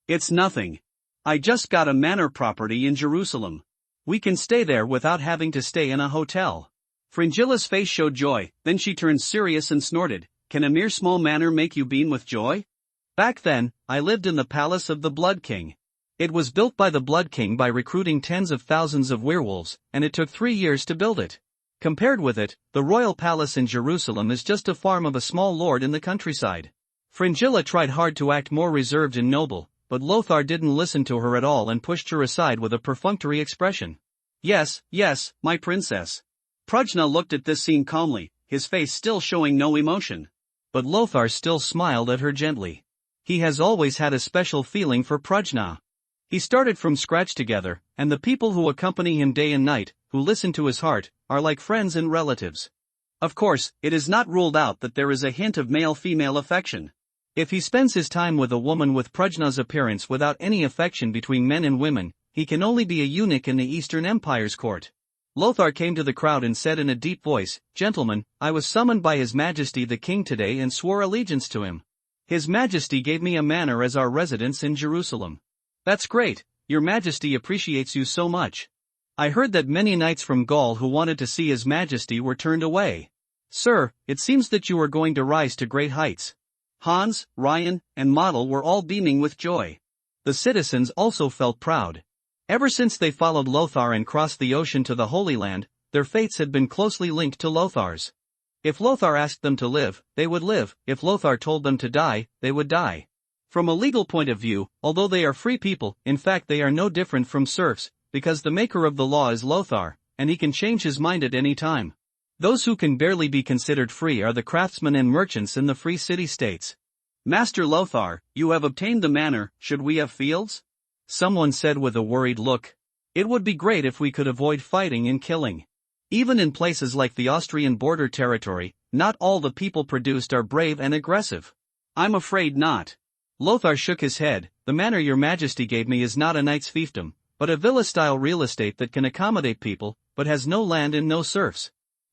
It's nothing. I just got a manor property in Jerusalem. We can stay there without having to stay in a hotel. Fringilla's face showed joy, then she turned serious and snorted, Can a mere small manor make you beam with joy? Back then, I lived in the palace of the Blood King. It was built by the Blood King by recruiting tens of thousands of werewolves, and it took 3 years to build it. Compared with it, the royal palace in Jerusalem is just a farm of a small lord in the countryside. Fringilla tried hard to act more reserved and noble, but Lothar didn't listen to her at all and pushed her aside with a perfunctory expression. Yes, yes, my princess. Prajna looked at this scene calmly, his face still showing no emotion. But Lothar still smiled at her gently. He has always had a special feeling for Prajna. He started from scratch together, and the people who accompany him day and night, who listen to his heart, are like friends and relatives. Of course, it is not ruled out that there is a hint of male-female affection. If he spends his time with a woman with Prajna's appearance without any affection between men and women, he can only be a eunuch in the Eastern Empire's court. Lothar came to the crowd and said in a deep voice, "Gentlemen, I was summoned by His Majesty the King today and swore allegiance to him. His Majesty gave me a manor as our residence in Jerusalem." "That's great, Your Majesty appreciates you so much. I heard that many knights from Gaul who wanted to see His Majesty were turned away. Sir, it seems that you are going to rise to great heights." Hans, Ryan, and Model were all beaming with joy. The citizens also felt proud. Ever since they followed Lothar and crossed the ocean to the Holy Land, their fates had been closely linked to Lothar's. If Lothar asked them to live, they would live. If Lothar told them to die, they would die. From a legal point of view, although they are free people, in fact they are no different from serfs, because the maker of the law is Lothar, and he can change his mind at any time. Those who can barely be considered free are the craftsmen and merchants in the free city-states. "Master Lothar, you have obtained the manor, should we have fields?" Someone said with a worried look. "It would be great if we could avoid fighting and killing. Even in places like the Austrian border territory, not all the people produced are brave and aggressive." "I'm afraid not." Lothar shook his head. "The manor Your Majesty gave me is not a knight's fiefdom, but a villa-style real estate that can accommodate people, but has no land and no serfs.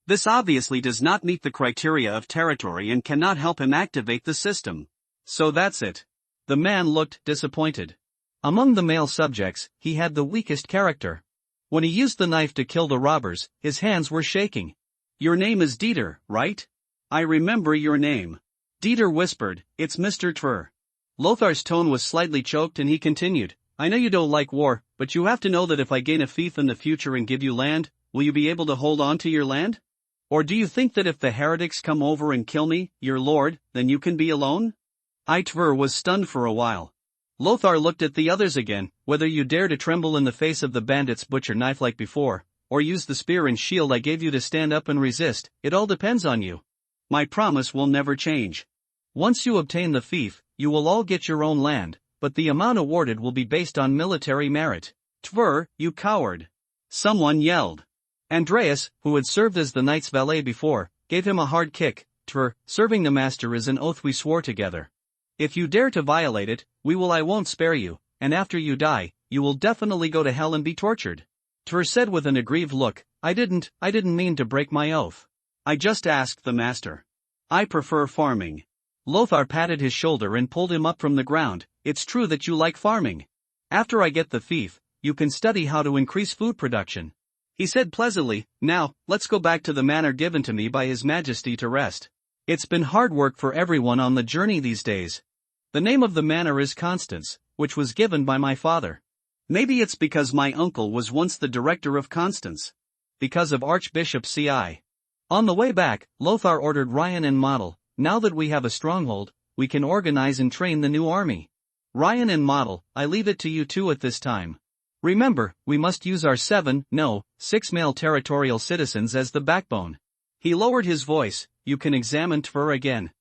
This obviously does not meet the criteria of territory and cannot help him activate the system. So that's it." The man looked disappointed. Among the male subjects, he had the weakest character. When he used the knife to kill the robbers, his hands were shaking. "Your name is Dieter, right? I remember your name." Dieter whispered, "It's Mr. Tver." Lothar's tone was slightly choked and he continued, "I know you don't like war, but you have to know that if I gain a fief in the future and give you land, will you be able to hold on to your land? Or do you think that if the heretics come over and kill me, your lord, then you can be alone?" Tver was stunned for a while. Lothar looked at the others again. "Whether you dare to tremble in the face of the bandit's butcher knife like before, or use the spear and shield I gave you to stand up and resist, it all depends on you. My promise will never change. Once you obtain the fief, you will all get your own land, but the amount awarded will be based on military merit." "Tver, you coward!" someone yelled. Andreas, who had served as the knight's valet before, gave him a hard kick. "Tver, serving the master is an oath we swore together. If you dare to violate it, I won't spare you, and after you die, you will definitely go to hell and be tortured." Tver said with an aggrieved look, I didn't mean to break my oath. I just asked the master. I prefer farming." Lothar patted his shoulder and pulled him up from the ground. "It's true that you like farming. After I get the fief, you can study how to increase food production," he said pleasantly. "Now, let's go back to the manor given to me by His Majesty to rest. It's been hard work for everyone on the journey these days. The name of the manor is Constance, which was given by my father. Maybe it's because my uncle was once the director of Constance. Because of Archbishop Ci. On the way back, Lothar ordered Ryan and Model, "Now that we have a stronghold, we can organize and train the new army. Ryan and Model, I leave it to you two at this time. Remember, we must use our 6 male territorial citizens as the backbone." He lowered his voice. "You can examine Tver again.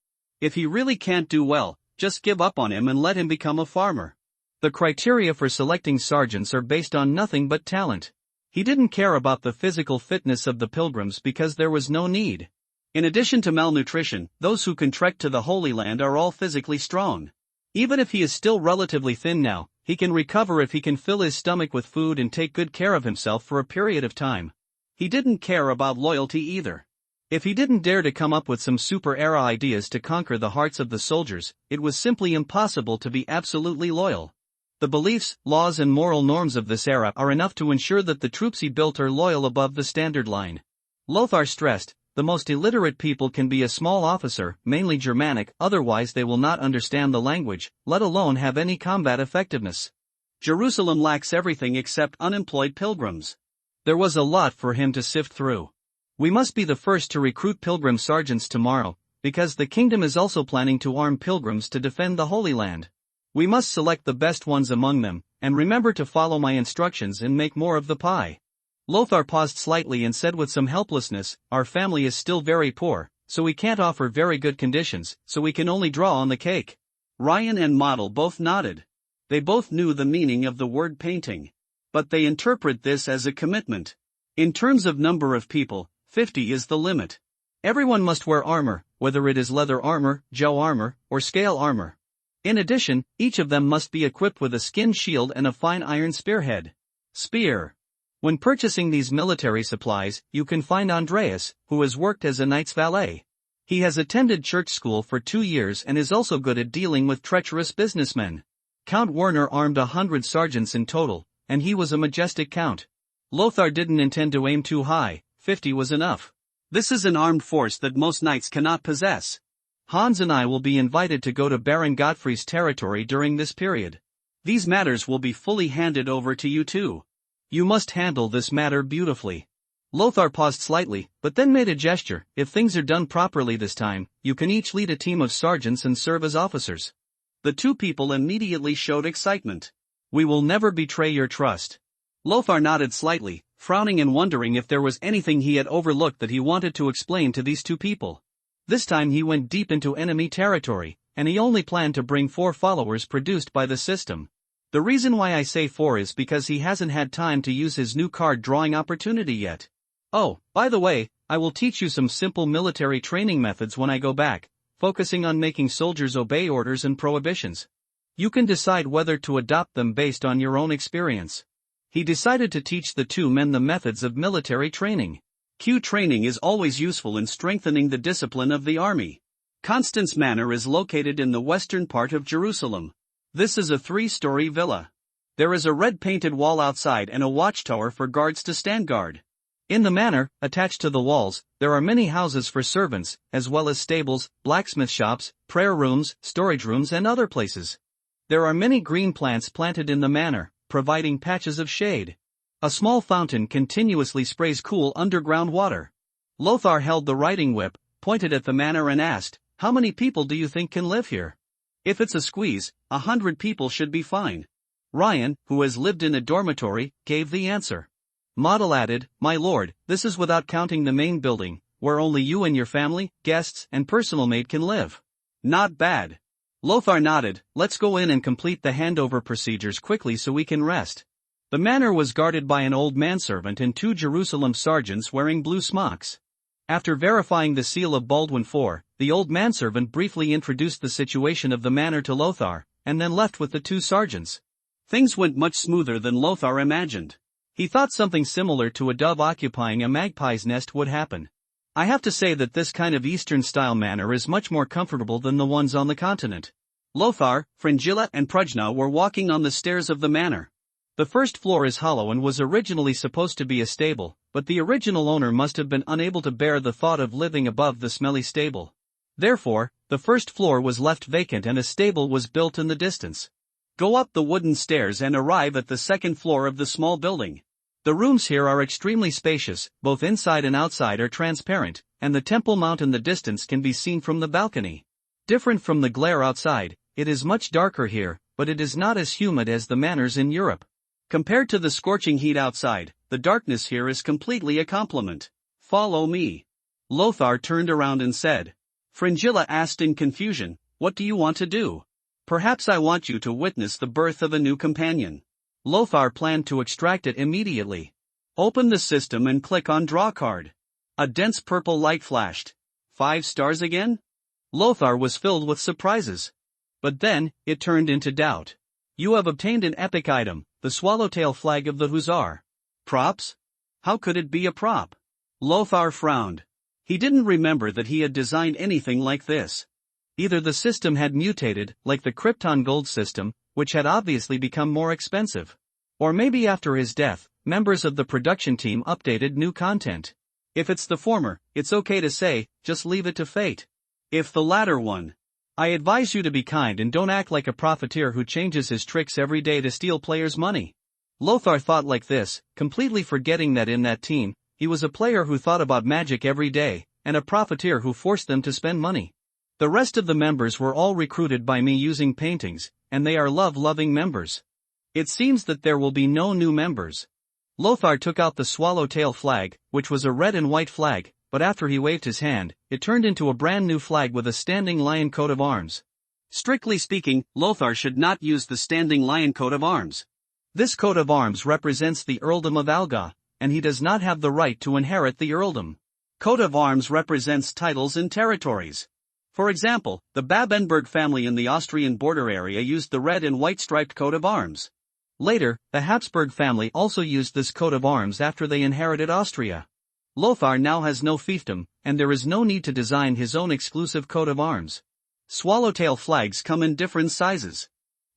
If he really can't do well, just give up on him and let him become a farmer. The criteria for selecting sergeants are based on nothing but talent." He didn't care about the physical fitness of the pilgrims because there was no need. In addition to malnutrition, those who can trek to the Holy Land are all physically strong. Even if he is still relatively thin now, he can recover if he can fill his stomach with food and take good care of himself for a period of time. He didn't care about loyalty either. If he didn't dare to come up with some super-era ideas to conquer the hearts of the soldiers, it was simply impossible to be absolutely loyal. The beliefs, laws and moral norms of this era are enough to ensure that the troops he built are loyal above the standard line. Lothar stressed, "The most illiterate people can be a small officer, mainly Germanic, otherwise they will not understand the language, let alone have any combat effectiveness. Jerusalem lacks everything except unemployed pilgrims. There was a lot for him to sift through. We must be the first to recruit pilgrim sergeants tomorrow, because the kingdom is also planning to arm pilgrims to defend the Holy Land. We must select the best ones among them, and remember to follow my instructions and make more of the pie. Lothar paused slightly and said with some helplessness, "Our family is still very poor, so we can't offer very good conditions, so we can only draw on the cake." Ryan and Model both nodded. They both knew the meaning of the word painting. But they interpret this as a commitment. In terms of number of people, 50 is the limit. Everyone must wear armor, whether it is leather armor, gel armor, or scale armor. In addition, each of them must be equipped with a skin shield and a fine iron spearhead. Spear. When purchasing these military supplies, you can find Andreas, who has worked as a knight's valet. He has attended church school for 2 years and is also good at dealing with treacherous businessmen. Count Werner armed 100 sergeants in total, and he was a majestic count. Lothar didn't intend to aim too high, 50 was enough. This is an armed force that most knights cannot possess. Hans and I will be invited to go to Baron Godfrey's territory during this period. These matters will be fully handed over to you too. You must handle this matter beautifully. Lothar paused slightly, but then made a gesture. If things are done properly this time, you can each lead a team of sergeants and serve as officers. The two people immediately showed excitement. We will never betray your trust. Lothar nodded slightly, frowning and wondering if there was anything he had overlooked that he wanted to explain to these two people. This time he went deep into enemy territory, and he only planned to bring 4 followers produced by the system. The reason why I say 4 is because he hasn't had time to use his new card drawing opportunity yet. Oh, by the way, I will teach you some simple military training methods when I go back, focusing on making soldiers obey orders and prohibitions. You can decide whether to adopt them based on your own experience. He decided to teach the two men the methods of military training. Q training is always useful in strengthening the discipline of the army. Constance Manor is located in the western part of Jerusalem. This is a 3-story villa. There is a red-painted wall outside and a watchtower for guards to stand guard. In the manor, attached to the walls, there are many houses for servants, as well as stables, blacksmith shops, prayer rooms, storage rooms and other places. There are many green plants planted in the manor, providing patches of shade. A small fountain continuously sprays cool underground water. Lothar held the riding whip, pointed at the manor and asked, "How many people do you think can live here?" "If it's a squeeze, 100 people should be fine." Ryan, who has lived in a dormitory, gave the answer. Model added, "My lord, this is without counting the main building, where only you and your family, guests, and personal maid can live." "Not bad." Lothar nodded. "Let's go in and complete the handover procedures quickly so we can rest." The manor was guarded by an old manservant and 2 Jerusalem sergeants wearing blue smocks. After verifying the seal of Baldwin IV, the old manservant briefly introduced the situation of the manor to Lothar, and then left with the 2 sergeants. Things went much smoother than Lothar imagined. He thought something similar to a dove occupying a magpie's nest would happen. I have to say that this kind of Eastern-style manor is much more comfortable than the ones on the continent. Lothar, Fringilla and Prujna were walking on the stairs of the manor. The first floor is hollow and was originally supposed to be a stable, but the original owner must have been unable to bear the thought of living above the smelly stable. Therefore, the first floor was left vacant and a stable was built in the distance. Go up the wooden stairs and arrive at the second floor of the small building. The rooms here are extremely spacious, both inside and outside are transparent, and the Temple Mount in the distance can be seen from the balcony. Different from the glare outside, it is much darker here, but it is not as humid as the manors in Europe. Compared to the scorching heat outside, the darkness here is completely a compliment. Follow me. Lothar turned around and said. Fringilla asked in confusion, "What do you want to do?" "Perhaps I want you to witness the birth of a new companion." Lothar planned to extract it immediately. Open the system and click on Draw Card. A dense purple light flashed. 5 stars again? Lothar was filled with surprises. But then, it turned into doubt. You have obtained an epic item, the swallowtail flag of the Hussar. Props? How could it be a prop? Lothar frowned. He didn't remember that he had designed anything like this. Either the system had mutated, like the Krypton Gold system, which had obviously become more expensive. Or maybe after his death, members of the production team updated new content. If it's the former, it's okay to say, just leave it to fate. If the latter one, I advise you to be kind and don't act like a profiteer who changes his tricks every day to steal players' money. Lothar thought like this, completely forgetting that in that team, he was a player who thought about magic every day, and a profiteer who forced them to spend money. The rest of the members were all recruited by me using paintings, and they are love-loving members. It seems that there will be no new members. Lothar took out the swallowtail flag, which was a red and white flag, but after he waved his hand, it turned into a brand new flag with a standing lion coat of arms. Strictly speaking, Lothar should not use the standing lion coat of arms. This coat of arms represents the earldom of Alga, and he does not have the right to inherit the earldom. Coat of arms represents titles and territories. For example, the Babenberg family in the Austrian border area used the red and white striped coat of arms. Later, the Habsburg family also used this coat of arms after they inherited Austria. Lothar now has no fiefdom, and there is no need to design his own exclusive coat of arms. Swallowtail flags come in different sizes.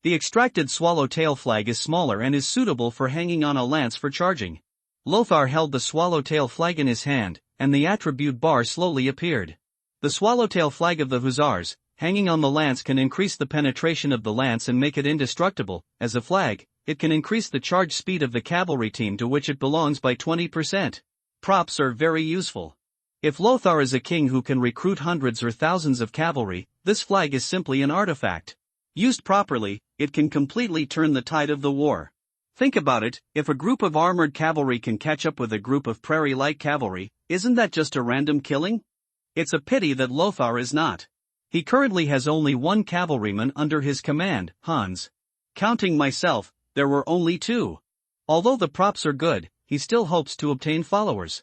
The extracted swallowtail flag is smaller and is suitable for hanging on a lance for charging. Lothar held the swallowtail flag in his hand, and the attribute bar slowly appeared. The swallowtail flag of the hussars, hanging on the lance, can increase the penetration of the lance and make it indestructible. As a flag, it can increase the charge speed of the cavalry team to which it belongs by 20%. Props are very useful. If Lothar is a king who can recruit hundreds or thousands of cavalry, this flag is simply an artifact. Used properly, it can completely turn the tide of the war. Think about it, if a group of armored cavalry can catch up with a group of prairie light cavalry, isn't that just a random killing? It's a pity that Lothar is not. He currently has only one cavalryman under his command, Hans. Counting myself, there were only 2. Although the props are good, he still hopes to obtain followers.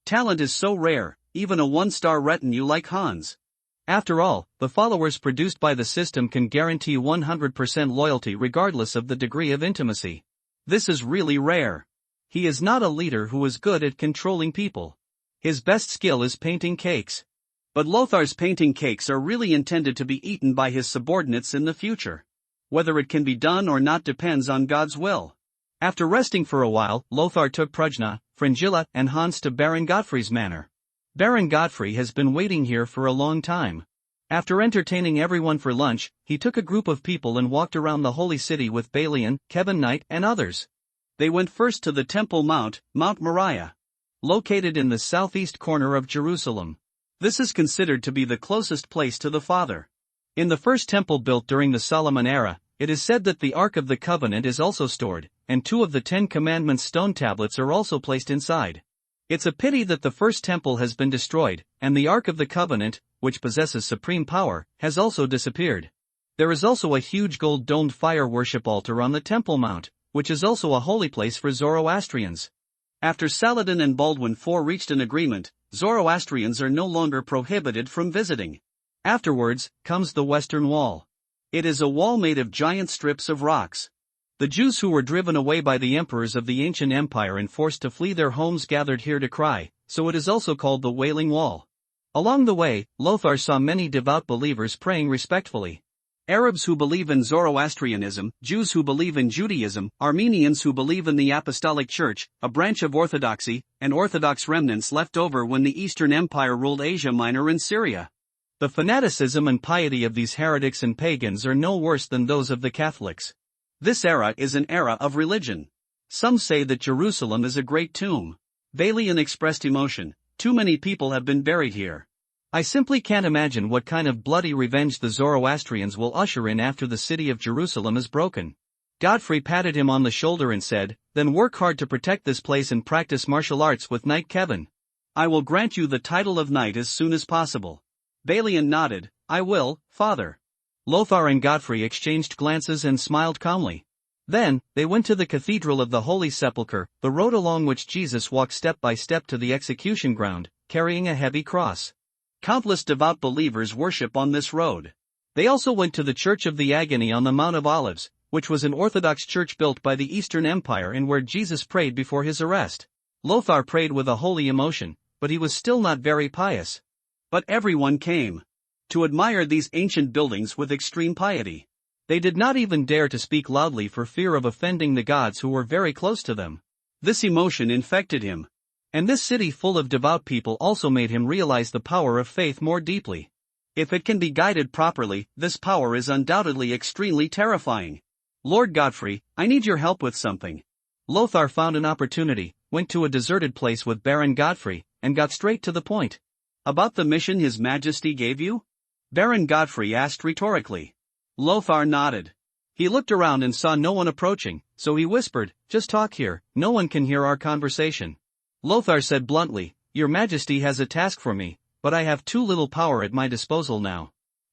Talent is so rare, even a 1-star retinue like Hans. After all, the followers produced by the system can guarantee 100% loyalty regardless of the degree of intimacy. This is really rare. He is not a leader who is good at controlling people. His best skill is painting cakes. But Lothar's painting cakes are really intended to be eaten by his subordinates in the future. Whether it can be done or not depends on God's will. After resting for a while, Lothar took Prujna, Fringilla, and Hans to Baron Godfrey's manor. Baron Godfrey has been waiting here for a long time. After entertaining everyone for lunch, he took a group of people and walked around the holy city with Balian, Kevin Knight, and others. They went first to the Temple Mount, Mount Moriah, located in the southeast corner of Jerusalem. This is considered to be the closest place to the Father. In the first temple built during the Solomon era, it is said that the Ark of the Covenant is also stored, and 2 of the 10 Commandments stone tablets are also placed inside. It's a pity that the first temple has been destroyed, and the Ark of the Covenant, which possesses supreme power, has also disappeared. There is also a huge gold-domed fire worship altar on the Temple Mount, which is also a holy place for Zoroastrians. After Saladin and Baldwin IV reached an agreement, Zoroastrians are no longer prohibited from visiting. Afterwards, comes the Western Wall. It is a wall made of giant strips of rocks. The Jews who were driven away by the emperors of the ancient empire and forced to flee their homes gathered here to cry, so it is also called the Wailing Wall. Along the way, Lothar saw many devout believers praying respectfully. Arabs who believe in Zoroastrianism, Jews who believe in Judaism, Armenians who believe in the Apostolic Church, a branch of Orthodoxy, and Orthodox remnants left over when the Eastern Empire ruled Asia Minor and Syria. The fanaticism and piety of these heretics and pagans are no worse than those of the Catholics. This era is an era of religion. Some say that Jerusalem is a great tomb. Balian expressed emotion. Too many people have been buried here. I simply can't imagine what kind of bloody revenge the Zoroastrians will usher in after the city of Jerusalem is broken. Godfrey patted him on the shoulder and said, "Then work hard to protect this place and practice martial arts with Knight Kevin. I will grant you the title of knight as soon as possible." Balian nodded, "I will, father." Lothar and Godfrey exchanged glances and smiled calmly. Then, they went to the Cathedral of the Holy Sepulchre, the road along which Jesus walked step by step to the execution ground, carrying a heavy cross. Countless devout believers worship on this road. They also went to the Church of the Agony on the Mount of Olives, which was an Orthodox church built by the Eastern Empire and where Jesus prayed before his arrest. Lothar prayed with a holy emotion, but he was still not very pious. But everyone came to admire these ancient buildings with extreme piety. They did not even dare to speak loudly for fear of offending the gods who were very close to them. This emotion infected him. And this city full of devout people also made him realize the power of faith more deeply. If it can be guided properly, this power is undoubtedly extremely terrifying. Lord Godfrey, I need your help with something. Lothar found an opportunity, went to a deserted place with Baron Godfrey, and got straight to the point. About the mission His Majesty gave you? Baron Godfrey asked rhetorically. Lothar nodded. He looked around and saw no one approaching, so he whispered, "Just talk here, no one can hear our conversation." Lothar said bluntly, "Your Majesty has a task for me, but I have too little power at my disposal now.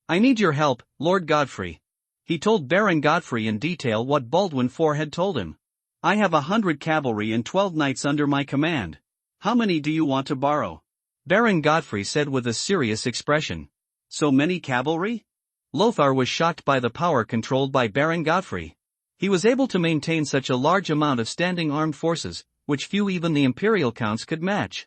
I need your help, Lord Godfrey." He told Baron Godfrey in detail what Baldwin IV had told him. "I have 100 cavalry and 12 knights under my command. How many do you want to borrow?" Baron Godfrey said with a serious expression. "So many cavalry?" Lothar was shocked by the power controlled by Baron Godfrey. He was able to maintain such a large amount of standing armed forces, which few even the imperial counts could match.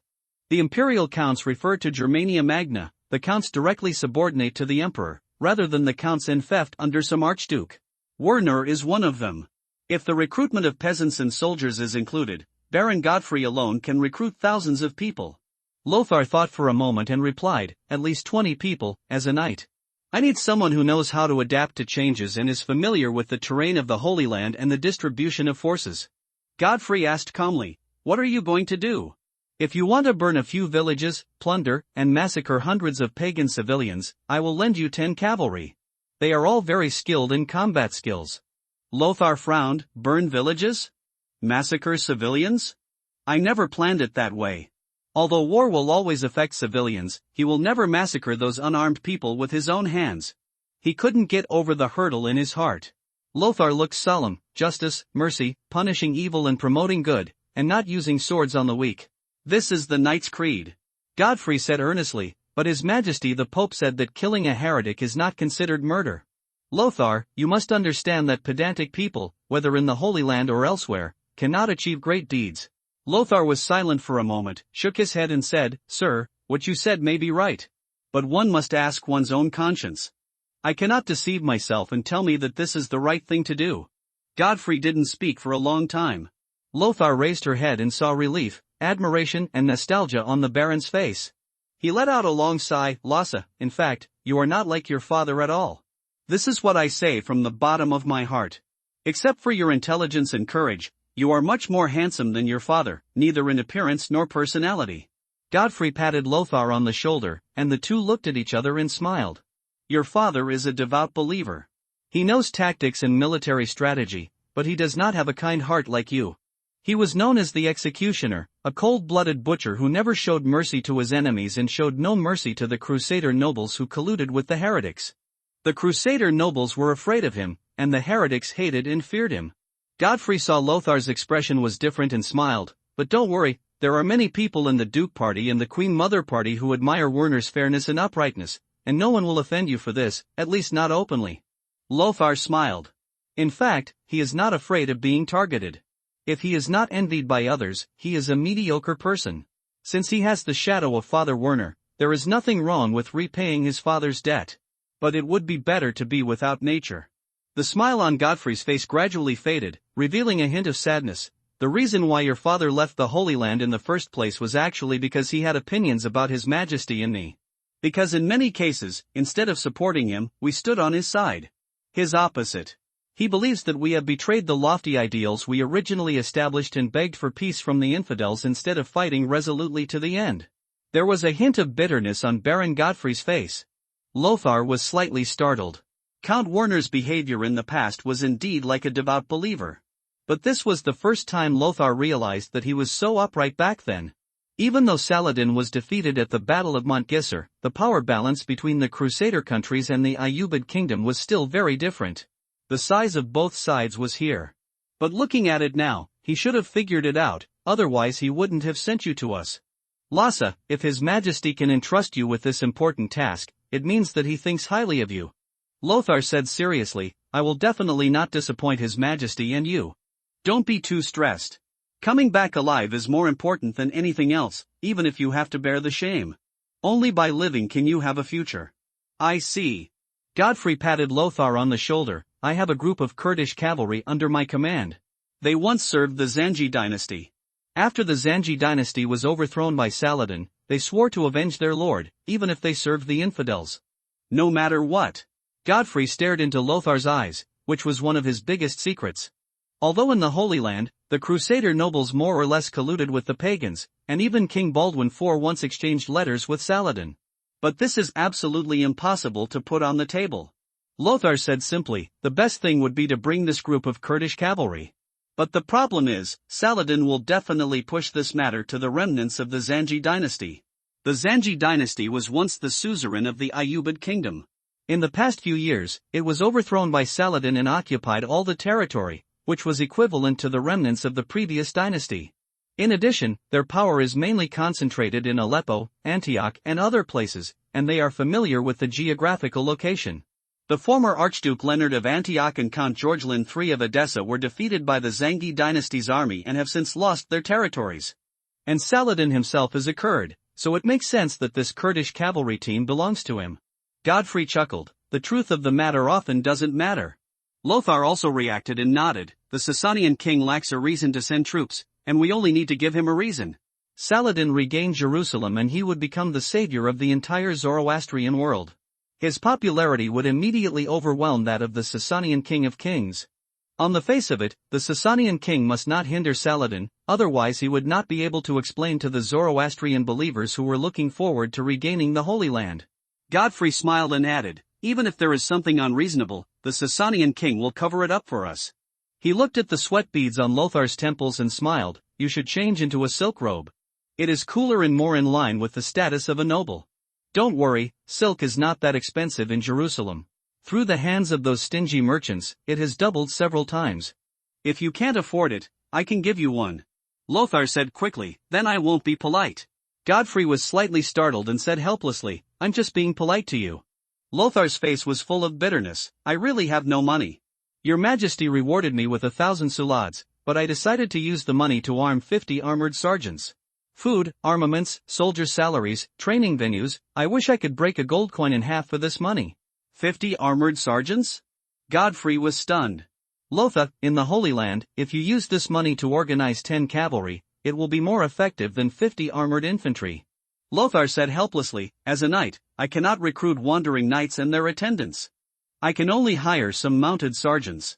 The imperial counts refer to Germania Magna, the counts directly subordinate to the emperor, rather than the counts in theft under some archduke. Werner is one of them. If the recruitment of peasants and soldiers is included, Baron Godfrey alone can recruit thousands of people. Lothar thought for a moment and replied, "At least 20 people, as a knight. I need someone who knows how to adapt to changes and is familiar with the terrain of the Holy Land and the distribution of forces." Godfrey asked calmly, "What are you going to do?" "If you want to burn a few villages, plunder, and massacre hundreds of pagan civilians, I will lend you 10 cavalry. They are all very skilled in combat skills." Lothar frowned. "Burn villages? Massacre civilians? I never planned it that way. Although war will always affect civilians, he will never massacre those unarmed people with his own hands." He couldn't get over the hurdle in his heart. Lothar looked solemn: justice, mercy, punishing evil and promoting good, and not using swords on the weak. This is the knight's creed. Godfrey said earnestly, "But His Majesty the Pope said that killing a heretic is not considered murder." Lothar, you must understand that pedantic people, whether in the Holy Land or elsewhere, cannot achieve great deeds. Lothar was silent for a moment, shook his head and said, "Sir, what you said may be right. But one must ask one's own conscience. I cannot deceive myself and tell me that this is the right thing to do." Godfrey didn't speak for a long time. Lothar raised her head and saw relief, admiration and nostalgia on the Baron's face. He let out a long sigh. "Lasse, in fact, you are not like your father at all. This is what I say from the bottom of my heart. Except for your intelligence and courage, you are much more handsome than your father, neither in appearance nor personality." Godfrey patted Lothar on the shoulder, and the two looked at each other and smiled. "Your father is a devout believer. He knows tactics and military strategy, but he does not have a kind heart like you. He was known as the executioner, a cold-blooded butcher who never showed mercy to his enemies and showed no mercy to the Crusader nobles who colluded with the heretics. The Crusader nobles were afraid of him, and the heretics hated and feared him." Godfrey saw Lothar's expression was different and smiled. "But don't worry, there are many people in the Duke party and the Queen Mother party who admire Werner's fairness and uprightness, and no one will offend you for this, at least not openly." Lothar smiled. In fact, he is not afraid of being targeted. If he is not envied by others, he is a mediocre person. Since he has the shadow of Father Werner, there is nothing wrong with repaying his father's debt. But it would be better to be without nature. The smile on Godfrey's face gradually faded, revealing a hint of sadness. "The reason why your father left the Holy Land in the first place was actually because he had opinions about His Majesty and me. Because in many cases, instead of supporting him, we stood on his side. His opposite. He believes that we have betrayed the lofty ideals we originally established and begged for peace from the infidels instead of fighting resolutely to the end." There was a hint of bitterness on Baron Godfrey's face. Lothar was slightly startled. Count Werner's behavior in the past was indeed like a devout believer. But this was the first time Lothar realized that he was so upright back then. Even though Saladin was defeated at the Battle of Montgisor, the power balance between the Crusader countries and the Ayyubid kingdom was still very different. The size of both sides was here. But looking at it now, he should have figured it out, otherwise he wouldn't have sent you to us. Lasse, if His Majesty can entrust you with this important task, it means that he thinks highly of you. Lothar said seriously, "I will definitely not disappoint His Majesty and you. Don't be too stressed. Coming back alive is more important than anything else, even if you have to bear the shame. Only by living can you have a future." "I see." Godfrey patted Lothar on the shoulder. "I have a group of Kurdish cavalry under my command. They once served the Zanji dynasty. After the Zanji dynasty was overthrown by Saladin, they swore to avenge their lord, even if they served the infidels. No matter what. Godfrey stared into Lothar's eyes, which was one of his biggest secrets. Although in the Holy Land, the Crusader nobles more or less colluded with the pagans, and even King Baldwin IV once exchanged letters with Saladin. But this is absolutely impossible to put on the table. Lothar said simply, the best thing would be to bring this group of Kurdish cavalry. But the problem is, Saladin will definitely push this matter to the remnants of the Zanji dynasty. The Zanji dynasty was once the suzerain of the Ayyubid kingdom. In the past few years, it was overthrown by Saladin and occupied all the territory, which was equivalent to the remnants of the previous dynasty. In addition, their power is mainly concentrated in Aleppo, Antioch, and other places, and they are familiar with the geographical location. The former Archduke Leonard of Antioch and Count Georgelin III of Edessa were defeated by the Zangi dynasty's army and have since lost their territories. And Saladin himself is a Kurd, so it makes sense that this Kurdish cavalry team belongs to him. Godfrey chuckled, the truth of the matter often doesn't matter. Lothar also reacted and nodded, the Sasanian king lacks a reason to send troops, and we only need to give him a reason. Saladin regained Jerusalem and he would become the savior of the entire Zoroastrian world. His popularity would immediately overwhelm that of the Sasanian king of kings. On the face of it, the Sasanian king must not hinder Saladin, otherwise he would not be able to explain to the Zoroastrian believers who were looking forward to regaining the Holy Land. Godfrey smiled and added, even if there is something unreasonable, the Sasanian king will cover it up for us. He looked at the sweat beads on Lothar's temples and smiled, you should change into a silk robe. It is cooler and more in line with the status of a noble. Don't worry, silk is not that expensive in Jerusalem. Through the hands of those stingy merchants, it has doubled several times. If you can't afford it, I can give you one. Lothar said quickly, then I won't be polite. Godfrey was slightly startled and said helplessly, I'm just being polite to you. Lothar's face was full of bitterness, I really have no money. Your Majesty rewarded me with 1,000 sulads, but I decided to use the money to arm 50 armored sergeants. Food, armaments, soldier salaries, training venues, I wish I could break a gold coin in half for this money. 50 armored sergeants? Godfrey was stunned. Lothar, in the Holy Land, if you use this money to organize 10 cavalry, it will be more effective than 50 armored infantry. Lothar said helplessly, as a knight, I cannot recruit wandering knights and their attendants. I can only hire some mounted sergeants.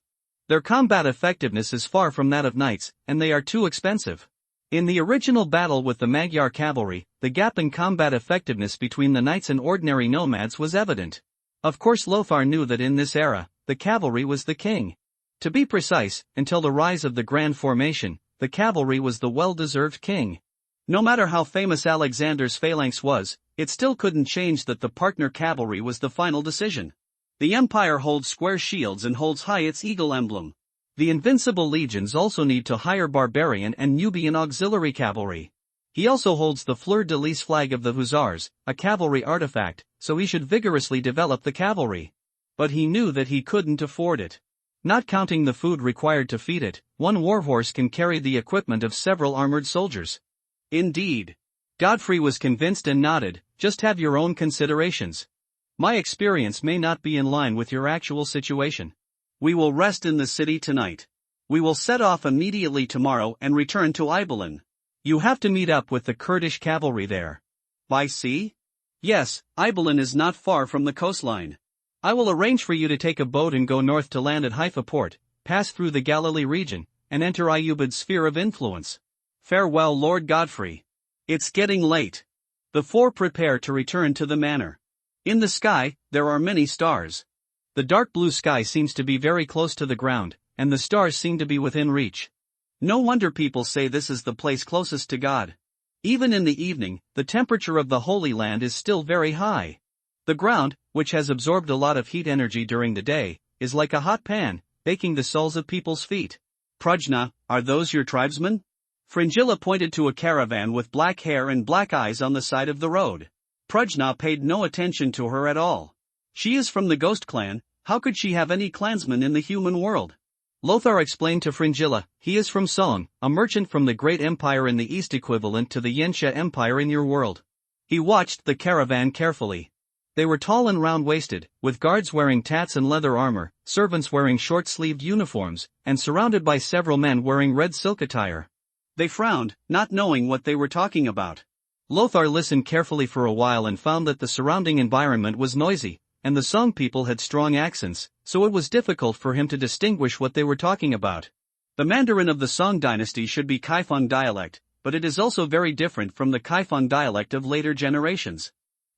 Their combat effectiveness is far from that of knights, and they are too expensive. In the original battle with the Magyar cavalry, the gap in combat effectiveness between the knights and ordinary nomads was evident. Of course Lothar knew that in this era, the cavalry was the king. To be precise, until the rise of the Grand Formation, the cavalry was the well-deserved king. No matter how famous Alexander's phalanx was, it still couldn't change that the partner cavalry was the final decision. The empire holds square shields and holds high its eagle emblem. The invincible legions also need to hire barbarian and Nubian auxiliary cavalry. He also holds the fleur-de-lis flag of the Hussars, a cavalry artifact, so he should vigorously develop the cavalry. But he knew that he couldn't afford it. Not counting the food required to feed it, one warhorse can carry the equipment of several armored soldiers. Indeed. Godfrey was convinced and nodded, just have your own considerations. My experience may not be in line with your actual situation. We will rest in the city tonight. We will set off immediately tomorrow and return to Ibelin. You have to meet up with the Kurdish cavalry there. By sea? Yes, Ibelin is not far from the coastline. I will arrange for you to take a boat and go north to land at Haifa port, pass through the Galilee region, and enter Ayyubid's sphere of influence. Farewell, Lord Godfrey. It's getting late. The four prepare to return to the manor. In the sky, there are many stars. The dark blue sky seems to be very close to the ground, and the stars seem to be within reach. No wonder people say this is the place closest to God. Even in the evening, the temperature of the Holy Land is still very high. The ground, which has absorbed a lot of heat energy during the day, is like a hot pan, baking the soles of people's feet. Prajna, are those your tribesmen? Fringilla pointed to a caravan with black hair and black eyes on the side of the road. Prajna paid no attention to her at all. She is from the Ghost clan, how could she have any clansmen in the human world? Lothar explained to Fringilla, he is from Song, a merchant from the Great Empire in the East equivalent to the Yensha Empire in your world. He watched the caravan carefully. They were tall and round-waisted, with guards wearing tats and leather armor, servants wearing short-sleeved uniforms, and surrounded by several men wearing red silk attire. They frowned, not knowing what they were talking about. Lothar listened carefully for a while and found that the surrounding environment was noisy, and the Song people had strong accents, so it was difficult for him to distinguish what they were talking about. The Mandarin of the Song dynasty should be Kaifeng dialect, but it is also very different from the Kaifeng dialect of later generations.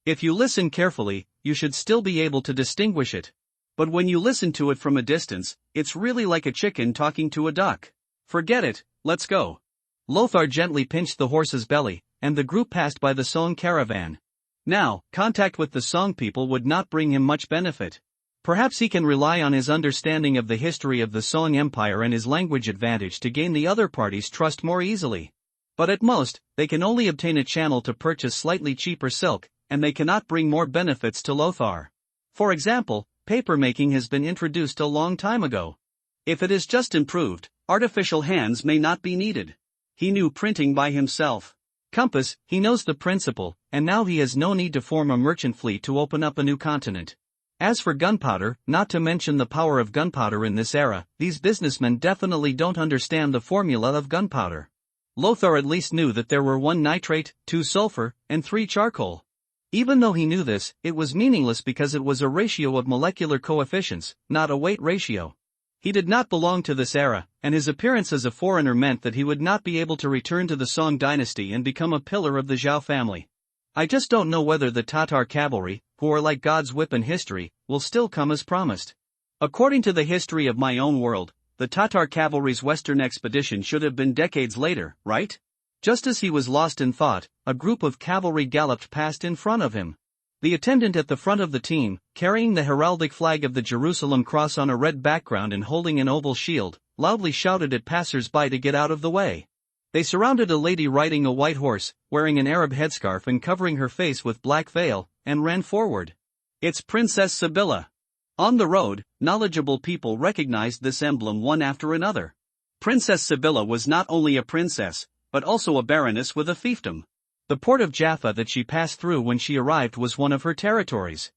If you listen carefully, you should still be able to distinguish it. But when you listen to it from a distance, it's really like a chicken talking to a duck. Forget it, let's go. Lothar gently pinched the horse's belly, and the group passed by the Song caravan. Now, contact with the Song people would not bring him much benefit. Perhaps he can rely on his understanding of the history of the Song Empire and his language advantage to gain the other party's trust more easily. But at most, they can only obtain a channel to purchase slightly cheaper silk, and they cannot bring more benefits to Lothar. For example, papermaking has been introduced a long time ago. If it is just improved, artificial hands may not be needed. He knew printing by himself. Compass, he knows the principle, and now he has no need to form a merchant fleet to open up a new continent. As for gunpowder, not to mention the power of gunpowder in this era, these businessmen definitely don't understand the formula of gunpowder. Lothar at least knew that there were 1 nitrate, 2 sulfur, and 3 charcoal. Even though he knew this, it was meaningless because it was a ratio of molecular coefficients, not a weight ratio. He did not belong to this era, and his appearance as a foreigner meant that he would not be able to return to the Song dynasty and become a pillar of the Zhao family. I just don't know whether the Tatar cavalry, who are like God's whip in history, will still come as promised. According to the history of my own world, the Tatar cavalry's western expedition should have been decades later, right? Just as he was lost in thought, a group of cavalry galloped past in front of him. The attendant at the front of the team, carrying the heraldic flag of the Jerusalem cross on a red background and holding an oval shield, loudly shouted at passers-by to get out of the way. They surrounded a lady riding a white horse, wearing an Arab headscarf and covering her face with black veil, and ran forward. It's Princess Sibylla. On the road, knowledgeable people recognized this emblem one after another. Princess Sibylla was not only a princess, but also a baroness with a fiefdom. The port of Jaffa that she passed through when she arrived was one of her territories.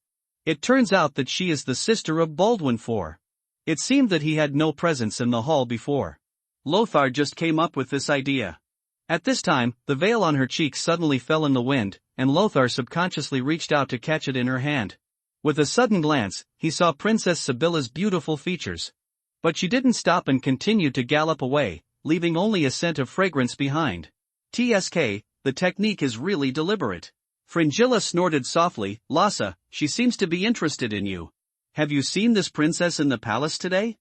It turns out that she is the sister of Baldwin IV. It seemed that he had no presence in the hall before. Lothar just came up with this idea. At this time, the veil on her cheek suddenly fell in the wind, and Lothar subconsciously reached out to catch it in her hand. With a sudden glance, he saw Princess Sibylla's beautiful features. But she didn't stop and continued to gallop away, leaving only a scent of fragrance behind. TSK, the technique is really deliberate. Fringilla snorted softly. Lhasa, she seems to be interested in you. Have you seen this princess in the palace today?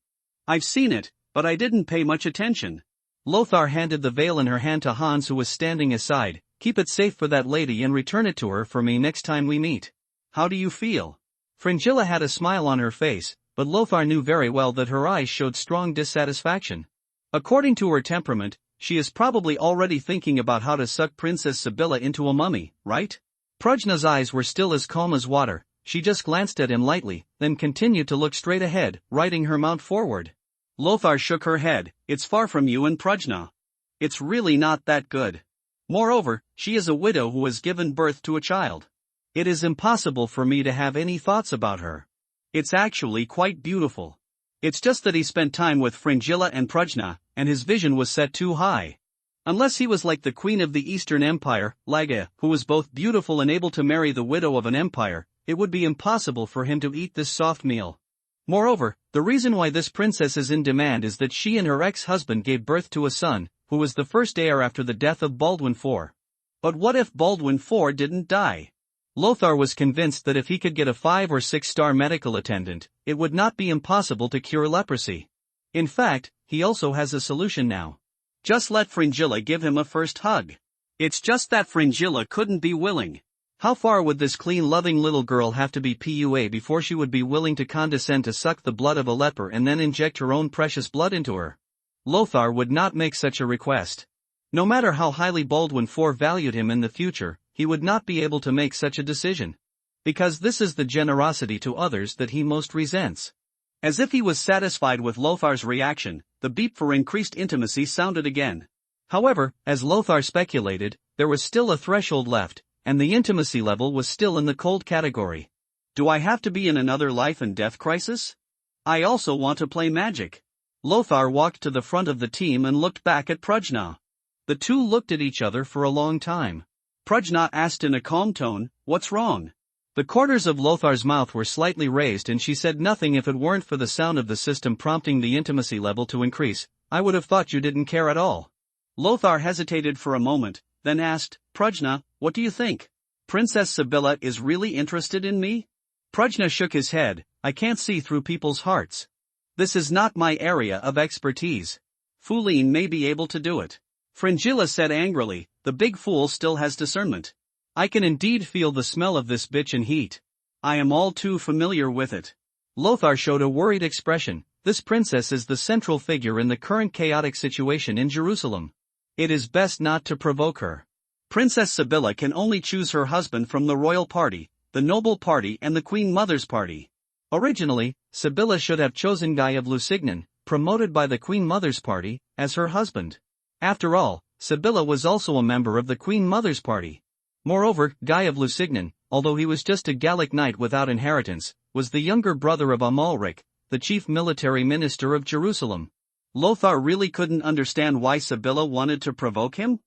I've seen it, but I didn't pay much attention. Lothar handed the veil in her hand to Hans, who was standing aside. Keep it safe for that lady and return it to her for me next time we meet. How do you feel? Fringilla had a smile on her face, but Lothar knew very well that her eyes showed strong dissatisfaction. According to her temperament, she is probably already thinking about how to suck Princess Sibylla into a mummy, right? Prajna's eyes were still as calm as water. She just glanced at him lightly, then continued to look straight ahead, riding her mount forward. Lothar shook her head. It's far from you and Prajna. It's really not that good. Moreover, she is a widow who has given birth to a child. It is impossible for me to have any thoughts about her. It's actually quite beautiful. It's just that he spent time with Fringilla and Prajna, and his vision was set too high. Unless he was like the queen of the Eastern Empire, Laga, who was both beautiful and able to marry the widow of an empire, it would be impossible for him to eat this soft meal. Moreover, the reason why this princess is in demand is that she and her ex-husband gave birth to a son, who was the first heir after the death of Baldwin IV. But what if Baldwin IV didn't die? Lothar was convinced that if he could get a 5- or 6-star medical attendant, it would not be impossible to cure leprosy. In fact, he also has a solution now. Just let Fringilla give him a first hug. It's just that Fringilla couldn't be willing. How far would this clean, loving little girl have to be PUA before she would be willing to condescend to suck the blood of a leper and then inject her own precious blood into her? Lothar would not make such a request. No matter how highly Baldwin IV valued him in the future, he would not be able to make such a decision. Because this is the generosity to others that he most resents. As if he was satisfied with Lothar's reaction, the beep for increased intimacy sounded again. However, as Lothar speculated, there was still a threshold left, and the intimacy level was still in the cold category. Do I have to be in another life and death crisis? I also want to play magic. Lothar walked to the front of the team and looked back at Prajna. The two looked at each other for a long time. Prajna asked in a calm tone, "What's wrong?" The corners of Lothar's mouth were slightly raised and she said nothing. If it weren't for the sound of the system prompting the intimacy level to increase, I would have thought you didn't care at all. Lothar hesitated for a moment, then asked, Prajna, what do you think? Princess Sibylla is really interested in me? Prajna shook his head, I can't see through people's hearts. This is not my area of expertise. Fuline may be able to do it. Fringilla said angrily, the big fool still has discernment. I can indeed feel the smell of this bitch and heat. I am all too familiar with it. Lothar showed a worried expression. This princess is the central figure in the current chaotic situation in Jerusalem. It is best not to provoke her. Princess Sibylla can only choose her husband from the royal party, the noble party and the queen mother's party. Originally, Sibylla should have chosen Guy of Lusignan, promoted by the queen mother's party, as her husband. After all, Sibylla was also a member of the queen mother's party. Moreover, Guy of Lusignan, although he was just a Gallic knight without inheritance, was the younger brother of Amalric, the chief military minister of Jerusalem. Lothar really couldn't understand why Sibylla wanted to provoke him?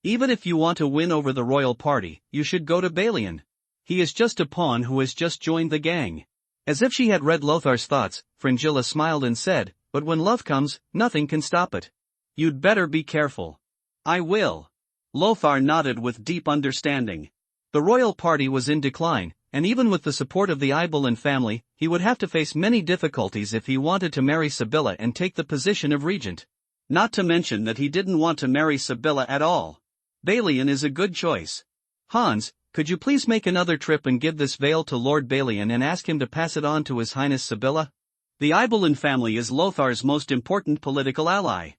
Even if you want to win over the royal party, you should go to Balian. He is just a pawn who has just joined the gang. As if she had read Lothar's thoughts, Fringilla smiled and said, but when love comes, nothing can stop it. You'd better be careful. I will. Lothar nodded with deep understanding. The royal party was in decline, and even with the support of the Ibelin family, he would have to face many difficulties if he wanted to marry Sibylla and take the position of regent. Not to mention that he didn't want to marry Sibylla at all. Balian is a good choice. Hans, could you please make another trip and give this veil to Lord Balian and ask him to pass it on to His Highness Sibylla? The Ibelin family is Lothar's most important political ally.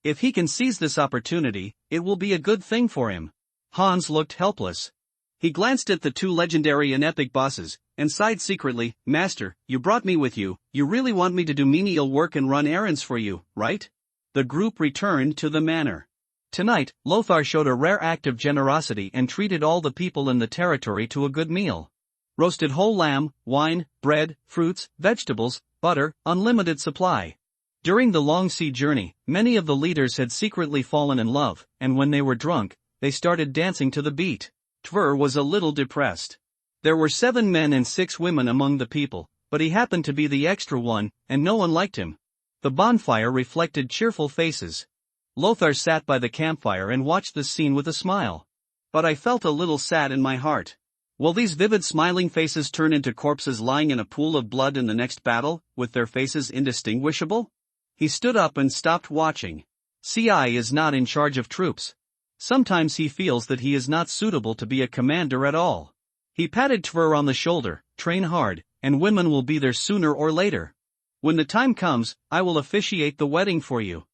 If he can seize this opportunity, it will be a good thing for him. Hans looked helpless. He glanced at the two legendary and epic bosses, and sighed secretly, Master, you brought me with you, you really want me to do menial work and run errands for you, right? The group returned to the manor. Tonight, Lothar showed a rare act of generosity and treated all the people in the territory to a good meal. Roasted whole lamb, wine, bread, fruits, vegetables, butter, unlimited supply. During the long sea journey, many of the leaders had secretly fallen in love, and when they were drunk, they started dancing to the beat. Tvor was a little depressed. There were 7 men and 6 women among the people, but he happened to be the extra one, and no one liked him. The bonfire reflected cheerful faces. Lothar sat by the campfire and watched this scene with a smile. But I felt a little sad in my heart. Will these vivid smiling faces turn into corpses lying in a pool of blood in the next battle, with their faces indistinguishable? He stood up and stopped watching. CI is not in charge of troops. Sometimes he feels that he is not suitable to be a commander at all. He patted Tvor on the shoulder, train hard, and women will be there sooner or later. When the time comes, I will officiate the wedding for you.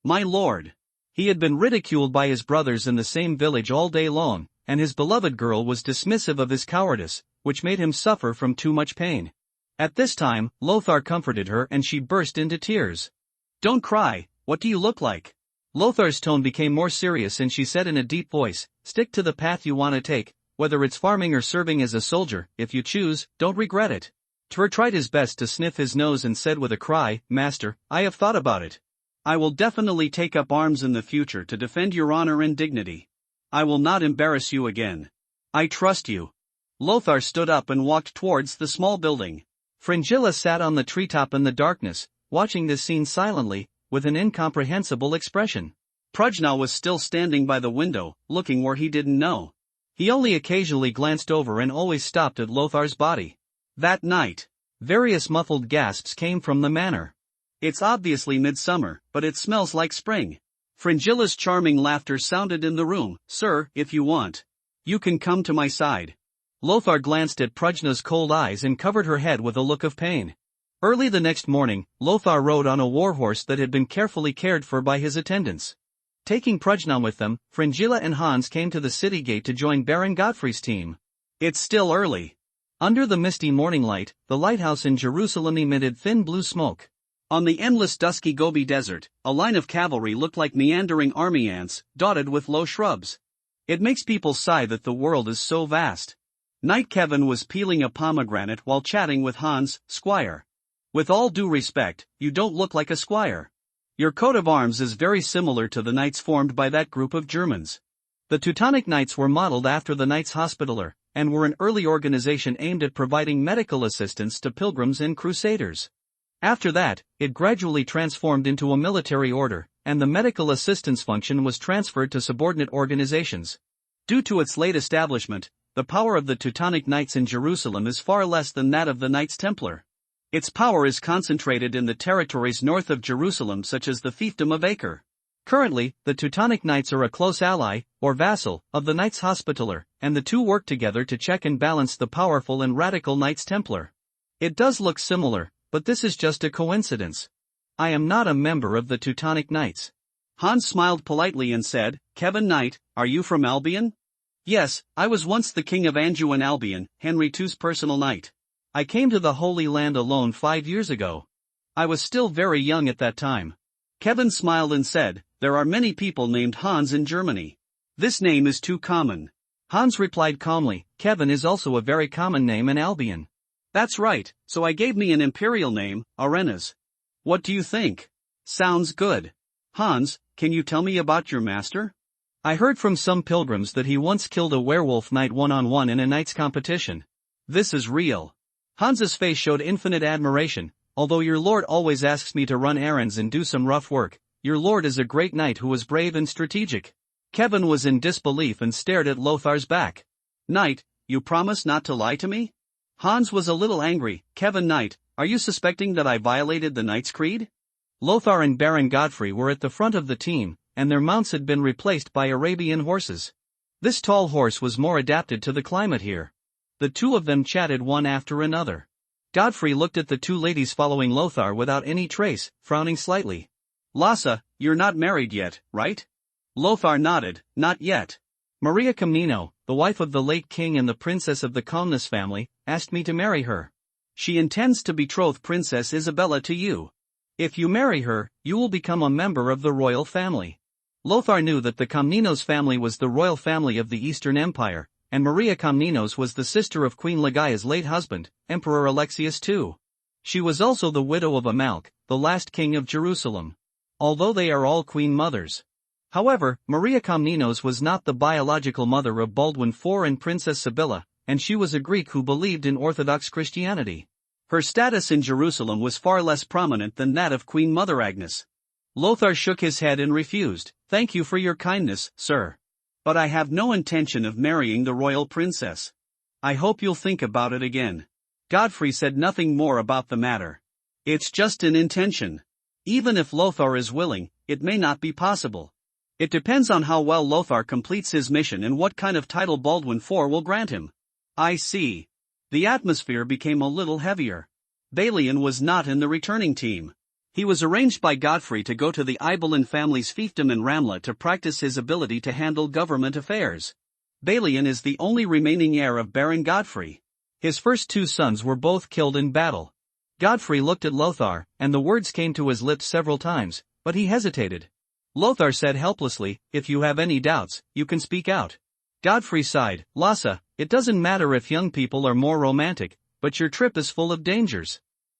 My lord. He had been ridiculed by his brothers in the same village all day long, and his beloved girl was dismissive of his cowardice, which made him suffer from too much pain. At this time, Lothar comforted her and she burst into tears. Don't cry, what do you look like? Lothar's tone became more serious and she said in a deep voice, stick to the path you want to take, whether it's farming or serving as a soldier, if you choose, don't regret it. Tvor tried his best to sniff his nose and said with a cry, Master, I have thought about it. I will definitely take up arms in the future to defend your honor and dignity. I will not embarrass you again. I trust you. Lothar stood up and walked towards the small building. Fringilla sat on the treetop in the darkness, watching this scene silently, with an incomprehensible expression. Prajna was still standing by the window, looking where he didn't know. He only occasionally glanced over and always stopped at Lothar's body. That night, various muffled gasps came from the manor. It's obviously midsummer, but it smells like spring. Fringilla's charming laughter sounded in the room. Sir, if you want, you can come to my side. Lothar glanced at Prajna's cold eyes and covered her head with a look of pain. Early the next morning, Lothar rode on a warhorse that had been carefully cared for by his attendants. Taking Prajna with them, Fringilla and Hans came to the city gate to join Baron Godfrey's team. It's still early. Under the misty morning light, the lighthouse in Jerusalem emitted thin blue smoke. On the endless dusky Gobi Desert, a line of cavalry looked like meandering army ants, dotted with low shrubs. It makes people sigh that the world is so vast. Knight Kevin was peeling a pomegranate while chatting with Hans, Squire. With all due respect, you don't look like a squire. Your coat of arms is very similar to the knights formed by that group of Germans. The Teutonic Knights were modeled after the Knights Hospitaller, and were an early organization aimed at providing medical assistance to pilgrims and crusaders. After that, it gradually transformed into a military order, and the medical assistance function was transferred to subordinate organizations. Due to its late establishment, the power of the Teutonic Knights in Jerusalem is far less than that of the Knights Templar. Its power is concentrated in the territories north of Jerusalem, such as the fiefdom of Acre. Currently, the Teutonic Knights are a close ally, or vassal, of the Knights Hospitaller, and the two work together to check and balance the powerful and radical Knights Templar. It does look similar, but this is just a coincidence. I am not a member of the Teutonic Knights. Hans smiled politely and said, Kevin Knight, are you from Albion? Yes, I was once the king of Anjou and Albion, Henry II's personal knight. I came to the Holy Land alone 5 years ago. I was still very young at that time. Kevin smiled and said, there are many people named Hans in Germany. This name is too common. Hans replied calmly, Kevin is also a very common name in Albion. That's right, so I gave me an imperial name, Arenas. What do you think? Sounds good. Hans, can you tell me about your master? I heard from some pilgrims that he once killed a werewolf knight one-on-one in a knight's competition. This is real. Hans's face showed infinite admiration. Although your lord always asks me to run errands and do some rough work, your lord is a great knight who is brave and strategic. Kevin was in disbelief and stared at Lothar's back. Knight, you promise not to lie to me? Hans was a little angry. Kevin Knight, are you suspecting that I violated the Knight's Creed? Lothar and Baron Godfrey were at the front of the team, and their mounts had been replaced by Arabian horses. This tall horse was more adapted to the climate here. The two of them chatted one after another. Godfrey looked at the two ladies following Lothar without any trace, frowning slightly. Lasse, you're not married yet, right? Lothar nodded, not yet. Maria Comneno, the wife of the late king and the princess of the Comnenus family, asked me to marry her. She intends to betroth Princess Isabella to you. If you marry her, you will become a member of the royal family. Lothar knew that the Comnenos family was the royal family of the Eastern Empire, and Maria Comnenos was the sister of Queen Ligaia's late husband, Emperor Alexius II. She was also the widow of Amalek, the last king of Jerusalem. Although they are all queen mothers. However, Maria Comnenos was not the biological mother of Baldwin IV and Princess Sibylla, and she was a Greek who believed in Orthodox Christianity. Her status in Jerusalem was far less prominent than that of Queen Mother Agnes. Lothar shook his head and refused. Thank you for your kindness, sir. But I have no intention of marrying the royal princess. I hope you'll think about it again. Godfrey said nothing more about the matter. It's just an intention. Even if Lothar is willing, it may not be possible. It depends on how well Lothar completes his mission and what kind of title Baldwin IV will grant him. I see. The atmosphere became a little heavier. Balian was not in the returning team. He was arranged by Godfrey to go to the Ibelin family's fiefdom in Ramla to practice his ability to handle government affairs. Balian is the only remaining heir of Baron Godfrey. His first two sons were both killed in battle. Godfrey looked at Lothar, and the words came to his lips several times, but he hesitated. Lothar said helplessly, if you have any doubts, you can speak out. Godfrey sighed, Lasse, it doesn't matter if young people are more romantic, but your trip is full of dangers.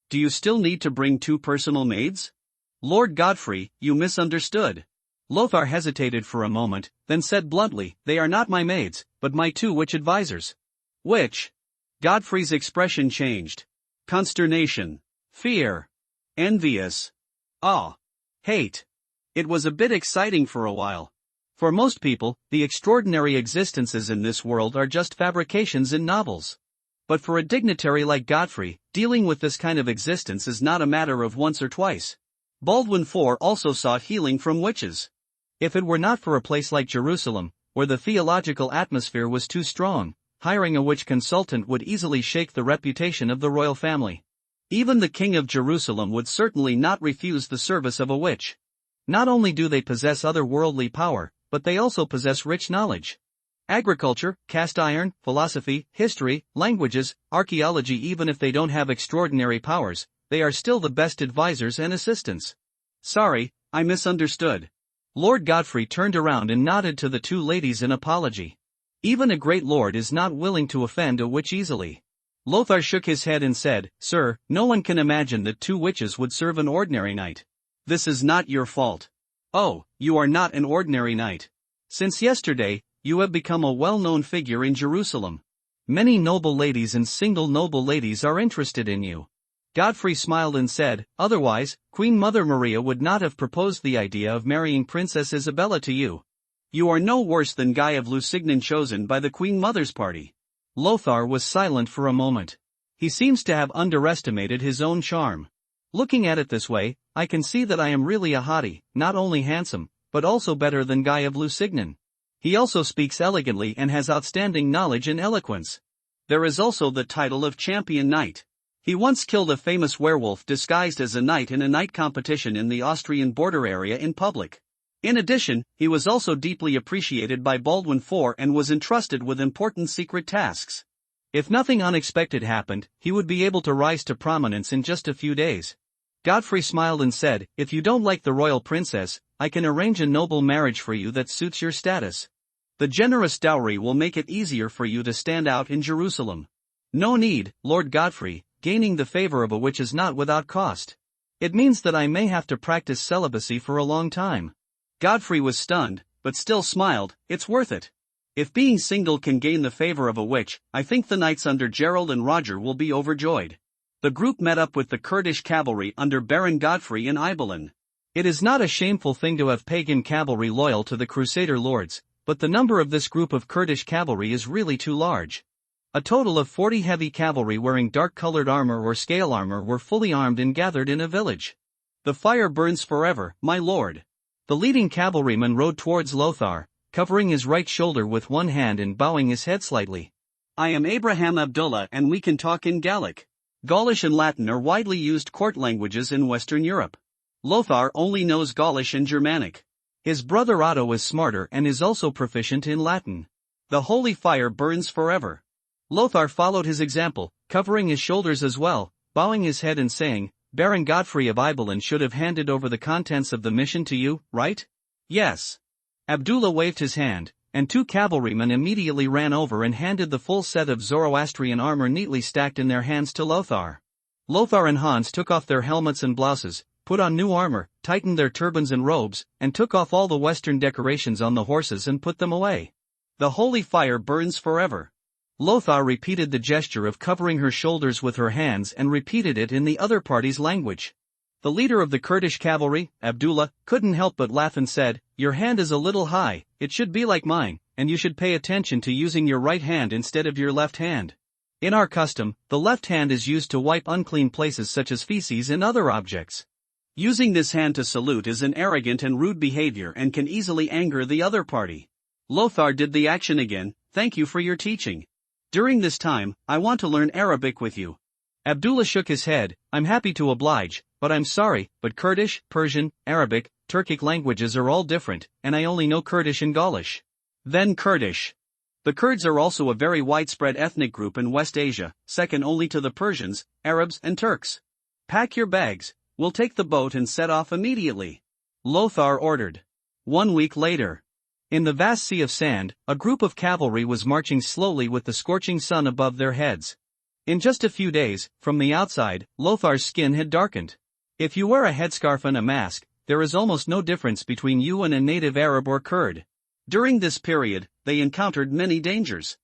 Do you still need to bring 2 personal maids? Lord Godfrey, you misunderstood. Lothar hesitated for a moment, then said bluntly, they are not my maids, but my 2 witch advisors. Which? Godfrey's expression changed. Consternation. Fear. Envious. Awe. Hate. It was a bit exciting for a while. For most people, the extraordinary existences in this world are just fabrications in novels. But for a dignitary like Godfrey, dealing with this kind of existence is not a matter of once or twice. Baldwin IV also sought healing from witches. If it were not for a place like Jerusalem, where the theological atmosphere was too strong, hiring a witch consultant would easily shake the reputation of the royal family. Even the king of Jerusalem would certainly not refuse the service of a witch. Not only do they possess otherworldly power, but they also possess rich knowledge. Agriculture, cast iron, philosophy, history, languages, archaeology. Even if they don't have extraordinary powers, they are still the best advisors and assistants. Sorry, I misunderstood. Lord Godfrey turned around and nodded to the 2 ladies in apology. Even a great lord is not willing to offend a witch easily. Lothar shook his head and said, Sir, no one can imagine that 2 witches would serve an ordinary knight. This is not your fault. Oh, you are not an ordinary knight. Since yesterday, you have become a well-known figure in Jerusalem. Many noble ladies and single noble ladies are interested in you. Godfrey smiled and said, otherwise, Queen Mother Maria would not have proposed the idea of marrying Princess Isabella to you. You are no worse than Guy of Lusignan chosen by the Queen Mother's party. Lothar was silent for a moment. He seems to have underestimated his own charm. Looking at it this way, I can see that I am really a hottie, not only handsome, but also better than Guy of Lusignan. He also speaks elegantly and has outstanding knowledge and eloquence. There is also the title of champion knight. He once killed a famous werewolf disguised as a knight in a knight competition in the Austrian border area in public. In addition, he was also deeply appreciated by Baldwin IV and was entrusted with important secret tasks. If nothing unexpected happened, he would be able to rise to prominence in just a few days. Godfrey smiled and said, if you don't like the royal princess, I can arrange a noble marriage for you that suits your status. The generous dowry will make it easier for you to stand out in Jerusalem. No need, Lord Godfrey, gaining the favor of a witch is not without cost. It means that I may have to practice celibacy for a long time. Godfrey was stunned, but still smiled, it's worth it. If being single can gain the favor of a witch, I think the knights under Gerald and Roger will be overjoyed. The group met up with the Kurdish cavalry under Baron Godfrey in Ibelin. It is not a shameful thing to have pagan cavalry loyal to the Crusader lords, but the number of this group of Kurdish cavalry is really too large. A total of 40 heavy cavalry wearing dark-colored armor or scale armor were fully armed and gathered in a village. The fire burns forever, my lord. The leading cavalryman rode towards Lothar, covering his right shoulder with one hand and bowing his head slightly. I am Abraham Abdullah and we can talk in Gallic. Gaulish and Latin are widely used court languages in Western Europe. Lothar only knows Gaulish and Germanic. His brother Otto is smarter and is also proficient in Latin. The holy fire burns forever. Lothar followed his example, covering his shoulders as well, bowing his head and saying, Baron Godfrey of Ibelin should have handed over the contents of the mission to you, right? Yes. Abdullah waved his hand, and 2 cavalrymen immediately ran over and handed the full set of Zoroastrian armor neatly stacked in their hands to Lothar. Lothar and Hans took off their helmets and blouses, put on new armor, tightened their turbans and robes, and took off all the Western decorations on the horses and put them away. The holy fire burns forever. Lothar repeated the gesture of covering her shoulders with her hands and repeated it in the other party's language. The leader of the Kurdish cavalry, Abdullah, couldn't help but laugh and said, your hand is a little high, it should be like mine, and you should pay attention to using your right hand instead of your left hand. In our custom, the left hand is used to wipe unclean places such as feces and other objects. Using this hand to salute is an arrogant and rude behavior and can easily anger the other party. Lothar did the action again, thank you for your teaching. During this time, I want to learn Arabic with you. Abdullah shook his head, I'm happy to oblige, but I'm sorry, but Kurdish, Persian, Arabic, Turkic languages are all different, and I only know Kurdish and Gaulish. Then Kurdish. The Kurds are also a very widespread ethnic group in West Asia, second only to the Persians, Arabs and Turks. Pack your bags, we'll take the boat and set off immediately. Lothar ordered. 1 week later. In the vast sea of sand, a group of cavalry was marching slowly with the scorching sun above their heads. In just a few days, from the outside, Lothar's skin had darkened. If you wear a headscarf and a mask, there is almost no difference between you and a native Arab or Kurd. During this period, they encountered many dangers.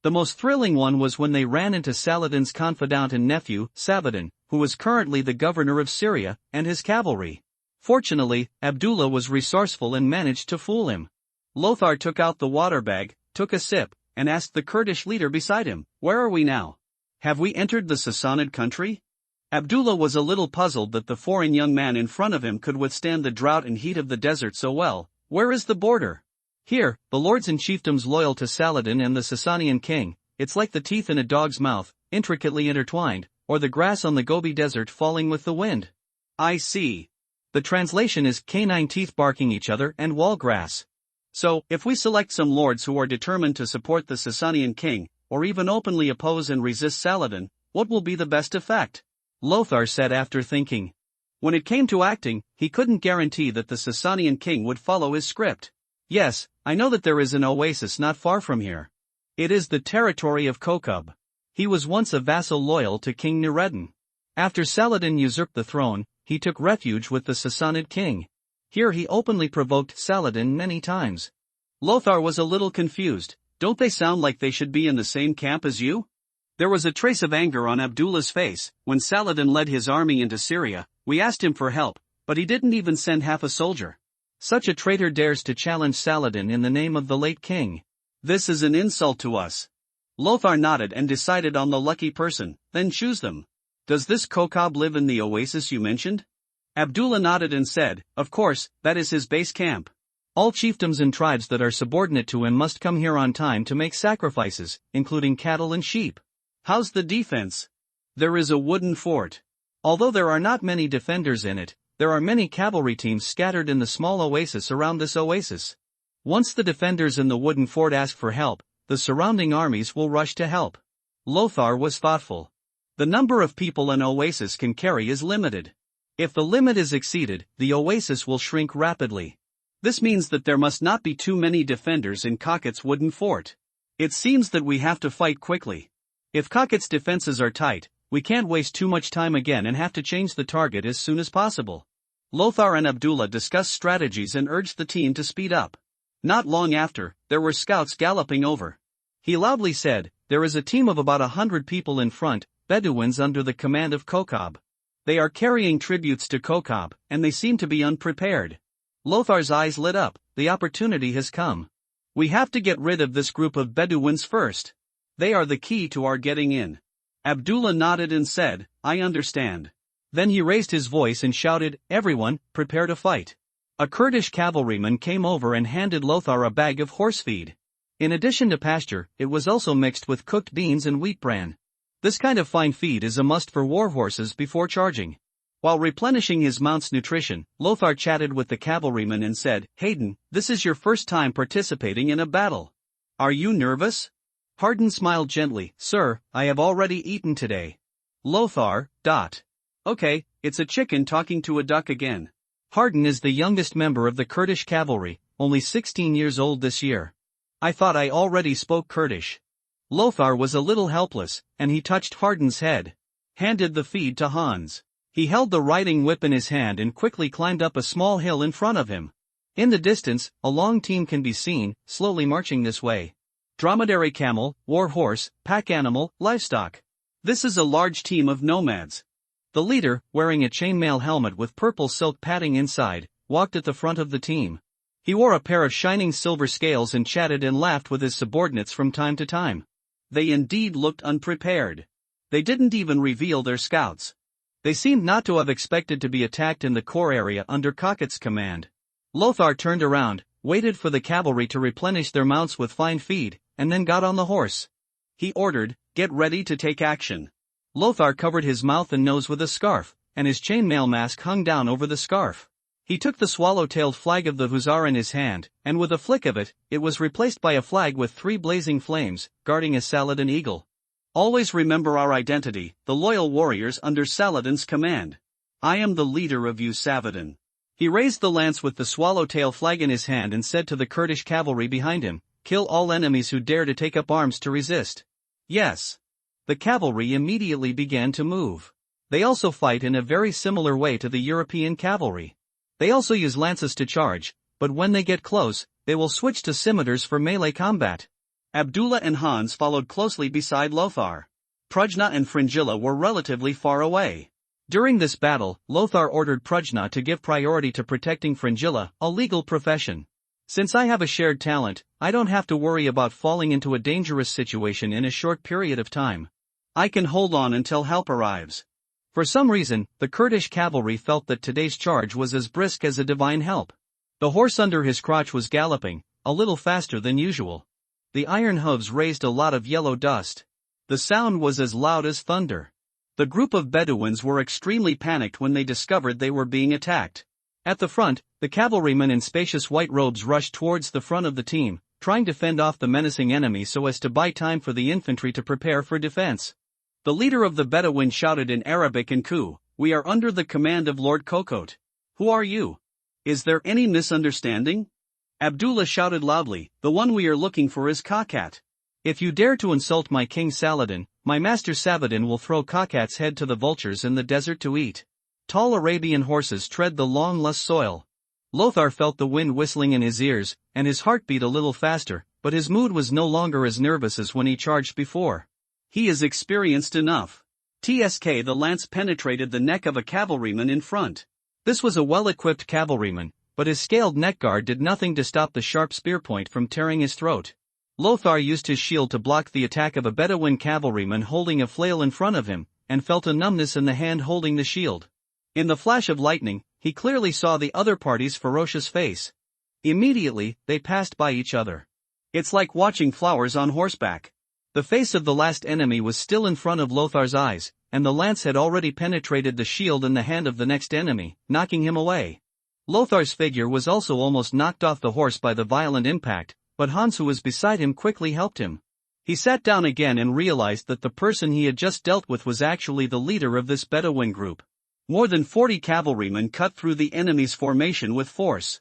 The most thrilling one was when they ran into Saladin's confidant and nephew, Sabaddin, who was currently the governor of Syria, and his cavalry. Fortunately, Abdullah was resourceful and managed to fool him. Lothar took out the water bag, took a sip, and asked the Kurdish leader beside him, where are we now? Have we entered the Sassanid country? Abdullah was a little puzzled that the foreign young man in front of him could withstand the drought and heat of the desert so well. Where is the border? Here, the lords and chiefdoms loyal to Saladin and the Sassanian king, it's like the teeth in a dog's mouth, intricately intertwined, or the grass on the Gobi Desert falling with the wind. I see. The translation is canine teeth barking each other and wall grass. So, if we select some lords who are determined to support the Sassanian king, or even openly oppose and resist Saladin, what will be the best effect? Lothar said after thinking. When it came to acting, he couldn't guarantee that the Sassanian king would follow his script. Yes, I know that there is an oasis not far from here. It is the territory of Kokub. He was once a vassal loyal to King Nureddin. After Saladin usurped the throne, he took refuge with the Sassanid king. Here he openly provoked Saladin many times. Lothar was a little confused, Don't they sound like they should be in the same camp as you? There was a trace of anger on Abdullah's face. When Saladin led his army into Syria, we asked him for help, but he didn't even send half a soldier. Such a traitor dares to challenge Saladin in the name of the late king. This is an insult to us. Lothar nodded and decided on the lucky person, then choose them. Does this Kokab live in the oasis you mentioned? Abdullah nodded and said, of course, that is his base camp. All chiefdoms and tribes that are subordinate to him must come here on time to make sacrifices, including cattle and sheep. How's the defense? There is a wooden fort. Although there are not many defenders in it, there are many cavalry teams scattered in the small oasis around this oasis. Once the defenders in the wooden fort ask for help, the surrounding armies will rush to help. Lothar was thoughtful. The number of people an oasis can carry is limited. If the limit is exceeded, the oasis will shrink rapidly. This means that there must not be too many defenders in Kakat's wooden fort. It seems that we have to fight quickly. If Kakat's defenses are tight, we can't waste too much time again and have to change the target as soon as possible. Lothar and Abdullah discussed strategies and urged the team to speed up. Not long after, there were scouts galloping over. He loudly said, there is a team of about 100 people in front, Bedouins under the command of Kokab. They are carrying tributes to Kokab, and they seem to be unprepared. Lothar's eyes lit up. The opportunity has come. We have to get rid of this group of Bedouins first. They are the key to our getting in. Abdullah nodded and said, I understand. Then he raised his voice and shouted, everyone, prepare to fight. A Kurdish cavalryman came over and handed Lothar a bag of horse feed. In addition to pasture, it was also mixed with cooked beans and wheat bran. This kind of fine feed is a must for war horses before charging. While replenishing his mount's nutrition, Lothar chatted with the cavalryman and said, Hayden, this is your first time participating in a battle. Are you nervous? Hardin smiled gently, Sir, I have already eaten today. Lothar, Okay, it's a chicken talking to a duck again. Hardin is the youngest member of the Kurdish cavalry, only 16 years old this year. I thought I already spoke Kurdish. Lothar was a little helpless, and he touched Hardin's head. Handed the feed to Hans. He held the riding whip in his hand and quickly climbed up a small hill in front of him. In the distance, a long team can be seen, slowly marching this way. Dromedary camel, war horse, pack animal, livestock. This is a large team of nomads. The leader, wearing a chainmail helmet with purple silk padding inside, walked at the front of the team. He wore a pair of shining silver scales and chatted and laughed with his subordinates from time to time. They indeed looked unprepared. They didn't even reveal their scouts. They seemed not to have expected to be attacked in the core area under Kakat's command. Lothar turned around, waited for the cavalry to replenish their mounts with fine feed, and then got on the horse. He ordered, get ready to take action. Lothar covered his mouth and nose with a scarf, and his chainmail mask hung down over the scarf. He took the swallow-tailed flag of the hussar in his hand, and with a flick of it, it was replaced by a flag with 3 blazing flames, guarding a Saladin eagle. Always remember our identity, the loyal warriors under Saladin's command. I am the leader of you, Saladin. He raised the lance with the swallowtail flag in his hand and said to the Kurdish cavalry behind him, kill all enemies who dare to take up arms to resist. Yes. The cavalry immediately began to move. They also fight in a very similar way to the European cavalry. They also use lances to charge, but when they get close, they will switch to scimitars for melee combat. Abdullah and Hans followed closely beside Lothar. Prujna and Fringilla were relatively far away. During this battle, Lothar ordered Prujna to give priority to protecting Fringilla, a legal profession. Since I have a shared talent, I don't have to worry about falling into a dangerous situation in a short period of time. I can hold on until help arrives. For some reason, the Kurdish cavalry felt that today's charge was as brisk as a divine help. The horse under his crotch was galloping, a little faster than usual. The iron hooves raised a lot of yellow dust. The sound was as loud as thunder. The group of Bedouins were extremely panicked when they discovered they were being attacked. At the front, the cavalrymen in spacious white robes rushed towards the front of the team, trying to fend off the menacing enemy so as to buy time for the infantry to prepare for defense. The leader of the Bedouin shouted in Arabic and Ku, we are under the command of Lord Kokot. Who are you? Is there any misunderstanding? Abdullah shouted loudly, the one we are looking for is Kakat. If you dare to insult my king Saladin, my master Saladin will throw Kakat's head to the vultures in the desert to eat. Tall Arabian horses tread the long lush soil. Lothar felt the wind whistling in his ears, and his heart beat a little faster, but his mood was no longer as nervous as when he charged before. He is experienced enough. TSK. The lance penetrated the neck of a cavalryman in front. This was a well-equipped cavalryman, but his scaled neckguard did nothing to stop the sharp spear point from tearing his throat. Lothar used his shield to block the attack of a Bedouin cavalryman holding a flail in front of him, and felt a numbness in the hand holding the shield. In the flash of lightning, he clearly saw the other party's ferocious face. Immediately, they passed by each other. It's like watching flowers on horseback. The face of the last enemy was still in front of Lothar's eyes, and the lance had already penetrated the shield in the hand of the next enemy, knocking him away. Lothar's figure was also almost knocked off the horse by the violent impact, but Hans, who was beside him, quickly helped him. He sat down again and realized that the person he had just dealt with was actually the leader of this Bedouin group. More than 40 cavalrymen cut through the enemy's formation with force.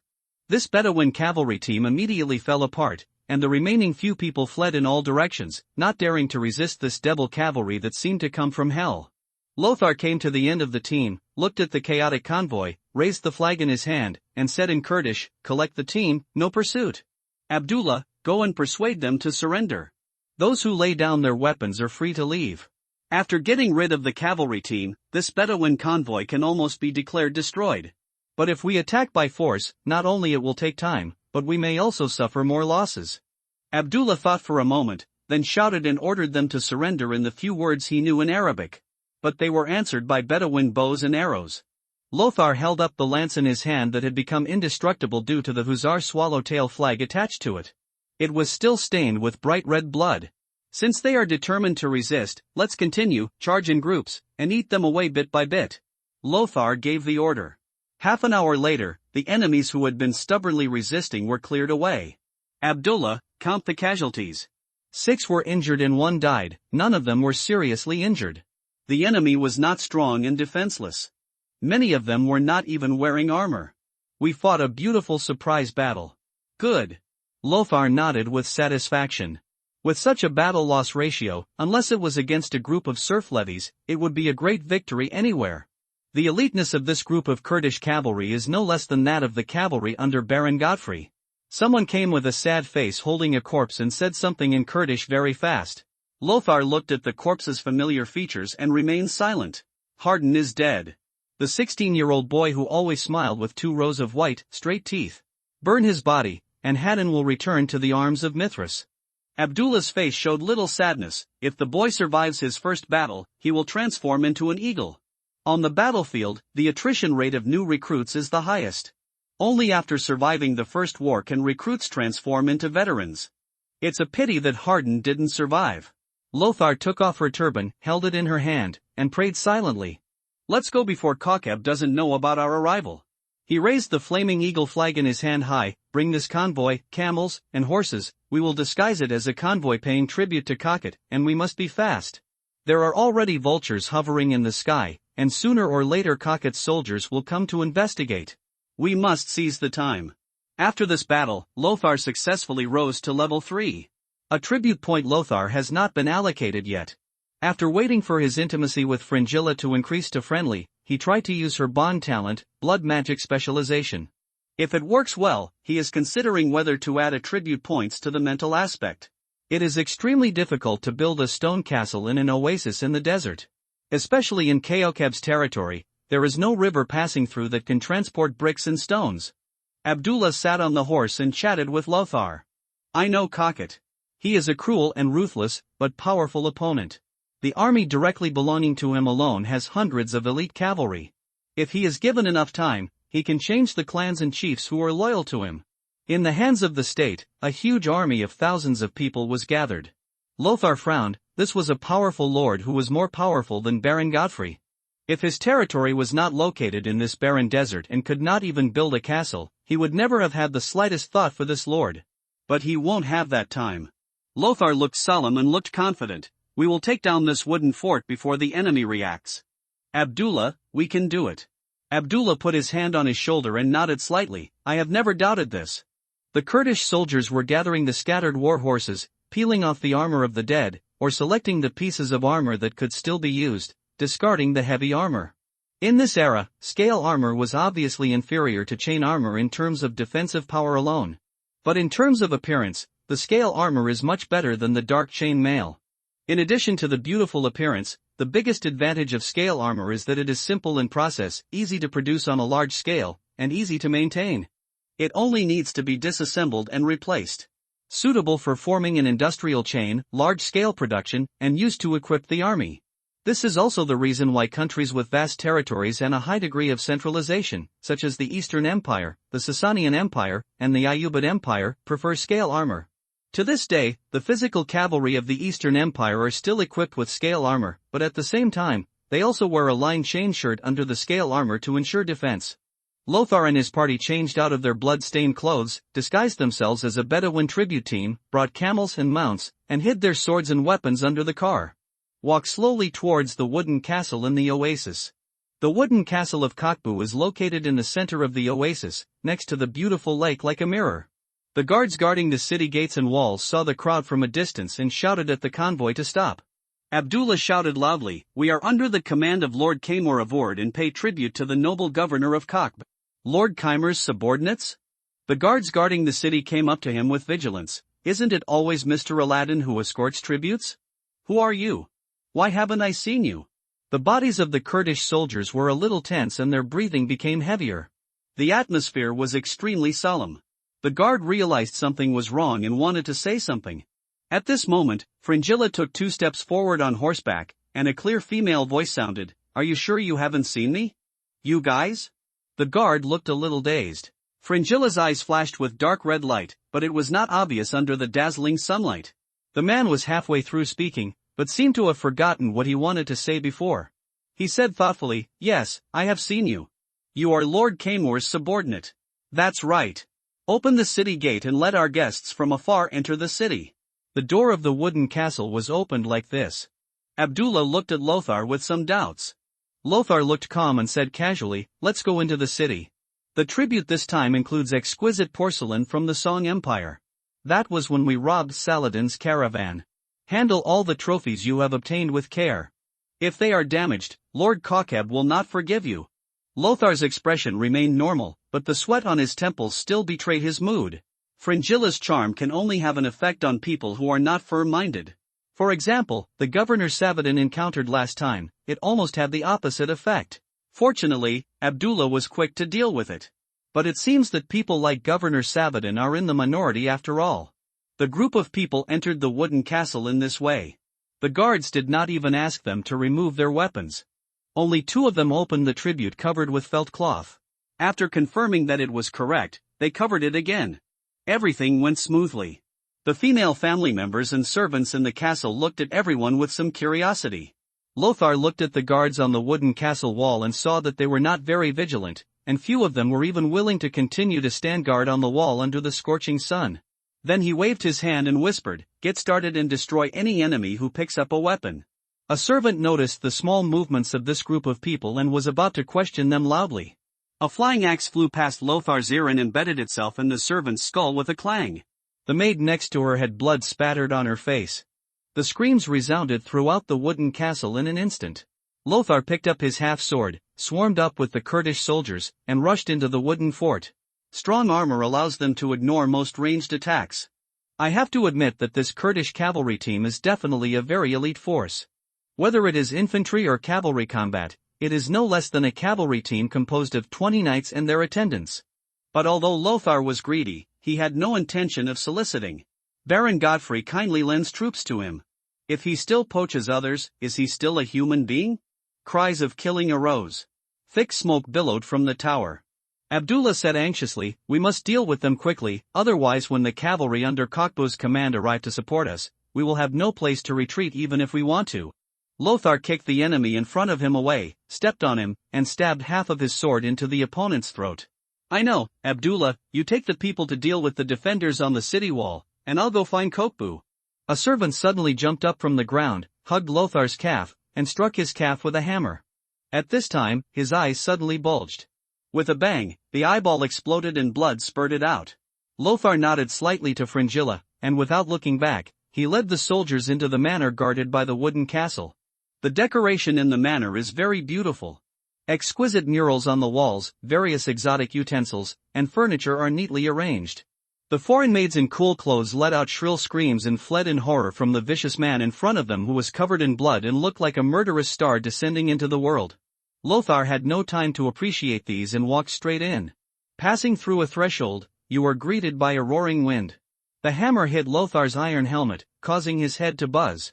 This Bedouin cavalry team immediately fell apart, and the remaining few people fled in all directions, not daring to resist this devil cavalry that seemed to come from hell. Lothar came to the end of the team, looked at the chaotic convoy, raised the flag in his hand, and said in Kurdish, "Collect the team, no pursuit. Abdullah, go and persuade them to surrender. Those who lay down their weapons are free to leave." After getting rid of the cavalry team, this Bedouin convoy can almost be declared destroyed. But if we attack by force, not only it will take time, but we may also suffer more losses. Abdullah thought for a moment, then shouted and ordered them to surrender in the few words he knew in Arabic. But they were answered by Bedouin bows and arrows. Lothar held up the lance in his hand that had become indestructible due to the hussar swallowtail flag attached to it. It was still stained with bright red blood. Since they are determined to resist, let's continue, charge in groups, and eat them away bit by bit. Lothar gave the order. Half an hour later, the enemies who had been stubbornly resisting were cleared away. Abdullah, count the casualties. 6 were injured and 1 died, none of them were seriously injured. The enemy was not strong and defenseless. Many of them were not even wearing armor. We fought a beautiful surprise battle. Good. Lothar nodded with satisfaction. With such a battle-loss ratio, unless it was against a group of serf levies, it would be a great victory anywhere. The eliteness of this group of Kurdish cavalry is no less than that of the cavalry under Baron Godfrey. Someone came with a sad face holding a corpse and said something in Kurdish very fast. Lothar looked at the corpse's familiar features and remained silent. Hardin is dead. The 16-year-old boy who always smiled with 2 rows of white, straight teeth. Burn his body, and Haddon will return to the arms of Mithras. Abdullah's face showed little sadness. If the boy survives his first battle, he will transform into an eagle. On the battlefield, the attrition rate of new recruits is the highest. Only after surviving the first war can recruits transform into veterans. It's a pity that Hardin didn't survive. Lothar took off her turban, held it in her hand, and prayed silently. Let's go before Kokeb doesn't know about our arrival. He raised the flaming eagle flag in his hand high. Bring this convoy, camels, and horses, we will disguise it as a convoy paying tribute to Kokeb, and we must be fast. There are already vultures hovering in the sky, and sooner or later Kokeb's soldiers will come to investigate. We must seize the time. After this battle, Lothar successfully rose to level 3. A tribute point Lothar has not been allocated yet. After waiting for his intimacy with Fringilla to increase to friendly, he tried to use her bond talent, blood magic specialization. If it works well, he is considering whether to add attribute points to the mental aspect. It is extremely difficult to build a stone castle in an oasis in the desert. Especially in Kokeb's territory, there is no river passing through that can transport bricks and stones. Abdullah sat on the horse and chatted with Lothar. I know Kokeb. He is a cruel and ruthless, but powerful opponent. The army directly belonging to him alone has hundreds of elite cavalry. If he is given enough time, he can change the clans and chiefs who are loyal to him. In the hands of the state, a huge army of thousands of people was gathered. Lothar frowned. This was a powerful lord who was more powerful than Baron Godfrey. If his territory was not located in this barren desert and could not even build a castle, he would never have had the slightest thought for this lord. But he won't have that time. Lothar looked solemn and looked confident. We will take down this wooden fort before the enemy reacts. Abdullah, we can do it. Abdullah put his hand on his shoulder and nodded slightly. I have never doubted this. The Kurdish soldiers were gathering the scattered war horses, peeling off the armor of the dead, or selecting the pieces of armor that could still be used, discarding the heavy armor. In this era, scale armor was obviously inferior to chain armor in terms of defensive power alone. But in terms of appearance, the scale armor is much better than the dark chain mail. In addition to the beautiful appearance, the biggest advantage of scale armor is that it is simple in process, easy to produce on a large scale, and easy to maintain. It only needs to be disassembled and replaced. Suitable for forming an industrial chain, large-scale production, and used to equip the army. This is also the reason why countries with vast territories and a high degree of centralization, such as the Eastern Empire, the Sasanian Empire, and the Ayyubid Empire, prefer scale armor. To this day, the physical cavalry of the Eastern Empire are still equipped with scale armor, but at the same time, they also wear a lined chain shirt under the scale armor to ensure defense. Lothar and his party changed out of their blood-stained clothes, disguised themselves as a Bedouin tribute team, brought camels and mounts, and hid their swords and weapons under the car. Walked slowly towards the wooden castle in the oasis. The wooden castle of Kokbu is located in the center of the oasis, next to the beautiful lake like a mirror. The guards guarding the city gates and walls saw the crowd from a distance and shouted at the convoy to stop. Abdullah shouted loudly, "We are under the command of Lord Kaimur of Ord and pay tribute to the noble governor of Kokb." Lord Kaimur's subordinates? The guards guarding the city came up to him with vigilance. "Isn't it always Mr. Aladdin who escorts tributes? Who are you? Why haven't I seen you?" The bodies of the Kurdish soldiers were a little tense and their breathing became heavier. The atmosphere was extremely solemn. The guard realized something was wrong and wanted to say something. At this moment, Fringilla took 2 steps forward on horseback, and a clear female voice sounded, "Are you sure you haven't seen me? You guys?" The guard looked a little dazed. Fringilla's eyes flashed with dark red light, but it was not obvious under the dazzling sunlight. The man was halfway through speaking, but seemed to have forgotten what he wanted to say before. He said thoughtfully, "Yes, I have seen you. You are Lord Kaimur's subordinate." "That's right. Open the city gate and let our guests from afar enter the city." The door of the wooden castle was opened like this. Abdullah looked at Lothar with some doubts. Lothar looked calm and said casually, "Let's go into the city. The tribute this time includes exquisite porcelain from the Song Empire. That was when we robbed Saladin's caravan. Handle all the trophies you have obtained with care. If they are damaged, Lord Kokeb will not forgive you." Lothar's expression remained normal, but the sweat on his temples still betrayed his mood. Fringilla's charm can only have an effect on people who are not firm-minded. For example, the governor Saladin encountered last time, it almost had the opposite effect. Fortunately, Abdullah was quick to deal with it. But it seems that people like Governor Saladin are in the minority after all. The group of people entered the wooden castle in this way. The guards did not even ask them to remove their weapons. Only 2 of them opened the tribute covered with felt cloth. After confirming that it was correct, they covered it again. Everything went smoothly. The female family members and servants in the castle looked at everyone with some curiosity. Lothar looked at the guards on the wooden castle wall and saw that they were not very vigilant, and few of them were even willing to continue to stand guard on the wall under the scorching sun. Then he waved his hand and whispered, "Get started and destroy any enemy who picks up a weapon." A servant noticed the small movements of this group of people and was about to question them loudly. A flying axe flew past Lothar's ear and embedded itself in the servant's skull with a clang. The maid next to her had blood spattered on her face. The screams resounded throughout the wooden castle in an instant. Lothar picked up his half-sword, swarmed up with the Kurdish soldiers, and rushed into the wooden fort. Strong armor allows them to ignore most ranged attacks. I have to admit that this Kurdish cavalry team is definitely a very elite force. Whether it is infantry or cavalry combat, it is no less than a cavalry team composed of 20 knights and their attendants. But although Lothar was greedy, he had no intention of soliciting. Baron Godfrey kindly lends troops to him. If he still poaches others, is he still a human being? Cries of killing arose. Thick smoke billowed from the tower. Abdullah said anxiously, "We must deal with them quickly, otherwise when the cavalry under Kokbu's command arrive to support us, we will have no place to retreat even if we want to." Lothar kicked the enemy in front of him away, stepped on him, and stabbed half of his sword into the opponent's throat. "I know, Abdullah, you take the people to deal with the defenders on the city wall, and I'll go find Kokbu." A servant suddenly jumped up from the ground, hugged Lothar's calf, and struck his calf with a hammer. At this time, his eyes suddenly bulged. With a bang, the eyeball exploded and blood spurted out. Lothar nodded slightly to Fringilla, and without looking back, he led the soldiers into the manor guarded by the wooden castle. The decoration in the manor is very beautiful. Exquisite murals on the walls, various exotic utensils, and furniture are neatly arranged. The foreign maids in cool clothes let out shrill screams and fled in horror from the vicious man in front of them who was covered in blood and looked like a murderous star descending into the world. Lothar had no time to appreciate these and walked straight in. Passing through a threshold, you are greeted by a roaring wind. The hammer hit Lothar's iron helmet, causing his head to buzz.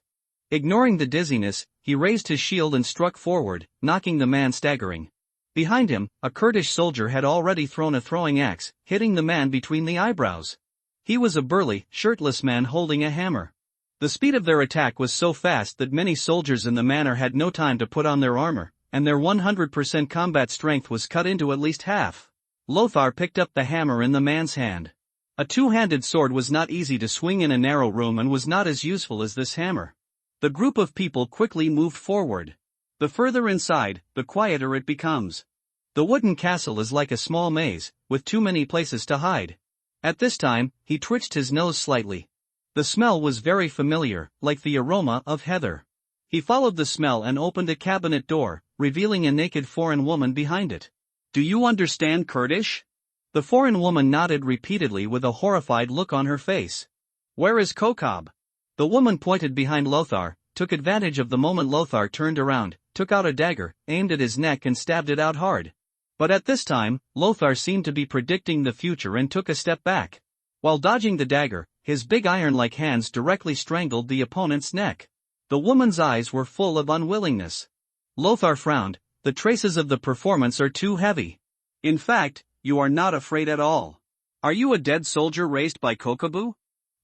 Ignoring the dizziness, he raised his shield and struck forward, knocking the man staggering. Behind him, a Kurdish soldier had already thrown a throwing axe, hitting the man between the eyebrows. He was a burly, shirtless man holding a hammer. The speed of their attack was so fast that many soldiers in the manor had no time to put on their armor, and their 100% combat strength was cut into at least half. Lothar picked up the hammer in the man's hand. A two-handed sword was not easy to swing in a narrow room and was not as useful as this hammer. The group of people quickly moved forward. The further inside, the quieter it becomes. The wooden castle is like a small maze, with too many places to hide. At this time, he twitched his nose slightly. The smell was very familiar, like the aroma of heather. He followed the smell and opened a cabinet door, revealing a naked foreign woman behind it. "Do you understand Kurdish?" The foreign woman nodded repeatedly with a horrified look on her face. "Where is Kokob?" The woman pointed behind Lothar, took advantage of the moment Lothar turned around, took out a dagger, aimed at his neck and stabbed it out hard. But at this time, Lothar seemed to be predicting the future and took a step back. While dodging the dagger, his big iron-like hands directly strangled the opponent's neck. The woman's eyes were full of unwillingness. Lothar frowned. The traces of the performance are too heavy. In fact, you are not afraid at all. Are you a dead soldier raised by Kokobu?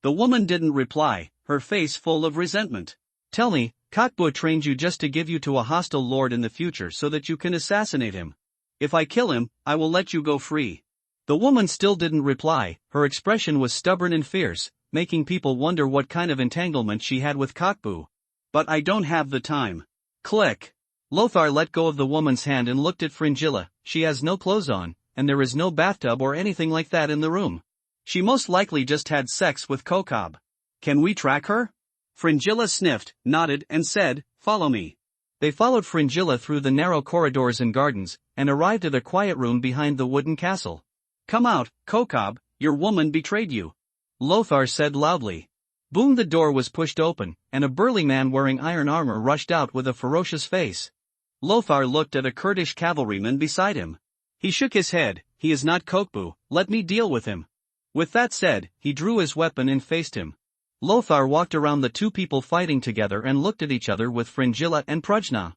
The woman didn't reply, her face full of resentment. Tell me, Kokbu trained you just to give you to a hostile lord in the future so that you can assassinate him. If I kill him, I will let you go free. The woman still didn't reply, her expression was stubborn and fierce, making people wonder what kind of entanglement she had with Kokbu. But I don't have the time. Click. Lothar let go of the woman's hand and looked at Fringilla. She has no clothes on, and there is no bathtub or anything like that in the room. She most likely just had sex with Kokob. Can we track her? Fringilla sniffed, nodded and said, "Follow me." They followed Fringilla through the narrow corridors and gardens, and arrived at a quiet room behind the wooden castle. "Come out, Kokob, your woman betrayed you," Lothar said loudly. Boom! The door was pushed open, and a burly man wearing iron armor rushed out with a ferocious face. Lothar looked at a Kurdish cavalryman beside him. He shook his head. "He is not Kokbu, let me deal with him." With that said, he drew his weapon and faced him. Lothar walked around the two people fighting together and looked at each other with Fringilla and Prujna.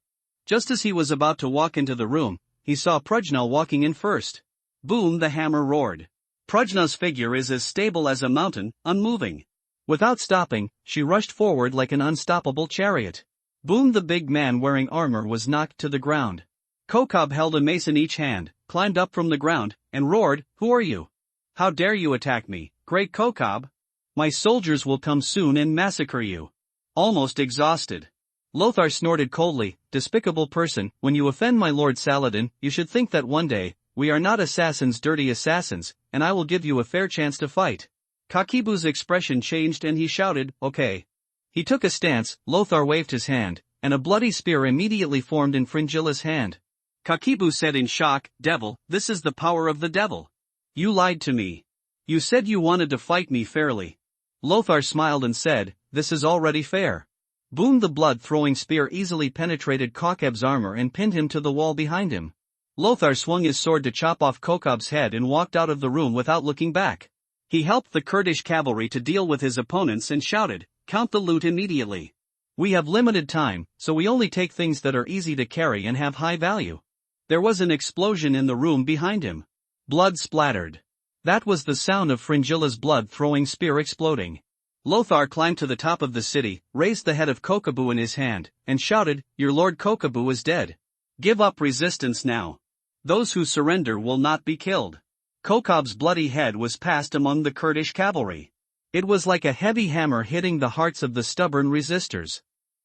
Just as he was about to walk into the room, he saw Prujna walking in first. Boom! The hammer roared. Prujna's figure is as stable as a mountain, unmoving. Without stopping, she rushed forward like an unstoppable chariot. Boom! The big man wearing armor was knocked to the ground. Kokob held a mace in each hand, climbed up from the ground, and roared, "Who are you? How dare you attack me, great Kokob? My soldiers will come soon and massacre you." Almost exhausted, Lothar snorted coldly, "Despicable person, when you offend my lord Saladin, you should think that one day, we are not assassins, dirty assassins, and I will give you a fair chance to fight." Kakibu's expression changed and he shouted, "Okay." He took a stance, Lothar waved his hand, and a bloody spear immediately formed in Fringilla's hand. Kakibu said in shock, "Devil, this is the power of the devil. You lied to me. You said you wanted to fight me fairly." Lothar smiled and said, "This is already fair." Boom! The blood-throwing spear easily penetrated Kokob's armor and pinned him to the wall behind him. Lothar swung his sword to chop off Kokob's head and walked out of the room without looking back. He helped the Kurdish cavalry to deal with his opponents and shouted, "Count the loot immediately. We have limited time, so we only take things that are easy to carry and have high value." There was an explosion in the room behind him. Blood splattered. That was the sound of Fringilla's blood-throwing spear exploding. Lothar climbed to the top of the city, raised the head of Kokobu in his hand, and shouted, "Your lord Kokobu is dead. Give up resistance now. Those who surrender will not be killed." Kokob's bloody head was passed among the Kurdish cavalry. It was like a heavy hammer hitting the hearts of the stubborn resistors.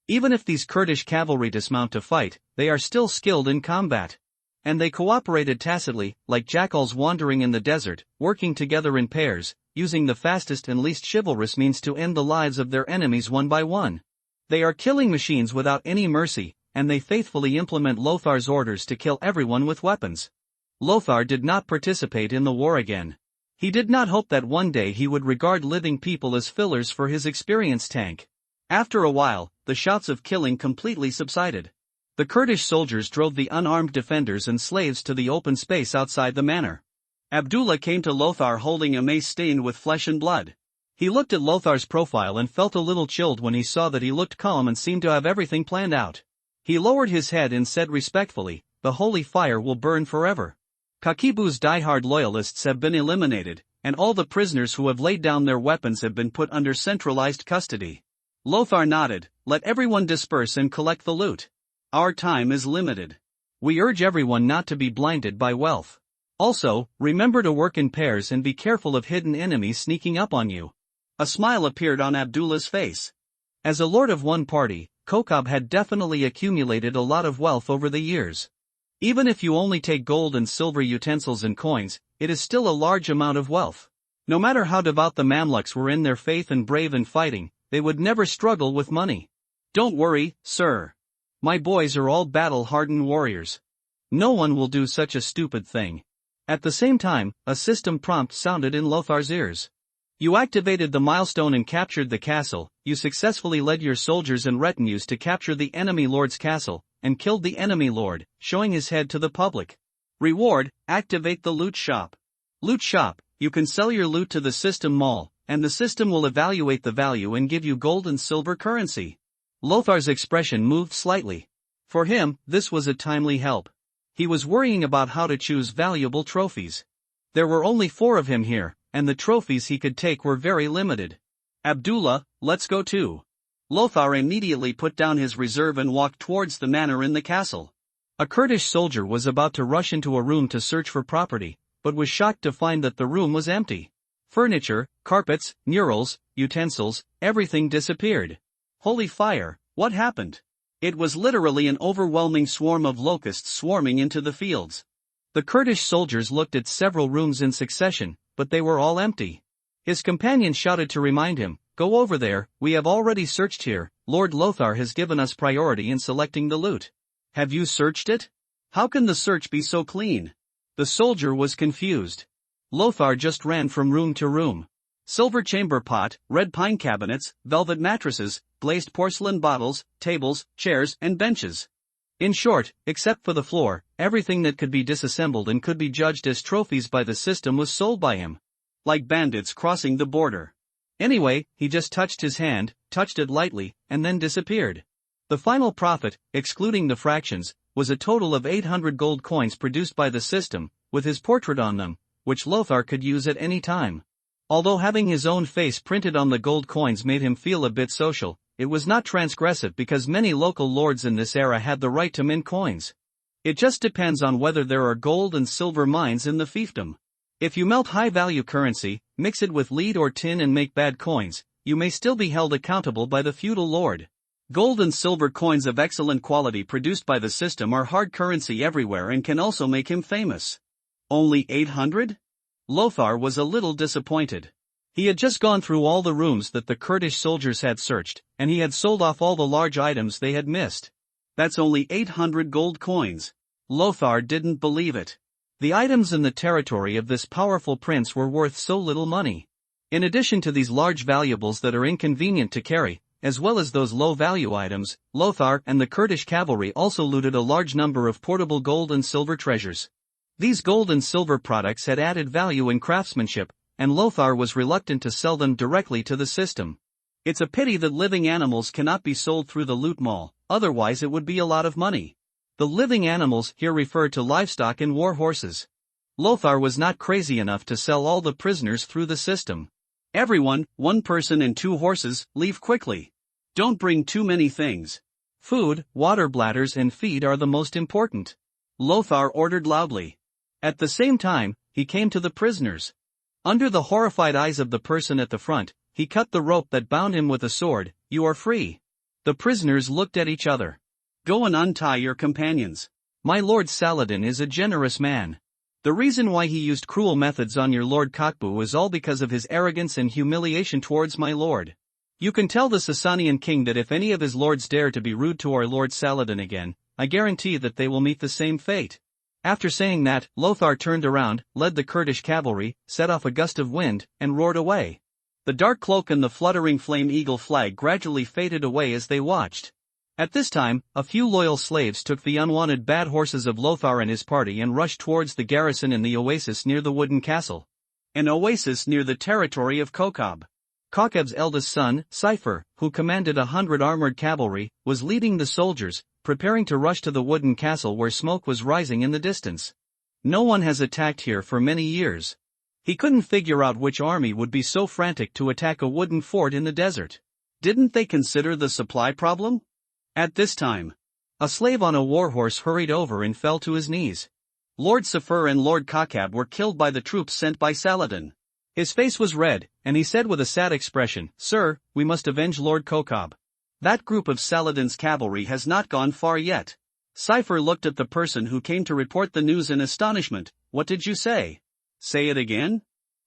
Even if these Kurdish cavalry dismount to fight, they are still skilled in combat. And they cooperated tacitly, like jackals wandering in the desert, working together in pairs, using the fastest and least chivalrous means to end the lives of their enemies one by one. They are killing machines without any mercy, and they faithfully implement Lothar's orders to kill everyone with weapons. Lothar did not participate in the war again. He did not hope that one day he would regard living people as fillers for his experience tank. After a while, the shouts of killing completely subsided. The Kurdish soldiers drove the unarmed defenders and slaves to the open space outside the manor. Abdullah came to Lothar holding a mace stained with flesh and blood. He looked at Lothar's profile and felt a little chilled when he saw that he looked calm and seemed to have everything planned out. He lowered his head and said respectfully, "The holy fire will burn forever." Kakibu's die-hard loyalists have been eliminated, and all the prisoners who have laid down their weapons have been put under centralized custody. Lothar nodded. "Let everyone disperse and collect the loot. Our time is limited. We urge everyone not to be blinded by wealth. Also, remember to work in pairs and be careful of hidden enemies sneaking up on you." A smile appeared on Abdullah's face. As a lord of one party, Kokab had definitely accumulated a lot of wealth over the years. Even if you only take gold and silver utensils and coins, it is still a large amount of wealth. No matter how devout the Mamluks were in their faith and brave in fighting, they would never struggle with money. "Don't worry, sir. My boys are all battle-hardened warriors. No one will do such a stupid thing." At the same time, a system prompt sounded in Lothar's ears. "You activated the milestone and captured the castle. You successfully led your soldiers and retinues to capture the enemy lord's castle, and killed the enemy lord, showing his head to the public. Reward, activate the loot shop. Loot shop, you can sell your loot to the system mall, and the system will evaluate the value and give you gold and silver currency." Lothar's expression moved slightly. For him, this was a timely help. He was worrying about how to choose valuable trophies. There were only 4 of him here, and the trophies he could take were very limited. "Abdullah, let's go too." Lothar immediately put down his reserve and walked towards the manor in the castle. A Kurdish soldier was about to rush into a room to search for property, but was shocked to find that the room was empty. Furniture, carpets, murals, utensils, everything disappeared. Holy fire, what happened? It was literally an overwhelming swarm of locusts swarming into the fields. The Kurdish soldiers looked at several rooms in succession, but they were all empty. His companion shouted to remind him, "Go over there, we have already searched here, Lord Lothar has given us priority in selecting the loot." "Have you searched it? How can the search be so clean?" The soldier was confused. Lothar just ran from room to room. Silver chamber pot, red pine cabinets, velvet mattresses, glazed porcelain bottles, tables, chairs, and benches. In short, except for the floor, everything that could be disassembled and could be judged as trophies by the system was sold by him. Like bandits crossing the border. Anyway, he just touched his hand, touched it lightly, and then disappeared. The final profit, excluding the fractions, was a total of 800 gold coins produced by the system, with his portrait on them, which Lothar could use at any time. Although having his own face printed on the gold coins made him feel a bit social, it was not transgressive because many local lords in this era had the right to mint coins. It just depends on whether there are gold and silver mines in the fiefdom. If you melt high-value currency, mix it with lead or tin and make bad coins, you may still be held accountable by the feudal lord. Gold and silver coins of excellent quality produced by the system are hard currency everywhere and can also make him famous. Only 800? Lothar was a little disappointed. He had just gone through all the rooms that the Kurdish soldiers had searched, and he had sold off all the large items they had missed. That's only 800 gold coins. Lothar didn't believe it. The items in the territory of this powerful prince were worth so little money. In addition to these large valuables that are inconvenient to carry, as well as those low-value items, Lothar and the Kurdish cavalry also looted a large number of portable gold and silver treasures. These gold and silver products had added value in craftsmanship, and Lothar was reluctant to sell them directly to the system. It's a pity that living animals cannot be sold through the loot mall, otherwise it would be a lot of money. The living animals here refer to livestock and war horses. Lothar was not crazy enough to sell all the prisoners through the system. "Everyone, 1 person and 2 horses, leave quickly. Don't bring too many things. Food, water bladders and feed are the most important," Lothar ordered loudly. At the same time, he came to the prisoners. Under the horrified eyes of the person at the front, he cut the rope that bound him with a sword. "You are free." The prisoners looked at each other. "Go and untie your companions. My lord Saladin is a generous man. The reason why he used cruel methods on your lord Kakbu is all because of his arrogance and humiliation towards my lord. You can tell the Sasanian king that if any of his lords dare to be rude to our lord Saladin again, I guarantee that they will meet the same fate." After saying that, Lothar turned around, led the Kurdish cavalry, set off a gust of wind, and roared away. The dark cloak and the fluttering flame eagle flag gradually faded away as they watched. At this time, a few loyal slaves took the unwanted bad horses of Lothar and his party and rushed towards the garrison in the oasis near the wooden castle. An oasis near the territory of Kokab. Kokab's eldest son, Cypher, who commanded 100 armored cavalry, was leading the soldiers, preparing to rush to the wooden castle where smoke was rising in the distance. No one has attacked here for many years. He couldn't figure out which army would be so frantic to attack a wooden fort in the desert. Didn't they consider the supply problem? At this time, a slave on a warhorse hurried over and fell to his knees. Lord Cypher and Lord Kokab were killed by the troops sent by Saladin. His face was red, and he said with a sad expression, "Sir, we must avenge Lord Kokab. That group of Saladin's cavalry has not gone far yet." Cypher looked at the person who came to report the news in astonishment. "What did you say? Say it again?"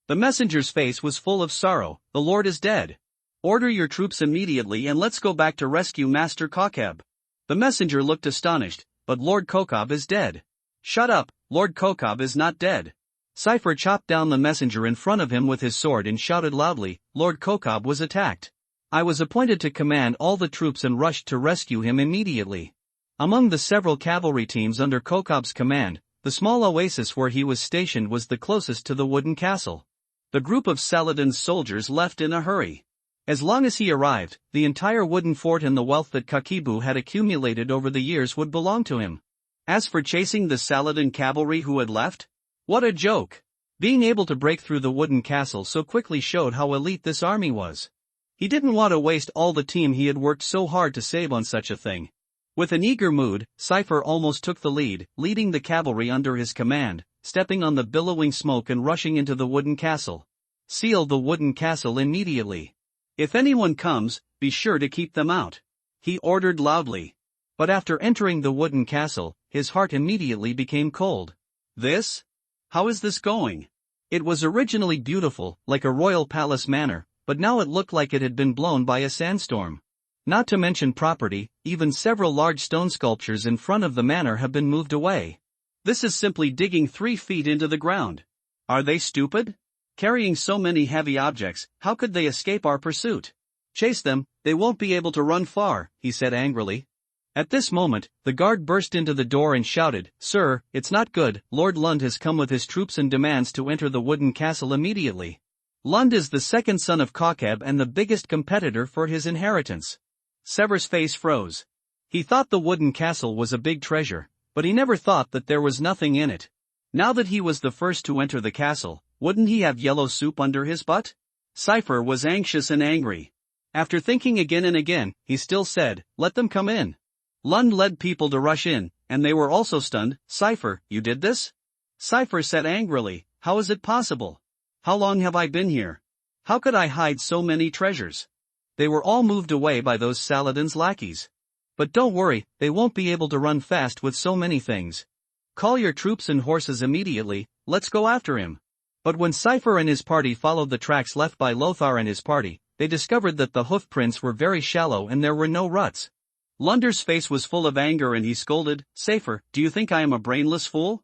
The messenger's face was full of sorrow. "The Lord is dead. Order your troops immediately and let's go back to rescue Master Kokab." The messenger looked astonished. "But Lord Kokab is dead." "Shut up, Lord Kokab is not dead." Cypher chopped down the messenger in front of him with his sword and shouted loudly, "Lord Kokab was attacked. I was appointed to command all the troops and rushed to rescue him immediately." Among the several cavalry teams under Kokab's command, the small oasis where he was stationed was the closest to the wooden castle. The group of Saladin's soldiers left in a hurry. As long as he arrived, the entire wooden fort and the wealth that Kakibu had accumulated over the years would belong to him. As for chasing the Saladin cavalry who had left, what a joke! Being able to break through the wooden castle so quickly showed how elite this army was. He didn't want to waste all the team he had worked so hard to save on such a thing. With an eager mood, Cypher almost took the lead, leading the cavalry under his command, stepping on the billowing smoke and rushing into the wooden castle. "Seal the wooden castle immediately. If anyone comes, be sure to keep them out," he ordered loudly. But after entering the wooden castle, his heart immediately became cold. How is this going? It was originally beautiful, like a royal palace manor, but now it looked like it had been blown by a sandstorm. Not to mention property, even several large stone sculptures in front of the manor have been moved away. This is simply digging 3 feet into the ground. Are they stupid? Carrying so many heavy objects, how could they escape our pursuit? "Chase them, they won't be able to run far," he said angrily. At this moment, the guard burst into the door and shouted, "Sir, it's not good. Lord Lund has come with his troops and demands to enter the wooden castle immediately." Lund is the second son of Kokab and the biggest competitor for his inheritance. Sever's face froze. He thought the wooden castle was a big treasure, but he never thought that there was nothing in it. Now that he was the first to enter the castle, wouldn't he have yellow soup under his butt? Cypher was anxious and angry. After thinking again and again, he still said, "Let them come in." Lund led people to rush in, and they were also stunned. "Cypher, you did this?" Cypher said angrily, "How is it possible? How long have I been here? How could I hide so many treasures?" They were all moved away by those Saladin's lackeys. "But don't worry, they won't be able to run fast with so many things. Call your troops and horses immediately, let's go after him." But when Cypher and his party followed the tracks left by Lothar and his party, they discovered that the hoof prints were very shallow and there were no ruts. Lunder's face was full of anger and he scolded, "Cypher, do you think I am a brainless fool?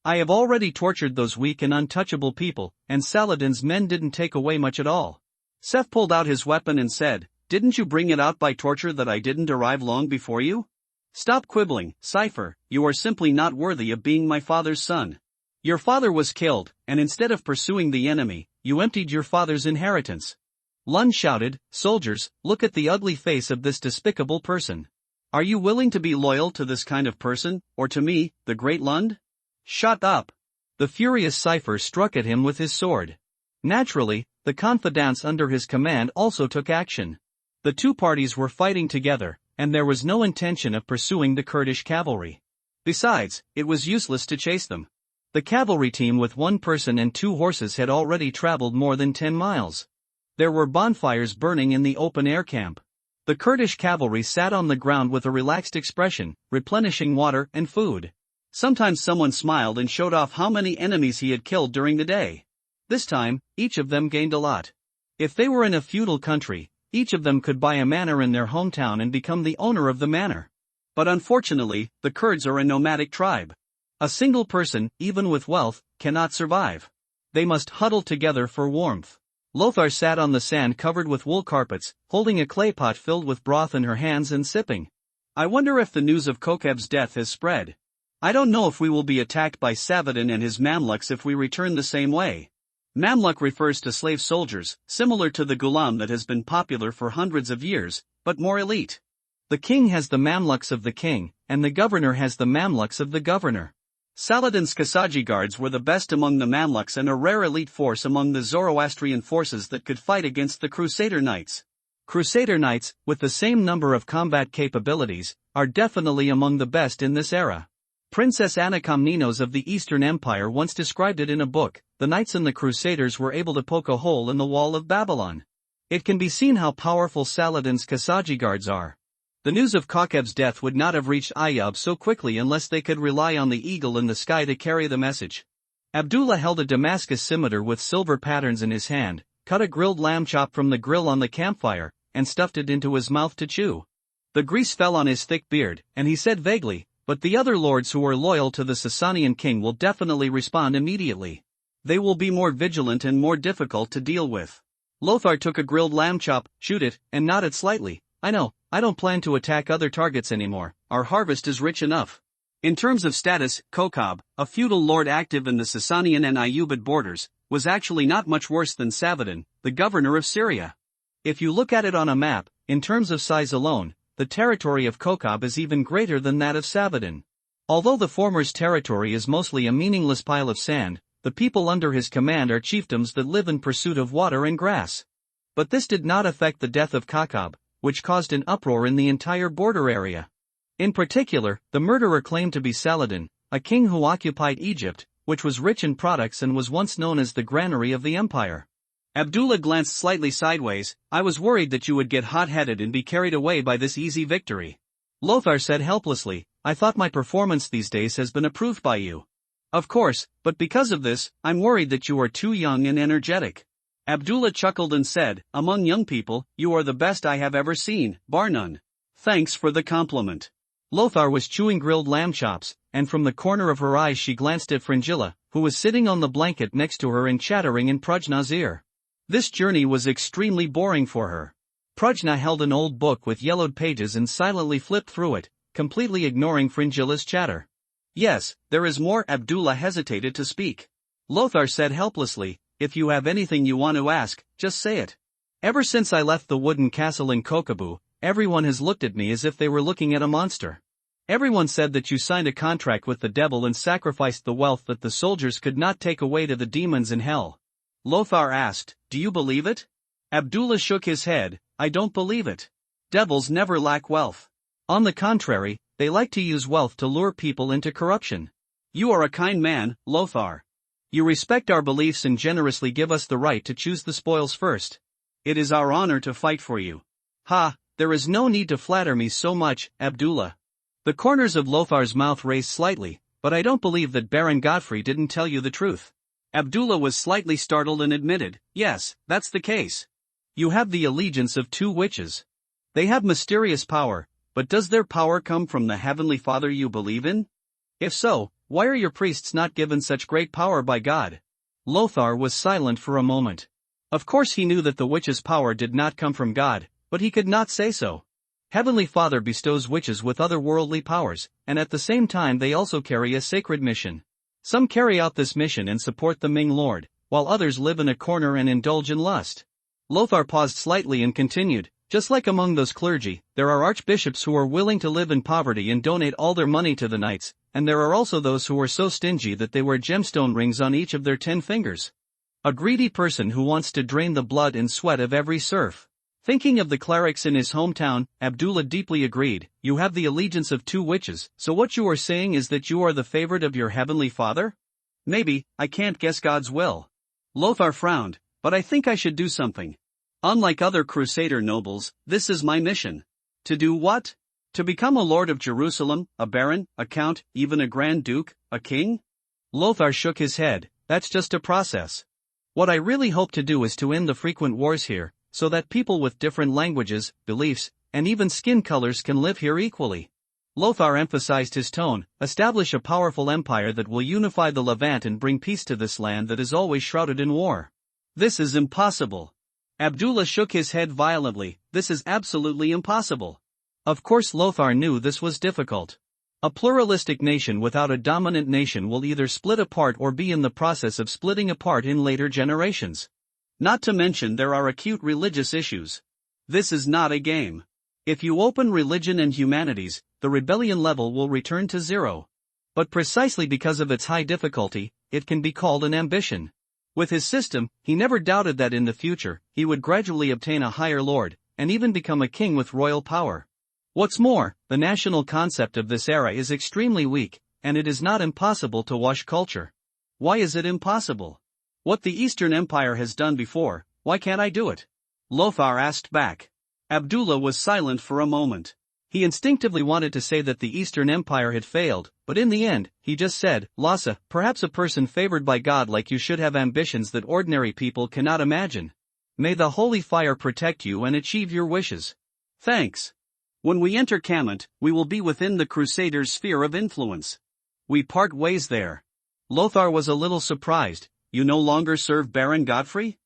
I have already tortured those weak and untouchable people, and Saladin's men didn't take away much at all." Seth pulled out his weapon and said, "Didn't you bring it out by torture that I didn't arrive long before you? Stop quibbling, Cypher, you are simply not worthy of being my father's son. Your father was killed, and instead of pursuing the enemy, you emptied your father's inheritance." Lund shouted, "Soldiers, look at the ugly face of this despicable person. Are you willing to be loyal to this kind of person, or to me, the great Lund?" "Shut up!" The furious Cypher struck at him with his sword. Naturally, the confidants under his command also took action. The two parties were fighting together, and there was no intention of pursuing the Kurdish cavalry. Besides, it was useless to chase them. The cavalry team with 1 person and 2 horses had already traveled more than 10 miles. There were bonfires burning in the open-air camp. The Kurdish cavalry sat on the ground with a relaxed expression, replenishing water and food. Sometimes someone smiled and showed off how many enemies he had killed during the day. This time, each of them gained a lot. If they were in a feudal country, each of them could buy a manor in their hometown and become the owner of the manor. But unfortunately, the Kurds are a nomadic tribe. A single person, even with wealth, cannot survive. They must huddle together for warmth. Lothar sat on the sand covered with wool carpets, holding a clay pot filled with broth in her hands and sipping. I wonder if the news of Kokeb's death has spread. I don't know if we will be attacked by Saladin and his Mamluks if we return the same way. Mamluk refers to slave soldiers, similar to the Ghulam that has been popular for hundreds of years, but more elite. The king has the Mamluks of the king, and the governor has the Mamluks of the governor. Saladin's Kasaji guards were the best among the Mamluks and a rare elite force among the Zoroastrian forces that could fight against the Crusader Knights. Crusader Knights, with the same number of combat capabilities, are definitely among the best in this era. Princess Anna Komnenos of the Eastern Empire once described it in a book. The knights and the crusaders were able to poke a hole in the wall of Babylon. It can be seen how powerful Saladin's Kasaji guards are. The news of Kokeb's death would not have reached Ayyub so quickly unless they could rely on the eagle in the sky to carry the message. Abdullah held a Damascus scimitar with silver patterns in his hand, cut a grilled lamb chop from the grill on the campfire, and stuffed it into his mouth to chew. The grease fell on his thick beard, and he said vaguely, "But the other lords who are loyal to the Sasanian king will definitely respond immediately. They will be more vigilant and more difficult to deal with." Lothar took a grilled lamb chop, chewed it, and nodded slightly. "I know, I don't plan to attack other targets anymore, our harvest is rich enough." In terms of status, Kokab, a feudal lord active in the Sasanian and Ayyubid borders, was actually not much worse than Saladin, the governor of Syria. If you look at it on a map, in terms of size alone, the territory of Kokab is even greater than that of Saladin. Although the former's territory is mostly a meaningless pile of sand, the people under his command are chiefdoms that live in pursuit of water and grass. But this did not affect the death of Kokab, which caused an uproar in the entire border area. In particular, the murderer claimed to be Saladin, a king who occupied Egypt, which was rich in products and was once known as the granary of the empire. Abdullah glanced slightly sideways. "I was worried that you would get hot-headed and be carried away by this easy victory." Lothar said helplessly, "I thought my performance these days has been approved by you." "Of course, but because of this, I'm worried that you are too young and energetic." Abdullah chuckled and said, "Among young people, you are the best I have ever seen, bar none." "Thanks for the compliment." Lothar was chewing grilled lamb chops, and from the corner of her eyes she glanced at Fringilla, who was sitting on the blanket next to her and chattering in Prajna's ear. This journey was extremely boring for her. Prajna held an old book with yellowed pages and silently flipped through it, completely ignoring Fringilla's chatter. "Yes, there is more." Abdullah hesitated to speak. Lothar said helplessly, "If you have anything you want to ask, just say it. Ever since I left the wooden castle in Kokobu, everyone has looked at me as if they were looking at a monster. Everyone said that you signed a contract with the devil and sacrificed the wealth that the soldiers could not take away to the demons in hell." Lothar asked, "Do you believe it?" Abdullah shook his head, "I don't believe it. Devils never lack wealth. On the contrary, they like to use wealth to lure people into corruption." "You are a kind man, Lothar. You respect our beliefs and generously give us the right to choose the spoils first. It is our honor to fight for you." "Ha, there is no need to flatter me so much, Abdullah." The corners of Lothar's mouth raised slightly, "But I don't believe that Baron Godfrey didn't tell you the truth." Abdullah was slightly startled and admitted, "Yes, that's the case. You have the allegiance of two witches. They have mysterious power, but does their power come from the Heavenly Father you believe in? If so, why are your priests not given such great power by God?" Lothar was silent for a moment. Of course he knew that the witches' power did not come from God, but he could not say so. Heavenly Father bestows witches with otherworldly powers, and at the same time they also carry a sacred mission. Some carry out this mission and support the Ming Lord, while others live in a corner and indulge in lust. Lothar paused slightly and continued, "Just like among those clergy, there are archbishops who are willing to live in poverty and donate all their money to the knights, and there are also those who are so stingy that they wear gemstone rings on each of their 10 fingers. A greedy person who wants to drain the blood and sweat of every serf." Thinking of the clerics in his hometown, Abdullah deeply agreed, "You have the allegiance of two witches, so what you are saying is that you are the favorite of your Heavenly Father?" "Maybe, I can't guess God's will." Lothar frowned, "But I think I should do something. Unlike other Crusader nobles, this is my mission." "To do what?" "To become a lord of Jerusalem, a baron, a count, even a grand duke, a king?" Lothar shook his head, "That's just a process. What I really hope to do is to end the frequent wars here, so that people with different languages, beliefs, and even skin colors can live here equally. Lothar emphasized his tone, establish a powerful empire that will unify the Levant and bring peace to this land that is always shrouded in war. This is impossible. Abdullah shook his head violently, this is absolutely impossible. Of course Lothar knew this was difficult. A pluralistic nation without a dominant nation will either split apart or be in the process of splitting apart in later generations. Not to mention there are acute religious issues. This is not a game. If you open religion and humanities, the rebellion level will return to zero. But precisely because of its high difficulty, it can be called an ambition. With his system, he never doubted that in the future, he would gradually obtain a higher lord, and even become a king with royal power. What's more, the national concept of this era is extremely weak, and it is not impossible to wash culture. Why is it impossible? What the Eastern Empire has done before, why can't I do it? Lothar asked back. Abdullah was silent for a moment. He instinctively wanted to say that the Eastern Empire had failed, but in the end, he just said, Lhasa, perhaps a person favored by God like you should have ambitions that ordinary people cannot imagine. May the holy fire protect you and achieve your wishes. Thanks. When we enter Kamant, we will be within the Crusaders' sphere of influence. We part ways there. Lothar was a little surprised. You no longer serve Baron Godfrey?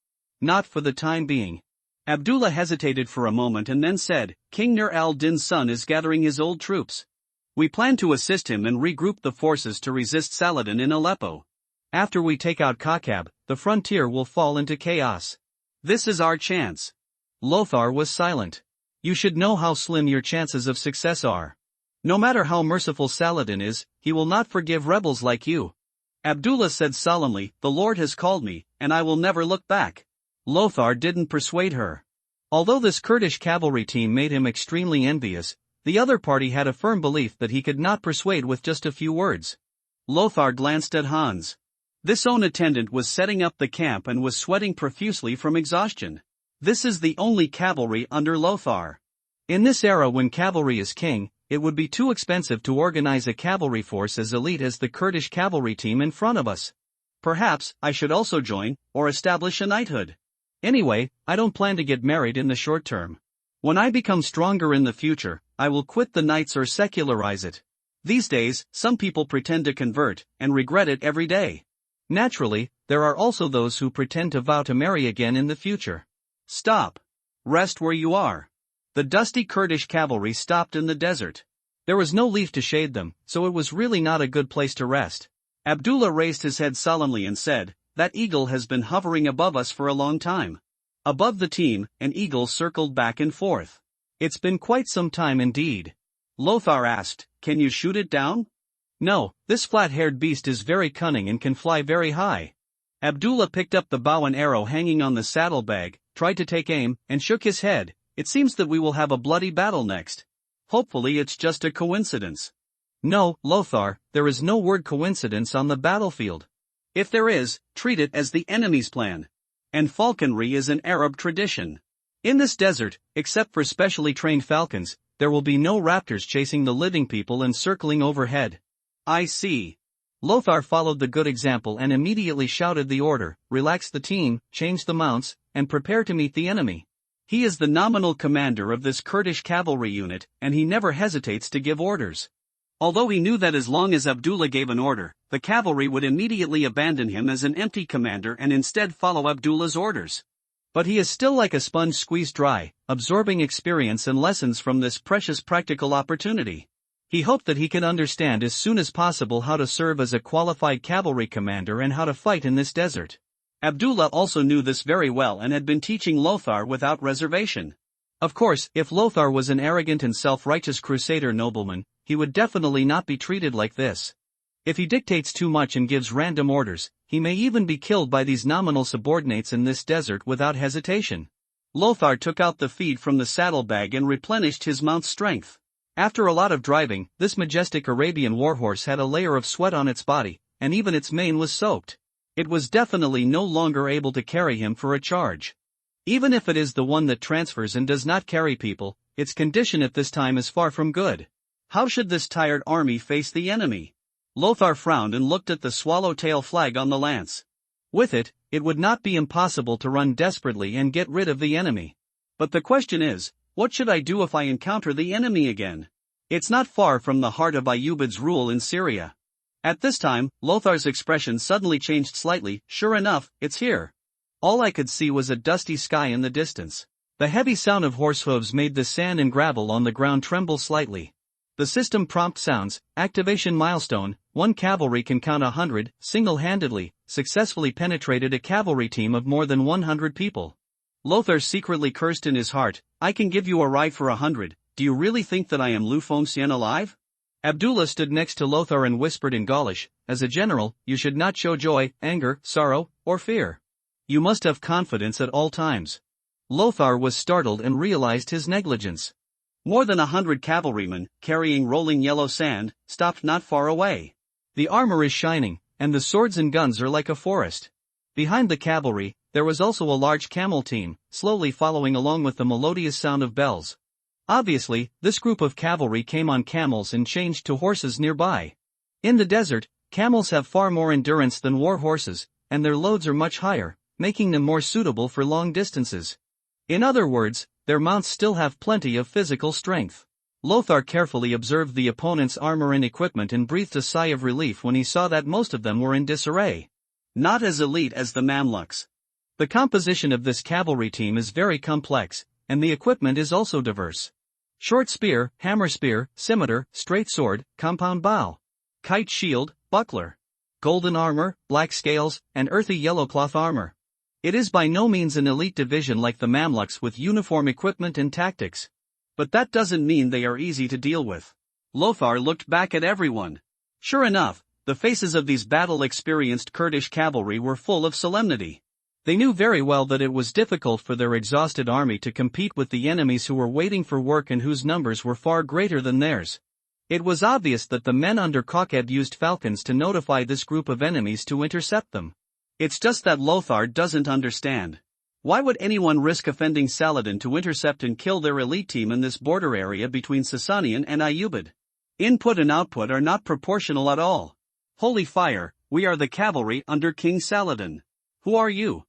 Not for the time being. Abdullah hesitated for a moment and then said, King Nur al-Din's son is gathering his old troops. We plan to assist him and regroup the forces to resist Saladin in Aleppo. After we take out Kakab, the frontier will fall into chaos. This is our chance. Lothar was silent. You should know how slim your chances of success are. No matter how merciful Saladin is, he will not forgive rebels like you. Abdullah said solemnly, the Lord has called me, and I will never look back. Lothar didn't persuade her. Although this Kurdish cavalry team made him extremely envious, the other party had a firm belief that he could not persuade with just a few words. Lothar glanced at Hans. This own attendant was setting up the camp and was sweating profusely from exhaustion. This is the only cavalry under Lothar. In this era when cavalry is king, it would be too expensive to organize a cavalry force as elite as the Kurdish cavalry team in front of us. Perhaps I should also join, or establish a knighthood. Anyway, I don't plan to get married in the short term. When I become stronger in the future, I will quit the knights or secularize it. These days, some people pretend to convert, and regret it every day. Naturally, there are also those who pretend to vow to marry again in the future. Stop. Rest where you are. The dusty Kurdish cavalry stopped in the desert. There was no leaf to shade them, so it was really not a good place to rest. Abdullah raised his head solemnly and said, that eagle has been hovering above us for a long time. Above the team, an eagle circled back and forth. It's been quite some time indeed. Lothar asked, can you shoot it down? No, this flat-haired beast is very cunning and can fly very high. Abdullah picked up the bow and arrow hanging on the saddlebag, tried to take aim, and shook his head. It seems that we will have a bloody battle next. Hopefully it's just a coincidence. No, Lothar, there is no word coincidence on the battlefield. If there is, treat it as the enemy's plan. And falconry is an Arab tradition. In this desert, except for specially trained falcons, there will be no raptors chasing the living people and circling overhead. I see. Lothar followed the good example and immediately shouted the order, relax the team, change the mounts, and prepare to meet the enemy. He is the nominal commander of this Kurdish cavalry unit, and he never hesitates to give orders. Although he knew that as long as Abdullah gave an order, the cavalry would immediately abandon him as an empty commander and instead follow Abdullah's orders. But he is still like a sponge squeezed dry, absorbing experience and lessons from this precious practical opportunity. He hoped that he could understand as soon as possible how to serve as a qualified cavalry commander and how to fight in this desert. Abdullah also knew this very well and had been teaching Lothar without reservation. Of course, if Lothar was an arrogant and self-righteous crusader nobleman, he would definitely not be treated like this. If he dictates too much and gives random orders, he may even be killed by these nominal subordinates in this desert without hesitation. Lothar took out the feed from the saddlebag and replenished his mount's strength. After a lot of driving, this majestic Arabian warhorse had a layer of sweat on its body, and even its mane was soaked. It was definitely no longer able to carry him for a charge. Even if it is the one that transfers and does not carry people, its condition at this time is far from good. How should this tired army face the enemy? Lothar frowned and looked at the swallowtail flag on the lance. With it, it would not be impossible to run desperately and get rid of the enemy. But the question is, what should I do if I encounter the enemy again? It's not far from the heart of Ayyubid's rule in Syria. At this time, Lothar's expression suddenly changed slightly. Sure enough, it's here. All I could see was a dusty sky in the distance. The heavy sound of horse hooves made the sand and gravel on the ground tremble slightly. The system prompt sounds, activation milestone, 1 cavalry can count 100, single-handedly, successfully penetrated a cavalry team of more than 100 people. Lothar secretly cursed in his heart, I can give you a ride for 100, do you really think that I am Lu Fengxian alive? Abdullah stood next to Lothar and whispered in Gaulish, as a general, you should not show joy, anger, sorrow, or fear. You must have confidence at all times. Lothar was startled and realized his negligence. More than 100 cavalrymen, carrying rolling yellow sand, stopped not far away. The armor is shining, and the swords and guns are like a forest. Behind the cavalry, there was also a large camel team, slowly following along with the melodious sound of bells. Obviously, this group of cavalry came on camels and changed to horses nearby. In the desert, camels have far more endurance than war horses, and their loads are much higher, making them more suitable for long distances. In other words, their mounts still have plenty of physical strength. Lothar carefully observed the opponent's armor and equipment and breathed a sigh of relief when he saw that most of them were in disarray. Not as elite as the Mamluks. The composition of this cavalry team is very complex, and the equipment is also diverse. Short spear, hammer spear, scimitar, straight sword, compound bow, kite shield, buckler, golden armor, black scales, and earthy yellow cloth armor. It is by no means an elite division like the Mamluks with uniform equipment and tactics. But that doesn't mean they are easy to deal with. Lothar looked back at everyone. Sure enough, the faces of these battle-experienced Kurdish cavalry were full of solemnity. They knew very well that it was difficult for their exhausted army to compete with the enemies who were waiting for work and whose numbers were far greater than theirs. It was obvious that the men under Kokeb used falcons to notify this group of enemies to intercept them. It's just that Lothar doesn't understand. Why would anyone risk offending Saladin to intercept and kill their elite team in this border area between Sasanian and Ayyubid? Input and output are not proportional at all. Holy fire, we are the cavalry under King Saladin. Who are you?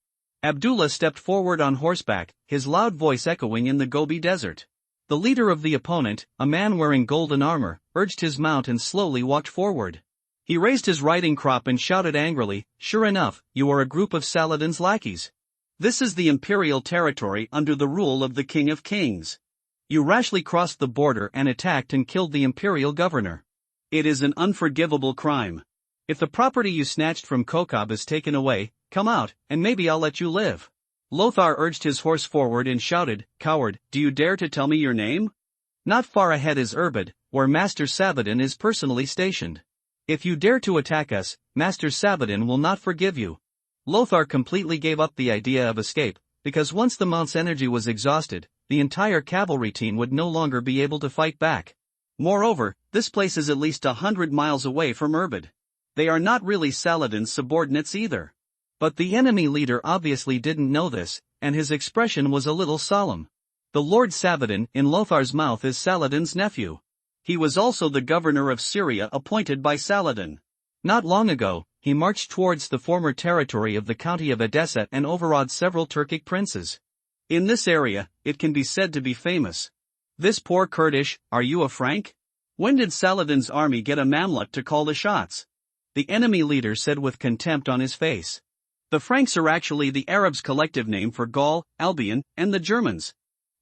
Abdullah stepped forward on horseback, his loud voice echoing in the Gobi desert. The leader of the opponent, a man wearing golden armor, urged his mount and slowly walked forward. He raised his riding crop and shouted angrily, sure enough, you are a group of Saladin's lackeys. This is the imperial territory under the rule of the King of Kings. You rashly crossed the border and attacked and killed the imperial governor. It is an unforgivable crime. If the property you snatched from Kokab is taken away, come out, and maybe I'll let you live. Lothar urged his horse forward and shouted, coward, do you dare to tell me your name? Not far ahead is Irbid, where Master Saladin is personally stationed. If you dare to attack us, Master Saladin will not forgive you. Lothar completely gave up the idea of escape, because once the mount's energy was exhausted, the entire cavalry team would no longer be able to fight back. Moreover, this place is at least 100 miles away from Irbid. They are not really Saladin's subordinates either. But the enemy leader obviously didn't know this, and his expression was a little solemn. The Lord Saladin in Lothar's mouth is Saladin's nephew. He was also the governor of Syria appointed by Saladin. Not long ago, he marched towards the former territory of the county of Edessa and overawed several Turkic princes. In this area, it can be said to be famous. This poor Kurdish, are you a Frank? When did Saladin's army get a Mamluk to call the shots? The enemy leader said with contempt on his face. The Franks are actually the Arabs' collective name for Gaul, Albion, and the Germans.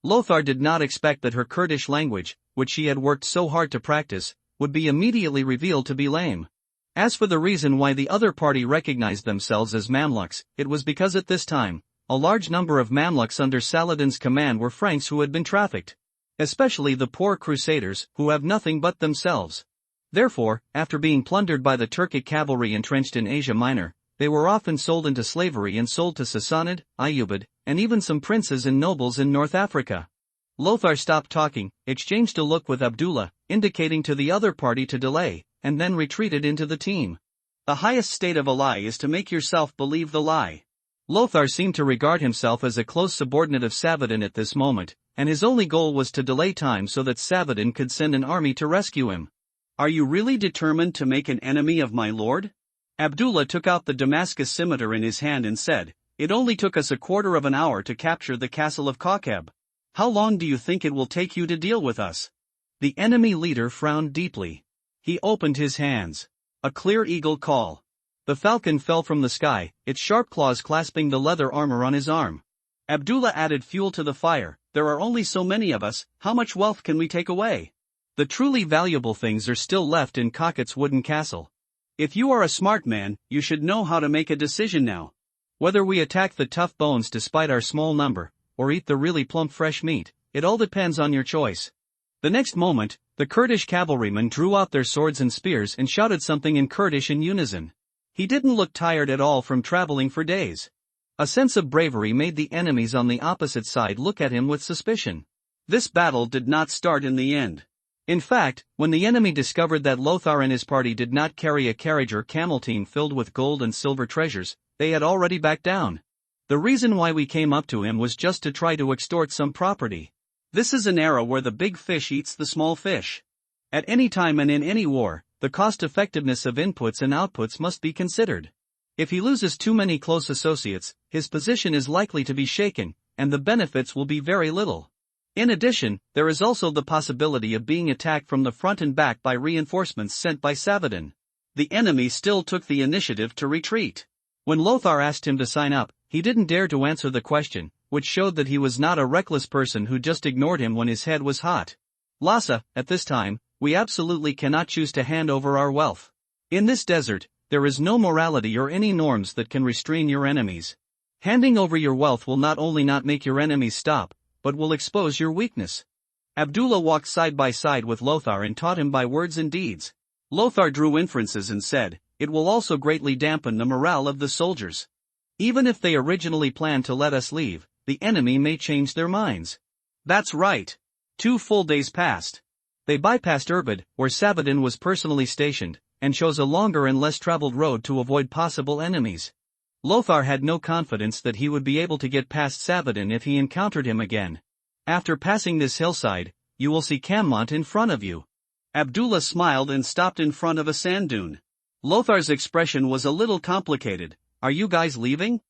Lothar did not expect that her Kurdish language, which she had worked so hard to practice, would be immediately revealed to be lame. As for the reason why the other party recognized themselves as Mamluks, it was because at this time, a large number of Mamluks under Saladin's command were Franks who had been trafficked. Especially the poor crusaders, who have nothing but themselves. Therefore, after being plundered by the Turkic cavalry entrenched in Asia Minor, they were often sold into slavery and sold to Sassanid, Ayyubid, and even some princes and nobles in North Africa. Lothar stopped talking, exchanged a look with Abdullah, indicating to the other party to delay, and then retreated into the team. The highest state of a lie is to make yourself believe the lie. Lothar seemed to regard himself as a close subordinate of Saladin at this moment, and his only goal was to delay time so that Saladin could send an army to rescue him. Are you really determined to make an enemy of my lord? Abdullah took out the Damascus scimitar in his hand and said, it only took us a quarter of an hour to capture the castle of Kokeb. How long do you think it will take you to deal with us? The enemy leader frowned deeply. He opened his hands. A clear eagle call. The falcon fell from the sky, its sharp claws clasping the leather armor on his arm. Abdullah added fuel to the fire. There are only so many of us, how much wealth can we take away? The truly valuable things are still left in Cocket's wooden castle. If you are a smart man, you should know how to make a decision now. Whether we attack the tough bones despite our small number, or eat the really plump fresh meat, it all depends on your choice. The next moment, the Kurdish cavalrymen drew out their swords and spears and shouted something in Kurdish in unison. He didn't look tired at all from traveling for days. A sense of bravery made the enemies on the opposite side look at him with suspicion. This battle did not start in the end. In fact, when the enemy discovered that Lothar and his party did not carry a carriage or camel team filled with gold and silver treasures, they had already backed down. The reason why we came up to him was just to try to extort some property. This is an era where the big fish eats the small fish. At any time and in any war, the cost-effectiveness of inputs and outputs must be considered. If he loses too many close associates, his position is likely to be shaken, and the benefits will be very little. In addition, there is also the possibility of being attacked from the front and back by reinforcements sent by Saladin. The enemy still took the initiative to retreat. When Lothar asked him to sign up, he didn't dare to answer the question, which showed that he was not a reckless person who just ignored him when his head was hot. Lhasa, at this time, we absolutely cannot choose to hand over our wealth. In this desert, there is no morality or any norms that can restrain your enemies. Handing over your wealth will not only not make your enemies stop, but will expose your weakness. Abdullah walked side by side with Lothar and taught him by words and deeds. Lothar drew inferences and said, it will also greatly dampen the morale of the soldiers. Even if they originally planned to let us leave, the enemy may change their minds. That's right. 2 full days passed. They bypassed Irbid, where Saladin was personally stationed, and chose a longer and less traveled road to avoid possible enemies. Lothar had no confidence that he would be able to get past Saladin if he encountered him again. After passing this hillside, you will see Cammont in front of you. Abdullah smiled and stopped in front of a sand dune. Lothar's expression was a little complicated. Are you guys leaving?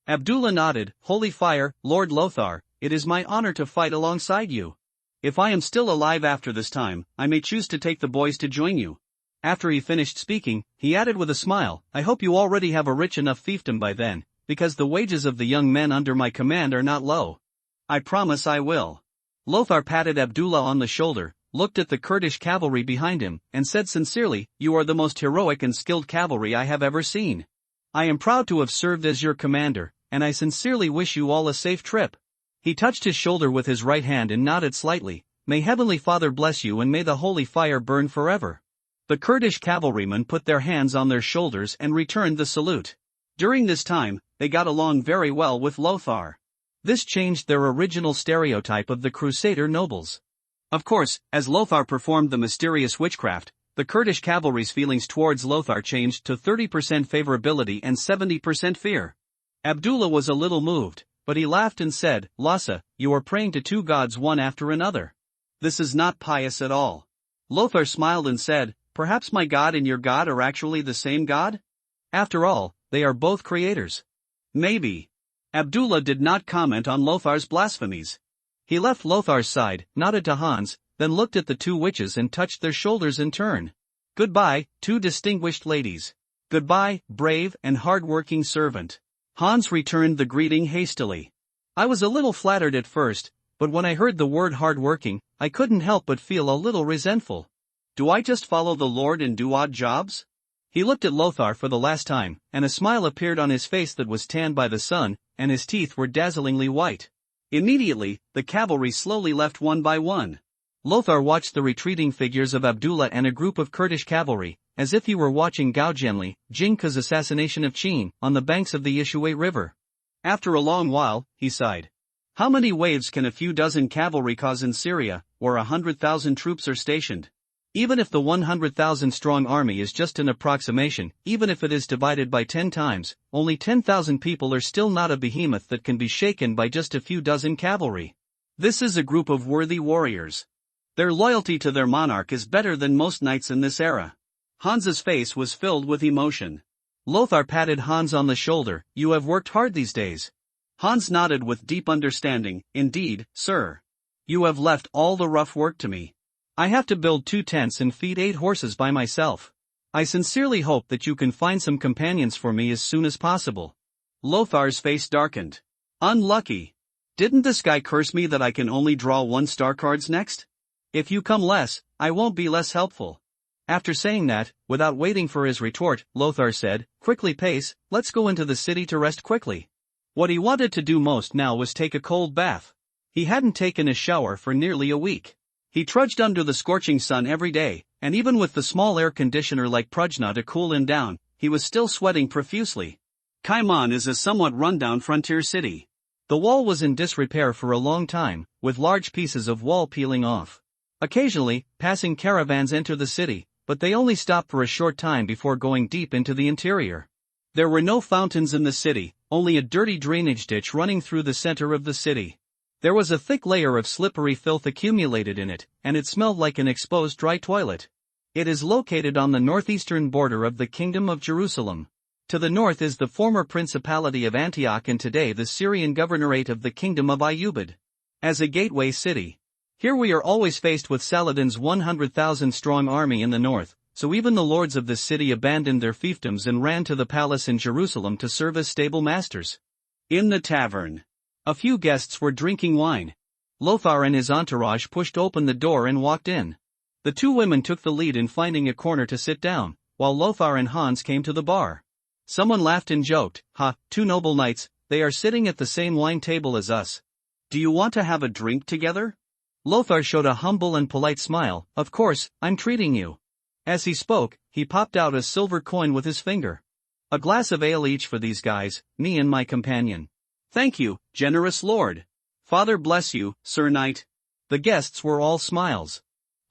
Abdullah nodded. Holy fire, Lord Lothar, it is my honor to fight alongside you. If I am still alive after this time, I may choose to take the boys to join you. After he finished speaking, he added with a smile, I hope you already have a rich enough fiefdom by then, because the wages of the young men under my command are not low. I promise I will. Lothar patted Abdullah on the shoulder, looked at the Kurdish cavalry behind him, and said sincerely, you are the most heroic and skilled cavalry I have ever seen. I am proud to have served as your commander, and I sincerely wish you all a safe trip. He touched his shoulder with his right hand and nodded slightly, may Heavenly Father bless you and may the holy fire burn forever. The Kurdish cavalrymen put their hands on their shoulders and returned the salute. During this time, they got along very well with Lothar. This changed their original stereotype of the Crusader nobles. Of course, as Lothar performed the mysterious witchcraft, the Kurdish cavalry's feelings towards Lothar changed to 30% favorability and 70% fear. Abdullah was a little moved, but he laughed and said, Lhasa, you are praying to 2 gods one after another. This is not pious at all. Lothar smiled and said, perhaps my god and your god are actually the same god? After all, they are both creators. Maybe. Abdullah did not comment on Lothar's blasphemies. He left Lothar's side, nodded to Hans, then looked at the 2 witches and touched their shoulders in turn. Goodbye, 2 distinguished ladies. Goodbye, brave and hard-working servant. Hans returned the greeting hastily. I was a little flattered at first, but when I heard the word hard-working, I couldn't help but feel a little resentful. Do I just follow the Lord and do odd jobs? He looked at Lothar for the last time, and a smile appeared on his face that was tanned by the sun, and his teeth were dazzlingly white. Immediately, the cavalry slowly left one by one. Lothar watched the retreating figures of Abdullah and a group of Kurdish cavalry, as if he were watching Gao Zhenli, Jingke's assassination of Qin, on the banks of the Ishuay River. After a long while, he sighed. How many waves can a few dozen cavalry cause in Syria, where 100,000 troops are stationed? Even if the 100,000-strong army is just an approximation, even if it is divided by 10 times, only 10,000 people are still not a behemoth that can be shaken by just a few dozen cavalry. This is a group of worthy warriors. Their loyalty to their monarch is better than most knights in this era. Hans's face was filled with emotion. Lothar patted Hans on the shoulder. You have worked hard these days. Hans nodded with deep understanding. Indeed, sir. You have left all the rough work to me. I have to build 2 tents and feed 8 horses by myself. I sincerely hope that you can find some companions for me as soon as possible." Lothar's face darkened. Unlucky. Didn't this guy curse me that I can only draw 1-star cards next? If you come less, I won't be less helpful. After saying that, without waiting for his retort, Lothar said, "Quickly pace, let's go into the city to rest quickly." What he wanted to do most now was take a cold bath. He hadn't taken a shower for nearly a week. He trudged under the scorching sun every day, and even with the small air conditioner like Prajna to cool him down, he was still sweating profusely. Kaiman is a somewhat rundown frontier city. The wall was in disrepair for a long time, with large pieces of wall peeling off. Occasionally, passing caravans enter the city, but they only stop for a short time before going deep into the interior. There were no fountains in the city, only a dirty drainage ditch running through the center of the city. There was a thick layer of slippery filth accumulated in it, and it smelled like an exposed dry toilet. It is located on the northeastern border of the Kingdom of Jerusalem. To the north is the former Principality of Antioch and today the Syrian Governorate of the Kingdom of Ayyubid. As a gateway city, here we are always faced with Saladin's 100,000-strong army in the north, so even the lords of this city abandoned their fiefdoms and ran to the palace in Jerusalem to serve as stable masters. In the tavern, a few guests were drinking wine. Lothar and his entourage pushed open the door and walked in. The 2 women took the lead in finding a corner to sit down, while Lothar and Hans came to the bar. Someone laughed and joked, "Ha, 2 noble knights, they are sitting at the same wine table as us. Do you want to have a drink together?" Lothar showed a humble and polite smile. "Of course, I'm treating you." As he spoke, he popped out a silver coin with his finger. "A glass of ale each for these guys, me and my companion." "Thank you, generous lord. Father bless you, Sir Knight." The guests were all smiles.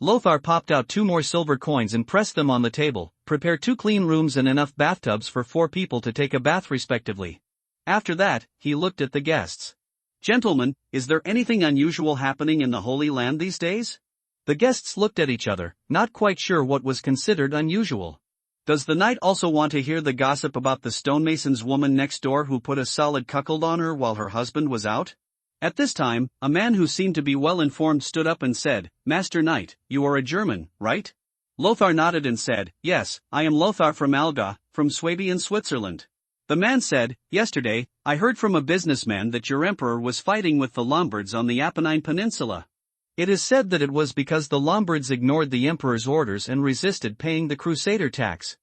Lothar popped out 2 more silver coins and pressed them on the table. "Prepare 2 clean rooms and enough bathtubs for 4 people to take a bath respectively." After that, he looked at the guests. "Gentlemen, is there anything unusual happening in the Holy Land these days?" The guests looked at each other, not quite sure what was considered unusual. "Does the knight also want to hear the gossip about the stonemason's woman next door who put a solid cuckold on her while her husband was out?" At this time, a man who seemed to be well informed stood up and said, "Master Knight, you are a German, right?" Lothar nodded and said, "Yes, I am Lothar from Alga, from Swabian Switzerland." The man said, "Yesterday, I heard from a businessman that your emperor was fighting with the Lombards on the Apennine Peninsula. It is said that it was because the Lombards ignored the emperor's orders and resisted paying the crusader tax.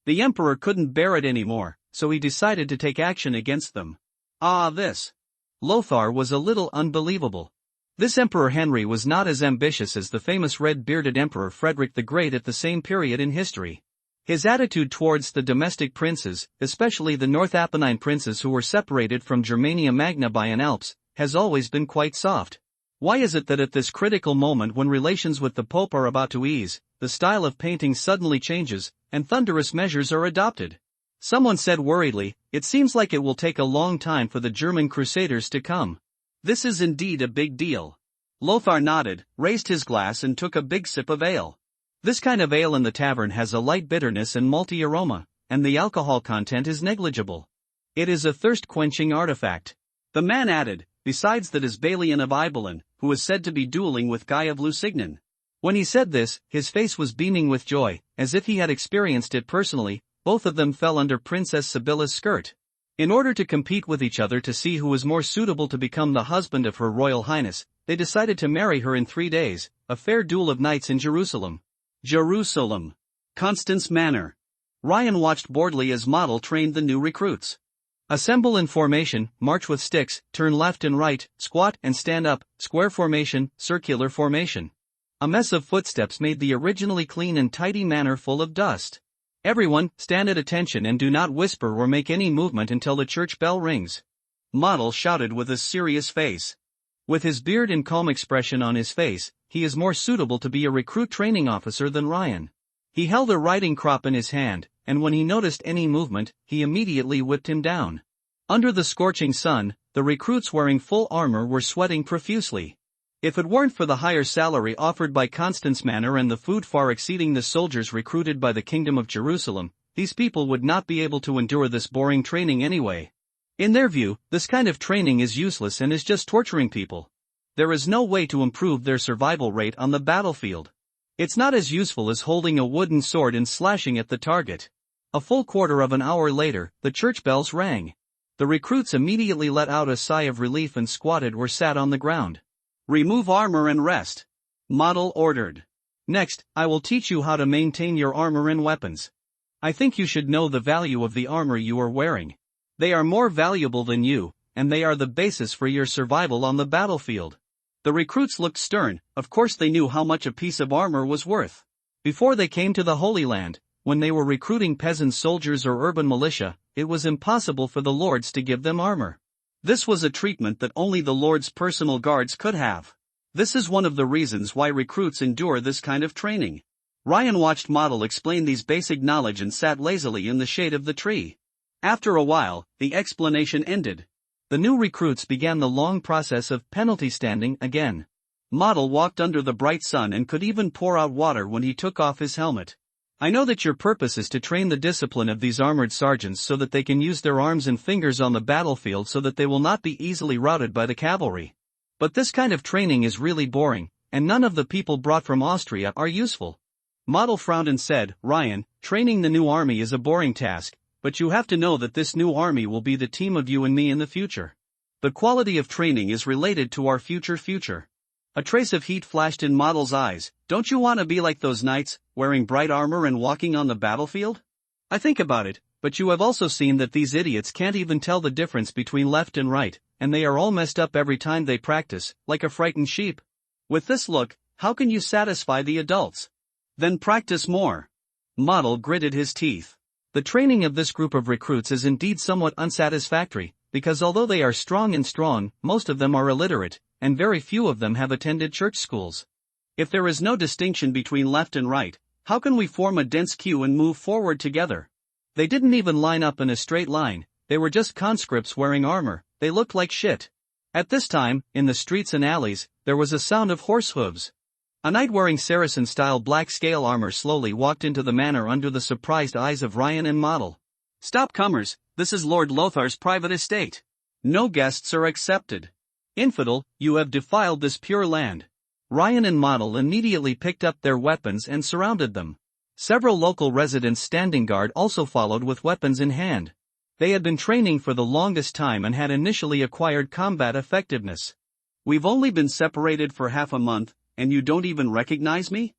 The emperor couldn't bear it anymore, so he decided to take action against them." Ah, this. Lothar was a little unbelievable. This Emperor Henry was not as ambitious as the famous red-bearded Emperor Frederick the Great at the same period in history. His attitude towards the domestic princes, especially the North Apennine princes who were separated from Germania Magna by an Alps, has always been quite soft. Why is it that at this critical moment when relations with the Pope are about to ease, the style of painting suddenly changes, and thunderous measures are adopted? Someone said worriedly, "It seems like it will take a long time for the German crusaders to come." This is indeed a big deal. Lothar nodded, raised his glass and took a big sip of ale. This kind of ale in the tavern has a light bitterness and malty aroma, and the alcohol content is negligible. It is a thirst-quenching artifact. The man added, "Besides that is Balian of Ibelin, who is said to be dueling with Guy of Lusignan." When he said this, his face was beaming with joy, as if he had experienced it personally. Both of them fell under Princess Sibylla's skirt. In order to compete with each other to see who was more suitable to become the husband of Her Royal Highness, they decided to marry her in 3 days, a fair duel of knights in Jerusalem. Jerusalem. Constance Manor. Ryan watched boredly as Model trained the new recruits. Assemble in formation, march with sticks, turn left and right, squat and stand up, square formation, circular formation. A mess of footsteps made the originally clean and tidy manor full of dust. Everyone, stand at attention and do not whisper or make any movement until the church bell rings. Model shouted with a serious face. With his beard and calm expression on his face, he is more suitable to be a recruit training officer than Ryan. He held a riding crop in his hand, and when he noticed any movement, he immediately whipped him down. Under the scorching sun, the recruits wearing full armor were sweating profusely. If it weren't for the higher salary offered by Constance Manor and the food far exceeding the soldiers recruited by the Kingdom of Jerusalem, these people would not be able to endure this boring training anyway. In their view, this kind of training is useless and is just torturing people. There is no way to improve their survival rate on the battlefield. It's not as useful as holding a wooden sword and slashing at the target. A full quarter of an hour later, the church bells rang. The recruits immediately let out a sigh of relief and squatted or sat on the ground. Remove armor and rest. Model ordered. Next, I will teach you how to maintain your armor and weapons. I think you should know the value of the armor you are wearing. They are more valuable than you, and they are the basis for your survival on the battlefield. The recruits looked stern. Of course they knew how much a piece of armor was worth. Before they came to the Holy Land, when they were recruiting peasant soldiers or urban militia, it was impossible for the lords to give them armor. This was a treatment that only the Lord's personal guards could have. This is one of the reasons why recruits endure this kind of training. Ryan watched Model explain these basic knowledge and sat lazily in the shade of the tree. After a while, the explanation ended. The new recruits began the long process of penalty standing again. Model walked under the bright sun and could even pour out water when he took off his helmet. I know that your purpose is to train the discipline of these armored sergeants so that they can use their arms and fingers on the battlefield so that they will not be easily routed by the cavalry. But this kind of training is really boring, and none of the people brought from Austria are useful. Model frowned and said, Ryan, training the new army is a boring task, but you have to know that this new army will be the team of you and me in the future. The quality of training is related to our future. A trace of heat flashed in Model's eyes. Don't you want to be like those knights, wearing bright armor and walking on the battlefield? I think about it, but you have also seen that these idiots can't even tell the difference between left and right, and they are all messed up every time they practice, like a frightened sheep. With this look, how can you satisfy the adults? Then practice more. Model gritted his teeth. The training of this group of recruits is indeed somewhat unsatisfactory, because although they are strong, most of them are illiterate, and very few of them have attended church schools. If there is no distinction between left and right, how can we form a dense queue and move forward together? They didn't even line up in a straight line, they were just conscripts wearing armor, they looked like shit. At this time, in the streets and alleys, there was a sound of horse hooves. A knight wearing Saracen-style black scale armor slowly walked into the manor under the surprised eyes of Ryan and Model. Stop, comers, this is Lord Lothar's private estate. No guests are accepted. Infidel, you have defiled this pure land. Ryan and Model immediately picked up their weapons and surrounded them. Several local residents standing guard also followed with weapons in hand. They had been training for the longest time and had initially acquired combat effectiveness. We've only been separated for half a month, and you don't even recognize me?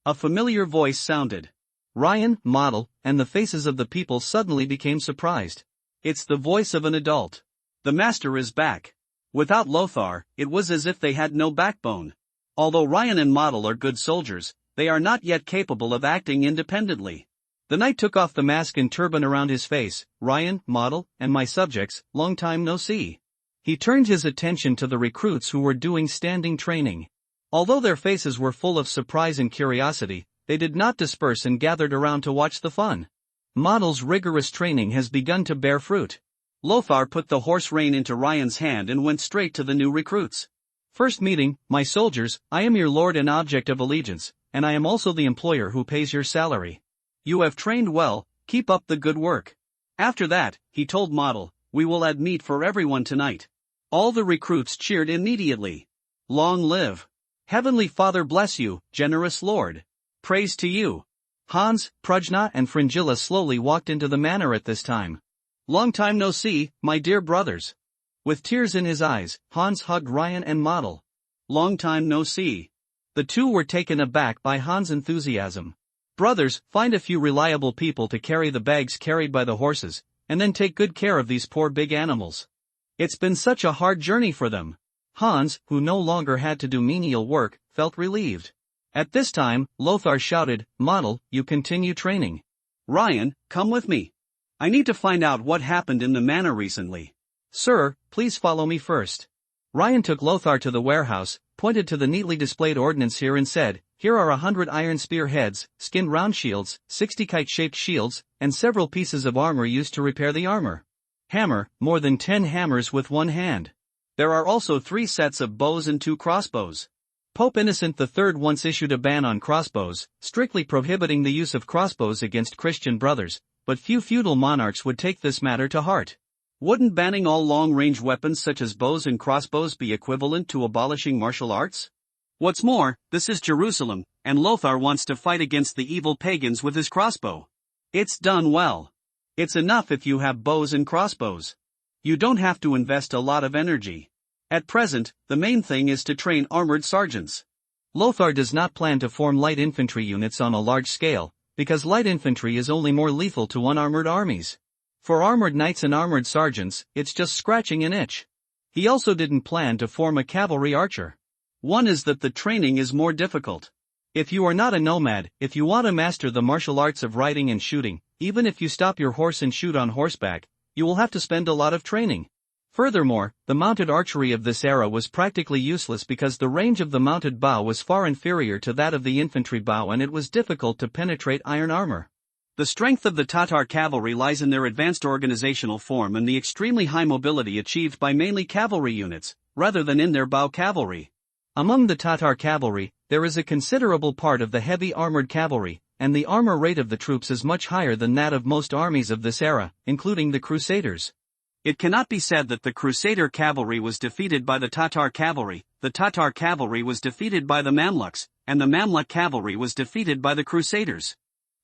A familiar voice sounded. Ryan, Model, and the faces of the people suddenly became surprised. It's the voice of an adult. The master is back. Without Lothar, it was as if they had no backbone. Although Ryan and Model are good soldiers, they are not yet capable of acting independently. The knight took off the mask and turban around his face. Ryan, Model, and my subjects, long time no see. He turned his attention to the recruits who were doing standing training. Although their faces were full of surprise and curiosity, they did not disperse and gathered around to watch the fun. Model's rigorous training has begun to bear fruit. Lothar put the horse rein into Ryan's hand and went straight to the new recruits. First meeting, my soldiers, I am your lord and object of allegiance, and I am also the employer who pays your salary. You have trained well, keep up the good work. After that, he told Model, we will add meat for everyone tonight. All the recruits cheered immediately. Long live. Heavenly Father bless you, generous Lord. Praise to you. Hans, Prujna and Fringilla slowly walked into the manor at this time. Long time no see, my dear brothers. With tears in his eyes, Hans hugged Ryan and Model. Long time no see. The two were taken aback by Hans' enthusiasm. Brothers, find a few reliable people to carry the bags carried by the horses, and then take good care of these poor big animals. It's been such a hard journey for them. Hans, who no longer had to do menial work, felt relieved. At this time, Lothar shouted, Model, you continue training. Ryan, come with me. I need to find out what happened in the manor recently. Sir, please follow me first. Ryan took Lothar to the warehouse, pointed to the neatly displayed ordnance here and said, here are 100 iron spear heads, skinned round shields, 60 kite-shaped shields, and several pieces of armor used to repair the armor. Hammer, more than 10 hammers with one hand. There are also 3 sets of bows and 2 crossbows. Pope Innocent III once issued a ban on crossbows, strictly prohibiting the use of crossbows against Christian brothers, but few feudal monarchs would take this matter to heart. Wouldn't banning all long-range weapons such as bows and crossbows be equivalent to abolishing martial arts? What's more, this is Jerusalem, and Lothar wants to fight against the evil pagans with his crossbow. It's done well. It's enough if you have bows and crossbows. You don't have to invest a lot of energy. At present, the main thing is to train armored sergeants. Lothar does not plan to form light infantry units on a large scale, because light infantry is only more lethal to unarmored armies. For armored knights and armored sergeants, it's just scratching an itch. He also didn't plan to form a cavalry archer. One is that the training is more difficult. If you are not a nomad, if you want to master the martial arts of riding and shooting, even if you stop your horse and shoot on horseback, you will have to spend a lot of training. Furthermore, the mounted archery of this era was practically useless because the range of the mounted bow was far inferior to that of the infantry bow and it was difficult to penetrate iron armor. The strength of the Tatar cavalry lies in their advanced organizational form and the extremely high mobility achieved by mainly cavalry units, rather than in their bow cavalry. Among the Tatar cavalry, there is a considerable part of the heavy armored cavalry, and the armor rate of the troops is much higher than that of most armies of this era, including the Crusaders. It cannot be said that the Crusader cavalry was defeated by the Tatar cavalry was defeated by the Mamluks, and the Mamluk cavalry was defeated by the Crusaders.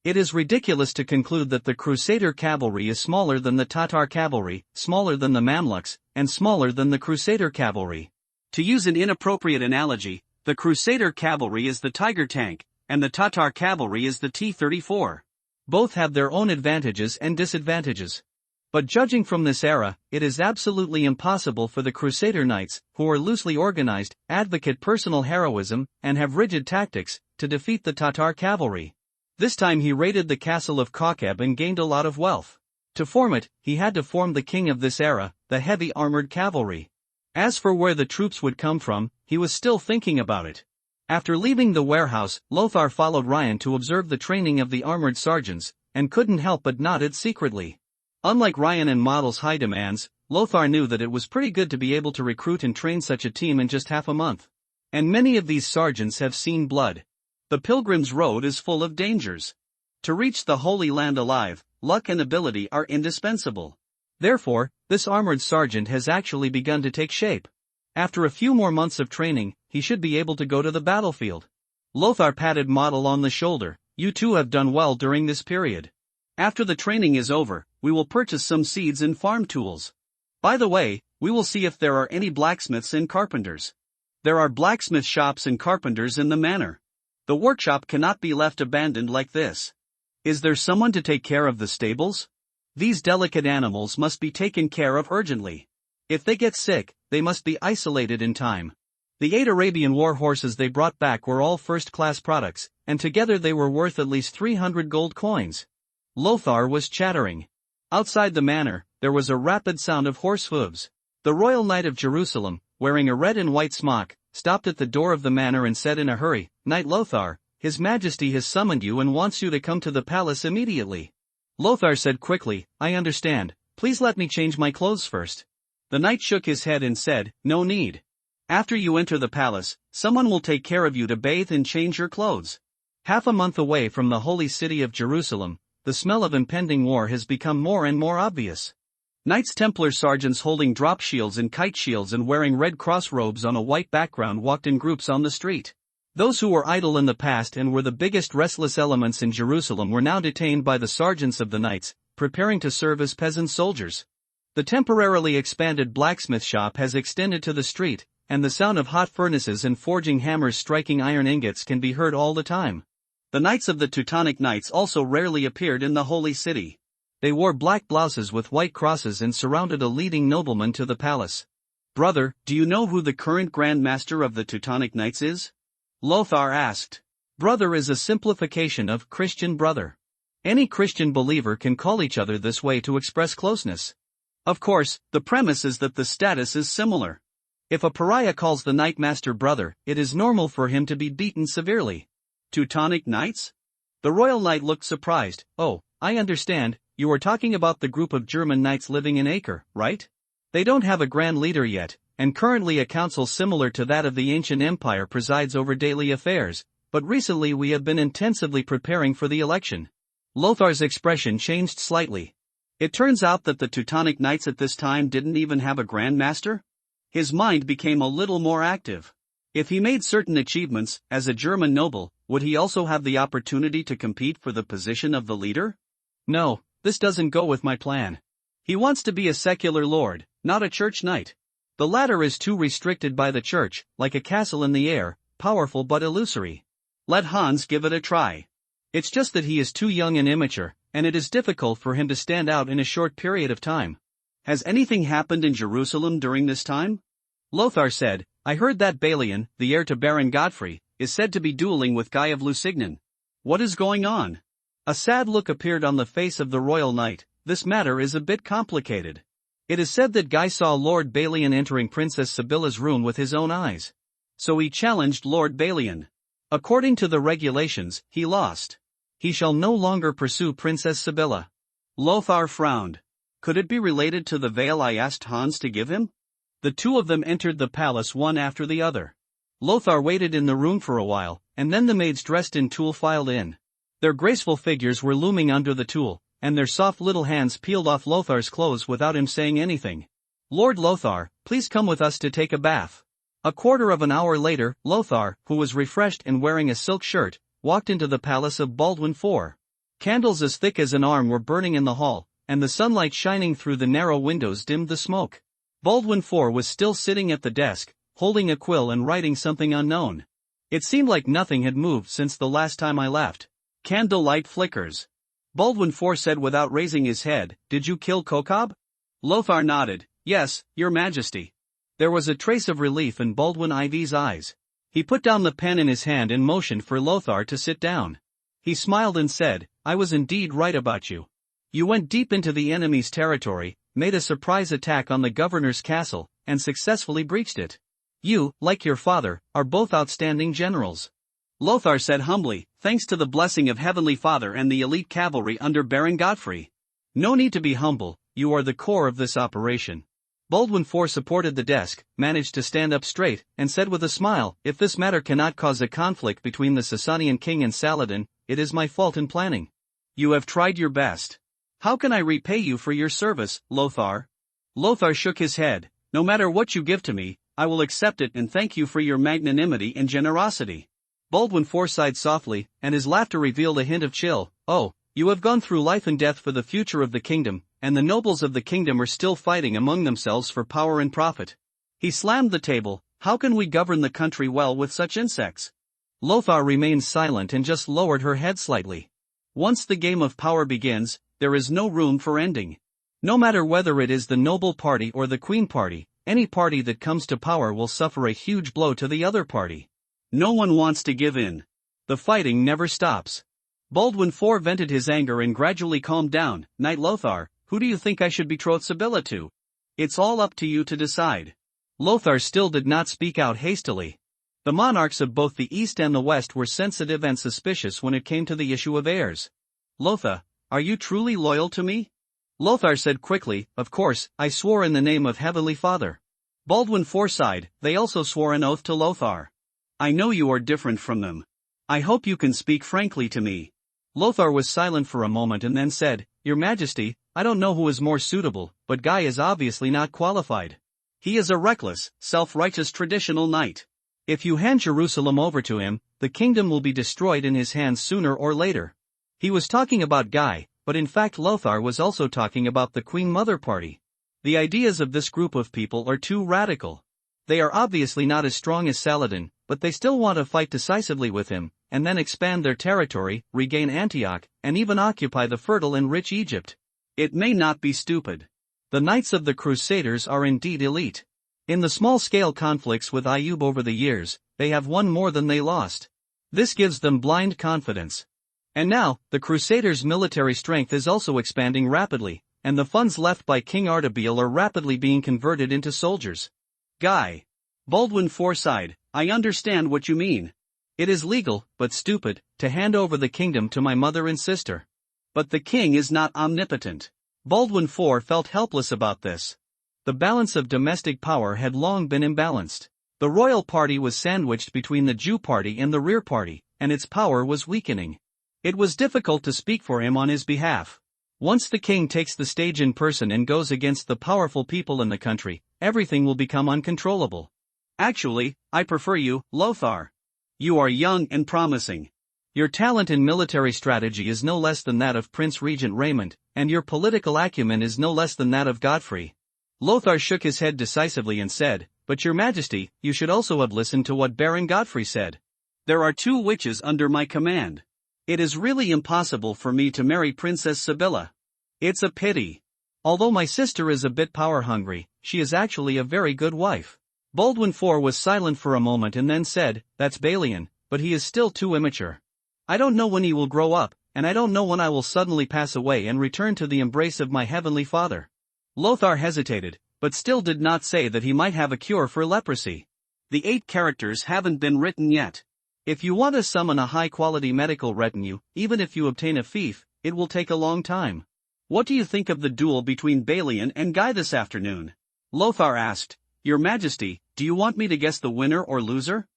It is ridiculous to conclude that the Crusader cavalry is smaller than the Tatar cavalry, smaller than the Mamluks, and smaller than the Crusader cavalry. To use an inappropriate analogy, the Crusader cavalry is the Tiger tank, and the Tatar cavalry is the T-34. Both have their own advantages and disadvantages. But judging from this era, it is absolutely impossible for the Crusader knights, who are loosely organized, advocate personal heroism, and have rigid tactics, to defeat the Tatar cavalry. This time he raided the castle of Kokeb and gained a lot of wealth. To form it, he had to form the king of this era, the heavy armored cavalry. As for where the troops would come from, he was still thinking about it. After leaving the warehouse, Lothar followed Ryan to observe the training of the armored sergeants, and couldn't help but nodded secretly. Unlike Ryan and Model's high demands, Lothar knew that it was pretty good to be able to recruit and train such a team in just half a month. And many of these sergeants have seen blood. The Pilgrim's Road is full of dangers. To reach the Holy Land alive, luck and ability are indispensable. Therefore, this armored sergeant has actually begun to take shape. After a few more months of training, he should be able to go to the battlefield. Lothar patted Model on the shoulder. You two have done well during this period. After the training is over, we will purchase some seeds and farm tools. By the way, we will see if there are any blacksmiths and carpenters. There are blacksmith shops and carpenters in the manor. The workshop cannot be left abandoned like this. Is there someone to take care of the stables? These delicate animals must be taken care of urgently. If they get sick, they must be isolated in time. The 8 Arabian war horses they brought back were all first-class products, and together they were worth at least 300 gold coins. Lothar was chattering. Outside the manor, there was a rapid sound of horse hooves. The royal knight of Jerusalem, wearing a red and white smock, stopped at the door of the manor and said in a hurry, "Knight Lothar, His Majesty has summoned you and wants you to come to the palace immediately." Lothar said quickly, "I understand, please let me change my clothes first." The knight shook his head and said, "No need. After you enter the palace, someone will take care of you to bathe and change your clothes." Half a month away from the holy city of Jerusalem, the smell of impending war has become more and more obvious. Knights Templar sergeants holding drop shields and kite shields and wearing red cross robes on a white background walked in groups on the street. Those who were idle in the past and were the biggest restless elements in Jerusalem were now detained by the sergeants of the knights, preparing to serve as peasant soldiers. The temporarily expanded blacksmith shop has extended to the street, and the sound of hot furnaces and forging hammers striking iron ingots can be heard all the time. The knights of the Teutonic Knights also rarely appeared in the holy city. They wore black blouses with white crosses and surrounded a leading nobleman to the palace. "Brother, do you know who the current Grand Master of the Teutonic Knights is?" Lothar asked. Brother is a simplification of Christian brother. Any Christian believer can call each other this way to express closeness. Of course, the premise is that the status is similar. If a pariah calls the Knight Master brother, it is normal for him to be beaten severely. Teutonic Knights? The royal knight looked surprised. "Oh, I understand, you are talking about the group of German knights living in Acre, right? They don't have a grand leader yet, and currently a council similar to that of the ancient empire presides over daily affairs, but recently we have been intensively preparing for the election." Lothar's expression changed slightly. It turns out that the Teutonic Knights at this time didn't even have a Grand Master? His mind became a little more active. If he made certain achievements, as a German noble, would he also have the opportunity to compete for the position of the leader? No, this doesn't go with my plan. He wants to be a secular lord, not a church knight. The latter is too restricted by the church, like a castle in the air, powerful but illusory. Let Hans give it a try. It's just that he is too young and immature, and it is difficult for him to stand out in a short period of time. Has anything happened in Jerusalem during this time? Lothar said, I heard that Balian, the heir to Baron Godfrey, is said to be dueling with Guy of Lusignan. What is going on? A sad look appeared on the face of the royal knight. This matter is a bit complicated. It is said that Guy saw Lord Balian entering Princess Sibylla's room with his own eyes. So he challenged Lord Balian. According to the regulations, he lost. He shall no longer pursue Princess Sibylla. Lothar frowned. Could it be related to the veil I asked Hans to give him? The two of them entered the palace one after the other. Lothar waited in the room for a while, and then the maids dressed in tulle filed in. Their graceful figures were looming under the tulle, and their soft little hands peeled off Lothar's clothes without him saying anything. Lord Lothar, please come with us to take a bath. A quarter of an hour later, Lothar, who was refreshed and wearing a silk shirt, walked into the palace of Baldwin IV. Candles as thick as an arm were burning in the hall, and the sunlight shining through the narrow windows dimmed the smoke. Baldwin IV was still sitting at the desk, holding a quill and writing something unknown. It seemed like nothing had moved since the last time I left. Candlelight flickers. Baldwin IV said without raising his head, Did you kill Kokob? Lothar nodded, Yes, Your Majesty. There was a trace of relief in Baldwin IV's eyes. He put down the pen in his hand and motioned for Lothar to sit down. He smiled and said, I was indeed right about you. You went deep into the enemy's territory, made a surprise attack on the governor's castle, and successfully breached it. You, like your father, are both outstanding generals. Lothar said humbly, Thanks to the blessing of Heavenly Father and the elite cavalry under Baron Godfrey. No need to be humble, you are the core of this operation. Baldwin IV supported the desk, managed to stand up straight, and said with a smile, If this matter cannot cause a conflict between the Sasanian king and Saladin, it is my fault in planning. You have tried your best. How can I repay you for your service, Lothar? Lothar shook his head. No matter what you give to me, I will accept it and thank you for your magnanimity and generosity. Baldwin IV sighed softly, and his laughter revealed a hint of chill. Oh, you have gone through life and death for the future of the kingdom, and the nobles of the kingdom are still fighting among themselves for power and profit. He slammed the table. How can we govern the country well with such insects? Lothar remained silent and just lowered her head slightly. Once the game of power begins, there is no room for ending. No matter whether it is the noble party or the queen party, any party that comes to power will suffer a huge blow to the other party. No one wants to give in. The fighting never stops. Baldwin IV vented his anger and gradually calmed down. Knight Lothar, who do you think I should betroth Sibylla to? It's all up to you to decide. Lothar still did not speak out hastily. The monarchs of both the East and the West were sensitive and suspicious when it came to the issue of heirs. Lothar, are you truly loyal to me? Lothar said quickly, Of course, I swore in the name of Heavenly Father. Baldwin IV sighed. They also swore an oath to Lothar. I know you are different from them. I hope you can speak frankly to me. Lothar was silent for a moment and then said, Your Majesty, I don't know who is more suitable, but Guy is obviously not qualified. He is a reckless, self-righteous traditional knight. If you hand Jerusalem over to him, the kingdom will be destroyed in his hands sooner or later. He was talking about Guy, but in fact Lothar was also talking about the Queen Mother Party. The ideas of this group of people are too radical. They are obviously not as strong as Saladin, but they still want to fight decisively with him, and then expand their territory, regain Antioch, and even occupy the fertile and rich Egypt. It may not be stupid. The Knights of the Crusaders are indeed elite. In the small-scale conflicts with Ayyub over the years, they have won more than they lost. This gives them blind confidence. And now, the Crusaders' military strength is also expanding rapidly, and the funds left by King Artabil are rapidly being converted into soldiers. Guy. Baldwin IV sighed. I understand what you mean. It is legal, but stupid, to hand over the kingdom to my mother and sister. But the king is not omnipotent. Baldwin IV felt helpless about this. The balance of domestic power had long been imbalanced. The royal party was sandwiched between the Jew party and the rear party, and its power was weakening. It was difficult to speak for him on his behalf. Once the king takes the stage in person and goes against the powerful people in the country, everything will become uncontrollable. Actually, I prefer you, Lothar. You are young and promising. Your talent in military strategy is no less than that of Prince Regent Raymond, and your political acumen is no less than that of Godfrey. Lothar shook his head decisively and said, "But your majesty, you should also have listened to what Baron Godfrey said. There are 2 witches under my command. It is really impossible for me to marry Princess Sibylla. It's a pity. Although my sister is a bit power-hungry, she is actually a very good wife." Baldwin IV was silent for a moment and then said, "That's Balian, but he is still too immature. I don't know when he will grow up, and I don't know when I will suddenly pass away and return to the embrace of my heavenly Father." Lothar hesitated, but still did not say that he might have a cure for leprosy. The 8 characters haven't been written yet. If you want to summon a high-quality medical retinue, even if you obtain a fief, it will take a long time. What do you think of the duel between Balian and Guy this afternoon? Lothar asked. Your Majesty, do you want me to guess the winner or loser?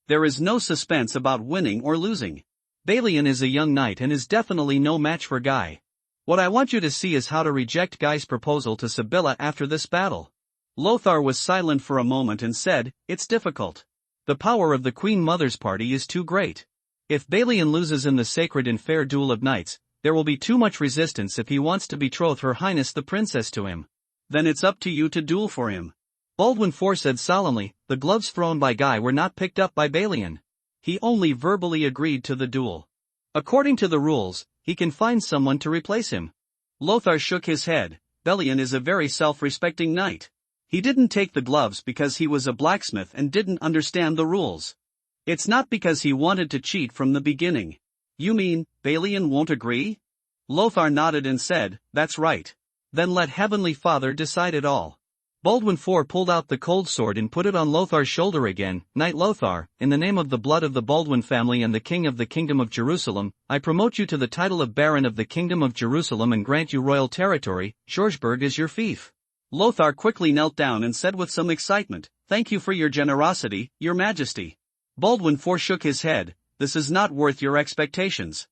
There is no suspense about winning or losing. Balian is a young knight and is definitely no match for Guy. What I want you to see is how to reject Guy's proposal to Sibylla after this battle. Lothar was silent for a moment and said, "It's difficult. The power of the Queen Mother's party is too great. If Balian loses in the sacred and fair duel of knights, there will be too much resistance if he wants to betroth Her Highness the Princess to him. Then it's up to you to duel for him." Baldwin IV said solemnly, "The gloves thrown by Guy were not picked up by Balian. He only verbally agreed to the duel. According to the rules, he can find someone to replace him." Lothar shook his head. Balian is a very self-respecting knight. He didn't take the gloves because he was a blacksmith and didn't understand the rules. It's not because he wanted to cheat from the beginning. You mean, Balian won't agree? Lothar nodded and said, "That's right. Then let Heavenly Father decide it all." Baldwin IV pulled out the cold sword and put it on Lothar's shoulder again. "Knight Lothar, in the name of the blood of the Baldwin family and the King of the Kingdom of Jerusalem, I promote you to the title of Baron of the Kingdom of Jerusalem and grant you royal territory. Georgeburg is your fief." Lothar quickly knelt down and said with some excitement, "Thank you for your generosity, Your Majesty." Baldwin IV shook his head. "This is not worth your expectations.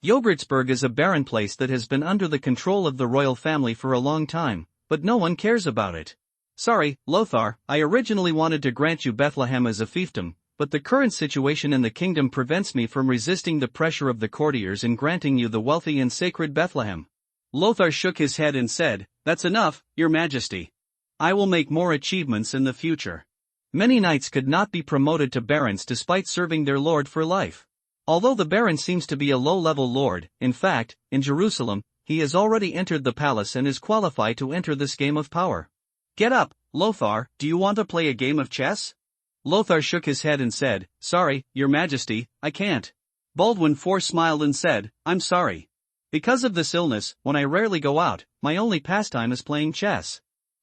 Yogurtsburg is a barren place that has been under the control of the royal family for a long time, but no one cares about it. Sorry, Lothar, I originally wanted to grant you Bethlehem as a fiefdom, but the current situation in the kingdom prevents me from resisting the pressure of the courtiers in granting you the wealthy and sacred Bethlehem." Lothar shook his head and said, "That's enough, Your Majesty. I will make more achievements in the future." Many knights could not be promoted to barons despite serving their lord for life. Although the baron seems to be a low-level lord, in fact, in Jerusalem, he has already entered the palace and is qualified to enter this game of power. "Get up, Lothar, do you want to play a game of chess?" Lothar shook his head and said, "Sorry, Your Majesty, I can't." Baldwin IV smiled and said, "I'm sorry. Because of this illness, when I rarely go out, my only pastime is playing chess."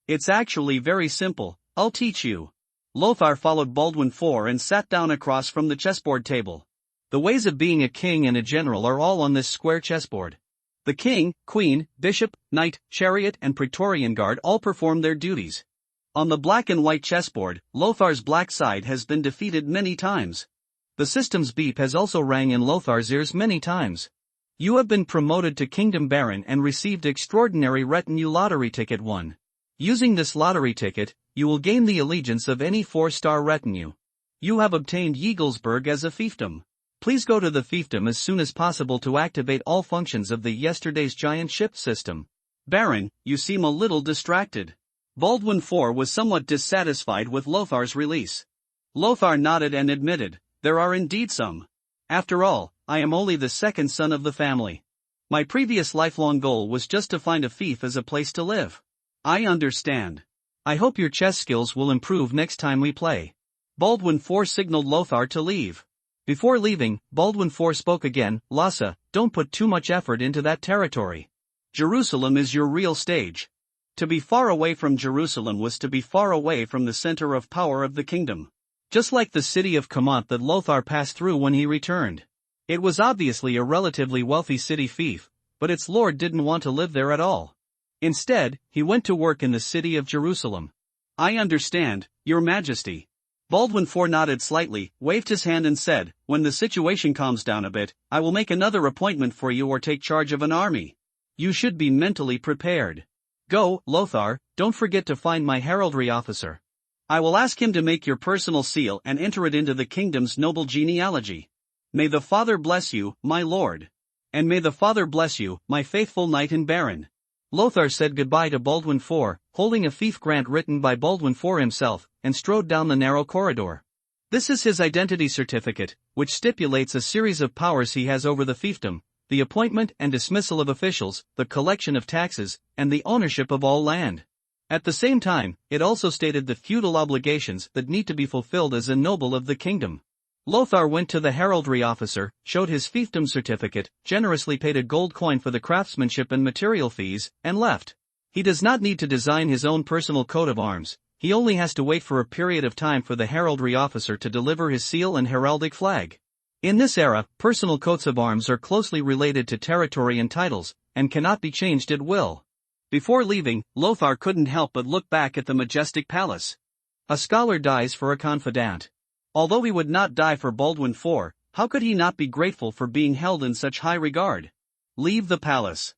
"It's actually very simple, I'll teach you." Lothar followed Baldwin IV and sat down across from the chessboard table. The ways of being a king and a general are all on this square chessboard. The king, queen, bishop, knight, chariot and praetorian guard all perform their duties. On the black and white chessboard, Lothar's black side has been defeated many times. The system's beep has also rang in Lothar's ears many times. You have been promoted to Kingdom Baron and received extraordinary retinue lottery ticket 1. Using this lottery ticket, you will gain the allegiance of any 4-star retinue. You have obtained Yegelsberg as a fiefdom. Please go to the fiefdom as soon as possible to activate all functions of the yesterday's giant ship system. Baron, you seem a little distracted. Baldwin IV was somewhat dissatisfied with Lothar's release. Lothar nodded and admitted, "There are indeed some. After all, I am only the second son of the family. My previous lifelong goal was just to find a fief as a place to live." "I understand. I hope your chess skills will improve next time we play." Baldwin IV signaled Lothar to leave. Before leaving, Baldwin IV spoke again, "Lhasa, don't put too much effort into that territory. Jerusalem is your real stage. To be far away from Jerusalem was to be far away from the center of power of the kingdom. Just like the city of Kamant that Lothar passed through when he returned. It was obviously a relatively wealthy city fief, but its lord didn't want to live there at all. Instead, he went to work in the city of Jerusalem." "I understand, Your Majesty." Baldwin IV nodded slightly, waved his hand and said, "When the situation calms down a bit, I will make another appointment for you or take charge of an army. You should be mentally prepared. Go, Lothar, don't forget to find my heraldry officer." I will ask him to make your personal seal and enter it into the kingdom's noble genealogy. May the Father bless you, my lord. And may the Father bless you, my faithful knight and baron." Lothar said goodbye to Baldwin IV, holding a fief grant written by Baldwin IV himself, and strode down the narrow corridor. This is his identity certificate, which stipulates a series of powers he has over the fiefdom: the appointment and dismissal of officials, the collection of taxes, and the ownership of all land. At the same time, it also stated the feudal obligations that need to be fulfilled as a noble of the kingdom. Lothar went to the heraldry officer, showed his fiefdom certificate, generously paid a gold coin for the craftsmanship and material fees, and left. He does not need to design his own personal coat of arms. He only has to wait for a period of time for the heraldry officer to deliver his seal and heraldic flag. In this era, personal coats of arms are closely related to territory and titles, and cannot be changed at will. Before leaving, Lothar couldn't help but look back at the majestic palace. A scholar dies for a confidant. Although he would not die for Baldwin IV, how could he not be grateful for being held in such high regard? Leave the palace.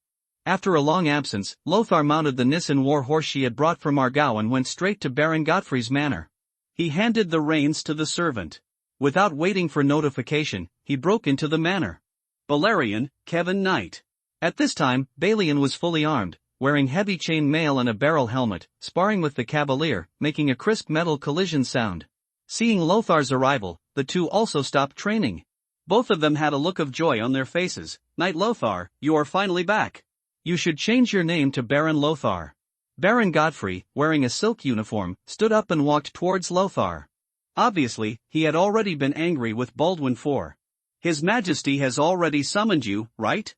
After a long absence, Lothar mounted the Nissen war horse she had brought from Argau and went straight to Baron Godfrey's manor. He handed the reins to the servant. Without waiting for notification, he broke into the manor. Balerion, Kevin Knight. At this time, Balian was fully armed, wearing heavy chain mail and a barrel helmet, sparring with the cavalier, making a crisp metal collision sound. Seeing Lothar's arrival, the two also stopped training. Both of them had a look of joy on their faces. "Knight Lothar, you are finally back. You should change your name to Baron Lothar." Baron Godfrey, wearing a silk uniform, stood up and walked towards Lothar. Obviously, he had already been angry with Baldwin IV. "His Majesty has already summoned you, right?"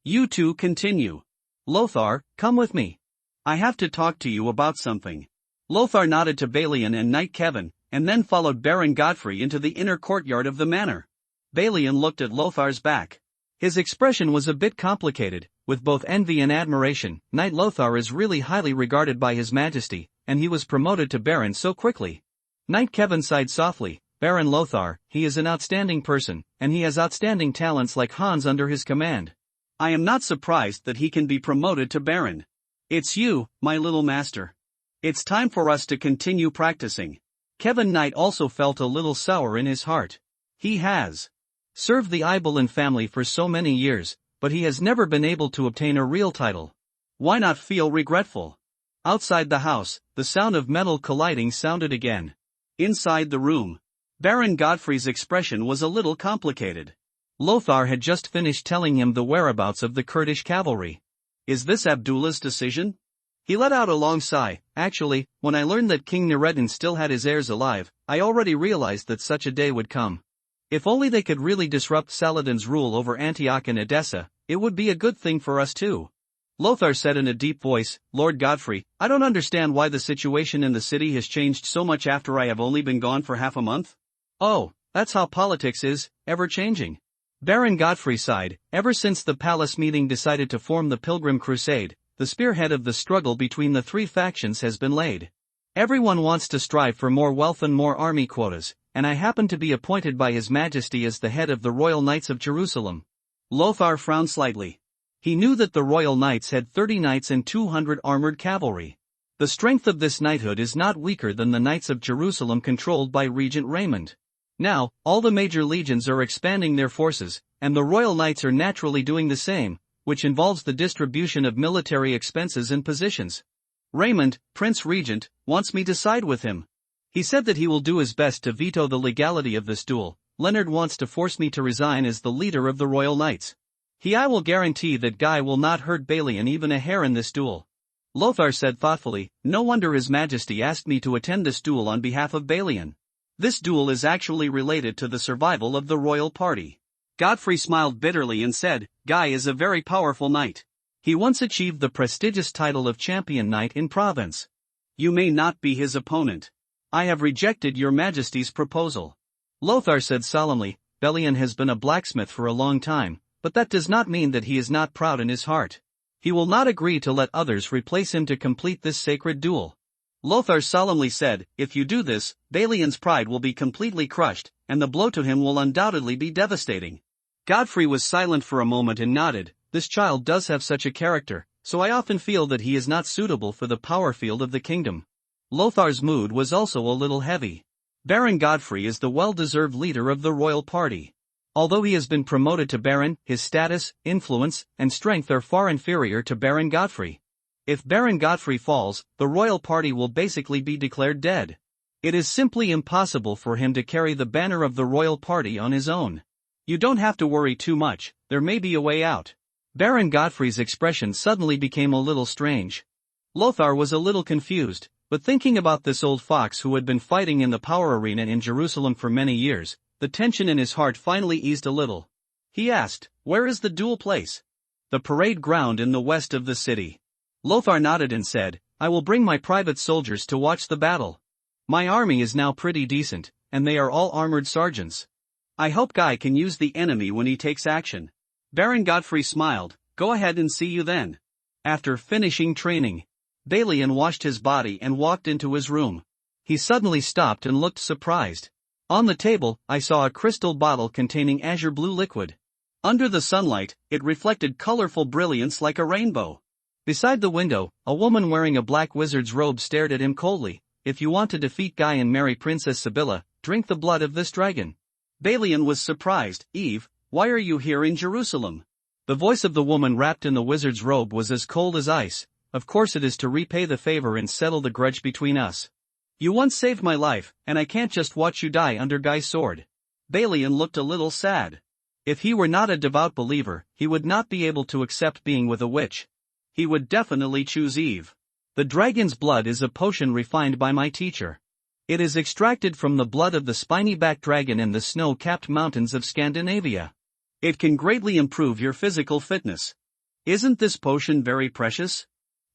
You two continue. "Lothar, come with me. I have to talk to you about something." Lothar nodded to Balian and Knight Kevin, and then followed Baron Godfrey into the inner courtyard of the manor. Balian looked at Lothar's back. His expression was a bit complicated, with both envy and admiration. Knight Lothar is really highly regarded by His Majesty, and he was promoted to Baron so quickly. Knight Kevin sighed softly. "Baron Lothar, he is an outstanding person, and he has outstanding talents like Hans under his command. I am not surprised that he can be promoted to Baron. It's you, my little master. It's time for us to continue practicing." Kevin Knight also felt a little sour in his heart. He has served the Ibelin family for so many years, but he has never been able to obtain a real title. Why not feel regretful? Outside the house, the sound of metal colliding sounded again. Inside the room, Baron Godfrey's expression was a little complicated. Lothar had just finished telling him the whereabouts of the Kurdish cavalry. "Is this Abdullah's decision?" He let out a long sigh. "Actually, when I learned that King Nureddin still had his heirs alive, I already realized that such a day would come. If only they could really disrupt Saladin's rule over Antioch and Edessa, it would be a good thing for us too." Lothar said in a deep voice, "Lord Godfrey, I don't understand why the situation in the city has changed so much after I have only been gone for half a month." "Oh, that's how politics is, ever changing." Baron Godfrey sighed. "Ever since the palace meeting decided to form the Pilgrim Crusade, the spearhead of the struggle between the three factions has been laid. Everyone wants to strive for more wealth and more army quotas, and I happen to be appointed by His Majesty as the head of the Royal Knights of Jerusalem." Lothar frowned slightly. He knew that the Royal Knights had 30 knights and 200 armored cavalry. The strength of this knighthood is not weaker than the Knights of Jerusalem controlled by Regent Raymond. Now, all the major legions are expanding their forces, and the Royal Knights are naturally doing the same, which involves the distribution of military expenses and positions. Raymond, Prince Regent, wants me to side with him. He said that he will do his best to veto the legality of this duel. Leonard wants to force me to resign as the leader of the Royal Knights. I will guarantee that Guy will not hurt Balian even a hair in this duel." Lothar said thoughtfully, "No wonder His Majesty asked me to attend this duel on behalf of Balian. This duel is actually related to the survival of the royal party." Godfrey smiled bitterly and said, "Guy is a very powerful knight. He once achieved the prestigious title of Champion Knight in Provence. You may not be his opponent. I have rejected Your Majesty's proposal." Lothar said solemnly, "Balian has been a blacksmith for a long time, but that does not mean that he is not proud in his heart. He will not agree to let others replace him to complete this sacred duel." Lothar solemnly said, "If you do this, Balian's pride will be completely crushed, and the blow to him will undoubtedly be devastating." Godfrey was silent for a moment and nodded. "This child does have such a character, so I often feel that he is not suitable for the power field of the kingdom. Lothar's mood was also a little heavy. Baron Godfrey is the well-deserved leader of the royal party. Although he has been promoted to Baron, his status, influence, and strength are far inferior to Baron Godfrey. If Baron Godfrey falls, the royal party will basically be declared dead. It is simply impossible for him to carry the banner of the royal party on his own. You don't have to worry too much, there may be a way out. Baron Godfrey's expression suddenly became a little strange. Lothar was a little confused, but thinking about this old fox who had been fighting in the power arena in Jerusalem for many years, the tension in his heart finally eased a little. He asked, "Where is the duel place?" "The parade ground in the west of the city." Lothar nodded and said, "I will bring my private soldiers to watch the battle. My army is now pretty decent, and they are all armored sergeants. I hope Guy can use the enemy when he takes action." Baron Godfrey smiled, "Go ahead and see you then." After finishing training, Balian washed his body and walked into his room. He suddenly stopped and looked surprised. On the table, I saw a crystal bottle containing azure blue liquid. Under the sunlight, it reflected colorful brilliance like a rainbow. Beside the window, a woman wearing a black wizard's robe stared at him coldly. "If you want to defeat Guy and marry Princess Sibylla, drink the blood of this dragon." Balian was surprised. "Eve, why are you here in Jerusalem?" The voice of the woman wrapped in the wizard's robe was as cold as ice. "Of course it is to repay the favor and settle the grudge between us. You once saved my life, and I can't just watch you die under Guy's sword." Balian looked a little sad. If he were not a devout believer, he would not be able to accept being with a witch. He would definitely choose Eve. "The dragon's blood is a potion refined by my teacher. It is extracted from the blood of the spiny-backed dragon in the snow-capped mountains of Scandinavia. It can greatly improve your physical fitness. Isn't this potion very precious?"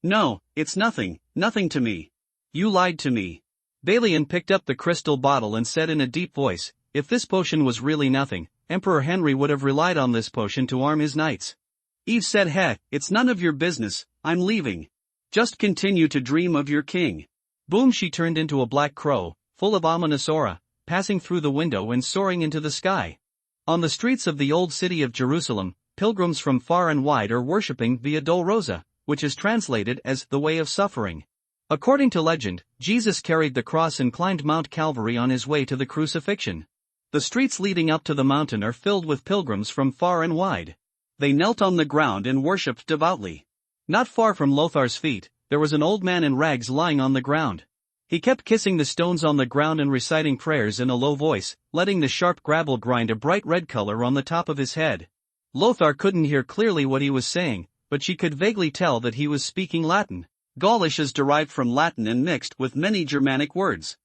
"No, it's nothing to me. You lied to me." Balian picked up the crystal bottle and said in a deep voice, "If this potion was really nothing, Emperor Henry would have relied on this potion to arm his knights." Eve said, It's none of your business, I'm leaving. Just continue to dream of your king." Boom, she turned into a black crow, full of ominous aura, passing through the window and soaring into the sky. On the streets of the old city of Jerusalem, pilgrims from far and wide are worshipping Via Dolorosa, which is translated as the Way of Suffering. According to legend, Jesus carried the cross and climbed Mount Calvary on his way to the crucifixion. The streets leading up to the mountain are filled with pilgrims from far and wide. They knelt on the ground and worshipped devoutly. Not far from Lothar's feet, there was an old man in rags lying on the ground. He kept kissing the stones on the ground and reciting prayers in a low voice, letting the sharp gravel grind a bright red color on the top of his head. Lothar couldn't hear clearly what he was saying, but she could vaguely tell that he was speaking Latin. Gaulish is derived from Latin and mixed with many Germanic words.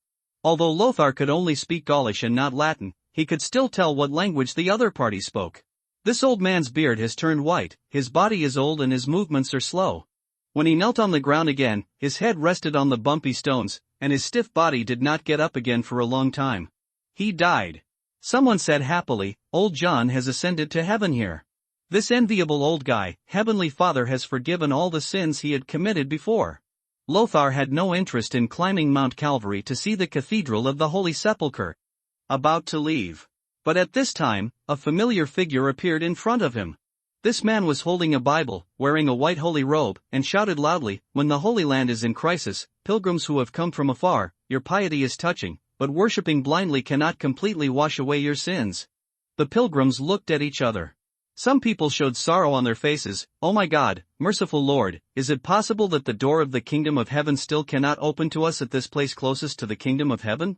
Although Lothar could only speak Gaulish and not Latin, he could still tell what language the other party spoke. This old man's beard has turned white, his body is old and his movements are slow. When he knelt on the ground again, his head rested on the bumpy stones, and his stiff body did not get up again for a long time. He died. Someone said happily, "Old John has ascended to heaven here. This enviable old guy, Heavenly Father has forgiven all the sins he had committed before." Lothar had no interest in climbing Mount Calvary to see the Cathedral of the Holy Sepulchre. About to leave. But at this time, a familiar figure appeared in front of him. This man was holding a Bible, wearing a white holy robe, and shouted loudly, "When the Holy Land is in crisis, pilgrims who have come from afar, your piety is touching, but worshipping blindly cannot completely wash away your sins." The pilgrims looked at each other. Some people showed sorrow on their faces. "Oh my God, merciful Lord, is it possible that the door of the kingdom of heaven still cannot open to us at this place closest to the kingdom of heaven?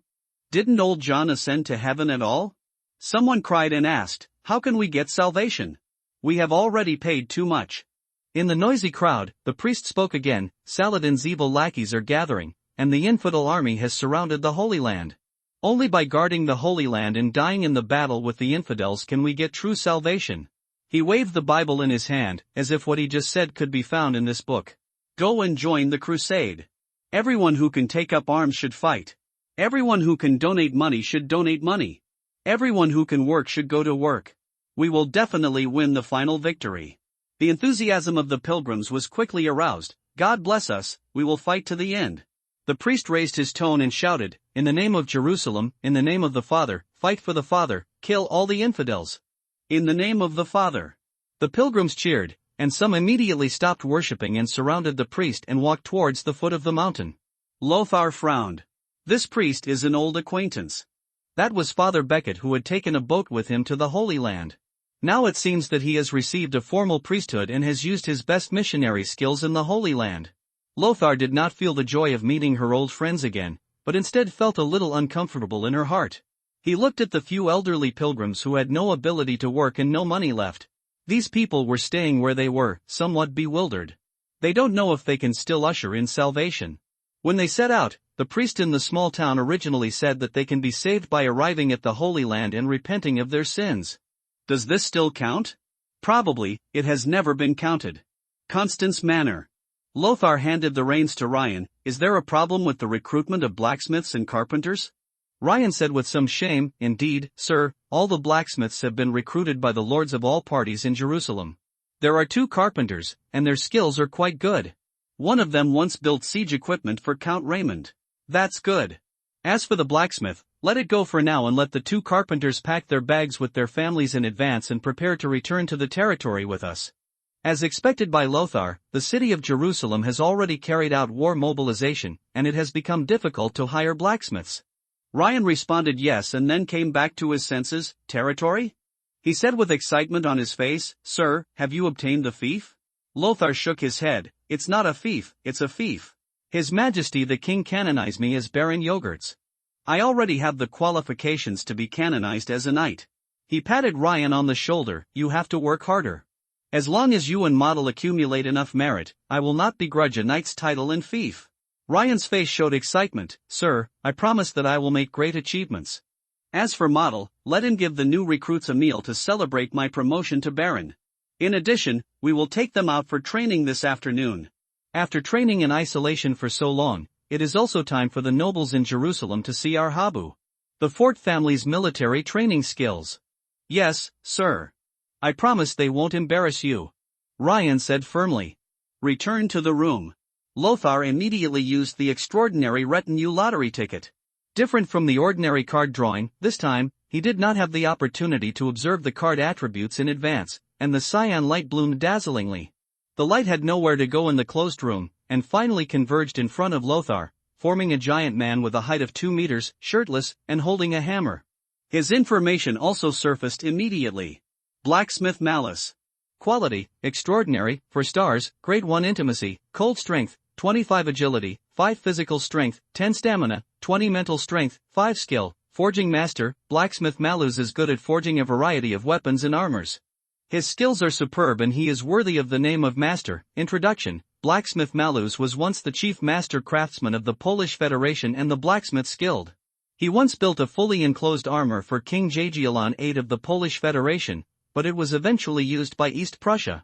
Didn't old John ascend to heaven at all?" Someone cried and asked, "How can we get salvation? We have already paid too much." In the noisy crowd, the priest spoke again, "Saladin's evil lackeys are gathering, and the infidel army has surrounded the Holy Land. Only by guarding the Holy Land and dying in the battle with the infidels can we get true salvation." He waved the Bible in his hand, as if what he just said could be found in this book. "Go and join the crusade. Everyone who can take up arms should fight. Everyone who can donate money should donate money. Everyone who can work should go to work. We will definitely win the final victory." The enthusiasm of the pilgrims was quickly aroused. "God bless us, we will fight to the end." The priest raised his tone and shouted, "In the name of Jerusalem, in the name of the Father, fight for the Father, kill all the infidels. In the name of the Father." The pilgrims cheered, and some immediately stopped worshipping and surrounded the priest and walked towards the foot of the mountain. Lothar frowned. This priest is an old acquaintance. That was Father Becket, who had taken a boat with him to the Holy Land. Now it seems that he has received a formal priesthood and has used his best missionary skills in the Holy Land. Lothar did not feel the joy of meeting her old friends again, but instead felt a little uncomfortable in her heart. He looked at the few elderly pilgrims who had no ability to work and no money left. These people were staying where they were, somewhat bewildered. They don't know if they can still usher in salvation. When they set out, the priest in the small town originally said that they can be saved by arriving at the Holy Land and repenting of their sins. Does this still count? Probably, it has never been counted. Constance Manor. Lothar handed the reins to Ryan. Is there a problem with the recruitment of blacksmiths and carpenters? Ryan said with some shame, indeed, sir, all the blacksmiths have been recruited by the lords of all parties in Jerusalem. There are 2 carpenters, and their skills are quite good. One of them once built siege equipment for Count Raymond. That's good. As for the blacksmith, let it go for now and let the 2 carpenters pack their bags with their families in advance and prepare to return to the territory with us. As expected by Lothar, the city of Jerusalem has already carried out war mobilization, and it has become difficult to hire blacksmiths. Ryan responded yes and then came back to his senses. Territory? He said with excitement on his face, Sir, have you obtained the fief? Lothar shook his head. It's not a fief, it's a fief. His Majesty the King canonized me as Baron Yogurts. I already have the qualifications to be canonized as a knight. He patted Ryan on the shoulder. You have to work harder. As long as you and Model accumulate enough merit, I will not begrudge a knight's title and fief. Ryan's face showed excitement. Sir, I promise that I will make great achievements. As for Model, let him give the new recruits a meal to celebrate my promotion to Baron. In addition, we will take them out for training this afternoon. After training in isolation for so long, it is also time for the nobles in Jerusalem to see our Habu, the Fort family's military training skills. Yes, sir. I promise they won't embarrass you, Ryan said firmly. Return to the room. Lothar immediately used the extraordinary retinue lottery ticket. Different from the ordinary card drawing, this time, he did not have the opportunity to observe the card attributes in advance, and the cyan light bloomed dazzlingly. The light had nowhere to go in the closed room, and finally converged in front of Lothar, forming a giant man with a height of 2 meters, shirtless, and holding a hammer. His information also surfaced immediately. Blacksmith Malice. Quality, extraordinary, 4 stars, grade 1 intimacy, cold strength, 25 agility, 5 physical strength, 10 stamina, 20 mental strength, 5 skill, forging master. Blacksmith Malus is good at forging a variety of weapons and armors. His skills are superb and he is worthy of the name of master. Introduction. Blacksmith Malus was once the chief master craftsman of the Polish Federation and the Blacksmiths Guild. He once built a fully enclosed armor for King Jagiellon VIII of the Polish Federation, but it was eventually used by East Prussia.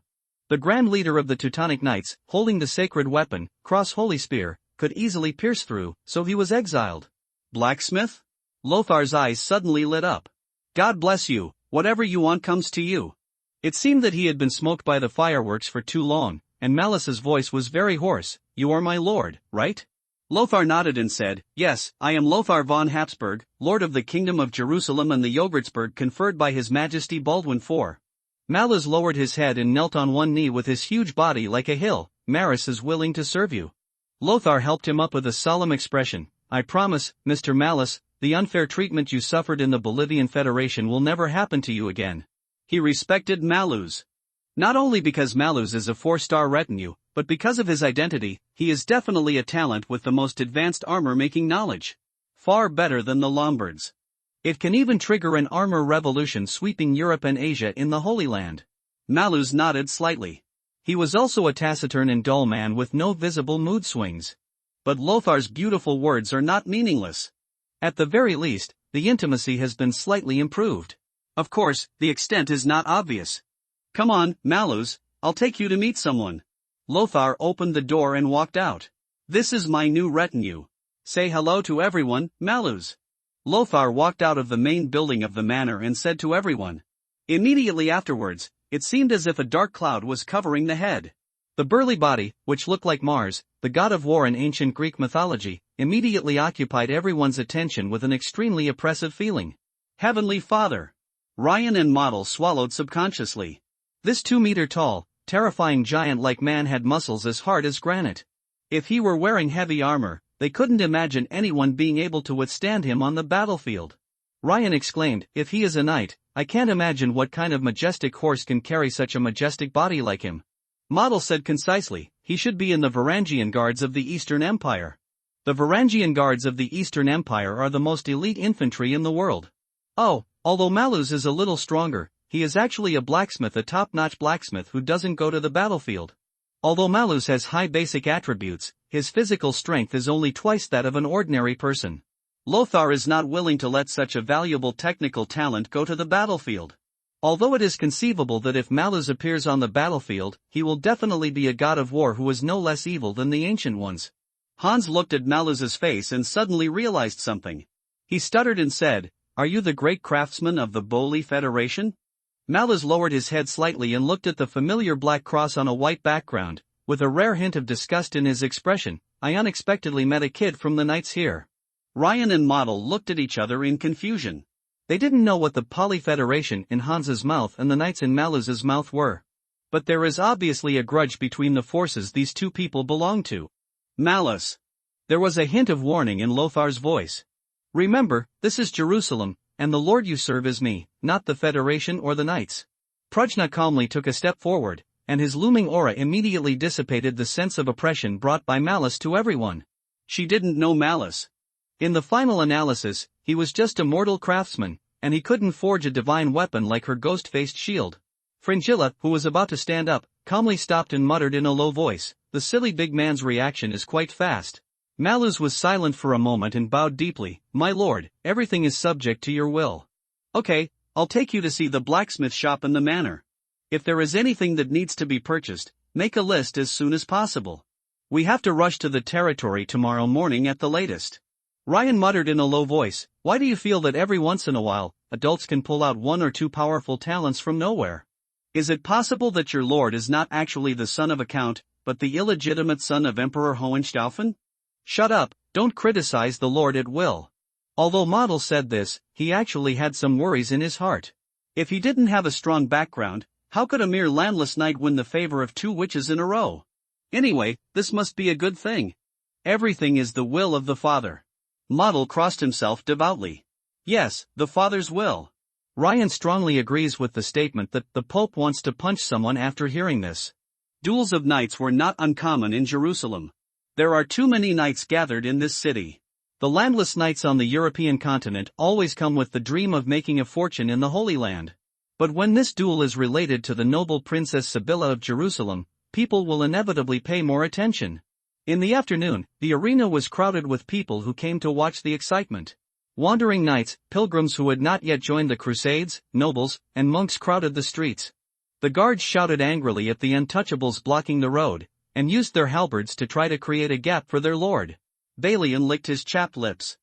The grand leader of the Teutonic Knights, holding the sacred weapon, Cross Holy Spear, could easily pierce through, so he was exiled. Blacksmith? Lothar's eyes suddenly lit up. God bless you, whatever you want comes to you. It seemed that he had been smoked by the fireworks for too long, and Malice's voice was very hoarse. You are my lord, right? Lothar nodded and said, Yes, I am Lothar von Habsburg, lord of the Kingdom of Jerusalem and the Yogurtsburg conferred by His Majesty Baldwin IV. Malus lowered his head and knelt on one knee with his huge body like a hill. Maris is willing to serve you. Lothar helped him up with a solemn expression. I promise, Mr. Malus, the unfair treatment you suffered in the Bolivian Federation will never happen to you again. He respected Malus. Not only because Malus is a 4-star retinue, but because of his identity. He is definitely a talent with the most advanced armor-making knowledge. Far better than the Lombards. It can even trigger an armor revolution sweeping Europe and Asia in the Holy Land. Malus nodded slightly. He was also a taciturn and dull man with no visible mood swings. But Lothar's beautiful words are not meaningless. At the very least, the intimacy has been slightly improved. Of course, the extent is not obvious. Come on, Malus, I'll take you to meet someone. Lothar opened the door and walked out. This is my new retinue. Say hello to everyone, Malus. Lothar walked out of the main building of the manor and said to everyone. Immediately afterwards, it seemed as if a dark cloud was covering the head. The burly body, which looked like Mars, the god of war in ancient Greek mythology, immediately occupied everyone's attention with an extremely oppressive feeling. Heavenly Father. Ryan and Model swallowed subconsciously. This 2-meter-tall, terrifying giant-like man had muscles as hard as granite. If he were wearing heavy armor, They couldn't imagine anyone being able to withstand him on the battlefield. Ryan exclaimed, "If he is a knight, I can't imagine what kind of majestic horse can carry such a majestic body like him." Model said concisely, "He should be in the Varangian Guards of the Eastern Empire. The Varangian Guards of the Eastern Empire are the most elite infantry in the world. Oh, although Malus is a little stronger, he is actually a blacksmith, a top-notch blacksmith who doesn't go to the battlefield. Although Malus has high basic attributes, his physical strength is only twice that of an ordinary person. Lothar is not willing to let such a valuable technical talent go to the battlefield. Although it is conceivable that if Malus appears on the battlefield, he will definitely be a god of war who is no less evil than the ancient ones." Hans looked at Malus's face and suddenly realized something. He stuttered and said, "Are you the great craftsman of the Boli Federation?" Malus lowered his head slightly and looked at the familiar black cross on a white background, with a rare hint of disgust in his expression. "I unexpectedly met a kid from the Knights here." Ryan and Model looked at each other in confusion. They didn't know what the Poly Federation in Hans's mouth and the Knights in Malus's mouth were. But there is obviously a grudge between the forces these two people belong to. "Malus." There was a hint of warning in Lothar's voice. "Remember, this is Jerusalem, and the Lord you serve is me, not the Federation or the Knights." Prajna calmly took a step forward, and his looming aura immediately dissipated the sense of oppression brought by Malus to everyone. She didn't know Malus. In the final analysis, he was just a mortal craftsman, and he couldn't forge a divine weapon like her ghost-faced shield. Fringilla, who was about to stand up, calmly stopped and muttered in a low voice, "The silly big man's reaction is quite fast." Malus was silent for a moment and bowed deeply. "My lord, everything is subject to your will." "Okay, I'll take you to see the blacksmith shop in the manor. If there is anything that needs to be purchased, make a list as soon as possible. We have to rush to the territory tomorrow morning at the latest." Ryan muttered in a low voice, "Why do you feel that every once in a while, adults can pull out one or two powerful talents from nowhere? Is it possible that your lord is not actually the son of a count, but the illegitimate son of Emperor Hohenstaufen?" "Shut up, don't criticize the lord at will." Although Model said this, he actually had some worries in his heart. If he didn't have a strong background, how could a mere landless knight win the favor of two witches in a row? Anyway, this must be a good thing. Everything is the will of the Father. Model crossed himself devoutly. Yes, the Father's will. Ryan strongly agrees with the statement that the Pope wants to punch someone after hearing this. Duels of knights were not uncommon in Jerusalem. There are too many knights gathered in this city. The landless knights on the European continent always come with the dream of making a fortune in the Holy Land. But when this duel is related to the noble Princess Sibylla of Jerusalem, people will inevitably pay more attention. In the afternoon, the arena was crowded with people who came to watch the excitement. Wandering knights, pilgrims who had not yet joined the Crusades, nobles, and monks crowded the streets. The guards shouted angrily at the untouchables blocking the road, and used their halberds to try to create a gap for their lord. Balian licked his chapped lips.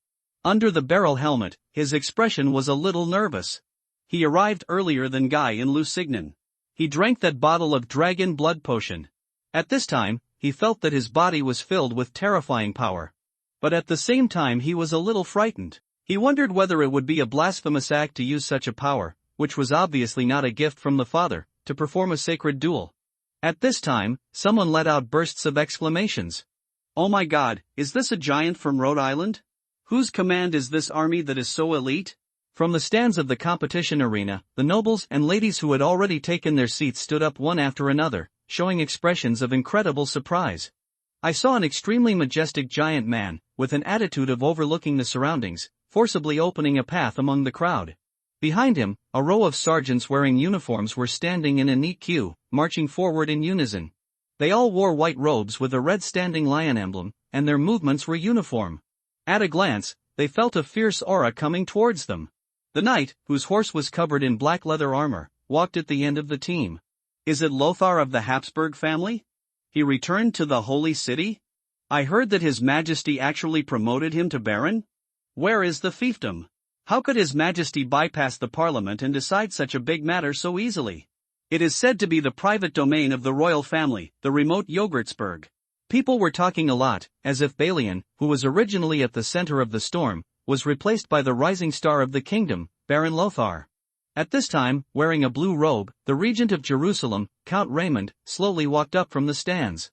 Under the barrel helmet, his expression was a little nervous. He arrived earlier than Guy in Lusignan. He drank that bottle of dragon blood potion. At this time, he felt that his body was filled with terrifying power. But at the same time he was a little frightened. He wondered whether it would be a blasphemous act to use such a power, which was obviously not a gift from the Father, to perform a sacred duel. At this time, someone let out bursts of exclamations. "Oh my God, is this a giant from Rhode Island? Whose command is this army that is so elite?" From the stands of the competition arena, the nobles and ladies who had already taken their seats stood up one after another, showing expressions of incredible surprise. I saw an extremely majestic giant man, with an attitude of overlooking the surroundings, forcibly opening a path among the crowd. Behind him, a row of sergeants wearing uniforms were standing in a neat queue, marching forward in unison. They all wore white robes with a red standing lion emblem, and their movements were uniform. At a glance, they felt a fierce aura coming towards them. The knight, whose horse was covered in black leather armor, walked at the end of the team. "Is it Lothar of the Habsburg family? He returned to the Holy City? I heard that His Majesty actually promoted him to Baron? Where is the fiefdom? How could His Majesty bypass the Parliament and decide such a big matter so easily? It is said to be the private domain of the royal family, the remote Yogurtsburg." People were talking a lot, as if Balian, who was originally at the center of the storm, was replaced by the rising star of the kingdom, Baron Lothar. At this time, wearing a blue robe, the regent of Jerusalem, Count Raymond, slowly walked up from the stands.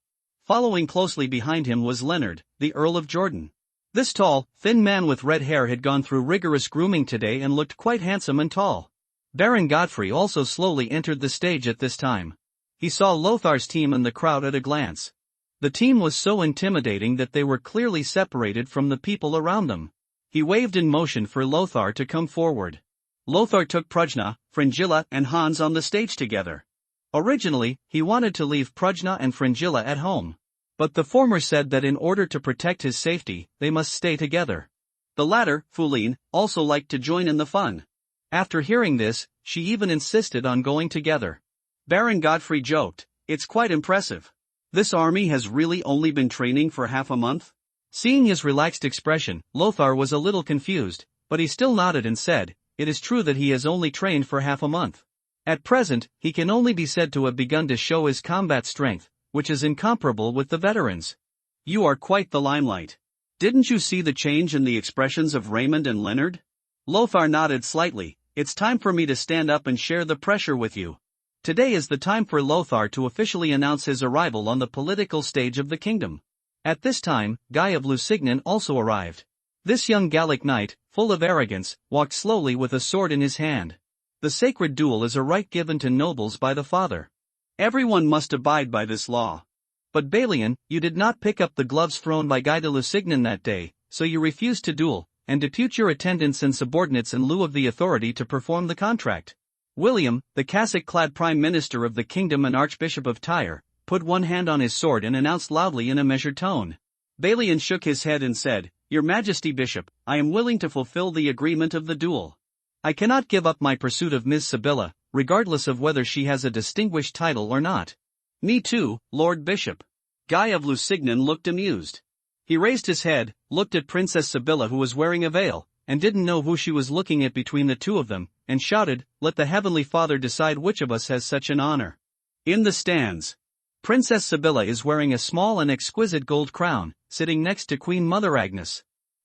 Following closely behind him was Leonard, the Earl of Jordan. This tall, thin man with red hair had gone through rigorous grooming today and looked quite handsome and tall. Baron Godfrey also slowly entered the stage at this time. He saw Lothar's team and the crowd at a glance. The team was so intimidating that they were clearly separated from the people around them. He waved in motion for Lothar to come forward. Lothar took Prujna, Fringilla and Hans on the stage together. Originally, he wanted to leave Prujna and Fringilla at home. But the former said that in order to protect his safety, they must stay together. The latter, Fuline, also liked to join in the fun. After hearing this, she even insisted on going together. Baron Godfrey joked, "It's quite impressive. This army has really only been training for half a month?" Seeing his relaxed expression, Lothar was a little confused, but he still nodded and said, "It is true that he has only trained for half a month. At present, he can only be said to have begun to show his combat strength, which is incomparable with the veterans." "You are quite the limelight. Didn't you see the change in the expressions of Raymond and Leonard?" Lothar nodded slightly. "It's time for me to stand up and share the pressure with you." Today is the time for Lothar to officially announce his arrival on the political stage of the kingdom. At this time, Guy of Lusignan also arrived. This young Gallic knight, full of arrogance, walked slowly with a sword in his hand. The sacred duel is a right given to nobles by the father. Everyone must abide by this law. But Balian, you did not pick up the gloves thrown by Guy de Lusignan that day, so you refused to duel, and depute your attendants and subordinates in lieu of the authority to perform the contract. William, the cassock-clad Prime Minister of the Kingdom and Archbishop of Tyre, put one hand on his sword and announced loudly in a measured tone. Balian shook his head and said, "Your Majesty Bishop, I am willing to fulfill the agreement of the duel. I cannot give up my pursuit of Miss Sibylla, regardless of whether she has a distinguished title or not." "Me too, Lord Bishop." Guy of Lusignan looked amused. He raised his head, looked at Princess Sibylla who was wearing a veil, and didn't know who she was looking at between the two of them, and shouted, "Let the Heavenly Father decide which of us has such an honor." In the stands, Princess Sibylla is wearing a small and exquisite gold crown, sitting next to Queen Mother Agnes.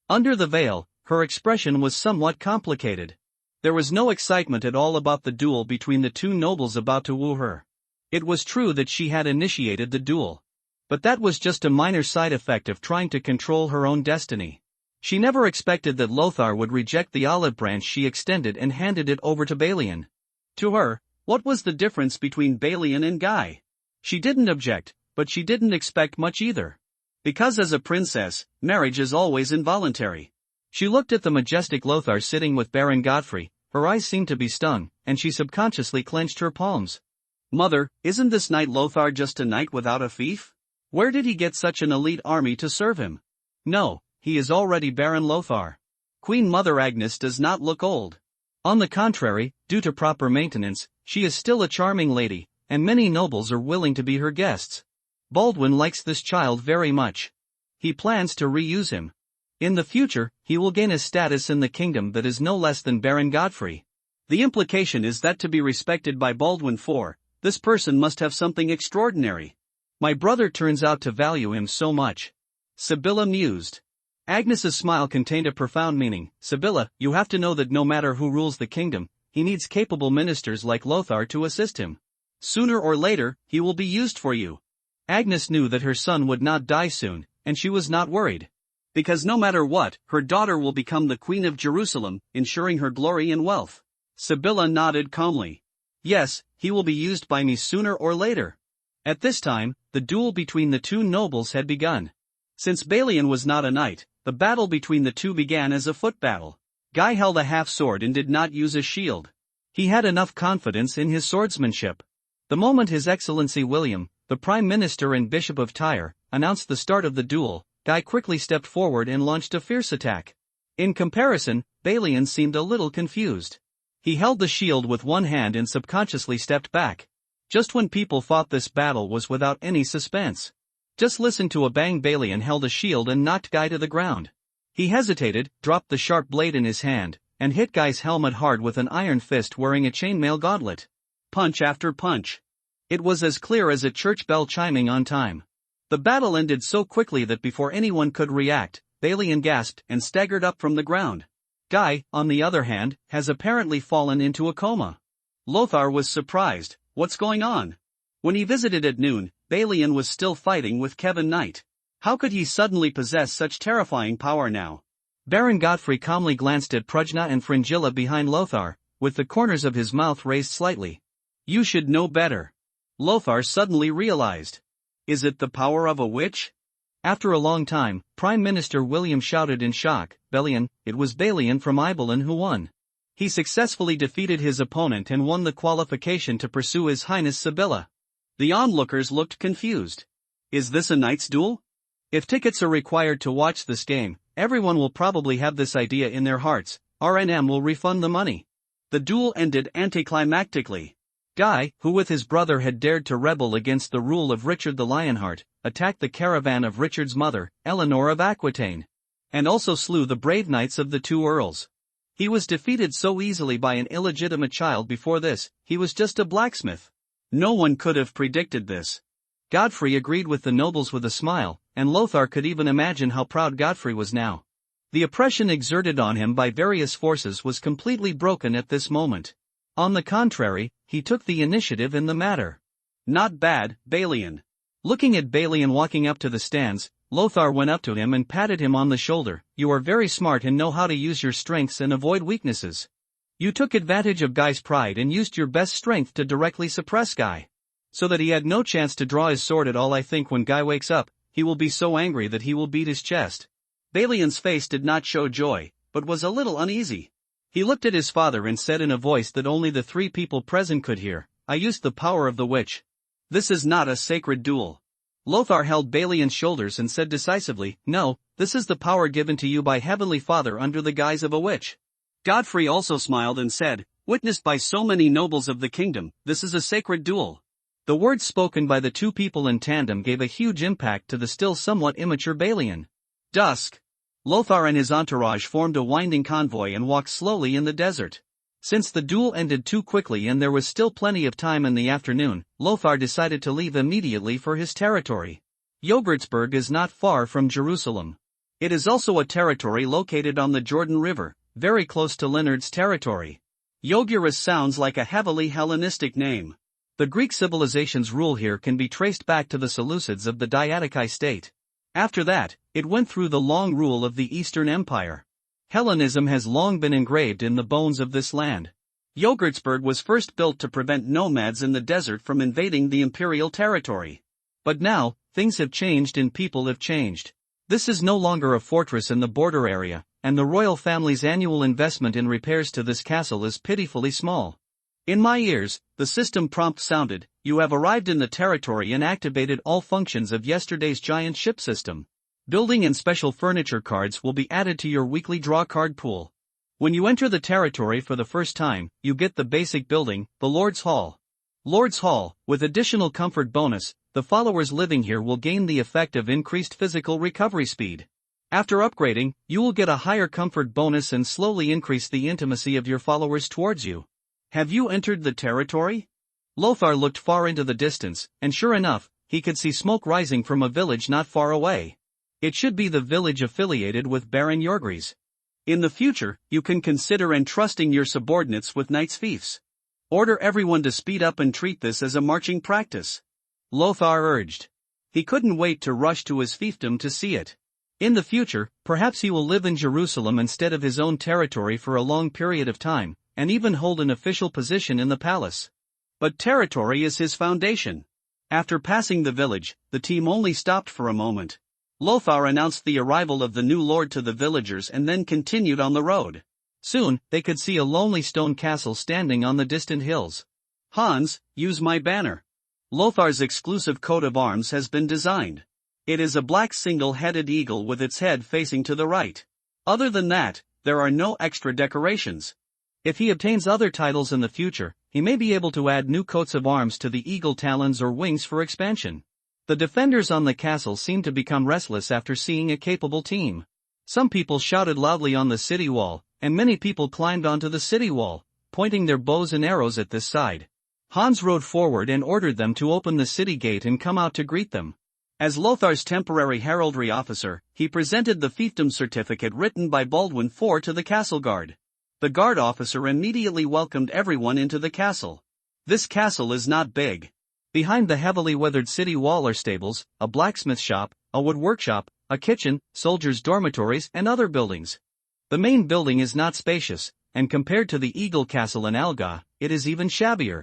Under the veil, her expression was somewhat complicated. There was no excitement at all about the duel between the two nobles about to woo her. It was true that she had initiated the duel. But that was just a minor side effect of trying to control her own destiny. She never expected that Lothar would reject the olive branch she extended and handed it over to Balian. To her, what was the difference between Balian and Guy? She didn't object, but she didn't expect much either. Because as a princess, marriage is always involuntary. She looked at the majestic Lothar sitting with Baron Godfrey, her eyes seemed to be stung, and she subconsciously clenched her palms. "Mother, isn't this knight Lothar just a knight without a fief? Where did he get such an elite army to serve him?" "No, he is already Baron Lothar. Queen Mother Agnes does not look old. On the contrary, due to proper maintenance, she is still a charming lady, and many nobles are willing to be her guests. Baldwin likes this child very much. He plans to reuse him. In the future, he will gain a status in the kingdom that is no less than Baron Godfrey. The implication is that to be respected by Baldwin IV, this person must have something extraordinary. My brother turns out to value him so much." Sibylla mused. Agnes's smile contained a profound meaning. "Sibylla, you have to know that no matter who rules the kingdom, he needs capable ministers like Lothar to assist him. Sooner or later, he will be used for you." Agnes knew that her son would not die soon, and she was not worried. Because no matter what, her daughter will become the Queen of Jerusalem, ensuring her glory and wealth. Sibylla nodded calmly. "Yes, he will be used by me sooner or later." At this time, the duel between the two nobles had begun. Since Balian was not a knight, the battle between the two began as a foot battle. Guy held a half-sword and did not use a shield. He had enough confidence in his swordsmanship. The moment His Excellency William, the Prime Minister and Bishop of Tyre, announced the start of the duel, Guy quickly stepped forward and launched a fierce attack. In comparison, Balian seemed a little confused. He held the shield with one hand and subconsciously stepped back. Just when people thought this battle was without any suspense. Just listen to a bang. Balian held a shield and knocked Guy to the ground. He hesitated, dropped the sharp blade in his hand, and hit Guy's helmet hard with an iron fist wearing a chainmail gauntlet. Punch after punch. It was as clear as a church bell chiming on time. The battle ended so quickly that before anyone could react, Balian gasped and staggered up from the ground. Guy, on the other hand, has apparently fallen into a coma. Lothar was surprised. "What's going on?" When he visited at noon, Balian was still fighting with Kevin Knight. How could he suddenly possess such terrifying power now? Baron Godfrey calmly glanced at Prujna and Fringilla behind Lothar, with the corners of his mouth raised slightly. You should know better. Lothar suddenly realized. Is it the power of a witch? After a long time, Prime Minister William shouted in shock, Balian, it was Balian from Ibelin who won. He successfully defeated his opponent and won the qualification to pursue His Highness Sibylla. The onlookers looked confused. Is this a knight's duel? If tickets are required to watch this game, everyone will probably have this idea in their hearts. RNM will refund the money. The duel ended anticlimactically. Guy, who with his brother had dared to rebel against the rule of Richard the Lionheart, attacked the caravan of Richard's mother, Eleanor of Aquitaine, and also slew the brave knights of the two earls. He was defeated so easily by an illegitimate child before this, he was just a blacksmith. No one could have predicted this. Godfrey agreed with the nobles with a smile, and Lothar could even imagine how proud Godfrey was now. The oppression exerted on him by various forces was completely broken at this moment. On the contrary, he took the initiative in the matter. Not bad, Balian. Looking at Balian walking up to the stands, Lothar went up to him and patted him on the shoulder. You are very smart and know how to use your strengths and avoid weaknesses. You took advantage of Guy's pride and used your best strength to directly suppress Guy, so that he had no chance to draw his sword at all. I think when Guy wakes up, he will be so angry that he will beat his chest. Balian's face did not show joy, but was a little uneasy. He looked at his father and said in a voice that only the three people present could hear, I used the power of the witch. This is not a sacred duel. Lothar held Balian's shoulders and said decisively, no, this is the power given to you by Heavenly Father under the guise of a witch. Godfrey also smiled and said, witnessed by so many nobles of the kingdom, this is a sacred duel. The words spoken by the two people in tandem gave a huge impact to the still somewhat immature Balian. Dusk. Lothar and his entourage formed a winding convoy and walked slowly in the desert. Since the duel ended too quickly and there was still plenty of time in the afternoon, Lothar decided to leave immediately for his territory. Yogurtsburg is not far from Jerusalem. It is also a territory located on the Jordan River, very close to Leonard's territory. Yogurus sounds like a heavily Hellenistic name. The Greek civilization's rule here can be traced back to the Seleucids of the Diadochi state. After that, it went through the long rule of the Eastern Empire. Hellenism has long been engraved in the bones of this land. Yogurtsburg was first built to prevent nomads in the desert from invading the imperial territory. But now, things have changed and people have changed. This is no longer a fortress in the border area, and the royal family's annual investment in repairs to this castle is pitifully small. In my ears, the system prompt sounded, you have arrived in the territory and activated all functions of yesterday's giant ship system. Building and special furniture cards will be added to your weekly draw card pool. When you enter the territory for the first time, you get the basic building, the Lord's Hall. Lord's Hall, with additional comfort bonus, the followers living here will gain the effect of increased physical recovery speed. After upgrading, you will get a higher comfort bonus and slowly increase the intimacy of your followers towards you. Have you entered the territory? Lothar looked far into the distance, and sure enough, he could see smoke rising from a village not far away. It should be the village affiliated with Baron Yorgries. In the future, you can consider entrusting your subordinates with knight's fiefs. Order everyone to speed up and treat this as a marching practice. Lothar urged. He couldn't wait to rush to his fiefdom to see it. In the future, perhaps he will live in Jerusalem instead of his own territory for a long period of time, and even hold an official position in the palace. But territory is his foundation. After passing the village, the team only stopped for a moment. Lothar announced the arrival of the new lord to the villagers and then continued on the road. Soon, they could see a lonely stone castle standing on the distant hills. Hans, use my banner. Lothar's exclusive coat of arms has been designed. It is a black single-headed eagle with its head facing to the right. Other than that, there are no extra decorations. If he obtains other titles in the future, he may be able to add new coats of arms to the eagle talons or wings for expansion. The defenders on the castle seemed to become restless after seeing a capable team. Some people shouted loudly on the city wall, and many people climbed onto the city wall, pointing their bows and arrows at this side. Hans rode forward and ordered them to open the city gate and come out to greet them. As Lothar's temporary heraldry officer, he presented the fiefdom certificate written by Baldwin IV to the castle guard. The guard officer immediately welcomed everyone into the castle. This castle is not big. Behind the heavily weathered city wall are stables, a blacksmith shop, a wood workshop, a kitchen, soldiers' dormitories, and other buildings. The main building is not spacious, and compared to the Eagle Castle in Alga, it is even shabbier.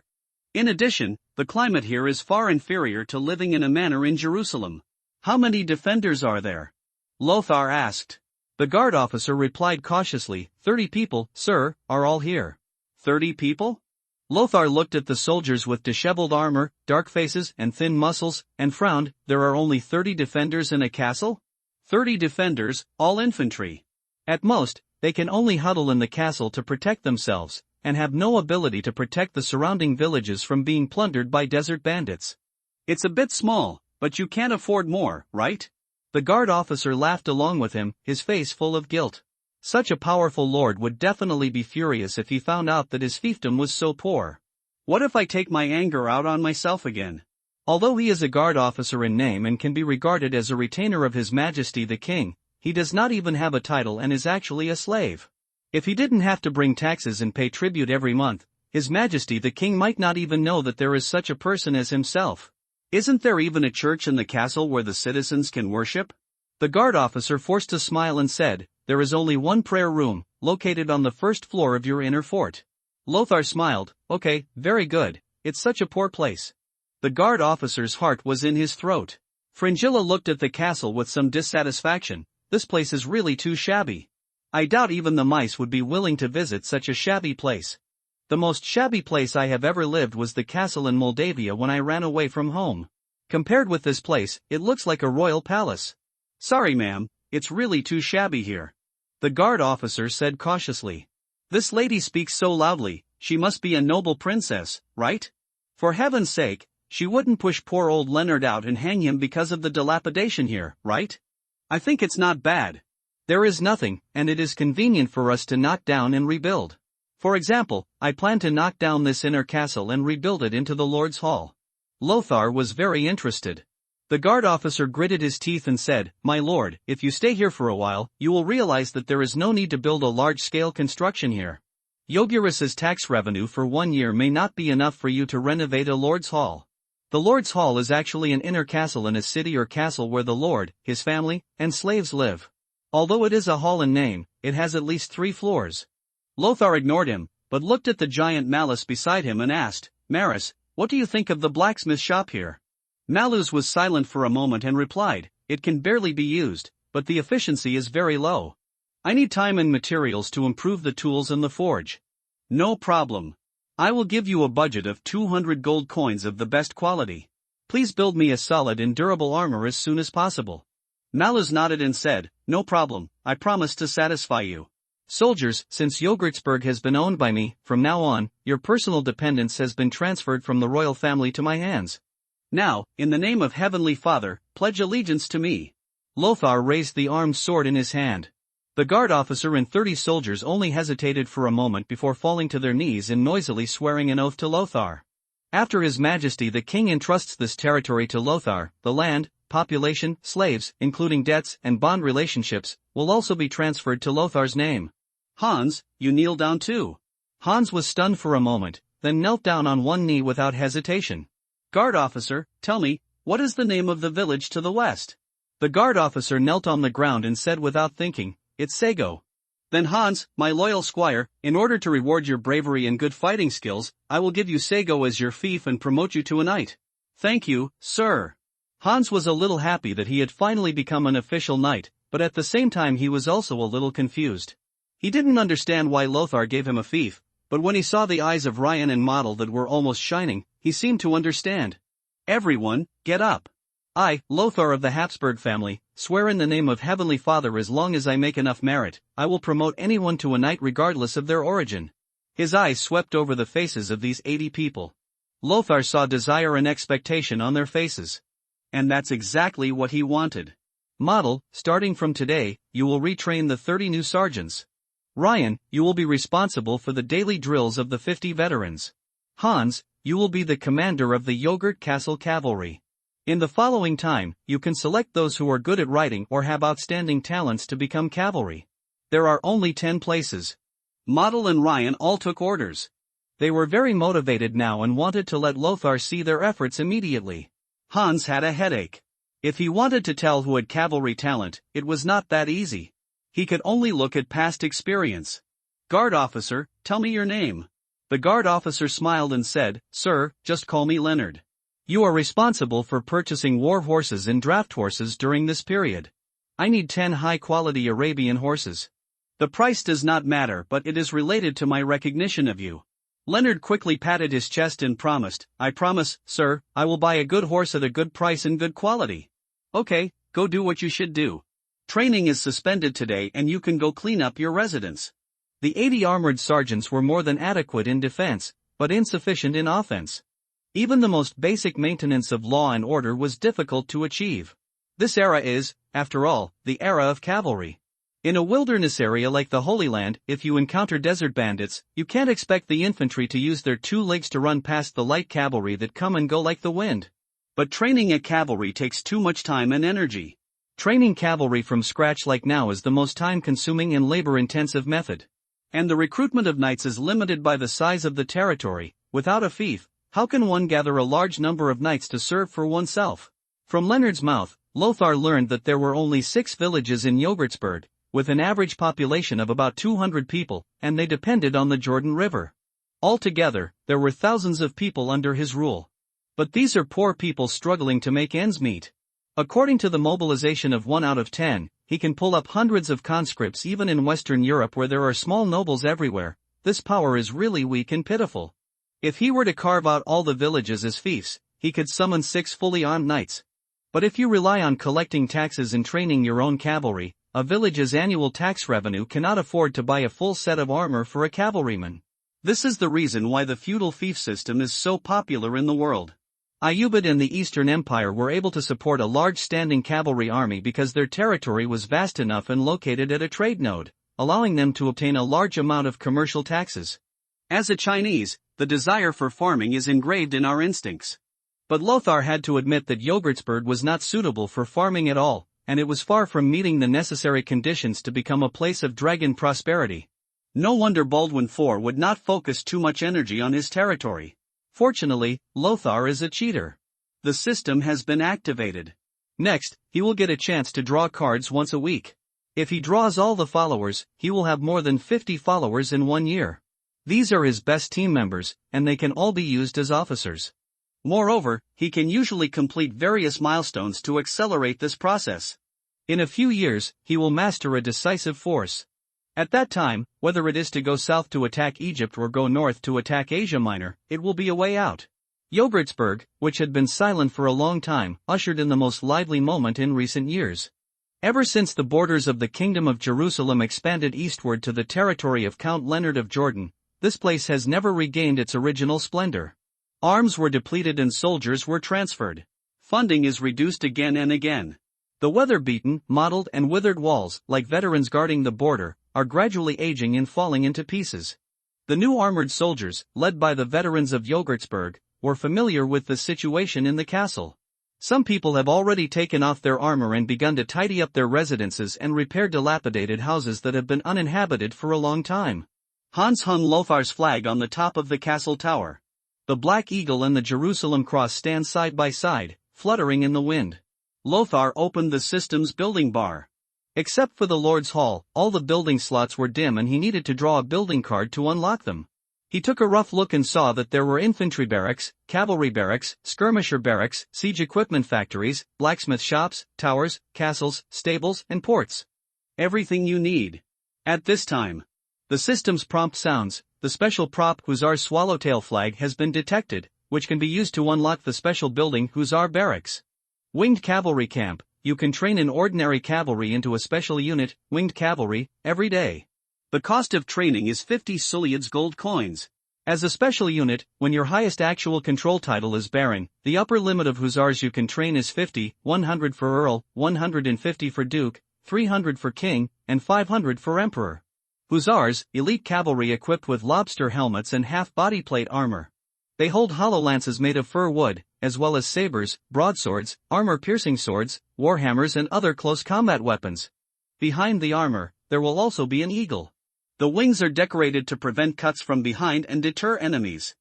In addition, the climate here is far inferior to living in a manor in Jerusalem. How many defenders are there? Lothar asked. The guard officer replied cautiously, 30 people, sir, are all here. 30 people? Lothar looked at the soldiers with disheveled armor, dark faces, and thin muscles, and frowned. There are only 30 defenders in a castle? 30 defenders, all infantry. At most, they can only huddle in the castle to protect themselves, and have no ability to protect the surrounding villages from being plundered by desert bandits. It's a bit small, but you can't afford more, right? The guard officer laughed along with him, his face full of guilt. Such a powerful lord would definitely be furious if he found out that his fiefdom was so poor. What if I take my anger out on myself again? Although he is a guard officer in name and can be regarded as a retainer of His Majesty the King, he does not even have a title and is actually a slave. If he didn't have to bring taxes and pay tribute every month, His Majesty the King might not even know that there is such a person as himself. Isn't there even a church in the castle where the citizens can worship? The guard officer forced a smile and said, there is only one prayer room, located on the first floor of your inner fort. Lothar smiled, okay, very good, it's such a poor place. The guard officer's heart was in his throat. Fringilla looked at the castle with some dissatisfaction. This place is really too shabby. I doubt even the mice would be willing to visit such a shabby place. The most shabby place I have ever lived was the castle in Moldavia when I ran away from home. Compared with this place, it looks like a royal palace. Sorry ma'am, it's really too shabby here. The guard officer said cautiously. This lady speaks so loudly, she must be a noble princess, right? For heaven's sake, she wouldn't push poor old Leonard out and hang him because of the dilapidation here, right? I think it's not bad. There is nothing, and it is convenient for us to knock down and rebuild. For example, I plan to knock down this inner castle and rebuild it into the Lord's Hall. Lothar was very interested. The guard officer gritted his teeth and said, my lord, if you stay here for a while, you will realize that there is no need to build a large-scale construction here. Yogurus's tax revenue for 1 year may not be enough for you to renovate a Lord's Hall. The Lord's Hall is actually an inner castle in a city or castle where the Lord, his family, and slaves live. Although it is a hall in name, it has at least 3 floors. Lothar ignored him, but looked at the giant Malus beside him and asked, Maris, what do you think of the blacksmith shop here? Malus was silent for a moment and replied, it can barely be used, but the efficiency is very low. I need time and materials to improve the tools and the forge. No problem. I will give you a budget of 200 gold coins of the best quality. Please build me a solid and durable armor as soon as possible. Malus nodded and said, no problem, I promise to satisfy you. Soldiers, since Yogurtsburg has been owned by me, from now on, your personal dependence has been transferred from the royal family to my hands. Now, in the name of Heavenly Father, pledge allegiance to me. Lothar raised the armed sword in his hand. The guard officer and 30 soldiers only hesitated for a moment before falling to their knees and noisily swearing an oath to Lothar. After His Majesty the King entrusts this territory to Lothar, the land, population, slaves, including debts and bond relationships, will also be transferred to Lothar's name. Hans, you kneel down too. Hans was stunned for a moment, then knelt down on one knee without hesitation. Guard officer, tell me, what is the name of the village to the west? The guard officer knelt on the ground and said without thinking, it's Sago. Then Hans, my loyal squire, in order to reward your bravery and good fighting skills, I will give you Sago as your fief and promote you to a knight. Thank you, sir. Hans was a little happy that he had finally become an official knight, but at the same time he was also a little confused. He didn't understand why Lothar gave him a fief, but when he saw the eyes of Ryan and Model that were almost shining, he seemed to understand. Everyone, get up. I, Lothar of the Habsburg family, swear in the name of Heavenly Father as long as I make enough merit, I will promote anyone to a knight regardless of their origin. His eyes swept over the faces of these 80 people. Lothar saw desire and expectation on their faces. And that's exactly what he wanted. Model, starting from today, you will retrain the 30 new sergeants. Ryan, you will be responsible for the daily drills of the 50 veterans. Hans, you will be the commander of the Yogurt Castle Cavalry. In the following time, you can select those who are good at riding or have outstanding talents to become cavalry. There are only 10 places. Model and Ryan all took orders. They were very motivated now and wanted to let Lothar see their efforts immediately. Hans had a headache. If he wanted to tell who had cavalry talent, it was not that easy. He could only look at past experience. "Guard officer, tell me your name." The guard officer smiled and said, "Sir, just call me Leonard. You are responsible for purchasing war horses and draft horses during this period. I need 10 high-quality Arabian horses. The price does not matter, but it is related to my recognition of you." Leonard quickly patted his chest and promised, "I promise, sir, I will buy a good horse at a good price and good quality." "Okay, go do what you should do. Training is suspended today and you can go clean up your residence." The 80 armored sergeants were more than adequate in defense, but insufficient in offense. Even the most basic maintenance of law and order was difficult to achieve. This era is, after all, the era of cavalry. In a wilderness area like the Holy Land, if you encounter desert bandits, you can't expect the infantry to use their 2 legs to run past the light cavalry that come and go like the wind. But training a cavalry takes too much time and energy. Training cavalry from scratch like now is the most time-consuming and labor-intensive method. And the recruitment of knights is limited by the size of the territory. Without a fief, how can one gather a large number of knights to serve for oneself? From Leonard's mouth, Lothar learned that there were only 6 villages in Jogurtsburg, with an average population of about 200 people, and they depended on the Jordan River. Altogether, there were thousands of people under his rule. But these are poor people struggling to make ends meet. According to the mobilization of 1 out of 10, he can pull up hundreds of conscripts even in Western Europe where there are small nobles everywhere. This power is really weak and pitiful. If he were to carve out all the villages as fiefs, he could summon 6 fully armed knights. But if you rely on collecting taxes and training your own cavalry, a village's annual tax revenue cannot afford to buy a full set of armor for a cavalryman. This is the reason why the feudal fief system is so popular in the world. Ayyubid and the Eastern Empire were able to support a large standing cavalry army because their territory was vast enough and located at a trade node, allowing them to obtain a large amount of commercial taxes. As a Chinese, the desire for farming is engraved in our instincts. But Lothar had to admit that Jogurtsburg was not suitable for farming at all, and it was far from meeting the necessary conditions to become a place of dragon prosperity. No wonder Baldwin IV would not focus too much energy on his territory. Fortunately, Lothar is a cheater. The system has been activated. Next, he will get a chance to draw cards once a week. If he draws all the followers, he will have more than 50 followers in 1 year. These are his best team members, and they can all be used as officers. Moreover, he can usually complete various milestones to accelerate this process. In a few years, he will master a decisive force. At that time, whether it is to go south to attack Egypt or go north to attack Asia Minor, it will be a way out. Jogurtsburg, which had been silent for a long time, ushered in the most lively moment in recent years. Ever since the borders of the Kingdom of Jerusalem expanded eastward to the territory of Count Leonard of Jordan, this place has never regained its original splendor. Arms were depleted and soldiers were transferred. Funding is reduced again and again. The weather-beaten, mottled and withered walls, like veterans guarding the border, are gradually aging and falling into pieces. The new armored soldiers, led by the veterans of Jogurtsburg, were familiar with the situation in the castle. Some people have already taken off their armor and begun to tidy up their residences and repair dilapidated houses that have been uninhabited for a long time. Hans hung Lothar's flag on the top of the castle tower. The Black Eagle and the Jerusalem Cross stand side by side, fluttering in the wind. Lothar opened the system's building bar. Except for the Lord's Hall, all the building slots were dim and he needed to draw a building card to unlock them. He took a rough look and saw that there were infantry barracks, cavalry barracks, skirmisher barracks, siege equipment factories, blacksmith shops, towers, castles, stables, and ports. Everything you need. At this time, the system's prompt sounds, the special prop Hussar swallowtail flag has been detected, which can be used to unlock the special building Hussar barracks. Winged cavalry camp. You can train an ordinary cavalry into a special unit, winged cavalry, every day. The cost of training is 50 Suliads gold coins. As a special unit, when your highest actual control title is Baron, the upper limit of Hussars you can train is 50, 100 for Earl, 150 for Duke, 300 for King, and 500 for Emperor. Hussars, elite cavalry equipped with lobster helmets and half-body plate armor. They hold hollow lances made of fir wood, as well as sabers, broadswords, armor-piercing swords, warhammers and other close combat weapons. Behind the armor, there will also be an eagle. The wings are decorated to prevent cuts from behind and deter enemies.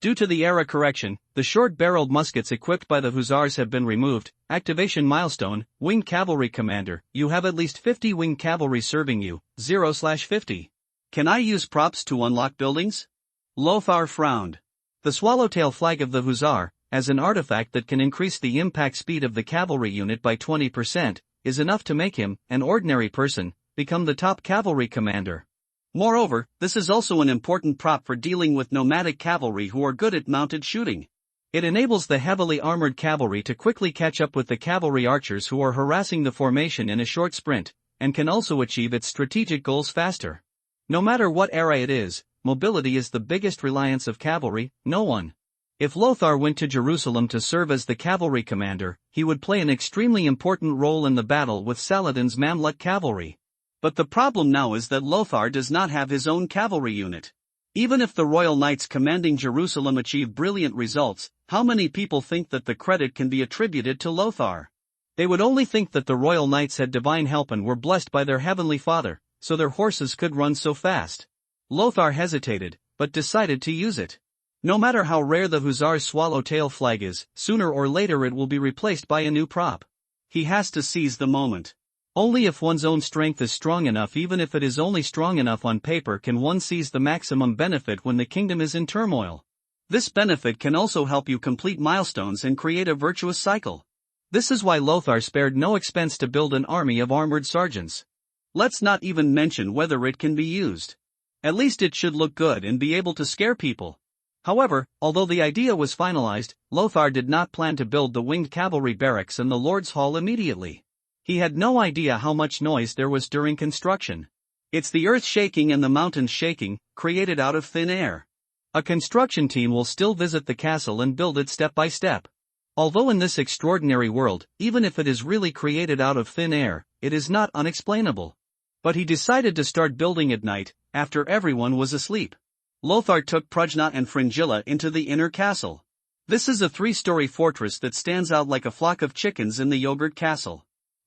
Due to the era correction, the short-barreled muskets equipped by the hussars have been removed. Activation milestone, Winged Cavalry Commander, you have at least 50 winged cavalry serving you, 0/50. Can I use props to unlock buildings? Lothar frowned. The swallowtail flag of the hussar, as an artifact that can increase the impact speed of the cavalry unit by 20%, is enough to make him, an ordinary person, become the top cavalry commander. Moreover, this is also an important prop for dealing with nomadic cavalry who are good at mounted shooting. It enables the heavily armored cavalry to quickly catch up with the cavalry archers who are harassing the formation in a short sprint, and can also achieve its strategic goals faster. No matter what era it is, mobility is the biggest reliance of cavalry. No one. If Lothar went to Jerusalem to serve as the cavalry commander, he would play an extremely important role in the battle with Saladin's Mamluk cavalry. But the problem now is that Lothar does not have his own cavalry unit. Even if the royal knights commanding Jerusalem achieve brilliant results, how many people think that the credit can be attributed to Lothar? They would only think that the royal knights had divine help and were blessed by their heavenly father, so their horses could run so fast. Lothar hesitated, but decided to use it. No matter how rare the hussar's swallowtail flag is, sooner or later it will be replaced by a new prop. He has to seize the moment. Only if one's own strength is strong enough, even if it is only strong enough on paper, can one seize the maximum benefit when the kingdom is in turmoil. This benefit can also help you complete milestones and create a virtuous cycle. This is why Lothar spared no expense to build an army of armored sergeants. Let's not even mention whether it can be used. At least it should look good and be able to scare people. However, although the idea was finalized, Lothar did not plan to build the winged cavalry barracks and the Lord's Hall immediately. He had no idea how much noise there was during construction. It's the earth shaking and the mountains shaking, created out of thin air. A construction team will still visit the castle and build it step by step. Although in this extraordinary world, even if it is really created out of thin air, it is not unexplainable. But he decided to start building at night, after everyone was asleep. Lothar took Prujna and Fringilla into the inner castle. This is a 3-story fortress that stands out like a flock of chickens in the yogurt castle.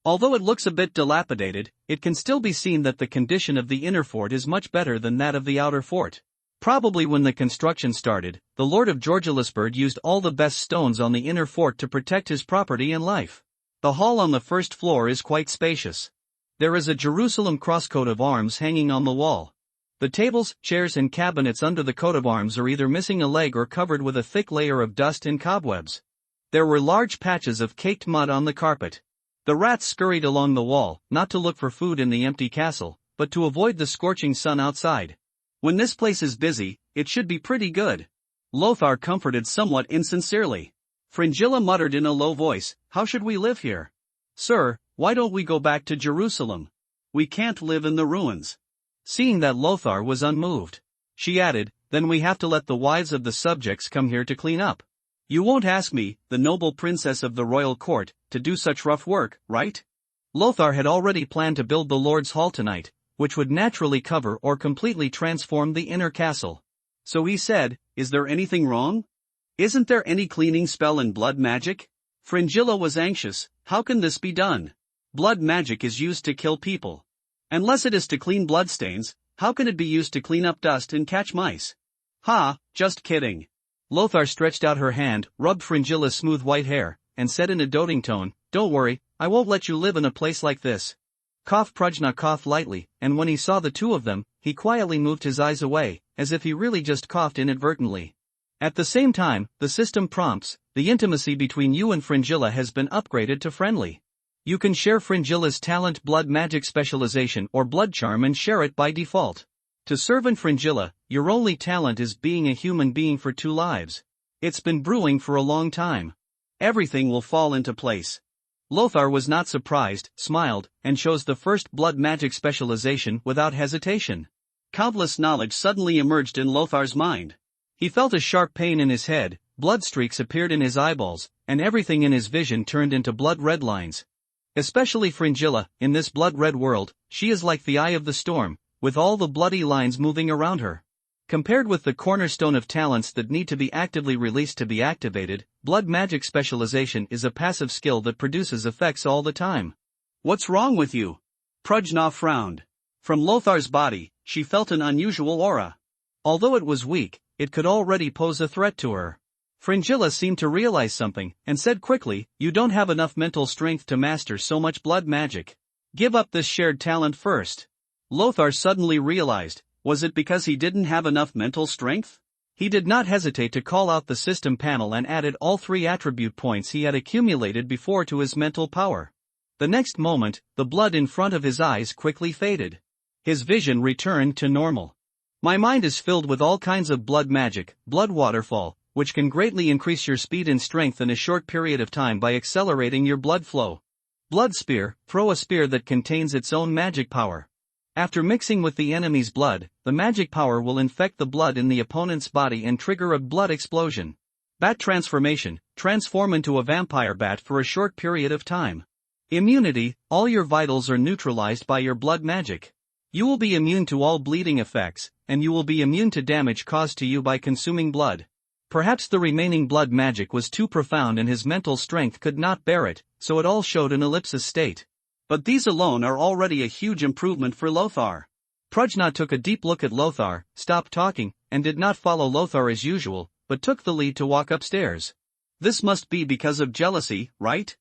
Although it looks a bit dilapidated, it can still be seen that the condition of the inner fort is much better than that of the outer fort. Probably when the construction started, the Lord of Georgilisburg used all the best stones on the inner fort to protect his property and life. The hall on the first floor is quite spacious. There is a Jerusalem cross-coat of arms hanging on the wall. The tables, chairs and cabinets under the coat of arms are either missing a leg or covered with a thick layer of dust and cobwebs. There were large patches of caked mud on the carpet. The rats scurried along the wall, not to look for food in the empty castle, but to avoid the scorching sun outside. When this place is busy, it should be pretty good. Lothar comforted somewhat insincerely. Fringilla muttered in a low voice, "How should we live here? Sir, why don't we go back to Jerusalem? We can't live in the ruins." Seeing that Lothar was unmoved, she added, "Then we have to let the wives of the subjects come here to clean up. You won't ask me, the noble princess of the royal court, to do such rough work, right?" Lothar had already planned to build the Lord's Hall tonight, which would naturally cover or completely transform the inner castle. So he said, "Is there anything wrong? Isn't there any cleaning spell in blood magic?" Fringilla was anxious. How can this be done? Blood magic is used to kill people. Unless it is to clean bloodstains, how can it be used to clean up dust and catch mice? Ha, just kidding. Lothar stretched out her hand, rubbed Fringilla's smooth white hair, and said in a doting tone, "Don't worry, I won't let you live in a place like this." Prujna coughed lightly, and when he saw the two of them, he quietly moved his eyes away, as if he really just coughed inadvertently. At the same time, the system prompts, "The intimacy between you and Fringilla has been upgraded to friendly. You can share Fringilla's talent, blood magic specialization or blood charm, and share it by default. To serve in Fringilla, your only talent is being a human being for 2 lives. It's been brewing for a long time. Everything will fall into place." Lothar was not surprised, smiled, and chose the first blood magic specialization without hesitation. Countless knowledge suddenly emerged in Lothar's mind. He felt a sharp pain in his head, blood streaks appeared in his eyeballs, and everything in his vision turned into blood-red lines. Especially Fringilla, in this blood-red world, she is like the eye of the storm, with all the bloody lines moving around her. Compared with the cornerstone of talents that need to be actively released to be activated, blood magic specialization is a passive skill that produces effects all the time. "What's wrong with you?" Prujna frowned. From Lothar's body, she felt an unusual aura. Although it was weak, it could already pose a threat to her. Fringilla seemed to realize something, and said quickly, "You don't have enough mental strength to master so much blood magic. Give up this shared talent first." Lothar suddenly realized, was it because he didn't have enough mental strength? He did not hesitate to call out the system panel and added all 3 attribute points he had accumulated before to his mental power. The next moment, the blood in front of his eyes quickly faded. His vision returned to normal. "My mind is filled with all kinds of blood magic, blood waterfall, which can greatly increase your speed and strength in a short period of time by accelerating your blood flow. Blood spear, throw a spear that contains its own magic power. After mixing with the enemy's blood, the magic power will infect the blood in the opponent's body and trigger a blood explosion. Bat transformation, transform into a vampire bat for a short period of time. Immunity, all your vitals are neutralized by your blood magic. You will be immune to all bleeding effects, and you will be immune to damage caused to you by consuming blood." Perhaps the remaining blood magic was too profound and his mental strength could not bear it, so it all showed an ellipsis state. But these alone are already a huge improvement for Lothar. Prujna took a deep look at Lothar, stopped talking, and did not follow Lothar as usual, but took the lead to walk upstairs. This must be because of jealousy, right?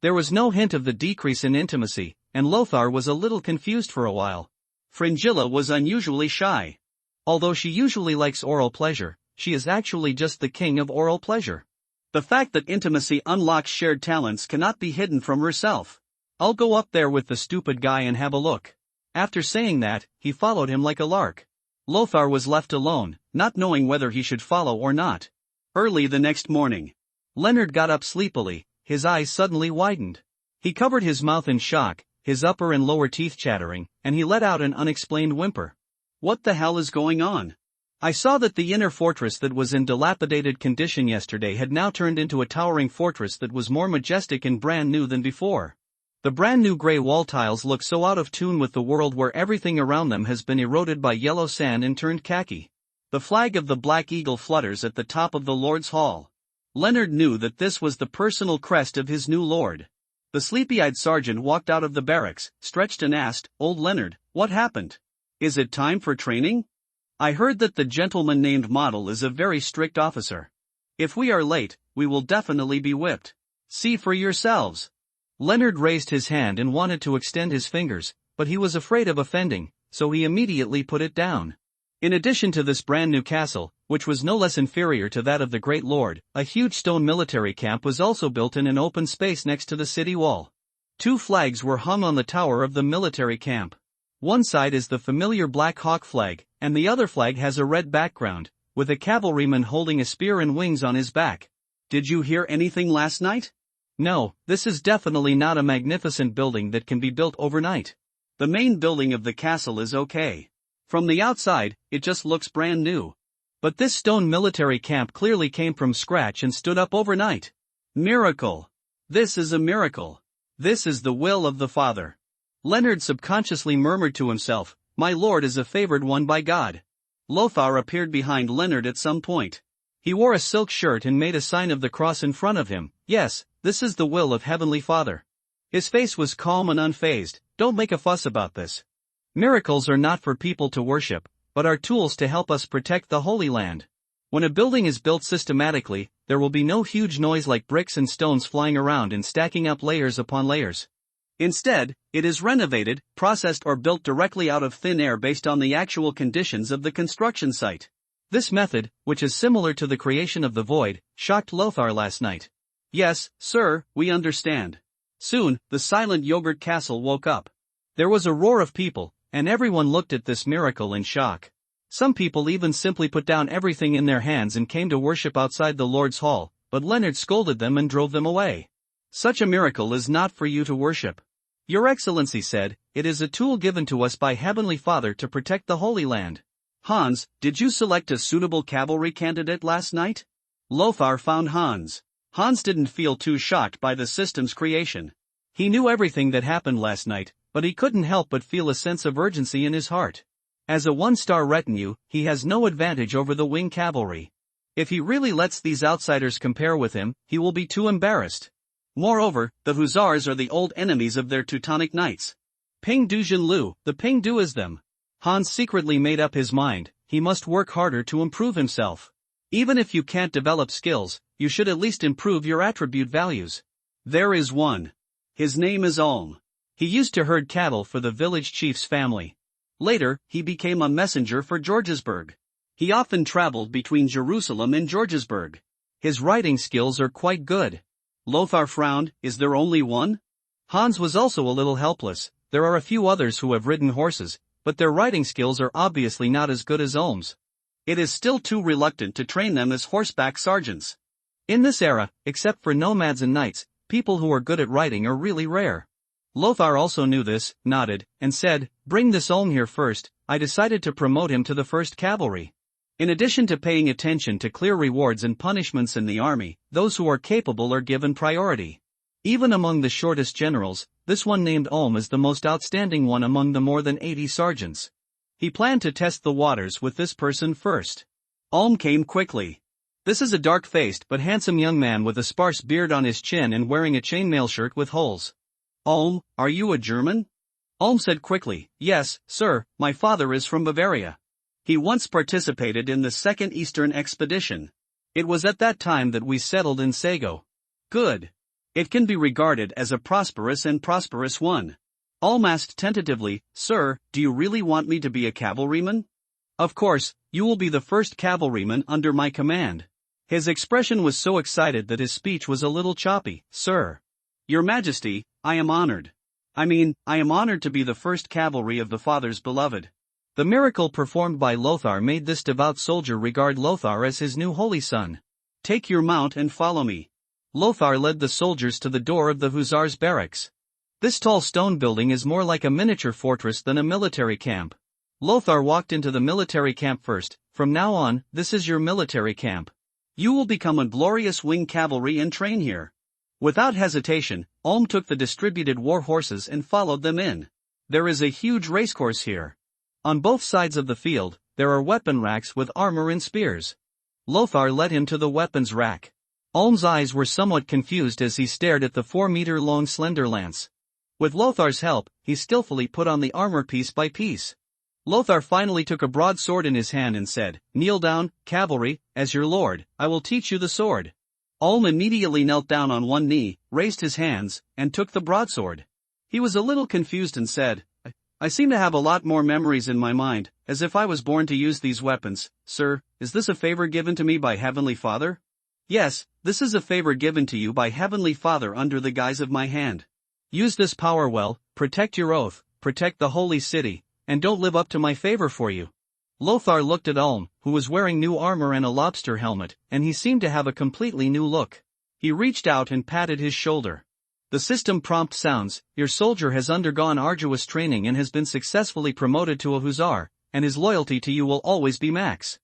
There was no hint of the decrease in intimacy, and Lothar was a little confused for a while. Fringilla was unusually shy. Although she usually likes oral pleasure, she is actually just the king of oral pleasure. The fact that intimacy unlocks shared talents cannot be hidden from herself. "I'll go up there with the stupid guy and have a look." After saying that, he followed him like a lark. Lothar was left alone, not knowing whether he should follow or not. Early the next morning, Leonard got up sleepily, his eyes suddenly widened. He covered his mouth in shock, his upper and lower teeth chattering, and he let out an unexplained whimper. "What the hell is going on? I saw that the inner fortress that was in dilapidated condition yesterday had now turned into a towering fortress that was more majestic and brand new than before. The brand new gray wall tiles look so out of tune with the world where everything around them has been eroded by yellow sand and turned khaki. The flag of the Black Eagle flutters at the top of the Lord's Hall." Leonard knew that this was the personal crest of his new lord. The sleepy-eyed sergeant walked out of the barracks, stretched and asked, "Old Leonard, what happened? Is it time for training? I heard that the gentleman named Model is a very strict officer. If we are late, we will definitely be whipped. See for yourselves." Leonard raised his hand and wanted to extend his fingers, but he was afraid of offending, so he immediately put it down. In addition to this brand new castle, which was no less inferior to that of the Great Lord, a huge stone military camp was also built in an open space next to the city wall. 2 flags were hung on the tower of the military camp. One side is the familiar Black Hawk flag, and the other flag has a red background, with a cavalryman holding a spear and wings on his back. "Did you hear anything last night?" "No, this is definitely not a magnificent building that can be built overnight. The main building of the castle is okay. From the outside, it just looks brand new. But this stone military camp clearly came from scratch and stood up overnight. Miracle! This is a miracle. This is the will of the Father." Leonard subconsciously murmured to himself, "My lord is a favored one by God." Lothar appeared behind Leonard at some point. He wore a silk shirt and made a sign of the cross in front of him. "Yes, this is the will of Heavenly Father." His face was calm and unfazed. "Don't make a fuss about this. Miracles are not for people to worship, but are tools to help us protect the Holy Land. When a building is built systematically, there will be no huge noise like bricks and stones flying around and stacking up layers upon layers. Instead, it is renovated, processed or built directly out of thin air based on the actual conditions of the construction site. This method, which is similar to the creation of the void, shocked Lothar last night. "Yes, sir, we understand." Soon, the silent yogurt castle woke up. There was a roar of people, and everyone looked at this miracle in shock. Some people even simply put down everything in their hands and came to worship outside the Lord's Hall, but Leonard scolded them and drove them away. "Such a miracle is not for you to worship. Your Excellency said, it is a tool given to us by Heavenly Father to protect the Holy Land." "Hans, did you select a suitable cavalry candidate last night?" Lothar found Hans. Hans didn't feel too shocked by the system's creation. He knew everything that happened last night, but he couldn't help but feel a sense of urgency in his heart. As a 1-star retinue, he has no advantage over the wing cavalry. If he really lets these outsiders compare with him, he will be too embarrassed. Moreover, the Hussars are the old enemies of their Teutonic knights. Ping Du Jin Lu, the Ping Du is them. Hans secretly made up his mind, he must work harder to improve himself. Even if you can't develop skills, you should at least improve your attribute values. There is one. His name is Ulm. He used to herd cattle for the village chief's family. Later, he became a messenger for Georgesburg. He often traveled between Jerusalem and Georgesburg. His writing skills are quite good. Lothar frowned. Is there only one? Hans was also a little helpless. There are a few others who have ridden horses, but their riding skills are obviously not as good as Ulm's. It is still too reluctant to train them as horseback sergeants. In this era, except for nomads and knights, people who are good at riding are really rare. Lothar also knew this, nodded, and said, "Bring this Ulm here first." I decided to promote him to the 1st Cavalry. In addition to paying attention to clear rewards and punishments in the army, those who are capable are given priority. Even among the shortest generals, this one named Ulm is the most outstanding one among the more than 80 sergeants. He planned to test the waters with this person first. Ulm came quickly. This is a dark-faced but handsome young man with a sparse beard on his chin and wearing a chainmail shirt with holes. Ulm, are you a German? Ulm said quickly, "Yes, sir, my father is from Bavaria." He once participated in the Second Eastern Expedition. It was at that time that we settled in Sago. Good. It can be regarded as a prosperous one. Ulm asked tentatively, "Sir, do you really want me to be a cavalryman?" "Of course, you will be the 1st Cavalryman under my command." His expression was so excited that his speech was a little choppy. "Sir." "Your Majesty, I am honored. I am honored to be the 1st Cavalry of the Father's beloved." The miracle performed by Lothar made this devout soldier regard Lothar as his new holy son. "Take your mount and follow me." Lothar led the soldiers to the door of the hussars' barracks. This tall stone building is more like a miniature fortress than a military camp. Lothar walked into the military camp first. "From now on, this is your military camp. You will become a glorious wing cavalry and train here." Without hesitation, Ulm took the distributed war horses and followed them in. There is a huge racecourse here. On both sides of the field, there are weapon racks with armor and spears. Lothar led him to the weapons rack. Ulm's eyes were somewhat confused as he stared at the 4-meter-long slender lance. With Lothar's help, he skillfully put on the armor piece by piece. Lothar finally took a broadsword in his hand and said, "Kneel down, cavalry, as your lord, I will teach you the sword." Ulm immediately knelt down on one knee, raised his hands, and took the broadsword. He was a little confused and said, I seem to have a lot more memories in my mind, as if I was born to use these weapons. Sir, is this a favor given to me by Heavenly Father?" "Yes, this is a favor given to you by Heavenly Father under the guise of my hand. Use this power well, protect your oath, protect the holy city, and don't live up to my favor for you." Lothar looked at Ulm, who was wearing new armor and a lobster helmet, and he seemed to have a completely new look. He reached out and patted his shoulder. The system prompt sounds, "Your soldier has undergone arduous training and has been successfully promoted to a hussar, and his loyalty to you will always be max."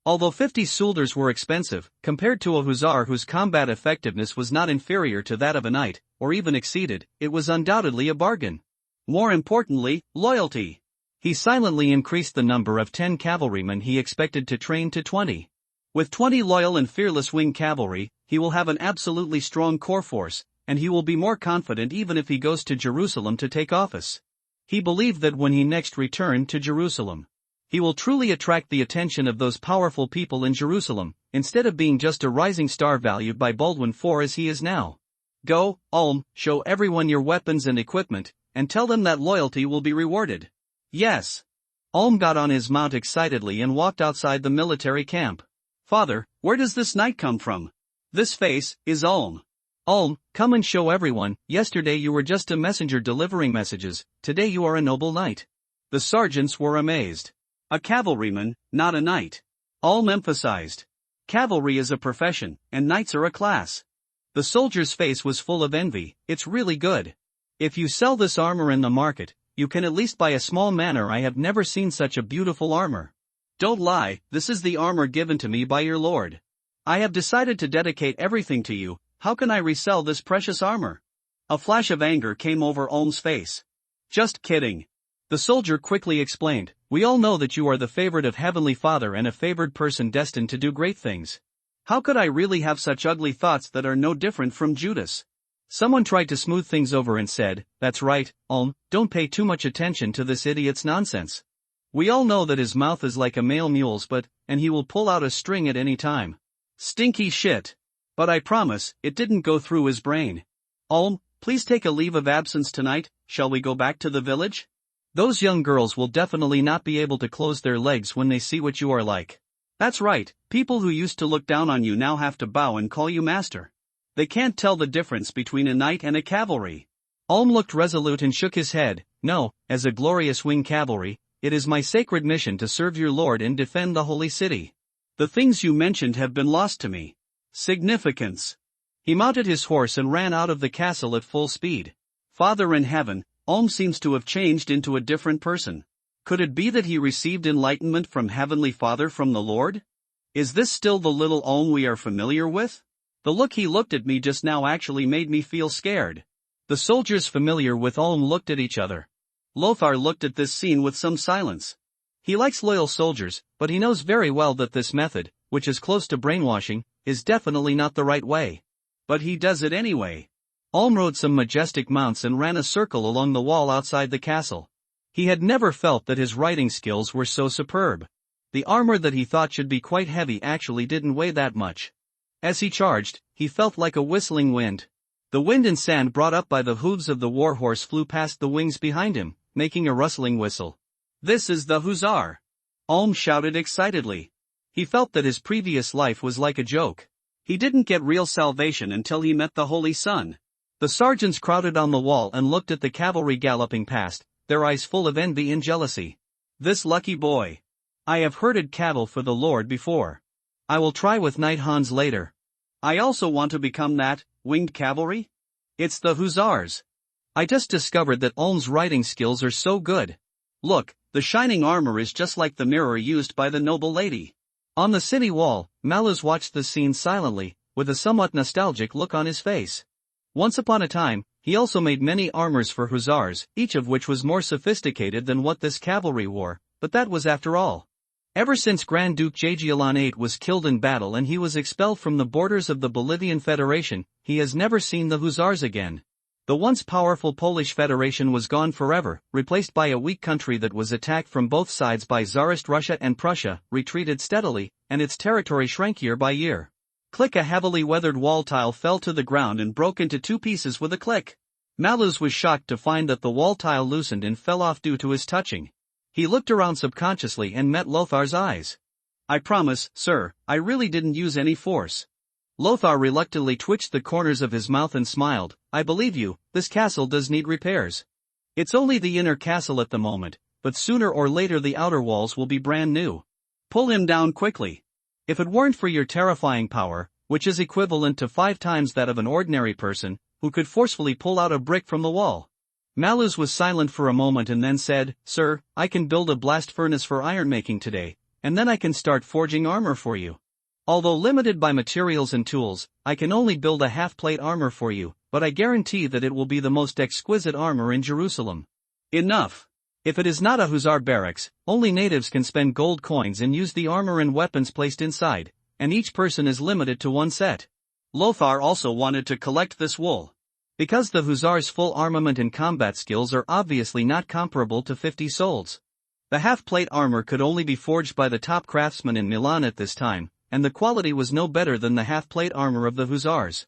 Although 50 solders were expensive, compared to a hussar whose combat effectiveness was not inferior to that of a knight, or even exceeded, it was undoubtedly a bargain. More importantly, loyalty. He silently increased the number of 10 cavalrymen he expected to train to 20. With 20 loyal and fearless wing cavalry, he will have an absolutely strong corps force, and he will be more confident even if he goes to Jerusalem to take office. He believed that when he next returned to Jerusalem, he will truly attract the attention of those powerful people in Jerusalem, instead of being just a rising star valued by Baldwin IV as he is now. Go, Ulm, show everyone your weapons and equipment, and tell them that loyalty will be rewarded. Yes. Ulm got on his mount excitedly and walked outside the military camp. "Father, where does this knight come from?" "This face is Ulm." "Ulm, come and show everyone, yesterday you were just a messenger delivering messages, today you are a noble knight." The sergeants were amazed. "A cavalryman, not a knight," Ulm emphasized. "Cavalry is a profession, and knights are a class." The soldier's face was full of envy. "It's really good. If you sell this armor in the market, you can at least buy a small manor. I have never seen such a beautiful armor." "Don't lie, this is the armor given to me by your lord. I have decided to dedicate everything to you. How can I resell this precious armor?" A flash of anger came over Ulm's face. "Just kidding." The soldier quickly explained, "We all know that you are the favorite of Heavenly Father and a favored person destined to do great things. How could I really have such ugly thoughts that are no different from Judas?" Someone tried to smooth things over and said, "That's right, Ulm, don't pay too much attention to this idiot's nonsense. We all know that his mouth is like a male mule's and he will pull out a string at any time. Stinky shit. But I promise, it didn't go through his brain. Olm, please take a leave of absence tonight, shall we go back to the village? Those young girls will definitely not be able to close their legs when they see what you are like. That's right, people who used to look down on you now have to bow and call you master. They can't tell the difference between a knight and a cavalry. Olm looked resolute and shook his head. No, as a glorious winged cavalry, it is my sacred mission to serve your lord and defend the holy city. The things you mentioned have been lost to me. Significance. He mounted his horse and ran out of the castle at full speed. Father in heaven, Olm seems to have changed into a different person. Could it be that he received enlightenment from Heavenly Father from the Lord? Is this still the little Olm we are familiar with? The look he looked at me just now actually made me feel scared. The soldiers familiar with Olm looked at each other. Lothar looked at this scene with some silence. He likes loyal soldiers, but he knows very well that this method, which is close to brainwashing, is definitely not the right way. But he does it anyway. Olm rode some majestic mounts and ran a circle along the wall outside the castle. He had never felt that his riding skills were so superb. The armor that he thought should be quite heavy actually didn't weigh that much. As he charged, he felt like a whistling wind. The wind and sand brought up by the hooves of the warhorse flew past the wings behind him, making a rustling whistle. This is the hussar! Olm shouted excitedly. He felt that his previous life was like a joke. He didn't get real salvation until he met the Holy Sun. The sergeants crowded on the wall and looked at the cavalry galloping past, their eyes full of envy and jealousy. This lucky boy. I have herded cattle for the Lord before. I will try with Knight Hans later. I also want to become that, winged cavalry? It's the hussars. I just discovered that Olm's riding skills are so good. Look, the shining armor is just like the mirror used by the noble lady. On the city wall, Malus watched the scene silently, with a somewhat nostalgic look on his face. Once upon a time, he also made many armors for hussars, each of which was more sophisticated than what this cavalry wore, but that was after all. Ever since Grand Duke Jagiellon VIII was killed in battle and he was expelled from the borders of the Bolivian Federation, he has never seen the hussars again. The once powerful Polish Federation was gone forever, replaced by a weak country that was attacked from both sides by Tsarist Russia, and Prussia retreated steadily, and its territory shrank year by year. Click! A heavily weathered wall tile fell to the ground and broke into two pieces with a click. Malus was shocked to find that the wall tile loosened and fell off due to his touching. He looked around subconsciously and met Lothar's eyes. I promise, sir, I really didn't use any force. Lothar reluctantly twitched the corners of his mouth and smiled. I believe you, this castle does need repairs. It's only the inner castle at the moment, but sooner or later the outer walls will be brand new. Pull him down quickly. If it weren't for your terrifying power, which is equivalent to 5 times that of an ordinary person, who could forcefully pull out a brick from the wall. Malus was silent for a moment and then said, Sir, I can build a blast furnace for iron making today, and then I can start forging armor for you. Although limited by materials and tools, I can only build a half-plate armor for you, but I guarantee that it will be the most exquisite armor in Jerusalem. Enough. If it is not a hussar barracks, only natives can spend gold coins and use the armor and weapons placed inside, and each person is limited to 1 set. Lothar also wanted to collect this wool. Because the hussars' full armament and combat skills are obviously not comparable to 50 souls. The half-plate armor could only be forged by the top craftsmen in Milan at this time, and the quality was no better than the half-plate armor of the hussars.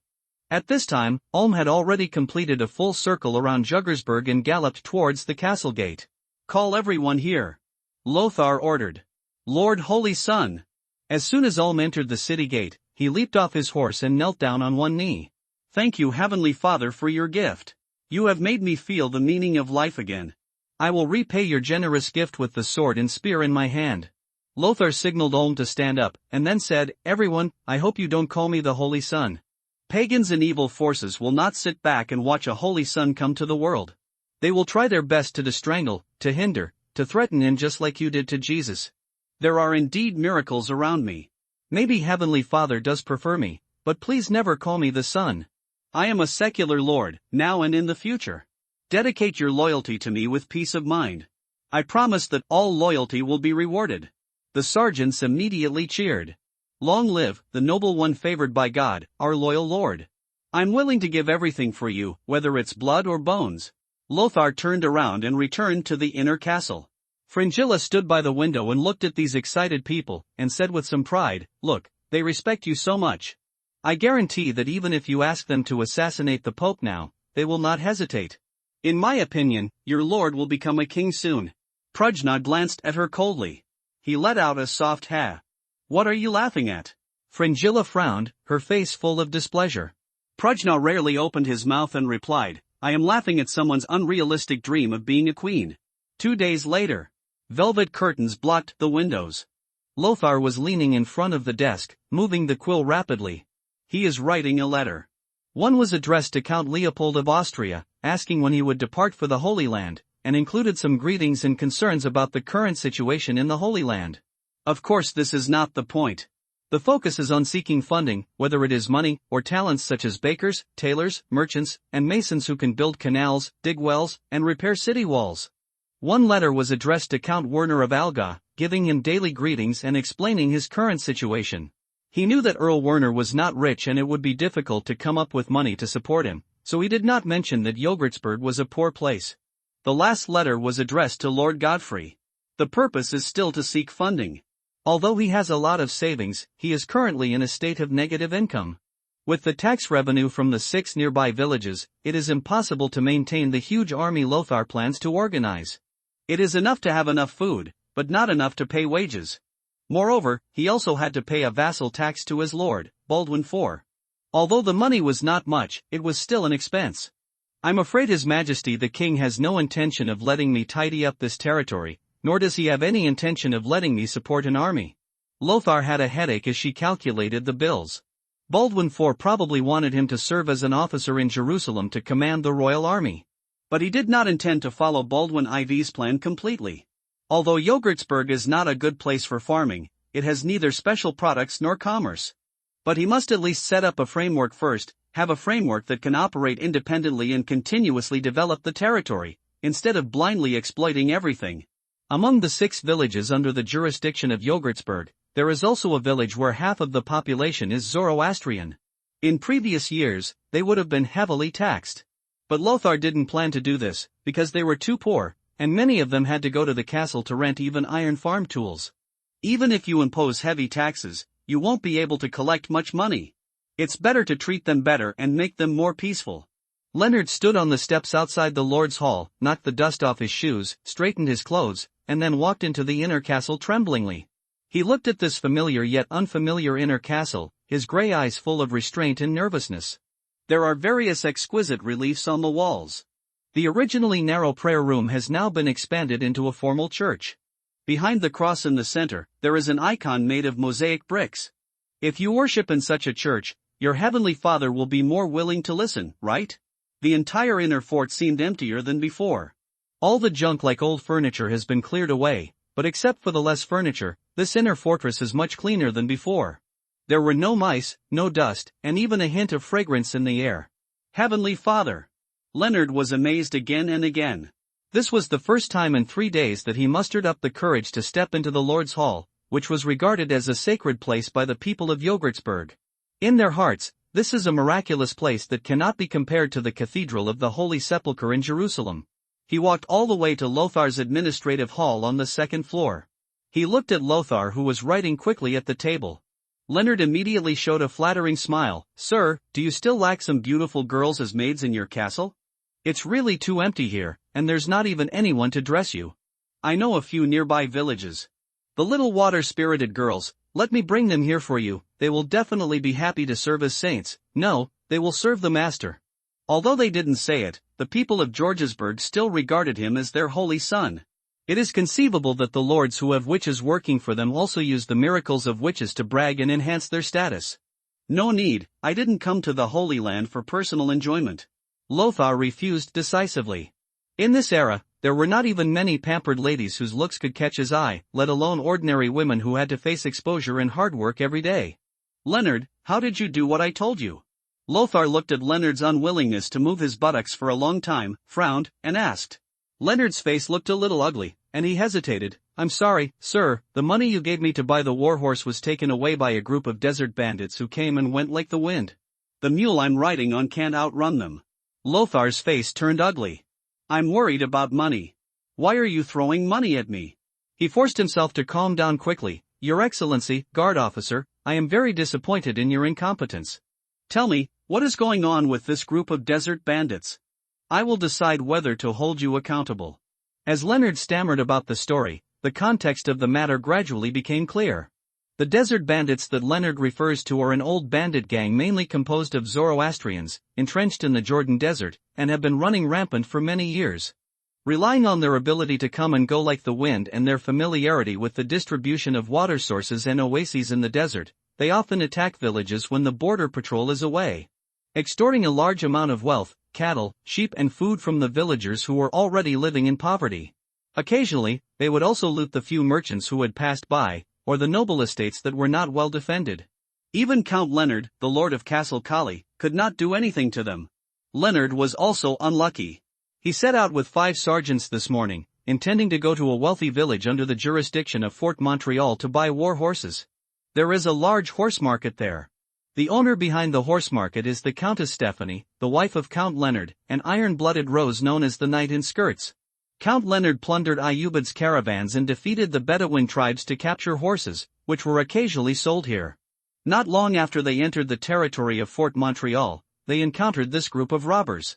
At this time, Olm had already completed a full circle around Juggersberg and galloped towards the castle gate. Call everyone here. Lothar ordered. Lord Holy Sun. As soon as Olm entered the city gate, he leaped off his horse and knelt down on one knee. Thank you, Heavenly Father, for your gift. You have made me feel the meaning of life again. I will repay your generous gift with the sword and spear in my hand. Lothar signaled Olm to stand up, and then said, Everyone, I hope you don't call me the Holy Sun. Pagans and evil forces will not sit back and watch a Holy Sun come to the world. They will try their best to strangle, to hinder, to threaten him just like you did to Jesus. There are indeed miracles around me. Maybe Heavenly Father does prefer me, but please never call me the Sun. I am a secular lord, now and in the future. Dedicate your loyalty to me with peace of mind. I promise that all loyalty will be rewarded. The sergeants immediately cheered. Long live the noble one favored by God, our loyal lord. I'm willing to give everything for you, whether it's blood or bones. Lothar turned around and returned to the inner castle. Fringilla stood by the window and looked at these excited people, and said with some pride, "Look, they respect you so much. I guarantee that even if you ask them to assassinate the Pope now, they will not hesitate. In my opinion, your lord will become a king soon." Prujna glanced at her coldly. He let out a soft "ha." "What are you laughing at?" Fringilla frowned, her face full of displeasure. Prujna rarely opened his mouth and replied, "I am laughing at someone's unrealistic dream of being a queen." 2 days later, velvet curtains blocked the windows. Lothar was leaning in front of the desk, moving the quill rapidly. He is writing a letter. One was addressed to Count Leopold of Austria, asking when he would depart for the Holy Land, and included some greetings and concerns about the current situation in the Holy Land. Of course, this is not the point. The focus is on seeking funding, whether it is money or talents such as bakers, tailors, merchants, and masons who can build canals, dig wells, and repair city walls. One letter was addressed to Count Werner of Alga, giving him daily greetings and explaining his current situation. He knew that Earl Werner was not rich and it would be difficult to come up with money to support him, so he did not mention that Yogurtsburg was a poor place. The last letter was addressed to Lord Godfrey. The purpose is still to seek funding. Although he has a lot of savings, he is currently in a state of negative income. With the tax revenue from the 6 nearby villages, it is impossible to maintain the huge army Lothar plans to organize. It is enough to have enough food, but not enough to pay wages. Moreover, he also had to pay a vassal tax to his lord, Baldwin IV. Although the money was not much, it was still an expense. "I'm afraid His Majesty the King has no intention of letting me tidy up this territory, nor does he have any intention of letting me support an army." Lothar had a headache as she calculated the bills. Baldwin IV probably wanted him to serve as an officer in Jerusalem to command the royal army. But he did not intend to follow Baldwin IV's plan completely. Although Yogurtsburg is not a good place for farming, it has neither special products nor commerce. But he must at least set up a framework first, have a framework that can operate independently and continuously develop the territory, instead of blindly exploiting everything. Among the 6 villages under the jurisdiction of Yogurtsburg, there is also a village where half of the population is Zoroastrian. In previous years, they would have been heavily taxed. But Lothar didn't plan to do this, because they were too poor, and many of them had to go to the castle to rent even iron farm tools. Even if you impose heavy taxes, you won't be able to collect much money. It's better to treat them better and make them more peaceful. Leonard stood on the steps outside the Lord's Hall, knocked the dust off his shoes, straightened his clothes, and then walked into the inner castle tremblingly. He looked at this familiar yet unfamiliar inner castle, his gray eyes full of restraint and nervousness. There are various exquisite reliefs on the walls. The originally narrow prayer room has now been expanded into a formal church. Behind the cross in the center, there is an icon made of mosaic bricks. If you worship in such a church, your heavenly Father will be more willing to listen, right? The entire inner fort seemed emptier than before. All the junk like old furniture has been cleared away, but except for the less furniture, this inner fortress is much cleaner than before. There were no mice, no dust, and even a hint of fragrance in the air. Heavenly Father! Leonard was amazed again and again. This was the first time in 3 days that he mustered up the courage to step into the Lord's Hall, which was regarded as a sacred place by the people of Yogurtsburg. In their hearts, this is a miraculous place that cannot be compared to the Cathedral of the Holy Sepulchre in Jerusalem. He walked all the way to Lothar's administrative hall on the 2nd floor. He looked at Lothar, who was writing quickly at the table. Leonard immediately showed a flattering smile. "Sir, do you still lack some beautiful girls as maids in your castle? It's really too empty here, and there's not even anyone to dress you." "I know a few nearby villages. The little water-spirited girls, let me bring them here for you. They will definitely be happy to serve as saints. No, they will serve the master." Although they didn't say it, the people of Georgesburg still regarded him as their holy son. It is conceivable that the lords who have witches working for them also use the miracles of witches to brag and enhance their status. "No need, I didn't come to the Holy Land for personal enjoyment." Lothar refused decisively. In this era, there were not even many pampered ladies whose looks could catch his eye, let alone ordinary women who had to face exposure and hard work every day. "Leonard, how did you do what I told you?" Lothar looked at Leonard's unwillingness to move his buttocks for a long time, frowned, and asked. Leonard's face looked a little ugly, and he hesitated. "I'm sorry, sir, the money you gave me to buy the warhorse was taken away by a group of desert bandits who came and went like the wind. The mule I'm riding on can't outrun them." Lothar's face turned ugly. "I'm worried about money. Why are you throwing money at me?" He forced himself to calm down quickly. Your Excellency, guard officer, I am very disappointed in your incompetence. Tell me, what is going on with this group of desert bandits? I will decide whether to hold you accountable. As Leonard stammered about the story, the context of the matter gradually became clear. The desert bandits that Leonard refers to are an old bandit gang mainly composed of Zoroastrians, entrenched in the Jordan Desert, and have been running rampant for many years. Relying on their ability to come and go like the wind and their familiarity with the distribution of water sources and oases in the desert, they often attack villages when the border patrol is away. Extorting a large amount of wealth, cattle, sheep and food from the villagers who were already living in poverty. Occasionally, they would also loot the few merchants who had passed by, or the noble estates that were not well defended. Even Count Leonard, the Lord of Castle Kali, could not do anything to them. Leonard was also unlucky. He set out with 5 sergeants this morning, intending to go to a wealthy village under the jurisdiction of Fort Montreal to buy war horses. There is a large horse market there. The owner behind the horse market is the Countess Stephanie, the wife of Count Leonard, an iron-blooded rose known as the Knight in Skirts. Count Leonard plundered Ayyubid's caravans and defeated the Bedouin tribes to capture horses, which were occasionally sold here. Not long after they entered the territory of Fort Montreal, they encountered this group of robbers.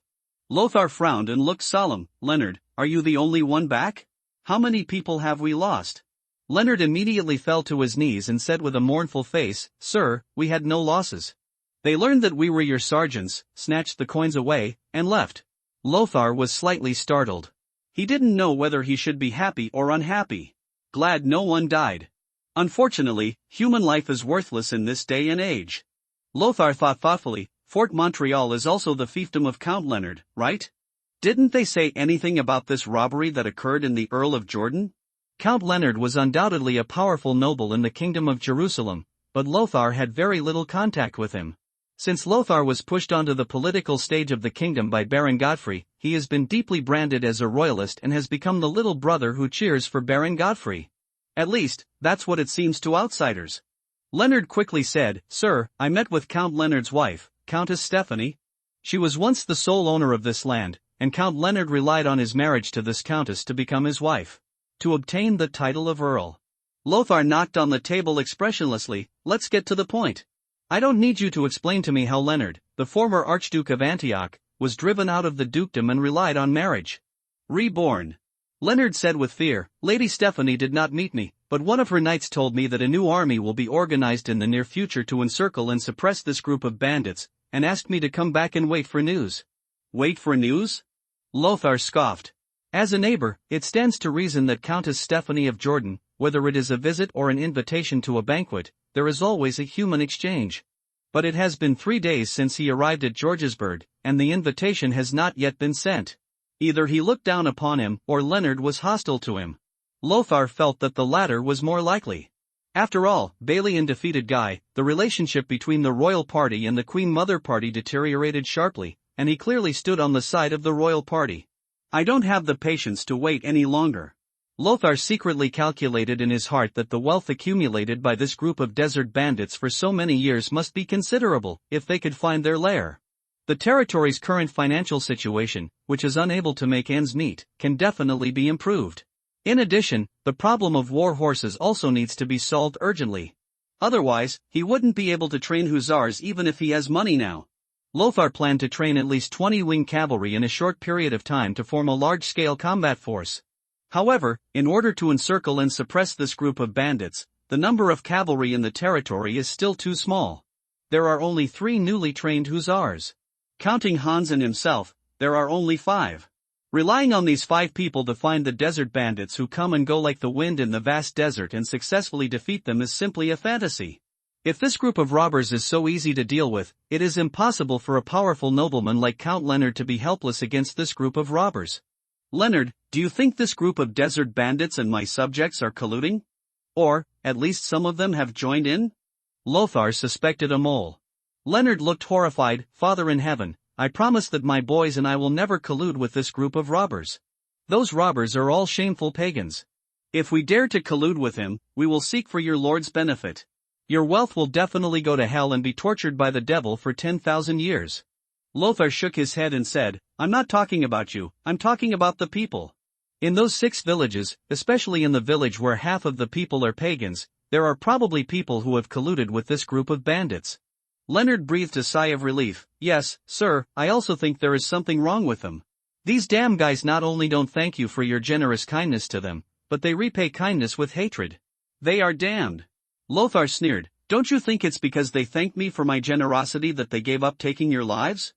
Lothar frowned and looked solemn. Leonard, are you the only one back? How many people have we lost? Leonard immediately fell to his knees and said with a mournful face, Sir, we had no losses. They learned that we were your sergeants, snatched the coins away, and left. Lothar was slightly startled. He didn't know whether he should be happy or unhappy. Glad no one died. Unfortunately, human life is worthless in this day and age. Lothar thought thoughtfully. Fort Montreal is also the fiefdom of Count Leonard, right? Didn't they say anything about this robbery that occurred in the Earl of Jordan? Count Leonard was undoubtedly a powerful noble in the Kingdom of Jerusalem, but Lothar had very little contact with him. Since Lothar was pushed onto the political stage of the kingdom by Baron Godfrey, he has been deeply branded as a royalist and has become the little brother who cheers for Baron Godfrey. At least, that's what it seems to outsiders. Leonard quickly said, Sir, I met with Count Leonard's wife, Countess Stephanie. She was once the sole owner of this land, and Count Leonard relied on his marriage to this countess to become his wife, to obtain the title of Earl. Lothar knocked on the table expressionlessly. Let's get to the point. I don't need you to explain to me how Leonard, the former Archduke of Antioch, was driven out of the dukedom and relied on marriage. Reborn. Leonard said with fear, Lady Stephanie did not meet me, but one of her knights told me that a new army will be organized in the near future to encircle and suppress this group of bandits, and asked me to come back and wait for news. Wait for news? Lothar scoffed. As a neighbor, it stands to reason that Countess Stephanie of Jordan, whether it is a visit or an invitation to a banquet, there is always a human exchange. But it has been 3 days since he arrived at Georgesburg, and the invitation has not yet been sent. Either he looked down upon him or Leonard was hostile to him. Lothar felt that the latter was more likely. After all, Bailey and defeated Guy, the relationship between the royal party and the Queen Mother party deteriorated sharply, and he clearly stood on the side of the royal party. I don't have the patience to wait any longer. Lothar secretly calculated in his heart that the wealth accumulated by this group of desert bandits for so many years must be considerable, if they could find their lair. The territory's current financial situation, which is unable to make ends meet, can definitely be improved. In addition, the problem of war horses also needs to be solved urgently. Otherwise, he wouldn't be able to train hussars even if he has money now. Lothar planned to train at least 20 winged cavalry in a short period of time to form a large-scale combat force. However, in order to encircle and suppress this group of bandits, the number of cavalry in the territory is still too small. There are only 3 newly trained hussars. Counting Hans and himself, there are only 5. Relying on these 5 people to find the desert bandits who come and go like the wind in the vast desert and successfully defeat them is simply a fantasy. If this group of robbers is so easy to deal with, it is impossible for a powerful nobleman like Count Leonard to be helpless against this group of robbers. Leonard, do you think this group of desert bandits and my subjects are colluding? Or, at least some of them have joined in? Lothar suspected a mole. Leonard looked horrified. Father in heaven, I promise that my boys and I will never collude with this group of robbers. Those robbers are all shameful pagans. If we dare to collude with him, we will seek for your lord's benefit. Your wealth will definitely go to hell and be tortured by the devil for 10,000 years. Lothar shook his head and said, I'm not talking about you, I'm talking about the people. In those 6 villages, especially in the village where half of the people are pagans, there are probably people who have colluded with this group of bandits. Leonard breathed a sigh of relief. Yes, sir, I also think there is something wrong with them. These damn guys not only don't thank you for your generous kindness to them, but they repay kindness with hatred. They are damned. Lothar sneered. Don't you think it's because they thanked me for my generosity that they gave up taking your lives?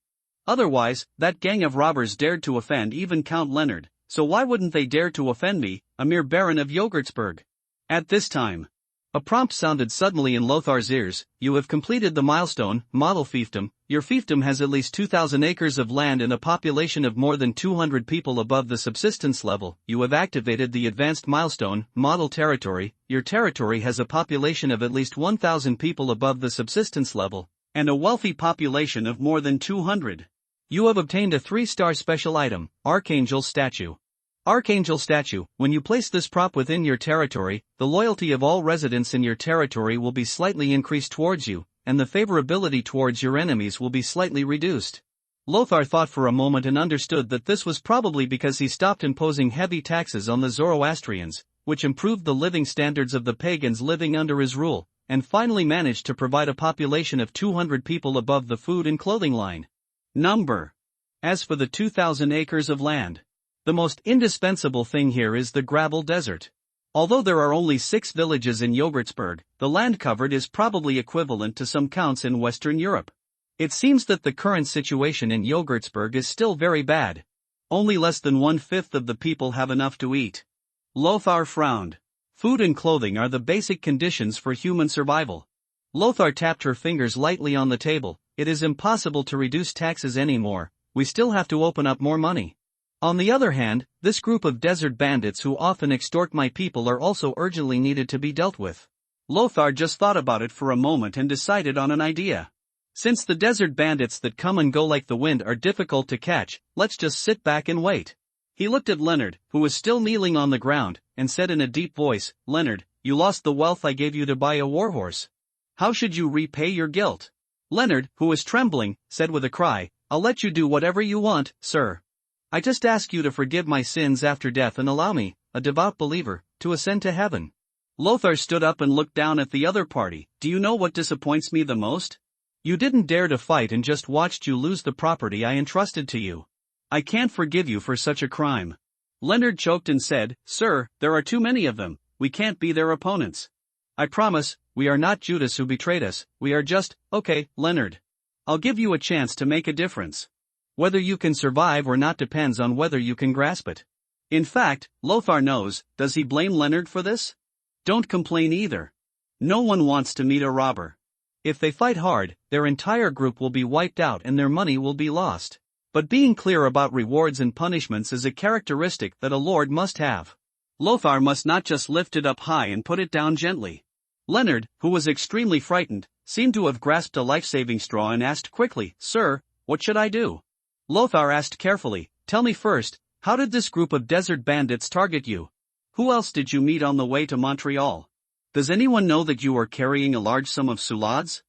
Otherwise, that gang of robbers dared to offend even Count Leonard, so why wouldn't they dare to offend me, a mere baron of Yogurtsburg? At this time, a prompt sounded suddenly in Lothar's ears. You have completed the milestone, model fiefdom. Your fiefdom has at least 2,000 acres of land and a population of more than 200 people above the subsistence level. You have activated the advanced milestone, model territory. Your territory has a population of at least 1,000 people above the subsistence level, and a wealthy population of more than 200. You have obtained a 3-star special item, Archangel Statue. Archangel Statue. When you place this prop within your territory, the loyalty of all residents in your territory will be slightly increased towards you, and the favorability towards your enemies will be slightly reduced. Lothar thought for a moment and understood that this was probably because he stopped imposing heavy taxes on the Zoroastrians, which improved the living standards of the pagans living under his rule, and finally managed to provide a population of 200 people above the food and clothing line. Number. As for the 2,000 acres of land, the most indispensable thing here is the gravel desert. Although there are only 6 villages in Yogurtsburg, the land covered is probably equivalent to some counts in Western Europe. It seems that the current situation in Yogurtsburg is still very bad. Only less than 1/5 of the people have enough to eat. Lothar frowned. Food and clothing are the basic conditions for human survival. Lothar tapped her fingers lightly on the table. It is impossible to reduce taxes anymore, we still have to open up more money. On the other hand, this group of desert bandits who often extort my people are also urgently needed to be dealt with. Lothar just thought about it for a moment and decided on an idea. Since the desert bandits that come and go like the wind are difficult to catch, let's just sit back and wait. He looked at Leonard, who was still kneeling on the ground, and said in a deep voice, Leonard, you lost the wealth I gave you to buy a warhorse. How should you repay your guilt? Leonard, who was trembling, said with a cry, I'll let you do whatever you want, sir. I just ask you to forgive my sins after death and allow me, a devout believer, to ascend to heaven. Lothar stood up and looked down at the other party. Do you know what disappoints me the most? You didn't dare to fight and just watched you lose the property I entrusted to you. I can't forgive you for such a crime. Leonard choked and said, Sir, there are too many of them, we can't be their opponents. I promise, we are not Judas who betrayed us, we are just, okay, Leonard. I'll give you a chance to make a difference. Whether you can survive or not depends on whether you can grasp it. In fact, Lothar knows. Does he blame Leonard for this? Don't complain either. No one wants to meet a robber. If they fight hard, their entire group will be wiped out and their money will be lost. But being clear about rewards and punishments is a characteristic that a lord must have. Lothar must not just lift it up high and put it down gently. Leonard, who was extremely frightened, seemed to have grasped a life-saving straw and asked quickly, Sir, what should I do? Lothar asked carefully, Tell me first, how did this group of desert bandits target you? Who else did you meet on the way to Montreal? Does anyone know that you were carrying a large sum of soulades?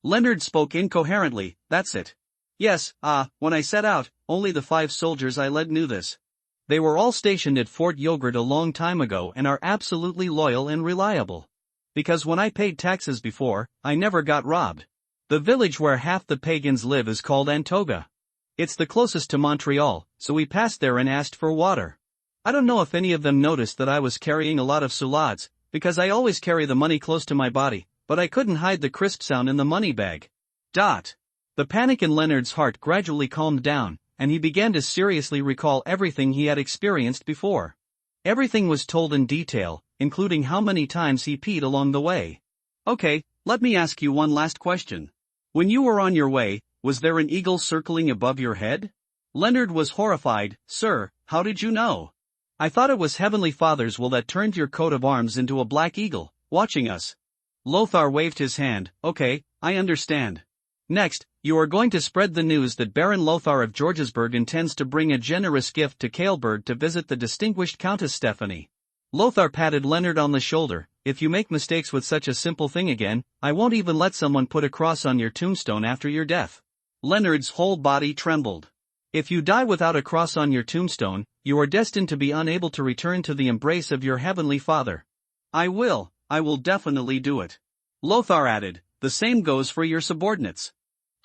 Leonard spoke incoherently, That's it. Yes, when I set out, only the 5 soldiers I led knew this. They were all stationed at Fort Yogurt a long time ago and are absolutely loyal and reliable. Because when I paid taxes before, I never got robbed. The village where half the pagans live is called Antoga. It's the closest to Montreal, so we passed there and asked for water. I don't know if any of them noticed that I was carrying a lot of soulades, because I always carry the money close to my body, but I couldn't hide the crisp sound in the money bag. The panic in Leonard's heart gradually calmed down, and he began to seriously recall everything he had experienced before. Everything was told in detail, including how many times he peed along the way. Okay, let me ask you one last question. When you were on your way, was there an eagle circling above your head? Leonard was horrified. Sir, how did you know? I thought it was Heavenly Father's will that turned your coat of arms into a black eagle, watching us. Lothar waved his hand. Okay, I understand. Next, you are going to spread the news that Baron Lothar of Georgesburg intends to bring a generous gift to Kaelberg to visit the distinguished Countess Stephanie. Lothar patted Leonard on the shoulder. If you make mistakes with such a simple thing again, I won't even let someone put a cross on your tombstone after your death. Leonard's whole body trembled. If you die without a cross on your tombstone, you are destined to be unable to return to the embrace of your heavenly Father. I will definitely do it. Lothar added, the same goes for your subordinates.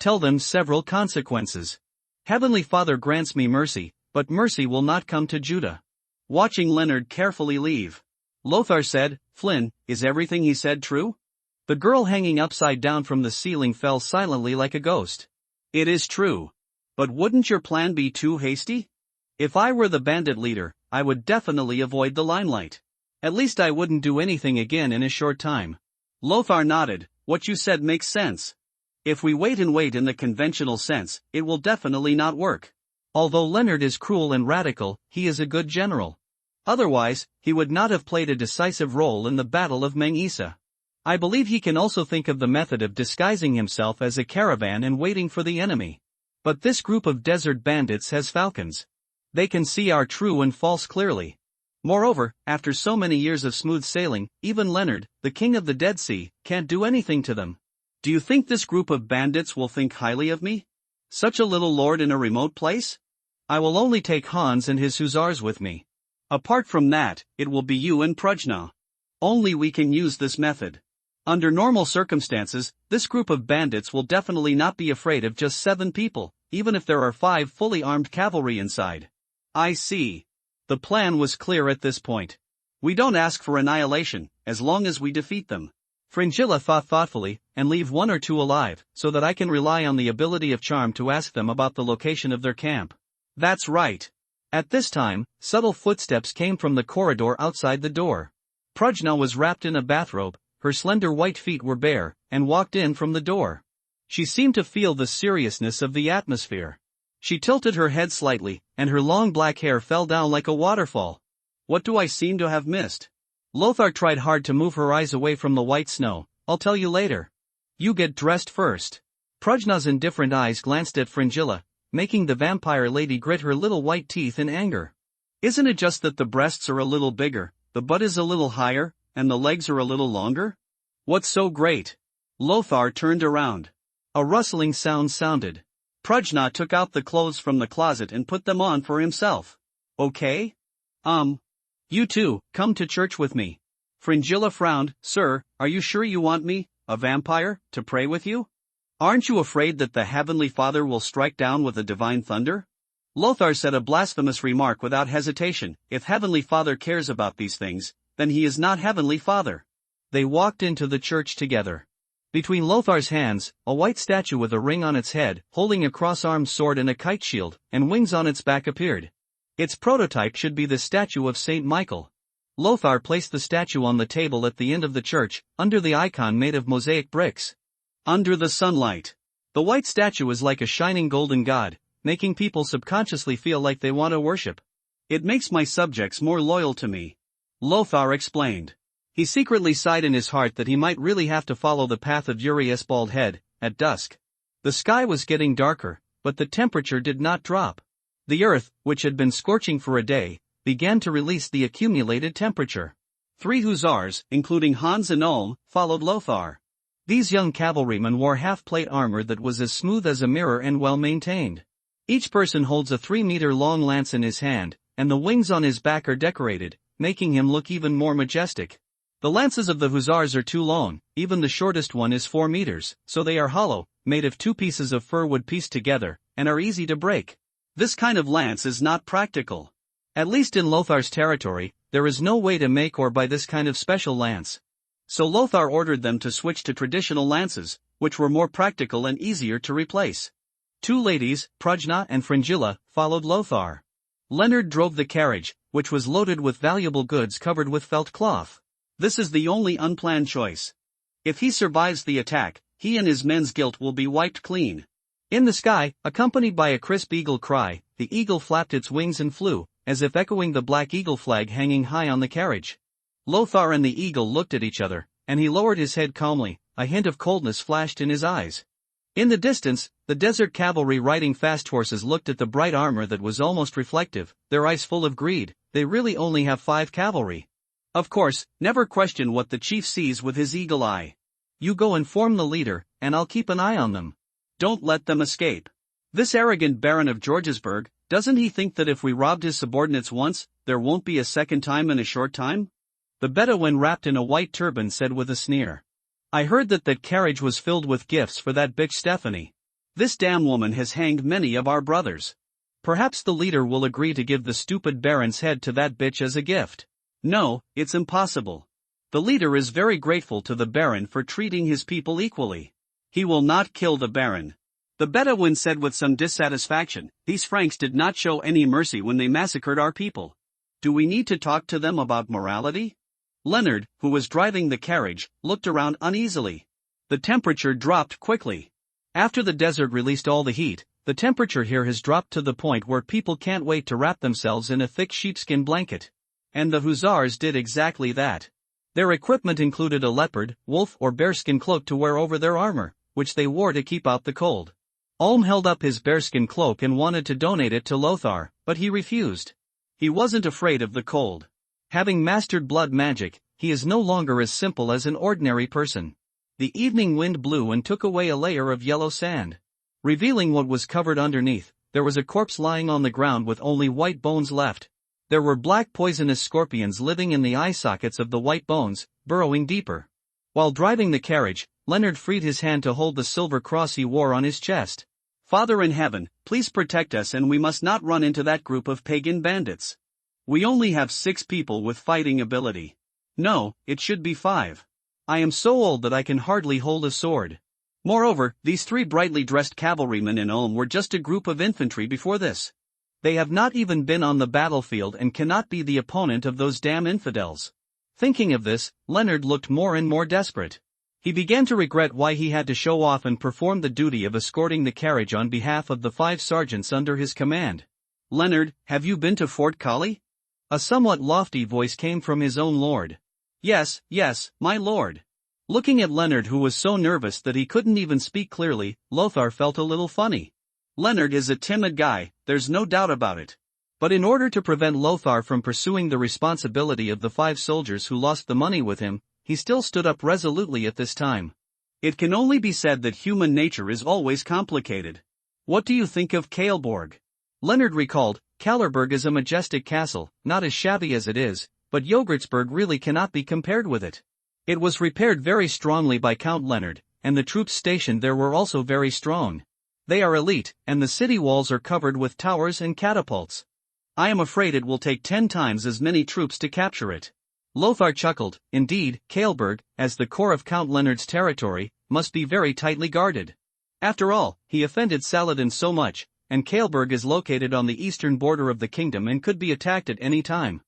Tell them several consequences. Heavenly Father grants me mercy, but mercy will not come to Judah. Watching Leonard carefully leave, Lothar said, Flynn, is everything he said true? The girl hanging upside down from the ceiling fell silently like a ghost. It is true. But wouldn't your plan be too hasty? If I were the bandit leader, I would definitely avoid the limelight. At least I wouldn't do anything again in a short time. Lothar nodded, what you said makes sense. If we wait in the conventional sense, it will definitely not work. Although Leonard is cruel and radical, he is a good general. Otherwise, he would not have played a decisive role in the Battle of Mengisa. I believe he can also think of the method of disguising himself as a caravan and waiting for the enemy. But this group of desert bandits has falcons. They can see our true and false clearly. Moreover, after so many years of smooth sailing, even Leonard, the king of the Dead Sea, can't do anything to them. Do you think this group of bandits will think highly of me? Such a little lord in a remote place? I will only take Hans and his hussars with me. Apart from that, it will be you and Prajna. Only we can use this method. Under normal circumstances, this group of bandits will definitely not be afraid of just 7 people, even if there are 5 fully armed cavalry inside. I see. The plan was clear at this point. We don't ask for annihilation, as long as we defeat them. Fringilla thought thoughtfully, and leave 1 or 2 alive, so that I can rely on the ability of charm to ask them about the location of their camp. That's right. At this time, subtle footsteps came from the corridor outside the door. Prajna was wrapped in a bathrobe, her slender white feet were bare, and walked in from the door. She seemed to feel the seriousness of the atmosphere. She tilted her head slightly, and her long black hair fell down like a waterfall. What do I seem to have missed? Lothar tried hard to move her eyes away from the white snow. I'll tell you later. You get dressed first. Prajna's indifferent eyes glanced at Fringilla, making the vampire lady grit her little white teeth in anger. Isn't it just that the breasts are a little bigger, the butt is a little higher, and the legs are a little longer? What's so great? Lothar turned around. A rustling sound sounded. Prajna took out the clothes from the closet and put them on for himself. Okay? You two, come to church with me. Fringilla frowned. Sir, are you sure you want me, a vampire, to pray with you? Aren't you afraid that the Heavenly Father will strike down with a divine thunder? Lothar said a blasphemous remark without hesitation. If Heavenly Father cares about these things, then he is not Heavenly Father. They walked into the church together. Between Lothar's hands, a white statue with a ring on its head, holding a cross-armed sword and a kite shield, and wings on its back appeared. Its prototype should be the statue of Saint Michael. Lothar placed the statue on the table at the end of the church, under the icon made of mosaic bricks. Under the sunlight, the white statue is like a shining golden god, making people subconsciously feel like they want to worship. It makes my subjects more loyal to me, Lothar explained. He secretly sighed in his heart that he might really have to follow the path of Urias' bald head, at dusk. The sky was getting darker, but the temperature did not drop. The earth, which had been scorching for a day, began to release the accumulated temperature. 3 hussars, including Hans and Ulm, followed Lothar. These young cavalrymen wore half-plate armor that was as smooth as a mirror and well-maintained. Each person holds a 3-meter-long lance in his hand, and the wings on his back are decorated, making him look even more majestic. The lances of the hussars are too long, even the shortest one is 4 meters, so they are hollow, made of 2 pieces of fir wood pieced together, and are easy to break. This kind of lance is not practical. At least in Lothar's territory, there is no way to make or buy this kind of special lance. So Lothar ordered them to switch to traditional lances, which were more practical and easier to replace. 2 ladies, Prajna and Fringilla, followed Lothar. Leonard drove the carriage, which was loaded with valuable goods covered with felt cloth. This is the only unplanned choice. If he survives the attack, he and his men's guilt will be wiped clean. In the sky, accompanied by a crisp eagle cry, the eagle flapped its wings and flew, as if echoing the black eagle flag hanging high on the carriage. Lothar and the eagle looked at each other, and he lowered his head calmly. A hint of coldness flashed in his eyes. In the distance, the desert cavalry riding fast horses looked at the bright armor that was almost reflective, their eyes full of greed. They really only have 5 cavalry. Of course, never question what the chief sees with his eagle eye. You go inform the leader, and I'll keep an eye on them. Don't let them escape. This arrogant Baron of Georgesburg, doesn't he think that if we robbed his subordinates once, there won't be a second time in a short time? The Bedouin wrapped in a white turban said with a sneer. I heard that carriage was filled with gifts for that bitch Stephanie. This damn woman has hanged many of our brothers. Perhaps the leader will agree to give the stupid Baron's head to that bitch as a gift. No, it's impossible. The leader is very grateful to the Baron for treating his people equally. He will not kill the Baron. The Bedouin said with some dissatisfaction, these Franks did not show any mercy when they massacred our people. Do we need to talk to them about morality? Leonard, who was driving the carriage, looked around uneasily. The temperature dropped quickly. After the desert released all the heat, the temperature here has dropped to the point where people can't wait to wrap themselves in a thick sheepskin blanket. And the hussars did exactly that. Their equipment included a leopard, wolf or bearskin cloak to wear over their armor, which they wore to keep out the cold. Ulm held up his bearskin cloak and wanted to donate it to Lothar, but he refused. He wasn't afraid of the cold. Having mastered blood magic, he is no longer as simple as an ordinary person. The evening wind blew and took away a layer of yellow sand. Revealing what was covered underneath, there was a corpse lying on the ground with only white bones left. There were black poisonous scorpions living in the eye sockets of the white bones, burrowing deeper. While driving the carriage, Leonard freed his hand to hold the silver cross he wore on his chest. Father in heaven, please protect us and we must not run into that group of pagan bandits. We only have 6 people with fighting ability. No, it should be 5. I am so old that I can hardly hold a sword. Moreover, these 3 brightly dressed cavalrymen in Ulm were just a group of infantry before this. They have not even been on the battlefield and cannot be the opponent of those damn infidels. Thinking of this, Leonard looked more and more desperate. He began to regret why he had to show off and perform the duty of escorting the carriage on behalf of the 5 sergeants under his command. Leonard, have you been to Fort Kali? A somewhat lofty voice came from his own lord. Yes, my lord. Looking at Leonard, who was so nervous that he couldn't even speak clearly, Lothar felt a little funny. Leonard is a timid guy, there's no doubt about it. But in order to prevent Lothar from pursuing the responsibility of the 5 soldiers who lost the money with him, he still stood up resolutely at this time. It can only be said that human nature is always complicated. What do you think of Kaelborg? Leonard recalled, Kallerberg is a majestic castle, not as shabby as it is, but Jogurtsburg really cannot be compared with it. It was repaired very strongly by Count Leonard, and the troops stationed there were also very strong. They are elite, and the city walls are covered with towers and catapults. I am afraid it will take 10 times as many troops to capture it. Lothar chuckled. Indeed, Kaelberg, as the core of Count Leonard's territory, must be very tightly guarded. After all, he offended Saladin so much, and Kaelberg is located on the eastern border of the kingdom and could be attacked at any time.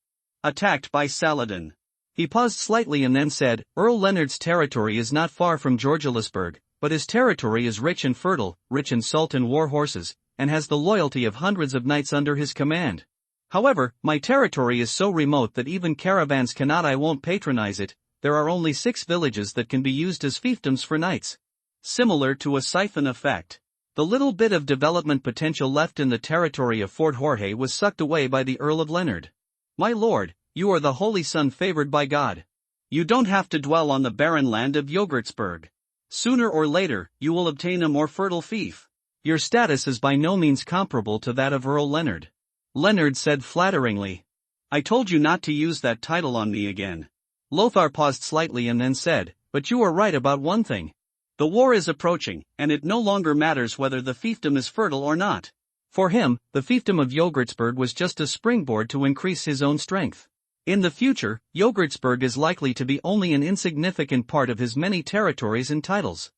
Attacked by Saladin. He paused slightly and then said, Earl Leonard's territory is not far from Georgelisburg, but his territory is rich and fertile, rich in salt and war horses, and has the loyalty of hundreds of knights under his command. However, my territory is so remote that even caravans cannot. I won't patronize it. There are only 6 villages that can be used as fiefdoms for knights. Similar to a siphon effect. The little bit of development potential left in the territory of Fort Jorge was sucked away by the Earl of Leonard. My lord, you are the holy son favored by God. You don't have to dwell on the barren land of Jogurtsburg. Sooner or later, you will obtain a more fertile fief. Your status is by no means comparable to that of Earl Leonard. Leonard said flatteringly. I told you not to use that title on me again. Lothar paused slightly and then said, but you are right about one thing. The war is approaching, and it no longer matters whether the fiefdom is fertile or not. For him, the fiefdom of Jogurtsburg was just a springboard to increase his own strength. In the future, Jogurtsburg is likely to be only an insignificant part of his many territories and titles.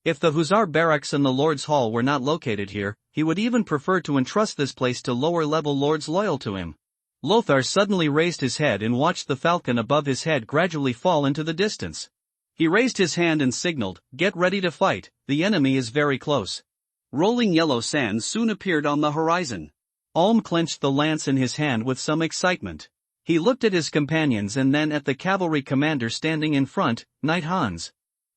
If the Hussar barracks and the Lord's Hall were not located here, he would even prefer to entrust this place to lower-level lords loyal to him. Lothar suddenly raised his head and watched the falcon above his head gradually fall into the distance. He raised his hand and signaled, Get ready to fight, the enemy is very close. Rolling yellow sands soon appeared on the horizon. Ulm clenched the lance in his hand with some excitement. He looked at his companions and then at the cavalry commander standing in front, Knight Hans.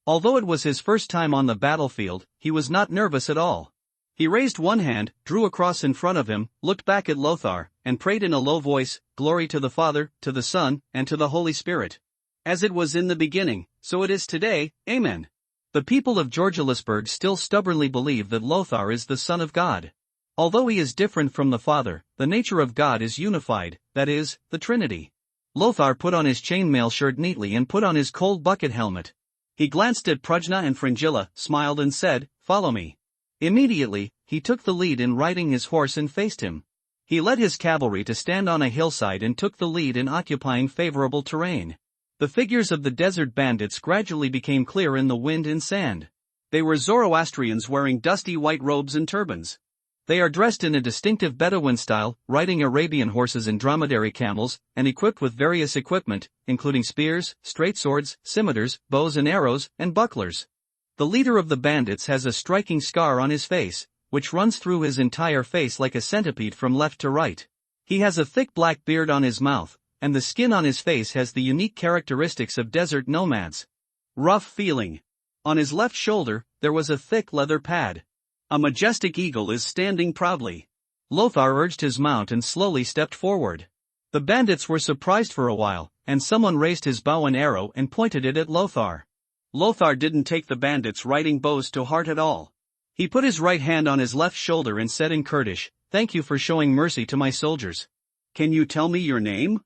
Although it was his first time on the battlefield, he was not nervous at all. He raised one hand, drew a cross in front of him, looked back at Lothar, and prayed in a low voice, Glory to the Father, to the Son, and to the Holy Spirit. As it was in the beginning, so it is today, Amen. The people of Georgelisburg still stubbornly believe that Lothar is the Son of God. Although he is different from the Father, the nature of God is unified, that is, the Trinity. Lothar put on his chainmail shirt neatly and put on his cold bucket helmet. He glanced at Prajna and Fringilla, smiled and said, "Follow me." Immediately, he took the lead in riding his horse and faced him. He led his cavalry to stand on a hillside and took the lead in occupying favorable terrain. The figures of the desert bandits gradually became clear in the wind and sand. They were Zoroastrians wearing dusty white robes and turbans. They are dressed in a distinctive Bedouin style, riding Arabian horses and dromedary camels, and equipped with various equipment, including spears, straight swords, scimitars, bows and arrows, and bucklers. The leader of the bandits has a striking scar on his face, which runs through his entire face like a centipede from left to right. He has a thick black beard on his mouth, and the skin on his face has the unique characteristics of desert nomads. Rough feeling. On his left shoulder, there was a thick leather pad. A majestic eagle is standing proudly. Lothar urged his mount and slowly stepped forward. The bandits were surprised for a while, and someone raised his bow and arrow and pointed it at Lothar. Lothar didn't take the bandits' riding bows to heart at all. He put his right hand on his left shoulder and said in Kurdish, "Thank you for showing mercy to my soldiers. Can you tell me your name?"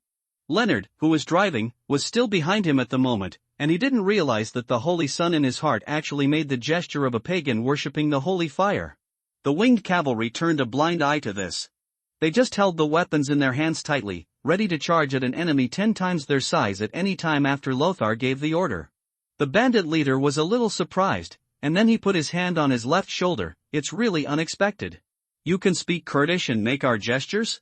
Leonard, who was driving, was still behind him at the moment, and he didn't realize that the holy sun in his heart actually made the gesture of a pagan worshipping the holy fire. The winged cavalry turned a blind eye to this. They just held the weapons in their hands tightly, ready to charge at an enemy 10 times their size at any time after Lothar gave the order. The bandit leader was a little surprised, and then he put his hand on his left shoulder. "It's really unexpected. You can speak Kurdish and make our gestures?"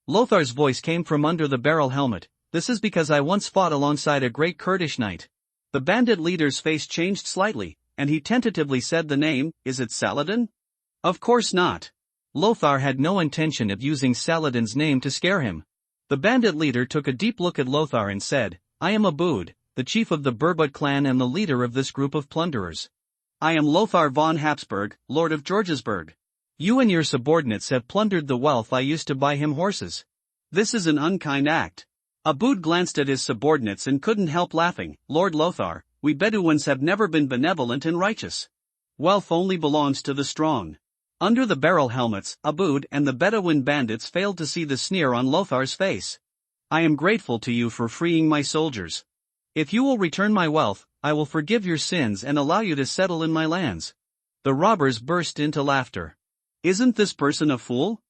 Lothar's voice came from under the barrel helmet. "This is because I once fought alongside a great Kurdish knight." The bandit leader's face changed slightly, and he tentatively said the name. "Is it Saladin?" "Of course not." Lothar had no intention of using Saladin's name to scare him. The bandit leader took a deep look at Lothar and said, "I am Aboud, the chief of the Burbut clan and the leader of this group of plunderers. I am Lothar von Habsburg, Lord of Georgesburg. You and your subordinates have plundered the wealth I used to buy him horses. This is an unkind act." Aboud glanced at his subordinates and couldn't help laughing. "Lord Lothar, we Bedouins have never been benevolent and righteous. Wealth only belongs to the strong." Under the barrel helmets, Aboud and the Bedouin bandits failed to see the sneer on Lothar's face. "I am grateful to you for freeing my soldiers. If you will return my wealth, I will forgive your sins and allow you to settle in my lands." The robbers burst into laughter. "Isn't this person a fool?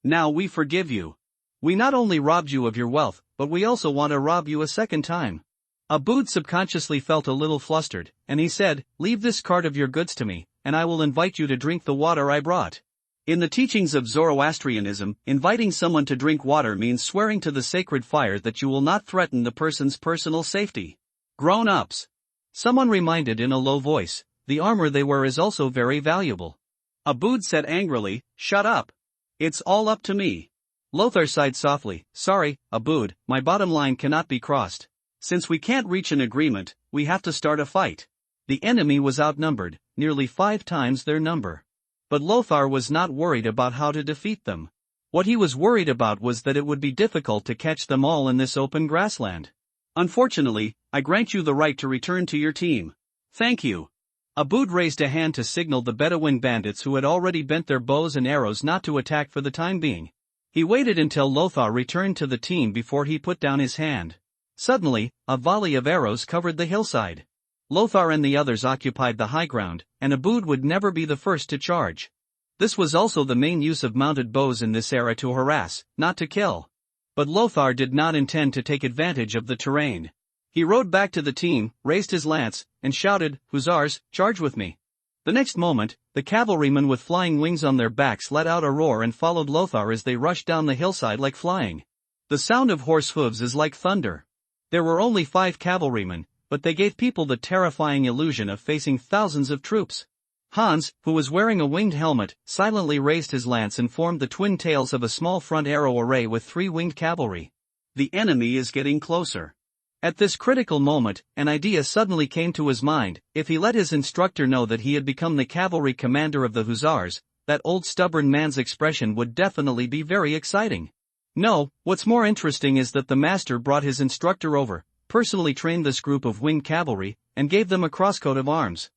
Now we forgive you. We not only robbed you of your wealth, but we also want to rob you a second time." Aboud subconsciously felt a little flustered, and he said, "Leave this cart of your goods to me, and I will invite you to drink the water I brought." In the teachings of Zoroastrianism, inviting someone to drink water means swearing to the sacred fire that you will not threaten the person's personal safety. Grown-ups. Someone reminded in a low voice, "The armor they wear is also very valuable." Aboud said angrily, "Shut up. It's all up to me." Lothar sighed softly, "Sorry, Aboud, my bottom line cannot be crossed. Since we can't reach an agreement, we have to start a fight." The enemy was outnumbered, nearly 5 times their number. But Lothar was not worried about how to defeat them. What he was worried about was that it would be difficult to catch them all in this open grassland. "Unfortunately, I grant you the right to return to your team. Thank you." Aboud raised a hand to signal the Bedouin bandits who had already bent their bows and arrows not to attack for the time being. He waited until Lothar returned to the team before he put down his hand. Suddenly, a volley of arrows covered the hillside. Lothar and the others occupied the high ground, and Aboud would never be the first to charge. This was also the main use of mounted bows in this era, to harass, not to kill. But Lothar did not intend to take advantage of the terrain. He rode back to the team, raised his lance, and shouted, "Hussars, charge with me." The next moment, the cavalrymen with flying wings on their backs let out a roar and followed Lothar as they rushed down the hillside like flying. The sound of horse hooves is like thunder. There were only 5 cavalrymen, but they gave people the terrifying illusion of facing thousands of troops. Hans, who was wearing a winged helmet, silently raised his lance and formed the twin tails of a small front arrow array with 3 winged cavalry. The enemy is getting closer. At this critical moment, an idea suddenly came to his mind. If he let his instructor know that he had become the cavalry commander of the Hussars, that old stubborn man's expression would definitely be very exciting. No, what's more interesting is that the master brought his instructor over, personally trained this group of winged cavalry, and gave them a crosscoat of arms.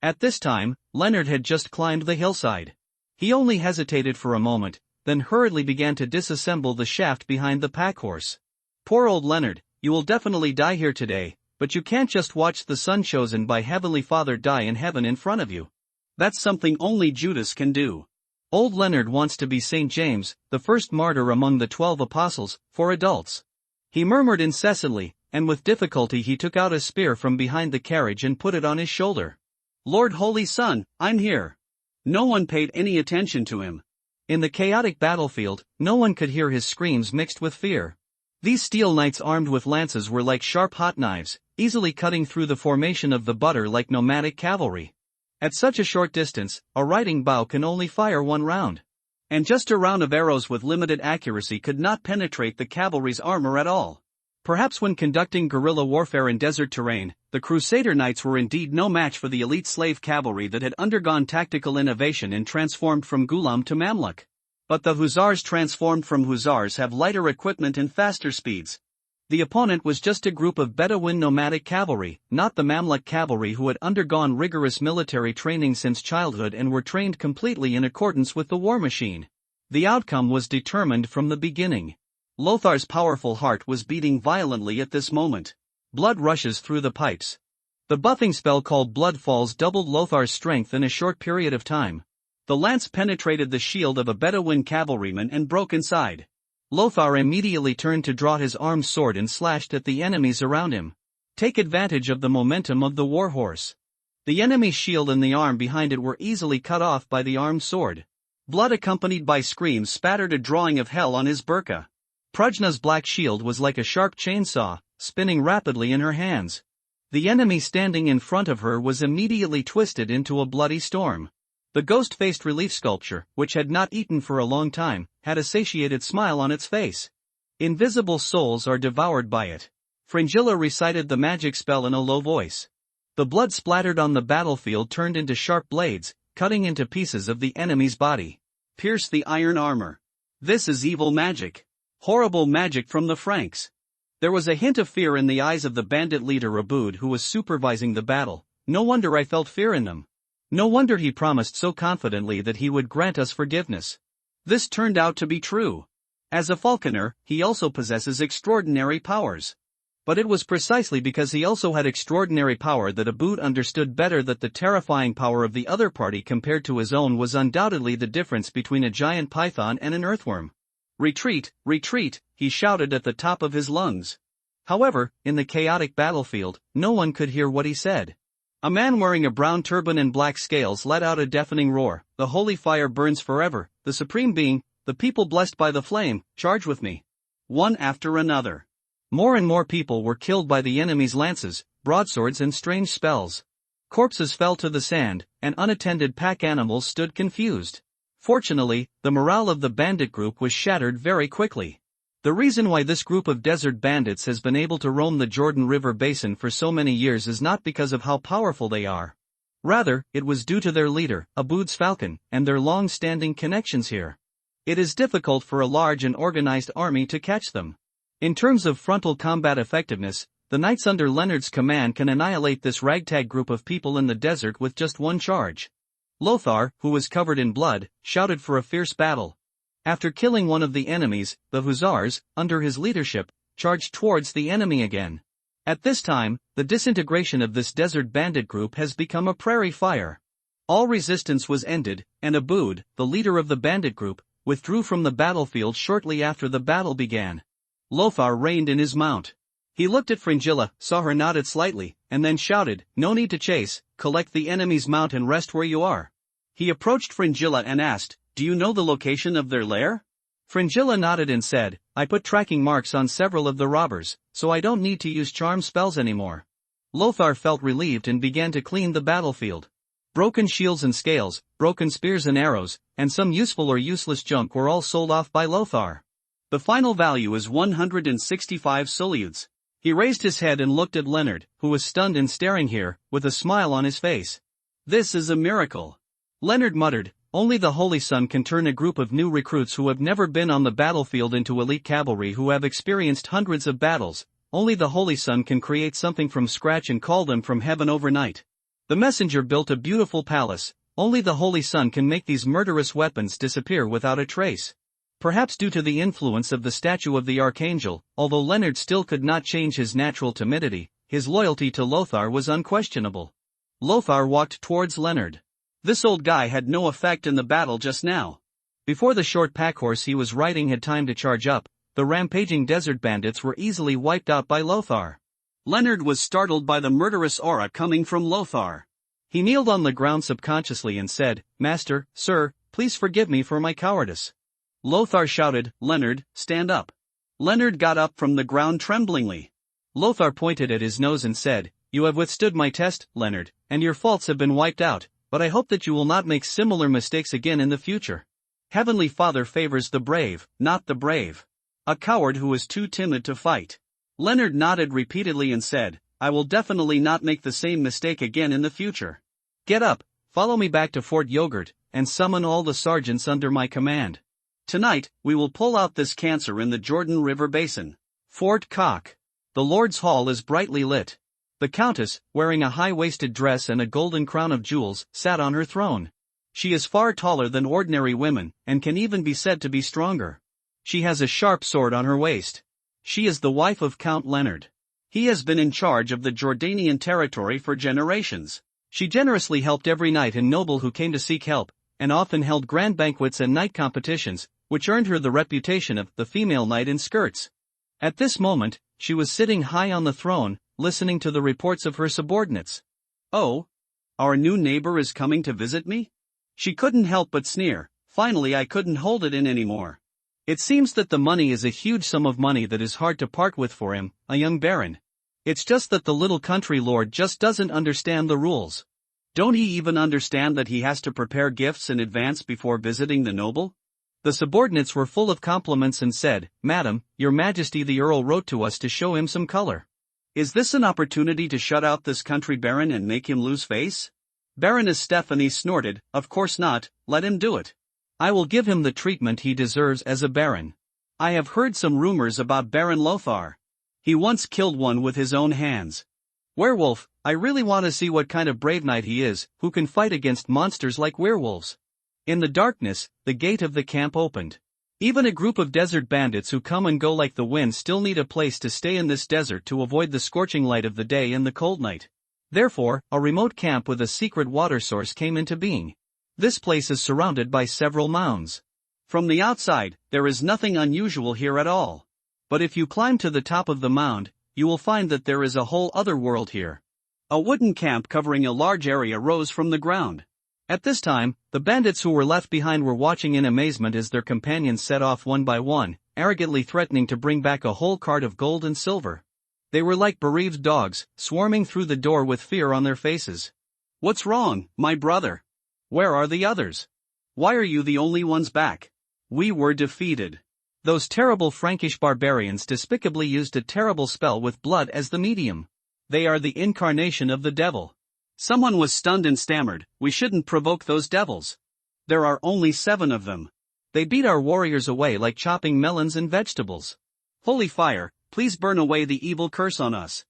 At this time, Leonard had just climbed the hillside. He only hesitated for a moment, then hurriedly began to disassemble the shaft behind the packhorse. Poor old Leonard, you will definitely die here today, but you can't just watch the son chosen by Heavenly Father die in heaven in front of you. That's something only Judas can do. Old Leonard wants to be St. James, the first martyr among the 12 apostles, for adults. He murmured incessantly, and with difficulty he took out a spear from behind the carriage and put it on his shoulder. Lord Holy Son, I'm here. No one paid any attention to him. In the chaotic battlefield, no one could hear his screams mixed with fear. These steel knights armed with lances were like sharp hot knives, easily cutting through the formation of the butter like nomadic cavalry. At such a short distance, a riding bow can only fire one round. And just a round of arrows with limited accuracy could not penetrate the cavalry's armor at all. Perhaps when conducting guerrilla warfare in desert terrain, the Crusader Knights were indeed no match for the elite slave cavalry that had undergone tactical innovation and transformed from Ghulam to Mamluk. But the Hussars transformed from Hussars have lighter equipment and faster speeds. The opponent was just a group of Bedouin nomadic cavalry, not the Mamluk cavalry who had undergone rigorous military training since childhood and were trained completely in accordance with the war machine. The outcome was determined from the beginning. Lothar's powerful heart was beating violently at this moment. Blood rushes through the pipes. The buffing spell called Blood Falls doubled Lothar's strength in a short period of time. The lance penetrated the shield of a Bedouin cavalryman and broke inside. Lothar immediately turned to draw his armed sword and slashed at the enemies around him. Take advantage of the momentum of the warhorse. The enemy's shield and the arm behind it were easily cut off by the armed sword. Blood accompanied by screams spattered a drawing of hell on his burqa. Prajna's black shield was like a sharp chainsaw, spinning rapidly in her hands. The enemy standing in front of her was immediately twisted into a bloody storm. The ghost-faced relief sculpture, which had not eaten for a long time, had a satiated smile on its face. Invisible souls are devoured by it. Fringilla recited the magic spell in a low voice. The blood splattered on the battlefield turned into sharp blades, cutting into pieces of the enemy's body. Pierce the iron armor. This is evil magic. Horrible magic from the Franks. There was a hint of fear in the eyes of the bandit leader Aboud who was supervising the battle. No wonder I felt fear in them. No wonder he promised so confidently that he would grant us forgiveness. This turned out to be true. As a falconer, he also possesses extraordinary powers. But it was precisely because he also had extraordinary power that Aboud understood better that the terrifying power of the other party compared to his own was undoubtedly the difference between a giant python and an earthworm. Retreat, retreat, he shouted at the top of his lungs. However, in the chaotic battlefield, no one could hear what he said. A man wearing a brown turban and black scales let out a deafening roar. The holy fire burns forever, the supreme being, the people blessed by the flame, charge with me. One after another. More and more people were killed by the enemy's lances, broadswords and strange spells. Corpses fell to the sand, and unattended pack animals stood confused. Fortunately, the morale of the bandit group was shattered very quickly. The reason why this group of desert bandits has been able to roam the Jordan River basin for so many years is not because of how powerful they are. Rather, it was due to their leader, Aboud's falcon, and their long-standing connections here. It is difficult for a large and organized army to catch them. In terms of frontal combat effectiveness, the knights under Leonard's command can annihilate this ragtag group of people in the desert with just one charge. Lothar, who was covered in blood, shouted for a fierce battle. After killing one of the enemies, the Hussars, under his leadership, charged towards the enemy again. At this time, the disintegration of this desert bandit group has become a prairie fire. All resistance was ended, and Aboud, the leader of the bandit group, withdrew from the battlefield shortly after the battle began. Lothar reined in his mount. He looked at Fringilla, saw her nodded slightly, and then shouted, "No need to chase, collect the enemy's mount and rest where you are." He approached Fringilla and asked, "Do you know the location of their lair?" Fringilla nodded and said, "I put tracking marks on several of the robbers, so I don't need to use charm spells anymore." Lothar felt relieved and began to clean the battlefield. Broken shields and scales, broken spears and arrows, and some useful or useless junk were all sold off by Lothar. The final value is 165 soleuds. He raised his head and looked at Leonard, who was stunned and staring here, with a smile on his face. "This is a miracle." Leonard muttered, "Only the Holy Son can turn a group of new recruits who have never been on the battlefield into elite cavalry who have experienced hundreds of battles. Only the Holy Son can create something from scratch and call them from heaven overnight." The messenger built a beautiful palace, only the Holy Sun can make these murderous weapons disappear without a trace. Perhaps due to the influence of the statue of the Archangel, although Leonard still could not change his natural timidity, his loyalty to Lothar was unquestionable. Lothar walked towards Leonard. This old guy had no effect in the battle just now. Before the short packhorse he was riding had time to charge up, the rampaging desert bandits were easily wiped out by Lothar. Leonard was startled by the murderous aura coming from Lothar. He kneeled on the ground subconsciously and said, "Master, sir, please forgive me for my cowardice." Lothar shouted, "Leonard, stand up." Leonard got up from the ground tremblingly. Lothar pointed at his nose and said, "You have withstood my test, Leonard, and your faults have been wiped out, but I hope that you will not make similar mistakes again in the future. Heavenly Father favors the brave, not the brave. A coward who is too timid to fight." Leonard nodded repeatedly and said, "I will definitely not make the same mistake again in the future." "Get up, follow me back to Fort Yogurt, and summon all the sergeants under my command. Tonight, we will pull out this cancer in the Jordan River Basin. Fort Cock. The Lord's Hall is brightly lit. The Countess, wearing a high-waisted dress and a golden crown of jewels, sat on her throne. She is far taller than ordinary women, and can even be said to be stronger. She has a sharp sword on her waist. She is the wife of Count Leonard. He has been in charge of the Jordanian territory for generations. She generously helped every knight and noble who came to seek help, and often held grand banquets and night competitions, which earned her the reputation of the female knight in skirts. At this moment, she was sitting high on the throne, listening to the reports of her subordinates. "Oh? Our new neighbor is coming to visit me?" She couldn't help but sneer. Finally, I couldn't hold it in anymore. It seems that the money is a huge sum of money that is hard to part with for him, a young baron. It's just that the little country lord just doesn't understand the rules. Don't he even understand that he has to prepare gifts in advance before visiting the noble? The subordinates were full of compliments and said, "Madam, your majesty the earl wrote to us to show him some color." Is this an opportunity to shut out this country baron and make him lose face? Baroness Stephanie snorted, "Of course not, let him do it. I will give him the treatment he deserves as a baron. I have heard some rumors about Baron Lothar. He once killed one with his own hands. Werewolf, I really want to see what kind of brave knight he is, who can fight against monsters like werewolves." In the darkness, the gate of the camp opened. Even a group of desert bandits who come and go like the wind still need a place to stay in this desert to avoid the scorching light of the day and the cold night. Therefore, a remote camp with a secret water source came into being. This place is surrounded by several mounds. From the outside, there is nothing unusual here at all. But if you climb to the top of the mound, you will find that there is a whole other world here. A wooden camp covering a large area rose from the ground. At this time, the bandits who were left behind were watching in amazement as their companions set off one by one, arrogantly threatening to bring back a whole cart of gold and silver. They were like bereaved dogs, swarming through the door with fear on their faces. "What's wrong, my brother? Where are the others? Why are you the only ones back? We were defeated. Those terrible Frankish barbarians despicably used a terrible spell with blood as the medium. They are the incarnation of the devil." Someone was stunned and stammered, "We shouldn't provoke those devils. There are only 7 of them. They beat our warriors away like chopping melons and vegetables. Holy fire, please burn away the evil curse on us."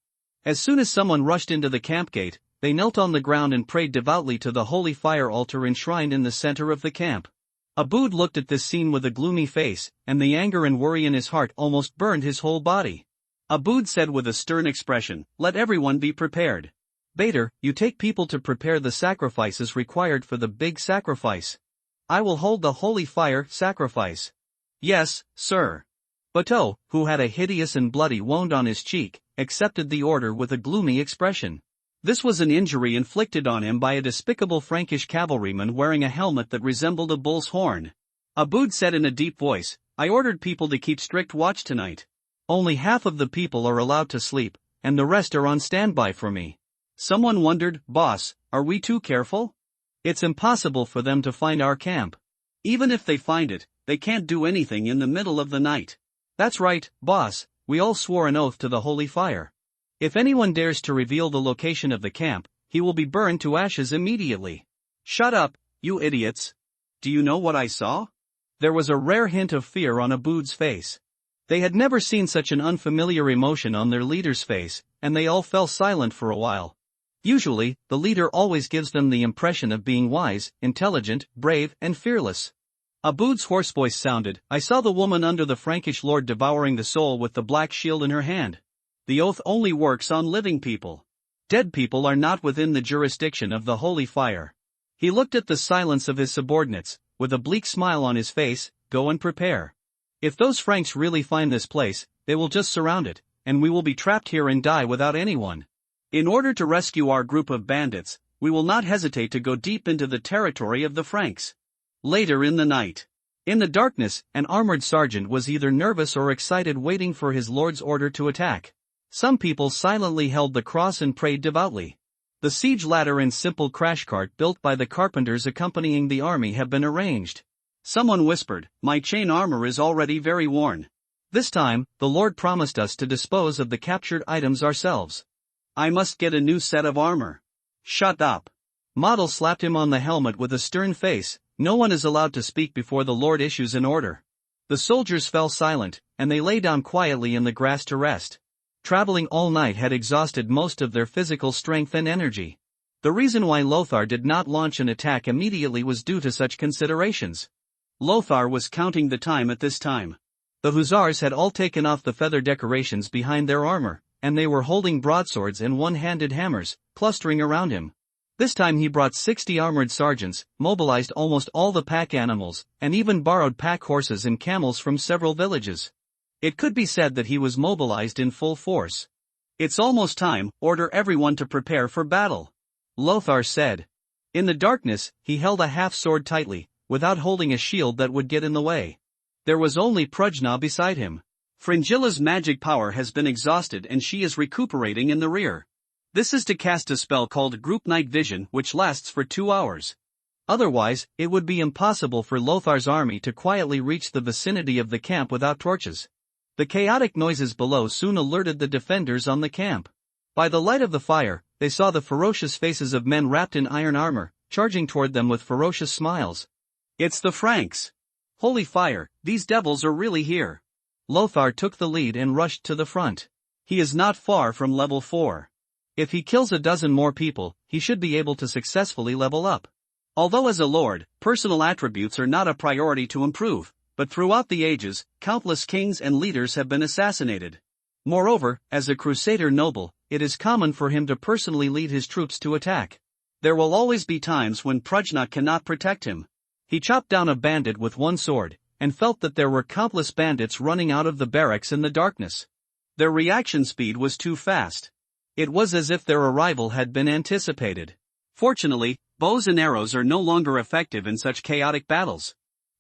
As soon as someone rushed into the camp gate, they knelt on the ground and prayed devoutly to the holy fire altar enshrined in the center of the camp. Aboud looked at this scene with a gloomy face, and the anger and worry in his heart almost burned his whole body. Aboud said with a stern expression, "Let everyone be prepared. Bader, you take people to prepare the sacrifices required for the big sacrifice. I will hold the holy fire sacrifice." "Yes, sir." Bateau, who had a hideous and bloody wound on his cheek, accepted the order with a gloomy expression. This was an injury inflicted on him by a despicable Frankish cavalryman wearing a helmet that resembled a bull's horn. Aboud said in a deep voice, "I ordered people to keep strict watch tonight. Only half of the people are allowed to sleep, and the rest are on standby for me." Someone wondered, "Boss, are we too careful?" "It's impossible for them to find our camp." "Even if they find it, they can't do anything in the middle of the night." "That's right, boss, we all swore an oath to the holy fire. If anyone dares to reveal the location of the camp, he will be burned to ashes immediately." "Shut up, you idiots. Do you know what I saw?" There was a rare hint of fear on Aboud's face. They had never seen such an unfamiliar emotion on their leader's face, and they all fell silent for a while. Usually, the leader always gives them the impression of being wise, intelligent, brave, and fearless. Aboud's hoarse voice sounded, "I saw the woman under the Frankish lord devouring the soul with the black shield in her hand. The oath only works on living people. Dead people are not within the jurisdiction of the holy fire." He looked at the silence of his subordinates, with a bleak smile on his face. "Go and prepare. If those Franks really find this place, they will just surround it, and we will be trapped here and die without anyone. In order to rescue our group of bandits, we will not hesitate to go deep into the territory of the Franks." Later in the night, in the darkness, an armored sergeant was either nervous or excited, waiting for his lord's order to attack. Some people silently held the cross and prayed devoutly. The siege ladder and simple crash cart built by the carpenters accompanying the army have been arranged. Someone whispered, "My chain armor is already very worn. This time, the Lord promised us to dispose of the captured items ourselves. I must get a new set of armor." "Shut up." Model slapped him on the helmet with a stern face. "No one is allowed to speak before the Lord issues an order." The soldiers fell silent, and they lay down quietly in the grass to rest. Traveling all night had exhausted most of their physical strength and energy. The reason why Lothar did not launch an attack immediately was due to such considerations. Lothar was counting the time at this time. The hussars had all taken off the feather decorations behind their armor, and they were holding broadswords and one-handed hammers, clustering around him. This time he brought 60 armored sergeants, mobilized almost all the pack animals, and even borrowed pack horses and camels from several villages. It could be said that he was mobilized in full force. "It's almost time, order everyone to prepare for battle," Lothar said. In the darkness, he held a half-sword tightly, without holding a shield that would get in the way. There was only Prujna beside him. Fringilla's magic power has been exhausted and she is recuperating in the rear. This is to cast a spell called Group Night Vision, which lasts for 2 hours. Otherwise, it would be impossible for Lothar's army to quietly reach the vicinity of the camp without torches. The chaotic noises below soon alerted the defenders on the camp. By the light of the fire, they saw the ferocious faces of men wrapped in iron armor, charging toward them with ferocious smiles. "It's the Franks! Holy fire, these devils are really here!" Lothar took the lead and rushed to the front. He is not far from level 4. If he kills a dozen more people, he should be able to successfully level up. Although as a lord, personal attributes are not a priority to improve, but throughout the ages, countless kings and leaders have been assassinated. Moreover, as a crusader noble, it is common for him to personally lead his troops to attack. There will always be times when Prujna cannot protect him. He chopped down a bandit with one sword, and felt that there were countless bandits running out of the barracks in the darkness. Their reaction speed was too fast. It was as if their arrival had been anticipated. Fortunately, bows and arrows are no longer effective in such chaotic battles.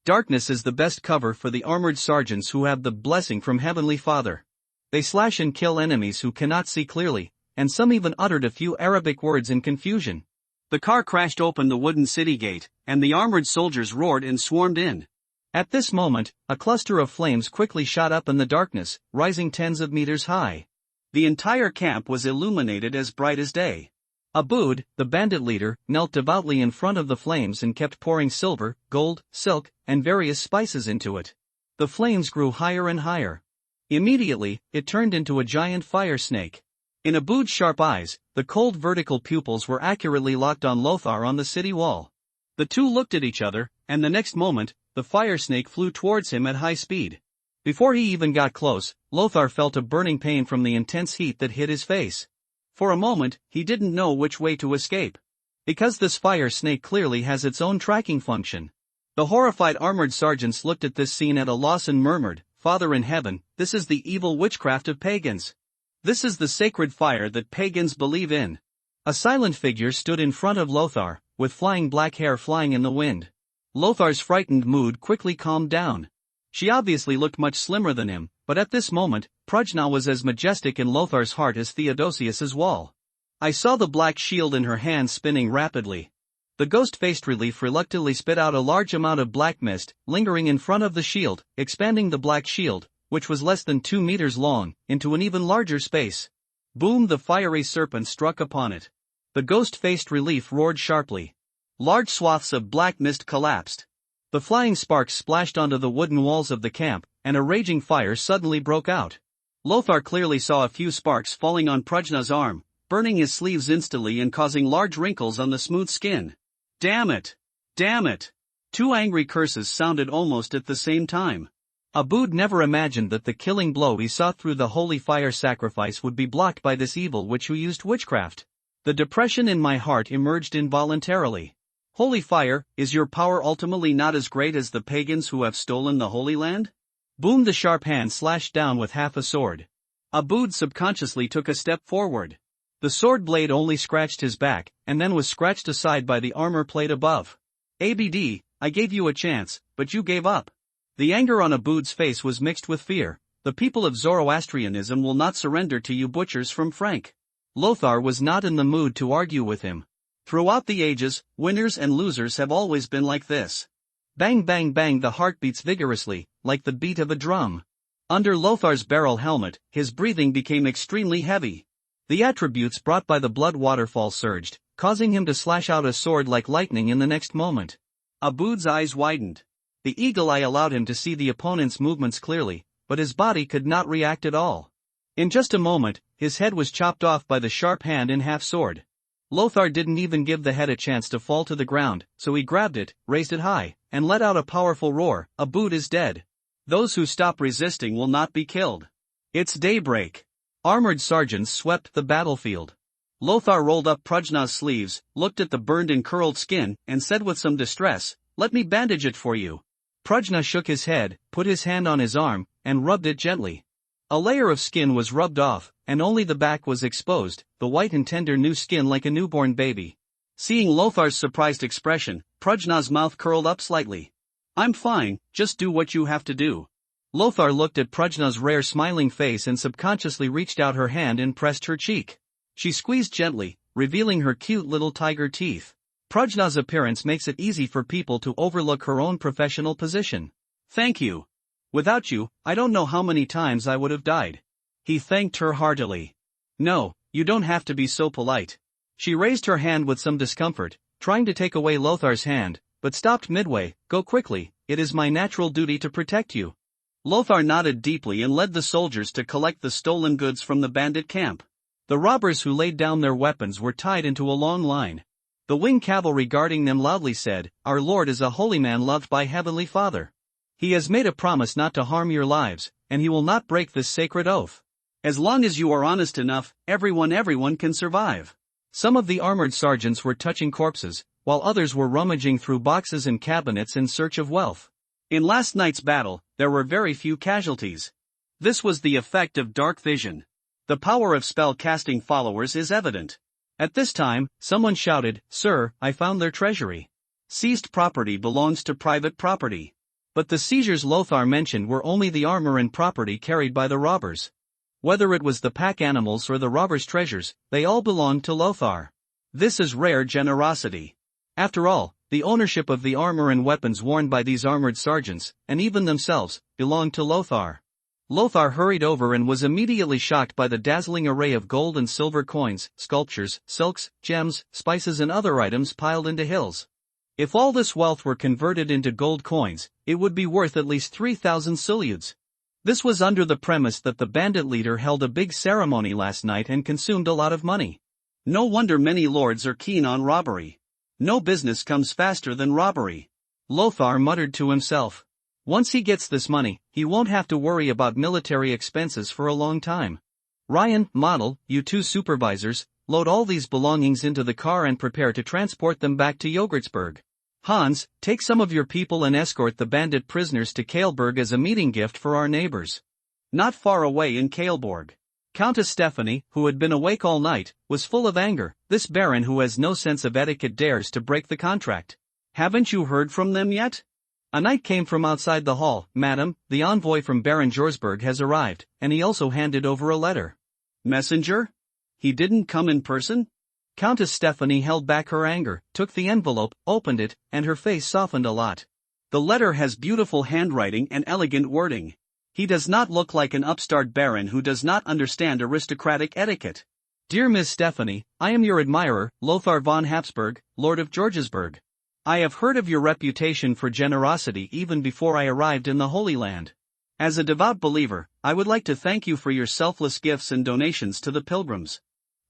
Darkness is the best cover for the armored sergeants who have the blessing from Heavenly Father. They slash and kill enemies who cannot see clearly, and some even uttered a few Arabic words in confusion. The car crashed open the wooden city gate, and the armored soldiers roared and swarmed in. At this moment, a cluster of flames quickly shot up in the darkness, rising tens of meters high. The entire camp was illuminated as bright as day. Aboud, the bandit leader, knelt devoutly in front of the flames and kept pouring silver, gold, silk, and various spices into it. The flames grew higher and higher. Immediately, it turned into a giant fire snake. In Aboud's sharp eyes, the cold vertical pupils were accurately locked on Lothar on the city wall. The two looked at each other, and the next moment, the fire snake flew towards him at high speed. Before he even got close, Lothar felt a burning pain from the intense heat that hit his face. For a moment, he didn't know which way to escape. Because this fire snake clearly has its own tracking function. The horrified armored sergeants looked at this scene at a loss and murmured, "Father in heaven, this is the evil witchcraft of pagans. This is the sacred fire that pagans believe in." A silent figure stood in front of Lothar, with flying black hair flying in the wind. Lothar's frightened mood quickly calmed down. She obviously looked much slimmer than him, but at this moment, Prujna was as majestic in Lothar's heart as Theodosius's wall. I saw the black shield in her hand spinning rapidly. The ghost-faced relief reluctantly spit out a large amount of black mist, lingering in front of the shield, expanding the black shield, which was less than 2 meters long, into an even larger space. Boom! The fiery serpent struck upon it. The ghost-faced relief roared sharply. Large swaths of black mist collapsed. The flying sparks splashed onto the wooden walls of the camp, and a raging fire suddenly broke out. Lothar clearly saw a few sparks falling on Prujna's arm, burning his sleeves instantly and causing large wrinkles on the smooth skin. Damn it! Damn it! Two angry curses sounded almost at the same time. Aboud never imagined that the killing blow he saw through the holy fire sacrifice would be blocked by this evil witch who used witchcraft. The depression in my heart emerged involuntarily. Holy fire, is your power ultimately not as great as the pagans who have stolen the Holy Land? Boomed the sharp hand slashed down with half a sword. Aboud subconsciously took a step forward. The sword blade only scratched his back, and then was scratched aside by the armor plate above. ABD, I gave you a chance, but you gave up. The anger on Aboud's face was mixed with fear. The people of Zoroastrianism will not surrender to you butchers from Frank. Lothar was not in the mood to argue with him. Throughout the ages, winners and losers have always been like this. Bang bang bang, the heart beats vigorously, like the beat of a drum. Under Lothar's barrel helmet, his breathing became extremely heavy. The attributes brought by the blood waterfall surged, causing him to slash out a sword like lightning in the next moment. Aboud's eyes widened. The eagle eye allowed him to see the opponent's movements clearly, but his body could not react at all. In just a moment, his head was chopped off by the sharp hand in half sword. Lothar didn't even give the head a chance to fall to the ground, so he grabbed it, raised it high, and let out a powerful roar. Aboud is dead. Those who stop resisting will not be killed. It's daybreak. Armored sergeants swept the battlefield. Lothar rolled up Prajna's sleeves, looked at the burned and curled skin, and said with some distress, "Let me bandage it for you." Prajna shook his head, put his hand on his arm, and rubbed it gently. A layer of skin was rubbed off, and only the back was exposed, the white and tender new skin like a newborn baby. Seeing Lothar's surprised expression, Prajna's mouth curled up slightly. "I'm fine, just do what you have to do." Lothar looked at Prajna's rare smiling face and subconsciously reached out her hand and pressed her cheek. She squeezed gently, revealing her cute little tiger teeth. Prajna's appearance makes it easy for people to overlook her own professional position. "Thank you. Without you, I don't know how many times I would have died." He thanked her heartily. "No, you don't have to be so polite." She raised her hand with some discomfort, trying to take away Lothar's hand, but stopped midway. "Go quickly, it is my natural duty to protect you." Lothar nodded deeply and led the soldiers to collect the stolen goods from the bandit camp. The robbers who laid down their weapons were tied into a long line. The wing cavalry guarding them loudly said, "Our Lord is a holy man loved by Heavenly Father. He has made a promise not to harm your lives, and he will not break this sacred oath. As long as you are honest enough, everyone can survive." Some of the armored sergeants were touching corpses, while others were rummaging through boxes and cabinets in search of wealth. In last night's battle, there were very few casualties. This was the effect of dark vision. The power of spell-casting followers is evident. At this time, someone shouted, "Sir, I found their treasury." Seized property belongs to private property. But the seizures Lothar mentioned were only the armor and property carried by the robbers. Whether it was the pack animals or the robbers' treasures, they all belonged to Lothar. This is rare generosity. After all, the ownership of the armor and weapons worn by these armored sergeants, and even themselves, belonged to Lothar. Lothar hurried over and was immediately shocked by the dazzling array of gold and silver coins, sculptures, silks, gems, spices and other items piled into hills. If all this wealth were converted into gold coins, it would be worth at least 3,000 sulyuds. This was under the premise that the bandit leader held a big ceremony last night and consumed a lot of money. No wonder many lords are keen on robbery. No business comes faster than robbery. Lothar muttered to himself. Once he gets this money, he won't have to worry about military expenses for a long time. Ryan, Model, you two supervisors, load all these belongings into the car and prepare to transport them back to Yogurtsburg. Hans, take some of your people and escort the bandit prisoners to Kaleborg as a meeting gift for our neighbors. Not far away in Kaleborg. Countess Stephanie, who had been awake all night, was full of anger. This baron who has no sense of etiquette dares to break the contract. Haven't you heard from them yet? A knight came from outside the hall. Madam, the envoy from Baron Jorsberg has arrived, and he also handed over a letter. Messenger? He didn't come in person? Countess Stephanie held back her anger, took the envelope, opened it, and her face softened a lot. The letter has beautiful handwriting and elegant wording. He does not look like an upstart baron who does not understand aristocratic etiquette. Dear Miss Stephanie, I am your admirer, Lothar von Habsburg, Lord of Georgesburg. I have heard of your reputation for generosity even before I arrived in the Holy Land. As a devout believer, I would like to thank you for your selfless gifts and donations to the pilgrims.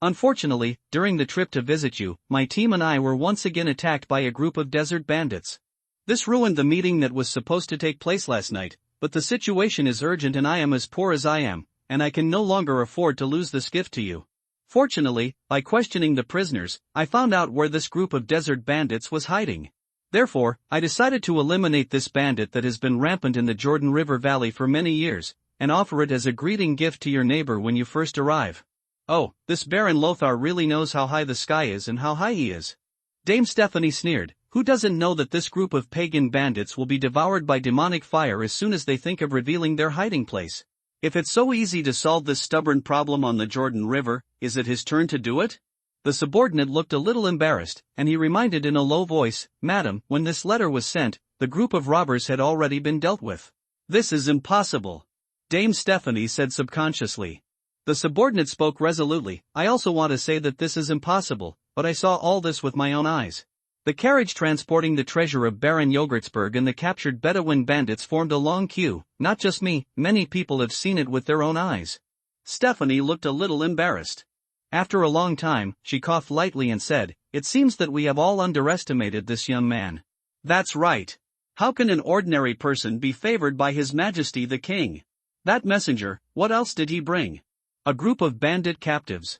Unfortunately, during the trip to visit you, my team and I were once again attacked by a group of desert bandits. This ruined the meeting that was supposed to take place last night, but the situation is urgent and I am as poor as I am, and I can no longer afford to lose this gift to you. Fortunately, by questioning the prisoners, I found out where this group of desert bandits was hiding. Therefore, I decided to eliminate this bandit that has been rampant in the Jordan River Valley for many years, and offer it as a greeting gift to your neighbor when you first arrive. Oh, this Baron Lothar really knows how high the sky is and how high he is. Dame Stephanie sneered. Who doesn't know that this group of pagan bandits will be devoured by demonic fire as soon as they think of revealing their hiding place? If it's so easy to solve this stubborn problem on the Jordan River, is it his turn to do it? The subordinate looked a little embarrassed, and he reminded in a low voice, Madam, when this letter was sent, the group of robbers had already been dealt with. This is impossible. Dame Stephanie said subconsciously. The subordinate spoke resolutely. I also want to say that this is impossible, but I saw all this with my own eyes. The carriage transporting the treasure of Baron Yogurtsburg and the captured Bedouin bandits formed a long queue. Not just me, many people have seen it with their own eyes. Stephanie looked a little embarrassed. After a long time, she coughed lightly and said, It seems that we have all underestimated this young man. That's right. How can an ordinary person be favored by His Majesty the King? That messenger, what else did he bring? A group of bandit captives.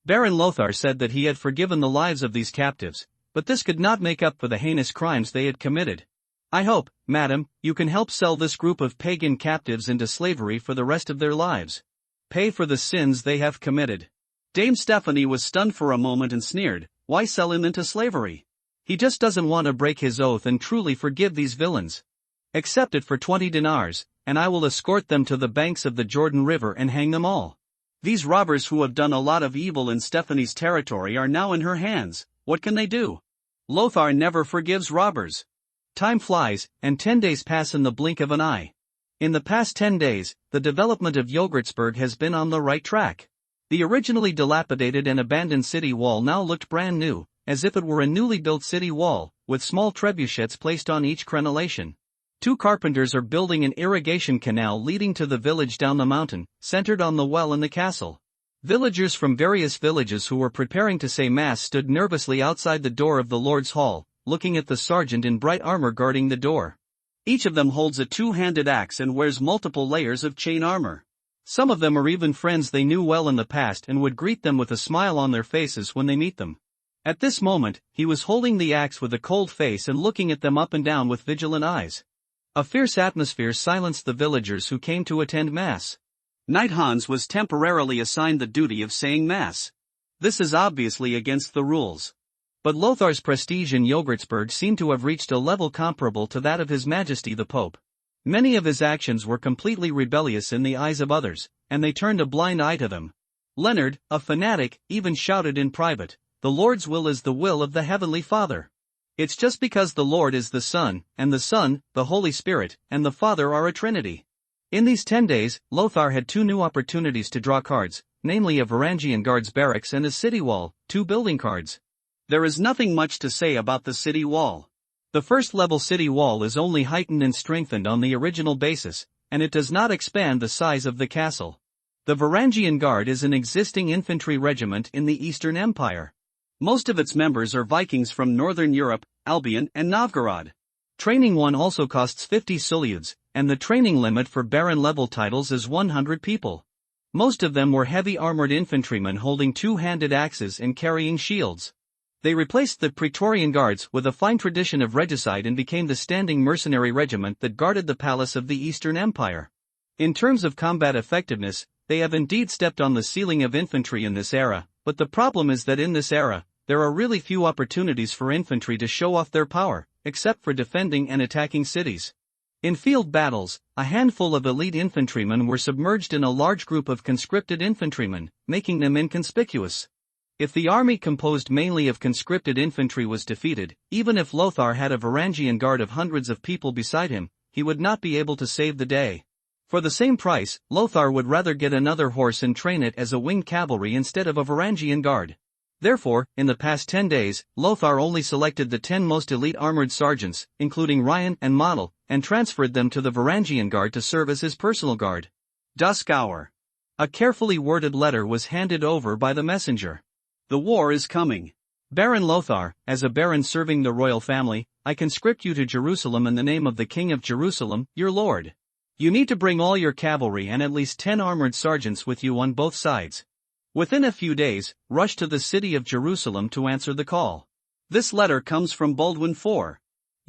Baron Lothar said that he had forgiven the lives of these captives, but this could not make up for the heinous crimes they had committed. I hope, madam, you can help sell this group of pagan captives into slavery for the rest of their lives. Pay for the sins they have committed. Dame Stephanie was stunned for a moment and sneered, why sell him into slavery? He just doesn't want to break his oath and truly forgive these villains. Accept it for 20 dinars, and I will escort them to the banks of the Jordan River and hang them all. These robbers who have done a lot of evil in Stephanie's territory are now in her hands. What can they do? Lothar never forgives robbers. Time flies, and 10 days pass in the blink of an eye. In the past 10 days, the development of Yogurtsburg has been on the right track. The originally dilapidated and abandoned city wall now looked brand new, as if it were a newly built city wall, with small trebuchets placed on each crenellation. 2 carpenters are building an irrigation canal leading to the village down the mountain, centered on the well in the castle. Villagers from various villages who were preparing to say mass stood nervously outside the door of the Lord's Hall, looking at the sergeant in bright armor guarding the door. Each of them holds a 2-handed axe and wears multiple layers of chain armor. Some of them are even friends they knew well in the past and would greet them with a smile on their faces when they meet them. At this moment, he was holding the axe with a cold face and looking at them up and down with vigilant eyes. A fierce atmosphere silenced the villagers who came to attend mass. Knight Hans was temporarily assigned the duty of saying mass. This is obviously against the rules. But Lothar's prestige in Yogurtsburg seemed to have reached a level comparable to that of His Majesty the Pope. Many of his actions were completely rebellious in the eyes of others, and they turned a blind eye to them. Leonard, a fanatic, even shouted in private, "The Lord's will is the will of the Heavenly Father. It's just because the Lord is the Son, and the Son, the Holy Spirit, and the Father are a Trinity." In these 10 days, Lothar had 2 new opportunities to draw cards, namely a Varangian guard's barracks and a city wall, 2 building cards. There is nothing much to say about the city wall. The first-level city wall is only heightened and strengthened on the original basis, and it does not expand the size of the castle. The Varangian Guard is an existing infantry regiment in the Eastern Empire. Most of its members are Vikings from Northern Europe, Albion and Novgorod. Training one also costs 50 sulyuds, and the training limit for Baron-level titles is 100 people. Most of them were heavy armored infantrymen holding 2-handed axes and carrying shields. They replaced the Praetorian Guards with a fine tradition of regicide and became the standing mercenary regiment that guarded the palace of the Eastern Empire. In terms of combat effectiveness, they have indeed stepped on the ceiling of infantry in this era, but the problem is that in this era, there are really few opportunities for infantry to show off their power, except for defending and attacking cities. In field battles, a handful of elite infantrymen were submerged in a large group of conscripted infantrymen, making them inconspicuous. If the army composed mainly of conscripted infantry was defeated, even if Lothar had a Varangian guard of hundreds of people beside him, he would not be able to save the day. For the same price, Lothar would rather get another horse and train it as a winged cavalry instead of a Varangian guard. Therefore, in the past 10 days, Lothar only selected the 10 most elite armored sergeants, including Ryan and Model, and transferred them to the Varangian Guard to serve as his personal guard. Dusk hour. A carefully worded letter was handed over by the messenger. The war is coming. Baron Lothar, as a baron serving the royal family, I conscript you to Jerusalem in the name of the King of Jerusalem, your lord. You need to bring all your cavalry and at least 10 armored sergeants with you on both sides. Within a few days, rush to the city of Jerusalem to answer the call. This letter comes from Baldwin IV.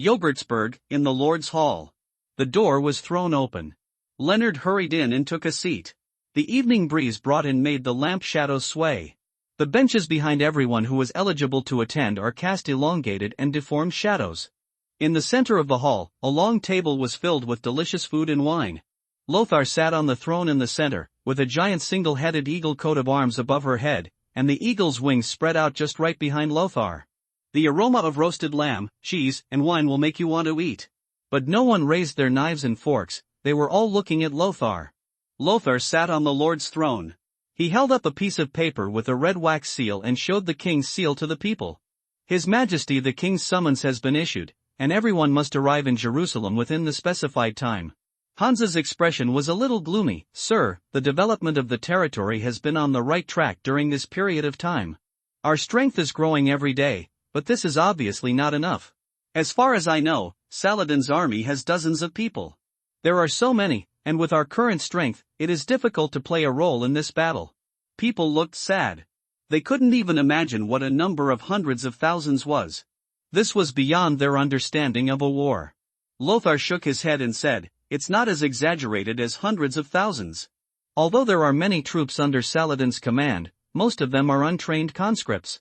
Yogurtsburg, in the Lord's Hall. The door was thrown open. Leonard hurried in and took a seat. The evening breeze brought in made the lamp shadows sway. The benches behind everyone who was eligible to attend are cast elongated and deformed shadows. In the center of the hall, a long table was filled with delicious food and wine. Lothar sat on the throne in the center, with a giant single-headed eagle coat of arms above her head, and the eagle's wings spread out just right behind Lothar. The aroma of roasted lamb, cheese, and wine will make you want to eat. But no one raised their knives and forks, they were all looking at Lothar. Lothar sat on the Lord's throne. He held up a piece of paper with a red wax seal and showed the king's seal to the people. His Majesty the King's summons has been issued, and everyone must arrive in Jerusalem within the specified time. Hans's expression was a little gloomy. Sir, the development of the territory has been on the right track during this period of time. Our strength is growing every day, but this is obviously not enough. As far as I know, Saladin's army has dozens of people. There are so many, and with our current strength, it is difficult to play a role in this battle. People looked sad. They couldn't even imagine what a number of hundreds of thousands was. This was beyond their understanding of a war. Lothar shook his head and said, "It's not as exaggerated as hundreds of thousands. Although there are many troops under Saladin's command, most of them are untrained conscripts.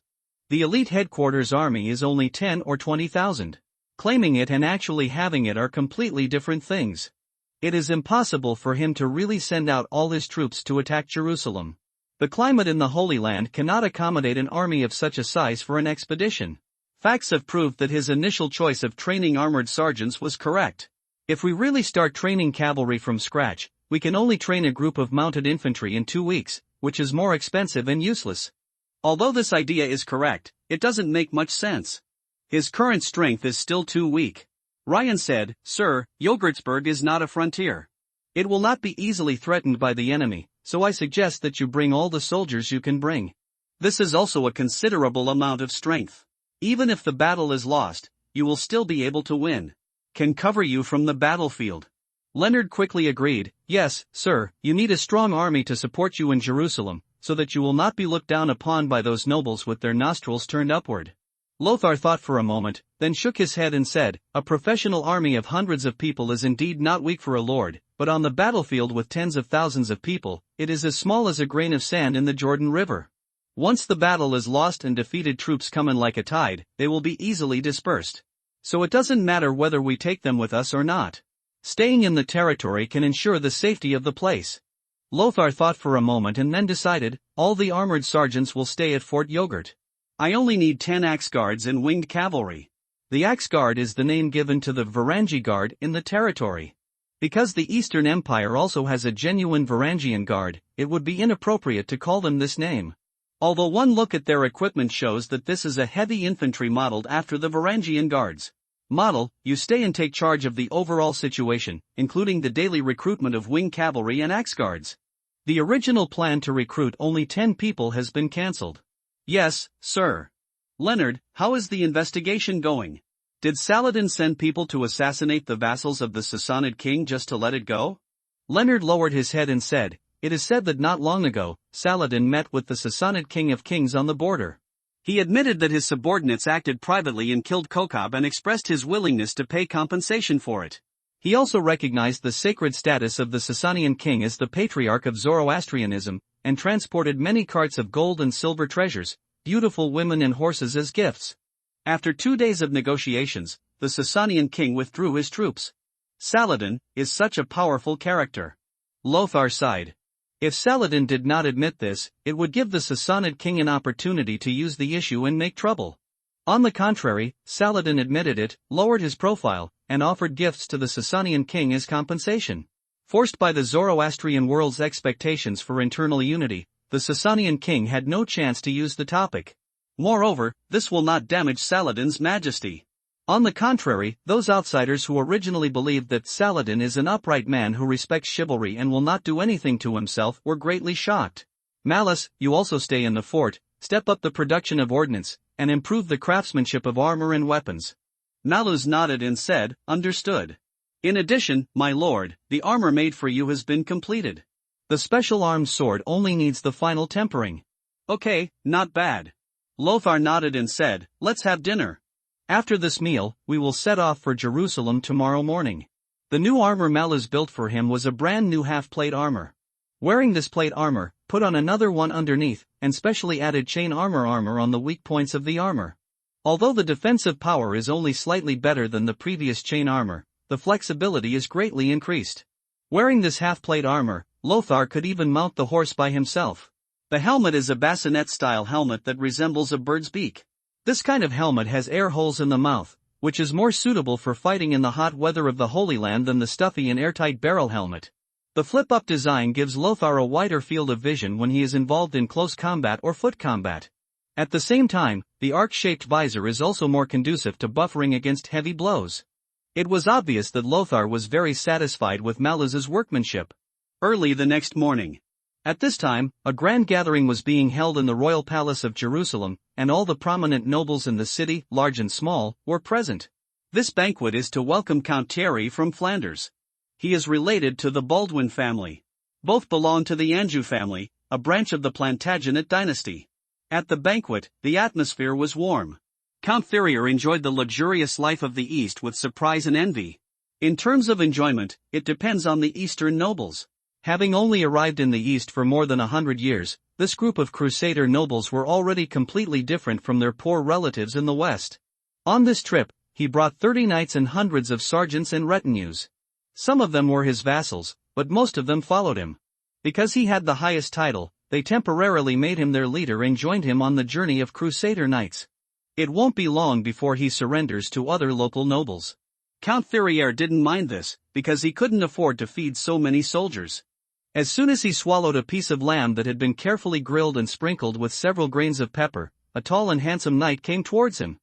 The elite headquarters army is only 10 or 20,000. Claiming it and actually having it are completely different things. It is impossible for him to really send out all his troops to attack Jerusalem. The climate in the Holy Land cannot accommodate an army of such a size for an expedition. Facts have proved that his initial choice of training armored sergeants was correct. If we really start training cavalry from scratch, we can only train a group of mounted infantry in 2 weeks, which is more expensive and useless." Although this idea is correct, it doesn't make much sense. His current strength is still too weak. Ryan said, "Sir, Yogurtsburg is not a frontier. It will not be easily threatened by the enemy, so I suggest that you bring all the soldiers you can bring. This is also a considerable amount of strength. Even if the battle is lost, you will still be able to win. Can cover you from the battlefield." Leonard quickly agreed, "Yes, sir, you need a strong army to support you in Jerusalem, so that you will not be looked down upon by those nobles with their nostrils turned upward." Lothar thought for a moment, then shook his head and said, "A professional army of hundreds of people is indeed not weak for a lord, but on the battlefield with tens of thousands of people, it is as small as a grain of sand in the Jordan River. Once the battle is lost and defeated troops come in like a tide, they will be easily dispersed. So it doesn't matter whether we take them with us or not. Staying in the territory can ensure the safety of the place." Lothar thought for a moment and then decided, "All the armored sergeants will stay at Fort Yogurt. I only need 10 axe guards and winged cavalry." The axe guard is the name given to the Varangi guard in the territory. Because the Eastern Empire also has a genuine Varangian guard, it would be inappropriate to call them this name. Although one look at their equipment shows that this is a heavy infantry modeled after the Varangian guards. Model, you stay and take charge of the overall situation, including the daily recruitment of winged cavalry and axe guards. The original plan to recruit only 10 people has been cancelled. "Yes, sir." "Leonard, how is the investigation going? Did Saladin send people to assassinate the vassals of the Sassanid king just to let it go?" Leonard lowered his head and said, "It is said that not long ago, Saladin met with the Sassanid king of kings on the border. He admitted that his subordinates acted privately and killed Kokab and expressed his willingness to pay compensation for it. He also recognized the sacred status of the Sasanian king as the patriarch of Zoroastrianism, and transported many carts of gold and silver treasures, beautiful women and horses as gifts. After 2 days of negotiations, the Sasanian king withdrew his troops. Saladin is such a powerful character." Lothar sighed. If Saladin did not admit this, it would give the Sassanid king an opportunity to use the issue and make trouble. On the contrary, Saladin admitted it, lowered his profile, and offered gifts to the Sasanian king as compensation. Forced by the Zoroastrian world's expectations for internal unity, the Sasanian king had no chance to use the topic. Moreover, this will not damage Saladin's majesty. On the contrary, those outsiders who originally believed that Saladin is an upright man who respects chivalry and will not do anything to himself were greatly shocked. Malus, you also stay in the fort, step up the production of ordnance, and improve the craftsmanship of armor and weapons. Malus nodded and said, understood. In addition, my lord, the armor made for you has been completed. The special armed sword only needs the final tempering. Okay, not bad. Lothar nodded and said, let's have dinner. After this meal, we will set off for Jerusalem tomorrow morning. The new armor Malus built for him was a brand new half-plate armor. Wearing this plate armor, put on another one underneath, and specially added chain armor on the weak points of the armor. Although the defensive power is only slightly better than the previous chain armor, the flexibility is greatly increased. Wearing this half-plate armor, Lothar could even mount the horse by himself. The helmet is a bassinet-style helmet that resembles a bird's beak. This kind of helmet has air holes in the mouth, which is more suitable for fighting in the hot weather of the Holy Land than the stuffy and airtight barrel helmet. The flip-up design gives Lothar a wider field of vision when he is involved in close combat or foot combat. At the same time, the arc-shaped visor is also more conducive to buffering against heavy blows. It was obvious that Lothar was very satisfied with Malus's workmanship. Early the next morning. At this time, a grand gathering was being held in the royal palace of Jerusalem, and all the prominent nobles in the city, large and small, were present. This banquet is to welcome Count Thierry from Flanders. He is related to the Baldwin family. Both belong to the Anjou family, a branch of the Plantagenet dynasty. At the banquet, the atmosphere was warm. Count Thierry enjoyed the luxurious life of the East with surprise and envy. In terms of enjoyment, it depends on the Eastern nobles. Having only arrived in the East for more than 100 years, this group of Crusader nobles were already completely different from their poor relatives in the West. On this trip, he brought 30 knights and hundreds of sergeants and retinues. Some of them were his vassals, but most of them followed him. Because he had the highest title, they temporarily made him their leader and joined him on the journey of Crusader knights. It won't be long before he surrenders to other local nobles. Count Thierry didn't mind this, because he couldn't afford to feed so many soldiers. As soon as he swallowed a piece of lamb that had been carefully grilled and sprinkled with several grains of pepper, a tall and handsome knight came towards him.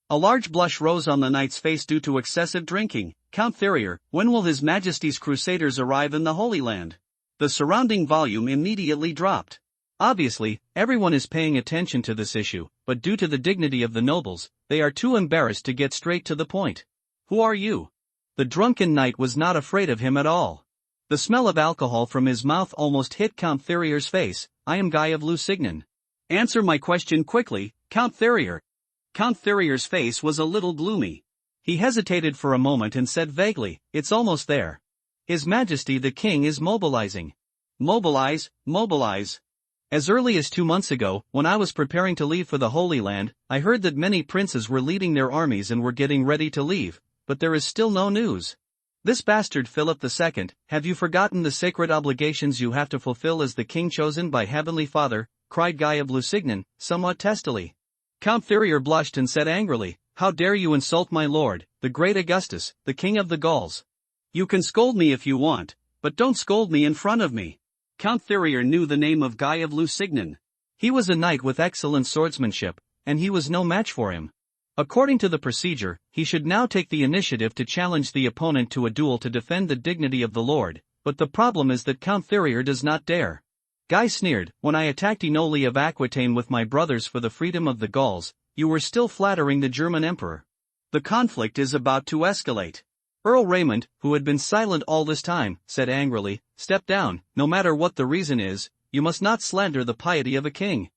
A large blush rose on the knight's face due to excessive drinking. Count Thierry, when will His Majesty's Crusaders arrive in the Holy Land? The surrounding volume immediately dropped. Obviously, everyone is paying attention to this issue, but due to the dignity of the nobles, they are too embarrassed to get straight to the point. Who are you? The drunken knight was not afraid of him at all. The smell of alcohol from his mouth almost hit Count Thierry's face. I am Guy of Lusignan. Answer my question quickly, Count Thierry. Count Thierry's face was a little gloomy. He hesitated for a moment and said vaguely, it's almost there. His Majesty the King is mobilizing. Mobilize, mobilize. As early as 2 months ago, when I was preparing to leave for the Holy Land, I heard that many princes were leading their armies and were getting ready to leave, but there is still no news. This bastard Philip II, have you forgotten the sacred obligations you have to fulfill as the king chosen by Heavenly Father? Cried Guy of Lusignan, somewhat testily. Count Thierry blushed and said angrily, how dare you insult my lord, the great Augustus, the king of the Gauls? You can scold me if you want, but don't scold me in front of me. Count Thierry knew the name of Guy of Lusignan. He was a knight with excellent swordsmanship, and he was no match for him. According to the procedure, he should now take the initiative to challenge the opponent to a duel to defend the dignity of the Lord, but the problem is that Count Thierry does not dare. Guy sneered, when I attacked Enoli of Aquitaine with my brothers for the freedom of the Gauls, you were still flattering the German emperor. The conflict is about to escalate. Earl Raymond, who had been silent all this time, said angrily, step down, no matter what the reason is, you must not slander the piety of a king.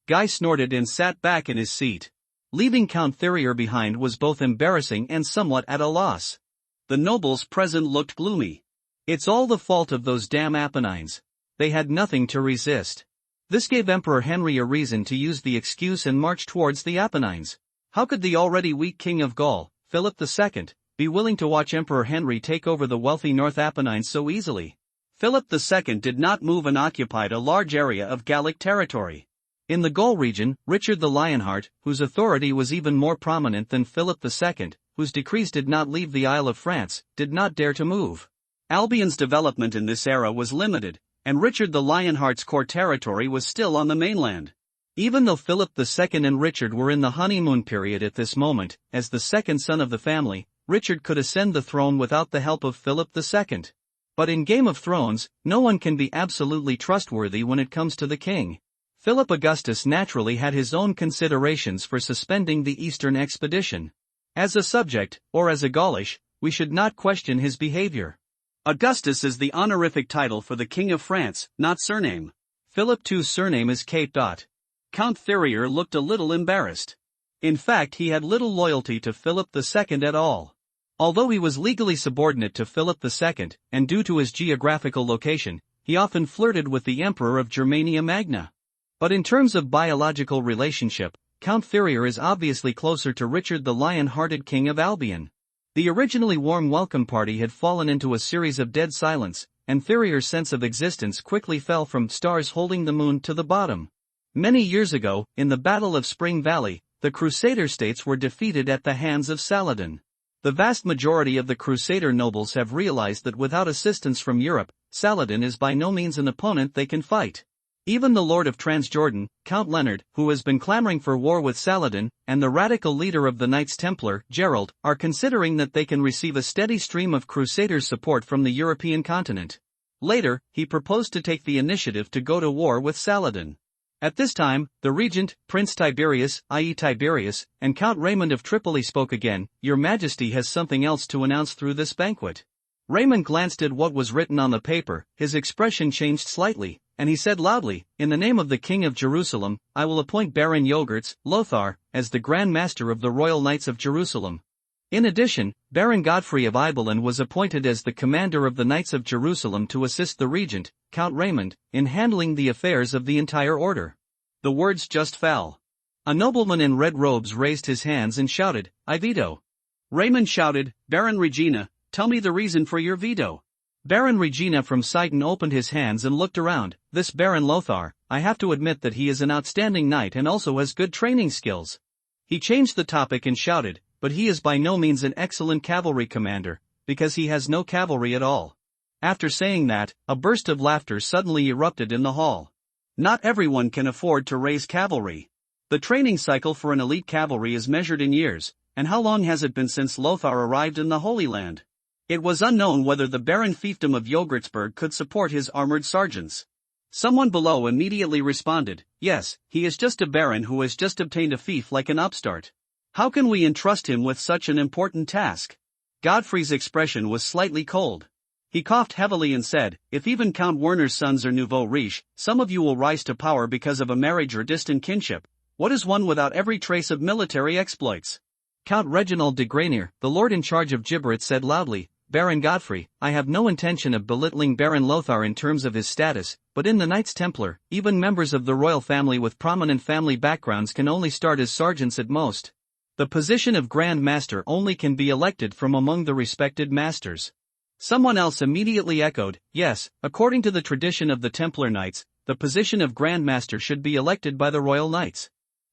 Guy snorted and sat back in his seat. Leaving Count Thierry behind was both embarrassing and somewhat at a loss. The nobles present looked gloomy. It's all the fault of those damn Apennines. They had nothing to resist. This gave Emperor Henry a reason to use the excuse and march towards the Apennines. How could the already weak King of Gaul, Philip II, be willing to watch Emperor Henry take over the wealthy North Apennines so easily? Philip II did not move and occupied a large area of Gallic territory. In the Gaul region, Richard the Lionheart, whose authority was even more prominent than Philip II, whose decrees did not leave the Isle of France, did not dare to move. Albion's development in this era was limited, and Richard the Lionheart's core territory was still on the mainland. Even though Philip II and Richard were in the honeymoon period at this moment, as the second son of the family, Richard could ascend the throne without the help of Philip II. But in Game of Thrones, no one can be absolutely trustworthy when it comes to the king. Philip Augustus naturally had his own considerations for suspending the Eastern expedition. As a subject, or as a Gaulish, we should not question his behavior. Augustus is the honorific title for the King of France, not surname. Philip II's surname is Cape. Count Thurier looked a little embarrassed. In fact, he had little loyalty to Philip II at all. Although he was legally subordinate to Philip II, and due to his geographical location, he often flirted with the Emperor of Germania Magna. But in terms of biological relationship, Count Thurier is obviously closer to Richard the Lion-Hearted King of Albion. The originally warm welcome party had fallen into a series of dead silence, and Thurier's sense of existence quickly fell from stars holding the moon to the bottom. Many years ago, in the Battle of Spring Valley, the Crusader states were defeated at the hands of Saladin. The vast majority of the Crusader nobles have realized that without assistance from Europe, Saladin is by no means an opponent they can fight. Even the Lord of Transjordan, Count Leonard, who has been clamoring for war with Saladin, and the radical leader of the Knights Templar, Gerald, are considering that they can receive a steady stream of Crusaders' support from the European continent. Later, he proposed to take the initiative to go to war with Saladin. At this time, the regent, Prince Tiberius, i.e. Tiberius, and Count Raymond of Tripoli spoke again. "Your Majesty has something else to announce through this banquet." Raymond glanced at what was written on the paper, his expression changed slightly, and he said loudly, "In the name of the King of Jerusalem, I will appoint Baron Yogurts, Lothar, as the Grand Master of the Royal Knights of Jerusalem." In addition, Baron Godfrey of Ibelin was appointed as the commander of the Knights of Jerusalem to assist the regent, Count Raymond, in handling the affairs of the entire order. The words just fell. A nobleman in red robes raised his hands and shouted, "I veto." Raymond shouted, "Baron Regina, tell me the reason for your veto." Baron Regina from Sidon opened his hands and looked around. "This Baron Lothar, I have to admit that he is an outstanding knight and also has good training skills." He changed the topic and shouted, "But he is by no means an excellent cavalry commander, because he has no cavalry at all." After saying that, a burst of laughter suddenly erupted in the hall. Not everyone can afford to raise cavalry. The training cycle for an elite cavalry is measured in years, and how long has it been since Lothar arrived in the Holy Land? It was unknown whether the Baron Fiefdom of Yogurtsburg could support his armored sergeants. Someone below immediately responded, "Yes, he is just a baron who has just obtained a fief like an upstart. How can we entrust him with such an important task?" Godfrey's expression was slightly cold. He coughed heavily and said, "If even Count Werner's sons are nouveau riche, some of you will rise to power because of a marriage or distant kinship. What is one without every trace of military exploits?" Count Reginald de Granier, the lord in charge of Giberit, said loudly, "Baron Godfrey, I have no intention of belittling Baron Lothar in terms of his status, but in the Knights Templar, even members of the royal family with prominent family backgrounds can only start as sergeants at most. The position of Grand Master only can be elected from among the respected masters." Someone else immediately echoed, "Yes, according to the tradition of the Templar Knights, the position of Grand Master should be elected by the Royal Knights."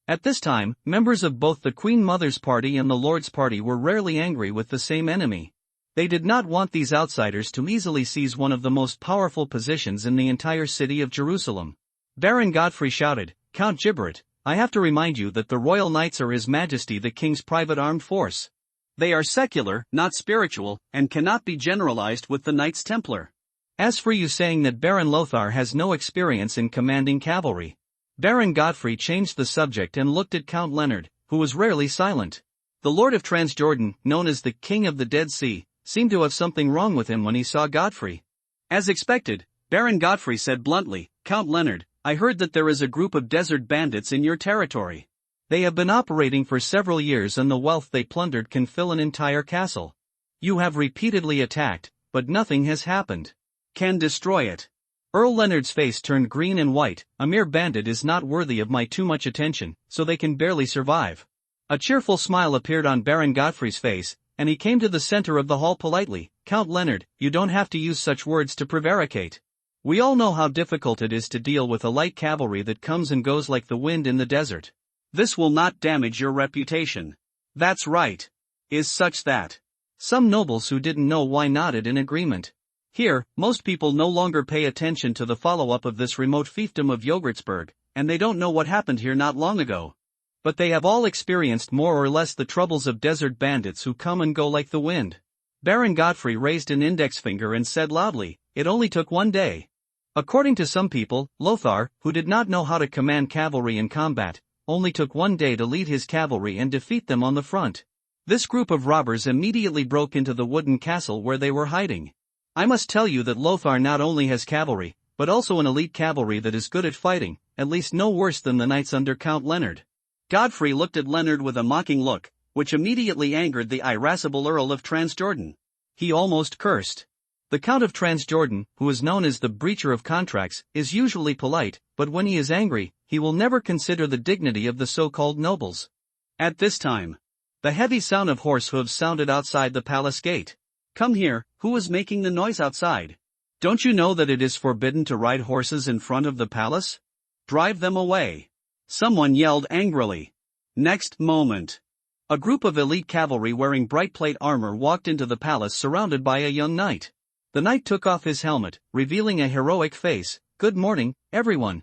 At this time, members of both the Queen Mother's party and the Lord's party were rarely angry with the same enemy. They did not want these outsiders to easily seize one of the most powerful positions in the entire city of Jerusalem. Baron Godfrey shouted, "Count Giberit, I have to remind you that the Royal Knights are His Majesty the King's private armed force. They are secular, not spiritual, and cannot be generalized with the Knights Templar. As for you saying that Baron Lothar has no experience in commanding cavalry." Baron Godfrey changed the subject and looked at Count Leonard, who was rarely silent. The Lord of Transjordan, known as the King of the Dead Sea, seemed to have something wrong with him when he saw Godfrey. As expected, Baron Godfrey said bluntly, "Count Leonard, I heard that there is a group of desert bandits in your territory. They have been operating for several years and the wealth they plundered can fill an entire castle. You have repeatedly attacked, but nothing has happened. Can destroy it." Earl Leonard's face turned green and white. "A mere bandit is not worthy of my too much attention, so they can barely survive." A cheerful smile appeared on Baron Godfrey's face, and he came to the center of the hall politely. "Count Leonard, you don't have to use such words to prevaricate. We all know how difficult it is to deal with a light cavalry that comes and goes like the wind in the desert. This will not damage your reputation." "That's right. Is such that." Some nobles who didn't know why nodded in agreement. Here, most people no longer pay attention to the follow-up of this remote fiefdom of Yogurtsburg, and they don't know what happened here not long ago. But they have all experienced more or less the troubles of desert bandits who come and go like the wind. Baron Godfrey raised an index finger and said loudly, "It only took 1 day." According to some people, Lothar, who did not know how to command cavalry in combat, only took 1 day to lead his cavalry and defeat them on the front. This group of robbers immediately broke into the wooden castle where they were hiding. I must tell you that Lothar not only has cavalry, but also an elite cavalry that is good at fighting, at least no worse than the knights under Count Leonard. Godfrey looked at Leonard with a mocking look, which immediately angered the irascible Earl of Transjordan. He almost cursed. The Count of Transjordan, who is known as the breacher of contracts, is usually polite, but when he is angry, he will never consider the dignity of the so-called nobles. At this time, the heavy sound of horse hooves sounded outside the palace gate. "Come here, who is making the noise outside? Don't you know that it is forbidden to ride horses in front of the palace? Drive them away!" Someone yelled angrily. Next moment, a group of elite cavalry wearing bright plate armor walked into the palace surrounded by a young knight. The knight took off his helmet, revealing a heroic face. "Good morning, everyone.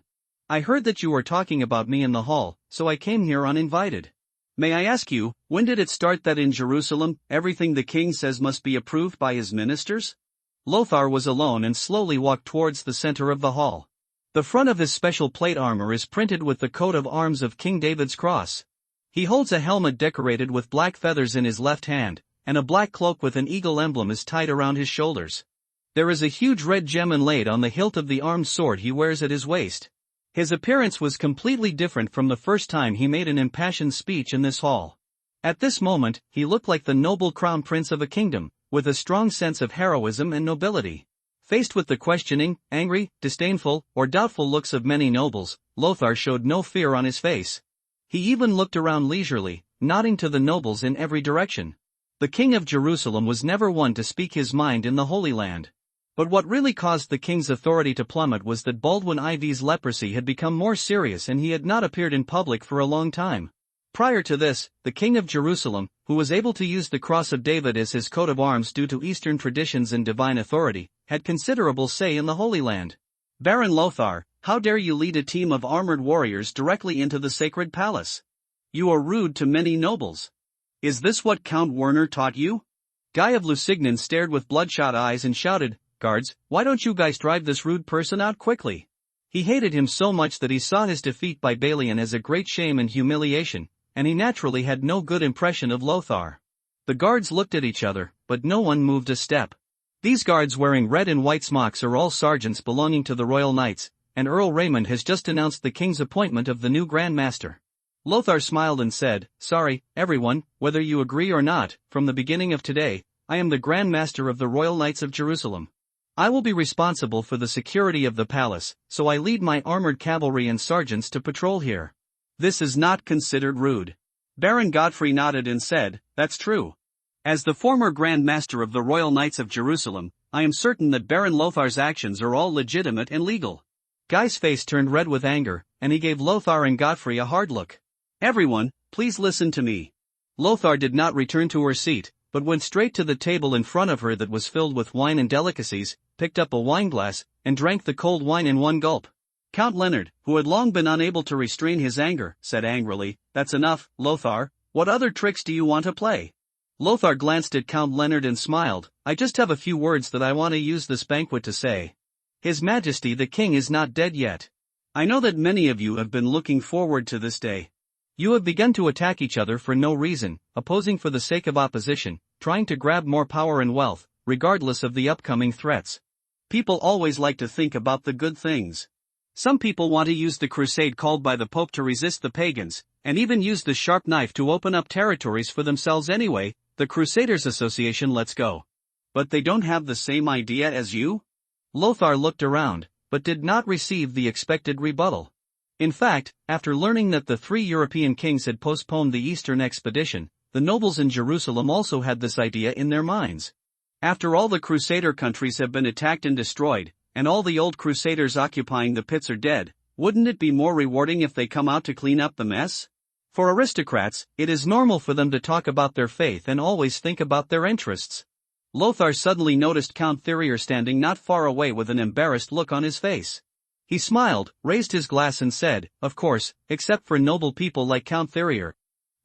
I heard that you were talking about me in the hall, so I came here uninvited. May I ask you, when did it start that in Jerusalem, everything the king says must be approved by his ministers?" Lothar was alone and slowly walked towards the center of the hall. The front of his special plate armor is printed with the coat of arms of King David's cross. He holds a helmet decorated with black feathers in his left hand, and a black cloak with an eagle emblem is tied around his shoulders. There is a huge red gem inlaid on the hilt of the armed sword he wears at his waist. His appearance was completely different from the first time he made an impassioned speech in this hall. At this moment, he looked like the noble crown prince of a kingdom, with a strong sense of heroism and nobility. Faced with the questioning, angry, disdainful, or doubtful looks of many nobles, Lothar showed no fear on his face. He even looked around leisurely, nodding to the nobles in every direction. The king of Jerusalem was never one to speak his mind in the Holy Land. But what really caused the king's authority to plummet was that Baldwin IV's leprosy had become more serious and he had not appeared in public for a long time. Prior to this, the king of Jerusalem, who was able to use the cross of David as his coat of arms due to Eastern traditions and divine authority, had considerable say in the Holy Land. "Baron Lothar, how dare you lead a team of armored warriors directly into the sacred palace? You are rude to many nobles. Is this what Count Werner taught you?" Guy of Lusignan stared with bloodshot eyes and shouted, "Guards, why don't you guys drive this rude person out quickly?" He hated him so much that he saw his defeat by Balian as a great shame and humiliation, and he naturally had no good impression of Lothar. The guards looked at each other, but no one moved a step. These guards wearing red and white smocks are all sergeants belonging to the Royal Knights, and Earl Raymond has just announced the king's appointment of the new Grand Master. Lothar smiled and said, "Sorry, everyone, whether you agree or not, from the beginning of today, I am the Grand Master of the Royal Knights of Jerusalem. I will be responsible for the security of the palace, so I lead my armored cavalry and sergeants to patrol here. This is not considered rude." Baron Godfrey nodded and said, "That's true. As the former Grand Master of the Royal Knights of Jerusalem, I am certain that Baron Lothar's actions are all legitimate and legal." Guy's face turned red with anger, and he gave Lothar and Godfrey a hard look. "Everyone, please listen to me." Lothar did not return to her seat, but went straight to the table in front of her that was filled with wine and delicacies, picked up a wineglass, and drank the cold wine in one gulp. Count Leonard, who had long been unable to restrain his anger, said angrily, "That's enough, Lothar. What other tricks do you want to play?" Lothar glanced at Count Leonard and smiled. "I just have a few words that I want to use this banquet to say. His Majesty the King is not dead yet. I know that many of you have been looking forward to this day. You have begun to attack each other for no reason, opposing for the sake of opposition, trying to grab more power and wealth, regardless of the upcoming threats. People always like to think about the good things. Some people want to use the crusade called by the Pope to resist the pagans, and even use the sharp knife to open up territories for themselves anyway. The Crusaders Association lets go. But they don't have the same idea as you?" Lothar looked around, but did not receive the expected rebuttal. In fact, after learning that the 3 European kings had postponed the Eastern expedition, the nobles in Jerusalem also had this idea in their minds. After all the Crusader countries have been attacked and destroyed, and all the old Crusaders occupying the pits are dead, wouldn't it be more rewarding if they come out to clean up the mess? For aristocrats, it is normal for them to talk about their faith and always think about their interests. Lothar suddenly noticed Count Therier standing not far away with an embarrassed look on his face. He smiled, raised his glass and said, "Of course, except for noble people like Count Therier.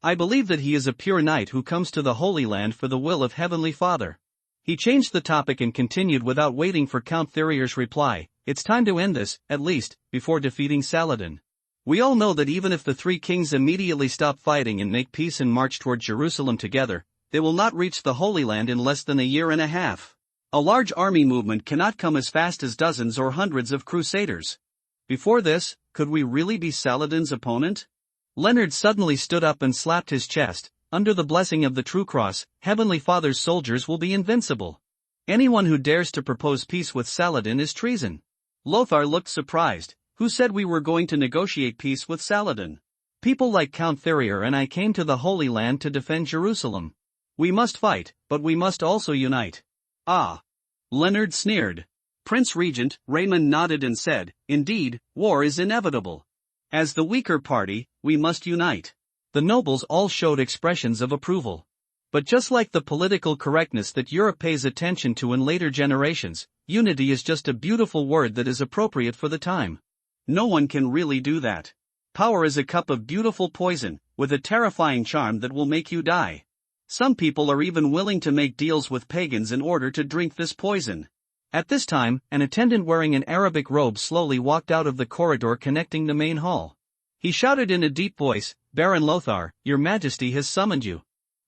I believe that he is a pure knight who comes to the Holy Land for the will of Heavenly Father." He changed the topic and continued without waiting for Count Therier's reply, "It's time to end this, at least, before defeating Saladin. We all know that even if the three kings immediately stop fighting and make peace and march toward Jerusalem together, they will not reach the Holy Land in less than a year and a half. A large army movement cannot come as fast as dozens or hundreds of crusaders. Before this, could we really be Saladin's opponent?" Leonard suddenly stood up and slapped his chest. "Under the blessing of the true cross, Heavenly Father's soldiers will be invincible. Anyone who dares to propose peace with Saladin is treason." Lothar looked surprised. "Who said we were going to negotiate peace with Saladin? People like Count Therier and I came to the Holy Land to defend Jerusalem. We must fight, but we must also unite." "Ah!" Leonard sneered. Prince Regent Raymond nodded and said, "Indeed, war is inevitable. As the weaker party, we must unite." The nobles all showed expressions of approval. But just like the political correctness that Europe pays attention to in later generations, unity is just a beautiful word that is appropriate for the time. No one can really do that. Power is a cup of beautiful poison, with a terrifying charm that will make you die. Some people are even willing to make deals with pagans in order to drink this poison. At this time, an attendant wearing an Arabic robe slowly walked out of the corridor connecting the main hall. He shouted in a deep voice, "Baron Lothar, your majesty has summoned you."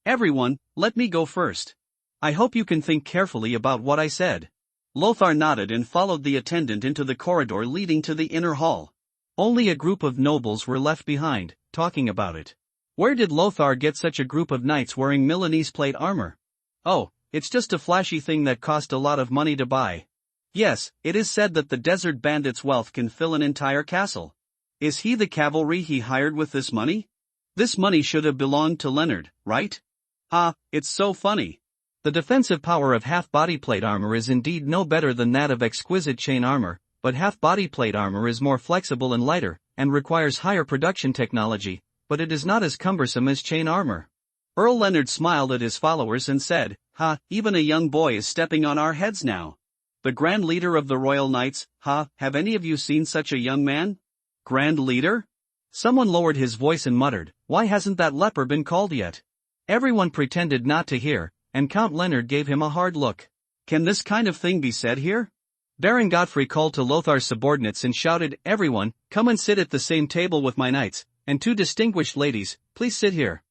"Everyone, let me go first. I hope you can think carefully about what I said." Lothar nodded and followed the attendant into the corridor leading to the inner hall. Only a group of nobles were left behind, talking about it. Where did Lothar get such a group of knights wearing Milanese plate armor? "Oh, it's just a flashy thing that cost a lot of money to buy. Yes, it is said that the desert bandit's wealth can fill an entire castle. Is he the cavalry he hired with this money? This money should have belonged to Leonard, right? Ah, it's so funny." The defensive power of half-body plate armor is indeed no better than that of exquisite chain armor, but half-body plate armor is more flexible and lighter, and requires higher production technology, but it is not as cumbersome as chain armor. Earl Leonard smiled at his followers and said, "Ha, even a young boy is stepping on our heads now. The Grand Leader of the Royal Knights, ha, have any of you seen such a young man?" "Grand Leader?" Someone lowered his voice and muttered, "Why hasn't that leper been called yet?" Everyone pretended not to hear, and Count Leonard gave him a hard look. "Can this kind of thing be said here?" Baron Godfrey called to Lothar's subordinates and shouted, "Everyone, come and sit at the same table with my knights, and two distinguished ladies, please sit here."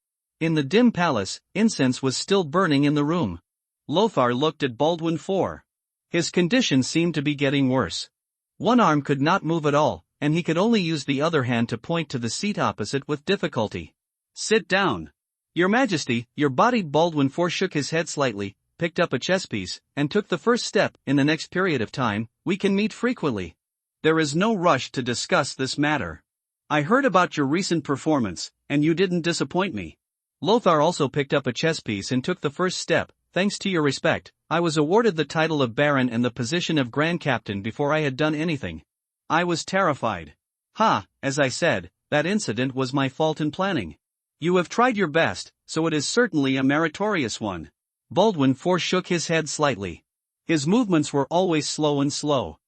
In the dim palace, incense was still burning in the room. Lothar looked at Baldwin IV. His condition seemed to be getting worse. One arm could not move at all, and he could only use the other hand to point to the seat opposite with difficulty. "Sit down. Your Majesty." Your body. Baldwin IV shook his head slightly, picked up a chess piece, and took the first step. "In the next period of time, we can meet frequently. There is no rush to discuss this matter. I heard about your recent performance, and you didn't disappoint me." Lothar also picked up a chess piece and took the first step. "Thanks to your respect, I was awarded the title of Baron and the position of Grand Captain before I had done anything. I was terrified. Ha, as I said, that incident was my fault in planning. You have tried your best, so it is certainly a meritorious one." Baldwin IV shook his head slightly. His movements were always slow.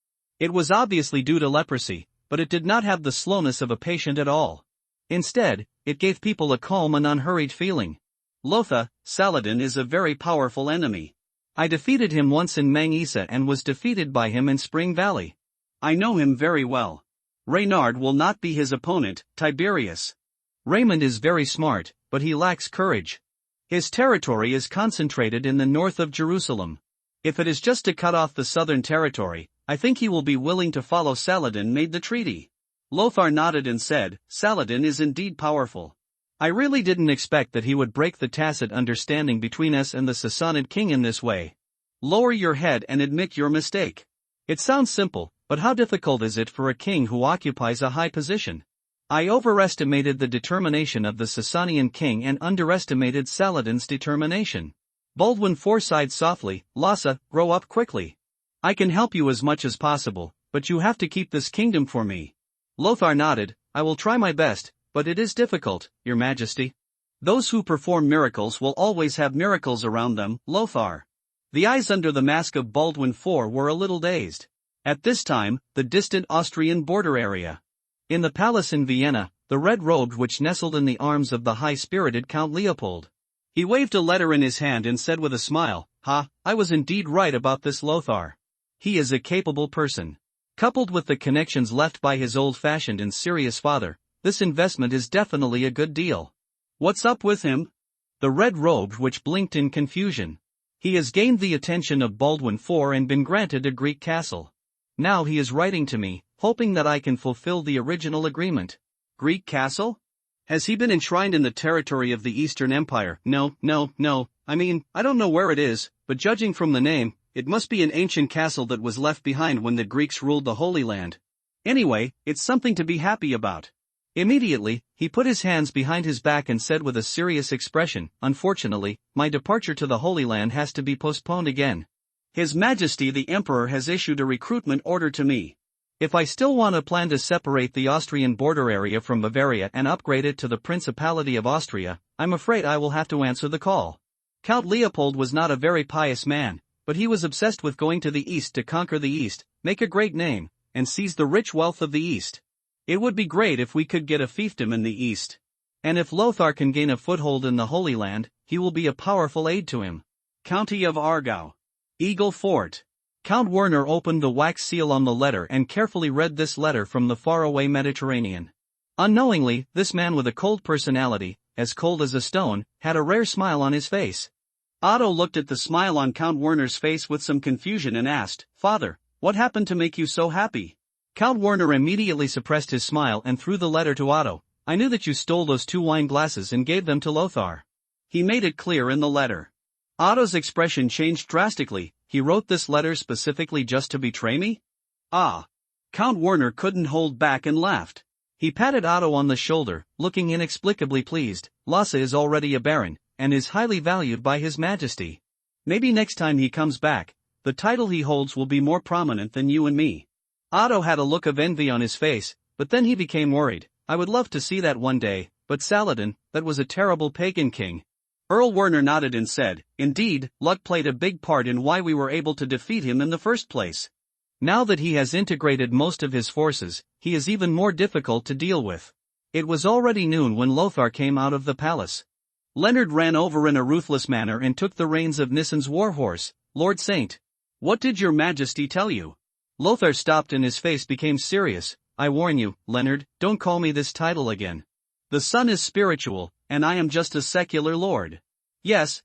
It was obviously due to leprosy, but it did not have the slowness of a patient at all. Instead, it gave people a calm and unhurried feeling. "Lothar, Saladin is a very powerful enemy. I defeated him once in Mangisa and was defeated by him in Spring Valley. I know him very well. Reynard will not be his opponent, Tiberius. Raymond is very smart, but he lacks courage. His territory is concentrated in the north of Jerusalem. If it is just to cut off the southern territory, I think he will be willing to follow Saladin made the treaty." Lothar nodded and said, "Saladin is indeed powerful. I really didn't expect that he would break the tacit understanding between us and the Sassanid king in this way. Lower your head and admit your mistake. It sounds simple, but how difficult is it for a king who occupies a high position? I overestimated the determination of the Sassanian king and underestimated Saladin's determination." Baldwin IV sighed softly. "Lhasa, grow up quickly. I can help you as much as possible, but you have to keep this kingdom for me." Lothar nodded. "I will try my best, but it is difficult, Your Majesty. Those who perform miracles will always have miracles around them, Lothar." The eyes under the mask of Baldwin IV were a little dazed. At this time, the distant Austrian border area. In the palace in Vienna, the red-robed which nestled in the arms of the high-spirited Count Leopold. He waved a letter in his hand and said with a smile, "Ha, I was indeed right about this Lothar. He is a capable person. Coupled with the connections left by his old-fashioned and serious father, this investment is definitely a good deal." "What's up with him?" The red-robed which blinked in confusion. "He has gained the attention of Baldwin IV and been granted a Greek castle. Now he is writing to me, hoping that I can fulfill the original agreement." "Greek castle? Has he been enshrined in the territory of the Eastern Empire?" No, I mean, I don't know where it is, but judging from the name, it must be an ancient castle that was left behind when the Greeks ruled the Holy Land. Anyway, it's something to be happy about." Immediately, he put his hands behind his back and said with a serious expression, "Unfortunately, my departure to the Holy Land has to be postponed again. His Majesty the Emperor has issued a recruitment order to me. If I still want to plan to separate the Austrian border area from Bavaria and upgrade it to the Principality of Austria, I'm afraid I will have to answer the call." Count Leopold was not a very pious man, but he was obsessed with going to the East to conquer the East, make a great name, and seize the rich wealth of the East. It would be great if we could get a fiefdom in the East. And if Lothar can gain a foothold in the Holy Land, he will be a powerful aid to him. County of Aargau. Eagle Fort. Count Werner opened the wax seal on the letter and carefully read this letter from the faraway Mediterranean. Unknowingly, this man with a cold personality, as cold as a stone, had a rare smile on his face. Otto looked at the smile on Count Werner's face with some confusion and asked, "Father, what happened to make you so happy?" Count Werner immediately suppressed his smile and threw the letter to Otto. "I knew that you stole those 2 wine glasses and gave them to Lothar." He made it clear in the letter. Otto's expression changed drastically. "He wrote this letter specifically just to betray me?" "Ah." Count Werner couldn't hold back and laughed. He patted Otto on the shoulder, looking inexplicably pleased. "Lasse is already a baron, and is highly valued by His Majesty. Maybe next time he comes back, the title he holds will be more prominent than you and me." Otto had a look of envy on his face, but then he became worried. "I would love to see that one day, but Saladin, that was a terrible pagan king." Earl Werner nodded and said, "Indeed, luck played a big part in why we were able to defeat him in the first place. Now that he has integrated most of his forces, he is even more difficult to deal with." It was already noon when Lothar came out of the palace. Leonard ran over in a ruthless manner and took the reins of Nissen's warhorse. "Lord Saint, what did your Majesty tell you?" Lothar stopped and his face became serious. "I warn you, Leonard, don't call me this title again. The sun is spiritual, and I am just a secular lord." Yes,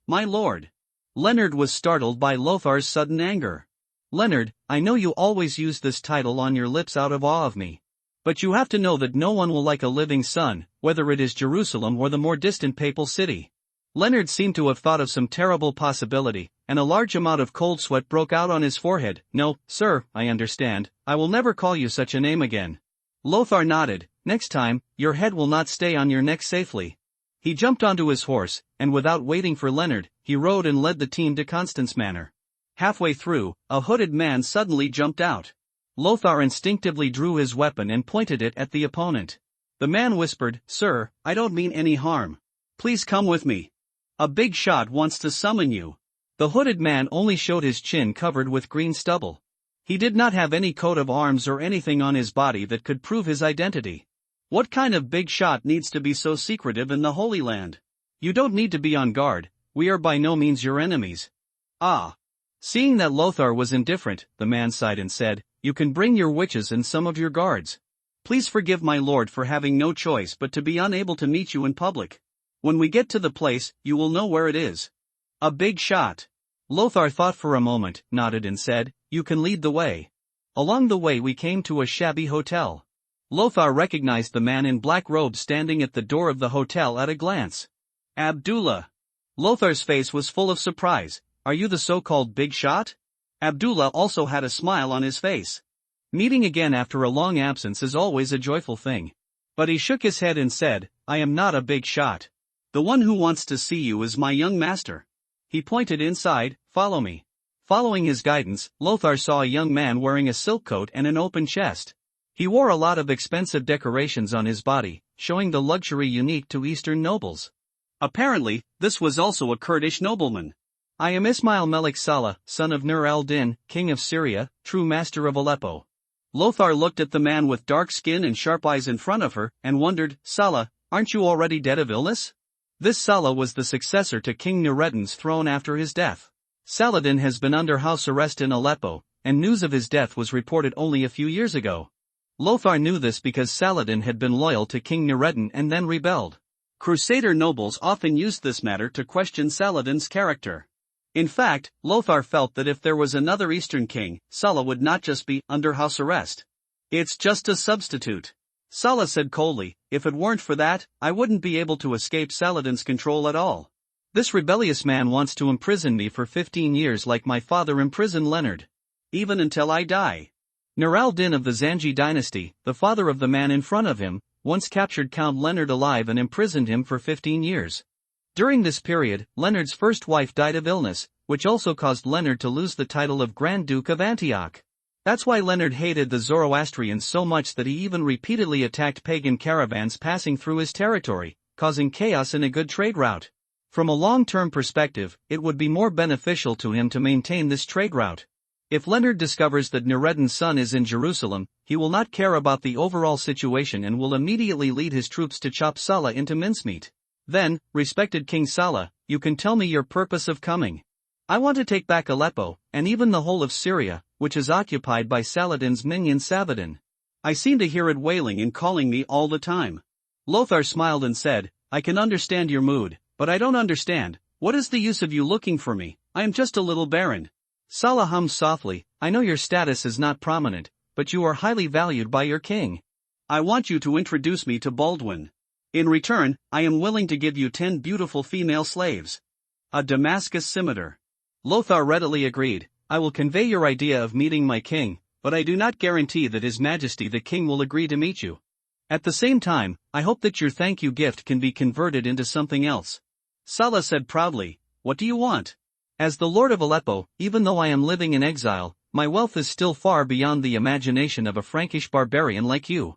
my lord." Leonard was startled by Lothar's sudden anger. "Leonard, I know you always use this title on your lips out of awe of me. But you have to know that no one will like a living son, whether it is Jerusalem or the more distant papal city." Leonard seemed to have thought of some terrible possibility, and a large amount of cold sweat broke out on his forehead. "No, sir, I understand. I will never call you such a name again." Lothar nodded. "Next time, your head will not stay on your neck safely." He jumped onto his horse, and without waiting for Leonard, he rode and led the team to Constance Manor. Halfway through, a hooded man suddenly jumped out. Lothar instinctively drew his weapon and pointed it at the opponent. The man whispered, "Sir, I don't mean any harm. Please come with me. A big shot wants to summon you." The hooded man only showed his chin covered with green stubble. He did not have any coat of arms or anything on his body that could prove his identity. What kind of big shot needs to be so secretive in the Holy Land? "You don't need to be on guard, we are by no means your enemies." "Ah." Seeing that Lothar was indifferent, the man sighed and said, "You can bring your witches and some of your guards. Please forgive my lord for having no choice but to be unable to meet you in public. When we get to the place, you will know where it is." "A big shot." Lothar thought for a moment, nodded and said, "You can lead the way." Along the way we came to a shabby hotel. Lothar recognized the man in black robes standing at the door of the hotel at a glance. "Abdullah." Lothar's face was full of surprise. "Are you the so-called big shot?" Abdullah also had a smile on his face. Meeting again after a long absence is always a joyful thing. But he shook his head and said, "I am not a big shot. The one who wants to see you is my young master." He pointed inside. "Follow me." Following his guidance, Lothar saw a young man wearing a silk coat and an open chest. He wore a lot of expensive decorations on his body, showing the luxury unique to Eastern nobles. Apparently, this was also a Kurdish nobleman. I am Ismail Melik Saleh, son of Nur al-Din, king of Syria, true master of Aleppo. Lothar looked at the man with dark skin and sharp eyes in front of her, and wondered, Saleh, aren't you already dead of illness? This Saleh was the successor to King Nureddin's throne after his death. Saladin has been under house arrest in Aleppo, and news of his death was reported only a few years ago. Lothar knew this because Saladin had been loyal to King Nureddin and then rebelled. Crusader nobles often used this matter to question Saladin's character. In fact, Lothar felt that if there was another Eastern king, Saleh would not just be under house arrest. It's just a substitute. Saleh said coldly, if it weren't for that, I wouldn't be able to escape Saladin's control at all. This rebellious man wants to imprison me for 15 years like my father imprisoned Leonard. Even until I die. Nur al-Din of the Zanji dynasty, the father of the man in front of him, once captured Count Leonard alive and imprisoned him for 15 years. During this period, Leonard's first wife died of illness, which also caused Leonard to lose the title of Grand Duke of Antioch. That's why Leonard hated the Zoroastrians so much that he even repeatedly attacked pagan caravans passing through his territory, causing chaos in a good trade route. From a long-term perspective, it would be more beneficial to him to maintain this trade route. If Leonard discovers that Nureddin's son is in Jerusalem, he will not care about the overall situation and will immediately lead his troops to chop Saleh into mincemeat. Then, respected King Saleh, you can tell me your purpose of coming. I want to take back Aleppo, and even the whole of Syria, which is occupied by Saladin's minion Saladin. I seem to hear it wailing and calling me all the time. Lothar smiled and said, I can understand your mood, but I don't understand. What is the use of you looking for me? I am just a little baron. Saleh hummed softly, I know your status is not prominent, but you are highly valued by your king. I want you to introduce me to Baldwin. In return, I am willing to give you 10 beautiful female slaves. A Damascus scimitar. Lothar readily agreed, I will convey your idea of meeting my king, but I do not guarantee that His Majesty the King will agree to meet you. At the same time, I hope that your thank you gift can be converted into something else. Saleh said proudly, what do you want? As the Lord of Aleppo, even though I am living in exile, my wealth is still far beyond the imagination of a Frankish barbarian like you.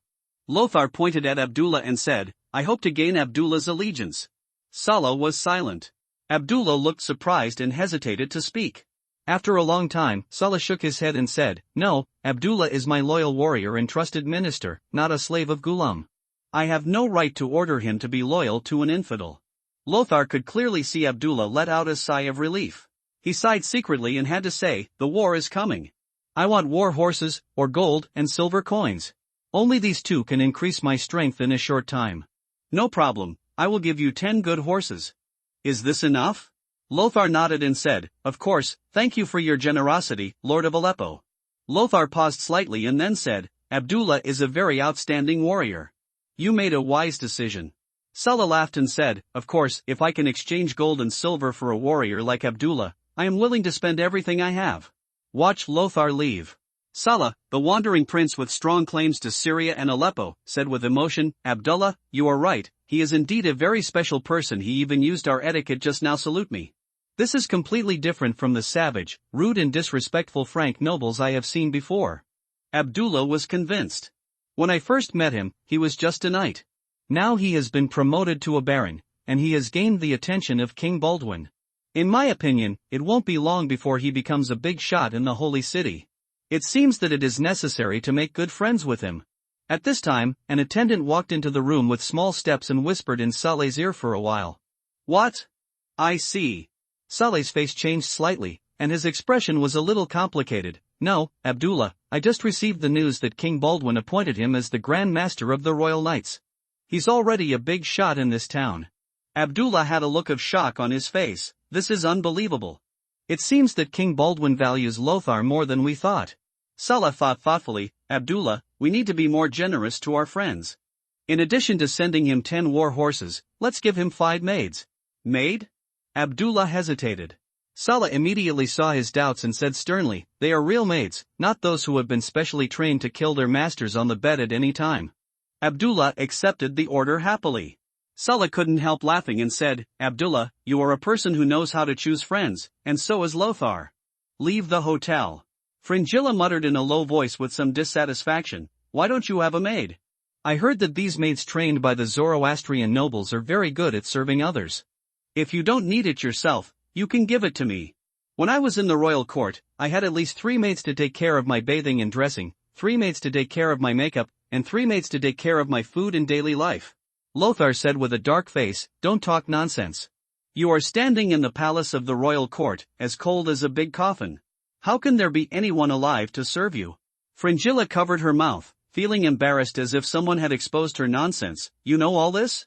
Lothar pointed at Abdullah and said, I hope to gain Abdullah's allegiance. Saleh was silent. Abdullah looked surprised and hesitated to speak. After a long time, Saleh shook his head and said, No, Abdullah is my loyal warrior and trusted minister, not a slave of Ghulam. I have no right to order him to be loyal to an infidel. Lothar could clearly see Abdullah let out a sigh of relief. He sighed secretly and had to say, the war is coming. I want war horses, or gold and silver coins. Only these two can increase my strength in a short time. No problem, I will give you 10 good horses. Is this enough? Lothar nodded and said, Of course, thank you for your generosity, Lord of Aleppo. Lothar paused slightly and then said, Abdullah is a very outstanding warrior. You made a wise decision. Saleh laughed and said, Of course, if I can exchange gold and silver for a warrior like Abdullah, I am willing to spend everything I have. Watch Lothar leave. Saleh, the wandering prince with strong claims to Syria and Aleppo, said with emotion, Abdullah, you are right, he is indeed a very special person. He even used our etiquette just now. Salute me. This is completely different from the savage, rude and disrespectful Frank nobles I have seen before. Abdullah was convinced. When I first met him, he was just a knight. Now he has been promoted to a baron, and he has gained the attention of King Baldwin. In my opinion, it won't be long before he becomes a big shot in the holy city. It seems that it is necessary to make good friends with him. At this time, an attendant walked into the room with small steps and whispered in Saleh's ear for a while. What? I see. Saleh's face changed slightly, and his expression was a little complicated. No, Abdullah, I just received the news that King Baldwin appointed him as the Grand Master of the Royal Knights. He's already a big shot in this town. Abdullah had a look of shock on his face. This is unbelievable. It seems that King Baldwin values Lothar more than we thought. Saleh thought thoughtfully, Abdullah, we need to be more generous to our friends. In addition to sending him 10 war horses, let's give him 5 maids. Maid? Abdullah hesitated. Saleh immediately saw his doubts and said sternly, they are real maids, not those who have been specially trained to kill their masters on the bed at any time. Abdullah accepted the order happily. Saleh couldn't help laughing and said, Abdullah, you are a person who knows how to choose friends, and so is Lothar. Leave the hotel. Fringilla muttered in a low voice with some dissatisfaction, why don't you have a maid? I heard that these maids trained by the Zoroastrian nobles are very good at serving others. If you don't need it yourself, You can give it to me. When I was in the royal court, I had at least 3 maids to take care of my bathing and dressing, 3 maids to take care of my makeup, and 3 maids to take care of my food and daily life. Lothar said with a dark face, don't talk nonsense. You are standing in the palace of the royal court, as cold as a big coffin. How can there be anyone alive to serve you? Fringilla covered her mouth, feeling embarrassed as if someone had exposed her nonsense. You know all this?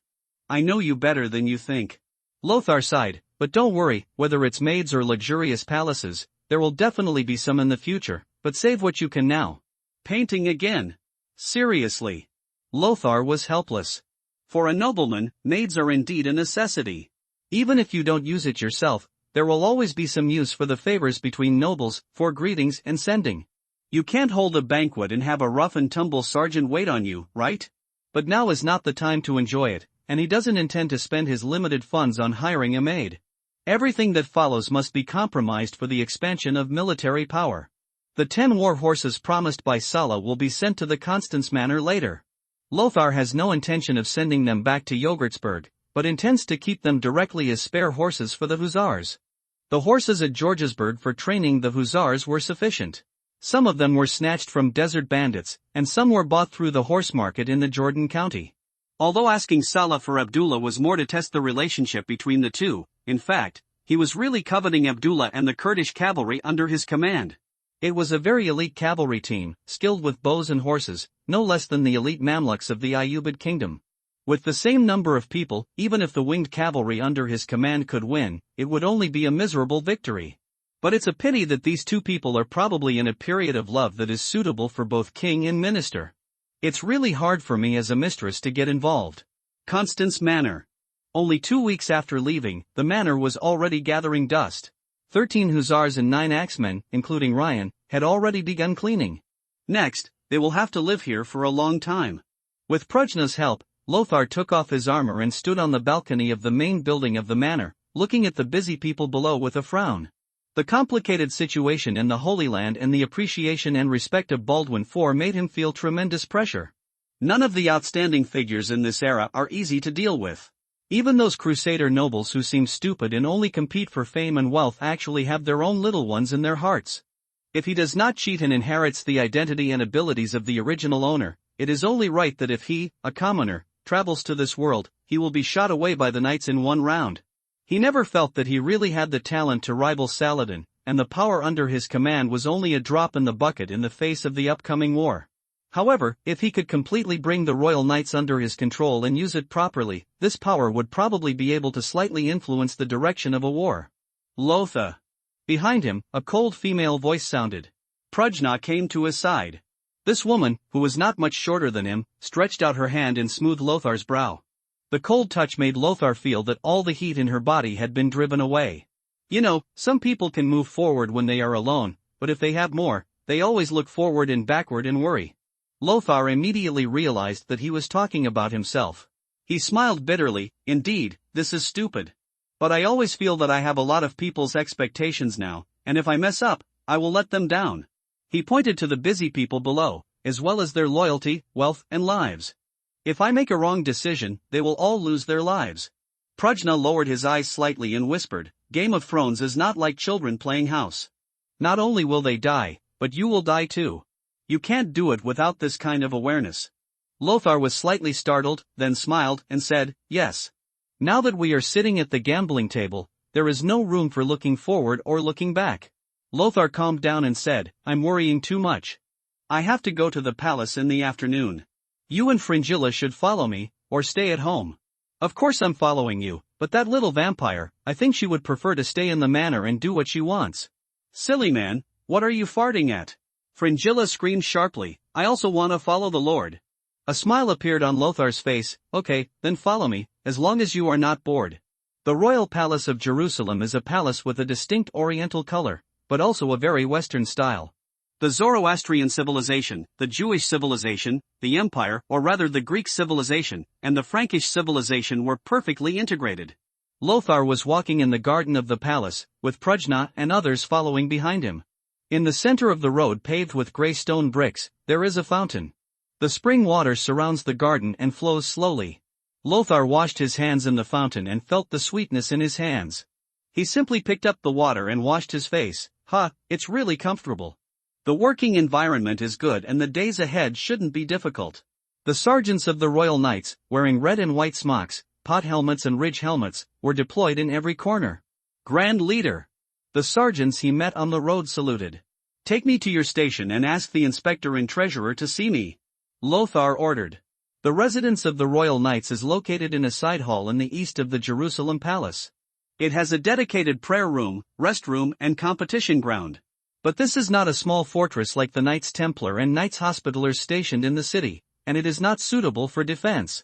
I know you better than you think. Lothar sighed, but don't worry, whether it's maids or luxurious palaces, there will definitely be some in the future, but save what you can now. Painting again? Seriously? Lothar was helpless. For a nobleman, maids are indeed a necessity. Even if you don't use it yourself, there will always be some use for the favors between nobles, for greetings and sending. You can't hold a banquet and have a rough and tumble sergeant wait on you, right? But now is not the time to enjoy it, and he doesn't intend to spend his limited funds on hiring a maid. Everything that follows must be compromised for the expansion of military power. The 10 war horses promised by Sala will be sent to the Constance Manor later. Lothar has no intention of sending them back to Yogurtsburg, but intends to keep them directly as spare horses for the hussars. The horses at Georgesburg for training the hussars were sufficient. Some of them were snatched from desert bandits, and some were bought through the horse market in the Jordan County. Although asking Salah for Abdullah was more to test the relationship between the two, in fact, he was really coveting Abdullah and the Kurdish cavalry under his command. It was a very elite cavalry team, skilled with bows and horses, no less than the elite Mamluks of the Ayyubid kingdom. With the same number of people, even if the winged cavalry under his command could win, it would only be a miserable victory. But it's a pity that these two people are probably in a period of love that is suitable for both king and minister. It's really hard for me as a mistress to get involved. Constance Manor. Only 2 weeks after leaving, the manor was already gathering dust. 13 hussars and 9 axemen, including Ryan, had already begun cleaning. Next, they will have to live here for a long time. With Prajna's help, Lothar took off his armor and stood on the balcony of the main building of the manor, looking at the busy people below with a frown. The complicated situation in the Holy Land and the appreciation and respect of Baldwin IV made him feel tremendous pressure. None of the outstanding figures in this era are easy to deal with. Even those crusader nobles who seem stupid and only compete for fame and wealth actually have their own little ones in their hearts. If he does not cheat and inherits the identity and abilities of the original owner, it is only right that if he, a commoner, travels to this world, he will be shot away by the knights in one round. He never felt that he really had the talent to rival Saladin, and the power under his command was only a drop in the bucket in the face of the upcoming war. However, if he could completely bring the royal knights under his control and use it properly, this power would probably be able to slightly influence the direction of a war. Lotha. Behind him, a cold female voice sounded. Prajna came to his side. This woman, who was not much shorter than him, stretched out her hand and smoothed Lothar's brow. The cold touch made Lothar feel that all the heat in her body had been driven away. You know, some people can move forward when they are alone, but if they have more, they always look forward and backward and worry. Lothar immediately realized that he was talking about himself. He smiled bitterly. Indeed, this is stupid. But I always feel that I have a lot of people's expectations now, and if I mess up, I will let them down. He pointed to the busy people below, as well as their loyalty, wealth, and lives. If I make a wrong decision, they will all lose their lives. Prajna lowered his eyes slightly and whispered, Game of Thrones is not like children playing house. Not only will they die, but you will die too. You can't do it without this kind of awareness. Lothar was slightly startled, then smiled and said, Yes. Now that we are sitting at the gambling table, there is no room for looking forward or looking back. Lothar calmed down and said, I'm worrying too much. I have to go to the palace in the afternoon. You and Fringilla should follow me, or stay at home. Of course I'm following you, but that little vampire, I think she would prefer to stay in the manor and do what she wants. Silly man, what are you farting at? Fringilla screamed sharply, I also want to follow the Lord. A smile appeared on Lothar's face. Okay, then follow me, as long as you are not bored. The royal palace of Jerusalem is a palace with a distinct oriental color, but also a very Western style. The Zoroastrian civilization, the Jewish civilization, the Empire, or rather the Greek civilization, and the Frankish civilization were perfectly integrated. Lothar was walking in the garden of the palace, with Prajna and others following behind him. In the center of the road paved with gray stone bricks, there is a fountain. The spring water surrounds the garden and flows slowly. Lothar washed his hands in the fountain and felt the sweetness in his hands. He simply picked up the water and washed his face. It's really comfortable. The working environment is good and the days ahead shouldn't be difficult. The sergeants of the Royal Knights, wearing red and white smocks, pot helmets and ridge helmets, were deployed in every corner. Grand Leader. The sergeants he met on the road saluted. Take me to your station and ask the inspector and treasurer to see me. Lothar ordered. The residence of the Royal Knights is located in a side hall in the east of the Jerusalem Palace. It has a dedicated prayer room, restroom and competition ground. But this is not a small fortress like the Knights Templar and Knights Hospitallers stationed in the city, and it is not suitable for defense.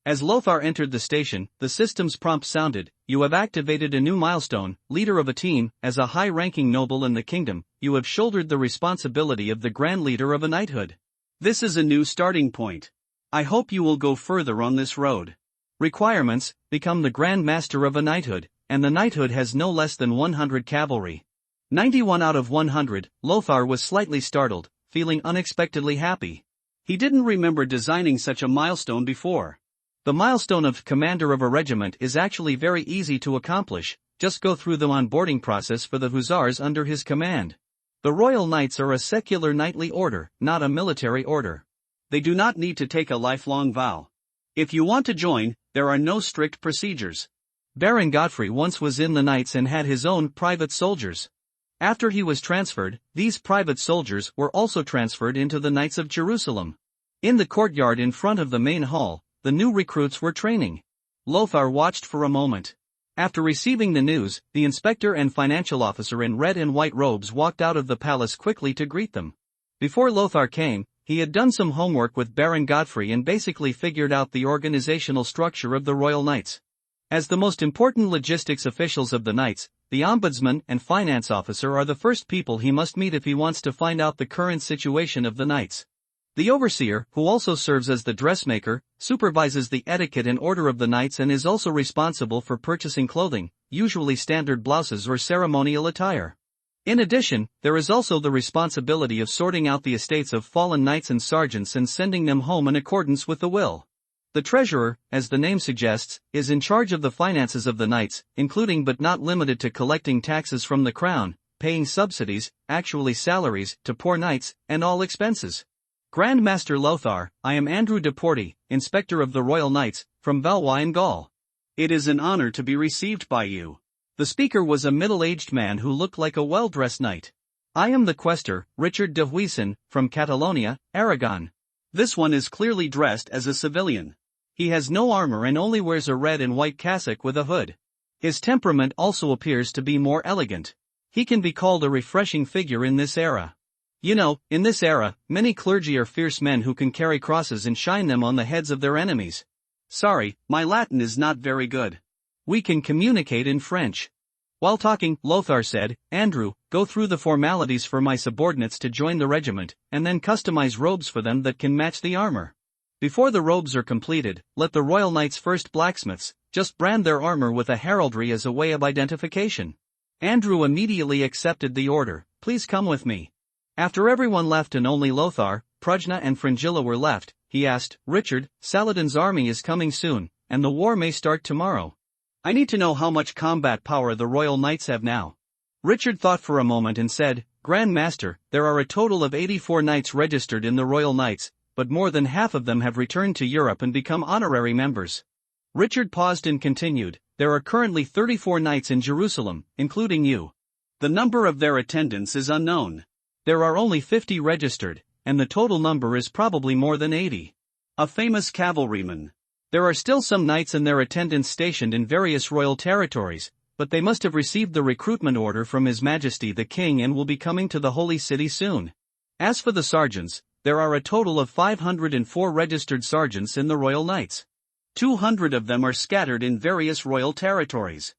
As Lothar entered the station, the system's prompt sounded, "You have activated a new milestone, leader of a team. As a high-ranking noble in the kingdom, you have shouldered the responsibility of the Grand Leader of a knighthood. This is a new starting point. I hope you will go further on this road. Requirements: become the Grand Master of a knighthood, and the knighthood has no less than 100 cavalry." 91 out of 100, Lothar was slightly startled, feeling unexpectedly happy. He didn't remember designing such a milestone before. The milestone of Commander of a Regiment is actually very easy to accomplish, just go through the onboarding process for the hussars under his command. The Royal Knights are a secular knightly order, not a military order. They do not need to take a lifelong vow. If you want to join, there are no strict procedures. Baron Godfrey once was in the Knights and had his own private soldiers. After he was transferred, these private soldiers were also transferred into the Knights of Jerusalem. In the courtyard in front of the main hall, the new recruits were training. Lothar watched for a moment. After receiving the news, the inspector and financial officer in red and white robes walked out of the palace quickly to greet them. Before Lothar came, he had done some homework with Baron Godfrey and basically figured out the organizational structure of the Royal Knights. As the most important logistics officials of the Knights, the ombudsman and finance officer are the first people he must meet if he wants to find out the current situation of the Knights. The overseer, who also serves as the dressmaker, supervises the etiquette and order of the Knights and is also responsible for purchasing clothing, usually standard blouses or ceremonial attire. In addition, there is also the responsibility of sorting out the estates of fallen knights and sergeants and sending them home in accordance with the will. The treasurer, as the name suggests, is in charge of the finances of the Knights, including but not limited to collecting taxes from the crown, paying subsidies, actually salaries, to poor knights, and all expenses. Grand Master Lothar, I am Andrew de Porty, Inspector of the Royal Knights, from Valois in Gaul. It is an honor to be received by you. The speaker was a middle-aged man who looked like a well-dressed knight. I am the quaestor, Richard de Huisson, from Catalonia, Aragon. This one is clearly dressed as a civilian. He has no armor and only wears a red and white cassock with a hood. His temperament also appears to be more elegant. He can be called a refreshing figure in this era. You know, in this era, many clergy are fierce men who can carry crosses and shine them on the heads of their enemies. Sorry, my Latin is not very good. We can communicate in French. While talking, Lothar said, Andrew, go through the formalities for my subordinates to join the regiment, and then customize robes for them that can match the armor. Before the robes are completed, let the Royal Knights first blacksmiths just brand their armor with a heraldry as a way of identification. Andrew immediately accepted the order, please come with me. After everyone left and only Lothar, Prujna and Fringilla were left, he asked, Richard, Saladin's army is coming soon, and the war may start tomorrow. I need to know how much combat power the Royal Knights have now. Richard thought for a moment and said, Grand Master, there are a total of 84 knights registered in the Royal Knights, but more than half of them have returned to Europe and become honorary members. Richard paused and continued, there are currently 34 knights in Jerusalem, including you. The number of their attendants is unknown. There are only 50 registered, and the total number is probably more than 80. A famous cavalryman. There are still some knights and their attendants stationed in various royal territories, but they must have received the recruitment order from His Majesty the King and will be coming to the Holy City soon. As for the sergeants, there are a total of 504 registered sergeants in the Royal Knights. 200 of them are scattered in various royal territories.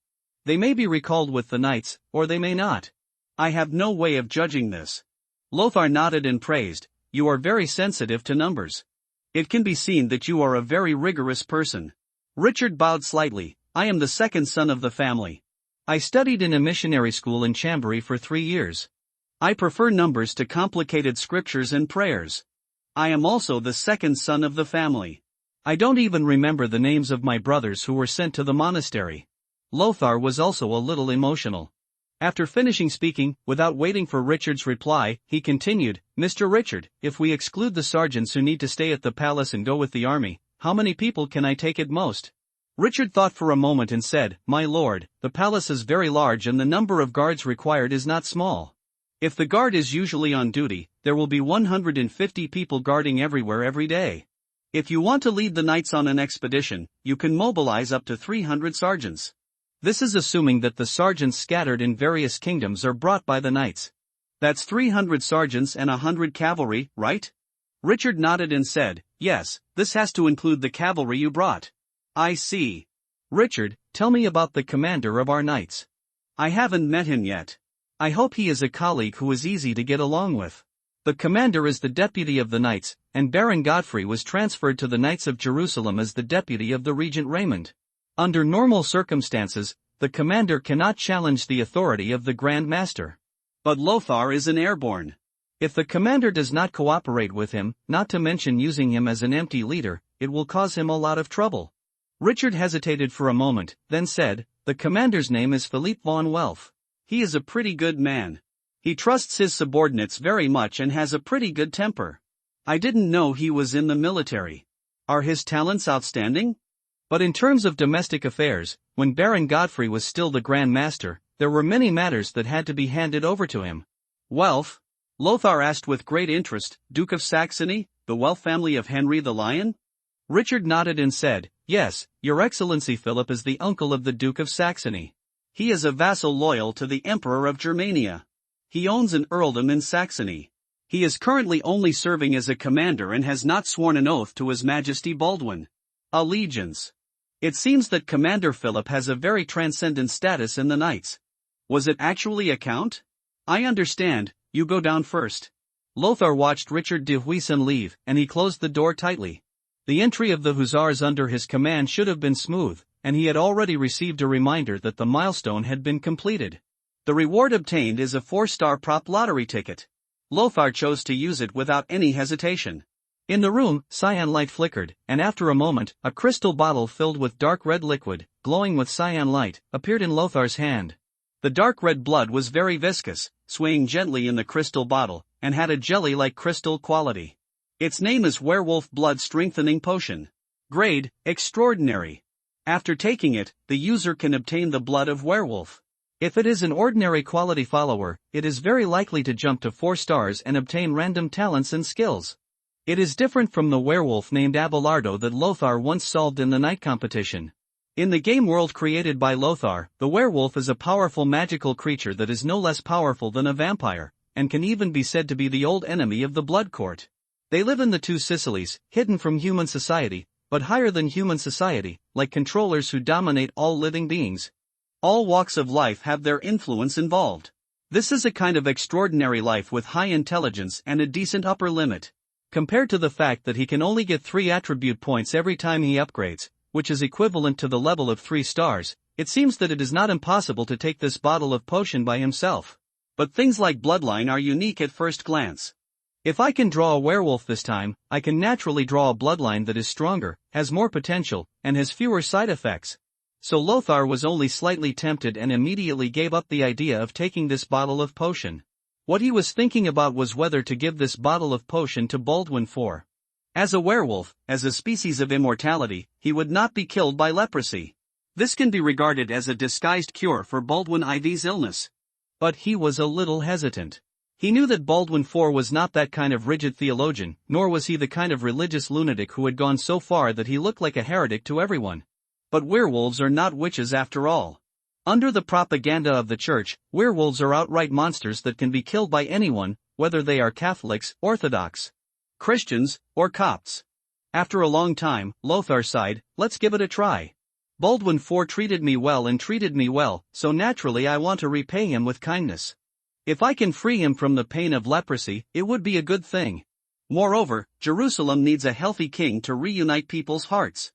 They may be recalled with the knights, or they may not. I have no way of judging this. Lothar nodded and praised, you are very sensitive to numbers. It can be seen that you are a very rigorous person. Richard bowed slightly, I am the second son of the family. I studied in a missionary school in Chambéry for 3 years. I prefer numbers to complicated scriptures and prayers. I am also the second son of the family. I don't even remember the names of my brothers who were sent to the monastery. Lothar was also a little emotional. After finishing speaking, without waiting for Richard's reply, he continued, "Mr. Richard, if we exclude the sergeants who need to stay at the palace and go with the army, how many people can I take at most?" Richard thought for a moment and said, "My lord, the palace is very large and the number of guards required is not small. If the guard is usually on duty, there will be 150 people guarding everywhere every day. If you want to lead the knights on an expedition, you can mobilize up to 300 sergeants. This is assuming that the sergeants scattered in various kingdoms are brought by the knights. That's 300 sergeants and 100 cavalry, right?" Richard nodded and said, "Yes, this has to include the cavalry you brought." "I see. Richard, tell me about the commander of our knights." "I haven't met him yet. I hope he is a colleague who is easy to get along with." "The commander is the deputy of the knights, and Baron Godfrey was transferred to the Knights of Jerusalem as the deputy of the Regent Raymond. Under normal circumstances, the commander cannot challenge the authority of the Grand Master. But Lothar is an airborne. If the commander does not cooperate with him, not to mention using him as an empty leader, it will cause him a lot of trouble." Richard hesitated for a moment, then said, "The commander's name is Philippe von Welf. He is a pretty good man. He trusts his subordinates very much and has a pretty good temper. I didn't know he was in the military. Are his talents outstanding?" But in terms of domestic affairs, when Baron Godfrey was still the Grand Master, there were many matters that had to be handed over to him. "Welf?" Lothar asked with great interest, "Duke of Saxony, the Welf family of Henry the Lion?" Richard nodded and said, "Yes, Your Excellency, Philip is the uncle of the Duke of Saxony. He is a vassal loyal to the Emperor of Germania. He owns an earldom in Saxony. He is currently only serving as a commander and has not sworn an oath to His Majesty Baldwin. Allegiance. It seems that Commander Philip has a very transcendent status in the Knights. Was it actually a count? I understand, you go down first." Lothar watched Richard de Huisson leave, and he closed the door tightly. The entry of the hussars under his command should have been smooth, and he had already received a reminder that the milestone had been completed. The reward obtained is a 4-star prop lottery ticket. Lothar chose to use it without any hesitation. In the room, cyan light flickered, and after a moment, a crystal bottle filled with dark red liquid, glowing with cyan light, appeared in Lothar's hand. The dark red blood was very viscous, swaying gently in the crystal bottle, and had a jelly-like crystal quality. Its name is Werewolf Blood Strengthening Potion. Grade, Extraordinary. After taking it, the user can obtain the blood of werewolf. If it is an ordinary quality follower, it is very likely to jump to 4 stars and obtain random talents and skills. It is different from the werewolf named Abelardo that Lothar once solved in the night competition. In the game world created by Lothar, the werewolf is a powerful magical creature that is no less powerful than a vampire, and can even be said to be the old enemy of the Blood Court. They live in the Two Sicilies, hidden from human society, but higher than human society, like controllers who dominate all living beings. All walks of life have their influence involved. This is a kind of extraordinary life with high intelligence and a decent upper limit. Compared to the fact that he can only get 3 attribute points every time he upgrades, which is equivalent to the level of 3 stars, it seems that it is not impossible to take this bottle of potion by himself. But things like bloodline are unique at first glance. If I can draw a werewolf this time, I can naturally draw a bloodline that is stronger, has more potential, and has fewer side effects. So Lothar was only slightly tempted and immediately gave up the idea of taking this bottle of potion. What he was thinking about was whether to give this bottle of potion to Baldwin IV. As a werewolf, as a species of immortality, he would not be killed by leprosy. This can be regarded as a disguised cure for Baldwin IV's illness. But he was a little hesitant. He knew that Baldwin IV was not that kind of rigid theologian, nor was he the kind of religious lunatic who had gone so far that he looked like a heretic to everyone. But werewolves are not witches after all. Under the propaganda of the church, werewolves are outright monsters that can be killed by anyone, whether they are Catholics, Orthodox, Christians, or Copts. After a long time, Lothar sighed, "Let's give it a try. Baldwin IV treated me well, so naturally I want to repay him with kindness. If I can free him from the pain of leprosy, it would be a good thing. Moreover, Jerusalem needs a healthy king to reunite people's hearts.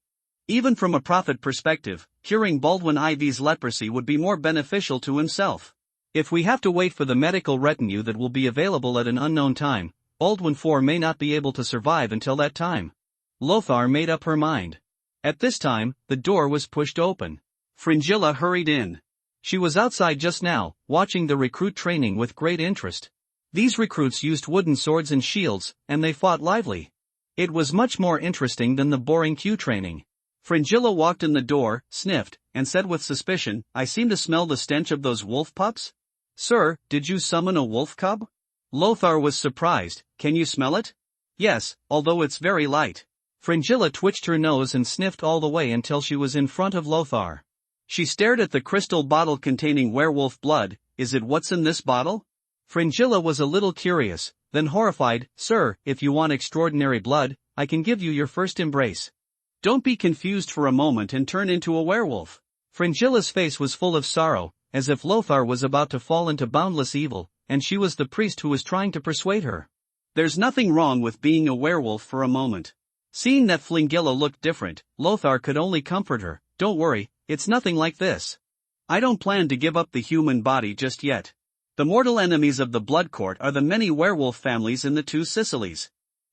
Even from a profit perspective, curing Baldwin IV's leprosy would be more beneficial to himself. If we have to wait for the medical retinue that will be available at an unknown time, Baldwin IV may not be able to survive until that time." Lothar made up her mind. At this time, the door was pushed open. Fringilla hurried in. She was outside just now, watching the recruit training with great interest. These recruits used wooden swords and shields, and they fought lively. It was much more interesting than the boring Q training. Fringilla walked in the door, sniffed, and said with suspicion, I seem to smell the stench of those wolf pups. Sir, did you summon a wolf cub? Lothar was surprised. Can you smell it? Yes, although it's very light. Fringilla twitched her nose and sniffed all the way until she was in front of Lothar. She stared at the crystal bottle containing werewolf blood. Is it what's in this bottle? Fringilla was a little curious, then horrified. Sir, if you want extraordinary blood, I can give you your first embrace. Don't be confused for a moment and turn into a werewolf. Fringilla's face was full of sorrow, as if Lothar was about to fall into boundless evil, and she was the priest who was trying to persuade her. There's nothing wrong with being a werewolf for a moment. Seeing that Fringilla looked different, Lothar could only comfort her. Don't worry, it's nothing like this. I don't plan to give up the human body just yet. The mortal enemies of the Blood Court are the many werewolf families in the two Sicilies.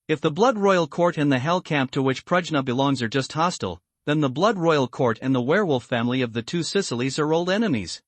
If the Blood Royal Court and the Hell Camp to which Prajna belongs are just hostile, then the Blood Royal Court and the werewolf family of the two Sicilies are old enemies.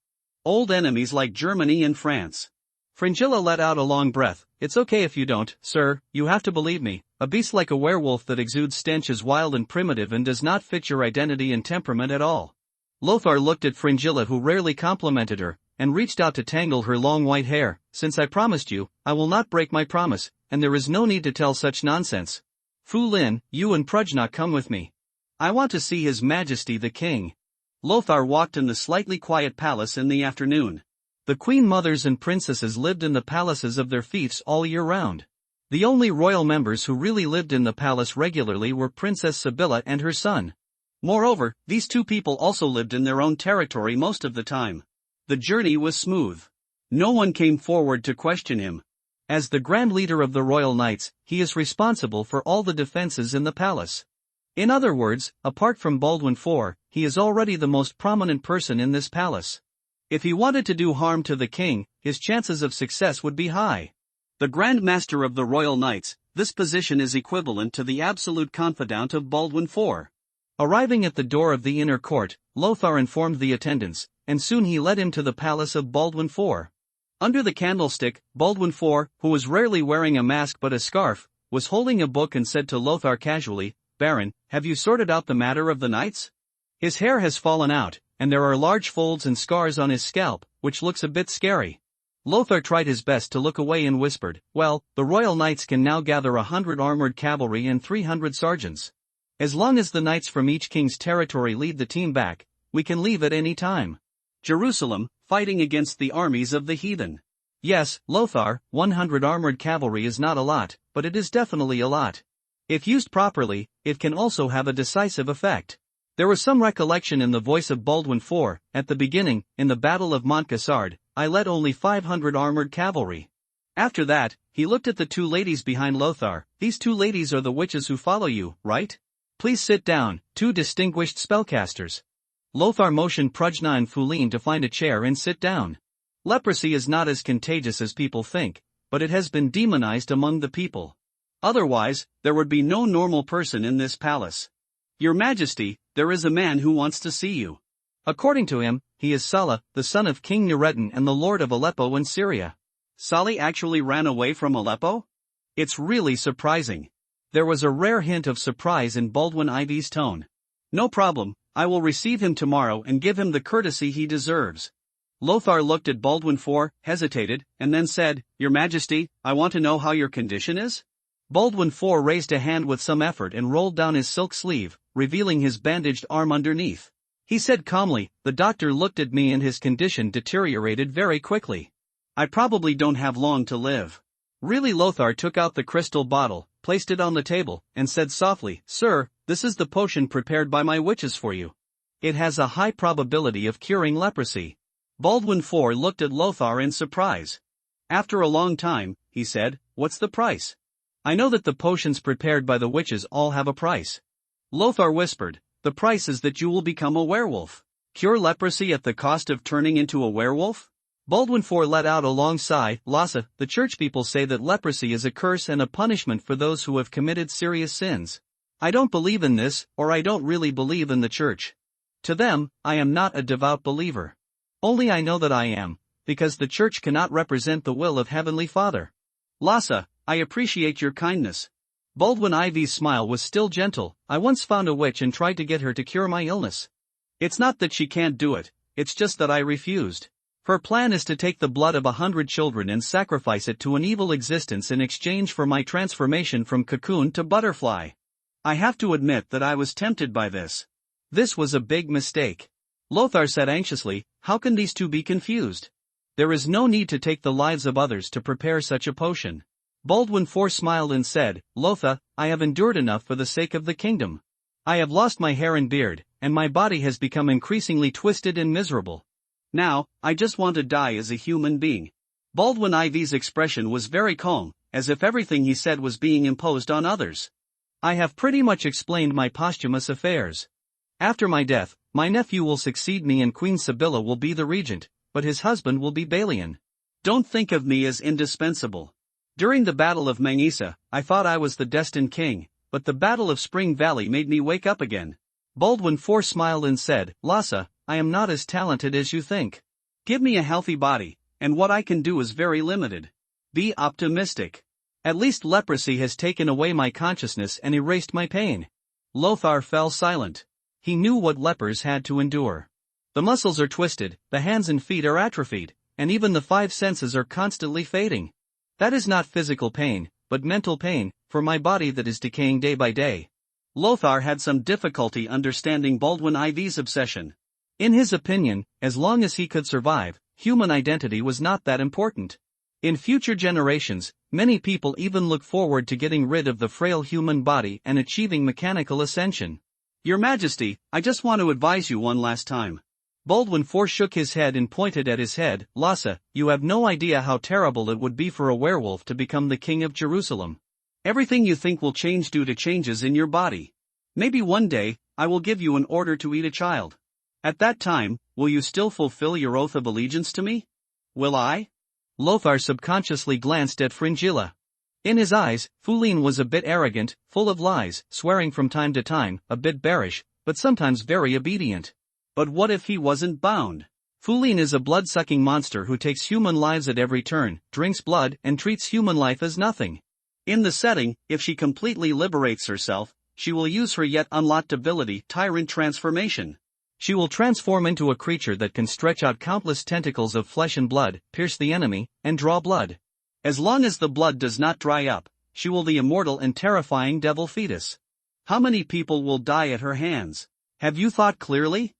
Old enemies like Germany and France. Fringilla let out a long breath. It's okay if you don't, sir, you have to believe me. A beast like a werewolf that exudes stench is wild and primitive and does not fit your identity and temperament at all. Lothar looked at Fringilla, who rarely complimented her, and reached out to tangle her long white hair. Since I promised you, I will not break my promise, and there is no need to tell such nonsense. Fu Lin, you and Prajna come with me. I want to see His Majesty the King. Lothar walked in the slightly quiet palace in the afternoon. The queen mothers and princesses lived in the palaces of their fiefs all year round. The only royal members who really lived in the palace regularly were Princess Sibylla and her son. Moreover, these two people also lived in their own territory most of the time. The journey was smooth. No one came forward to question him. As the Grand Leader of the Royal Knights, he is responsible for all the defenses in the palace. In other words, apart from Baldwin IV, he is already the most prominent person in this palace. If he wanted to do harm to the king, his chances of success would be high. The Grand Master of the Royal Knights, this position is equivalent to the absolute confidant of Baldwin IV. Arriving at the door of the inner court, Lothar informed the attendants, and soon he led him to the palace of Baldwin IV. Under the candlestick, Baldwin IV, who was rarely wearing a mask but a scarf, was holding a book and said to Lothar casually, Baron, have you sorted out the matter of the knights? His hair has fallen out, and there are large folds and scars on his scalp, which looks a bit scary. Lothar tried his best to look away and whispered, well, the royal knights can now gather 100 armored cavalry and 300 sergeants. As long as the knights from each king's territory lead the team back, we can leave at any time. Jerusalem, fighting against the armies of the heathen. Yes, Lothar, 100 armored cavalry is not a lot, but it is definitely a lot. If used properly, it can also have a decisive effect. There was some recollection in the voice of Baldwin IV. At the beginning, in the Battle of Montcassard, I led only 500 armored cavalry. After that, he looked at the two ladies behind Lothar. These two ladies are the witches who follow you, right? Please sit down, two distinguished spellcasters. Lothar motioned Prajna and Fulin to find a chair and sit down. Leprosy is not as contagious as people think, but it has been demonized among the people. Otherwise, there would be no normal person in this palace. Your Majesty, there is a man who wants to see you. According to him, he is Salah, the son of King Nureddin and the lord of Aleppo in Syria. Salih actually ran away from Aleppo? It's really surprising. There was a rare hint of surprise in Baldwin IV's tone. No problem, I will receive him tomorrow and give him the courtesy he deserves. Lothar looked at Baldwin IV, hesitated, and then said, Your Majesty, I want to know how your condition is? Baldwin IV raised a hand with some effort and rolled down his silk sleeve, revealing his bandaged arm underneath. He said calmly, the doctor looked at me and his condition deteriorated very quickly. I probably don't have long to live. Really? Lothar took out the crystal bottle, placed it on the table, and said softly, Sir, this is the potion prepared by my witches for you. It has a high probability of curing leprosy. Baldwin IV looked at Lothar in surprise. After a long time, he said, What's the price? I know that the potions prepared by the witches all have a price. Lothar whispered, The price is that you will become a werewolf. Cure leprosy at the cost of turning into a werewolf? Baldwin IV let out a long sigh. Lhasa, the church people say that leprosy is a curse and a punishment for those who have committed serious sins. I don't believe in this, or I don't really believe in the church. To them, I am not a devout believer. Only I know that I am, because the church cannot represent the will of Heavenly Father. Lhasa, I appreciate your kindness. Baldwin Ivy's smile was still gentle. I once found a witch and tried to get her to cure my illness. It's not that she can't do it, it's just that I refused. Her plan is to take the blood of 100 children and sacrifice it to an evil existence in exchange for my transformation from cocoon to butterfly. I have to admit that I was tempted by this. This was a big mistake. Lothar said anxiously, how can these two be confused? There is no need to take the lives of others to prepare such a potion. Baldwin IV smiled and said, Lothar, I have endured enough for the sake of the kingdom. I have lost my hair and beard, and my body has become increasingly twisted and miserable. Now, I just want to die as a human being. Baldwin Ivy's expression was very calm, as if everything he said was being imposed on others. I have pretty much explained my posthumous affairs. After my death, my nephew will succeed me and Queen Sibylla will be the regent, but his husband will be Balian. Don't think of me as indispensable. During the Battle of Mangisa, I thought I was the destined king, but the Battle of Spring Valley made me wake up again. Baldwin IV smiled and said, Lhasa, I am not as talented as you think. Give me a healthy body, and what I can do is very limited. Be optimistic. At least leprosy has taken away my consciousness and erased my pain. Lothar fell silent. He knew what lepers had to endure. The muscles are twisted, the hands and feet are atrophied, and even the 5 senses are constantly fading. That is not physical pain, but mental pain, for my body that is decaying day by day. Lothar had some difficulty understanding Baldwin Ivy's obsession. In his opinion, as long as he could survive, human identity was not that important. In future generations, many people even look forward to getting rid of the frail human body and achieving mechanical ascension. Your Majesty, I just want to advise you one last time. Baldwin IV shook his head and pointed at his head. Lhasa, you have no idea how terrible it would be for a werewolf to become the king of Jerusalem. Everything you think will change due to changes in your body. Maybe one day, I will give you an order to eat a child. At that time, will you still fulfill your oath of allegiance to me? Will I? Lothar subconsciously glanced at Fringilla. In his eyes, Foulin was a bit arrogant, full of lies, swearing from time to time, a bit bearish, but sometimes very obedient. But what if he wasn't bound? Foulin is a blood-sucking monster who takes human lives at every turn, drinks blood, and treats human life as nothing. In the setting, if she completely liberates herself, she will use her yet unlocked ability, Tyrant Transformation. She will transform into a creature that can stretch out countless tentacles of flesh and blood, pierce the enemy, and draw blood. As long as the blood does not dry up, she will the immortal and terrifying devil fetus. How many people will die at her hands? Have you thought clearly?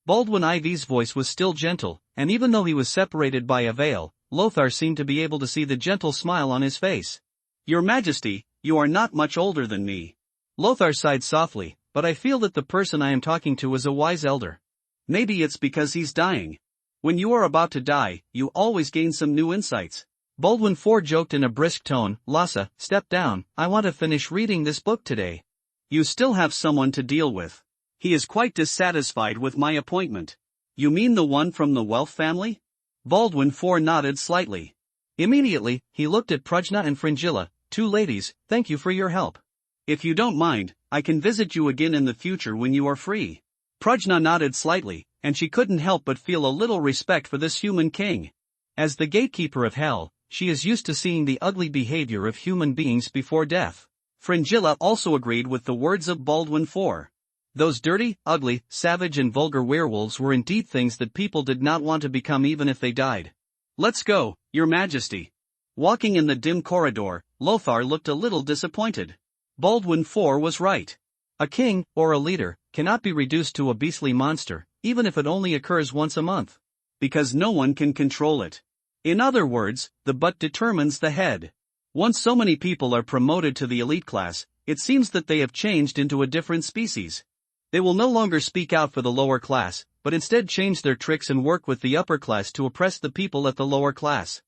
Baldwin Ivy's voice was still gentle, and even though he was separated by a veil, Lothar seemed to be able to see the gentle smile on his face. Your Majesty, you are not much older than me. Lothar sighed softly, but I feel that the person I am talking to is a wise elder. Maybe it's because he's dying. When you are about to die, you always gain some new insights. Baldwin IV joked in a brisk tone. Lhasa, step down, I want to finish reading this book today. You still have someone to deal with. He is quite dissatisfied with my appointment. You mean the one from the Wealth family? Baldwin IV nodded slightly. Immediately, he looked at Prajna and Fringilla. 2 ladies, thank you for your help. If you don't mind, I can visit you again in the future when you are free. Prajna nodded slightly, and she couldn't help but feel a little respect for this human king. As the gatekeeper of hell, she is used to seeing the ugly behavior of human beings before death. Fringilla also agreed with the words of Baldwin IV. Those dirty, ugly, savage and vulgar werewolves were indeed things that people did not want to become even if they died. Let's go, Your Majesty. Walking in the dim corridor, Lothar looked a little disappointed. Baldwin IV was right. A king, or a leader, cannot be reduced to a beastly monster, even if it only occurs once a month. Because no one can control it. In other words, the butt determines the head. Once so many people are promoted to the elite class, it seems that they have changed into a different species. They will no longer speak out for the lower class, but instead change their tricks and work with the upper class to oppress the people at the lower class.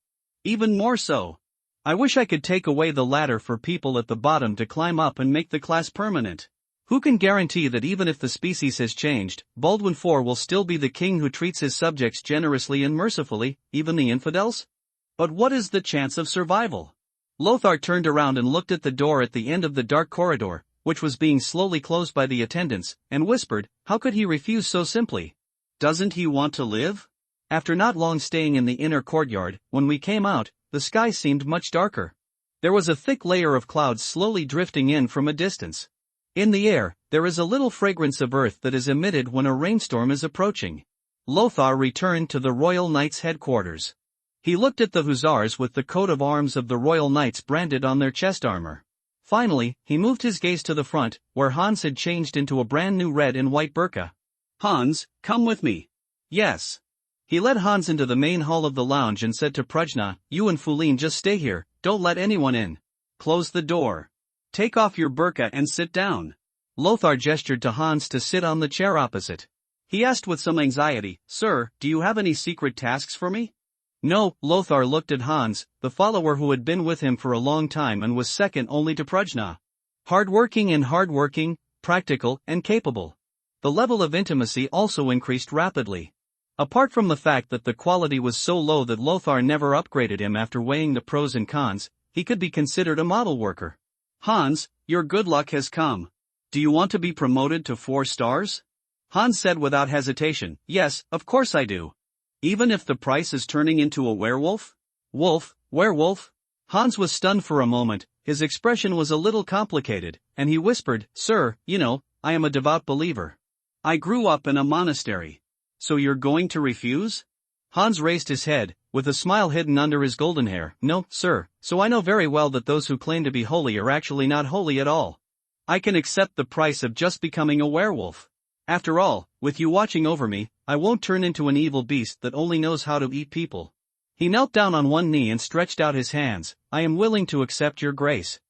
Even more so. I wish I could take away the ladder for people at the bottom to climb up and make the class permanent. Who can guarantee that even if the species has changed, Baldwin IV will still be the king who treats his subjects generously and mercifully, even the infidels? But what is the chance of survival? Lothar turned around and looked at the door at the end of the dark corridor. which was being slowly closed by the attendants, and whispered, how could he refuse so simply? Doesn't he want to live? After not long staying in the inner courtyard, when we came out, the sky seemed much darker. There was a thick layer of clouds slowly drifting in from a distance. In the air, there is a little fragrance of earth that is emitted when a rainstorm is approaching. Lothar returned to the Royal Knights' headquarters. He looked at the hussars with the coat of arms of the Royal Knights branded on their chest armor. Finally, he moved his gaze to the front, where Hans had changed into a brand new red and white burqa. Hans, come with me. Yes. He led Hans into the main hall of the lounge and said to Prajna, you and Fulin just stay here, don't let anyone in. Close the door. Take off your burqa and sit down. Lothar gestured to Hans to sit on the chair opposite. He asked with some anxiety, Sir, do you have any secret tasks for me? No. Lothar looked at Hans, the follower who had been with him for a long time and was second only to Prajna. Hardworking, practical, and capable. The level of intimacy also increased rapidly. Apart from the fact that the quality was so low that Lothar never upgraded him after weighing the pros and cons, he could be considered a model worker. Hans, your good luck has come. Do you want to be promoted to 4 stars? Hans said without hesitation, yes, of course I do. Even if the price is turning into a werewolf? Werewolf? Hans was stunned for a moment, his expression was a little complicated, and he whispered, Sir, you know, I am a devout believer. I grew up in a monastery. So you're going to refuse? Hans raised his head, with a smile hidden under his golden hair. No, sir, so I know very well that those who claim to be holy are actually not holy at all. I can accept the price of just becoming a werewolf. After all, with you watching over me, I won't turn into an evil beast that only knows how to eat people. He knelt down on one knee and stretched out his hands. I am willing to accept your grace.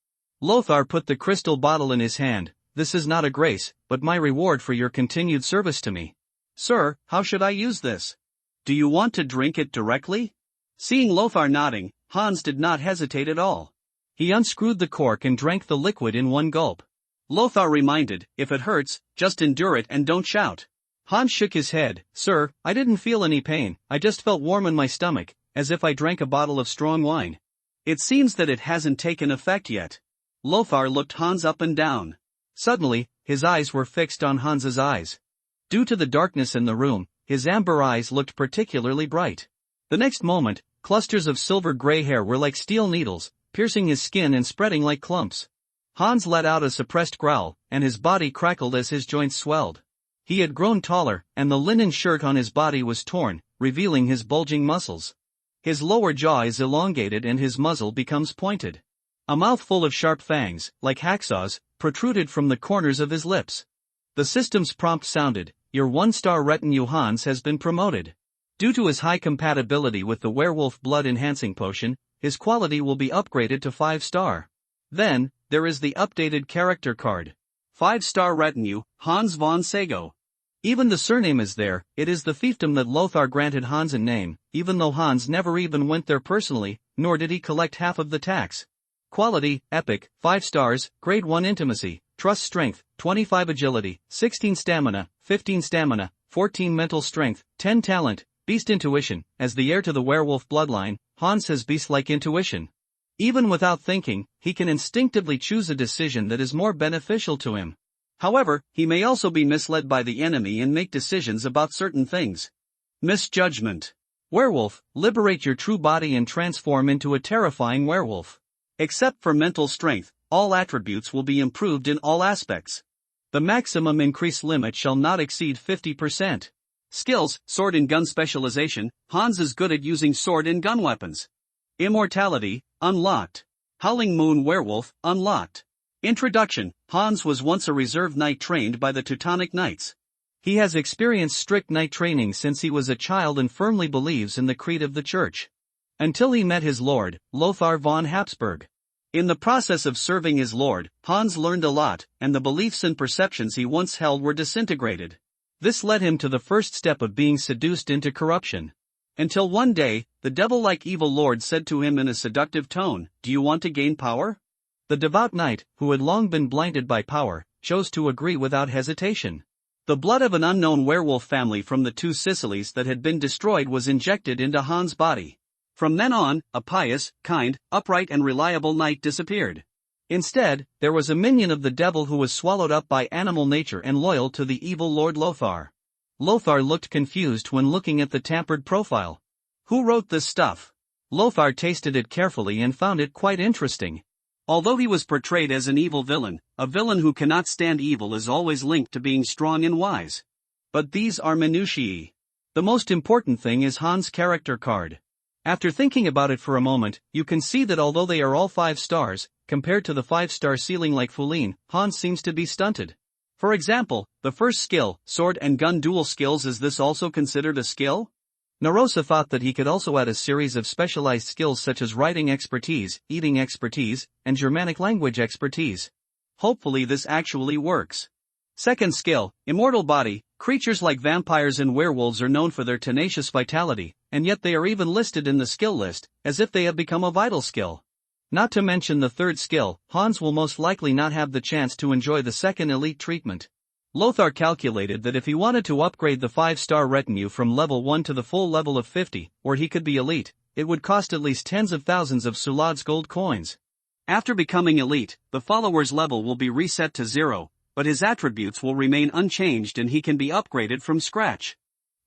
Lothar put the crystal bottle in his hand. This is not a grace, but my reward for your continued service to me. Sir, how should I use this? Do you want to drink it directly? Seeing Lothar nodding, Hans did not hesitate at all. He unscrewed the cork and drank the liquid in one gulp. Lothar reminded, if it hurts, just endure it and don't shout. Hans shook his head. Sir, I didn't feel any pain, I just felt warm in my stomach, as if I drank a bottle of strong wine. It seems that it hasn't taken effect yet. Lothar looked Hans up and down. Suddenly, his eyes were fixed on Hans's eyes. Due to the darkness in the room, his amber eyes looked particularly bright. The next moment, clusters of silver gray hair were like steel needles, piercing his skin and spreading like clumps. Hans let out a suppressed growl, and his body crackled as his joints swelled. He had grown taller, and the linen shirt on his body was torn, revealing his bulging muscles. His lower jaw is elongated and his muzzle becomes pointed. A mouth full of sharp fangs, like hacksaws, protruded from the corners of his lips. The system's prompt sounded, your 1-star retinue Hans has been promoted. Due to his high compatibility with the werewolf blood-enhancing potion, his quality will be upgraded to 5-star. Then, there is the updated character card. 5-star retinue, Hans von Sago. Even the surname is there. It is the fiefdom that Lothar granted Hans in name, even though Hans never even went there personally, nor did he collect half of the tax. Quality, epic, 5 stars, grade 1 intimacy, trust strength, 25 agility, 16 stamina, 15 stamina, 14 mental strength, 10 talent, beast intuition. As the heir to the werewolf bloodline, Hans has beast-like intuition. Even without thinking, he can instinctively choose a decision that is more beneficial to him. However, he may also be misled by the enemy and make decisions about certain things. Misjudgment. Werewolf, liberate your true body and transform into a terrifying werewolf. Except for mental strength, all attributes will be improved in all aspects. The maximum increase limit shall not exceed 50%. Skills, sword and gun specialization, Hans is good at using sword and gun weapons. Immortality, unlocked. Howling Moon Werewolf, unlocked. Introduction, Hans was once a reserve knight trained by the Teutonic Knights. He has experienced strict knight training since he was a child and firmly believes in the creed of the church. Until he met his lord, Lothar von Habsburg. In the process of serving his lord, Hans learned a lot, and the beliefs and perceptions he once held were disintegrated. This led him to the first step of being seduced into corruption. Until one day, the devil-like evil lord said to him in a seductive tone, "Do you want to gain power?" The devout knight, who had long been blinded by power, chose to agree without hesitation. The blood of an unknown werewolf family from the 2 Sicilies that had been destroyed was injected into Hans' body. From then on, a pious, kind, upright and reliable knight disappeared. Instead, there was a minion of the devil who was swallowed up by animal nature and loyal to the evil Lord Lothar. Lothar looked confused when looking at the tampered profile. Who wrote this stuff? Lothar tasted it carefully and found it quite interesting. Although he was portrayed as an evil villain, a villain who cannot stand evil is always linked to being strong and wise. But these are minutiae. The most important thing is Hans' character card. After thinking about it for a moment, you can see that although they are all 5 stars, compared to the 5-star ceiling like Fulin, Hans seems to be stunted. For example, the first skill, sword and gun dual skills, is this also considered a skill? Narosa thought that he could also add a series of specialized skills such as writing expertise, eating expertise, and Germanic language expertise. Hopefully this actually works. Second skill, immortal body. Creatures like vampires and werewolves are known for their tenacious vitality, and yet they are even listed in the skill list, as if they have become a vital skill. Not to mention the third skill, Hans will most likely not have the chance to enjoy the second elite treatment. Lothar calculated that if he wanted to upgrade the 5-star retinue from level 1 to the full level of 50, where he could be elite, it would cost at least tens of thousands of Sulad's gold coins. After becoming elite, the follower's level will be reset to 0, but his attributes will remain unchanged and he can be upgraded from scratch.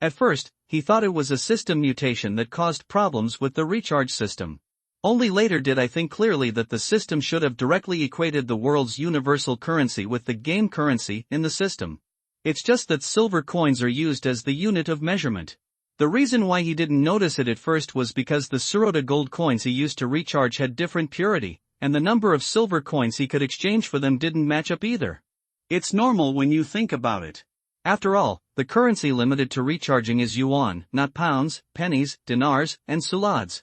At first, he thought it was a system mutation that caused problems with the recharge system. Only later did I think clearly that the system should have directly equated the world's universal currency with the game currency in the system. It's just that silver coins are used as the unit of measurement. The reason why he didn't notice it at first was because the Sirota gold coins he used to recharge had different purity, and the number of silver coins he could exchange for them didn't match up either. It's normal when you think about it. After all, the currency limited to recharging is yuan, not pounds, pennies, dinars, and sulads.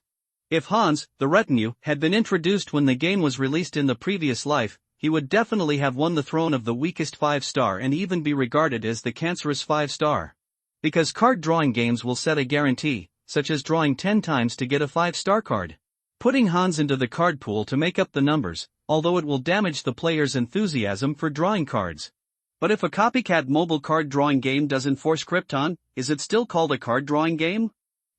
If Hans, the retinue, had been introduced when the game was released in the previous life, he would definitely have won the throne of the weakest 5-star and even be regarded as the cancerous 5-star. Because card drawing games will set a guarantee, such as drawing 10 times to get a 5-star card. Putting Hans into the card pool to make up the numbers, although it will damage the player's enthusiasm for drawing cards. But if a copycat mobile card drawing game doesn't force Krypton, is it still called a card drawing game?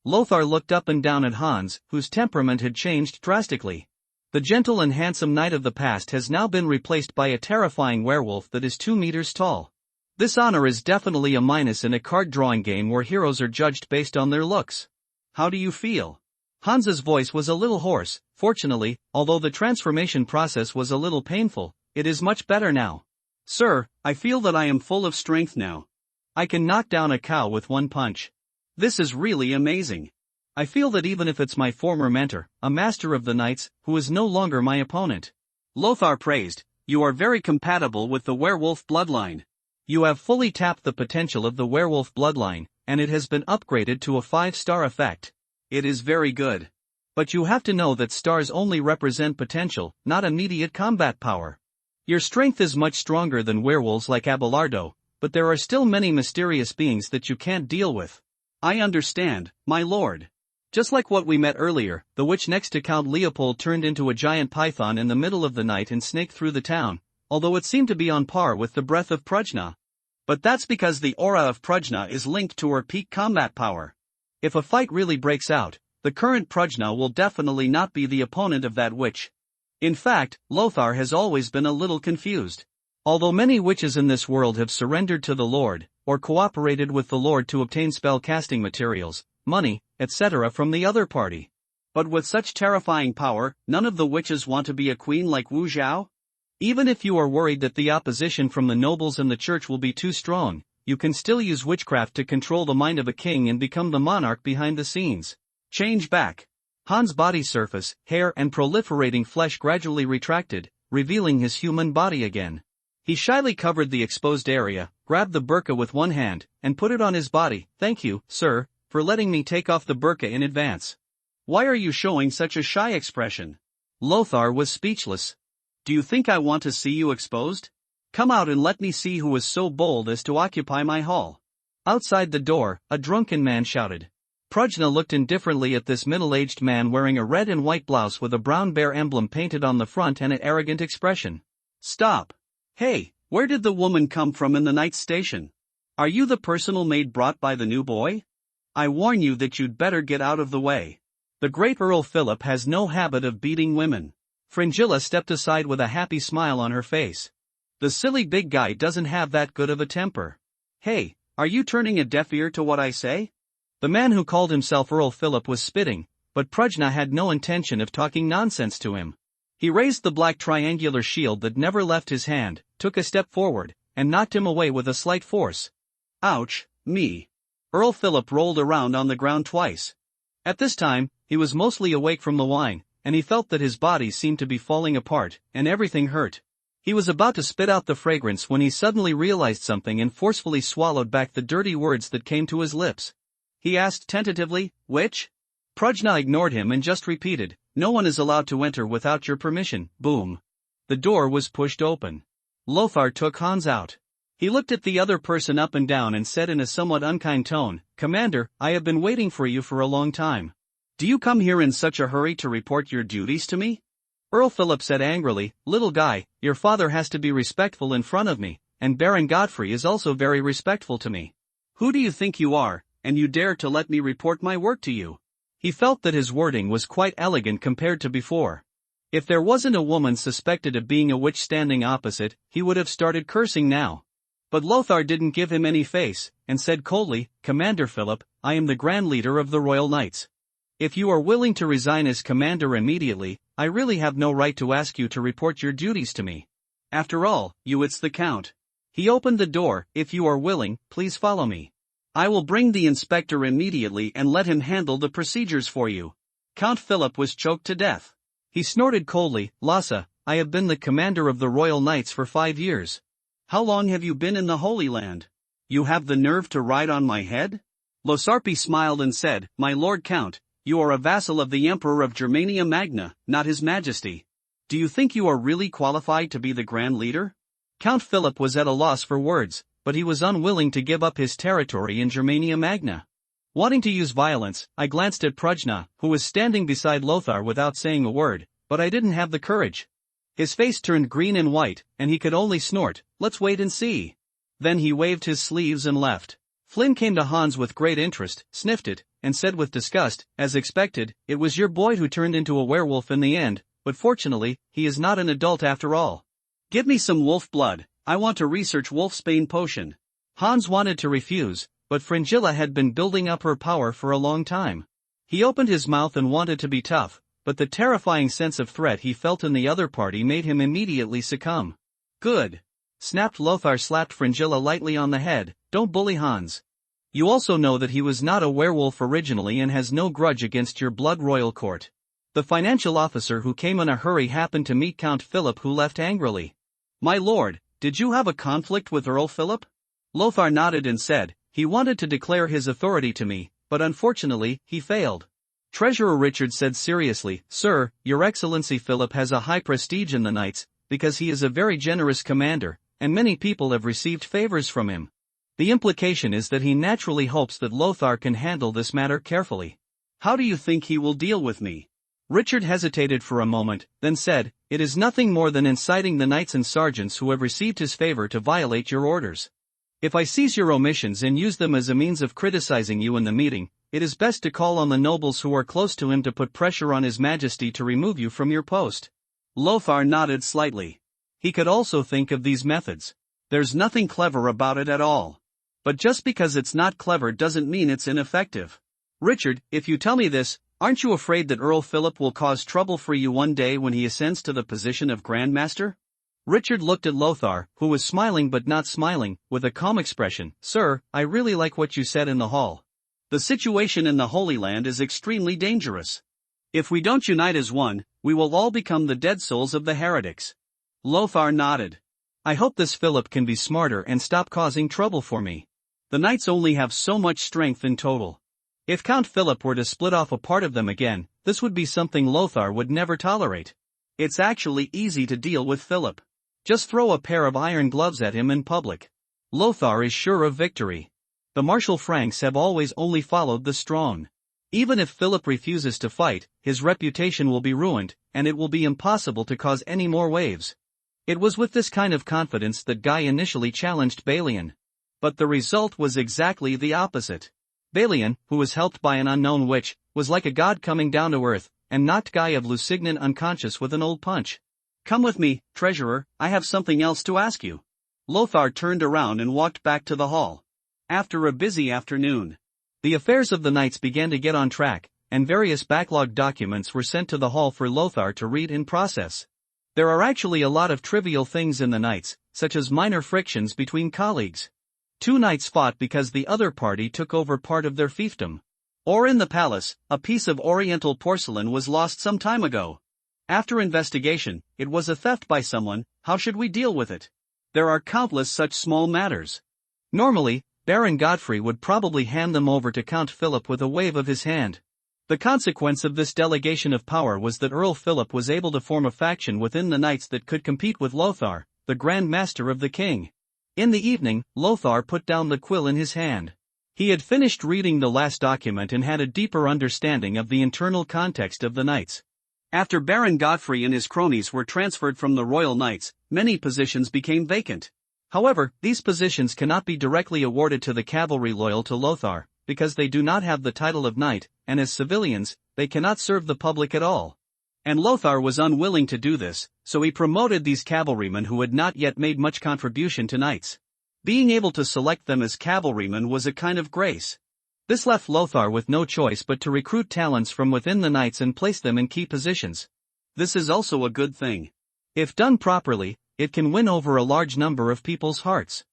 Lothar looked up and down at Hans, whose temperament had changed drastically. The gentle and handsome knight of the past has now been replaced by a terrifying werewolf that is 2 meters tall. This honor is definitely a minus in a card drawing game where heroes are judged based on their looks. How do you feel? Hans's voice was a little hoarse. Fortunately, although the transformation process was a little painful, it is much better now. Sir, I feel that I am full of strength now. I can knock down a cow with one punch. This is really amazing. I feel that even if it's my former mentor, a master of the knights, who is no longer my opponent. Lothar praised, you are very compatible with the werewolf bloodline. You have fully tapped the potential of the werewolf bloodline, and it has been upgraded to a 5-star effect. It is very good. But you have to know that stars only represent potential, not immediate combat power. Your strength is much stronger than werewolves like Abelardo, but there are still many mysterious beings that you can't deal with. I understand, my lord. Just like what we met earlier, the witch next to Count Leopold turned into a giant python in the middle of the night and snaked through the town, although it seemed to be on par with the breath of Prajna. But that's because the aura of Prajna is linked to her peak combat power. If a fight really breaks out, the current Prajna will definitely not be the opponent of that witch. In fact, Lothar has always been a little confused. Although many witches in this world have surrendered to the Lord, or cooperated with the Lord to obtain spell-casting materials, money, etc. from the other party. But with such terrifying power, none of the witches want to be a queen like Wu Zhao? Even if you are worried that the opposition from the nobles and the church will be too strong, you can still use witchcraft to control the mind of a king and become the monarch behind the scenes. Change back. Hans' body surface, hair and proliferating flesh gradually retracted, revealing his human body again. He shyly covered the exposed area, grabbed the burqa with one hand, and put it on his body. Thank you, sir, for letting me take off the burqa in advance. Why are you showing such a shy expression? Lothar was speechless. Do you think I want to see you exposed? Come out and let me see who is so bold as to occupy my hall. Outside the door, a drunken man shouted. Prajna looked indifferently at this middle-aged man wearing a red and white blouse with a brown bear emblem painted on the front and an arrogant expression. Stop. Hey, where did the woman come from in the night station? Are you the personal maid brought by the new boy? I warn you that you'd better get out of the way. The great Earl Philip has no habit of beating women. Fringilla stepped aside with a happy smile on her face. The silly big guy doesn't have that good of a temper. Hey, are you turning a deaf ear to what I say? The man who called himself Earl Philip was spitting, but Prajna had no intention of talking nonsense to him. He raised the black triangular shield that never left his hand, took a step forward, and knocked him away with a slight force. Ouch, me. Earl Philip rolled around on the ground twice. At this time, he was mostly awake from the wine, and he felt that his body seemed to be falling apart, and everything hurt. He was about to spit out the fragrance when he suddenly realized something and forcefully swallowed back the dirty words that came to his lips. He asked tentatively, "Which?" Prajna ignored him and just repeated, "No one is allowed to enter without your permission." Boom. The door was pushed open. Lothar took Hans out. He looked at the other person up and down and said in a somewhat unkind tone, "Commander, I have been waiting for you for a long time. Do you come here in such a hurry to report your duties to me?" Earl Philip said angrily, "Little guy, your father has to be respectful in front of me, and Baron Godfrey is also very respectful to me. Who do you think you are, and you dare to let me report my work to you?" He felt that his wording was quite elegant compared to before. If there wasn't a woman suspected of being a witch standing opposite, he would have started cursing now. But Lothar didn't give him any face, and said coldly, "Commander Philip, I am the Grand Leader of the Royal Knights. If you are willing to resign as commander immediately, I really have no right to ask you to report your duties to me. After all, it's the Count." He opened the door. "If you are willing, please follow me. I will bring the inspector immediately and let him handle the procedures for you." Count Philip was choked to death. He snorted coldly, "Lhasa, I have been the commander of the Royal Knights for 5 years. How long have you been in the Holy Land? You have the nerve to ride on my head?" Losarpi smiled and said, "My Lord Count, you are a vassal of the Emperor of Germania Magna, not His Majesty. Do you think you are really qualified to be the Grand Leader?" Count Philip was at a loss for words, but he was unwilling to give up his territory in Germania Magna. Wanting to use violence, I glanced at Prajna, who was standing beside Lothar without saying a word, but I didn't have the courage. His face turned green and white, and he could only snort, "Let's wait and see." Then he waved his sleeves and left. Flynn came to Hans with great interest, sniffed it, and said with disgust, "As expected, it was your boy who turned into a werewolf in the end, but fortunately, he is not an adult after all. Give me some wolf blood, I want to research wolfsbane potion." Hans wanted to refuse, but Fringilla had been building up her power for a long time. He opened his mouth and wanted to be tough, but the terrifying sense of threat he felt in the other party made him immediately succumb. "Good," snapped Lothar, slapped Fringilla lightly on the head, "Don't bully Hans. You also know that he was not a werewolf originally and has no grudge against your blood royal court." The financial officer who came in a hurry happened to meet Count Philip, who left angrily. "My lord, did you have a conflict with Earl Philip?" Lothar nodded and said, "He wanted to declare his authority to me, but unfortunately, he failed." Treasurer Richard said seriously, "Sir, Your Excellency Philip has a high prestige in the Knights, because he is a very generous commander, and many people have received favors from him. The implication is that he naturally hopes that Lothar can handle this matter carefully." "How do you think he will deal with me?" Richard hesitated for a moment, then said, "It is nothing more than inciting the knights and sergeants who have received his favor to violate your orders. If I seize your omissions and use them as a means of criticizing you in the meeting, it is best to call on the nobles who are close to him to put pressure on His Majesty to remove you from your post." Lothar nodded slightly. He could also think of these methods. "There's nothing clever about it at all. But just because it's not clever doesn't mean it's ineffective. Richard, if you tell me this, aren't you afraid that Earl Philip will cause trouble for you one day when he ascends to the position of Grand Master?" Richard looked at Lothar, who was smiling but not smiling, with a calm expression. "Sir, I really like what you said in the hall. The situation in the Holy Land is extremely dangerous. If we don't unite as one, we will all become the dead souls of the heretics." Lothar nodded. "I hope this Philip can be smarter and stop causing trouble for me. The knights only have so much strength in total. If Count Philip were to split off a part of them again, this would be something Lothar would never tolerate. It's actually easy to deal with Philip. Just throw a pair of iron gloves at him in public. Lothar is sure of victory. The martial Franks have always only followed the strong. Even if Philip refuses to fight, his reputation will be ruined, and it will be impossible to cause any more waves." It was with this kind of confidence that Guy initially challenged Balian. But the result was exactly the opposite. Balian, who was helped by an unknown witch, was like a god coming down to earth, and knocked Guy of Lusignan unconscious with an old punch. "Come with me, treasurer, I have something else to ask you." Lothar turned around and walked back to the hall. After a busy afternoon, the affairs of the knights began to get on track, and various backlogged documents were sent to the hall for Lothar to read and process. There are actually a lot of trivial things in the knights, such as minor frictions between colleagues. Two knights fought because the other party took over part of their fiefdom. Or in the palace, a piece of oriental porcelain was lost some time ago. After investigation, it was a theft by someone. How should we deal with it? There are countless such small matters. Normally, Baron Godfrey would probably hand them over to Count Philip with a wave of his hand. The consequence of this delegation of power was that Earl Philip was able to form a faction within the knights that could compete with Lothar, the Grand Master of the King. In the evening, Lothar put down the quill in his hand. He had finished reading the last document and had a deeper understanding of the internal context of the knights. After Baron Godfrey and his cronies were transferred from the Royal Knights, many positions became vacant. However, these positions cannot be directly awarded to the cavalry loyal to Lothar, because they do not have the title of knight, and as civilians, they cannot serve the public at all. And Lothar was unwilling to do this, so he promoted these cavalrymen who had not yet made much contribution to knights. Being able to select them as cavalrymen was a kind of grace. This left Lothar with no choice but to recruit talents from within the knights and place them in key positions. This is also a good thing. If done properly, it can win over a large number of people's hearts.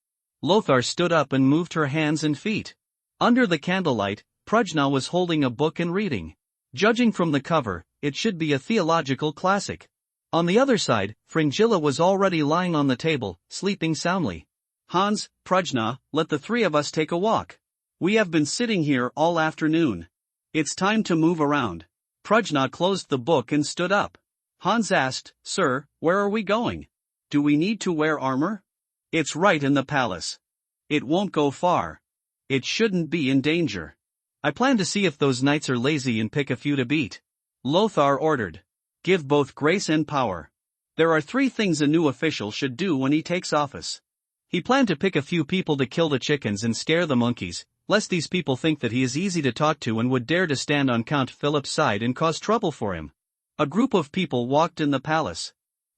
Lothar stood up and moved her hands and feet. Under the candlelight, Prajna was holding a book and reading. Judging from the cover, it should be a theological classic. On the other side, Fringilla was already lying on the table, sleeping soundly. "Hans, Prajna, let the three of us take a walk. We have been sitting here all afternoon. It's time to move around." Prajna closed the book and stood up. Hans asked, "Sir, where are we going? Do we need to wear armor?" "It's right in the palace. It won't go far. It shouldn't be in danger." "I plan to see if those knights are lazy and pick a few to beat," Lothar ordered. "Give both grace and power. There are 3 things a new official should do when he takes office." He planned to pick a few people to kill the chickens and scare the monkeys, lest these people think that he is easy to talk to and would dare to stand on Count Philip's side and cause trouble for him. A group of people walked in the palace.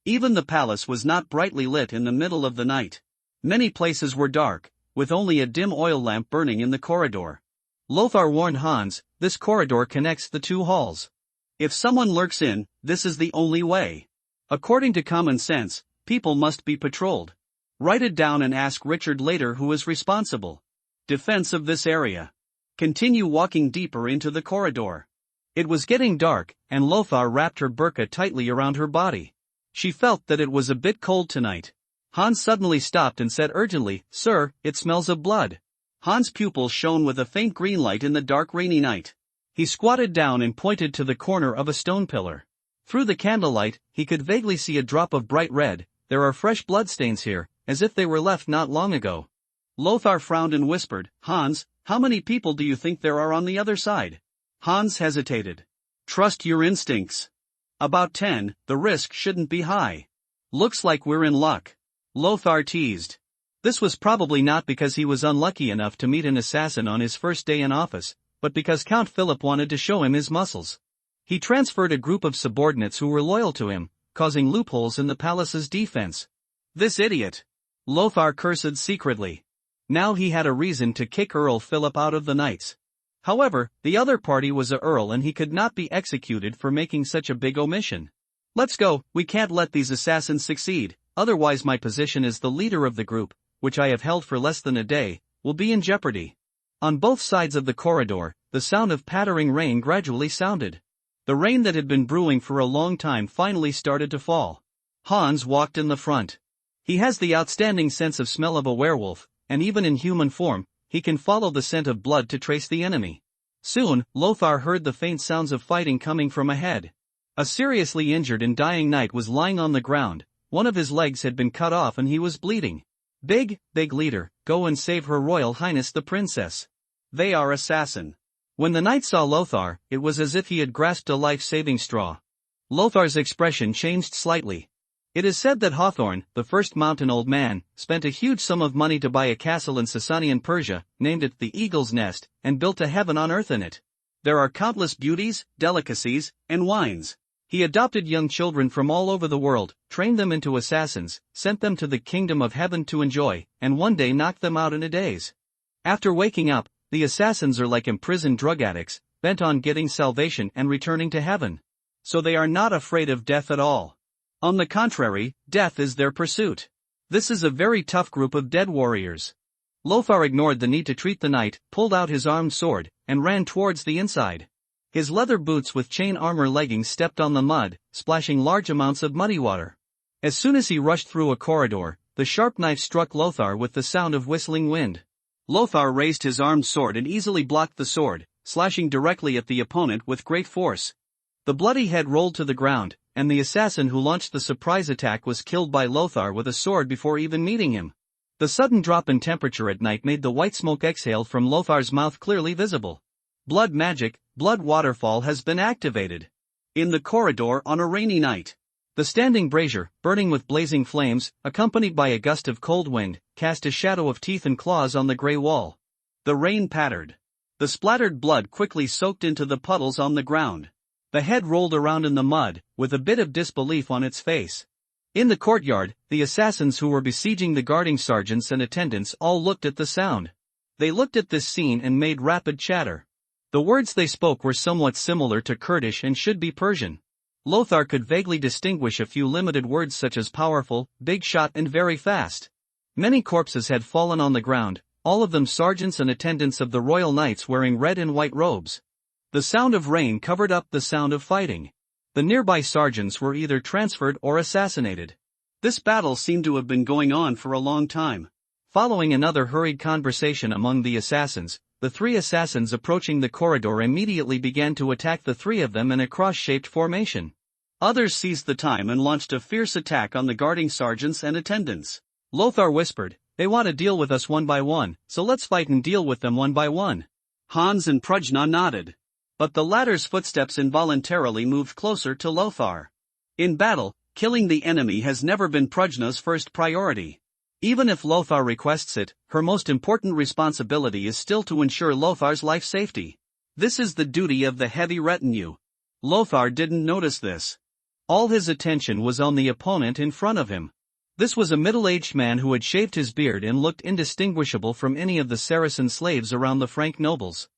Even the palace was not brightly lit in the middle of the night. Many places were dark, with only a dim oil lamp burning in the corridor. Lothar warned Hans, "This corridor connects the 2 halls. If someone lurks in, this is the only way. According to common sense, people must be patrolled. Write it down and ask Richard later who is responsible. Defense of this area." Continue walking deeper into the corridor. It was getting dark, and Lothar wrapped her burqa tightly around her body. She felt that it was a bit cold tonight. Hans suddenly stopped and said urgently, "Sir, it smells of blood." Hans' pupils shone with a faint green light in the dark rainy night. He squatted down and pointed to the corner of a stone pillar. Through the candlelight, he could vaguely see a drop of bright red. "There are fresh bloodstains here, as if they were left not long ago." Lothar frowned and whispered, "Hans, how many people do you think there are on the other side?" Hans hesitated. "Trust your instincts. About 10, the risk shouldn't be high." "Looks like we're in luck," Lothar teased. This was probably not because he was unlucky enough to meet an assassin on his first day in office, but because Count Philip wanted to show him his muscles. He transferred a group of subordinates who were loyal to him, causing loopholes in the palace's defense. "This idiot!" Lothar cursed secretly. Now he had a reason to kick Earl Philip out of the knights. However, the other party was a earl and he could not be executed for making such a big omission. "Let's go, we can't let these assassins succeed, otherwise my position as the leader of the group, which I have held for less than a day, will be in jeopardy." On both sides of the corridor, the sound of pattering rain gradually sounded. The rain that had been brewing for a long time finally started to fall. Hans walked in the front. He has the outstanding sense of smell of a werewolf, and even in human form, he can follow the scent of blood to trace the enemy. Soon, Lothar heard the faint sounds of fighting coming from ahead. A seriously injured and dying knight was lying on the ground. One of his legs had been cut off and he was bleeding. Big leader, go and save Her Royal Highness the Princess." "They are assassin." When the knight saw Lothar, it was as if he had grasped a life-saving straw. Lothar's expression changed slightly. It is said that Hawthorne, the first mountain old man, spent a huge sum of money to buy a castle in Sasanian Persia, named it the Eagle's Nest, and built a heaven on earth in it. There are countless beauties, delicacies, and wines. He adopted young children from all over the world, trained them into assassins, sent them to the kingdom of heaven to enjoy, and one day knocked them out in a daze. After waking up, the assassins are like imprisoned drug addicts, bent on getting salvation and returning to heaven. So they are not afraid of death at all. On the contrary, death is their pursuit. This is a very tough group of dead warriors. Lothar ignored the need to treat the knight, pulled out his armed sword, and ran towards the inside. His leather boots with chain armor leggings stepped on the mud, splashing large amounts of muddy water. As soon as he rushed through a corridor, the sharp knife struck Lothar with the sound of whistling wind. Lothar raised his armed sword and easily blocked the sword, slashing directly at the opponent with great force. The bloody head rolled to the ground, and the assassin who launched the surprise attack was killed by Lothar with a sword before even meeting him. The sudden drop in temperature at night made the white smoke exhale from Lothar's mouth clearly visible. Blood magic, blood waterfall has been activated. In the corridor on a rainy night. The standing brazier, burning with blazing flames, accompanied by a gust of cold wind, cast a shadow of teeth and claws on the gray wall. The rain pattered. The splattered blood quickly soaked into the puddles on the ground. The head rolled around in the mud, with a bit of disbelief on its face. In the courtyard, the assassins who were besieging the guarding sergeants and attendants all looked at the sound. They looked at this scene and made rapid chatter. The words they spoke were somewhat similar to Kurdish and should be Persian. Lothar could vaguely distinguish a few limited words such as powerful, big shot and very fast. Many corpses had fallen on the ground, all of them sergeants and attendants of the royal knights wearing red and white robes. The sound of rain covered up the sound of fighting. The nearby sergeants were either transferred or assassinated. This battle seemed to have been going on for a long time. Following another hurried conversation among the assassins, the three assassins approaching the corridor immediately began to attack the three of them in a cross-shaped formation. Others seized the time and launched a fierce attack on the guarding sergeants and attendants. Lothar whispered, "They want to deal with us one by one, so let's fight and deal with them one by one." Hans and Prujna nodded. But the latter's footsteps involuntarily moved closer to Lothar. In battle, killing the enemy has never been Prujna's first priority. Even if Lothar requests it, her most important responsibility is still to ensure Lothar's life safety. This is the duty of the heavy retinue. Lothar didn't notice this. All his attention was on the opponent in front of him. This was a middle-aged man who had shaved his beard and looked indistinguishable from any of the Saracen slaves around the Frank nobles.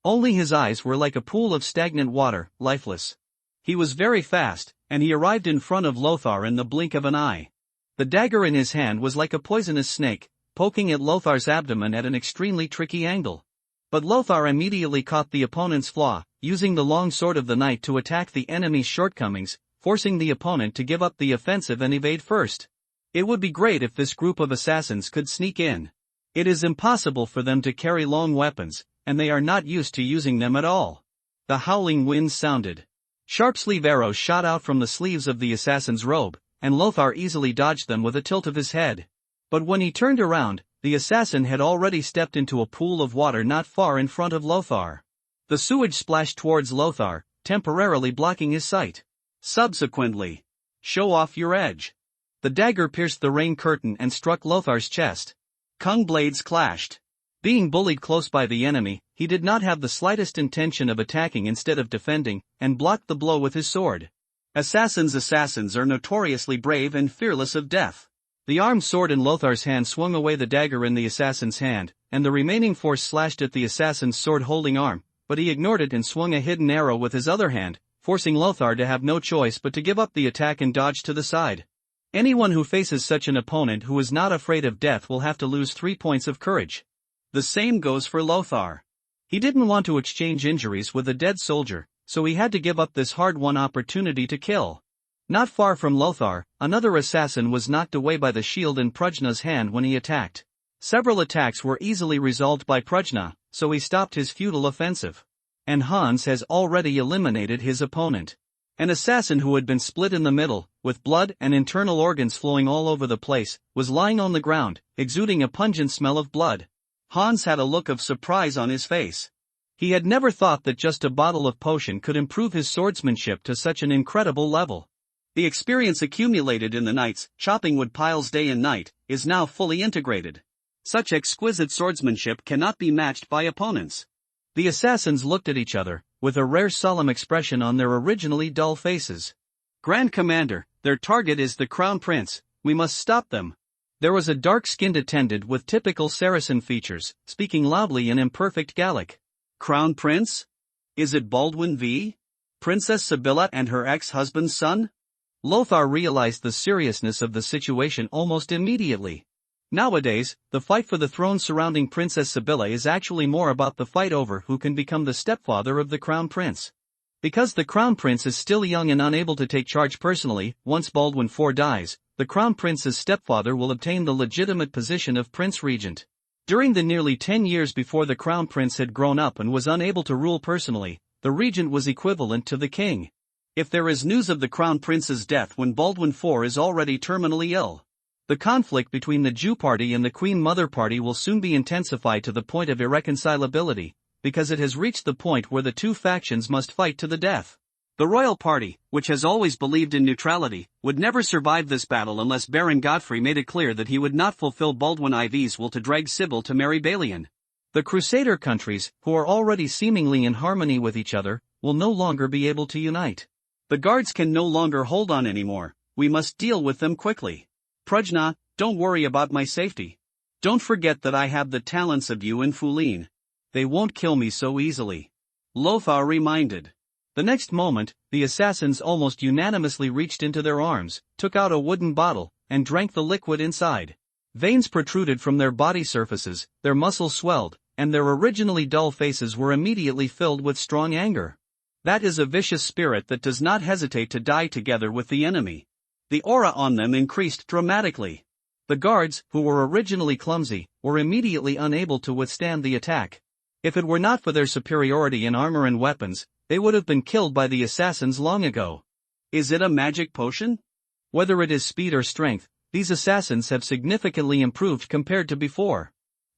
Only his eyes were like a pool of stagnant water, lifeless. He was very fast, and he arrived in front of Lothar in the blink of an eye. The dagger in his hand was like a poisonous snake, poking at Lothar's abdomen at an extremely tricky angle. But Lothar immediately caught the opponent's flaw, using the long sword of the knight to attack the enemy's shortcomings, forcing the opponent to give up the offensive and evade first. It would be great if this group of assassins could sneak in. It is impossible for them to carry long weapons, and they are not used to using them at all. The howling winds sounded. Sharp sleeve arrows shot out from the sleeves of the assassin's robe, and Lothar easily dodged them with a tilt of his head. But when he turned around, the assassin had already stepped into a pool of water not far in front of Lothar. The sewage splashed towards Lothar, temporarily blocking his sight. Subsequently, "Show off your edge." The dagger pierced the rain curtain and struck Lothar's chest. Kung blades clashed. Being bullied close by the enemy, he did not have the slightest intention of attacking instead of defending, and blocked the blow with his sword. Assassins are notoriously brave and fearless of death. The armed sword in Lothar's hand swung away the dagger in the assassin's hand, and the remaining force slashed at the assassin's sword-holding arm, but he ignored it and swung a hidden arrow with his other hand, forcing Lothar to have no choice but to give up the attack and dodge to the side. Anyone who faces such an opponent who is not afraid of death will have to lose 3 points of courage. The same goes for Lothar. He didn't want to exchange injuries with a dead soldier, so he had to give up this hard-won opportunity to kill. Not far from Lothar, another assassin was knocked away by the shield in Prujna's hand when he attacked. Several attacks were easily resolved by Prujna, so he stopped his futile offensive. And Hans has already eliminated his opponent. An assassin who had been split in the middle, with blood and internal organs flowing all over the place, was lying on the ground, exuding a pungent smell of blood. Hans had a look of surprise on his face. He had never thought that just a bottle of potion could improve his swordsmanship to such an incredible level. The experience accumulated in the nights, chopping wood piles day and night, is now fully integrated. Such exquisite swordsmanship cannot be matched by opponents. The assassins looked at each other, with a rare solemn expression on their originally dull faces. Grand Commander, their target is the Crown Prince, we must stop them. There was a dark-skinned attendant with typical Saracen features, speaking loudly in imperfect Gallic. Crown Prince? Is it Baldwin v. Princess Sibylla and her ex-husband's son? Lothar realized the seriousness of the situation almost immediately. Nowadays, the fight for the throne surrounding Princess Sibylla is actually more about the fight over who can become the stepfather of the Crown Prince. Because the Crown Prince is still young and unable to take charge personally, once Baldwin IV dies, the Crown Prince's stepfather will obtain the legitimate position of Prince Regent. During the nearly 10 years before the Crown Prince had grown up and was unable to rule personally, the regent was equivalent to the king. If there is news of the Crown Prince's death when Baldwin IV is already terminally ill, the conflict between the Jew party and the Queen Mother party will soon be intensified to the point of irreconcilability, because it has reached the point where the two factions must fight to the death. The royal party, which has always believed in neutrality, would never survive this battle unless Baron Godfrey made it clear that he would not fulfill Baldwin IV's will to drag Sybil to marry Balian. The Crusader countries, who are already seemingly in harmony with each other, will no longer be able to unite. The guards can no longer hold on anymore, we must deal with them quickly. Prajna, don't worry about my safety. Don't forget that I have the talents of you and Fuline. They won't kill me so easily. Lothar reminded. The next moment, the assassins almost unanimously reached into their arms, took out a wooden bottle, and drank the liquid inside. Veins protruded from their body surfaces, their muscles swelled, and their originally dull faces were immediately filled with strong anger. That is a vicious spirit that does not hesitate to die together with the enemy. The aura on them increased dramatically. The guards, who were originally clumsy, were immediately unable to withstand the attack. If it were not for their superiority in armor and weapons, they would have been killed by the assassins long ago. Is it a magic potion? Whether it is speed or strength, these assassins have significantly improved compared to before.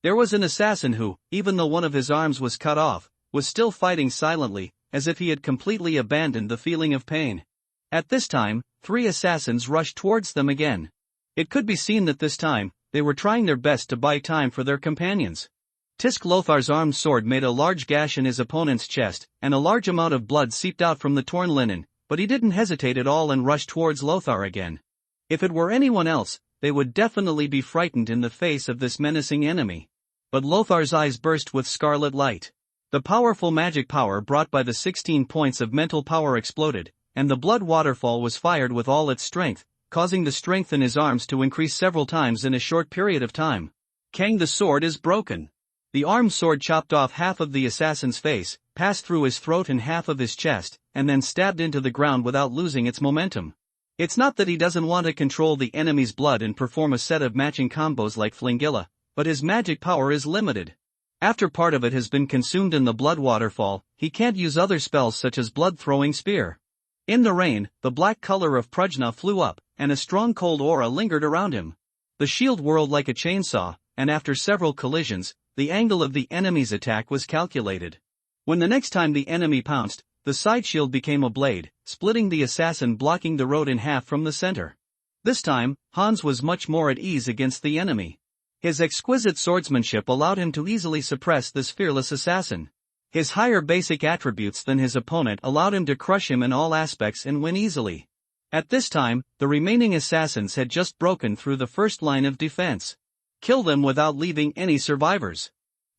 There was an assassin who, even though one of his arms was cut off, was still fighting silently, as if he had completely abandoned the feeling of pain. At this time, 3 assassins rushed towards them again. It could be seen that this time, they were trying their best to buy time for their companions. Tisk Lothar's armed sword made a large gash in his opponent's chest, and a large amount of blood seeped out from the torn linen, but he didn't hesitate at all and rushed towards Lothar again. If it were anyone else, they would definitely be frightened in the face of this menacing enemy. But Lothar's eyes burst with scarlet light. The powerful magic power brought by the 16 points of mental power exploded, and the blood waterfall was fired with all its strength, causing the strength in his arms to increase several times in a short period of time. Kang, the sword is broken. The armed sword chopped off half of the assassin's face, passed through his throat and half of his chest, and then stabbed into the ground without losing its momentum. It's not that he doesn't want to control the enemy's blood and perform a set of matching combos like Flingilla, but his magic power is limited. After part of it has been consumed in the blood waterfall, he can't use other spells such as blood-throwing spear. In the rain, the black color of Prajna flew up, and a strong cold aura lingered around him. The shield whirled like a chainsaw, and after several collisions, the angle of the enemy's attack was calculated. When the next time the enemy pounced, the side shield became a blade, splitting the assassin, blocking the road in half from the center. This time, Hans was much more at ease against the enemy. His exquisite swordsmanship allowed him to easily suppress this fearless assassin. His higher basic attributes than his opponent allowed him to crush him in all aspects and win easily. At this time, the remaining assassins had just broken through the first line of defense. Kill them without leaving any survivors.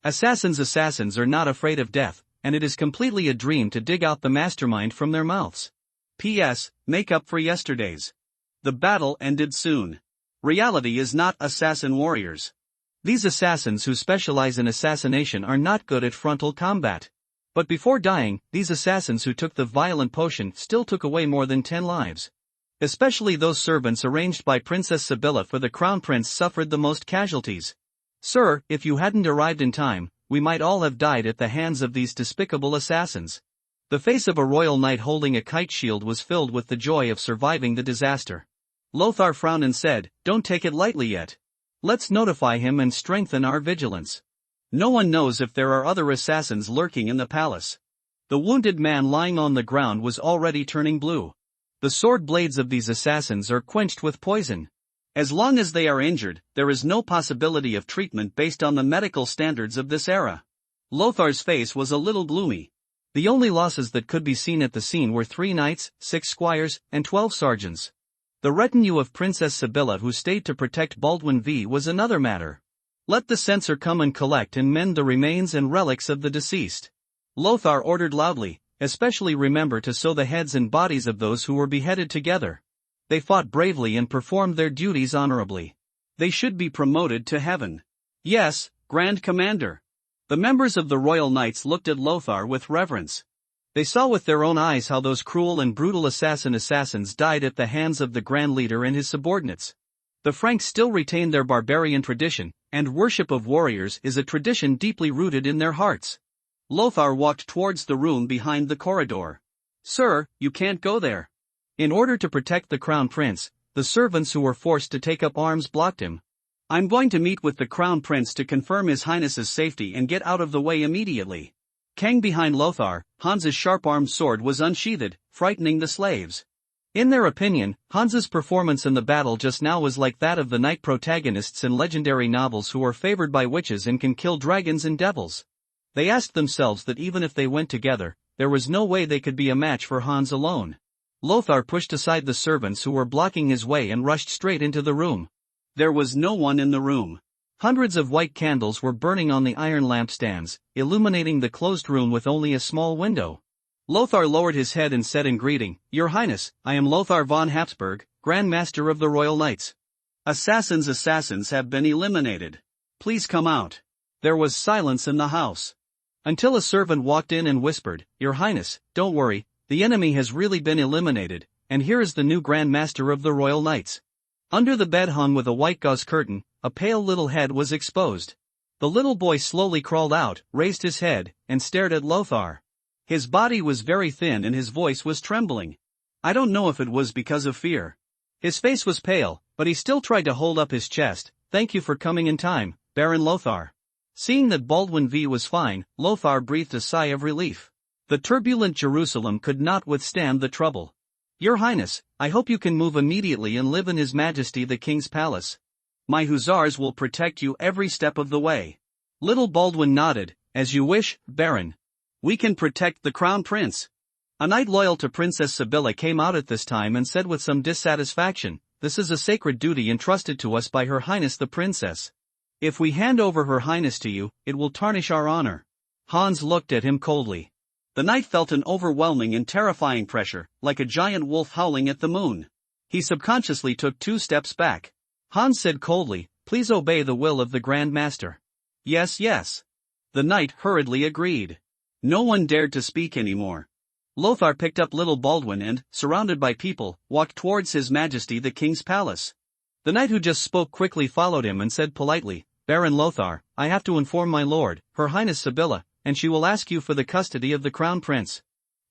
Assassins are not afraid of death, and it is completely a dream to dig out the mastermind from their mouths. P.S. Make up for yesterday's. The battle ended soon. Reality is not assassin warriors. These assassins who specialize in assassination are not good at frontal combat. But before dying, these assassins who took the violent potion still took away more than 10 lives. Especially those servants arranged by Princess Sibylla for the Crown Prince suffered the most casualties. Sir, if you hadn't arrived in time, we might all have died at the hands of these despicable assassins. The face of a royal knight holding a kite shield was filled with the joy of surviving the disaster. Lothar frowned and said, "Don't take it lightly yet. Let's notify him and strengthen our vigilance. No one knows if there are other assassins lurking in the palace." The wounded man lying on the ground was already turning blue. The sword blades of these assassins are quenched with poison. As long as they are injured, there is no possibility of treatment based on the medical standards of this era. Lothar's face was a little gloomy. The only losses that could be seen at the scene were 3 knights, 6 squires, and 12 sergeants. The retinue of Princess Sibylla who stayed to protect Baldwin V was another matter. Let the censor come and collect and mend the remains and relics of the deceased. Lothar ordered loudly, especially remember to sew the heads and bodies of those who were beheaded together. They fought bravely and performed their duties honorably. They should be promoted to heaven. Yes, Grand Commander. The members of the Royal Knights looked at Lothar with reverence. They saw with their own eyes how those cruel and brutal assassins died at the hands of the Grand Leader and his subordinates. The Franks still retain their barbarian tradition, and worship of warriors is a tradition deeply rooted in their hearts. Lothar walked towards the room behind the corridor. Sir, you can't go there. In order to protect the Crown Prince, the servants who were forced to take up arms blocked him. I'm going to meet with the Crown Prince to confirm His Highness's safety and get out of the way immediately. Kang behind Lothar, Hans's sharp-armed sword was unsheathed, frightening the slaves. In their opinion, Hans's performance in the battle just now was like that of the knight protagonists in legendary novels who are favored by witches and can kill dragons and devils. They asked themselves that even if they went together, there was no way they could be a match for Hans alone. Lothar pushed aside the servants who were blocking his way and rushed straight into the room. There was no one in the room. Hundreds of white candles were burning on the iron lampstands, illuminating the closed room with only a small window. Lothar lowered his head and said in greeting, "Your Highness, I am Lothar von Habsburg, Grand Master of the Royal Knights. Assassins have been eliminated. Please come out." There was silence in the house. Until a servant walked in and whispered, "Your Highness, don't worry, the enemy has really been eliminated, and here is the new Grand Master of the Royal Knights." Under the bed hung with a white gauze curtain, a pale little head was exposed. The little boy slowly crawled out, raised his head, and stared at Lothar. His body was very thin and his voice was trembling. I don't know if it was because of fear. His face was pale, but he still tried to hold up his chest. "Thank you for coming in time, Baron Lothar." Seeing that Baldwin V was fine, Lothar breathed a sigh of relief. The turbulent Jerusalem could not withstand the trouble. "Your Highness, I hope you can move immediately and live in His Majesty the King's palace." "My hussars will protect you every step of the way." Little Baldwin nodded, "As you wish, Baron. We can protect the Crown Prince." A knight loyal to Princess Sibylla came out at this time and said with some dissatisfaction, "This is a sacred duty entrusted to us by Her Highness the Princess. If we hand over Her Highness to you, it will tarnish our honor." Hans looked at him coldly. The knight felt an overwhelming and terrifying pressure, like a giant wolf howling at the moon. He subconsciously took 2 steps back. Hans said coldly, "Please obey the will of the Grand Master." Yes. The knight hurriedly agreed. No one dared to speak anymore. Lothar picked up little Baldwin and, surrounded by people, walked towards His Majesty the King's palace. The knight who just spoke quickly followed him and said politely, "Baron Lothar, I have to inform my lord, Her Highness Sibylla, and she will ask you for the custody of the Crown Prince."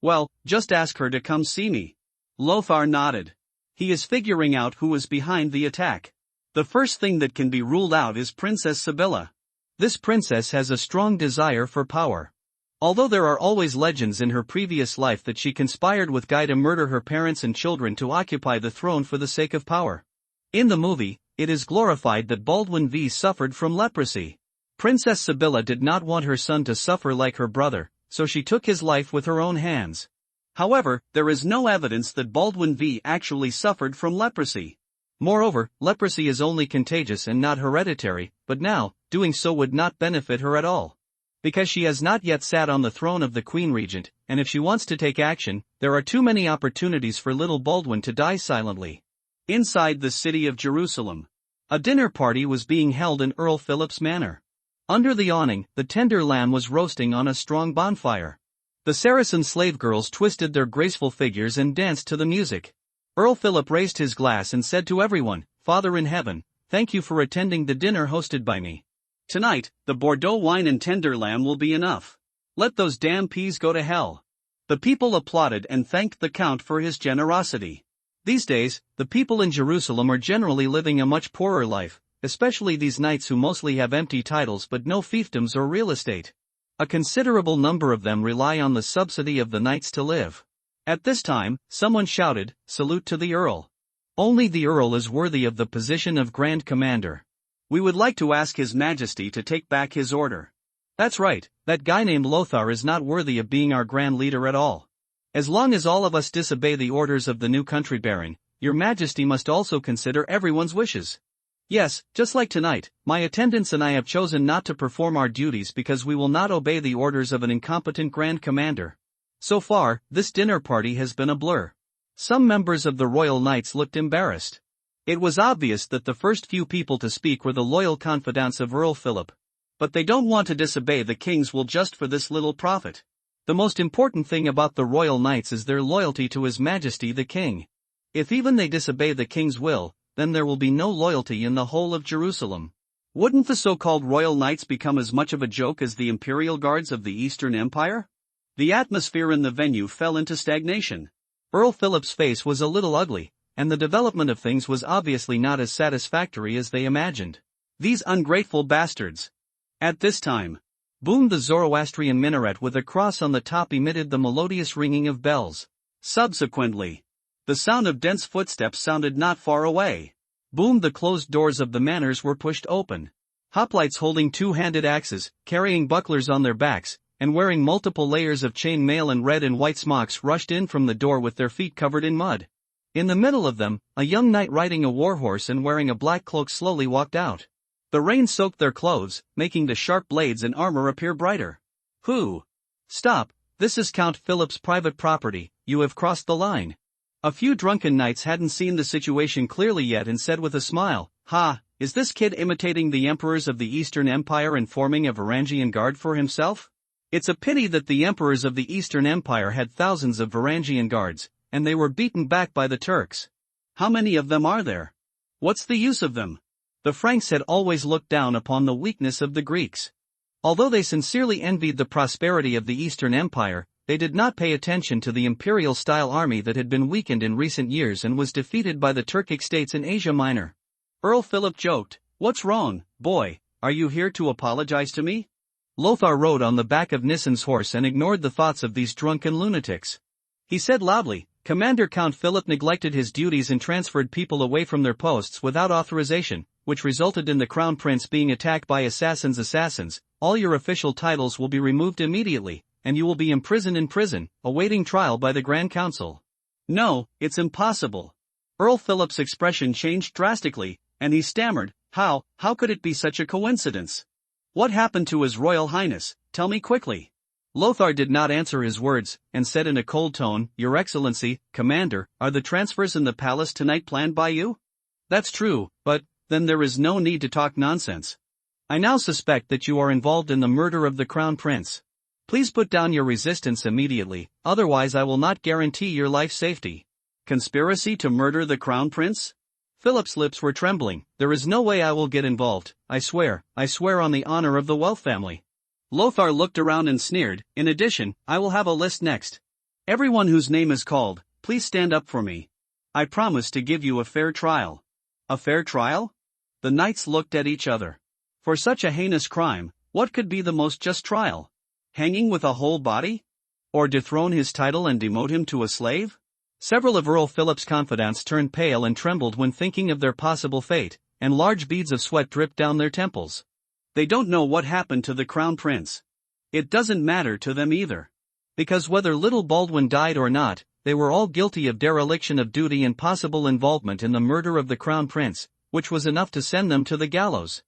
"Well, just ask her to come see me." Lothar nodded. He is figuring out who was behind the attack. The first thing that can be ruled out is Princess Sibylla. This princess has a strong desire for power. Although there are always legends in her previous life that she conspired with Guy to murder her parents and children to occupy the throne for the sake of power. In the movie, it is glorified that Baldwin V suffered from leprosy. Princess Sibylla did not want her son to suffer like her brother, so she took his life with her own hands. However, there is no evidence that Baldwin V actually suffered from leprosy. Moreover, leprosy is only contagious and not hereditary, but now, doing so would not benefit her at all. Because she has not yet sat on the throne of the Queen Regent, and if she wants to take action, there are too many opportunities for little Baldwin to die silently. Inside the city of Jerusalem, a dinner party was being held in Earl Philip's manor. Under the awning, the tender lamb was roasting on a strong bonfire. The Saracen slave girls twisted their graceful figures and danced to the music. Earl Philip raised his glass and said to everyone, "Father in heaven, thank you for attending the dinner hosted by me. Tonight, the Bordeaux wine and tender lamb will be enough. Let those damn peas go to hell." The people applauded and thanked the Count for his generosity. These days, the people in Jerusalem are generally living a much poorer life, especially these knights who mostly have empty titles but no fiefdoms or real estate. A considerable number of them rely on the subsidy of the knights to live. At this time, someone shouted, "Salute to the Earl. Only the Earl is worthy of the position of Grand Commander. We would like to ask His Majesty to take back his order." That's right, That guy named Lothar is not worthy of being our grand leader at all. As long as all of us disobey the orders of the new country baron, your majesty must also consider everyone's wishes. Yes, just like tonight, my attendants and I have chosen not to perform our duties because we will not obey the orders of an incompetent grand commander. So far, this dinner party has been a blur. Some members of the Royal Knights looked embarrassed. It was obvious that the first few people to speak were the loyal confidants of Earl Philip. But they don't want to disobey the king's will just for this little profit. The most important thing about the Royal Knights is their loyalty to His Majesty the King. If even they disobey the king's will, then there will be no loyalty in the whole of Jerusalem. Wouldn't the so-called Royal Knights become as much of a joke as the Imperial Guards of the Eastern Empire? The atmosphere in the venue fell into stagnation. Earl Philip's face was a little ugly, and the development of things was obviously not as satisfactory as they imagined. These ungrateful bastards. At this time, boomed the Zoroastrian minaret with a cross on the top emitted the melodious ringing of bells. Subsequently, the sound of dense footsteps sounded not far away. Boomed the closed doors of the manors were pushed open. Hoplites holding two-handed axes, carrying bucklers on their backs, and wearing multiple layers of chain mail and red and white smocks rushed in from the door with their feet covered in mud. In the middle of them, a young knight riding a warhorse and wearing a black cloak slowly walked out. The rain soaked their clothes, making the sharp blades and armor appear brighter. Who? Stop, this is Count Philip's private property, you have crossed the line. A few drunken knights hadn't seen the situation clearly yet and said with a smile, "Ha, is this kid imitating the emperors of the Eastern Empire and forming a Varangian guard for himself? It's a pity that the emperors of the Eastern Empire had thousands of Varangian guards, and they were beaten back by the Turks. How many of them are there? What's the use of them?" The Franks had always looked down upon the weakness of the Greeks. Although they sincerely envied the prosperity of the Eastern Empire, they did not pay attention to the imperial-style army that had been weakened in recent years and was defeated by the Turkic states in Asia Minor. Earl Philip joked, "What's wrong, boy, are you here to apologize to me?" Lothar rode on the back of Nissen's horse and ignored the thoughts of these drunken lunatics. He said loudly, "Commander Count Philip neglected his duties and transferred people away from their posts without authorization, which resulted in the Crown Prince being attacked by assassins. All your official titles will be removed immediately, and you will be imprisoned in prison, awaiting trial by the Grand Council." "No, it's impossible." Earl Philip's expression changed drastically, and he stammered, How could it be such a coincidence? What happened to His Royal Highness? Tell me quickly." Lothar did not answer his words, and said in a cold tone, "Your Excellency, Commander, are the transfers in the palace tonight planned by you?" "That's true, but then there is no need to talk nonsense. I now suspect that you are involved in the murder of the Crown Prince. Please put down your resistance immediately, otherwise I will not guarantee your life safety." "Conspiracy to murder the Crown Prince?" Philip's lips were trembling. "There is no way I will get involved, I swear on the honor of the Wealth family." Lothar looked around and sneered, "In addition, I will have a list next. Everyone whose name is called, please stand up for me. I promise to give you a fair trial." "A fair trial?" The knights looked at each other. For such a heinous crime, what could be the most just trial? Hanging with a whole body? Or dethrone his title and demote him to a slave? Several of Earl Philip's confidants turned pale and trembled when thinking of their possible fate, and large beads of sweat dripped down their temples. They don't know what happened to the Crown Prince. It doesn't matter to them either. Because whether little Baldwin died or not, they were all guilty of dereliction of duty and possible involvement in the murder of the Crown Prince, which was enough to send them to the gallows.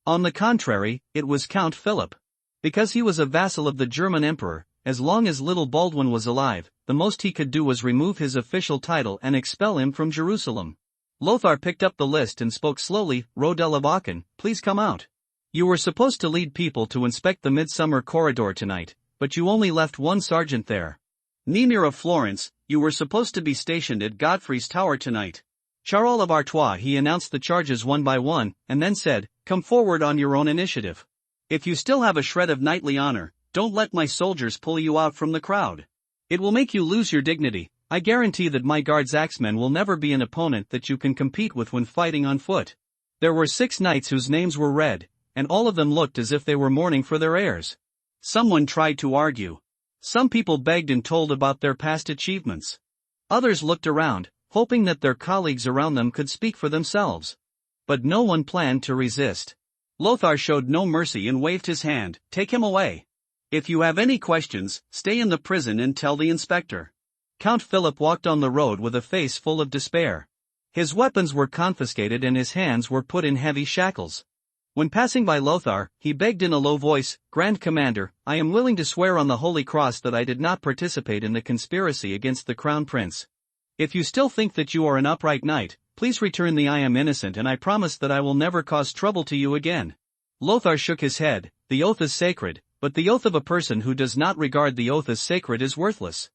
On the contrary, it was Count Philip. Because he was a vassal of the German emperor, as long as little Baldwin was alive, the most he could do was remove his official title and expel him from Jerusalem. Lothar picked up the list and spoke slowly, "Rodel of Aachen, please come out. You were supposed to lead people to inspect the Midsummer Corridor tonight, but you only left one sergeant there. Nemir of Florence, you were supposed to be stationed at Godfrey's Tower tonight. Charles of Artois." He announced the charges one by one, and then said, "Come forward on your own initiative. If you still have a shred of knightly honor, don't let my soldiers pull you out from the crowd. It will make you lose your dignity. I guarantee that my guard's axemen will never be an opponent that you can compete with when fighting on foot." There were 6 knights whose names were read, and all of them looked as if they were mourning for their heirs. Someone tried to argue. Some people begged and told about their past achievements. Others looked around, hoping that their colleagues around them could speak for themselves. But no one planned to resist. Lothar showed no mercy and waved his hand, "Take him away." If you have any questions, stay in the prison and tell the inspector. Count Philip walked on the road with a face full of despair. His weapons were confiscated and his hands were put in heavy shackles. When passing by Lothar, he begged in a low voice, "Grand Commander, I am willing to swear on the Holy Cross that I did not participate in the conspiracy against the Crown Prince. If you still think that you are an upright knight, please return the I am innocent and I promise that I will never cause trouble to you again." Lothar shook his head. "The oath is sacred, but the oath of a person who does not regard the oath as sacred is worthless."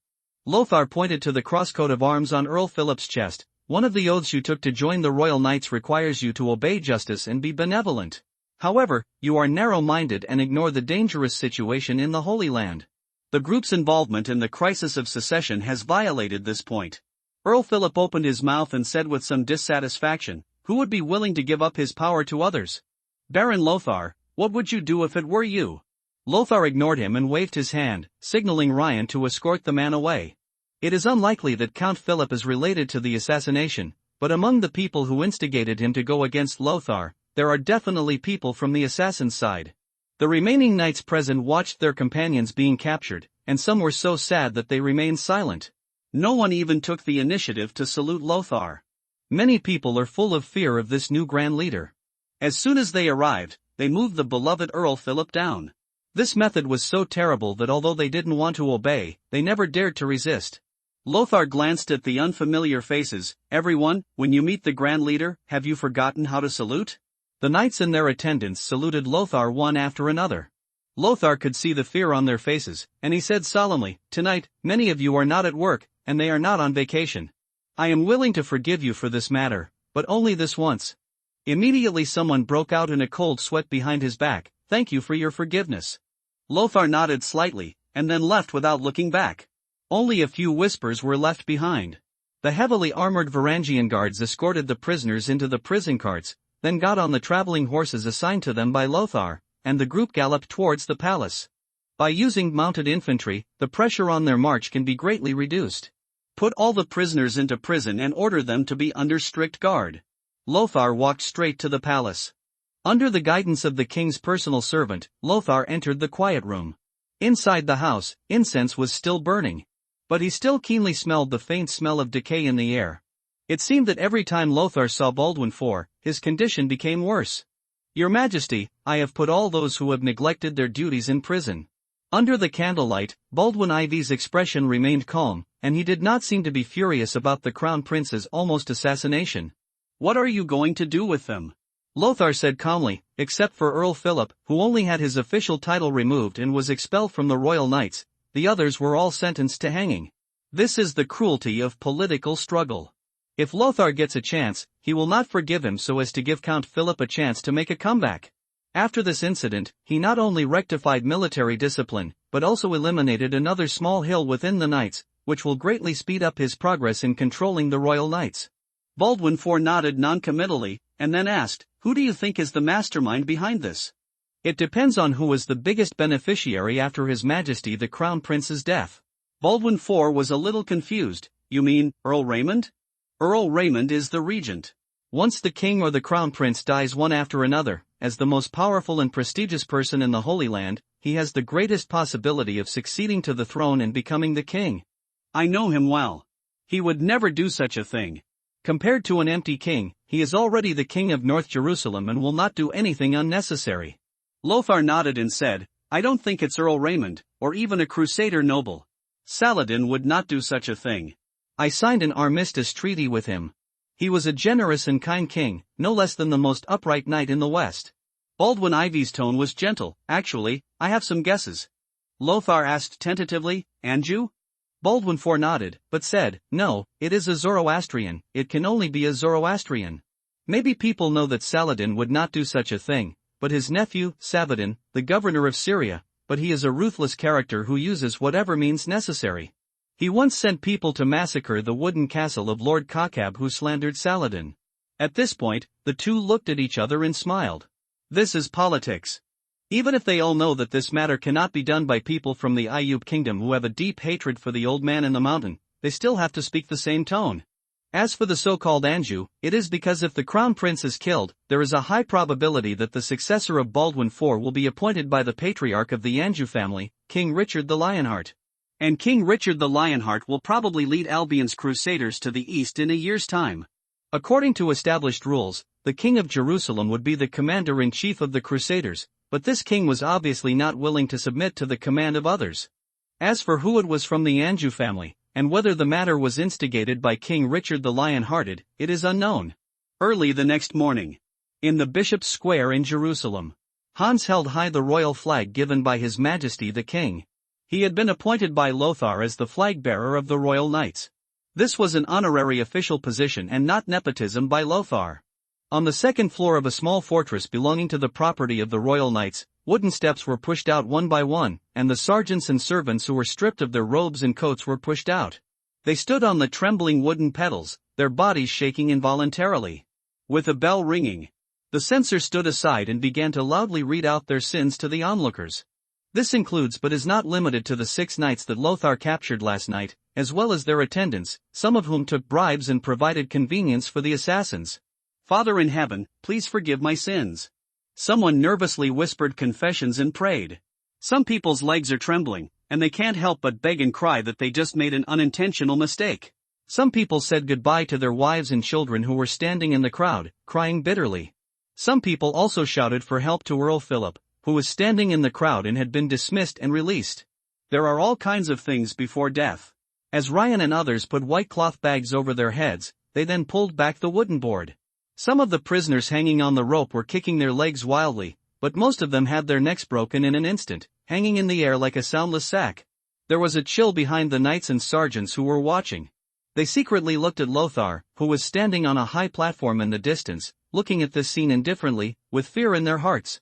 Lothar pointed to the crosscoat of arms on Earl Philip's chest. "One of the oaths you took to join the Royal Knights requires you to obey justice and be benevolent. However, you are narrow-minded and ignore the dangerous situation in the Holy Land. The group's involvement in the crisis of secession has violated this point." Earl Philip opened his mouth and said with some dissatisfaction, "Who would be willing to give up his power to others? Baron Lothar, what would you do if it were you?" Lothar ignored him and waved his hand, signaling Ryan to escort the man away. It is unlikely that Count Philip is related to the assassination, but among the people who instigated him to go against Lothar, there are definitely people from the assassin's side. The remaining knights present watched their companions being captured, and some were so sad that they remained silent. No one even took the initiative to salute Lothar. Many people are full of fear of this new Grand Leader. As soon as they arrived, they moved the beloved Earl Philip down. This method was so terrible that although they didn't want to obey, they never dared to resist. Lothar glanced at the unfamiliar faces. "Everyone, when you meet the Grand Leader, have you forgotten how to salute?" The knights and their attendants saluted Lothar one after another. Lothar could see the fear on their faces, and he said solemnly, "Tonight, many of you are not at work, and they are not on vacation. I am willing to forgive you for this matter, but only this once." Immediately someone broke out in a cold sweat behind his back. "Thank you for your forgiveness." Lothar nodded slightly, and then left without looking back. Only a few whispers were left behind. The heavily armored Varangian guards escorted the prisoners into the prison carts, then got on the traveling horses assigned to them by Lothar, and the group galloped towards the palace. By using mounted infantry, the pressure on their march can be greatly reduced. Put all the prisoners into prison and order them to be under strict guard. Lothar walked straight to the palace. Under the guidance of the king's personal servant, Lothar entered the quiet room. Inside the house, incense was still burning. But he still keenly smelled the faint smell of decay in the air. It seemed that every time Lothar saw Baldwin IV, his condition became worse. "Your Majesty, I have put all those who have neglected their duties in prison." Under the candlelight, Baldwin IV's expression remained calm, and he did not seem to be furious about the Crown Prince's almost assassination. "What are you going to do with them?" Lothar said calmly, "Except for Earl Philip, who only had his official title removed and was expelled from the Royal Knights, the others were all sentenced to hanging. This is the cruelty of political struggle. If Lothar gets a chance, he will not forgive him so as to give Count Philip a chance to make a comeback." After this incident, he not only rectified military discipline, but also eliminated another small hill within the Knights, which will greatly speed up his progress in controlling the Royal Knights. Baldwin IV nodded noncommittally, and then asked, "Who do you think is the mastermind behind this?" "It depends on who was the biggest beneficiary after His Majesty the Crown Prince's death." Baldwin IV was a little confused. "You mean, Earl Raymond?" "Earl Raymond is the regent. Once the king or the Crown Prince dies one after another, as the most powerful and prestigious person in the Holy Land, he has the greatest possibility of succeeding to the throne and becoming the king." "I know him well. He would never do such a thing. Compared to an empty king, he is already the king of North Jerusalem and will not do anything unnecessary." Lothar nodded and said, "I don't think it's Earl Raymond, or even a Crusader noble. Saladin would not do such a thing. I signed an armistice treaty with him. He was a generous and kind king, no less than the most upright knight in the West." Baldwin IV's tone was gentle. "Actually, I have some guesses." Lothar asked tentatively, "And you?" Baldwin IV nodded, but said, "No, it is a Zoroastrian, it can only be a Zoroastrian. Maybe people know that Saladin would not do such a thing, but his nephew, Saladin, the governor of Syria, but he is a ruthless character who uses whatever means necessary. He once sent people to massacre the wooden castle of Lord Kakab who slandered Saladin." At this point, the two looked at each other and smiled. This is politics. Even if they all know that this matter cannot be done by people from the Ayyub kingdom who have a deep hatred for the old man in the mountain, they still have to speak the same tone. As for the so-called Anjou, it is because if the crown prince is killed, there is a high probability that the successor of Baldwin IV will be appointed by the patriarch of the Anjou family, King Richard the Lionheart. And King Richard the Lionheart will probably lead Albion's crusaders to the east in a year's time. According to established rules, the King of Jerusalem would be the commander-in-chief of the crusaders, but this king was obviously not willing to submit to the command of others. As for who it was from the Anjou family, and whether the matter was instigated by King Richard the Lion-Hearted, it is unknown. Early the next morning, in the Bishop's Square in Jerusalem, Hans held high the royal flag given by His Majesty the King. He had been appointed by Lothar as the flag-bearer of the Royal Knights. This was an honorary official position and not nepotism by Lothar. On the second floor of a small fortress belonging to the property of the Royal Knights, wooden steps were pushed out one by one, and the sergeants and servants who were stripped of their robes and coats were pushed out. They stood on the trembling wooden pedals, their bodies shaking involuntarily. With a bell ringing, the censor stood aside and began to loudly read out their sins to the onlookers. This includes but is not limited to the 6 knights that Lothar captured last night, as well as their attendants, some of whom took bribes and provided convenience for the assassins. Father in heaven, please forgive my sins. Someone nervously whispered confessions and prayed. Some people's legs are trembling, and they can't help but beg and cry that they just made an unintentional mistake. Some people said goodbye to their wives and children who were standing in the crowd, crying bitterly. Some people also shouted for help to Earl Philip, who was standing in the crowd and had been dismissed and released. There are all kinds of things before death. As Ryan and others put white cloth bags over their heads, they then pulled back the wooden board. Some of the prisoners hanging on the rope were kicking their legs wildly, but most of them had their necks broken in an instant, hanging in the air like a soundless sack. There was a chill behind the knights and sergeants who were watching. They secretly looked at Lothar, who was standing on a high platform in the distance, looking at this scene indifferently, with fear in their hearts.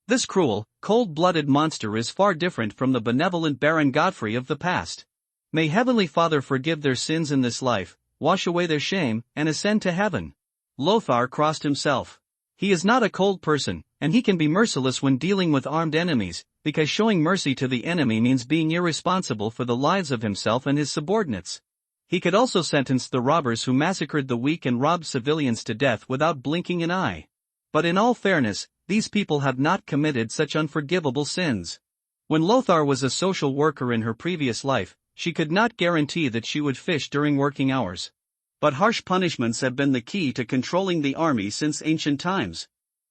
This cruel, cold-blooded monster is far different from the benevolent Baron Godfrey of the past. May Heavenly Father forgive their sins in this life, wash away their shame, and ascend to heaven. Lothar crossed himself. He is not a cold person, and he can be merciless when dealing with armed enemies, because showing mercy to the enemy means being irresponsible for the lives of himself and his subordinates. He could also sentence the robbers who massacred the weak and robbed civilians to death without blinking an eye. But in all fairness, these people have not committed such unforgivable sins. When Lothar was a social worker in her previous life, she could not guarantee that she would fish during working hours. But harsh punishments have been the key to controlling the army since ancient times.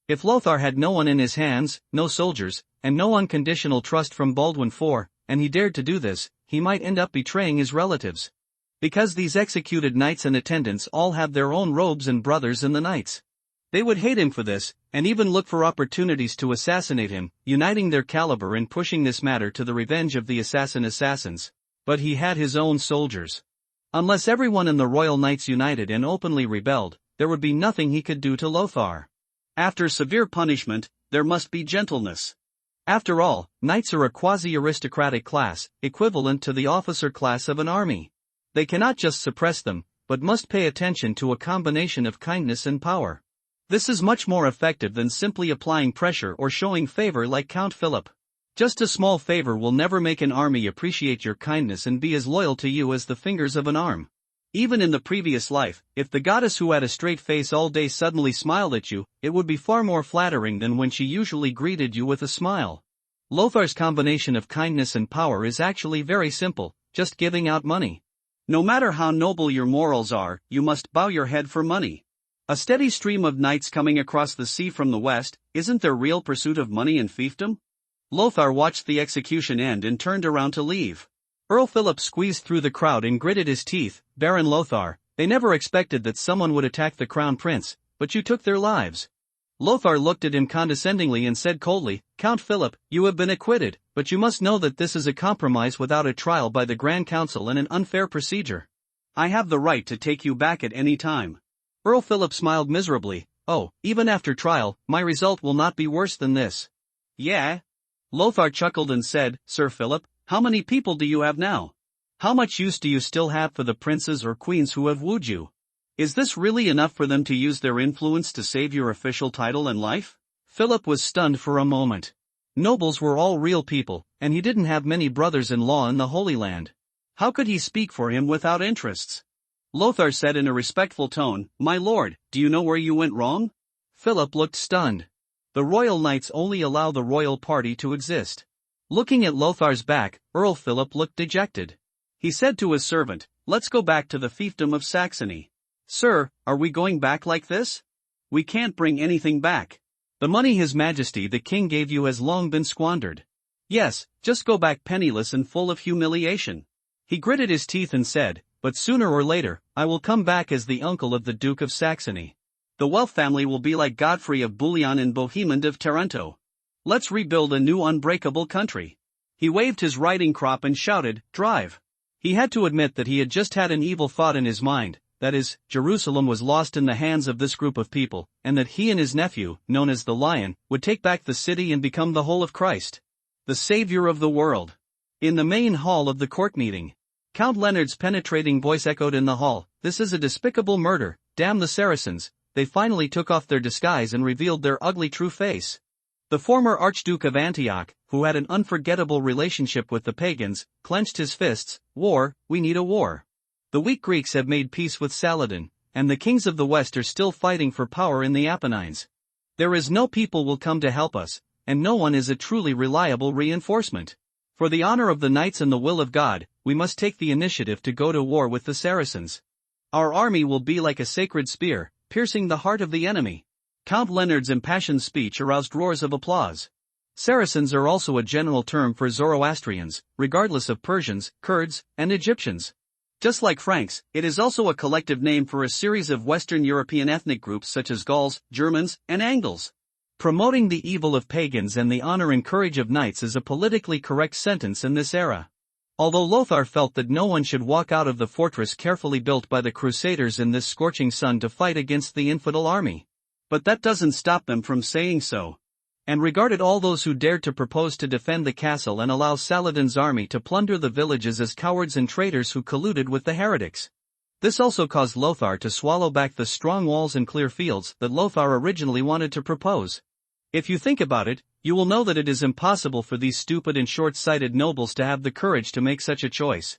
If Lothar had no one in his hands, no soldiers, and no unconditional trust from Baldwin IV, and he dared to do this, he might end up betraying his relatives. Because these executed knights and attendants all have their own robes and brothers in the knights. They would hate him for this, and even look for opportunities to assassinate him, uniting their caliber and pushing this matter to the revenge of the assassins. But he had his own soldiers. Unless everyone in the Royal Knights united and openly rebelled, there would be nothing he could do to Lothar. After severe punishment, there must be gentleness. After all, knights are a quasi-aristocratic class, equivalent to the officer class of an army. They cannot just suppress them, but must pay attention to a combination of kindness and power. This is much more effective than simply applying pressure or showing favor like Count Philip. Just a small favor will never make an army appreciate your kindness and be as loyal to you as the fingers of an arm. Even in the previous life, if the goddess who had a straight face all day suddenly smiled at you, it would be far more flattering than when she usually greeted you with a smile. Lothar's combination of kindness and power is actually very simple, just giving out money. No matter how noble your morals are, you must bow your head for money. A steady stream of knights coming across the sea from the west, isn't their real pursuit of money and fiefdom? Lothar watched the execution end and turned around to leave. Earl Philip squeezed through the crowd and gritted his teeth. Baron Lothar, they never expected that someone would attack the crown prince, but you took their lives. Lothar looked at him condescendingly and said coldly, Count Philip, you have been acquitted, but you must know that this is a compromise without a trial by the Grand Council and an unfair procedure. I have the right to take you back at any time. Earl Philip smiled miserably. Oh, even after trial, my result will not be worse than this. Yeah? Lothar chuckled and said, Sir Philip, how many people do you have now? How much use do you still have for the princes or queens who have wooed you? Is this really enough for them to use their influence to save your official title and life? Philip was stunned for a moment. Nobles were all real people, and he didn't have many brothers-in-law in the Holy Land. How could he speak for him without interests? Lothar said in a respectful tone, "My lord, do you know where you went wrong?" Philip looked stunned. The royal knights only allow the royal party to exist. Looking at Lothar's back, Earl Philip looked dejected. He said to his servant, "Let's go back to the fiefdom of Saxony." "Sir, are we going back like this? We can't bring anything back. The money His Majesty the King gave you has long been squandered. Yes, just go back penniless and full of humiliation." He gritted his teeth and said, "But sooner or later, I will come back as the uncle of the Duke of Saxony. The Welf family will be like Godfrey of Bouillon and Bohemond of Taranto. Let's rebuild a new unbreakable country." He waved his riding crop and shouted, "Drive." He had to admit that he had just had an evil thought in his mind, that is, Jerusalem was lost in the hands of this group of people, and that he and his nephew, known as the Lion, would take back the city and become the whole of Christ, the Savior of the world. In the main hall of the court meeting, Count Leonard's penetrating voice echoed in the hall, "This is a despicable murder, damn the Saracens." They finally took off their disguise and revealed their ugly true face. The former Archduke of Antioch, who had an unforgettable relationship with the pagans, clenched his fists. "War, we need a war. The weak Greeks have made peace with Saladin, and the kings of the West are still fighting for power in the Apennines. There is no people will come to help us, and no one is a truly reliable reinforcement. For the honor of the knights and the will of God, we must take the initiative to go to war with the Saracens. Our army will be like a sacred spear, piercing the heart of the enemy." Count Leonard's impassioned speech aroused roars of applause. Saracens are also a general term for Zoroastrians, regardless of Persians, Kurds, and Egyptians. Just like Franks, it is also a collective name for a series of Western European ethnic groups such as Gauls, Germans, and Angles. Promoting the evil of pagans and the honor and courage of knights is a politically correct sentence in this era. Although Lothar felt that no one should walk out of the fortress carefully built by the Crusaders in this scorching sun to fight against the infidel army. But that doesn't stop them from saying so. And regarded all those who dared to propose to defend the castle and allow Saladin's army to plunder the villages as cowards and traitors who colluded with the heretics. This also caused Lothar to swallow back the strong walls and clear fields that Lothar originally wanted to propose. If you think about it, you will know that it is impossible for these stupid and short-sighted nobles to have the courage to make such a choice.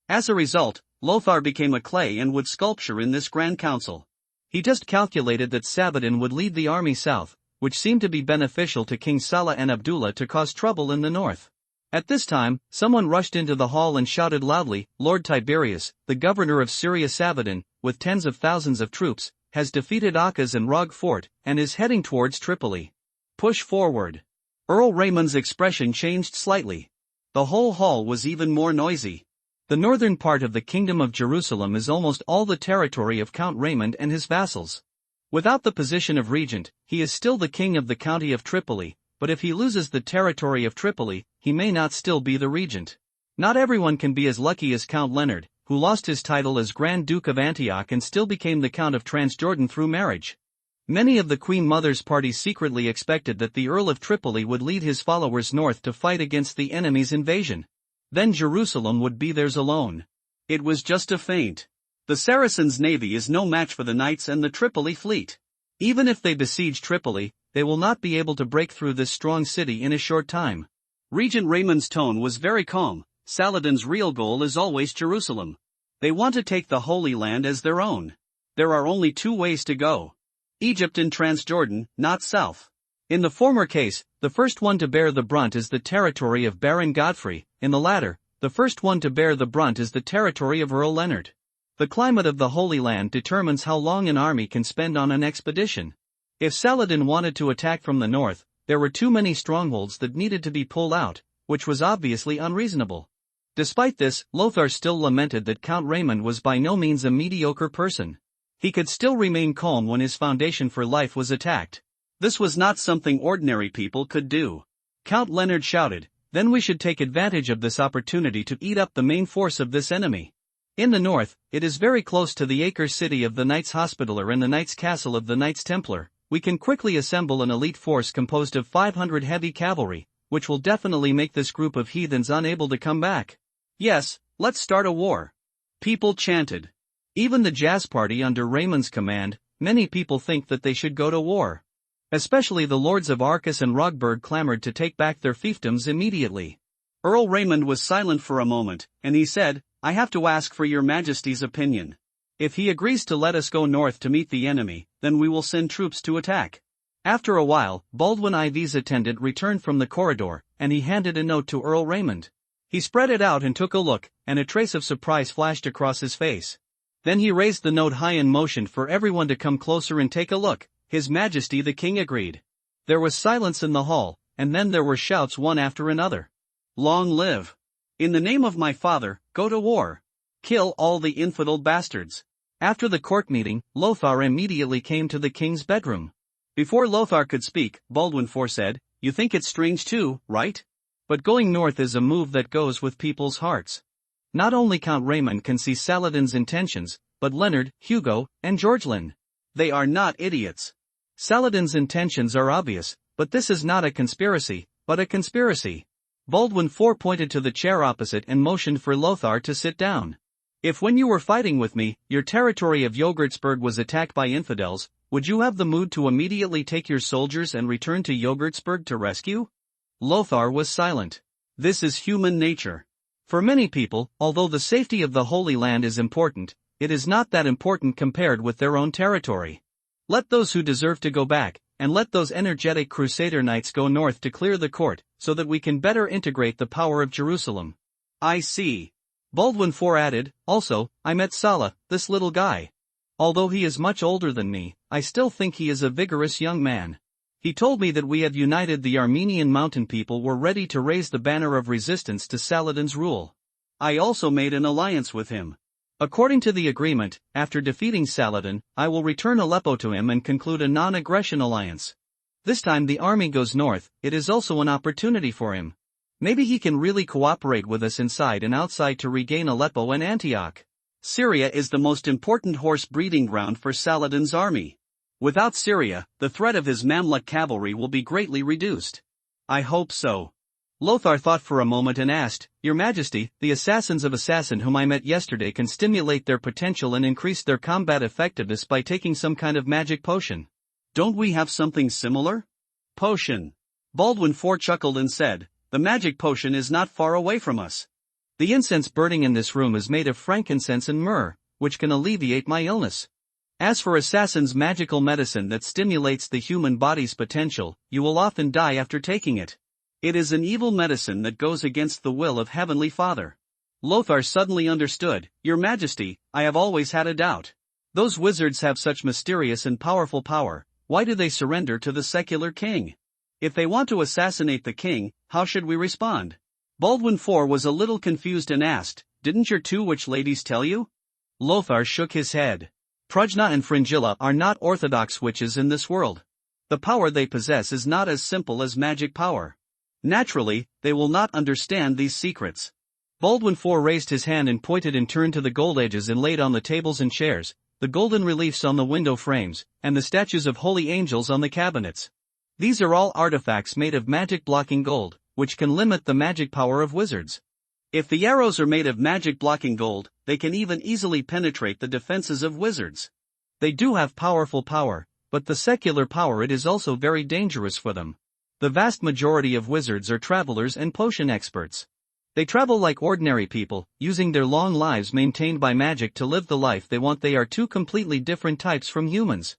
As a result, Lothar became a clay and wood sculpture in this grand council. He just calculated that Saladin would lead the army south, which seemed to be beneficial to King Salah and Abdullah to cause trouble in the north. At this time, someone rushed into the hall and shouted loudly, "Lord Tiberius, the governor of Syria Saladin, with tens of thousands of troops, has defeated Akkaz and Rog Fort, and is heading towards Tripoli. Push forward." Earl Raymond's expression changed slightly. The whole hall was even more noisy. The northern part of the Kingdom of Jerusalem is almost all the territory of Count Raymond and his vassals. Without the position of regent, he is still the king of the county of Tripoli, but if he loses the territory of Tripoli, he may not still be the regent. Not everyone can be as lucky as Count Leonard, who lost his title as Grand Duke of Antioch and still became the Count of Transjordan through marriage. Many of the Queen Mother's party secretly expected that the Earl of Tripoli would lead his followers north to fight against the enemy's invasion. Then Jerusalem would be theirs alone. It was just a feint. The Saracens' navy is no match for the knights and the Tripoli fleet. Even if they besiege Tripoli, they will not be able to break through this strong city in a short time. Regent Raymond's tone was very calm. Saladin's real goal is always Jerusalem. They want to take the Holy Land as their own. There are only two ways to go. Egypt and Transjordan, not south. In the former case, the first one to bear the brunt is the territory of Baron Godfrey. In the latter, the first one to bear the brunt is the territory of Earl Leonard. The climate of the Holy Land determines how long an army can spend on an expedition. If Saladin wanted to attack from the north, there were too many strongholds that needed to be pulled out, which was obviously unreasonable. Despite this, Lothar still lamented that Count Raymond was by no means a mediocre person. He could still remain calm when his foundation for life was attacked. This was not something ordinary people could do. Count Leonard shouted, "Then we should take advantage of this opportunity to eat up the main force of this enemy. In the north, it is very close to the acre city of the Knights Hospitaller and the Knights Castle of the Knights Templar. We can quickly assemble an elite force composed of 500 heavy cavalry, which will definitely make this group of heathens unable to come back. Yes, let's start a war." People chanted. Even the Jazz Party under Raymond's command, many people think that they should go to war. Especially the lords of Arcus and Rogburg clamored to take back their fiefdoms immediately. Earl Raymond was silent for a moment, and he said, "I have to ask for your Majesty's opinion. If he agrees to let us go north to meet the enemy, then we will send troops to attack. After a while, Baldwin IV's attendant returned from the corridor, and he handed a note to Earl Raymond. He spread it out and took a look, and a trace of surprise flashed across his face. Then he raised the note high and motioned for everyone to come closer and take a look. His Majesty the King agreed. There was silence in the hall, and then there were shouts one after another. Long live! In the name of my father, go to war! Kill all the infidel bastards! After the court meeting, Lothar immediately came to the king's bedroom. Before Lothar could speak, Baldwin IV said, "You think it's strange too, right? But going north is a move that goes with people's hearts. Not only Count Raymond can see Saladin's intentions, but Leonard, Hugo, and Georgelin. They are not idiots. Saladin's intentions are obvious, but this is not a conspiracy, but a conspiracy." Baldwin IV pointed to the chair opposite and motioned for Lothar to sit down. "If when you were fighting with me, your territory of Yogurtsburg was attacked by infidels, would you have the mood to immediately take your soldiers and return to Yogurtsburg to rescue?" Lothar was silent. This is human nature. For many people, although the safety of the Holy Land is important, it is not that important compared with their own territory. Let those who deserve to go back, and let those energetic Crusader knights go north to clear the court, so that we can better integrate the power of Jerusalem. I see. Baldwin IV added, "Also, I met Salah, this little guy. Although he is much older than me, I still think he is a vigorous young man. He told me that we had united the Armenian mountain people were ready to raise the banner of resistance to Saladin's rule. I also made an alliance with him. According to the agreement, after defeating Saladin, I will return Aleppo to him and conclude a non-aggression alliance. This time the army goes north, it is also an opportunity for him. Maybe he can really cooperate with us inside and outside to regain Aleppo and Antioch. Syria is the most important horse breeding ground for Saladin's army. Without Syria, the threat of his Mamluk cavalry will be greatly reduced." "I hope so." Lothar thought for a moment and asked, "Your Majesty, the assassins of assassin whom I met yesterday can stimulate their potential and increase their combat effectiveness by taking some kind of magic potion. Don't we have something similar?" "Potion." Baldwin IV chuckled and said, "The magic potion is not far away from us. The incense burning in this room is made of frankincense and myrrh, which can alleviate my illness. As for assassin's magical medicine that stimulates the human body's potential, you will often die after taking it. It is an evil medicine that goes against the will of Heavenly Father." Lothar suddenly understood, "Your Majesty, I have always had a doubt. Those wizards have such mysterious and powerful power, why do they surrender to the secular king? If they want to assassinate the king, how should we respond?" Baldwin IV was a little confused and asked, "Didn't your two witch ladies tell you?" Lothar shook his head. "Prajna and Fringilla are not orthodox witches in this world. The power they possess is not as simple as magic power. Naturally, they will not understand these secrets." Baldwin IV raised his hand and pointed in turn to the gold edges inlaid on the tables and chairs, the golden reliefs on the window frames, and the statues of holy angels on the cabinets. "These are all artifacts made of magic-blocking gold, which can limit the magic power of wizards. If the arrows are made of magic-blocking gold, they can even easily penetrate the defenses of wizards. They do have powerful power, but the secular power it is also very dangerous for them. The vast majority of wizards are travelers and potion experts. They travel like ordinary people, using their long lives maintained by magic to live the life they want. They are two completely different types from humans.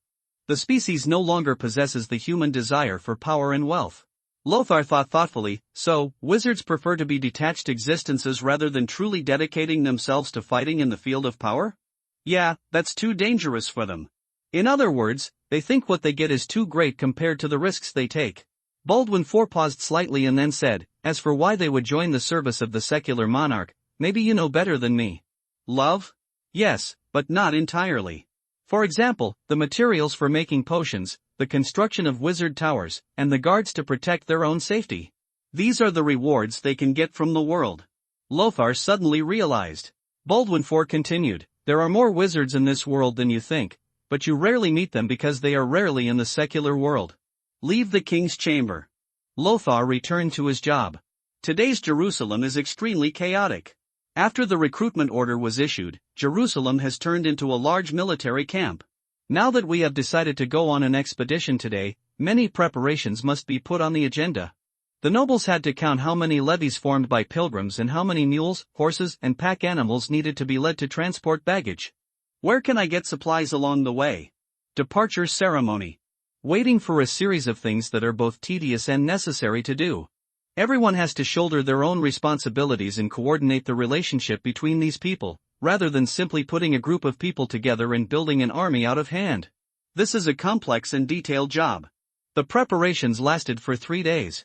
The species no longer possesses the human desire for power and wealth." Lothar thought thoughtfully, "So, wizards prefer to be detached existences rather than truly dedicating themselves to fighting in the field of power? Yeah, that's too dangerous for them. In other words, they think what they get is too great compared to the risks they take." Baldwin IV paused slightly and then said, "As for why they would join the service of the secular monarch, maybe you know better than me." "Love? Yes, but not entirely. For example, the materials for making potions, the construction of wizard towers, and the guards to protect their own safety. These are the rewards they can get from the world." Lothar suddenly realized. Baldwin IV continued, "There are more wizards in this world than you think, but you rarely meet them because they are rarely in the secular world. Leave the king's chamber." Lothar returned to his job. Today's Jerusalem is extremely chaotic. After the recruitment order was issued, Jerusalem has turned into a large military camp. Now that we have decided to go on an expedition today, many preparations must be put on the agenda. The nobles had to count how many levies formed by pilgrims and how many mules, horses, and pack animals needed to be led to transport baggage. Where can I get supplies along the way? Departure ceremony. Waiting for a series of things that are both tedious and necessary to do. Everyone has to shoulder their own responsibilities and coordinate the relationship between these people, rather than simply putting a group of people together and building an army out of hand. This is a complex and detailed job. The preparations lasted for 3 days.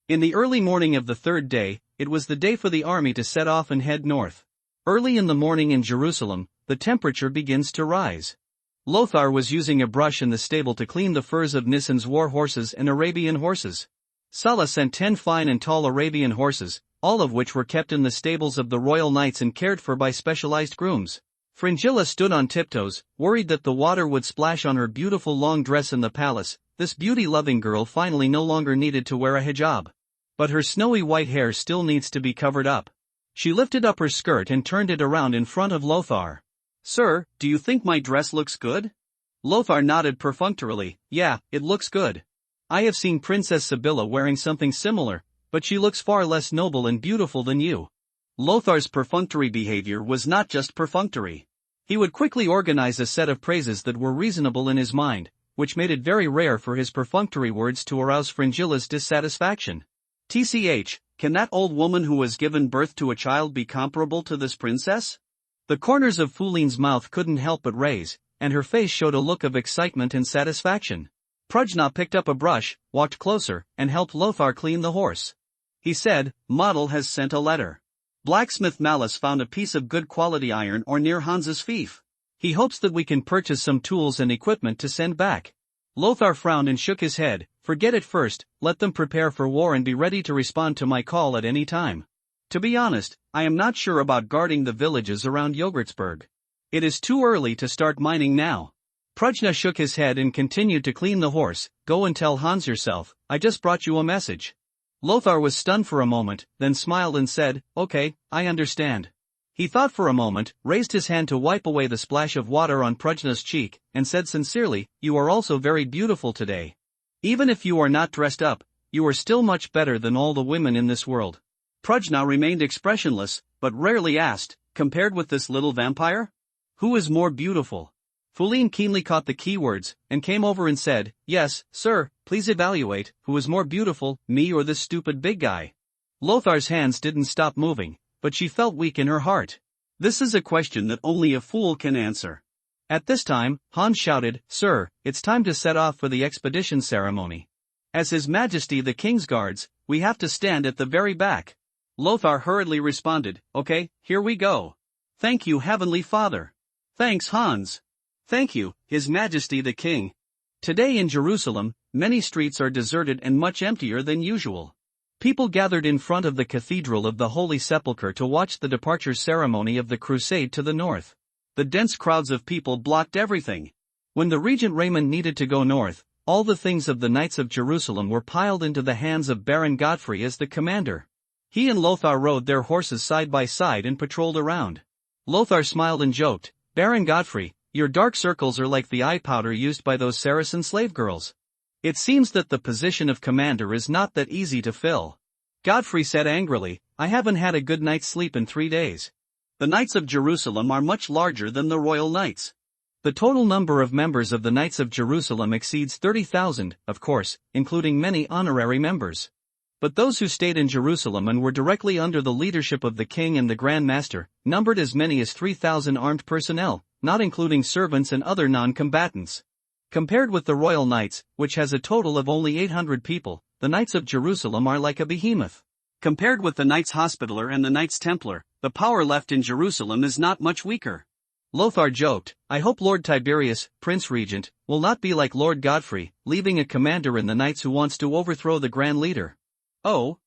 In the early morning of the third day, it was the day for the army to set off and head north. Early in the morning in Jerusalem, the temperature begins to rise. Lothar was using a brush in the stable to clean the furs of Nissan's war horses and Arabian horses. Salah sent 10 fine and tall Arabian horses, all of which were kept in the stables of the royal knights and cared for by specialized grooms. Fringilla stood on tiptoes, worried that the water would splash on her beautiful long dress in the palace. This beauty-loving girl finally no longer needed to wear a hijab. But her snowy white hair still needs to be covered up. She lifted up her skirt and turned it around in front of Lothar. Sir, do you think my dress looks good? Lothar nodded perfunctorily. Yeah, it looks good. I have seen Princess Sibylla wearing something similar, but she looks far less noble and beautiful than you. Lothar's perfunctory behavior was not just perfunctory. He would quickly organize a set of praises that were reasonable in his mind, which made it very rare for his perfunctory words to arouse Fringilla's dissatisfaction. TCH, can that old woman who has given birth to a child be comparable to this princess? The corners of Fuline's mouth couldn't help but raise, and her face showed a look of excitement and satisfaction. Prajna picked up a brush, walked closer, and helped Lothar clean the horse. He said, Model has sent a letter. Blacksmith Malice found a piece of good quality iron ore near Hans's fief. He hopes that we can purchase some tools and equipment to send back. Lothar frowned and shook his head. Forget it first, let them prepare for war and be ready to respond to my call at any time. To be honest, I am not sure about guarding the villages around Yogurtsburg. It is too early to start mining now. Prajna shook his head and continued to clean the horse. Go and tell Hans yourself, I just brought you a message. Lothar was stunned for a moment, then smiled and said, okay, I understand. He thought for a moment, raised his hand to wipe away the splash of water on Prajna's cheek, and said sincerely, you are also very beautiful today. Even if you are not dressed up, you are still much better than all the women in this world. Prajna remained expressionless, but rarely asked, compared with this little vampire? Who is more beautiful? Fuline keenly caught the key words, and came over and said, yes, sir, please evaluate, who is more beautiful, me or this stupid big guy? Lothar's hands didn't stop moving, but she felt weak in her heart. This is a question that only a fool can answer. At this time, Hans shouted, sir, it's time to set off for the expedition ceremony. As His Majesty the King's guards, we have to stand at the very back. Lothar hurriedly responded, okay, here we go. Thank you, Heavenly Father. Thanks, Hans. Thank you, His Majesty the King. Today in Jerusalem, many streets are deserted and much emptier than usual. People gathered in front of the Cathedral of the Holy Sepulchre to watch the departure ceremony of the crusade to the north. The dense crowds of people blocked everything. When the Regent Raymond needed to go north, all the things of the Knights of Jerusalem were piled into the hands of Baron Godfrey as the commander. He and Lothar rode their horses side by side and patrolled around. Lothar smiled and joked, Baron Godfrey, your dark circles are like the eye powder used by those Saracen slave girls. It seems that the position of commander is not that easy to fill. Godfrey said angrily, I haven't had a good night's sleep in 3 days. The Knights of Jerusalem are much larger than the royal knights. The total number of members of the Knights of Jerusalem exceeds 30,000, of course, including many honorary members. But those who stayed in Jerusalem and were directly under the leadership of the king and the Grand Master, numbered as many as 3,000 armed personnel, not including servants and other non-combatants. Compared with the Royal Knights, which has a total of only 800 people, the Knights of Jerusalem are like a behemoth. Compared with the Knights Hospitaller and the Knights Templar, the power left in Jerusalem is not much weaker. Lothar joked, I hope Lord Tiberius, Prince Regent, will not be like Lord Godfrey, leaving a commander in the Knights who wants to overthrow the Grand Leader. Oh?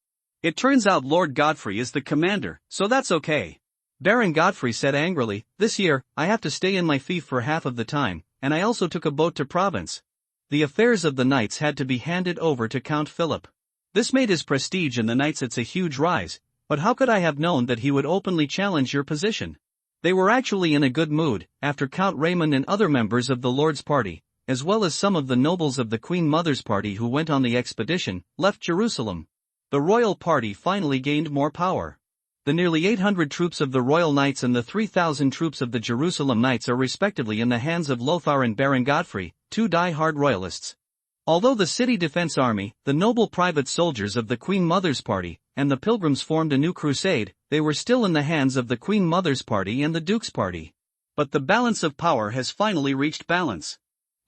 It turns out Lord Godfrey is the commander, so that's okay. Baron Godfrey said angrily, this year, I have to stay in my fief for half of the time, and I also took a boat to Provence. The affairs of the Knights had to be handed over to Count Philip. This made his prestige in the Knights a huge rise, but how could I have known that he would openly challenge your position? They were actually in a good mood, after Count Raymond and other members of the Lord's party, as well as some of the nobles of the Queen Mother's party who went on the expedition, left Jerusalem. The royal party finally gained more power. The nearly 800 troops of the Royal Knights and the 3,000 troops of the Jerusalem Knights are respectively in the hands of Lothar and Baron Godfrey, two die-hard royalists. Although the city defense army, the noble private soldiers of the Queen Mother's party, and the pilgrims formed a new crusade, they were still in the hands of the Queen Mother's party and the Duke's party. But the balance of power has finally reached balance.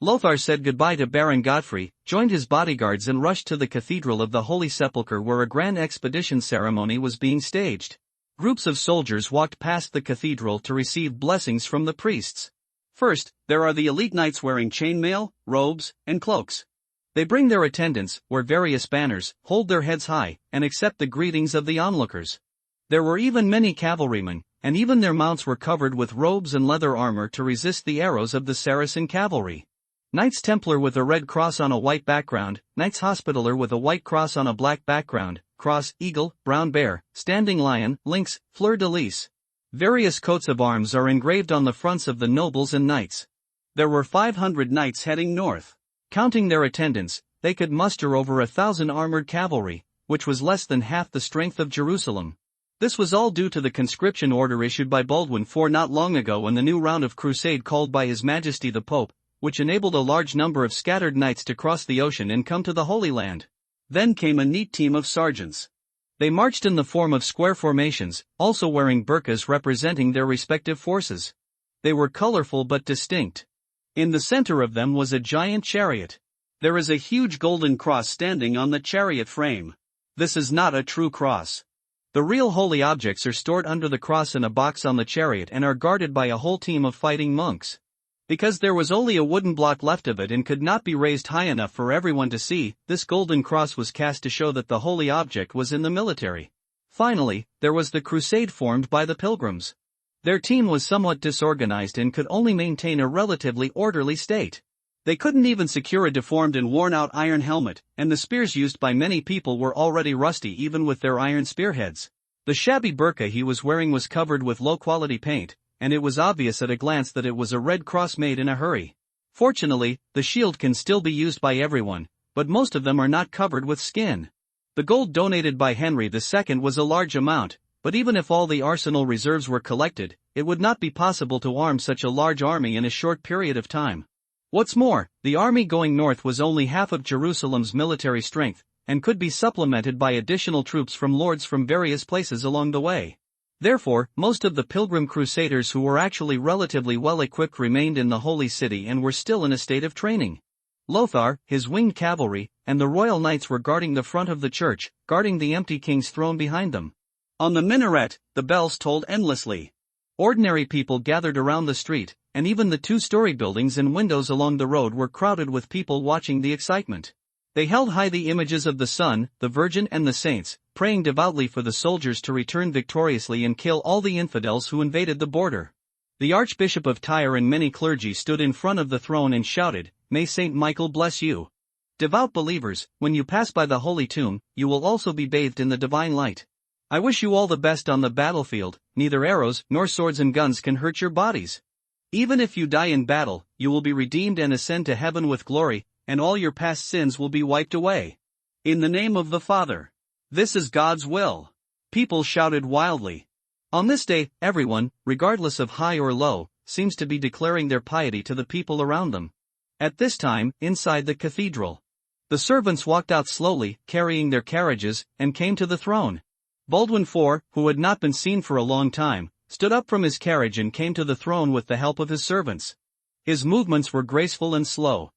Lothar said goodbye to Baron Godfrey, joined his bodyguards and rushed to the Cathedral of the Holy Sepulchre where a grand expedition ceremony was being staged. Groups of soldiers walked past the cathedral to receive blessings from the priests. First, there are the elite knights wearing chainmail, robes, and cloaks. They bring their attendants, wear various banners, hold their heads high, and accept the greetings of the onlookers. There were even many cavalrymen, and even their mounts were covered with robes and leather armor to resist the arrows of the Saracen cavalry. Knights Templar with a red cross on a white background, Knights Hospitaller with a white cross on a black background, cross, eagle, brown bear, standing lion, lynx, fleur-de-lis. Various coats of arms are engraved on the fronts of the nobles and knights. There were 500 knights heading north. Counting their attendants, they could muster over 1,000 armored cavalry, which was less than half the strength of Jerusalem. This was all due to the conscription order issued by Baldwin IV not long ago and the new round of crusade called by His Majesty the Pope, which enabled a large number of scattered knights to cross the ocean and come to the Holy Land. Then came a neat team of sergeants. They marched in the form of square formations, also wearing burqas representing their respective forces. They were colorful but distinct. In the center of them was a giant chariot. There is a huge golden cross standing on the chariot frame. This is not a true cross. The real holy objects are stored under the cross in a box on the chariot and are guarded by a whole team of fighting monks. Because there was only a wooden block left of it and could not be raised high enough for everyone to see, this golden cross was cast to show that the holy object was in the military. Finally, there was the crusade formed by the pilgrims. Their team was somewhat disorganized and could only maintain a relatively orderly state. They couldn't even secure a deformed and worn-out iron helmet, and the spears used by many people were already rusty even with their iron spearheads. The shabby burqa he was wearing was covered with low-quality paint, and it was obvious at a glance that it was a red cross made in a hurry. Fortunately, the shield can still be used by everyone, but most of them are not covered with skin. The gold donated by Henry II was a large amount, but even if all the arsenal reserves were collected, it would not be possible to arm such a large army in a short period of time. What's more, the army going north was only half of Jerusalem's military strength, and could be supplemented by additional troops from lords from various places along the way. Therefore, most of the pilgrim crusaders who were actually relatively well-equipped remained in the Holy City and were still in a state of training. Lothar, his winged cavalry, and the royal knights were guarding the front of the church, guarding the empty king's throne behind them. On the minaret, the bells tolled endlessly. Ordinary people gathered around the street, and even the two-story buildings and windows along the road were crowded with people watching the excitement. They held high the images of the Son, the Virgin and the saints, praying devoutly for the soldiers to return victoriously and kill all the infidels who invaded the border. The Archbishop of Tyre and many clergy stood in front of the throne and shouted, "May Saint Michael bless you. Devout believers, when you pass by the holy tomb, you will also be bathed in the divine light. I wish you all the best on the battlefield, neither arrows nor swords and guns can hurt your bodies. Even if you die in battle, you will be redeemed and ascend to heaven with glory, and all your past sins will be wiped away. In the name of the Father. This is God's will." People shouted wildly. On this day, everyone, regardless of high or low, seems to be declaring their piety to the people around them. At this time, inside the cathedral, the servants walked out slowly, carrying their carriages, and came to the throne. Baldwin IV, who had not been seen for a long time, stood up from his carriage and came to the throne with the help of his servants. His movements were graceful and slow.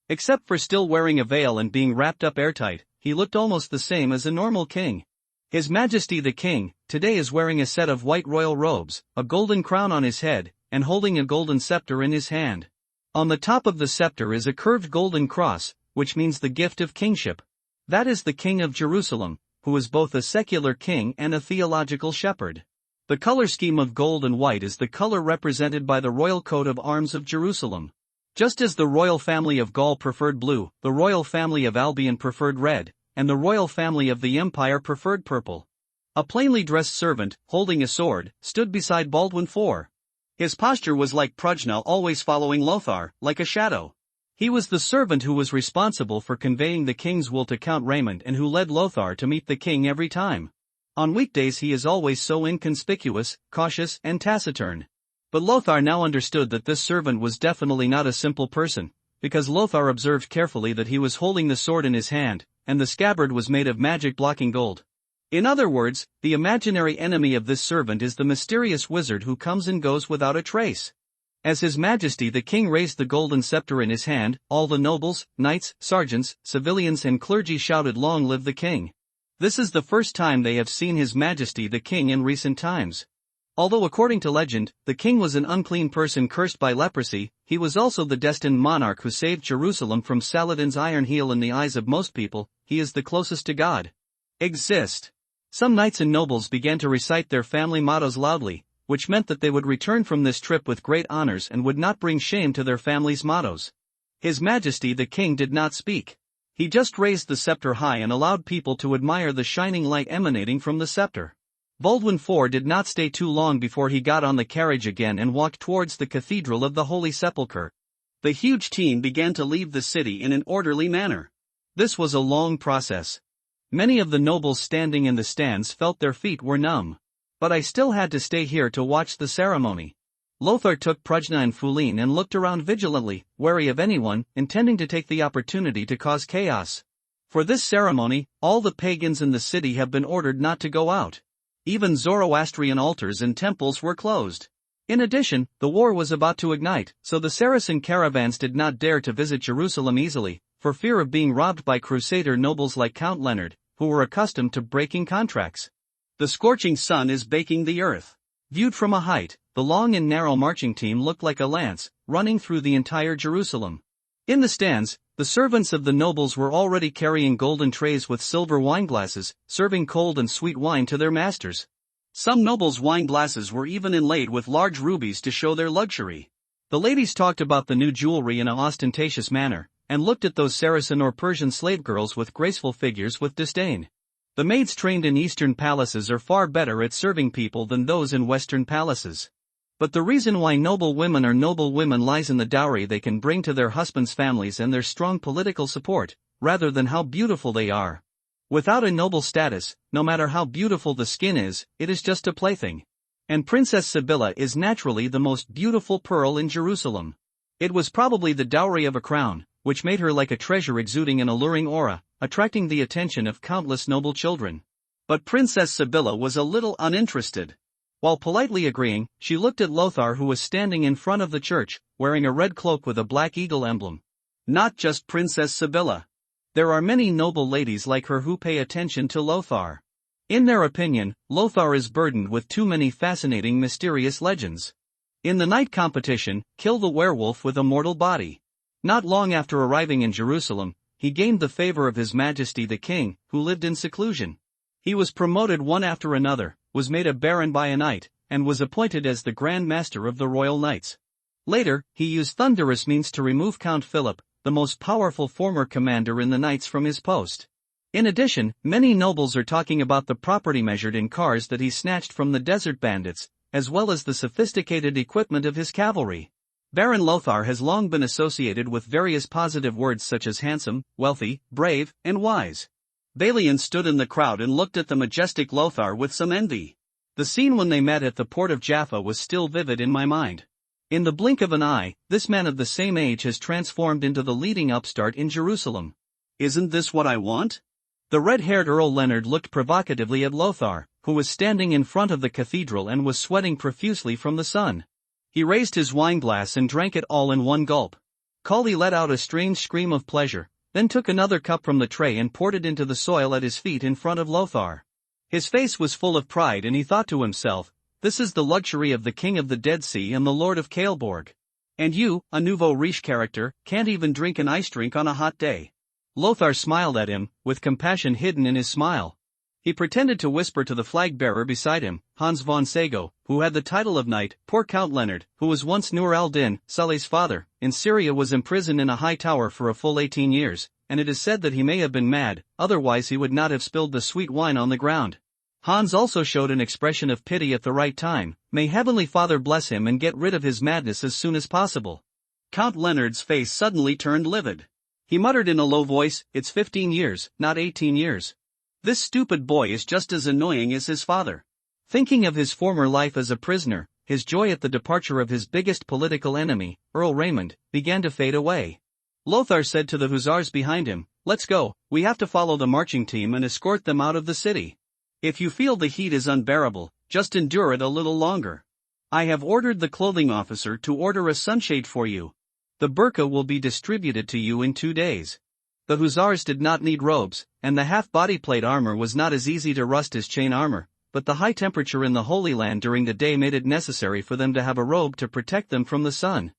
Except for still wearing a veil and being wrapped up airtight, he looked almost the same as a normal king. His Majesty the King, today is wearing a set of white royal robes, a golden crown on his head, and holding a golden scepter in his hand. On the top of the scepter is a curved golden cross, which means the gift of kingship. That is the King of Jerusalem, who is both a secular king and a theological shepherd. The color scheme of gold and white is the color represented by the royal coat of arms of Jerusalem. Just as the royal family of Gaul preferred blue, the royal family of Albion preferred red, and the royal family of the empire preferred purple. A plainly dressed servant, holding a sword, stood beside Baldwin IV. His posture was like Prujnal always following Lothar, like a shadow. He was the servant who was responsible for conveying the king's will to Count Raymond and who led Lothar to meet the king every time. On weekdays he is always so inconspicuous, cautious, and taciturn. But Lothar now understood that this servant was definitely not a simple person, because Lothar observed carefully that he was holding the sword in his hand, and the scabbard was made of magic blocking gold. In other words, the imaginary enemy of this servant is the mysterious wizard who comes and goes without a trace. As His Majesty the King raised the golden scepter in his hand, all the nobles, knights, sergeants, civilians and clergy shouted, "Long live the King!" This is the first time they have seen His Majesty the King in recent times. Although according to legend, the king was an unclean person cursed by leprosy, he was also the destined monarch who saved Jerusalem from Saladin's iron heel. In the eyes of most people, he is the closest to God exist. Some knights and nobles began to recite their family mottos loudly, which meant that they would return from this trip with great honors and would not bring shame to their family's mottos. His Majesty the King did not speak. He just raised the scepter high and allowed people to admire the shining light emanating from the scepter. Baldwin IV did not stay too long before he got on the carriage again and walked towards the Cathedral of the Holy Sepulchre. The huge team began to leave the city in an orderly manner. This was a long process. Many of the nobles standing in the stands felt their feet were numb. But I still had to stay here to watch the ceremony. Lothar took Prujna and Fulin and looked around vigilantly, wary of anyone intending to take the opportunity to cause chaos. For this ceremony, all the pagans in the city have been ordered not to go out. Even Zoroastrian altars and temples were closed. In addition, the war was about to ignite, so the Saracen caravans did not dare to visit Jerusalem easily, for fear of being robbed by Crusader nobles like Count Leonard, who were accustomed to breaking contracts. The scorching sun is baking the earth. Viewed from a height, the long and narrow marching team looked like a lance, running through the entire Jerusalem. In the stands, the servants of the nobles were already carrying golden trays with silver wineglasses, serving cold and sweet wine to their masters. Some nobles' wineglasses were even inlaid with large rubies to show their luxury. The ladies talked about the new jewelry in an ostentatious manner, and looked at those Saracen or Persian slave girls with graceful figures with disdain. The maids trained in Eastern palaces are far better at serving people than those in Western palaces. But the reason why noble women are noble women lies in the dowry they can bring to their husbands' families and their strong political support, rather than how beautiful they are. Without a noble status, no matter how beautiful the skin is, it is just a plaything. And Princess Sibylla is naturally the most beautiful pearl in Jerusalem. It was probably the dowry of a crown, which made her like a treasure exuding an alluring aura, attracting the attention of countless noble children. But Princess Sibylla was a little uninterested. While politely agreeing, she looked at Lothar, who was standing in front of the church, wearing a red cloak with a black eagle emblem. Not just Princess Sibylla. There are many noble ladies like her who pay attention to Lothar. In their opinion, Lothar is burdened with too many fascinating mysterious legends. In the night competition, kill the werewolf with a mortal body. Not long after arriving in Jerusalem, he gained the favor of His Majesty the King, who lived in seclusion. He was promoted one after another, was made a baron by a knight, and was appointed as the Grand Master of the Royal Knights. Later, he used thunderous means to remove Count Philip, the most powerful former commander in the Knights, from his post. In addition, many nobles are talking about the property measured in cars that he snatched from the desert bandits, as well as the sophisticated equipment of his cavalry. Baron Lothar has long been associated with various positive words such as handsome, wealthy, brave, and wise. Balian stood in the crowd and looked at the majestic Lothar with some envy. The scene when they met at the port of Jaffa was still vivid in my mind. In the blink of an eye, this man of the same age has transformed into the leading upstart in Jerusalem. Isn't this what I want? The red-haired Earl Leonard looked provocatively at Lothar, who was standing in front of the cathedral and was sweating profusely from the sun. He raised his wineglass and drank it all in one gulp. Kali let out a strange scream of pleasure, then took another cup from the tray and poured it into the soil at his feet in front of Lothar. His face was full of pride and he thought to himself, "This is the luxury of the King of the Dead Sea and the Lord of Kaelborg. And you, a nouveau riche character, can't even drink an ice drink on a hot day." Lothar smiled at him, with compassion hidden in his smile. He pretended to whisper to the flag-bearer beside him, Hans von Sago, who had the title of knight. Poor Count Leonard, who was once Nur al-Din, Saleh's father, in Syria, was imprisoned in a high tower for a full 18 years, and it is said that he may have been mad, otherwise he would not have spilled the sweet wine on the ground. Hans also showed an expression of pity at the right time. May Heavenly Father bless him and get rid of his madness as soon as possible. Count Leonard's face suddenly turned livid. He muttered in a low voice, "It's 15 years, not 18 years. This stupid boy is just as annoying as his father. Thinking of his former life as a prisoner, his joy at the departure of his biggest political enemy, Earl Raymond, began to fade away. Lothar said to the hussars behind him, "Let's go, we have to follow the marching team and escort them out of the city. If you feel the heat is unbearable, just endure it a little longer. I have ordered the clothing officer to order a sunshade for you. The burqa will be distributed to you in 2 days." The hussars did not need robes, and the half-body plate armor was not as easy to rust as chain armor, but the high temperature in the Holy Land during the day made it necessary for them to have a robe to protect them from the sun.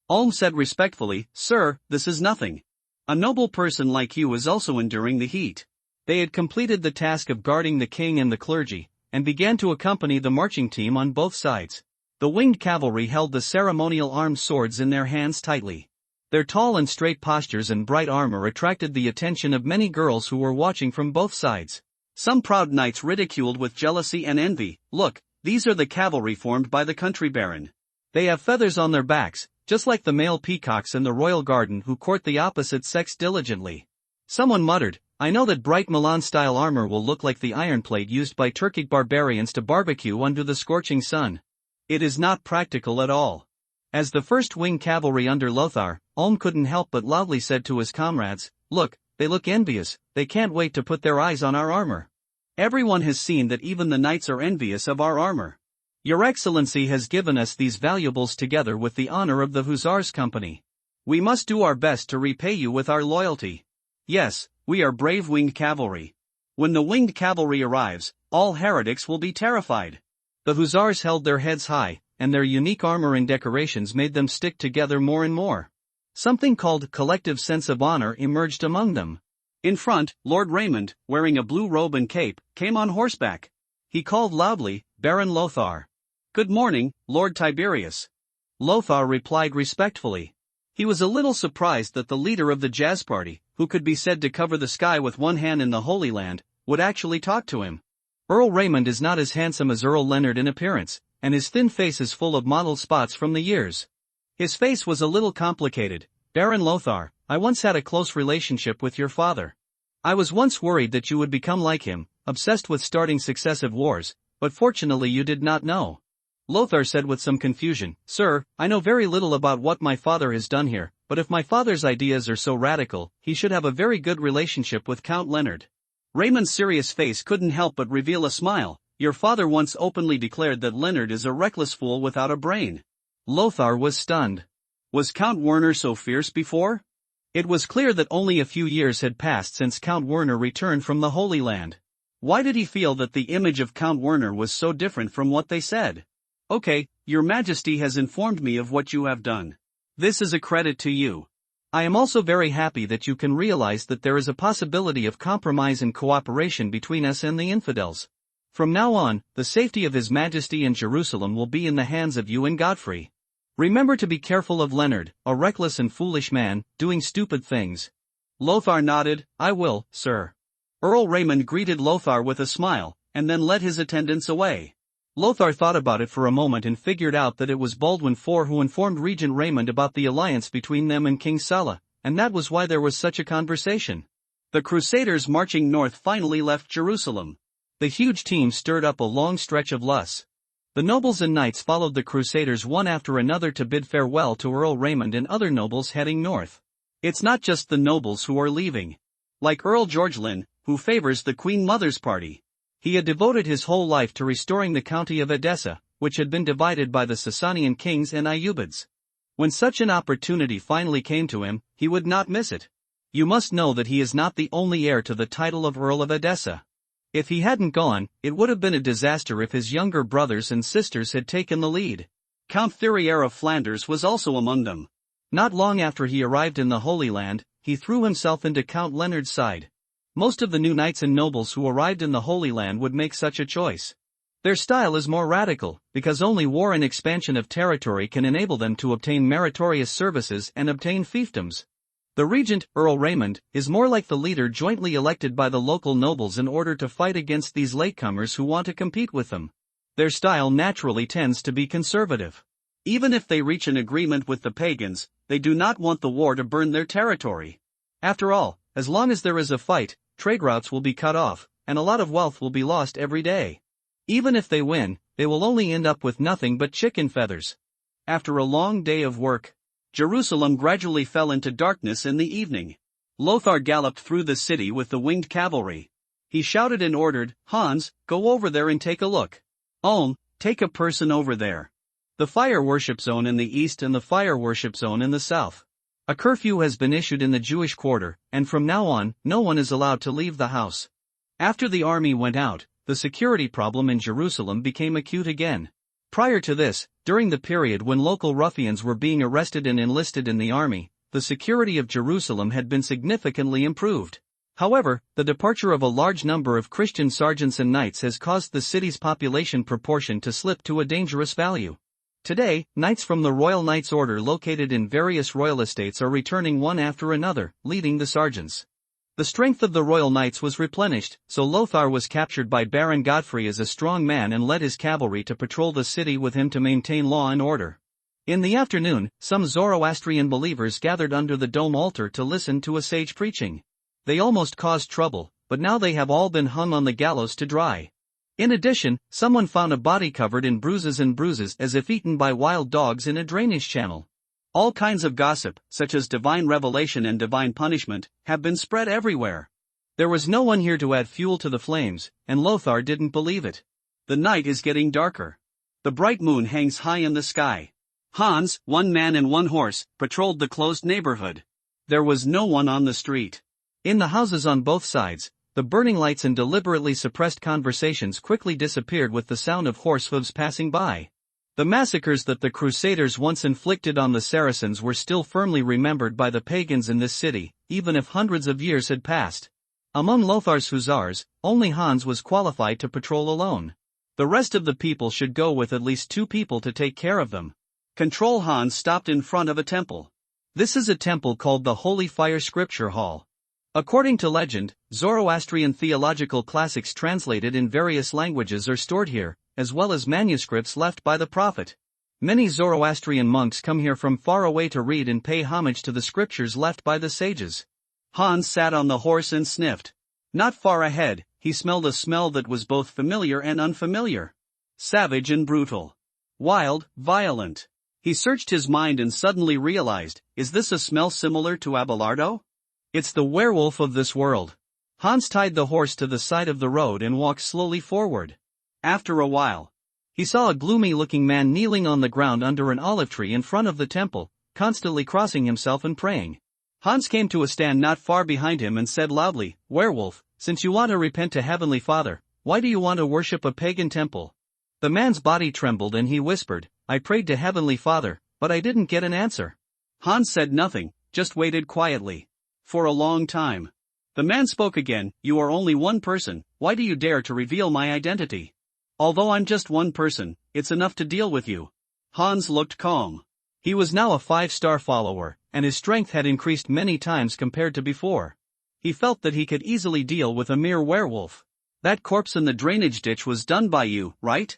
Ulm said respectfully, "Sir, this is nothing. A noble person like you is also enduring the heat." They had completed the task of guarding the king and the clergy, and began to accompany the marching team on both sides. The winged cavalry held the ceremonial armed swords in their hands tightly. Their tall and straight postures and bright armor attracted the attention of many girls who were watching from both sides. Some proud knights ridiculed with jealousy and envy, "Look, these are the cavalry formed by the country baron. They have feathers on their backs, just like the male peacocks in the royal garden who court the opposite sex diligently." Someone muttered, "I know that bright Milan-style armor will look like the iron plate used by Turkic barbarians to barbecue under the scorching sun. It is not practical at all." As the first winged cavalry under Lothar, Ulm couldn't help but loudly said to his comrades, "Look, they look envious, they can't wait to put their eyes on our armor. Everyone has seen that even the knights are envious of our armor. Your Excellency has given us these valuables together with the honor of the Hussars Company. We must do our best to repay you with our loyalty. Yes, we are brave winged cavalry. When the winged cavalry arrives, all heretics will be terrified." The Hussars held their heads high, and their unique armor and decorations made them stick together more and more. Something called collective sense of honor emerged among them. In front, Lord Raymond, wearing a blue robe and cape, came on horseback. He called loudly, "Baron Lothar." "Good morning, Lord Tiberius." Lothar replied respectfully. He was a little surprised that the leader of the jazz party, who could be said to cover the sky with one hand in the Holy Land, would actually talk to him. Earl Raymond is not as handsome as Earl Leonard in appearance, and his thin face is full of mottled spots from the years. His face was a little complicated. "Baron Lothar, I once had a close relationship with your father. I was once worried that you would become like him, obsessed with starting successive wars, but fortunately you did not know." Lothar said with some confusion, "Sir, I know very little about what my father has done here, but if my father's ideas are so radical, he should have a very good relationship with Count Leonard." Raymond's serious face couldn't help but reveal a smile. "Your father once openly declared that Leonard is a reckless fool without a brain." Lothar was stunned. Was Count Werner so fierce before? It was clear that only a few years had passed since Count Werner returned from the Holy Land. Why did he feel that the image of Count Werner was so different from what they said? "Okay, your Majesty has informed me of what you have done. This is a credit to you. I am also very happy that you can realize that there is a possibility of compromise and cooperation between us and the infidels. From now on, the safety of His Majesty and Jerusalem will be in the hands of you and Godfrey. Remember to be careful of Leonard, a reckless and foolish man, doing stupid things." Lothar nodded, "I will, sir." Earl Raymond greeted Lothar with a smile, and then led his attendants away. Lothar thought about it for a moment and figured out that it was Baldwin IV who informed Regent Raymond about the alliance between them and King Salah, and that was why there was such a conversation. The Crusaders marching north finally left Jerusalem. The huge team stirred up a long stretch of loss. The nobles and knights followed the Crusaders one after another to bid farewell to Earl Raymond and other nobles heading north. It's not just the nobles who are leaving. Like Earl George Lynn, who favors the Queen Mother's party. He had devoted his whole life to restoring the county of Edessa, which had been divided by the Sasanian kings and Ayyubids. When such an opportunity finally came to him, he would not miss it. You must know that he is not the only heir to the title of Earl of Edessa. If he hadn't gone, it would have been a disaster if his younger brothers and sisters had taken the lead. Count Thurier of Flanders was also among them. Not long after he arrived in the Holy Land, he threw himself into Count Leonard's side. Most of the new knights and nobles who arrived in the Holy Land would make such a choice. Their style is more radical, because only war and expansion of territory can enable them to obtain meritorious services and obtain fiefdoms. The regent, Earl Raymond, is more like the leader jointly elected by the local nobles in order to fight against these latecomers who want to compete with them. Their style naturally tends to be conservative. Even if they reach an agreement with the pagans, they do not want the war to burn their territory. After all, as long as there is a fight, trade routes will be cut off, and a lot of wealth will be lost every day. Even if they win, they will only end up with nothing but chicken feathers. After a long day of work, Jerusalem gradually fell into darkness in the evening. Lothar galloped through the city with the winged cavalry. He shouted and ordered, "Hans, go over there and take a look. Ulm, take a person over there. The fire worship zone in the east and the fire worship zone in the south. A curfew has been issued in the Jewish quarter, and from now on, no one is allowed to leave the house." After the army went out, the security problem in Jerusalem became acute again. Prior to this, during the period when local ruffians were being arrested and enlisted in the army, the security of Jerusalem had been significantly improved. However, the departure of a large number of Christian sergeants and knights has caused the city's population proportion to slip to a dangerous value. Today, knights from the Royal Knights Order located in various royal estates are returning one after another, leading the sergeants. The strength of the Royal Knights was replenished, so Lothar was captured by Baron Godfrey as a strong man and led his cavalry to patrol the city with him to maintain law and order. In the afternoon, some Zoroastrian believers gathered under the dome altar to listen to a sage preaching. They almost caused trouble, but now they have all been hung on the gallows to dry. In addition, someone found a body covered in bruises as if eaten by wild dogs in a drainage channel. All kinds of gossip, such as divine revelation and divine punishment, have been spread everywhere. There was no one here to add fuel to the flames, and Lothar didn't believe it. The night is getting darker. The bright moon hangs high in the sky. Hans, one man and one horse, patrolled the closed neighborhood. There was no one on the street. In the houses on both sides, the burning lights and deliberately suppressed conversations quickly disappeared with the sound of horse hooves passing by. The massacres that the Crusaders once inflicted on the Saracens were still firmly remembered by the pagans in this city, even if hundreds of years had passed. Among Lothar's hussars, only Hans was qualified to patrol alone. The rest of the people should go with at least 2 people to take care of them. Control Hans stopped in front of a temple. This is a temple called the Holy Fire Scripture Hall. According to legend, Zoroastrian theological classics translated in various languages are stored here, as well as manuscripts left by the prophet. Many Zoroastrian monks come here from far away to read and pay homage to the scriptures left by the sages. Hans sat on the horse and sniffed. Not far ahead, he smelled a smell that was both familiar and unfamiliar. Savage and brutal. Wild, violent. He searched his mind and suddenly realized, is this a smell similar to Abelardo? It's the werewolf of this world. Hans tied the horse to the side of the road and walked slowly forward. After a while, he saw a gloomy-looking man kneeling on the ground under an olive tree in front of the temple, constantly crossing himself and praying. Hans came to a stand not far behind him and said loudly, "Werewolf, since you want to repent to Heavenly Father, why do you want to worship a pagan temple?" The man's body trembled and he whispered, "I prayed to Heavenly Father, but I didn't get an answer." Hans said nothing, just waited quietly. For a long time. The man spoke again, "You are only one person, why do you dare to reveal my identity? Although I'm just one person, it's enough to deal with you." Hans looked calm. He was now a 5-star follower, and his strength had increased many times compared to before. He felt that he could easily deal with a mere werewolf. "That corpse in the drainage ditch was done by you, right?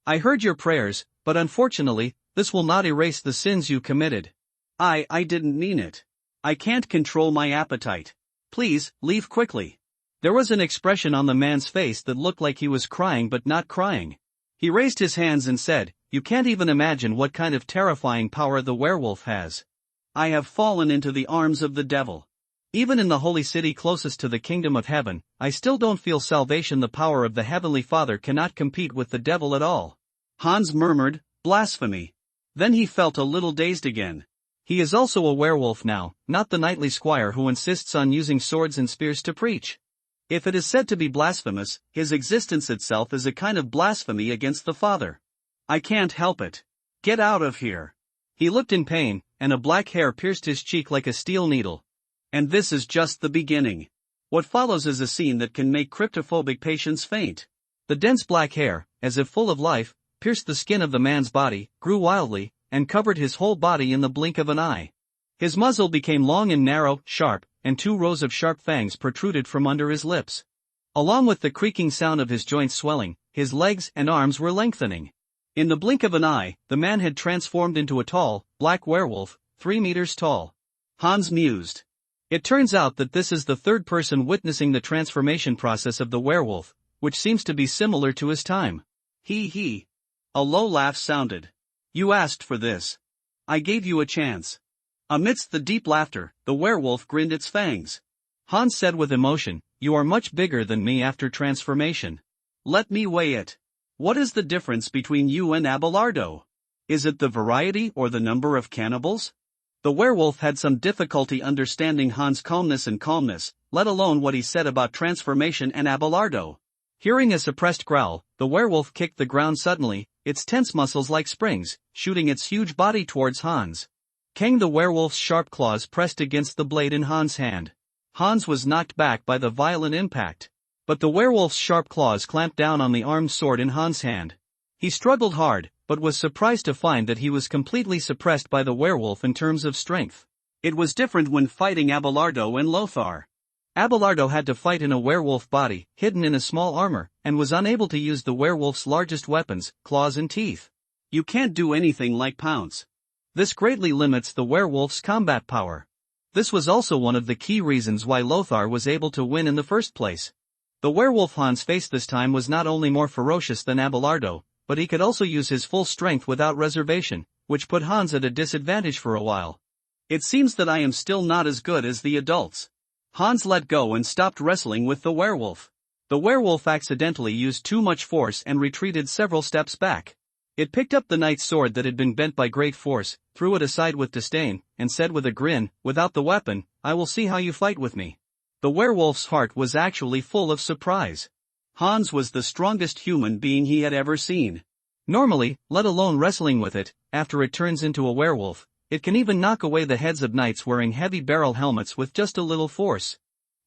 I heard your prayers, but unfortunately, this will not erase the sins you committed." I didn't mean it. I can't control my appetite. Please, leave quickly." There was an expression on the man's face that looked like he was crying but not crying. He raised his hands and said, "You can't even imagine what kind of terrifying power the werewolf has. I have fallen into the arms of the devil. Even in the holy city closest to the kingdom of heaven, I still don't feel salvation. The power of the Heavenly Father cannot compete with the devil at all." Hans murmured, "Blasphemy." Then he felt a little dazed again. He is also a werewolf now, not the knightly squire who insists on using swords and spears to preach. If it is said to be blasphemous, his existence itself is a kind of blasphemy against the Father. I can't help it. Get out of here. He looked in pain, and a black hair pierced his cheek like a steel needle. And this is just the beginning. What follows is a scene that can make cryptophobic patients faint. The dense black hair, as if full of life, pierced the skin of the man's body, grew wildly, and covered his whole body in the blink of an eye. His muzzle became long and narrow, sharp, and 2 rows of sharp fangs protruded from under his lips. Along with the creaking sound of his joints swelling, his legs and arms were lengthening. In the blink of an eye, the man had transformed into a tall, black werewolf, 3 meters tall. Hans mused. It turns out that this is the third person witnessing the transformation process of the werewolf, which seems to be similar to his time. He. A low laugh sounded. You asked for this. I gave you a chance. Amidst the deep laughter, the werewolf grinned its fangs. Hans said with emotion, "You are much bigger than me after transformation. Let me weigh it. What is the difference between you and Abelardo? Is it the variety or the number of cannibals?" The werewolf had some difficulty understanding Hans' calmness, let alone what he said about transformation and Abelardo. Hearing a suppressed growl, the werewolf kicked the ground suddenly, its tense muscles like springs, shooting its huge body towards Hans. Kang, the werewolf's sharp claws pressed against the blade in Hans' hand. Hans was knocked back by the violent impact. But the werewolf's sharp claws clamped down on the armed sword in Hans' hand. He struggled hard, but was surprised to find that he was completely suppressed by the werewolf in terms of strength. It was different when fighting Abelardo and Lothar. Abelardo had to fight in a werewolf body, hidden in a small armor, and was unable to use the werewolf's largest weapons, claws and teeth. You can't do anything like pounce. This greatly limits the werewolf's combat power. This was also one of the key reasons why Lothar was able to win in the first place. The werewolf Hans faced this time was not only more ferocious than Abelardo, but he could also use his full strength without reservation, which put Hans at a disadvantage for a while. It seems that I am still not as good as the adults. Hans let go and stopped wrestling with the werewolf. The werewolf accidentally used too much force and retreated several steps back. It picked up the knight's sword that had been bent by great force, threw it aside with disdain, and said with a grin, "Without the weapon, I will see how you fight with me." The werewolf's heart was actually full of surprise. Hans was the strongest human being he had ever seen. Normally, let alone wrestling with it, after it turns into a werewolf, it can even knock away the heads of knights wearing heavy barrel helmets with just a little force.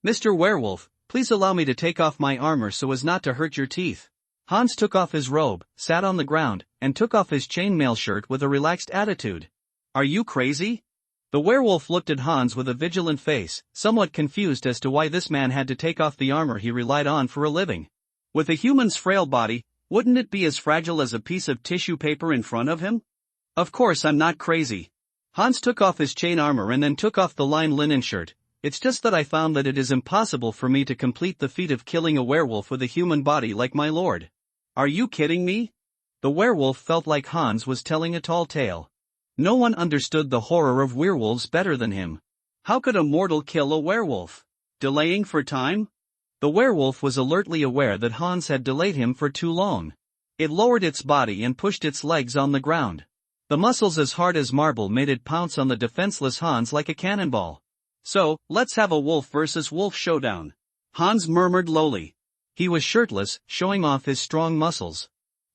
"Mr. Werewolf, please allow me to take off my armor so as not to hurt your teeth." Hans took off his robe, sat on the ground, and took off his chainmail shirt with a relaxed attitude. "Are you crazy?" The werewolf looked at Hans with a vigilant face, somewhat confused as to why this man had to take off the armor he relied on for a living. With a human's frail body, wouldn't it be as fragile as a piece of tissue paper in front of him? "Of course I'm not crazy." Hans took off his chain armor and then took off the lined linen shirt. "It's just that I found that it is impossible for me to complete the feat of killing a werewolf with a human body like my lord." "Are you kidding me?" The werewolf felt like Hans was telling a tall tale. No one understood the horror of werewolves better than him. How could a mortal kill a werewolf? Delaying for time? The werewolf was alertly aware that Hans had delayed him for too long. It lowered its body and pushed its legs on the ground. The muscles as hard as marble made it pounce on the defenseless Hans like a cannonball. "So, let's have a wolf versus wolf showdown," Hans murmured lowly. He was shirtless, showing off his strong muscles.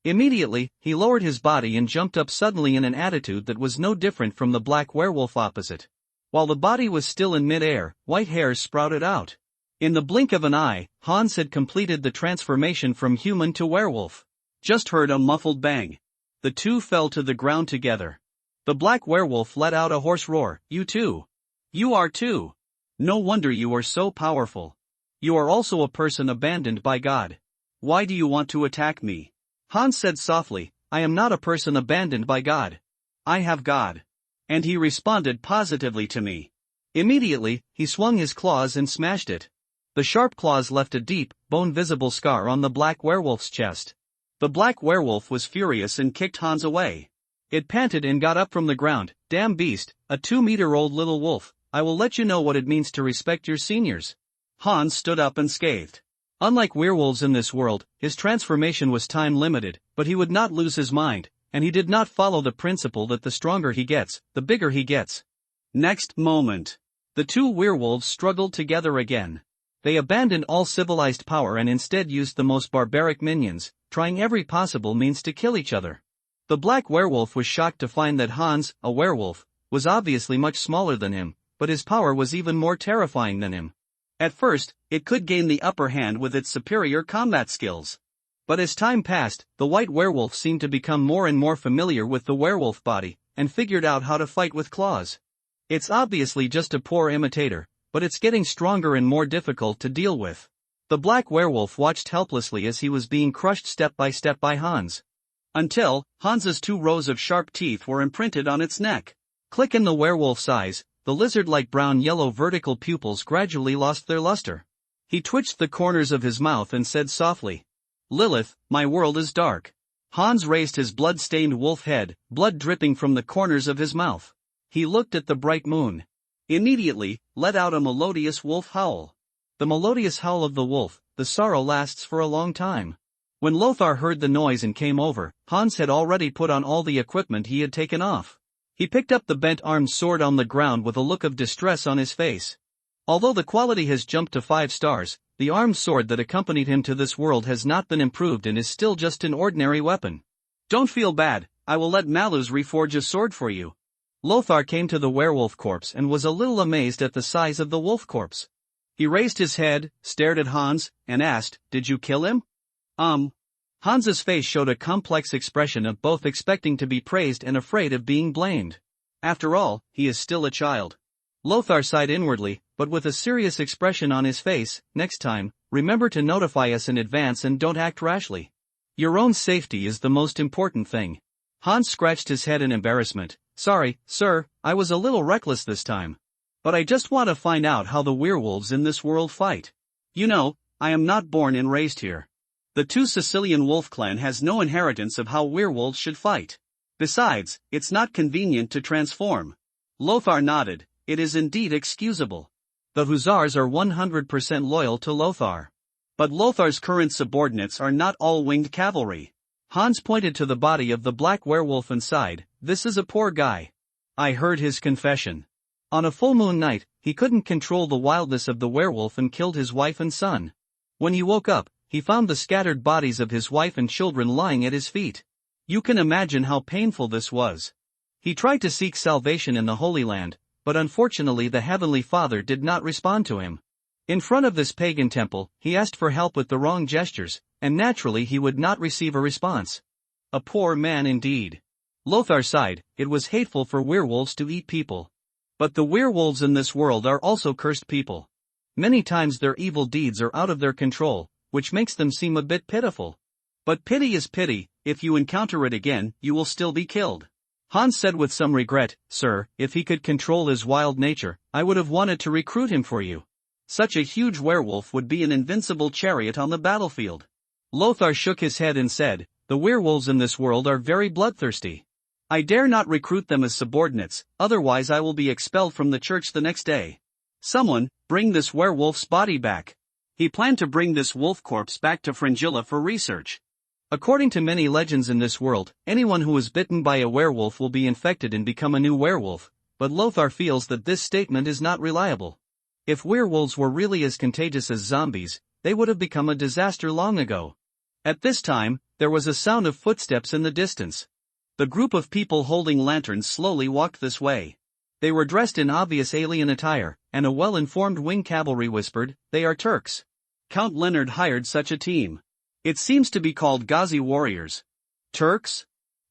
Immediately, he lowered his body and jumped up suddenly in an attitude that was no different from the black werewolf opposite. While the body was still in mid-air, white hairs sprouted out. In the blink of an eye, Hans had completed the transformation from human to werewolf. Just heard a muffled bang. The two fell to the ground together. The black werewolf let out a hoarse roar. "You too. You are too. No wonder you are so powerful. You are also a person abandoned by God. Why do you want to attack me?" Hans said softly, "I am not a person abandoned by God. I have God. And he responded positively to me." Immediately, he swung his claws and smashed it. The sharp claws left a deep, bone-visible scar on the black werewolf's chest. The black werewolf was furious and kicked Hans away. It panted and got up from the ground. "Damn beast, a 2-meter-old little wolf, I will let you know what it means to respect your seniors." Hans stood up and scathed. Unlike werewolves in this world, his transformation was time-limited, but he would not lose his mind, and he did not follow the principle that the stronger he gets, the bigger he gets. Next moment, the two werewolves struggled together again. They abandoned all civilized power and instead used the most barbaric minions, trying every possible means to kill each other. The black werewolf was shocked to find that Hans, a werewolf, was obviously much smaller than him, but his power was even more terrifying than him. At first, it could gain the upper hand with its superior combat skills. But as time passed, the white werewolf seemed to become more and more familiar with the werewolf body, and figured out how to fight with claws. It's obviously just a poor imitator, but it's getting stronger and more difficult to deal with. The black werewolf watched helplessly as he was being crushed step by step by Hans. Until, Hans's 2 rows of sharp teeth were imprinted on its neck. Click in the werewolf's eyes, the lizard-like brown-yellow vertical pupils gradually lost their luster. He twitched the corners of his mouth and said softly, "Lilith, my world is dark." Hans raised his blood-stained wolf head, blood dripping from the corners of his mouth. He looked at the bright moon. Immediately, let out a melodious wolf howl. The melodious howl of the wolf, the sorrow lasts for a long time. When Lothar heard the noise and came over, Hans had already put on all the equipment he had taken off. He picked up the bent-armed sword on the ground with a look of distress on his face. Although the quality has jumped to 5 stars, the armed sword that accompanied him to this world has not been improved and is still just an ordinary weapon. "Don't feel bad, I will let Malus reforge a sword for you." Lothar came to the werewolf corpse and was a little amazed at the size of the wolf corpse. He raised his head, stared at Hans, and asked, "Did you kill him?" Hans's face showed a complex expression of both expecting to be praised and afraid of being blamed. After all, he is still a child. Lothar sighed inwardly, but with a serious expression on his face. "Next time, remember to notify us in advance and don't act rashly. Your own safety is the most important thing." Hans scratched his head in embarrassment. "Sorry, sir, I was a little reckless this time. But I just want to find out how the werewolves in this world fight. You know, I am not born and raised here. The 2 Sicilian wolf clan has no inheritance of how werewolves should fight. Besides, it's not convenient to transform." Lothar nodded. "It is indeed excusable." The hussars are 100% loyal to Lothar. But Lothar's current subordinates are not all winged cavalry. Hans pointed to the body of the black werewolf and sighed, "This is a poor guy." I heard his confession. On a full moon night, he couldn't control the wildness of the werewolf and killed his wife and son. When he woke up, he found the scattered bodies of his wife and children lying at his feet. You can imagine how painful this was. He tried to seek salvation in the Holy Land, but unfortunately the Heavenly Father did not respond to him. In front of this pagan temple, he asked for help with the wrong gestures, and naturally he would not receive a response. A poor man indeed. Lothar sighed. It was hateful for werewolves to eat people. But the werewolves in this world are also cursed people. Many times their evil deeds are out of their control, which makes them seem a bit pitiful. But pity is pity, if you encounter it again, you will still be killed. Hans said with some regret, "Sir, if he could control his wild nature, I would have wanted to recruit him for you. Such a huge werewolf would be an invincible chariot on the battlefield." Lothar shook his head and said, "The werewolves in this world are very bloodthirsty. I dare not recruit them as subordinates, otherwise I will be expelled from the church the next day. Someone, bring this werewolf's body back." He planned to bring this wolf corpse back to Fringilla for research. According to many legends in this world, anyone who is bitten by a werewolf will be infected and become a new werewolf, but Lothar feels that this statement is not reliable. If werewolves were really as contagious as zombies, they would have become a disaster long ago. At this time, there was a sound of footsteps in the distance. The group of people holding lanterns slowly walked this way. They were dressed in obvious alien attire, and a well-informed wing cavalry whispered, "They are Turks. Count Leonard hired such a team. It seems to be called Ghazi warriors." Turks?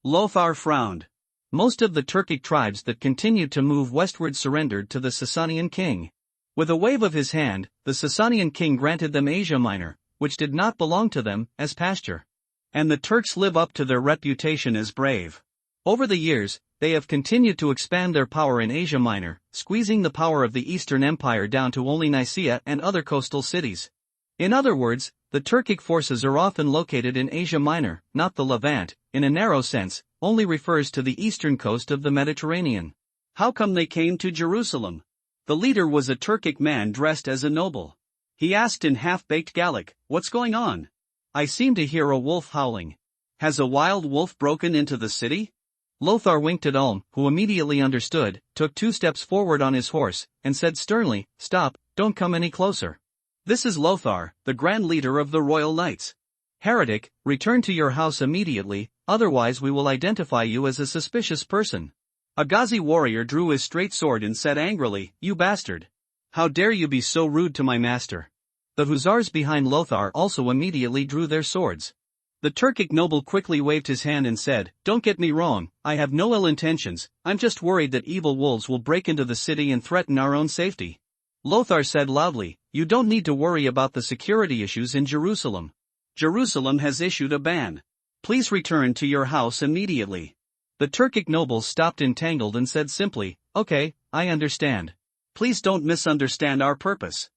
Lothar frowned. Most of the Turkic tribes that continued to move westward surrendered to the Sasanian king. With a wave of his hand, the Sasanian king granted them Asia Minor, which did not belong to them, as pasture. And the Turks live up to their reputation as brave. Over the years, they have continued to expand their power in Asia Minor, squeezing the power of the Eastern Empire down to only Nicaea and other coastal cities. In other words, the Turkic forces are often located in Asia Minor, not the Levant, in a narrow sense, only refers to the eastern coast of the Mediterranean. How come they came to Jerusalem? The leader was a Turkic man dressed as a noble. He asked in half-baked Gallic, "What's going on? I seem to hear a wolf howling. Has a wild wolf broken into the city?" Lothar winked at Ulm, who immediately understood, took 2 steps forward on his horse, and said sternly, "Stop, don't come any closer. This is Lothar, the grand leader of the Royal Knights. Heretic, return to your house immediately, otherwise we will identify you as a suspicious person." A Ghazi warrior drew his straight sword and said angrily, "You bastard! How dare you be so rude to my master?" The hussars behind Lothar also immediately drew their swords. The Turkic noble quickly waved his hand and said, "Don't get me wrong, I have no ill intentions, I'm just worried that evil wolves will break into the city and threaten our own safety." Lothar said loudly, "You don't need to worry about the security issues in Jerusalem. Jerusalem has issued a ban. Please return to your house immediately." The Turkic noble stopped entangled and said simply, "Okay, I understand. Please don't misunderstand our purpose.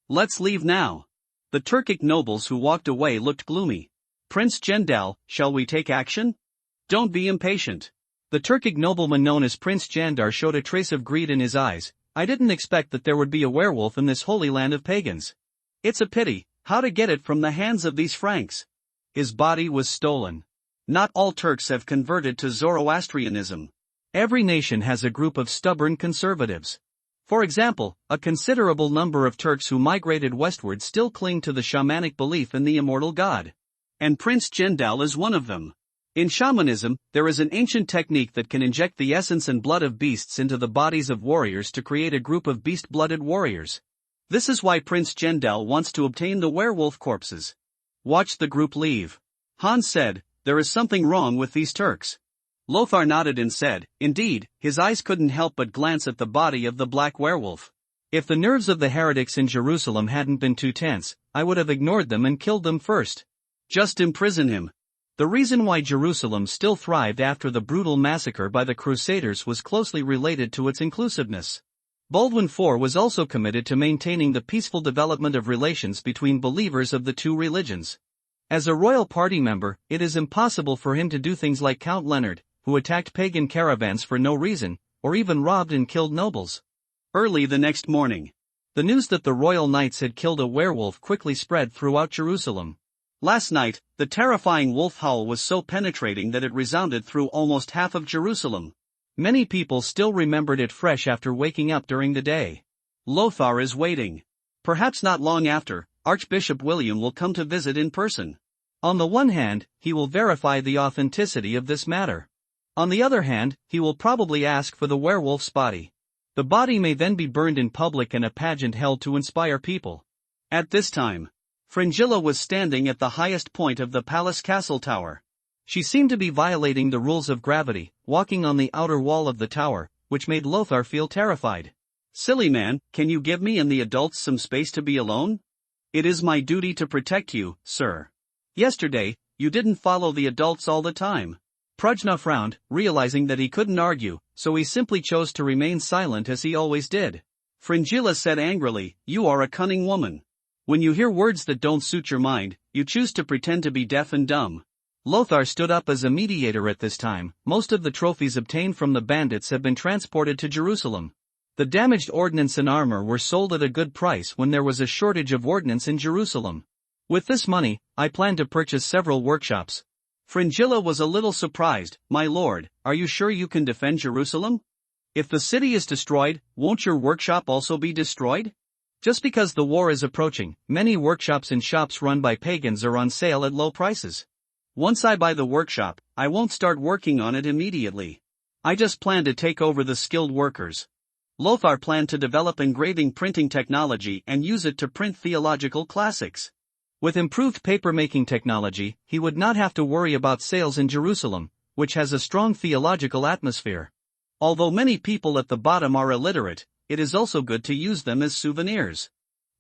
Let's leave now. The Turkic nobles who walked away looked gloomy. Prince Jendal, shall we take action? Don't be impatient. The Turkic nobleman known as Prince Jandar showed a trace of greed in his eyes. I didn't expect that there would be a werewolf in this holy land of pagans. It's a pity, how to get it from the hands of these Franks? His body was stolen. Not all Turks have converted to Zoroastrianism. Every nation has a group of stubborn conservatives. For example, a considerable number of Turks who migrated westward still cling to the shamanic belief in the immortal god. And Prince Jendal is one of them. In shamanism, there is an ancient technique that can inject the essence and blood of beasts into the bodies of warriors to create a group of beast-blooded warriors. This is why Prince Jendal wants to obtain the werewolf corpses. Watch the group leave. Hans said, "There is something wrong with these Turks." Lothar nodded and said, "Indeed," his eyes couldn't help but glance at the body of the black werewolf. If the nerves of the heretics in Jerusalem hadn't been too tense, I would have ignored them and killed them first. Just imprison him. The reason why Jerusalem still thrived after the brutal massacre by the Crusaders was closely related to its inclusiveness. Baldwin IV was also committed to maintaining the peaceful development of relations between believers of the two religions. As a royal party member, it is impossible for him to do things like Count Leonard, who attacked pagan caravans for no reason, or even robbed and killed nobles. Early the next morning, the news that the royal knights had killed a werewolf quickly spread throughout Jerusalem. Last night, the terrifying wolf howl was so penetrating that it resounded through almost half of Jerusalem. Many people still remembered it fresh after waking up during the day. Lothar is waiting. Perhaps not long after, Archbishop William will come to visit in person. On the one hand, he will verify the authenticity of this matter. On the other hand, he will probably ask for the werewolf's body. The body may then be burned in public and a pageant held to inspire people. At this time, Fringilla was standing at the highest point of the palace castle tower. She seemed to be violating the rules of gravity, walking on the outer wall of the tower, which made Lothar feel terrified. "Silly man, can you give me and the adults some space to be alone? It is my duty to protect you, sir. Yesterday, you didn't follow the adults all the time." Prajna frowned, realizing that he couldn't argue, so he simply chose to remain silent as he always did. Fringilla said angrily, "You are a cunning woman. When you hear words that don't suit your mind, you choose to pretend to be deaf and dumb." Lothar stood up as a mediator at this time. Most of the trophies obtained from the bandits have been transported to Jerusalem. The damaged ordnance and armor were sold at a good price when there was a shortage of ordnance in Jerusalem. With this money, I plan to purchase several workshops. Fringilla was a little surprised. "My lord, are you sure you can defend Jerusalem? If the city is destroyed, won't your workshop also be destroyed?" Just because the war is approaching, many workshops and shops run by pagans are on sale at low prices. Once I buy the workshop, I won't start working on it immediately. I just plan to take over the skilled workers. Lothar planned to develop engraving printing technology and use it to print theological classics. With improved paper-making technology, he would not have to worry about sales in Jerusalem, which has a strong theological atmosphere. Although many people at the bottom are illiterate, it is also good to use them as souvenirs.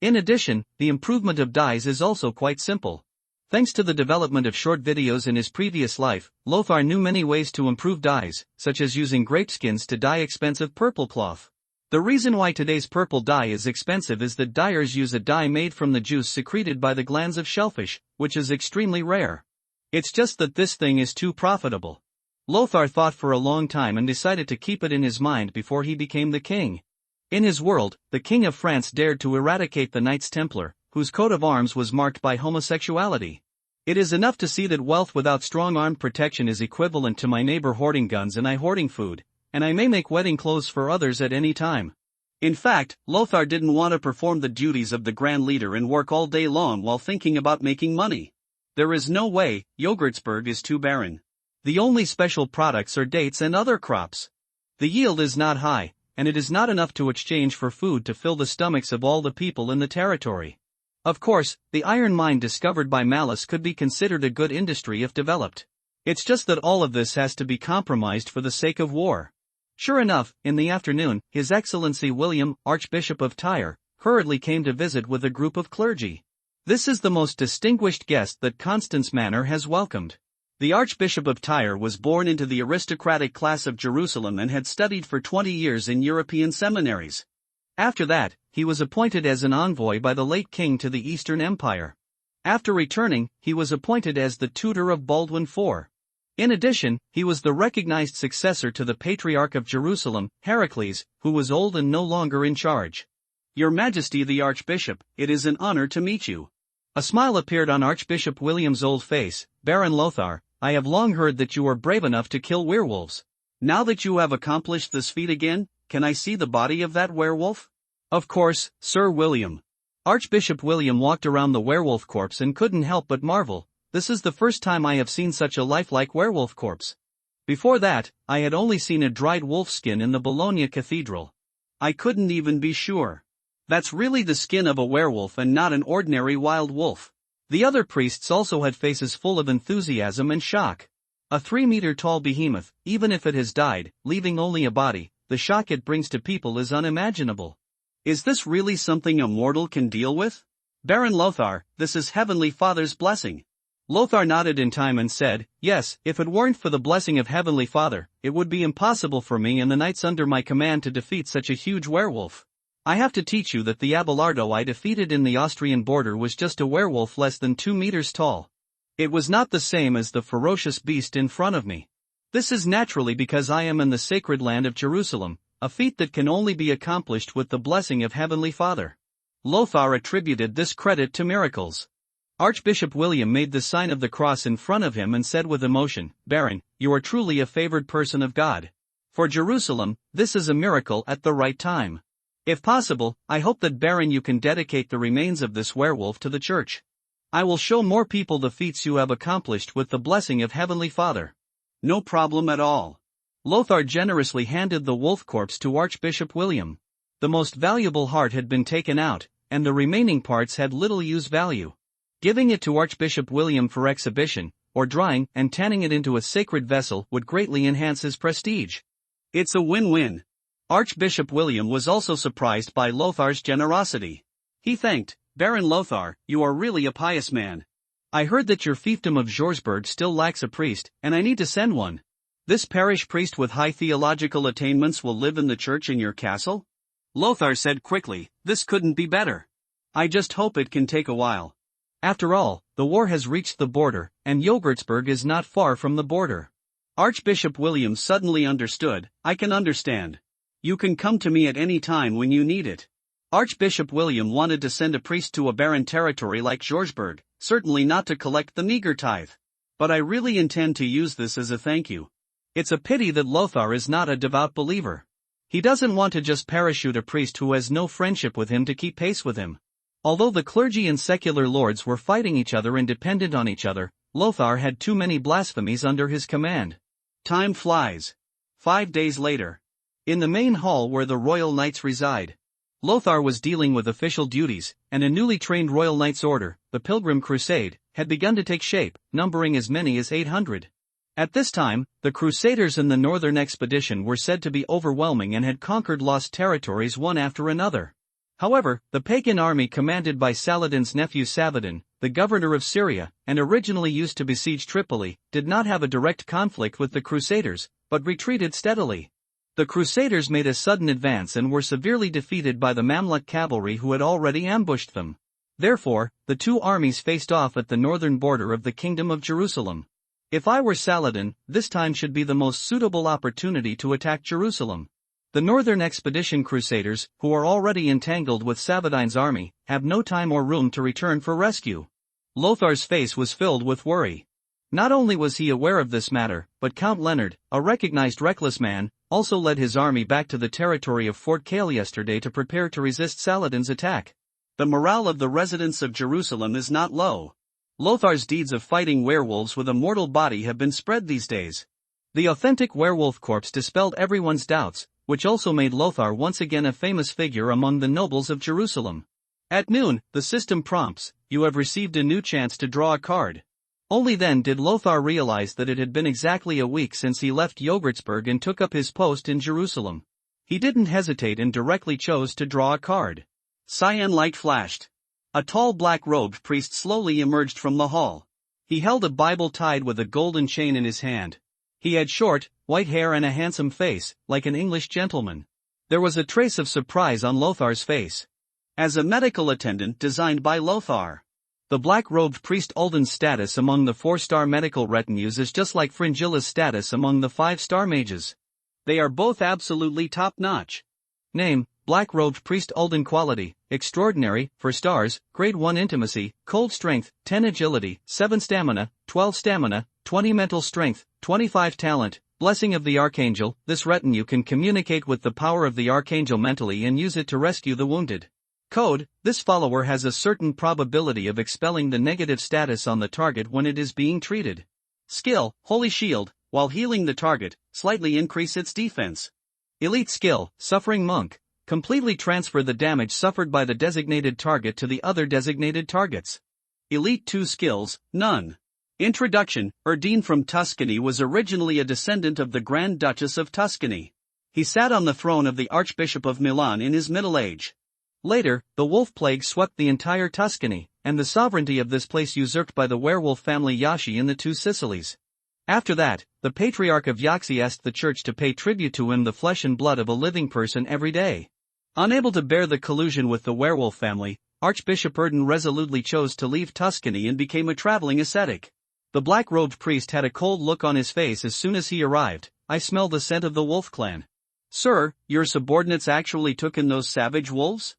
In addition, the improvement of dyes is also quite simple. Thanks to the development of short videos in his previous life, Lothar knew many ways to improve dyes, such as using grape skins to dye expensive purple cloth. The reason why today's purple dye is expensive is that dyers use a dye made from the juice secreted by the glands of shellfish, which is extremely rare. It's just that this thing is too profitable. Lothar thought for a long time and decided to keep it in his mind before he became the king. In his world, the King of France dared to eradicate the Knights Templar, whose coat of arms was marked by homosexuality. It is enough to see that wealth without strong armed protection is equivalent to my neighbor hoarding guns and I hoarding food, and I may make wedding clothes for others at any time. In fact, Lothar didn't want to perform the duties of the Grand Leader and work all day long while thinking about making money. There is no way, Yogurtsburg is too barren. The only special products are dates and other crops. The yield is not high, and it is not enough to exchange for food to fill the stomachs of all the people in the territory. Of course, the iron mine discovered by Malice could be considered a good industry if developed. It's just that all of this has to be compromised for the sake of war. Sure enough, in the afternoon, His Excellency William, Archbishop of Tyre, hurriedly came to visit with a group of clergy. This is the most distinguished guest that Constance Manor has welcomed. The Archbishop of Tyre was born into the aristocratic class of Jerusalem and had studied for 20 years in European seminaries. After that, he was appointed as an envoy by the late king to the Eastern Empire. After returning, he was appointed as the tutor of Baldwin IV. In addition, he was the recognized successor to the Patriarch of Jerusalem, Heracles, who was old and no longer in charge. Your Majesty the Archbishop, it is an honor to meet you. A smile appeared on Archbishop William's old face. Baron Lothar, I have long heard that you are brave enough to kill werewolves. Now that you have accomplished this feat again, can I see the body of that werewolf? Of course, Sir William. Archbishop William walked around the werewolf corpse and couldn't help but marvel. This is the first time I have seen such a lifelike werewolf corpse. Before that, I had only seen a dried wolf skin in the Bologna Cathedral. I couldn't even be sure. That's really the skin of a werewolf and not an ordinary wild wolf. The other priests also had faces full of enthusiasm and shock. A 3-meter-tall behemoth, even if it has died, leaving only a body, the shock it brings to people is unimaginable. Is this really something a mortal can deal with? Baron Lothar, this is Heavenly Father's blessing. Lothar nodded in time and said, yes, if it weren't for the blessing of Heavenly Father, it would be impossible for me and the knights under my command to defeat such a huge werewolf. I have to teach you that the Abelardo I defeated in the Austrian border was just a werewolf less than 2 meters tall. It was not the same as the ferocious beast in front of me. This is naturally because I am in the sacred land of Jerusalem, a feat that can only be accomplished with the blessing of Heavenly Father. Lothar attributed this credit to miracles. Archbishop William made the sign of the cross in front of him and said with emotion, Baron, you are truly a favored person of God. For Jerusalem, this is a miracle at the right time. If possible, I hope that Baron you can dedicate the remains of this werewolf to the church. I will show more people the feats you have accomplished with the blessing of Heavenly Father. No problem at all. Lothar generously handed the wolf corpse to Archbishop William. The most valuable heart had been taken out, and the remaining parts had little use value. Giving it to Archbishop William for exhibition, or drying and tanning it into a sacred vessel would greatly enhance his prestige. It's a win-win. Archbishop William was also surprised by Lothar's generosity. He thanked, Baron Lothar, you are really a pious man. I heard that your fiefdom of Jorsburg still lacks a priest, and I need to send one. This parish priest with high theological attainments will live in the church in your castle? Lothar said quickly, this couldn't be better. I just hope it can take a while. After all, the war has reached the border, and Jogurtsburg is not far from the border. Archbishop William suddenly understood, I can understand. You can come to me at any time when you need it. Archbishop William wanted to send a priest to a barren territory like Jorsburg, certainly not to collect the meager tithe. But I really intend to use this as a thank you. It's a pity that Lothar is not a devout believer. He doesn't want to just parachute a priest who has no friendship with him to keep pace with him. Although the clergy and secular lords were fighting each other and dependent on each other, Lothar had too many blasphemies under his command. Time flies. 5 days later. In the main hall where the royal knights reside, Lothar was dealing with official duties, and a newly trained royal knights order, the Pilgrim Crusade, had begun to take shape, numbering as many as 800. At this time, the Crusaders in the northern expedition were said to be overwhelming and had conquered lost territories one after another. However, the pagan army commanded by Saladin's nephew Saladin, the governor of Syria, and originally used to besiege Tripoli, did not have a direct conflict with the Crusaders, but retreated steadily. The Crusaders made a sudden advance and were severely defeated by the Mamluk cavalry who had already ambushed them. Therefore, the two armies faced off at the northern border of the Kingdom of Jerusalem. If I were Saladin, this time should be the most suitable opportunity to attack Jerusalem. The Northern Expedition Crusaders, who are already entangled with Saladin's army, have no time or room to return for rescue. Lothar's face was filled with worry. Not only was he aware of this matter, but Count Leonard, a recognized reckless man, also led his army back to the territory of Fort Kale yesterday to prepare to resist Saladin's attack. The morale of the residents of Jerusalem is not low. Lothar's deeds of fighting werewolves with a mortal body have been spread these days. The authentic werewolf corpse dispelled everyone's doubts, which also made Lothar once again a famous figure among the nobles of Jerusalem. At noon, the system prompts, you have received a new chance to draw a card. Only then did Lothar realize that it had been exactly a week since he left Jogurtsburg and took up his post in Jerusalem. He didn't hesitate and directly chose to draw a card. Cyan light flashed. A tall black-robed priest slowly emerged from the hall. He held a Bible tied with a golden chain in his hand. He had short, white hair and a handsome face, like an English gentleman. There was a trace of surprise on Lothar's face. As a medical attendant designed by Lothar. The black-robed priest Alden's status among the 4-star medical retinues is just like Fringilla's status among the 5-star mages. They are both absolutely top-notch. Name: Black-robed priest Alden. Quality: extraordinary, 4 stars, grade 1 intimacy, cold strength, 10 agility, 7 stamina, 12 stamina, 20 mental strength, 25 talent. Blessing of the Archangel: this retinue can communicate with the power of the Archangel mentally and use it to rescue the wounded. Code: this follower has a certain probability of expelling the negative status on the target when it is being treated. Skill: Holy Shield, while healing the target, slightly increase its defense. Elite skill: Suffering Monk. Completely transfer the damage suffered by the designated target to the other designated targets. Elite 2 skills: None. Introduction: Erdine from Tuscany was originally a descendant of the Grand Duchess of Tuscany. He sat on the throne of the Archbishop of Milan in his middle age. Later, the wolf plague swept the entire Tuscany, and the sovereignty of this place usurped by the werewolf family Yashi in the 2 Sicilies. After that, the Patriarch of Yaxi asked the church to pay tribute to him, the flesh and blood of a living person, every day. Unable to bear the collusion with the werewolf family, Archbishop Erdine resolutely chose to leave Tuscany and became a traveling ascetic. The black-robed priest had a cold look on his face as soon as he arrived. I smell the scent of the wolf clan. Sir, your subordinates actually took in those savage wolves?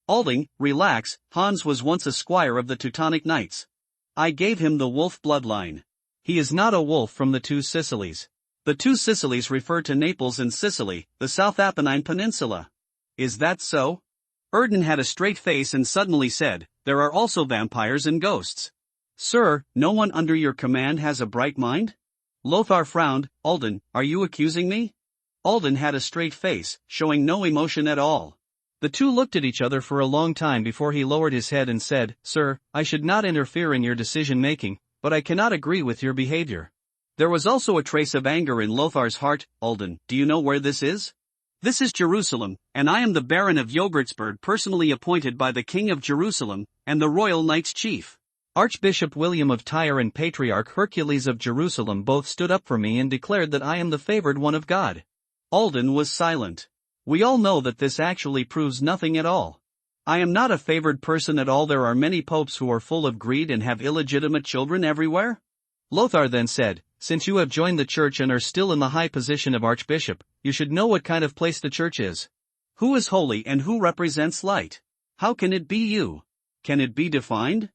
Alden, relax. Hans was once a squire of the Teutonic Knights. I gave him the wolf bloodline. He is not a wolf from the 2 Sicilies. The 2 Sicilies refer to Naples and Sicily, the South Apennine Peninsula. Is that so? Erdine had a straight face and suddenly said, there are also vampires and ghosts. Sir, no one under your command has a bright mind? Lothar frowned. Alden, are you accusing me? Alden had a straight face, showing no emotion at all. The two looked at each other for a long time before he lowered his head and said, Sir, I should not interfere in your decision-making, but I cannot agree with your behavior. There was also a trace of anger in Lothar's heart. Alden, do you know where this is? This is Jerusalem, and I am the Baron of Yogurtsburg, personally appointed by the King of Jerusalem, and the Royal Knights Chief. Archbishop William of Tyre and Patriarch Hercules of Jerusalem both stood up for me and declared that I am the favored one of God. Alden was silent. We all know that this actually proves nothing at all. I am not a favored person at all. There are many popes who are full of greed and have illegitimate children everywhere. Lothar then said, Since you have joined the church and are still in the high position of archbishop, you should know what kind of place the church is. Who is holy and who represents light? How can it be you? Can it be defined?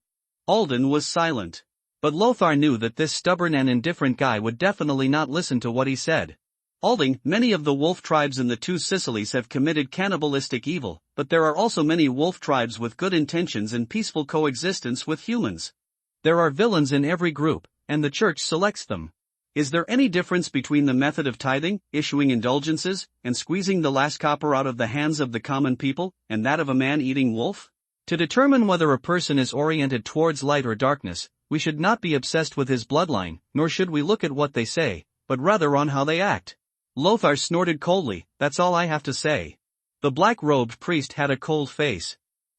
Alden was silent. But Lothar knew that this stubborn and indifferent guy would definitely not listen to what he said. Alden, many of the wolf tribes in the 2 Sicilies have committed cannibalistic evil, but there are also many wolf tribes with good intentions and peaceful coexistence with humans. There are villains in every group, and the church selects them. Is there any difference between the method of tithing, issuing indulgences, and squeezing the last copper out of the hands of the common people, and that of a man-eating wolf? To determine whether a person is oriented towards light or darkness, we should not be obsessed with his bloodline, nor should we look at what they say, but rather on how they act. Lothar snorted coldly, That's all I have to say. The black-robed priest had a cold face.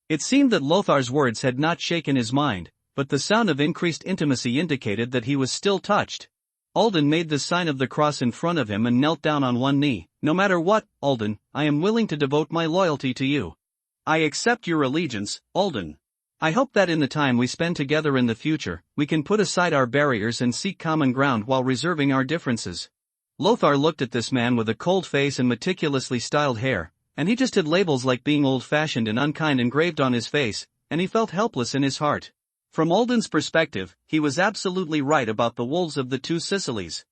It seemed that Lothar's words had not shaken his mind, but the sound of increased intimacy indicated that he was still touched. Alden made the sign of the cross in front of him and knelt down on one knee. No matter what, Alden, I am willing to devote my loyalty to you. I accept your allegiance, Alden. I hope that in the time we spend together in the future, we can put aside our barriers and seek common ground while reserving our differences. Lothar looked at this man with a cold face and meticulously styled hair, and he just had labels like being old-fashioned and unkind engraved on his face, and he felt helpless in his heart. From Alden's perspective, he was absolutely right about the wolves of the 2 Sicilies.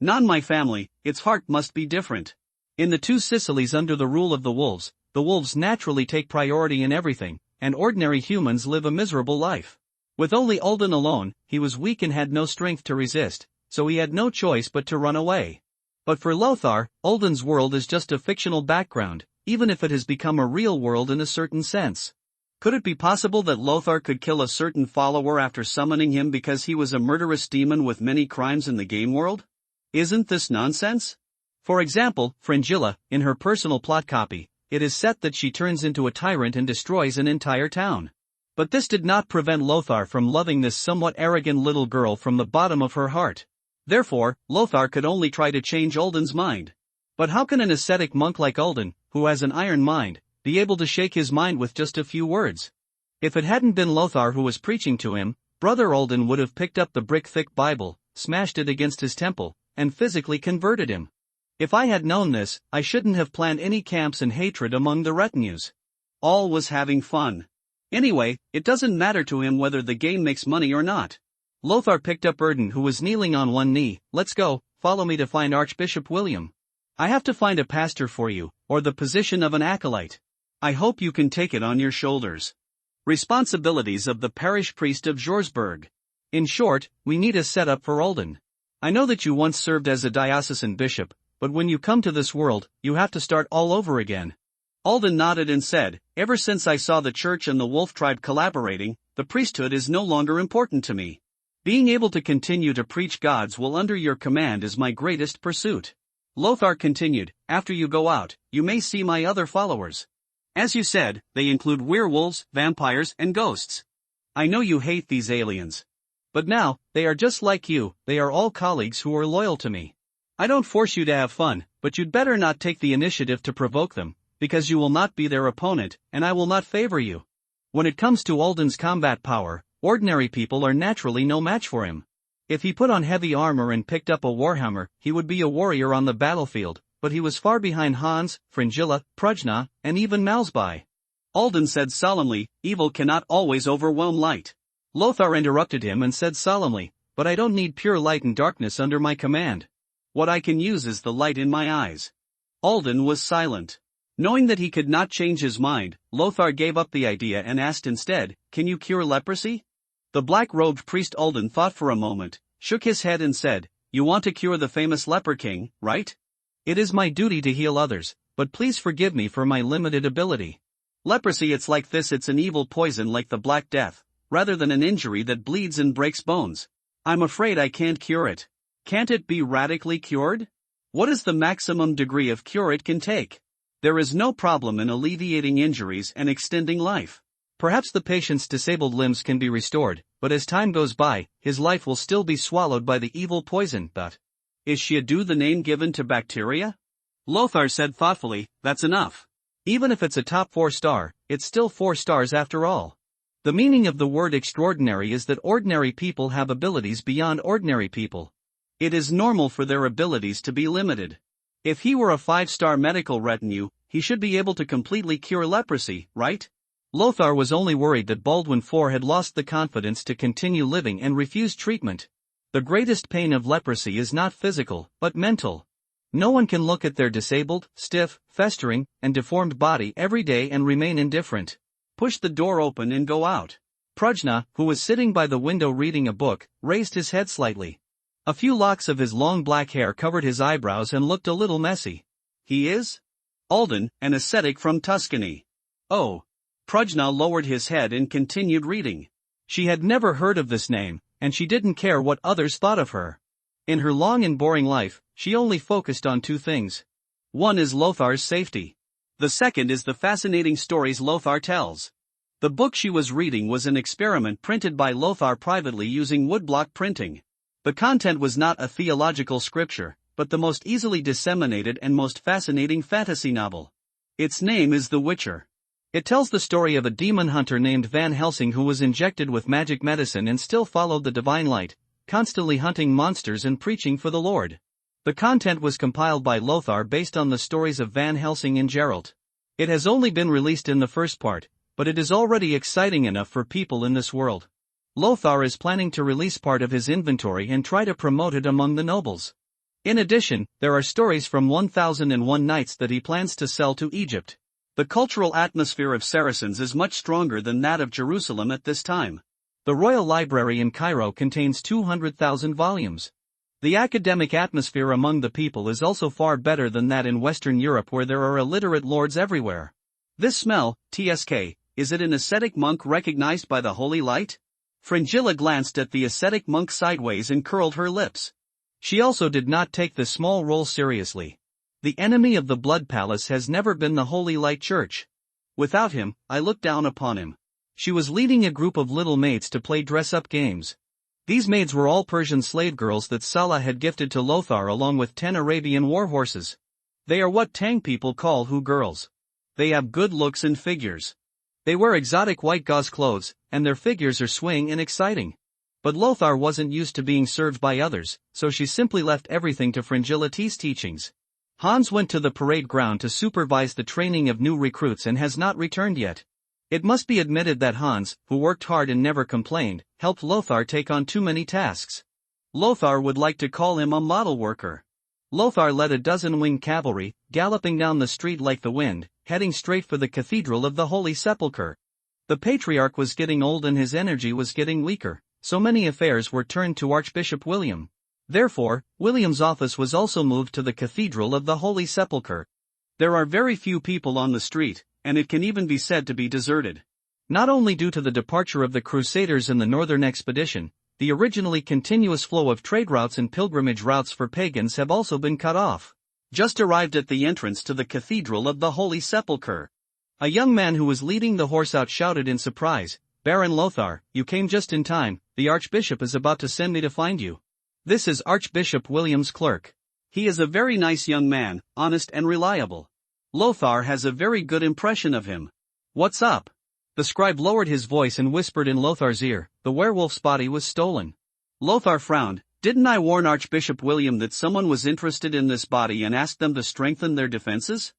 Not my family, its heart must be different. In the 2 Sicilies under the rule of the wolves naturally take priority in everything, and ordinary humans live a miserable life. With only Alden alone, he was weak and had no strength to resist, so he had no choice but to run away. But for Lothar, Alden's world is just a fictional background, even if it has become a real world in a certain sense. Could it be possible that Lothar could kill a certain follower after summoning him because he was a murderous demon with many crimes in the game world? Isn't this nonsense? For example, Fringilla, in her personal plot copy, it is set that she turns into a tyrant and destroys an entire town. But this did not prevent Lothar from loving this somewhat arrogant little girl from the bottom of her heart. Therefore, Lothar could only try to change Ulden's mind. But how can an ascetic monk like Ulden, who has an iron mind, be able to shake his mind with just a few words? If it hadn't been Lothar who was preaching to him, Brother Ulden would have picked up the brick-thick Bible, smashed it against his temple, and physically converted him. If I had known this, I shouldn't have planned any camps and hatred among the retinues. All was having fun. Anyway, it doesn't matter to him whether the game makes money or not. Lothar picked up Erden, who was kneeling on one knee. Let's go, follow me to find Archbishop William. I have to find a pastor for you, or the position of an acolyte. I hope you can take it on your shoulders. Responsibilities of the parish priest of Jorsburg. In short, we need a setup for Ulden. I know that you once served as a diocesan bishop, but when you come to this world, you have to start all over again. Ulden nodded and said, ever since I saw the church and the wolf tribe collaborating, the priesthood is no longer important to me. Being able to continue to preach God's will under your command is my greatest pursuit. Lothar continued, after you go out, you may see my other followers. As you said, they include werewolves, vampires, and ghosts. I know you hate these aliens. But now, they are just like you, they are all colleagues who are loyal to me. I don't force you to have fun, but you'd better not take the initiative to provoke them, because you will not be their opponent, and I will not favor you. When it comes to Ulden's combat power, ordinary people are naturally no match for him. If he put on heavy armor and picked up a warhammer, he would be a warrior on the battlefield, but he was far behind Hans, Fringilla, Prujna, and even Malsby. Ulden said solemnly, evil cannot always overwhelm light. Lothar interrupted him and said solemnly, but I don't need pure light and darkness under my command. What I can use is the light in my eyes. Ulden was silent. Knowing that he could not change his mind, Lothar gave up the idea and asked instead, can you cure leprosy? The black-robed priest Ulden thought for a moment, shook his head and said, you want to cure the famous leper king, right? It is my duty to heal others, but please forgive me for my limited ability. Leprosy, it's like this, it's an evil poison like the Black Death, rather than an injury that bleeds and breaks bones. I'm afraid I can't cure it. Can't it be radically cured? What is the maximum degree of cure it can take? There is no problem in alleviating injuries and extending life. Perhaps the patient's disabled limbs can be restored, but as time goes by, his life will still be swallowed by the evil poison. But is Shiadu the name given to bacteria? Lothar said thoughtfully, that's enough. Even if it's a top 4-star, it's still 4 stars after all. The meaning of the word extraordinary is that ordinary people have abilities beyond ordinary people. It is normal for their abilities to be limited. If he were a 5-star medical retinue, he should be able to completely cure leprosy, right? Lothar was only worried that Baldwin IV had lost the confidence to continue living and refused treatment. The greatest pain of leprosy is not physical, but mental. No one can look at their disabled, stiff, festering, and deformed body every day and remain indifferent. Push the door open and go out. Prujna, who was sitting by the window reading a book, raised his head slightly. A few locks of his long black hair covered his eyebrows and looked a little messy. He is? Ulden, an ascetic from Tuscany. Oh. Prujna lowered his head and continued reading. She had never heard of this name, and she didn't care what others thought of her. In her long and boring life, she only focused on 2 things. One is Lothar's safety. The second is the fascinating stories Lothar tells. The book she was reading was an experiment printed by Lothar privately using woodblock printing. The content was not a theological scripture, but the most easily disseminated and most fascinating fantasy novel. Its name is The Witcher. It tells the story of a demon hunter named Van Helsing who was injected with magic medicine and still followed the divine light, constantly hunting monsters and preaching for the Lord. The content was compiled by Lothar based on the stories of Van Helsing and Geralt. It has only been released in the first part, but it is already exciting enough for people in this world. Lothar is planning to release part of his inventory and try to promote it among the nobles. In addition, there are stories from 1001 Nights that he plans to sell to Egypt. The cultural atmosphere of Saracens is much stronger than that of Jerusalem at this time. The Royal Library in Cairo contains 200,000 volumes. The academic atmosphere among the people is also far better than that in Western Europe, where there are illiterate lords everywhere. This smell, TSK, is it an ascetic monk recognized by the holy light? Fringilla glanced at the ascetic monk sideways and curled her lips. She also did not take the small role seriously. The enemy of the Blood Palace has never been the Holy Light Church. Without him, I look down upon him. She was leading a group of little maids to play dress-up games. These maids were all Persian slave girls that Salah had gifted to Lothar along with 10 Arabian war horses. They are what Tang people call Hu girls. They have good looks and figures. They wear exotic white gauze clothes, and their figures are swing and exciting. But Lothar wasn't used to being served by others, so she simply left everything to Frangilati's teachings. Hans went to the parade ground to supervise the training of new recruits and has not returned yet. It must be admitted that Hans, who worked hard and never complained, helped Lothar take on too many tasks. Lothar would like to call him a model worker. Lothar led a dozen winged cavalry, galloping down the street like the wind, heading straight for the Cathedral of the Holy Sepulchre. The Patriarch was getting old and his energy was getting weaker, so many affairs were turned to Archbishop William. Therefore, William's office was also moved to the Cathedral of the Holy Sepulchre. There are very few people on the street, and it can even be said to be deserted. Not only due to the departure of the Crusaders in the northern expedition, the originally continuous flow of trade routes and pilgrimage routes for pagans have also been cut off. Just arrived at the entrance to the Cathedral of the Holy Sepulchre. A young man who was leading the horse out shouted in surprise, "Baron Lothar, you came just in time, the Archbishop is about to send me to find you." This is Archbishop William's clerk. He is a very nice young man, honest and reliable. Lothar has a very good impression of him. "What's up?" The scribe lowered his voice and whispered in Lothar's ear, "The werewolf's body was stolen." Lothar frowned. "Didn't I warn Archbishop William that someone was interested in this body and asked them to strengthen their defenses?"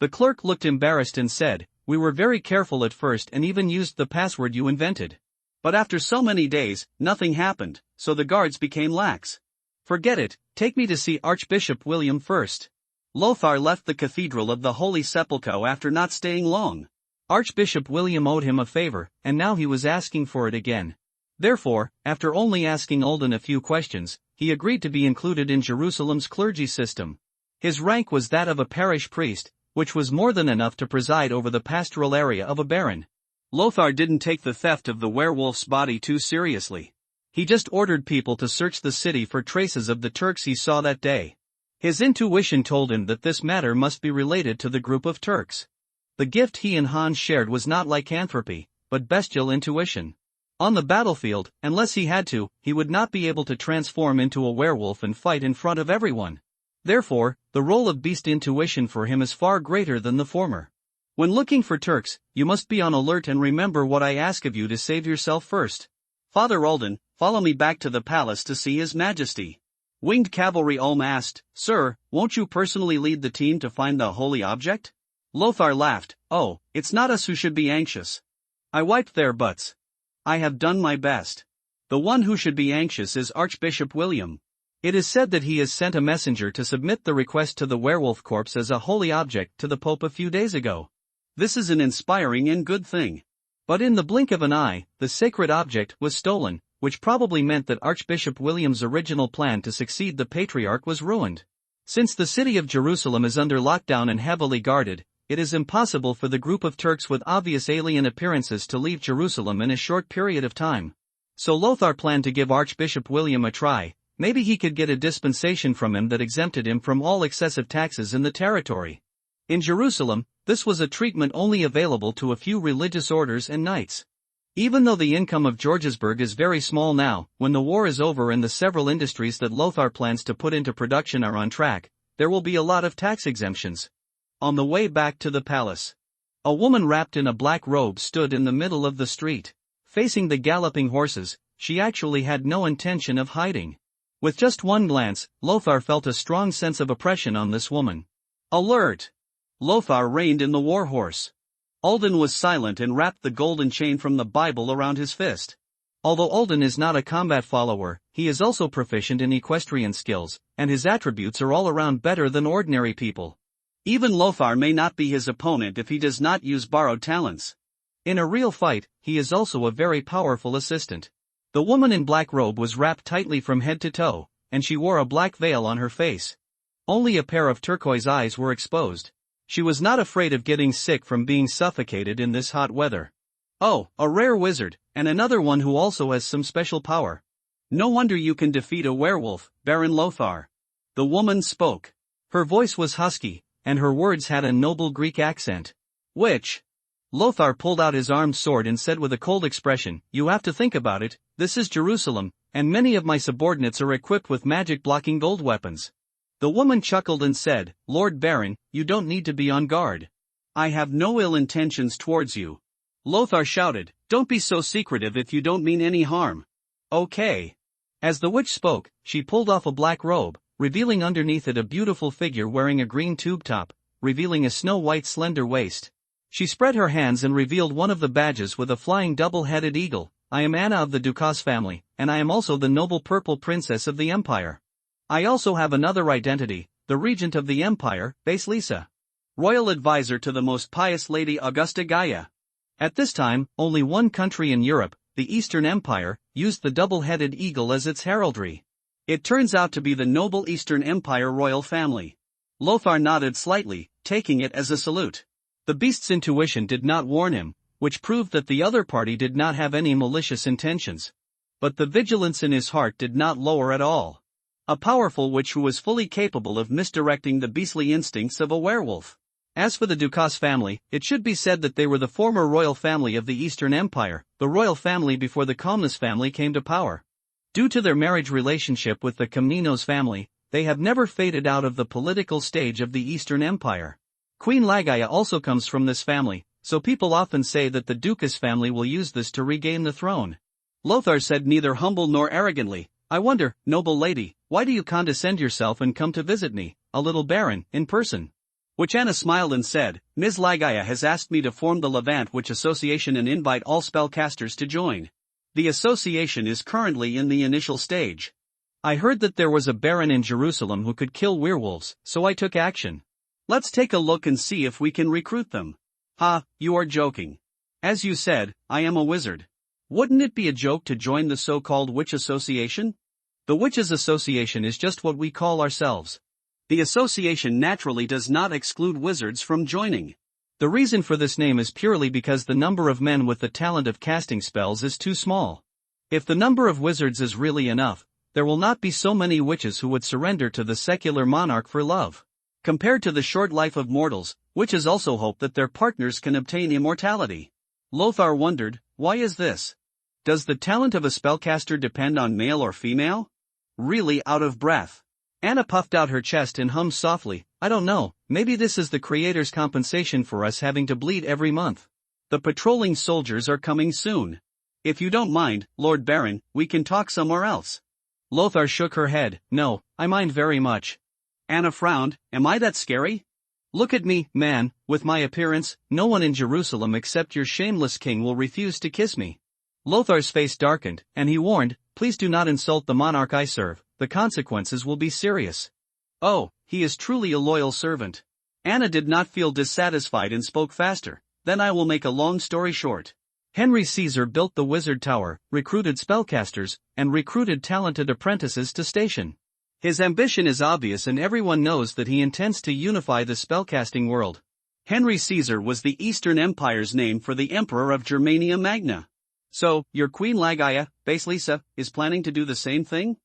The clerk looked embarrassed and said, "We were very careful at first and even used the password you invented. But after so many days, nothing happened, so the guards became lax. Forget it, take me to see Archbishop William first." Lothar left the Cathedral of the Holy Sepulchre after not staying long. Archbishop William owed him a favor, and now he was asking for it again. Therefore, after only asking Ulden a few questions, he agreed to be included in Jerusalem's clergy system. His rank was that of a parish priest, which was more than enough to preside over the pastoral area of a baron. Lothar didn't take the theft of the werewolf's body too seriously. He just ordered people to search the city for traces of the Turks he saw that day. His intuition told him that this matter must be related to the group of Turks. The gift he and Hans shared was not lycanthropy, but bestial intuition. On the battlefield, unless he had to, he would not be able to transform into a werewolf and fight in front of everyone. Therefore, the role of beast intuition for him is far greater than the former. When looking for Turks, you must be on alert and remember what I ask of you to save yourself first. Father Ulden, follow me back to the palace to see His Majesty. Winged Cavalry Ulm asked, "Sir, won't you personally lead the team to find the holy object?" Lothar laughed, "Oh, it's not us who should be anxious. I wiped their butts. I have done my best. The one who should be anxious is Archbishop William. It is said that he has sent a messenger to submit the request to the werewolf corpse as a holy object to the Pope a few days ago. This is an inspiring and good thing. But in the blink of an eye, the sacred object was stolen, which probably meant that Archbishop William's original plan to succeed the Patriarch was ruined. Since the city of Jerusalem is under lockdown and heavily guarded, it is impossible for the group of Turks with obvious alien appearances to leave Jerusalem in a short period of time. So Lothar planned to give Archbishop William a try. Maybe he could get a dispensation from him that exempted him from all excessive taxes in the territory. In Jerusalem, this was a treatment only available to a few religious orders and knights. Even though the income of Georgesburg is very small now, when the war is over and the several industries that Lothar plans to put into production are on track, there will be a lot of tax exemptions. On the way back to the palace, a woman wrapped in a black robe stood in the middle of the street. Facing the galloping horses, she actually had no intention of hiding. With just one glance, Lothar felt a strong sense of oppression on this woman. Alert! Lothar reined in the warhorse. Ulden was silent and wrapped the golden chain from the Bible around his fist. Although Ulden is not a combat follower, he is also proficient in equestrian skills, and his attributes are all around better than ordinary people. Even Lothar may not be his opponent if he does not use borrowed talents. In a real fight, he is also a very powerful assistant. The woman in black robe was wrapped tightly from head to toe, and she wore a black veil on her face. Only a pair of turquoise eyes were exposed. She was not afraid of getting sick from being suffocated in this hot weather. Oh, a rare wizard, and another one who also has some special power. No wonder you can defeat a werewolf, Baron Lothar. The woman spoke. Her voice was husky, and her words had a noble Greek accent. Which? Lothar pulled out his armed sword and said with a cold expression, "You have to think about it, this is Jerusalem, and many of my subordinates are equipped with magic-blocking gold weapons." The woman chuckled and said, "Lord Baron, you don't need to be on guard. I have no ill intentions towards you." Lothar shouted, "Don't be so secretive if you don't mean any harm." "Okay." As the witch spoke, she pulled off a black robe, revealing underneath it a beautiful figure wearing a green tube top, revealing a snow-white slender waist. She spread her hands and revealed one of the badges with a flying double-headed eagle. "I am Anna of the Dukas family, and I am also the noble purple princess of the empire. I also have another identity, the regent of the empire, Vasilisa, royal advisor to the most pious lady Augusta Gaia." At this time, only one country in Europe, the Eastern Empire, used the double-headed eagle as its heraldry. It turns out to be the noble Eastern Empire royal family. Lothar nodded slightly, taking it as a salute. The beast's intuition did not warn him, which proved that the other party did not have any malicious intentions. But the vigilance in his heart did not lower at all. A powerful witch who was fully capable of misdirecting the beastly instincts of a werewolf. As for the Dukas family, it should be said that they were the former royal family of the Eastern Empire, the royal family before the Komnenos family came to power. Due to their marriage relationship with the Komnenos family, they have never faded out of the political stage of the Eastern Empire. Queen Lagaia also comes from this family, so people often say that the Dukas family will use this to regain the throne. Lothar said neither humble nor arrogantly, "I wonder, noble lady, why do you condescend yourself and come to visit me, a little baron, in person?" Which Anna smiled and said, "Ms. Lagaia has asked me to form the Levant Witch Association and invite all spellcasters to join. The association is currently in the initial stage. I heard that there was a baron in Jerusalem who could kill werewolves, so I took action. Let's take a look and see if we can recruit them." "Ha, you are joking. As you said, I am a wizard. Wouldn't it be a joke to join the so-called Witch Association?" "The Witches Association is just what we call ourselves. The association naturally does not exclude wizards from joining. The reason for this name is purely because the number of men with the talent of casting spells is too small. If the number of wizards is really enough, there will not be so many witches who would surrender to the secular monarch for love. Compared to the short life of mortals, witches also hope that their partners can obtain immortality." Lothar wondered, why is this? Does the talent of a spellcaster depend on male or female? Really out of breath. Anna puffed out her chest and hummed softly, "I don't know, maybe this is the creator's compensation for us having to bleed every month. The patrolling soldiers are coming soon. If you don't mind, Lord Baron, we can talk somewhere else." Lothar shook her head, "No, I mind very much." Anna frowned, "Am I that scary? Look at me, man, with my appearance, no one in Jerusalem except your shameless king will refuse to kiss me." Lothar's face darkened, and he warned, "Please do not insult the monarch I serve, the consequences will be serious." "Oh, he is truly a loyal servant." Anna did not feel dissatisfied and spoke faster, "Then I will make a long story short. Henry Caesar built the wizard tower, recruited spellcasters, and recruited talented apprentices to station. His ambition is obvious and everyone knows that he intends to unify the spellcasting world. Henry Caesar was the Eastern Empire's name for the Emperor of Germania Magna. So, your Queen Lagaia, Vasilisa, is planning to do the same thing?"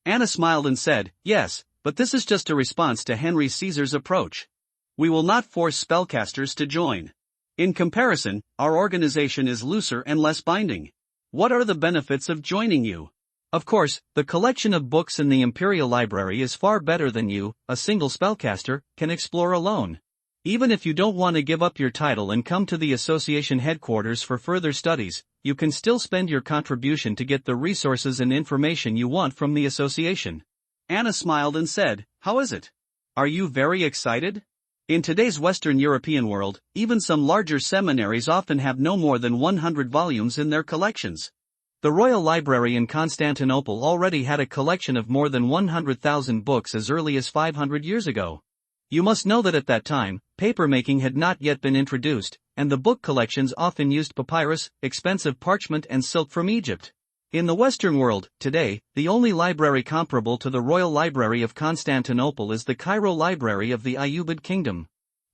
Anna smiled and said, "Yes, but this is just a response to Henry Caesar's approach. We will not force spellcasters to join. In comparison, our organization is looser and less binding. What are the benefits of joining you? Of course, the collection of books in the Imperial Library is far better than you, a single spellcaster, can explore alone. Even if you don't want to give up your title and come to the association headquarters for further studies, you can still spend your contribution to get the resources and information you want from the association." Anna smiled and said, "How is it? Are you very excited?" In today's Western European world, even some larger seminaries often have no more than 100 volumes in their collections. The Royal Library in Constantinople already had a collection of more than 100,000 books as early as 500 years ago. You must know that at that time, papermaking had not yet been introduced, and the book collections often used papyrus, expensive parchment and silk from Egypt. In the Western world, today, the only library comparable to the Royal Library of Constantinople is the Cairo Library of the Ayyubid Kingdom.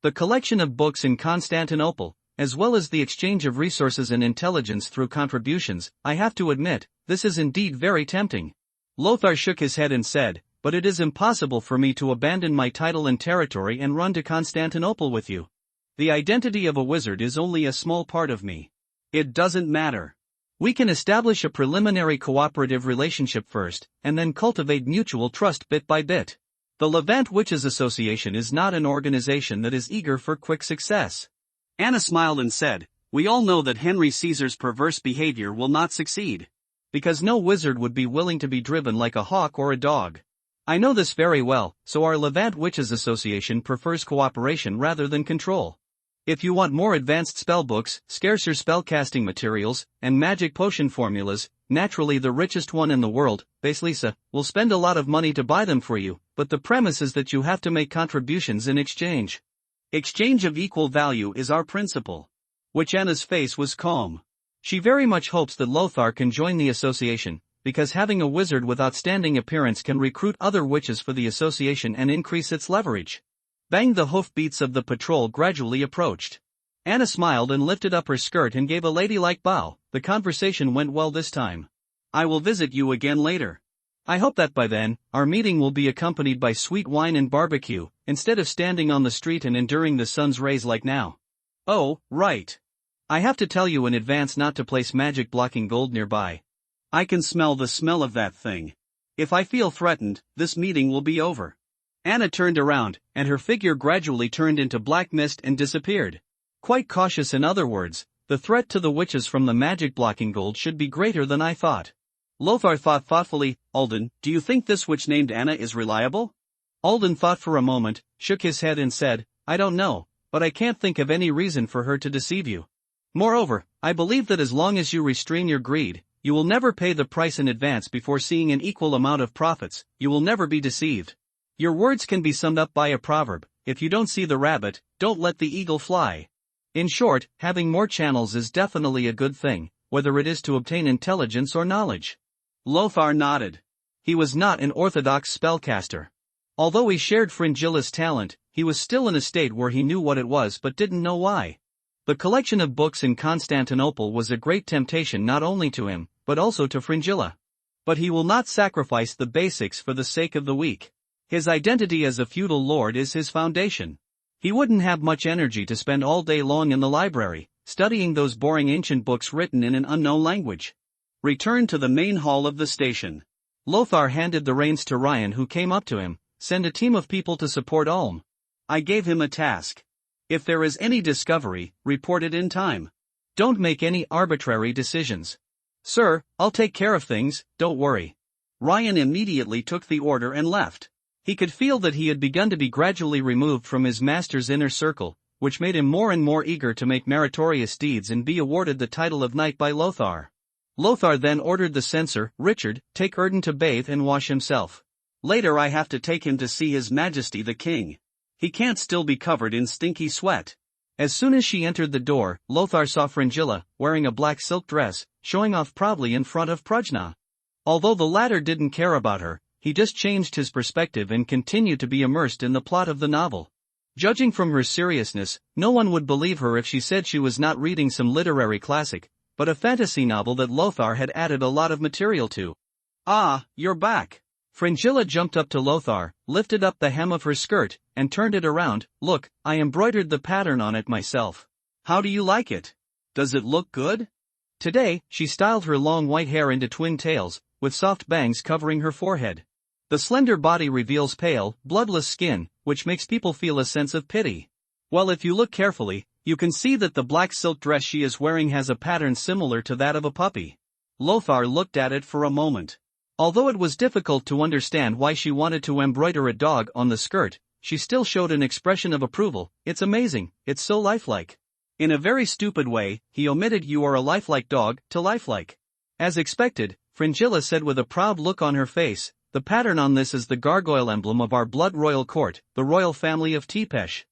The collection of books in Constantinople, as well as the exchange of resources and intelligence through contributions, I have to admit, this is indeed very tempting." Lothar shook his head and said, "But it is impossible for me to abandon my title and territory and run to Constantinople with you. The identity of a wizard is only a small part of me. It doesn't matter. We can establish a preliminary cooperative relationship first, and then cultivate mutual trust bit by bit. The Levant Witches Association is not an organization that is eager for quick success. Anna smiled and said, "We all know that Henry Caesar's perverse behavior will not succeed. Because no wizard would be willing to be driven like a hawk or a dog. I know this very well, so our Levant Witches Association prefers cooperation rather than control. If you want more advanced spellbooks, scarcer spellcasting materials, and magic potion formulas, naturally the richest one in the world, Baselisa, will spend a lot of money to buy them for you, but the premise is that you have to make contributions in exchange. Exchange of equal value is our principle." Which Anna's face was calm. She very much hopes that Lothar can join the association, because having a wizard with outstanding appearance can recruit other witches for the association and increase its leverage. Bang! The hoofbeats of the patrol gradually approached. Anna smiled and lifted up her skirt and gave a ladylike bow. The conversation went well this time. "I will visit you again later. I hope that by then, our meeting will be accompanied by sweet wine and barbecue, instead of standing on the street and enduring the sun's rays like now." "Oh, right. I have to tell you in advance not to place magic blocking gold nearby. I can smell the smell of that thing. If I feel threatened, this meeting will be over." Anna turned around, and her figure gradually turned into black mist and disappeared. Quite cautious, in other words, the threat to the witches from the magic blocking gold should be greater than I thought. Lothar thought thoughtfully. "Alden, do you think this witch named Anna is reliable?" Alden thought for a moment, shook his head and said, "I don't know, but I can't think of any reason for her to deceive you. Moreover, I believe that as long as you restrain your greed, you will never pay the price in advance before seeing an equal amount of profits. You will never be deceived. Your words can be summed up by a proverb: if you don't see the rabbit, don't let the eagle fly. In short, having more channels is definitely a good thing, whether it is to obtain intelligence or knowledge." Lothar nodded. He was not an orthodox spellcaster. Although he shared Fringilla's talent, he was still in a state where he knew what it was but didn't know why. The collection of books in Constantinople was a great temptation not only to him, but also to Fringilla. But he will not sacrifice the basics for the sake of the weak. His identity as a feudal lord is his foundation. He wouldn't have much energy to spend all day long in the library, studying those boring ancient books written in an unknown language. Return to the main hall of the station. Lothar handed the reins to Ryan, who came up to him. "Send a team of people to support Ulm." I gave him a task. If there is any discovery, report it in time. Don't make any arbitrary decisions. "Sir, I'll take care of things, don't worry." Ryan immediately took the order and left. He could feel that he had begun to be gradually removed from his master's inner circle, which made him more and more eager to make meritorious deeds and be awarded the title of knight by Lothar. Lothar then ordered the censor, "Richard, take Erden to bathe and wash himself. Later I have to take him to see His Majesty the King. He can't still be covered in stinky sweat." As soon as she entered the door, Lothar saw Fringilla, wearing a black silk dress, showing off proudly in front of Prajna. Although the latter didn't care about her, he just changed his perspective and continued to be immersed in the plot of the novel. Judging from her seriousness, no one would believe her if she said she was not reading some literary classic, but a fantasy novel that Lothar had added a lot of material to. "Ah, you're back." Fringilla jumped up to Lothar, lifted up the hem of her skirt, and turned it around. "Look, I embroidered the pattern on it myself. How do you like it? Does it look good?" Today, she styled her long white hair into twin tails, with soft bangs covering her forehead. The slender body reveals pale, bloodless skin, which makes people feel a sense of pity. Well, if you look carefully, you can see that the black silk dress she is wearing has a pattern similar to that of a puppy. Lothar looked at it for a moment. Although it was difficult to understand why she wanted to embroider a dog on the skirt, she still showed an expression of approval. "It's amazing, it's so lifelike." In a very stupid way, he omitted "you are a lifelike dog" to lifelike. As expected, Fringilla said with a proud look on her face, "The pattern on this is the gargoyle emblem of our blood royal court, the royal family of Tepesh.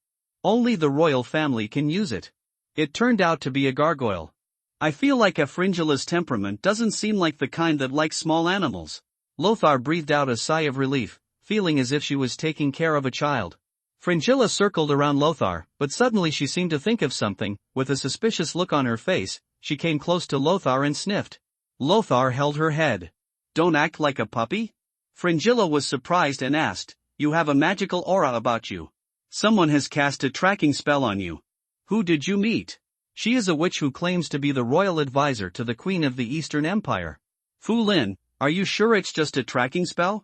Only the royal family can use it." It turned out to be a gargoyle. "I feel like Fringilla's temperament doesn't seem like the kind that likes small animals." Lothar breathed out a sigh of relief, feeling as if she was taking care of a child. Fringilla circled around Lothar, but suddenly she seemed to think of something. With a suspicious look on her face, she came close to Lothar and sniffed. Lothar held her head. "Don't act like a puppy?" Fringilla was surprised and asked, "You have a magical aura about you. Someone has cast a tracking spell on you." Who did you meet? She is a witch who claims to be the royal advisor to the Queen of the Eastern Empire. Fu Lin, are you sure it's just a tracking spell?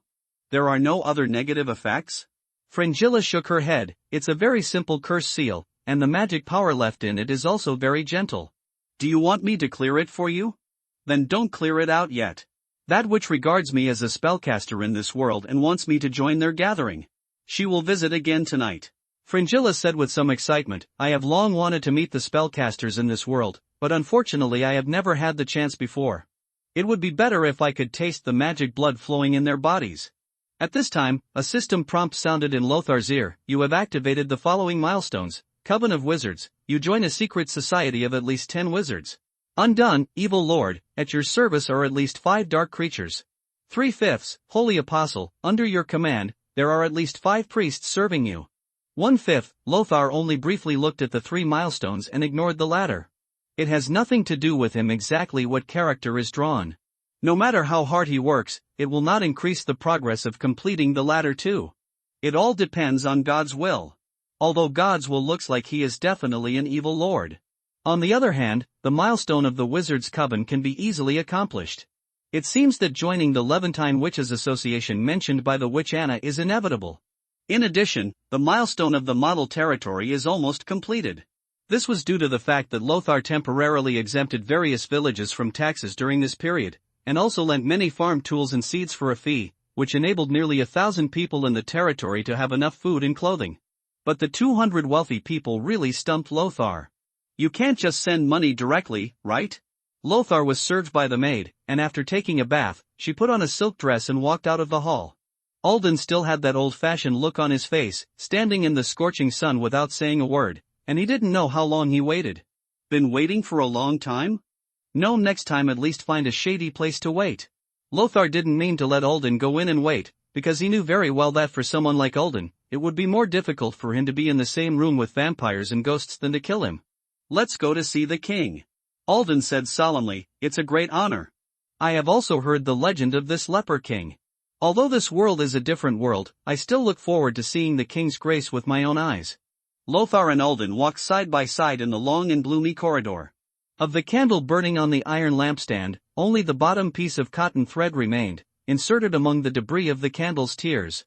There are no other negative effects? Fringilla shook her head. It's a very simple curse seal, and the magic power left in it is also very gentle. Do you want me to clear it for you? Then don't clear it out yet. That witch regards me as a spellcaster in this world and wants me to join their gathering. She will visit again tonight. Fringilla said with some excitement, I have long wanted to meet the spellcasters in this world, but unfortunately I have never had the chance before. It would be better if I could taste the magic blood flowing in their bodies. At this time, a system prompt sounded in Lothar's ear. You have activated the following milestones. Coven of Wizards, you join a secret society of at least 10 wizards. Undone, Evil Lord, at your service are at least 5 dark creatures. 3/5, Holy Apostle, under your command, there are at least 5 priests serving you. 1/5, Lothar only briefly looked at the 3 milestones and ignored the latter. It has nothing to do with him exactly what character is drawn. No matter how hard he works, it will not increase the progress of completing the latter 2. It all depends on God's will. Although God's will looks like he is definitely an evil lord. On the other hand, the milestone of the Wizards' Coven can be easily accomplished. It seems that joining the Levantine Witches Association mentioned by the witch Anna is inevitable. In addition, the milestone of the model territory is almost completed. This was due to the fact that Lothar temporarily exempted various villages from taxes during this period, and also lent many farm tools and seeds for a fee, which enabled nearly 1,000 people in the territory to have enough food and clothing. But the 200 wealthy people really stumped Lothar. You can't just send money directly, right? Lothar was served by the maid, and after taking a bath, she put on a silk dress and walked out of the hall. Alden still had that old-fashioned look on his face, standing in the scorching sun without saying a word, and he didn't know how long he waited. Been waiting for a long time? No, next time at least find a shady place to wait. Lothar didn't mean to let Alden go in and wait, because he knew very well that for someone like Alden, it would be more difficult for him to be in the same room with vampires and ghosts than to kill him. Let's go to see the king. Alden said solemnly, it's a great honor. I have also heard the legend of this leper king. Although this world is a different world, I still look forward to seeing the king's grace with my own eyes. Lothar and Alden walked side by side in the long and gloomy corridor. Of the candle burning on the iron lampstand, only the bottom piece of cotton thread remained, inserted among the debris of the candle's tiers.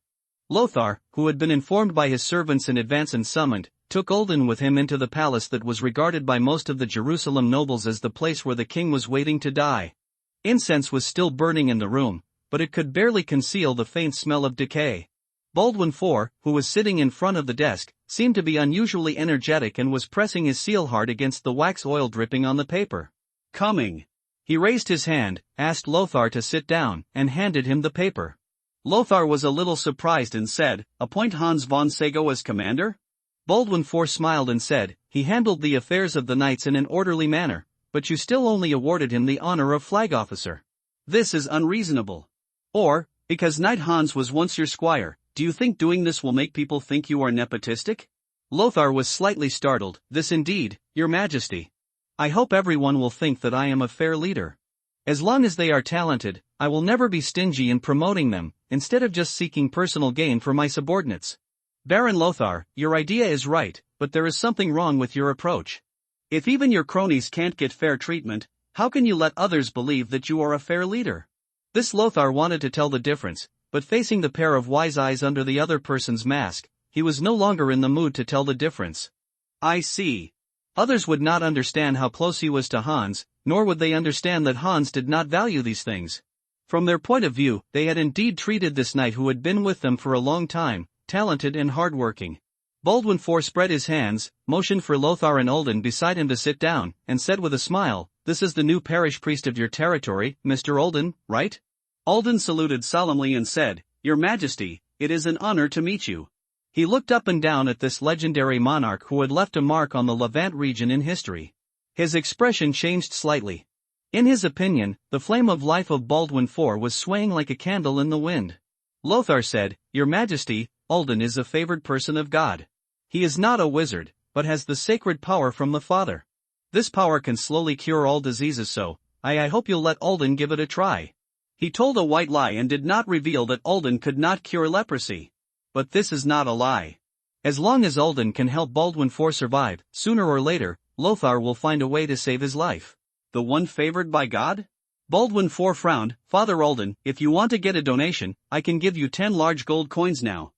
Lothar, who had been informed by his servants in advance and summoned, took Alden with him into the palace that was regarded by most of the Jerusalem nobles as the place where the king was waiting to die. Incense was still burning in the room, but it could barely conceal the faint smell of decay. Baldwin IV, who was sitting in front of the desk, seemed to be unusually energetic and was pressing his seal hard against the wax oil dripping on the paper. Coming. He raised his hand, asked Lothar to sit down, and handed him the paper. Lothar was a little surprised and said, appoint Hans von Sago as commander? Baldwin IV smiled and said, he handled the affairs of the knights in an orderly manner, but you still only awarded him the honor of flag officer. This is unreasonable. Or, because Knight Hans was once your squire, do you think doing this will make people think you are nepotistic? Lothar was slightly startled. This indeed, your majesty. I hope everyone will think that I am a fair leader. As long as they are talented, I will never be stingy in promoting them, instead of just seeking personal gain for my subordinates. Baron Lothar, your idea is right, but there is something wrong with your approach. If even your cronies can't get fair treatment, how can you let others believe that you are a fair leader? This Lothar wanted to tell the difference, but facing the pair of wise eyes under the other person's mask, he was no longer in the mood to tell the difference. I see. Others would not understand how close he was to Hans, nor would they understand that Hans did not value these things. From their point of view, they had indeed treated this knight who had been with them for a long time, talented and hardworking. Baldwin IV spread his hands, motioned for Lothar and Alden beside him to sit down, and said with a smile, this is the new parish priest of your territory, Mr. Alden, right? Alden saluted solemnly and said, Your Majesty, it is an honor to meet you. He looked up and down at this legendary monarch who had left a mark on the Levant region in history. His expression changed slightly. In his opinion, the flame of life of Baldwin IV was swaying like a candle in the wind. Lothar said, Your Majesty, Alden is a favored person of God. He is not a wizard, but has the sacred power from the Father. This power can slowly cure all diseases, so I hope you'll let Alden give it a try. He told a white lie and did not reveal that Alden could not cure leprosy. But this is not a lie. As long as Alden can help Baldwin IV survive, sooner or later, Lothar will find a way to save his life. The one favored by God? Baldwin IV frowned. Father Alden, if you want to get a donation, I can give you 10 large gold coins now.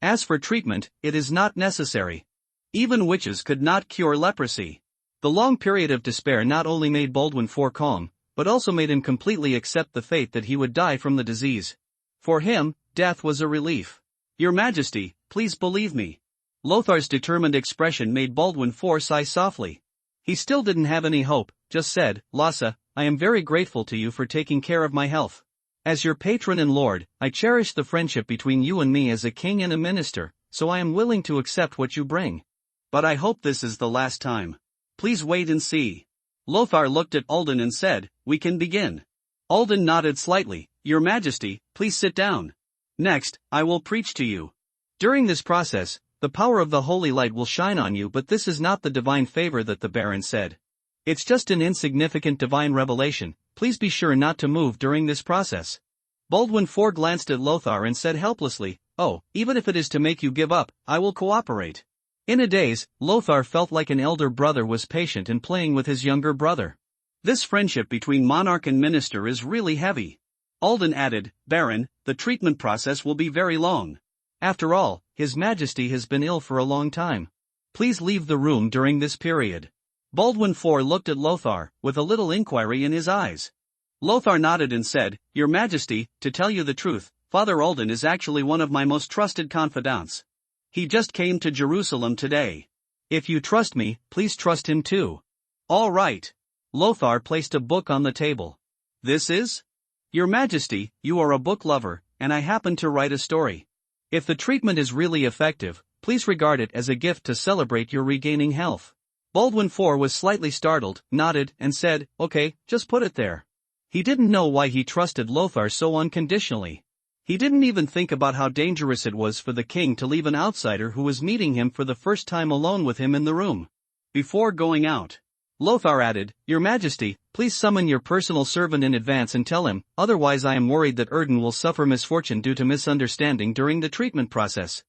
As for treatment, it is not necessary. Even witches could not cure leprosy. The long period of despair not only made Baldwin IV calm, but also made him completely accept the fate that he would die from the disease. For him, death was a relief. Your Majesty, please believe me. Lothar's determined expression made Baldwin IV sigh softly. He still didn't have any hope, just said, Lhasa, I am very grateful to you for taking care of my health. As your patron and lord, I cherish the friendship between you and me as a king and a minister, so I am willing to accept what you bring. But I hope this is the last time. Please wait and see. Lothar looked at Alden and said, we can begin. Alden nodded slightly. Your Majesty, please sit down. Next, I will preach to you. During this process, the power of the holy light will shine on you, but this is not the divine favor that the Baron said. It's just an insignificant divine revelation. Please be sure not to move during this process. Baldwin IV glanced at Lothar and said helplessly, oh, even if it is to make you give up, I will cooperate. In a daze, Lothar felt like an elder brother was patient and playing with his younger brother. This friendship between monarch and minister is really heavy. Alden added, Baron, the treatment process will be very long. After all, His Majesty has been ill for a long time. Please leave the room during this period. Baldwin IV looked at Lothar, with a little inquiry in his eyes. Lothar nodded and said, Your Majesty, to tell you the truth, Father Alden is actually one of my most trusted confidants. He just came to Jerusalem today. If you trust me, please trust him too. All right. Lothar placed a book on the table. This is? Your Majesty, you are a book lover, and I happen to write a story. If the treatment is really effective, please regard it as a gift to celebrate your regaining health. Baldwin IV was slightly startled, nodded, and said, okay, just put it there. He didn't know why he trusted Lothar so unconditionally. He didn't even think about how dangerous it was for the king to leave an outsider who was meeting him for the first time alone with him in the room. Before going out, Lothar added, Your Majesty, please summon your personal servant in advance and tell him, otherwise I am worried that Erden will suffer misfortune due to misunderstanding during the treatment process.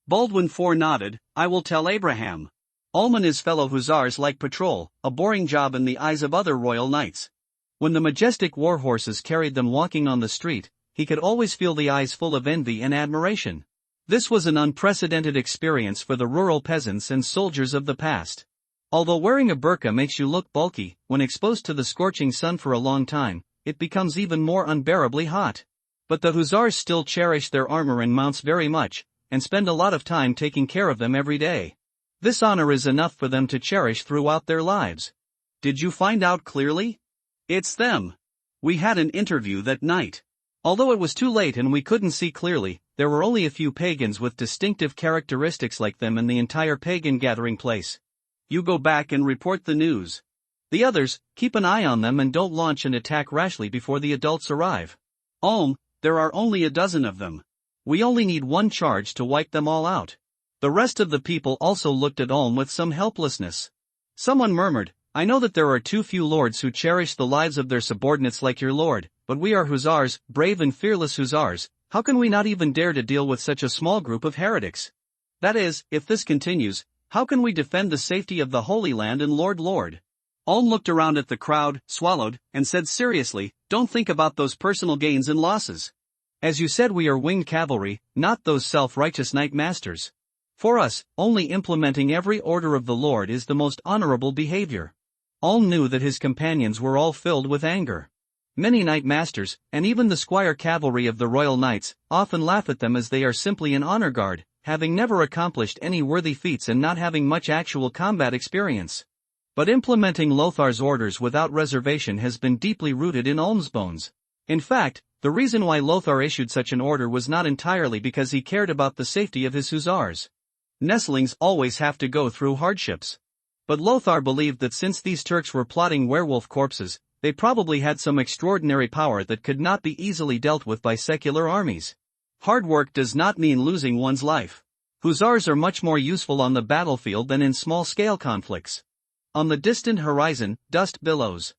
Baldwin IV nodded, I will tell Abraham. Alman his fellow hussars like patrol, a boring job in the eyes of other royal knights. When the majestic war horses carried them walking on the street, he could always feel the eyes full of envy and admiration. This was an unprecedented experience for the rural peasants and soldiers of the past. Although wearing a burqa makes you look bulky, when exposed to the scorching sun for a long time, it becomes even more unbearably hot. But the hussars still cherish their armor and mounts very much, and spend a lot of time taking care of them every day. This honor is enough for them to cherish throughout their lives. Did you find out clearly? It's them. We had an interview that night. Although it was too late and we couldn't see clearly, there were only a few pagans with distinctive characteristics like them in the entire pagan gathering place. You go back and report the news. The others, keep an eye on them and don't launch an attack rashly before the adults arrive. There are only a dozen of them. We only need one charge to wipe them all out. The rest of the people also looked at Ulm with some helplessness. Someone murmured, I know that there are too few lords who cherish the lives of their subordinates like your lord, but we are hussars, brave and fearless hussars. How can we not even dare to deal with such a small group of heretics? That is, if this continues, how can we defend the safety of the Holy Land and Lord? Ulm looked around at the crowd, swallowed, and said seriously, don't think about those personal gains and losses. As you said, we are winged cavalry, not those self-righteous knight masters. For us, only implementing every order of the Lord is the most honorable behavior. Ulm knew that his companions were all filled with anger. Many knight masters, and even the squire cavalry of the royal knights, often laugh at them as they are simply an honor guard, having never accomplished any worthy feats and not having much actual combat experience. But implementing Lothar's orders without reservation has been deeply rooted in Ulm's bones. In fact, the reason why Lothar issued such an order was not entirely because he cared about the safety of his hussars. Nestlings always have to go through hardships. But Lothar believed that since these Turks were plotting werewolf corpses, they probably had some extraordinary power that could not be easily dealt with by secular armies. Hard work does not mean losing one's life. Hussars are much more useful on the battlefield than in small-scale conflicts. On the distant horizon, dust billows.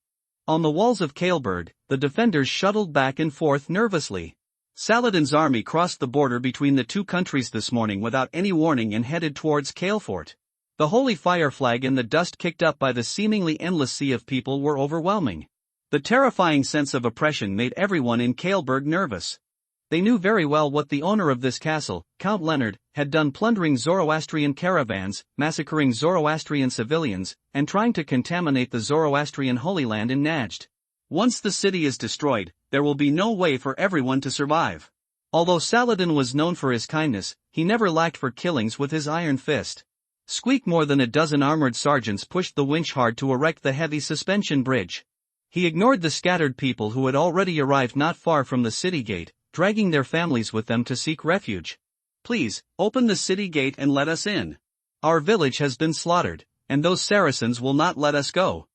On the walls of Kaelburg, the defenders shuttled back and forth nervously. Saladin's army crossed the border between the two countries this morning without any warning and headed towards Kalefort. The holy fire flag and the dust kicked up by the seemingly endless sea of people were overwhelming. The terrifying sense of oppression made everyone in Kaleberg nervous. They knew very well what the owner of this castle, Count Leonard, had done, plundering Zoroastrian caravans, massacring Zoroastrian civilians, and trying to contaminate the Zoroastrian Holy Land in Najd. Once the city is destroyed, there will be no way for everyone to survive. Although Saladin was known for his kindness, he never lacked for killings with his iron fist. Squeak! More than a dozen armored sergeants pushed the winch hard to erect the heavy suspension bridge. He ignored the scattered people who had already arrived not far from the city gate, dragging their families with them to seek refuge. Please, open the city gate and let us in. Our village has been slaughtered, and those Saracens will not let us go.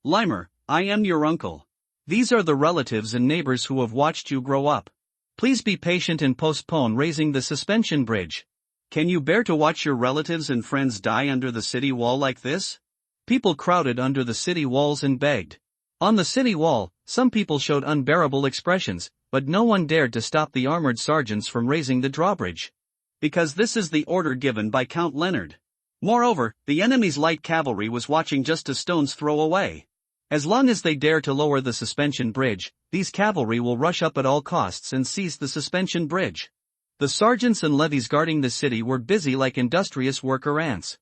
Limer, I am your uncle. These are the relatives and neighbors who have watched you grow up. Please be patient and postpone raising the suspension bridge. Can you bear to watch your relatives and friends die under the city wall like this? People crowded under the city walls and begged. On the city wall, some people showed unbearable expressions, but no one dared to stop the armored sergeants from raising the drawbridge. Because this is the order given by Count Leonard. Moreover, the enemy's light cavalry was watching just a stone's throw away. As long as they dare to lower the suspension bridge, these cavalry will rush up at all costs and seize the suspension bridge. The sergeants and levies guarding the city were busy like industrious worker ants.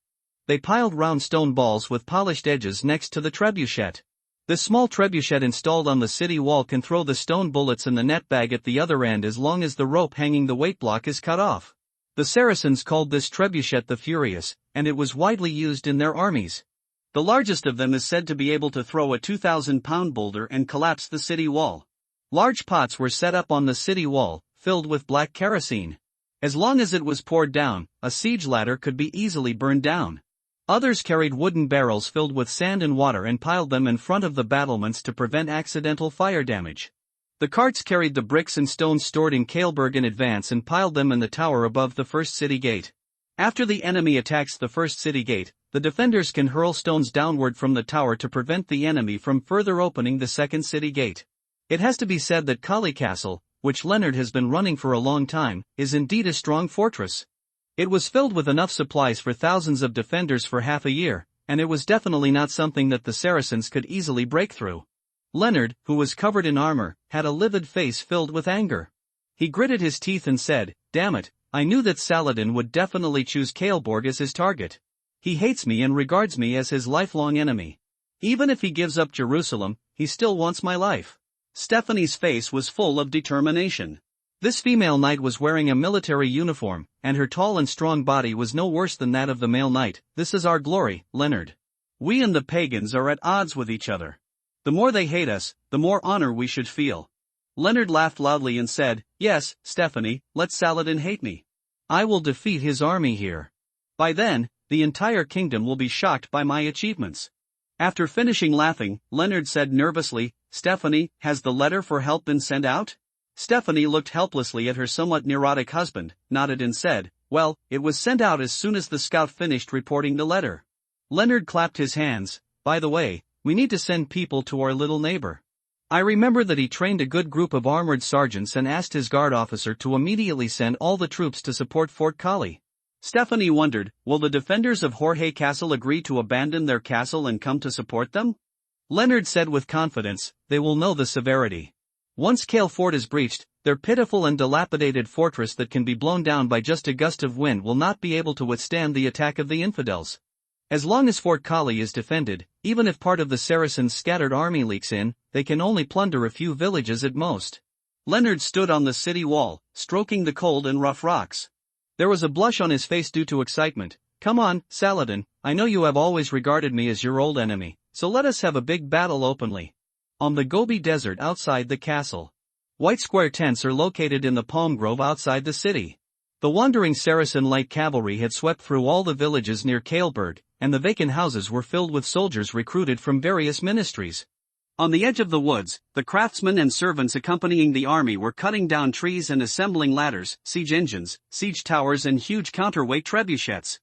They piled round stone balls with polished edges next to the trebuchet. This small trebuchet installed on the city wall can throw the stone bullets in the net bag at the other end as long as the rope hanging the weight block is cut off. The Saracens called this trebuchet the Furious, and it was widely used in their armies. The largest of them is said to be able to throw a 2,000-pound boulder and collapse the city wall. Large pots were set up on the city wall, filled with black kerosene. As long as it was poured down, a siege ladder could be easily burned down. Others carried wooden barrels filled with sand and water and piled them in front of the battlements to prevent accidental fire damage. The carts carried the bricks and stones stored in Kaleberg in advance and piled them in the tower above the first city gate. After the enemy attacks the first city gate, the defenders can hurl stones downward from the tower to prevent the enemy from further opening the second city gate. It has to be said that Kali Castle, which Leonard has been running for a long time, is indeed a strong fortress. It was filled with enough supplies for thousands of defenders for half a year, and it was definitely not something that the Saracens could easily break through. Leonard, who was covered in armor, had a livid face filled with anger. He gritted his teeth and said, "Damn it, I knew that Saladin would definitely choose Kaleborg as his target. He hates me and regards me as his lifelong enemy. Even if he gives up Jerusalem, he still wants my life." Stephanie's face was full of determination. This female knight was wearing a military uniform, and her tall and strong body was no worse than that of the male knight. "This is our glory, Leonard. We and the pagans are at odds with each other. The more they hate us, the more honor we should feel." Leonard laughed loudly and said, "Yes, Stephanie, let Saladin hate me. I will defeat his army here. By then, the entire kingdom will be shocked by my achievements." After finishing laughing, Leonard said nervously, "Stephanie, has the letter for help been sent out?" Stephanie looked helplessly at her somewhat neurotic husband, nodded and said, "Well, it was sent out as soon as the scout finished reporting the letter." Leonard clapped his hands. "By the way, we need to send people to our little neighbor. I remember that he trained a good group of armored sergeants and asked his guard officer to immediately send all the troops to support Fort Kali." Stephanie wondered, will the defenders of Jorge Castle agree to abandon their castle and come to support them? Leonard said with confidence, "They will know the severity. Once Kale Fort is breached, their pitiful and dilapidated fortress that can be blown down by just a gust of wind will not be able to withstand the attack of the infidels. As long as Fort Kali is defended, even if part of the Saracens' scattered army leaks in, they can only plunder a few villages at most." Leonard stood on the city wall, stroking the cold and rough rocks. There was a blush on his face due to excitement. "Come on, Saladin, I know you have always regarded me as your old enemy, so let us have a big battle openly." On the Gobi Desert outside the castle. White square tents are located in the palm grove outside the city. The wandering Saracen light cavalry had swept through all the villages near Kaleberg, and the vacant houses were filled with soldiers recruited from various ministries. On the edge of the woods, the craftsmen and servants accompanying the army were cutting down trees and assembling ladders, siege engines, siege towers and huge counterweight trebuchets.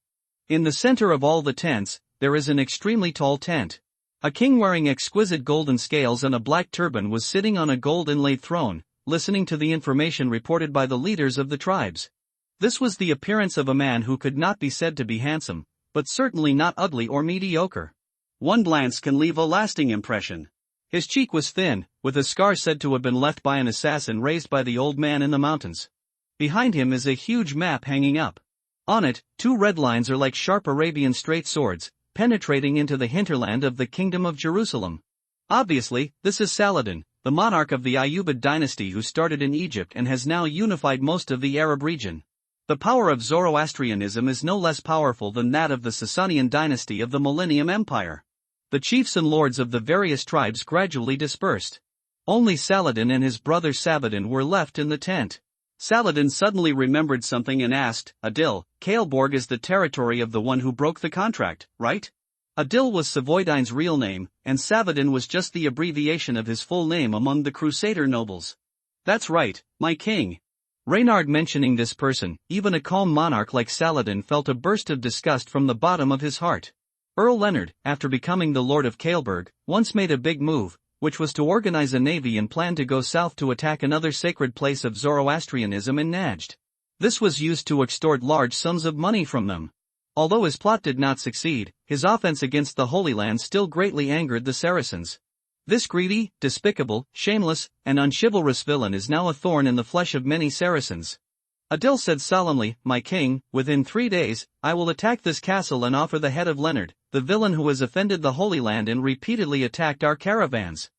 In the center of all the tents, there is an extremely tall tent. A king wearing exquisite golden scales and a black turban was sitting on a gold inlaid throne, listening to the information reported by the leaders of the tribes. This was the appearance of a man who could not be said to be handsome, but certainly not ugly or mediocre. One glance can leave a lasting impression. His cheek was thin, with a scar said to have been left by an assassin raised by the old man in the mountains. Behind him is a huge map hanging up. On it, 2 red lines are like sharp Arabian straight swords, penetrating into the hinterland of the Kingdom of Jerusalem. Obviously, this is Saladin, the monarch of the Ayyubid dynasty who started in Egypt and has now unified most of the Arab region. The power of Zoroastrianism is no less powerful than that of the Sasanian dynasty of the Millennium Empire. The chiefs and lords of the various tribes gradually dispersed. Only Saladin and his brother Sabaddin were left in the tent. Saladin suddenly remembered something and asked, Adil, Kaelborg is the territory of the one who broke the contract, right? Adil was Savoydine's real name, and Sabaddin was just the abbreviation of his full name among the Crusader nobles. That's right, my king. Reynard mentioning this person, even a calm monarch like Saladin felt a burst of disgust from the bottom of his heart. Earl Leonard, after becoming the Lord of Kaelborg, once made a big move, which was to organize a navy and plan to go south to attack another sacred place of Zoroastrianism in Najd. This was used to extort large sums of money from them. Although his plot did not succeed, his offense against the Holy Land still greatly angered the Saracens. This greedy, despicable, shameless, and unchivalrous villain is now a thorn in the flesh of many Saracens. Adil said solemnly, My king, within 3 days, I will attack this castle and offer the head of Leonard, the villain who has offended the Holy Land and repeatedly attacked our caravans.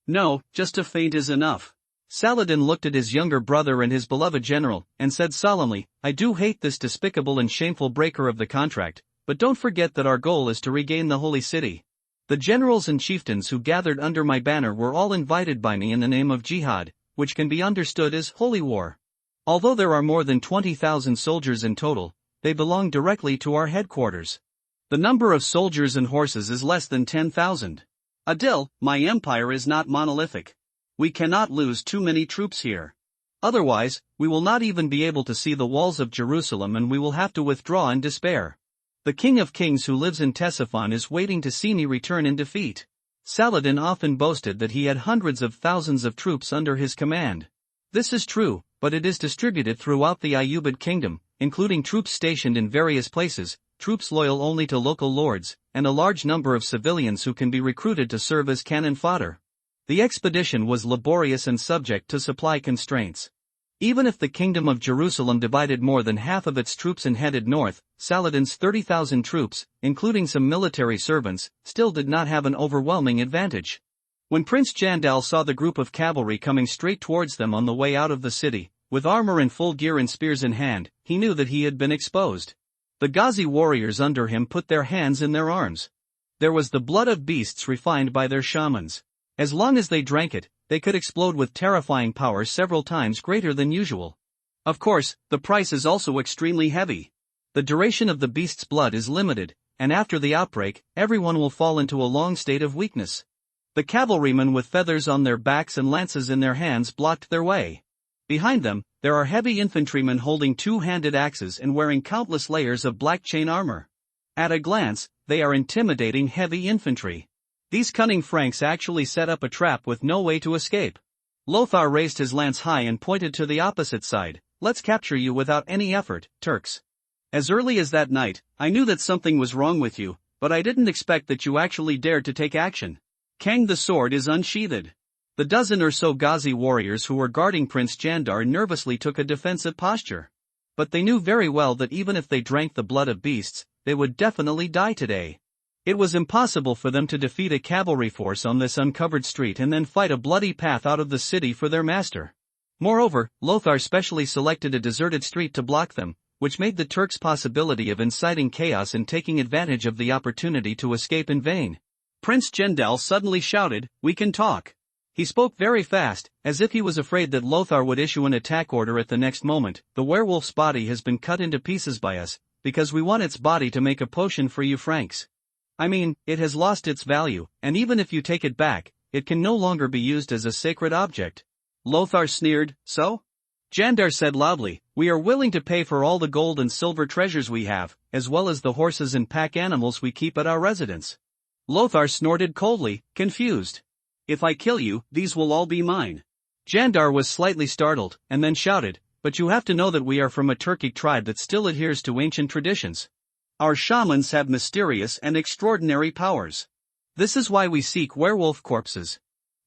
No, just a feint is enough. Saladin looked at his younger brother and his beloved general, and said solemnly, I do hate this despicable and shameful breaker of the contract, but don't forget that our goal is to regain the holy city. The generals and chieftains who gathered under my banner were all invited by me in the name of jihad, which can be understood as holy war. Although there are more than 20,000 soldiers in total, they belong directly to our headquarters. The number of soldiers and horses is less than 10,000. Adil, my empire is not monolithic. We cannot lose too many troops here. Otherwise, we will not even be able to see the walls of Jerusalem and we will have to withdraw in despair. The King of Kings who lives in Ctesiphon is waiting to see me return in defeat. Saladin often boasted that he had hundreds of thousands of troops under his command. This is true, but it is distributed throughout the Ayyubid kingdom, including troops stationed in various places, troops loyal only to local lords, and a large number of civilians who can be recruited to serve as cannon fodder. The expedition was laborious and subject to supply constraints. Even if the Kingdom of Jerusalem divided more than half of its troops and headed north, Saladin's 30,000 troops, including some military servants, still did not have an overwhelming advantage. When Prince Jandal saw the group of cavalry coming straight towards them on the way out of the city, with armor in full gear and spears in hand, he knew that he had been exposed. The Ghazi warriors under him put their hands in their arms. There was the blood of beasts refined by their shamans. As long as they drank it, they could explode with terrifying power several times greater than usual. Of course, the price is also extremely heavy. The duration of the beast's blood is limited, and after the outbreak, everyone will fall into a long state of weakness. The cavalrymen with feathers on their backs and lances in their hands blocked their way. Behind them, there are heavy infantrymen holding two-handed axes and wearing countless layers of black chain armor. At a glance, they are intimidating heavy infantry. These cunning Franks actually set up a trap with no way to escape. Lothar raised his lance high and pointed to the opposite side. Let's capture you without any effort, Turks. As early as that night, I knew that something was wrong with you, but I didn't expect that you actually dared to take action. Kang the sword is unsheathed. The dozen or so Ghazi warriors who were guarding Prince Jandar nervously took a defensive posture. But they knew very well that even if they drank the blood of beasts, they would definitely die today. It was impossible for them to defeat a cavalry force on this uncovered street and then fight a bloody path out of the city for their master. Moreover, Lothar specially selected a deserted street to block them, which made the Turks' possibility of inciting chaos and taking advantage of the opportunity to escape in vain. Prince Jandal suddenly shouted, "We can talk." He spoke very fast, as if he was afraid that Lothar would issue an attack order at the next moment. The werewolf's body has been cut into pieces by us, because we want its body to make a potion for you Franks. I mean, it has lost its value, and even if you take it back, it can no longer be used as a sacred object. Lothar sneered, "So?" Jandar said loudly, "We are willing to pay for all the gold and silver treasures we have, as well as the horses and pack animals we keep at our residence." Lothar snorted coldly, confused. "If I kill you, these will all be mine." Jandar was slightly startled, and then shouted, "But you have to know that we are from a Turkic tribe that still adheres to ancient traditions. Our shamans have mysterious and extraordinary powers. This is why we seek werewolf corpses.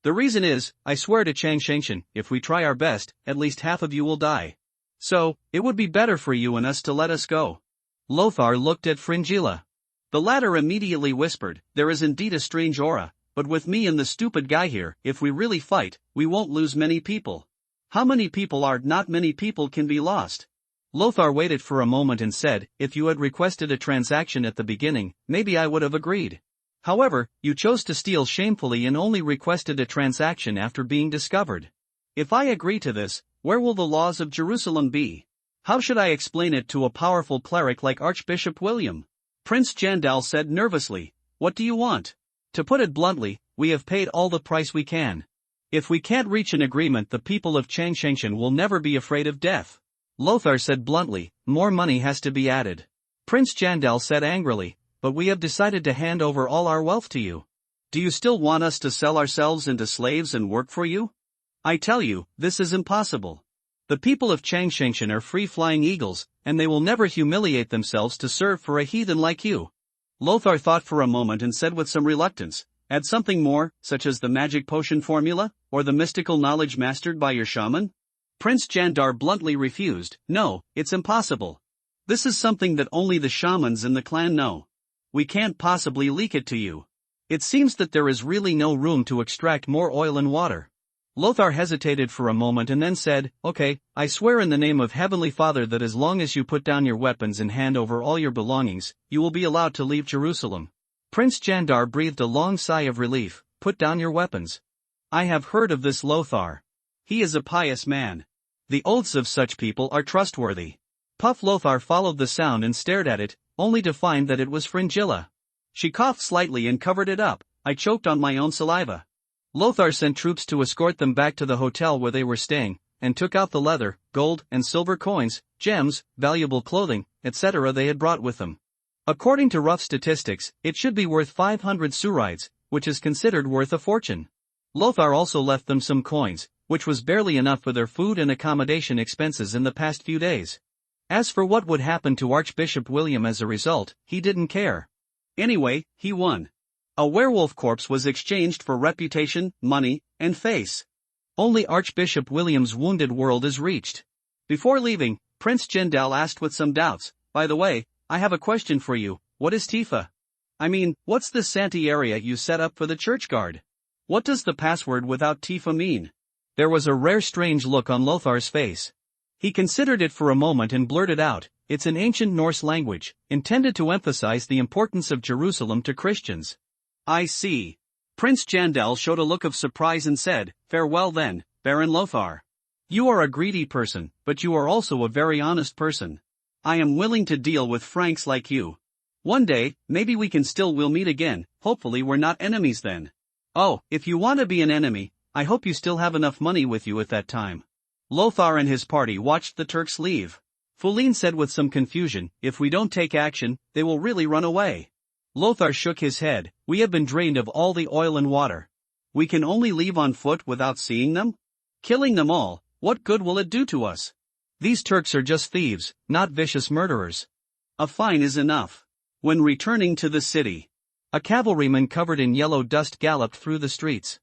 The reason is, I swear to Chang Shengshan, if we try our best, at least half of you will die. So, it would be better for you and us to let us go." Lothar looked at Fringilla. The latter immediately whispered, "There is indeed a strange aura, but with me and the stupid guy here, if we really fight, we won't lose many people." "How many people are? Not many people can be lost." Lothar waited for a moment and said, "If you had requested a transaction at the beginning, maybe I would have agreed. However, you chose to steal shamefully and only requested a transaction after being discovered. If I agree to this, where will the laws of Jerusalem be? How should I explain it to a powerful cleric like Archbishop William?" Prince Jandal said nervously, "What do you want?" "To put it bluntly, we have paid all the price we can. If we can't reach an agreement, the people of Changshangshan will never be afraid of death." Lothar said bluntly, "More money has to be added." Prince Jandal said angrily, "But we have decided to hand over all our wealth to you. Do you still want us to sell ourselves into slaves and work for you? I tell you, this is impossible. The people of Changshangshan are free-flying eagles, and they will never humiliate themselves to serve for a heathen like you." Lothar thought for a moment and said with some reluctance, "Add something more, such as the magic potion formula, or the mystical knowledge mastered by your shaman?" Prince Jandar bluntly refused, "No, it's impossible. This is something that only the shamans in the clan know. We can't possibly leak it to you. It seems that there is really no room to extract more oil and water." Lothar hesitated for a moment and then said, "Okay, I swear in the name of Heavenly Father that as long as you put down your weapons and hand over all your belongings, you will be allowed to leave Jerusalem." Prince Jandar breathed a long sigh of relief. "Put down your weapons. I have heard of this Lothar. He is a pious man. The oaths of such people are trustworthy." Puff Lothar followed the sound and stared at it, only to find that it was Fringilla. She coughed slightly and covered it up. "I choked on my own saliva." Lothar sent troops to escort them back to the hotel where they were staying, and took out the leather, gold and silver coins, gems, valuable clothing, etc. they had brought with them. According to rough statistics, it should be worth 500 surides, which is considered worth a fortune. Lothar also left them some coins, which was barely enough for their food and accommodation expenses in the past few days. As for what would happen to Archbishop William as a result, he didn't care. Anyway, he won. A werewolf corpse was exchanged for reputation, money, and face. Only Archbishop William's wounded world is reached. Before leaving, Prince Jindal asked with some doubts, "By the way, I have a question for you. What is Tifa? I mean, what's this Santi area you set up for the church guard? What does the password without Tifa mean?" There was a rare strange look on Lothar's face. He considered it for a moment and blurted out, "It's an ancient Norse language, intended to emphasize the importance of Jerusalem to Christians." "I see." Prince Jandal showed a look of surprise and said, "Farewell then, Baron Lothar. You are a greedy person, but you are also a very honest person. I am willing to deal with Franks like you. One day, maybe we'll meet again, hopefully we're not enemies then. Oh, if you want to be an enemy, I hope you still have enough money with you at that time." Lothar and his party watched the Turks leave. Fulin said with some confusion, "If we don't take action, they will really run away." Lothar shook his head, "We have been drained of all the oil and water. We can only leave on foot without seeing them? Killing them all, what good will it do to us? These Turks are just thieves, not vicious murderers. A fine is enough." When returning to the city, a cavalryman covered in yellow dust galloped through the streets.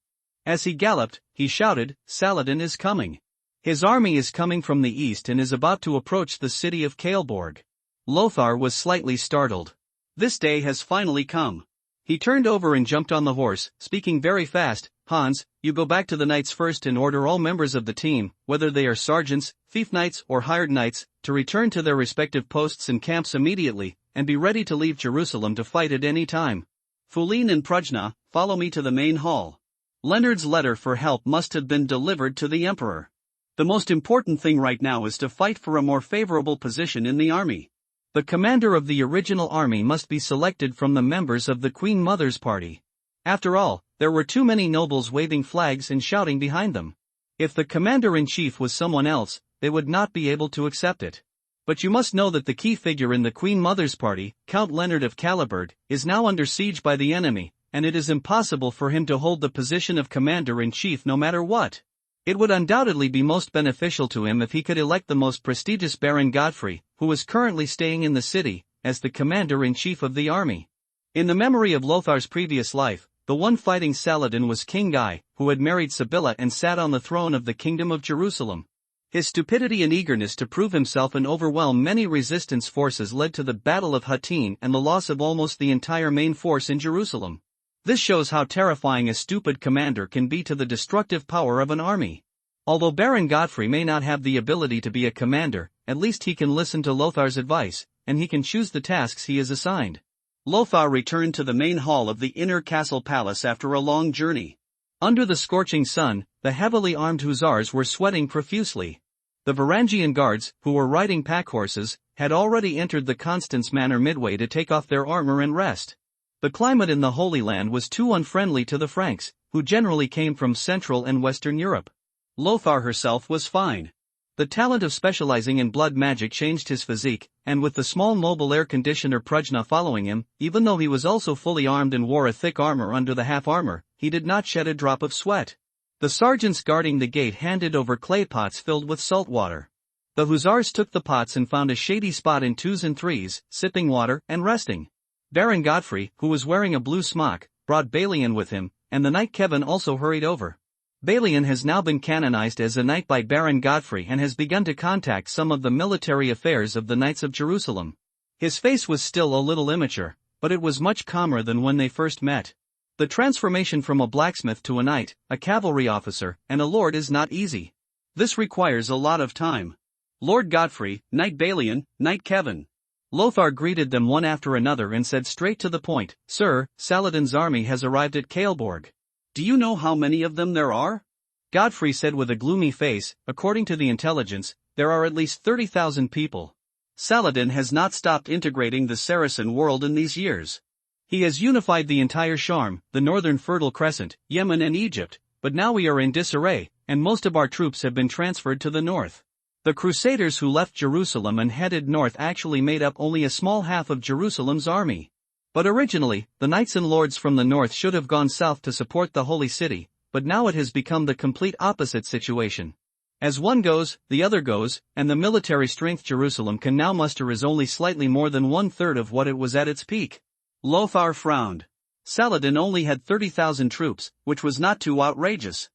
As he galloped, he shouted, "Saladin is coming. His army is coming from the east and is about to approach the city of Kaelborg." Lothar was slightly startled. This day has finally come. He turned over and jumped on the horse, speaking very fast, "Hans, you go back to the knights first and order all members of the team, whether they are sergeants, thief knights or hired knights, to return to their respective posts and camps immediately, and be ready to leave Jerusalem to fight at any time. Fulin and Prujna, follow me to the main hall. Leonard's letter for help must have been delivered to the emperor. The most important thing right now is to fight for a more favorable position in the army. The commander of the original army must be selected from the members of the Queen Mother's party. After all, there were too many nobles waving flags and shouting behind them. If the commander-in-chief was someone else, they would not be able to accept it. But you must know that the key figure in the Queen Mother's party, Count Leonard of Caliburd, is now under siege by the enemy, and it is impossible for him to hold the position of commander-in-chief no matter what. It would undoubtedly be most beneficial to him if he could elect the most prestigious Baron Godfrey, who is currently staying in the city, as the commander-in-chief of the army. In the memory of Lothar's previous life, the one fighting Saladin was King Guy, who had married Sibylla and sat on the throne of the Kingdom of Jerusalem. His stupidity and eagerness to prove himself and overwhelm many resistance forces led to the Battle of Hattin and the loss of almost the entire main force in Jerusalem. This shows how terrifying a stupid commander can be to the destructive power of an army. Although Baron Godfrey may not have the ability to be a commander, at least he can listen to Lothar's advice, and he can choose the tasks he is assigned. Lothar returned to the main hall of the inner castle palace after a long journey. Under the scorching sun, the heavily armed hussars were sweating profusely. The Varangian guards, who were riding pack horses, had already entered the Constance Manor midway to take off their armor and rest. The climate in the Holy Land was too unfriendly to the Franks, who generally came from Central and Western Europe. Lothar herself was fine. The talent of specializing in blood magic changed his physique, and with the small mobile air conditioner Prajna following him, even though he was also fully armed and wore a thick armor under the half-armor, he did not shed a drop of sweat. The sergeants guarding the gate handed over clay pots filled with salt water. The hussars took the pots and found a shady spot in 2s and 3s, sipping water and resting. Baron Godfrey, who was wearing a blue smock, brought Balian with him, and the knight Kevin also hurried over. Balian has now been canonized as a knight by Baron Godfrey and has begun to contact some of the military affairs of the Knights of Jerusalem. His face was still a little immature, but it was much calmer than when they first met. The transformation from a blacksmith to a knight, a cavalry officer, and a lord is not easy. This requires a lot of time. Lord Godfrey, Knight Balian, Knight Kevin. Lothar greeted them one after another and said straight to the point, "Sir, Saladin's army has arrived at Kaelborg." "Do you know how many of them there are?" Godfrey said with a gloomy face, "According to the intelligence, there are at least 30,000 people. Saladin has not stopped integrating the Saracen world in these years. He has unified the entire Sharm, the northern Fertile Crescent, Yemen and Egypt, but now we are in disarray, and most of our troops have been transferred to the north. The Crusaders who left Jerusalem and headed north actually made up only a small half of Jerusalem's army. But originally, the knights and lords from the north should have gone south to support the holy city, but now it has become the complete opposite situation. As one goes, the other goes, and the military strength Jerusalem can now muster is only slightly more than 1/3 of what it was at its peak." Lothar frowned. Saladin only had 30,000 troops, which was not too outrageous.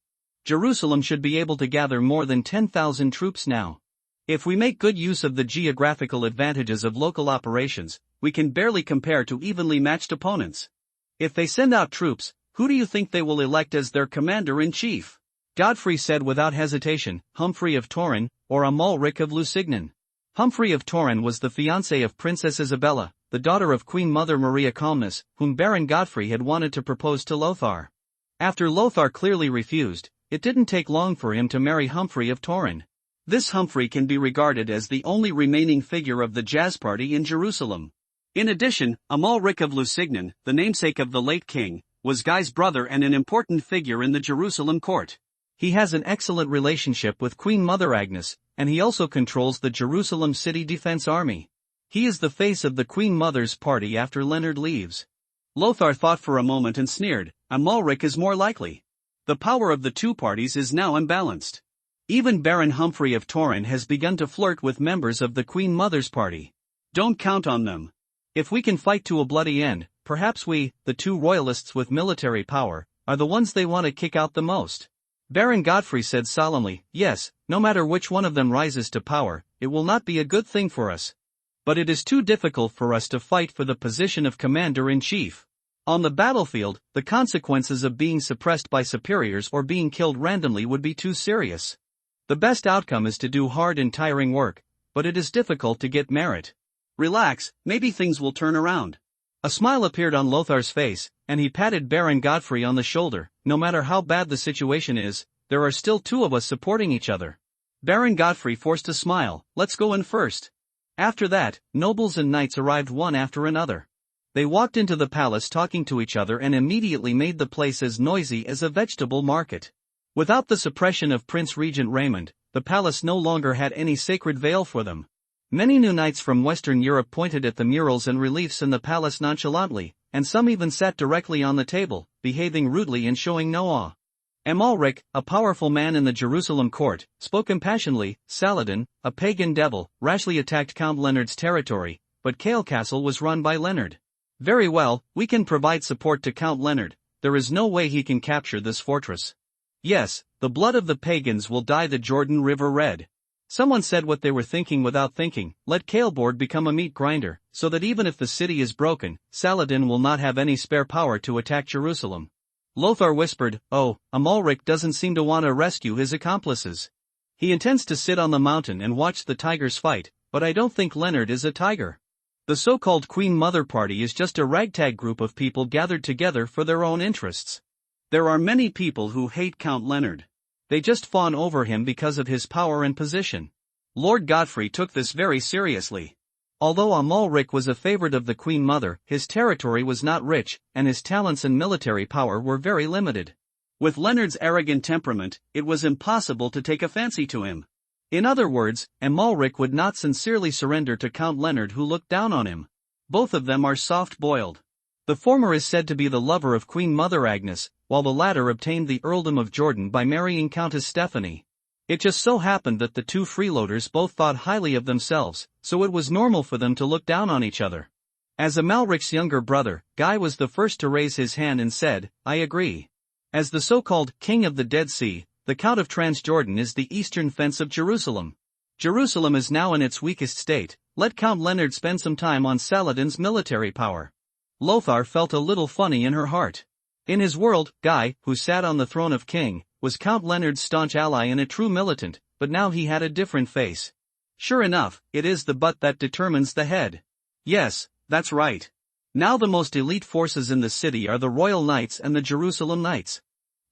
Jerusalem should be able to gather more than 10,000 troops now. If we make good use of the geographical advantages of local operations, we can barely compare to evenly matched opponents. If they send out troops, who do you think they will elect as their commander-in-chief? Godfrey said without hesitation, Humphrey of Torin, or Amalric of Lusignan. Humphrey of Torin was the fiancé of Princess Isabella, the daughter of Queen Mother Maria Calmnus, whom Baron Godfrey had wanted to propose to Lothar. After Lothar clearly refused, it didn't take long for him to marry Humphrey of Torin. This Humphrey can be regarded as the only remaining figure of the jazz party in Jerusalem. In addition, Amalric of Lusignan, the namesake of the late king, was Guy's brother and an important figure in the Jerusalem court. He has an excellent relationship with Queen Mother Agnes, and he also controls the Jerusalem City Defense Army. He is the face of the Queen Mother's party after Leonard leaves. Lothar thought for a moment and sneered, Amalric is more likely. The power of the two parties is now unbalanced. Even Baron Humphrey of Torin has begun to flirt with members of the Queen Mother's party. Don't count on them. If we can fight to a bloody end, perhaps we, the two royalists with military power, are the ones they want to kick out the most. Baron Godfrey said solemnly, "Yes, no matter which one of them rises to power, it will not be a good thing for us. But it is too difficult for us to fight for the position of commander-in-chief. On the battlefield, the consequences of being suppressed by superiors or being killed randomly would be too serious. The best outcome is to do hard and tiring work, but it is difficult to get merit. Relax, maybe things will turn around." A smile appeared on Lothar's face, and he patted Baron Godfrey on the shoulder. "No matter how bad the situation is, there are still two of us supporting each other." Baron Godfrey forced a smile. "Let's go in first." After that, nobles and knights arrived one after another. They walked into the palace talking to each other and immediately made the place as noisy as a vegetable market. Without the suppression of Prince Regent Raymond, the palace no longer had any sacred veil for them. Many new knights from Western Europe pointed at the murals and reliefs in the palace nonchalantly, and some even sat directly on the table, behaving rudely and showing no awe. Amalric, a powerful man in the Jerusalem court, spoke impassionedly. Saladin, a pagan devil, rashly attacked Count Leonard's territory, but Kale Castle was run by Leonard. Very well, we can provide support to Count Leonard. There is no way he can capture this fortress. Yes, the blood of the pagans will dye the Jordan River red. Someone said what they were thinking without thinking. Let Caleboard become a meat grinder, so that even if the city is broken, Saladin will not have any spare power to attack Jerusalem. Lothar whispered, "Oh, Amalric doesn't seem to want to rescue his accomplices. He intends to sit on the mountain and watch the tigers fight, but I don't think Leonard is a tiger. The so-called Queen Mother Party is just a ragtag group of people gathered together for their own interests. There are many people who hate Count Leonard. They just fawn over him because of his power and position." Lord Godfrey took this very seriously. Although Amalric was a favorite of the Queen Mother, his territory was not rich, and his talents and military power were very limited. With Leonard's arrogant temperament, it was impossible to take a fancy to him. In other words, Amalric would not sincerely surrender to Count Leonard, who looked down on him. Both of them are soft-boiled. The former is said to be the lover of Queen Mother Agnes, while the latter obtained the earldom of Jordan by marrying Countess Stephanie. It just so happened that the two freeloaders both thought highly of themselves, so it was normal for them to look down on each other. As Amalric's younger brother, Guy was the first to raise his hand and said, "I agree. As the so-called King of the Dead Sea, the Count of Transjordan is the eastern fence of Jerusalem. Jerusalem is now in its weakest state. Let Count Leonard spend some time on Saladin's military power." Lothar felt a little funny in her heart. In his world, Guy, who sat on the throne of king, was Count Leonard's staunch ally and a true militant, but now he had a different face. Sure enough, it is the butt that determines the head. Yes, that's right. Now the most elite forces in the city are the Royal Knights and the Jerusalem Knights.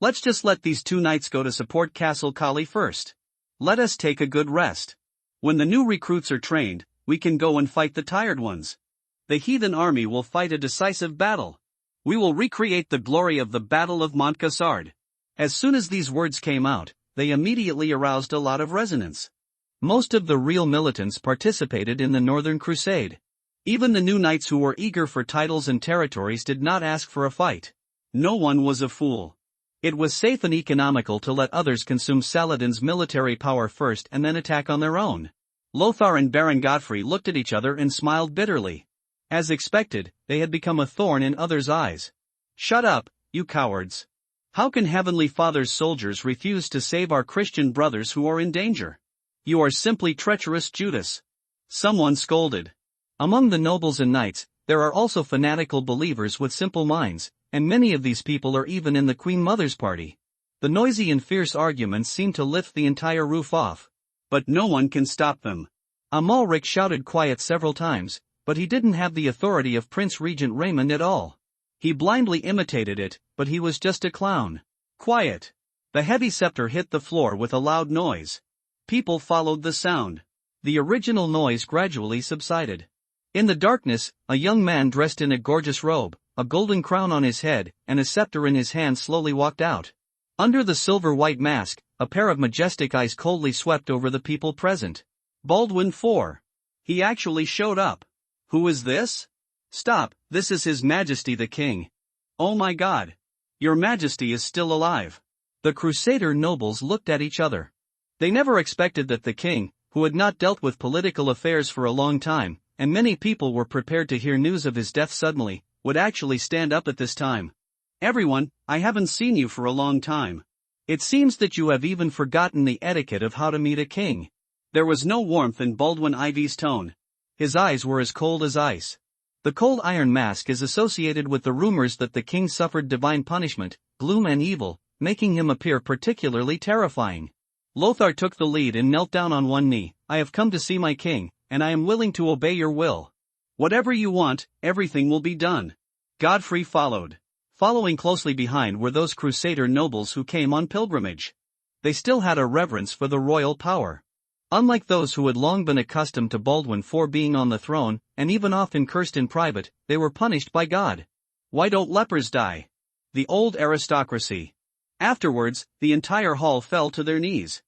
Let's just let these two knights go to support Castle Kali first. Let us take a good rest. When the new recruits are trained, we can go and fight the tired ones. The heathen army will fight a decisive battle. We will recreate the glory of the Battle of Montcassard. As soon as these words came out, they immediately aroused a lot of resonance. Most of the real militants participated in the Northern Crusade. Even the new knights who were eager for titles and territories did not ask for a fight. No one was a fool. It was safe and economical to let others consume Saladin's military power first and then attack on their own. Lothar and Baron Godfrey looked at each other and smiled bitterly. As expected, they had become a thorn in others' eyes. "Shut up, you cowards. How can Heavenly Father's soldiers refuse to save our Christian brothers who are in danger? You are simply treacherous Judas," someone scolded. Among the nobles and knights, there are also fanatical believers with simple minds, and many of these people are even in the Queen Mother's party. The noisy and fierce arguments seem to lift the entire roof off. But no one can stop them. Amalric shouted quiet several times, but he didn't have the authority of Prince Regent Raymond at all. He blindly imitated it, but he was just a clown. Quiet. The heavy scepter hit the floor with a loud noise. People followed the sound. The original noise gradually subsided. In the darkness, a young man dressed in a gorgeous robe, a golden crown on his head, and a scepter in his hand slowly walked out. Under the silver-white mask, a pair of majestic eyes coldly swept over the people present. Baldwin IV. He actually showed up. Who is this? Stop, this is His Majesty the King. Oh my God. Your Majesty is still alive. The Crusader nobles looked at each other. They never expected that the king, who had not dealt with political affairs for a long time, and many people were prepared to hear news of his death suddenly, would actually stand up at this time. "Everyone, I haven't seen you for a long time. It seems that you have even forgotten the etiquette of how to meet a king." There was no warmth in Baldwin IV's tone. His eyes were as cold as ice. The cold iron mask is associated with the rumors that the king suffered divine punishment, gloom and evil, making him appear particularly terrifying. Lothar took the lead and knelt down on one knee. "I have come to see my king, and I am willing to obey your will. Whatever you want, everything will be done." Godfrey followed. Following closely behind were those Crusader nobles who came on pilgrimage. They still had a reverence for the royal power. Unlike those who had long been accustomed to Baldwin IV being on the throne, and even often cursed in private, they were punished by God. Why don't lepers die? The old aristocracy. Afterwards, the entire hall fell to their knees.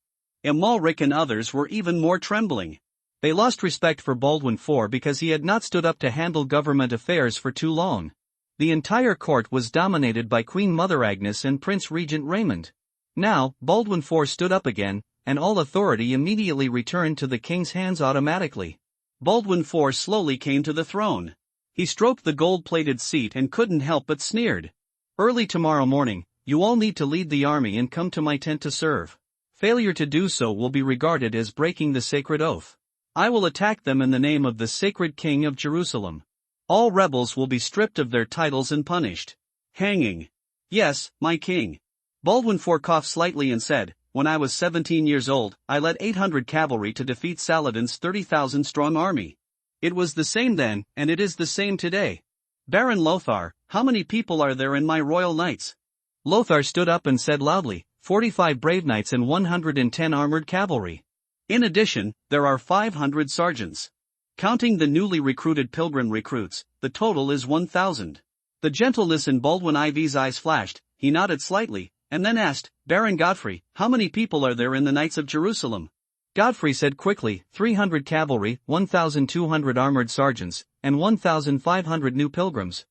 Amalric and others were even more trembling. They lost respect for Baldwin IV because he had not stood up to handle government affairs for too long. The entire court was dominated by Queen Mother Agnes and Prince Regent Raymond. Now, Baldwin IV stood up again, and all authority immediately returned to the king's hands automatically. Baldwin IV slowly came to the throne. He stroked the gold-plated seat and couldn't help but sneered. Early tomorrow morning, you all need to lead the army and come to my tent to serve. Failure to do so will be regarded as breaking the sacred oath. I will attack them in the name of the sacred king of Jerusalem. All rebels will be stripped of their titles and punished. Hanging. Yes, my king. Baldwin IV coughed slightly and said, when I was 17 years old, I led 800 cavalry to defeat Saladin's 30,000-strong army. It was the same then, and it is the same today. Baron Lothar, how many people are there in my royal knights? Lothar stood up and said loudly, 45 brave knights and 110 armored cavalry. In addition, there are 500 sergeants. Counting the newly recruited pilgrim recruits, the total is 1,000. The gentleness in Baldwin IV's eyes flashed. He nodded slightly, and then asked, Baron Godfrey, how many people are there in the Knights of Jerusalem? Godfrey said quickly, 300 cavalry, 1,200 armored sergeants, and 1,500 new pilgrims.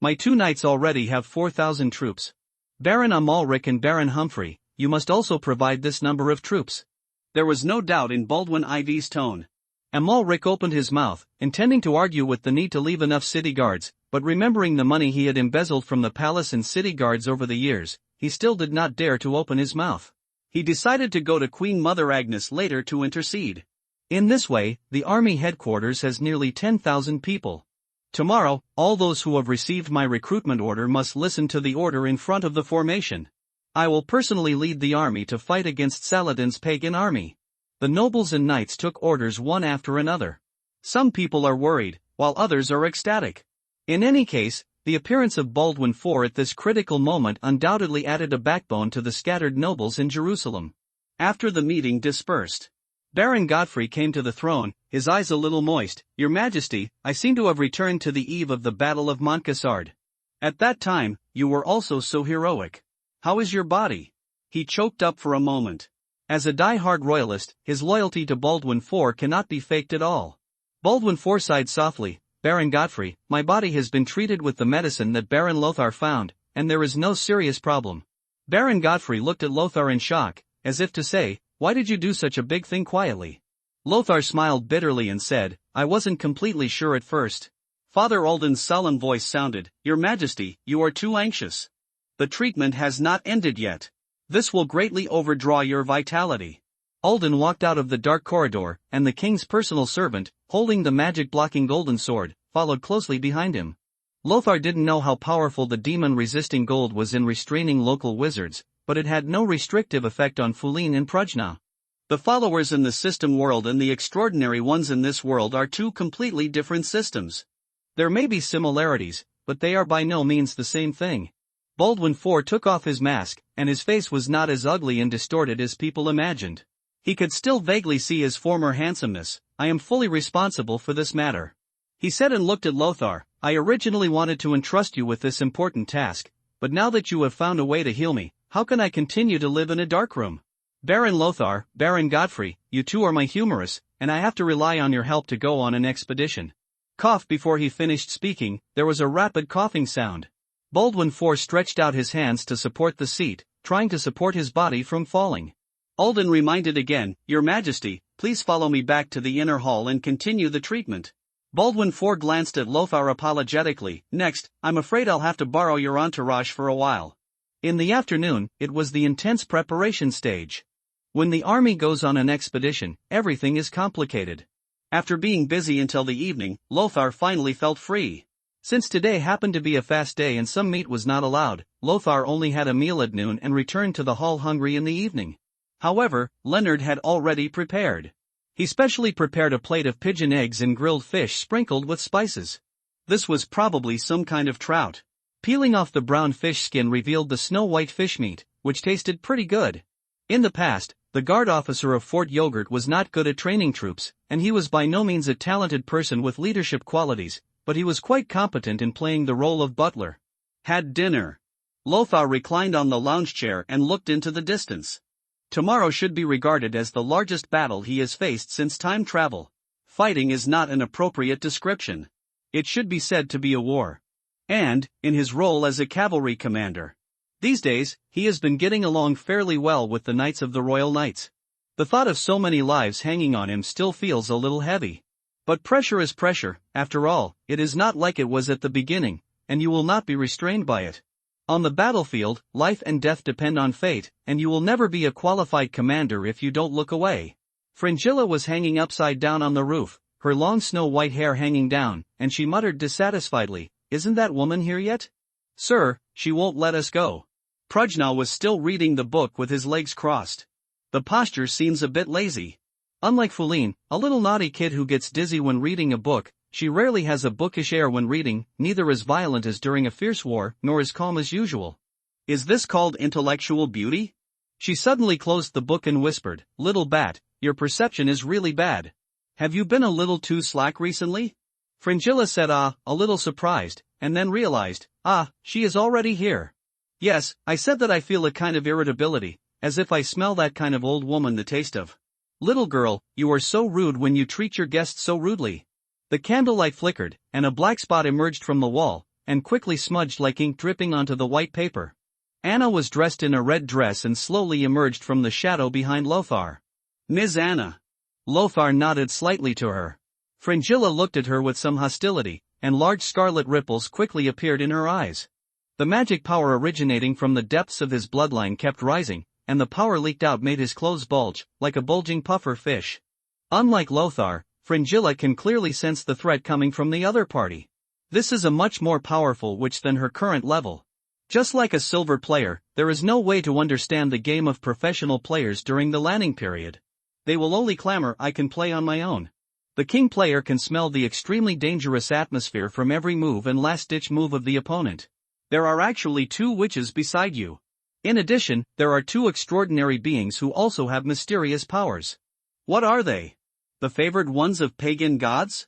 My 2 knights already have 4,000 troops. Baron Amalric and Baron Humphrey, you must also provide this number of troops. There was no doubt in Baldwin IV's tone. Amalric opened his mouth, intending to argue with the need to leave enough city guards, but remembering the money he had embezzled from the palace and city guards over the years, he still did not dare to open his mouth. He decided to go to Queen Mother Agnes later to intercede. In this way, the army headquarters has nearly 10,000 people. Tomorrow, all those who have received my recruitment order must listen to the order in front of the formation. I will personally lead the army to fight against Saladin's pagan army. The nobles and knights took orders one after another. Some people are worried, while others are ecstatic. In any case, the appearance of Baldwin IV at this critical moment undoubtedly added a backbone to the scattered nobles in Jerusalem. After the meeting dispersed, Baron Godfrey came to the throne, his eyes a little moist. Your Majesty, I seem to have returned to the eve of the Battle of Montcassard. At that time, you were also so heroic. How is your body? He choked up for a moment. As a die-hard royalist, his loyalty to Baldwin IV cannot be faked at all. Baldwin IV sighed softly, Baron Godfrey, my body has been treated with the medicine that Baron Lothar found, and there is no serious problem. Baron Godfrey looked at Lothar in shock, as if to say, why did you do such a big thing quietly? Lothar smiled bitterly and said, I wasn't completely sure at first. Father Alden's solemn voice sounded, Your Majesty, you are too anxious. The treatment has not ended yet. This will greatly overdraw your vitality. Alden walked out of the dark corridor, and the king's personal servant, holding the magic-blocking golden sword, followed closely behind him. Lothar didn't know how powerful the demon-resisting gold was in restraining local wizards, but it had no restrictive effect on Fulin and Prujna. The followers in the system world and the extraordinary ones in this world are two completely different systems. There may be similarities, but they are by no means the same thing. Baldwin IV took off his mask, and his face was not as ugly and distorted as people imagined. He could still vaguely see his former handsomeness. I am fully responsible for this matter. He said and looked at Lothar, I originally wanted to entrust you with this important task, but now that you have found a way to heal me, how can I continue to live in a dark room? Baron Lothar, Baron Godfrey, you two are my humorous, and I have to rely on your help to go on an expedition. Cough. Before he finished speaking, there was a rapid coughing sound. Baldwin IV stretched out his hands to support the seat, trying to support his body from falling. Alden reminded again, Your Majesty, please follow me back to the inner hall and continue the treatment. Baldwin IV glanced at Lothar apologetically. Next, I'm afraid I'll have to borrow your entourage for a while. In the afternoon, it was the intense preparation stage. When the army goes on an expedition, everything is complicated. After being busy until the evening, Lothar finally felt free. Since today happened to be a fast day and some meat was not allowed, Lothar only had a meal at noon and returned to the hall hungry in the evening. However, Leonard had already prepared. He specially prepared a plate of pigeon eggs and grilled fish sprinkled with spices. This was probably some kind of trout. Peeling off the brown fish skin revealed the snow-white fish meat, which tasted pretty good. In the past, the guard officer of Fort Yogurt was not good at training troops, and he was by no means a talented person with leadership qualities, but he was quite competent in playing the role of butler. Had dinner. Lothar reclined on the lounge chair and looked into the distance. Tomorrow should be regarded as the largest battle he has faced since time travel. Fighting is not an appropriate description. It should be said to be a war. And, in his role as a cavalry commander, These days, he has been getting along fairly well with the Knights of the Royal Knights. The thought of so many lives hanging on him still feels a little heavy. But pressure is pressure, after all, it is not like it was at the beginning, and you will not be restrained by it. On the battlefield, life and death depend on fate, and you will never be a qualified commander if you don't look away. Fringilla was hanging upside down on the roof, her long snow-white hair hanging down, and she muttered dissatisfiedly, "Isn't that woman here yet?" "Sir, she won't let us go." Prajna was still reading the book with his legs crossed. The posture seems a bit lazy. Unlike Fuline, a little naughty kid who gets dizzy when reading a book, she rarely has a bookish air when reading, neither as violent as during a fierce war, nor as calm as usual. Is this called intellectual beauty? She suddenly closed the book and whispered, "Little bat, your perception is really bad. Have you been a little too slack recently?" Fringilla said a little surprised, and then realized, she is already here. "Yes, I said that I feel a kind of irritability, as if I smell that kind of old woman the taste of." "Little girl, you are so rude when you treat your guests so rudely." The candlelight flickered, and a black spot emerged from the wall, and quickly smudged like ink dripping onto the white paper. Anna was dressed in a red dress and slowly emerged from the shadow behind Lothar. "Ms. Anna." Lothar nodded slightly to her. Fringilla looked at her with some hostility, and large scarlet ripples quickly appeared in her eyes. The magic power originating from the depths of his bloodline kept rising, and the power leaked out made his clothes bulge, like a bulging puffer fish. Unlike Lothar, Fringilla can clearly sense the threat coming from the other party. This is a much more powerful witch than her current level. Just like a silver player, there is no way to understand the game of professional players during the landing period. They will only clamor, "I can play on my own." The king player can smell the extremely dangerous atmosphere from every move and last-ditch move of the opponent. There are actually two witches beside you. In addition, there are two extraordinary beings who also have mysterious powers. What are they? The favored ones of pagan gods?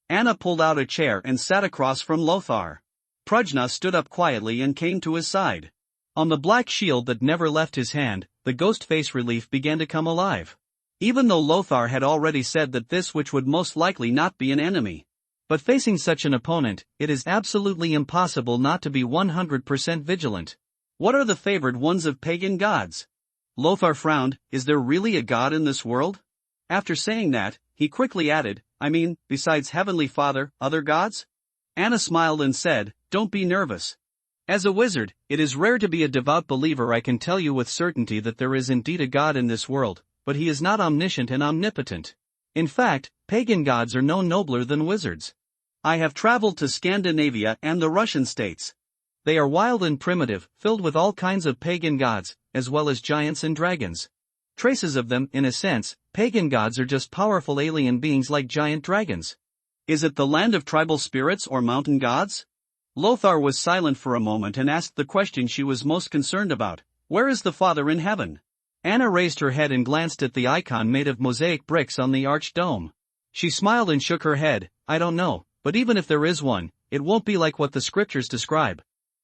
Anna pulled out a chair and sat across from Lothar. Prajna stood up quietly and came to his side. On the black shield that never left his hand, the ghost face relief began to come alive. Even though Lothar had already said that this witch would most likely not be an enemy. But facing such an opponent, it is absolutely impossible not to be 100% vigilant. What are the favored ones of pagan gods? Lothar frowned. Is there really a god in this world? After saying that, he quickly added, besides Heavenly Father, other gods? Anna smiled and said, "Don't be nervous. As a wizard, it is rare to be a devout believer. I can tell you with certainty that there is indeed a god in this world, but he is not omniscient and omnipotent. In fact, pagan gods are no nobler than wizards. I have traveled to Scandinavia and the Russian states. They are wild and primitive, filled with all kinds of pagan gods, as well as giants and dragons. Traces of them, in a sense, pagan gods are just powerful alien beings like giant dragons." "Is it the land of tribal spirits or mountain gods?" Lothar was silent for a moment and asked the question she was most concerned about. "Where is the Father in heaven?" Anna raised her head and glanced at the icon made of mosaic bricks on the arched dome. She smiled and shook her head. "I don't know, but even if there is one, it won't be like what the scriptures describe."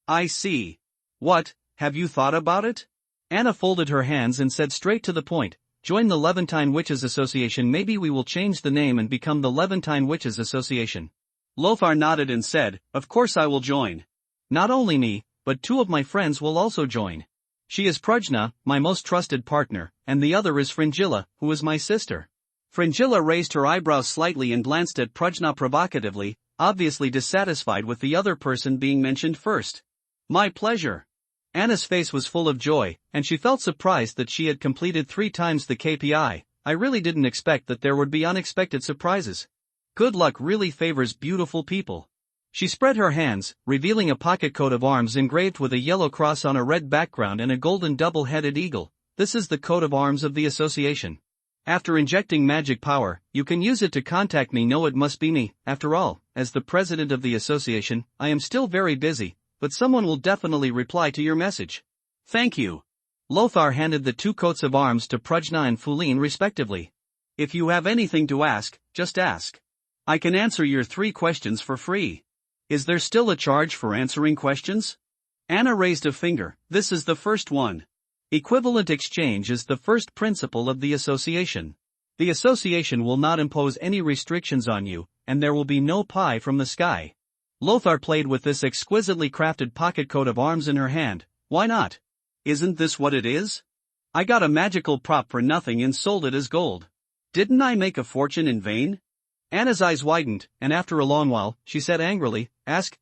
"I see. What, have you thought about it?" Anna folded her hands and said straight to the point, "Join the Levantine Witches Association. Maybe we will change the name and become the Levantine Witches Association." Lothar nodded and said, "Of course I will join. Not only me, but two of my friends will also join. She is Prajna, my most trusted partner, and the other is Fringilla, who is my sister." Fringilla raised her eyebrows slightly and glanced at Prajna provocatively, obviously dissatisfied with the other person being mentioned first. "My pleasure." Anna's face was full of joy, and she felt surprised that she had completed 3 times the KPI. "I really didn't expect that there would be unexpected surprises. Good luck really favors beautiful people." She spread her hands, revealing a pocket coat of arms engraved with a yellow cross on a red background and a golden double-headed eagle. "This is the coat of arms of the association. After injecting magic power, you can use it to contact me. No, it must be me. After all, as the president of the association, I am still very busy, but someone will definitely reply to your message." "Thank you." Lothar handed the 2 coats of arms to Prajna and Fuline respectively. "If you have anything to ask, just ask. I can answer your 3 questions for free." "Is there still a charge for answering questions?" Anna raised a finger. "This is the first one. Equivalent exchange is the first principle of the association. The association will not impose any restrictions on you, and there will be no pie from the sky." Lothar played with this exquisitely crafted pocket coat of arms in her hand. Why not? Isn't this what it is? I got a magical prop for nothing and sold it as gold. Didn't I make a fortune in vain? Anna's eyes widened, and after a long while, she said angrily, ask,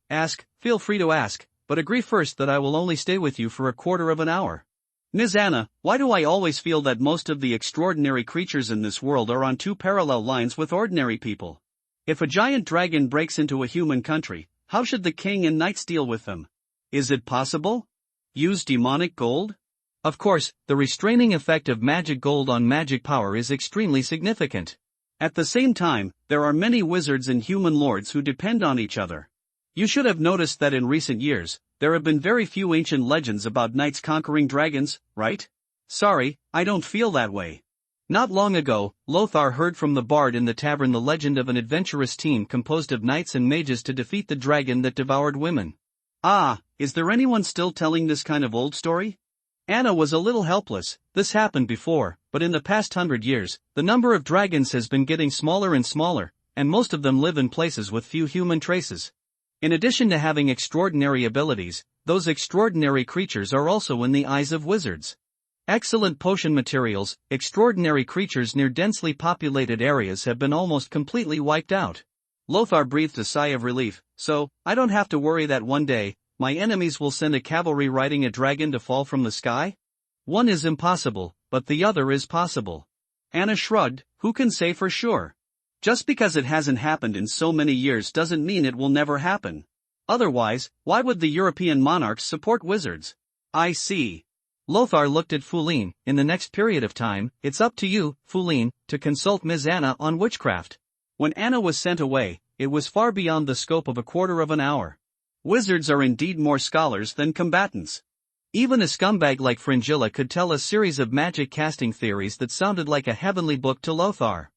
feel free to ask, but agree first that I will only stay with you for a quarter of an hour. Ms. Anna, why do I always feel that most of the extraordinary creatures in this world are on two parallel lines with ordinary people? If a giant dragon breaks into a human country, how should the king and knights deal with them? Is it possible? Use demonic gold? Of course, the restraining effect of magic gold on magic power is extremely significant. At the same time, there are many wizards and human lords who depend on each other. You should have noticed that in recent years, there have been very few ancient legends about knights conquering dragons, right? Sorry, I don't feel that way. Not long ago, Lothar heard from the bard in the tavern the legend of an adventurous team composed of knights and mages to defeat the dragon that devoured women. Ah, is there anyone still telling this kind of old story? Anna was a little helpless. This happened before, but in the past 100 years, the number of dragons has been getting smaller and smaller, and most of them live in places with few human traces. In addition to having extraordinary abilities, those extraordinary creatures are also in the eyes of wizards. Excellent potion materials, extraordinary creatures near densely populated areas have been almost completely wiped out. Lothar breathed a sigh of relief, so, I don't have to worry that one day, my enemies will send a cavalry riding a dragon to fall from the sky? One is impossible, but the other is possible. Anna shrugged, who can say for sure? Just because it hasn't happened in so many years doesn't mean it will never happen. Otherwise, why would the European monarchs support wizards? I see. Lothar looked at Foulin. In the next period of time, it's up to you, Foulin, to consult Ms. Anna on witchcraft. When Anna was sent away, it was far beyond the scope of a quarter of an hour. Wizards are indeed more scholars than combatants. Even a scumbag like Fringilla could tell a series of magic casting theories that sounded like a heavenly book to Lothar.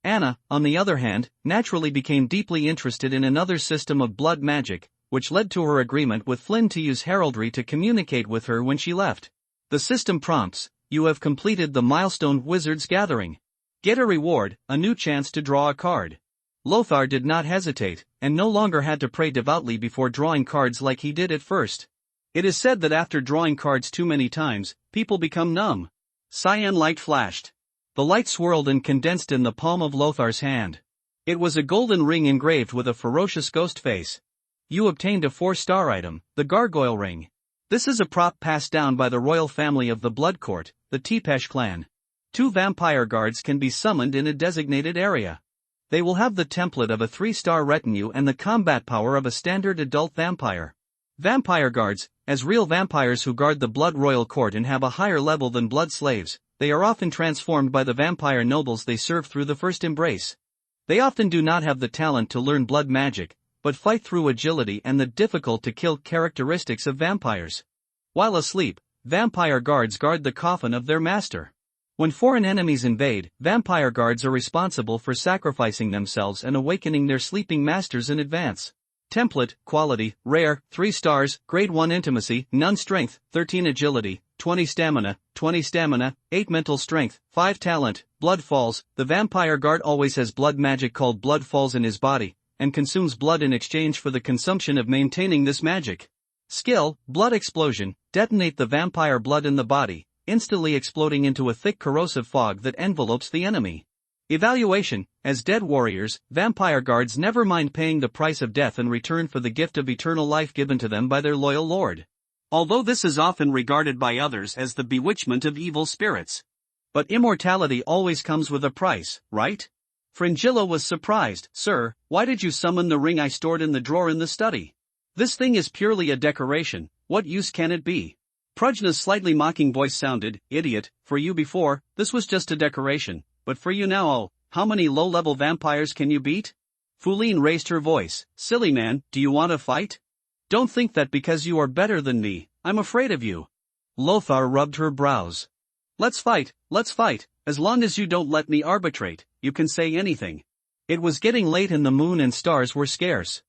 Anna, on the other hand, naturally became deeply interested in another system of blood magic, which led to her agreement with Flynn to use heraldry to communicate with her when she left. The system prompts, you have completed the milestone Wizards Gathering. Get a reward, a new chance to draw a card. Lothar did not hesitate, and no longer had to pray devoutly before drawing cards like he did at first. It is said that after drawing cards too many times, people become numb. Cyan light flashed. The light swirled and condensed in the palm of Lothar's hand. It was a golden ring engraved with a ferocious ghost face. You obtained a 4-star item, the Gargoyle Ring. This is a prop passed down by the royal family of the Blood Court, the Tepesh clan. 2 vampire guards can be summoned in a designated area. They will have the template of a 3-star retinue and the combat power of a standard adult vampire. Vampire guards, as real vampires who guard the Blood Royal Court and have a higher level than blood slaves, they are often transformed by the vampire nobles they serve through the first embrace. They often do not have the talent to learn blood magic, but fight through agility and the difficult-to-kill characteristics of vampires. While asleep, vampire guards guard the coffin of their master. When foreign enemies invade, vampire guards are responsible for sacrificing themselves and awakening their sleeping masters in advance. Template, quality, rare, 3 stars, grade 1 intimacy, none strength, 13 agility, 20 stamina, 8 mental strength, 5 talent, blood falls. The vampire guard always has blood magic called blood falls in his body, and consumes blood in exchange for the consumption of maintaining this magic. Skill, blood explosion, detonate the vampire blood in the body, instantly exploding into a thick corrosive fog that envelopes the enemy. Evaluation, as dead warriors, vampire guards never mind paying the price of death in return for the gift of eternal life given to them by their loyal lord. Although this is often regarded by others as the bewitchment of evil spirits. But immortality always comes with a price, right? Fringilla was surprised. Sir, why did you summon the ring I stored in the drawer in the study? This thing is purely a decoration, what use can it be? Prajna's slightly mocking voice sounded, idiot, for you before, this was just a decoration, but for you now oh, how many low-level vampires can you beat? Foulin raised her voice, silly man, do you want to fight? Don't think that because you are better than me, I'm afraid of you. Lothar rubbed her brows. Let's fight, as long as you don't let me arbitrate, you can say anything. It was getting late and the moon and stars were scarce.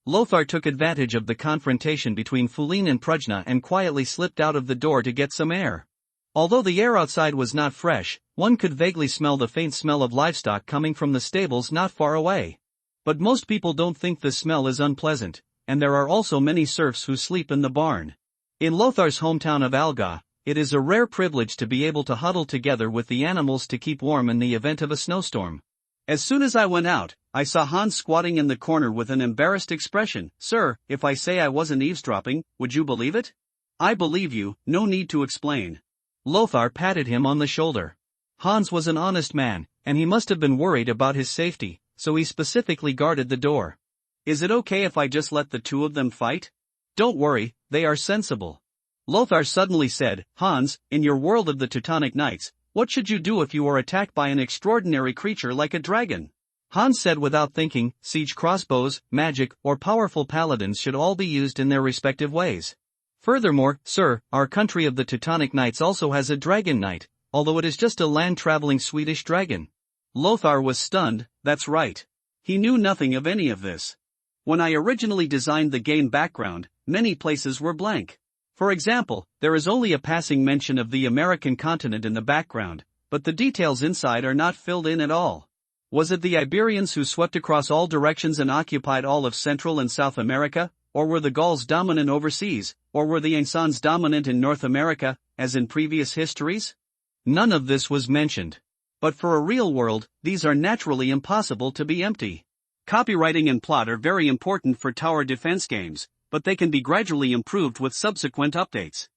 Lothar took advantage of the confrontation between Foulin and Prajna and quietly slipped out of the door to get some air. Although the air outside was not fresh, one could vaguely smell the faint smell of livestock coming from the stables not far away. But most people don't think the smell is unpleasant, and there are also many serfs who sleep in the barn. In Lothar's hometown of Alga, it is a rare privilege to be able to huddle together with the animals to keep warm in the event of a snowstorm. As soon as I went out, I saw Hans squatting in the corner with an embarrassed expression. Sir, if I say I wasn't eavesdropping, would you believe it? I believe you, no need to explain. Lothar patted him on the shoulder. Hans was an honest man, and he must have been worried about his safety, so he specifically guarded the door. Is it okay if I just let the two of them fight? Don't worry, they are sensible. Lothar suddenly said, Hans, in your world of the Teutonic Knights, what should you do if you are attacked by an extraordinary creature like a dragon? Hans said without thinking, siege crossbows, magic, or powerful paladins should all be used in their respective ways. Furthermore, sir, our country of the Teutonic Knights also has a dragon knight, although it is just a land-traveling Swedish dragon. Lothar was stunned. That's right. He knew nothing of any of this. When I originally designed the game background, many places were blank. For example, there is only a passing mention of the American continent in the background, but the details inside are not filled in at all. Was it the Iberians who swept across all directions and occupied all of Central and South America, or were the Gauls dominant overseas, or were the Ansons dominant in North America, as in previous histories? None of this was mentioned. But for a real world, these are naturally impossible to be empty. Copywriting and plot are very important for tower defense games, but they can be gradually improved with subsequent updates.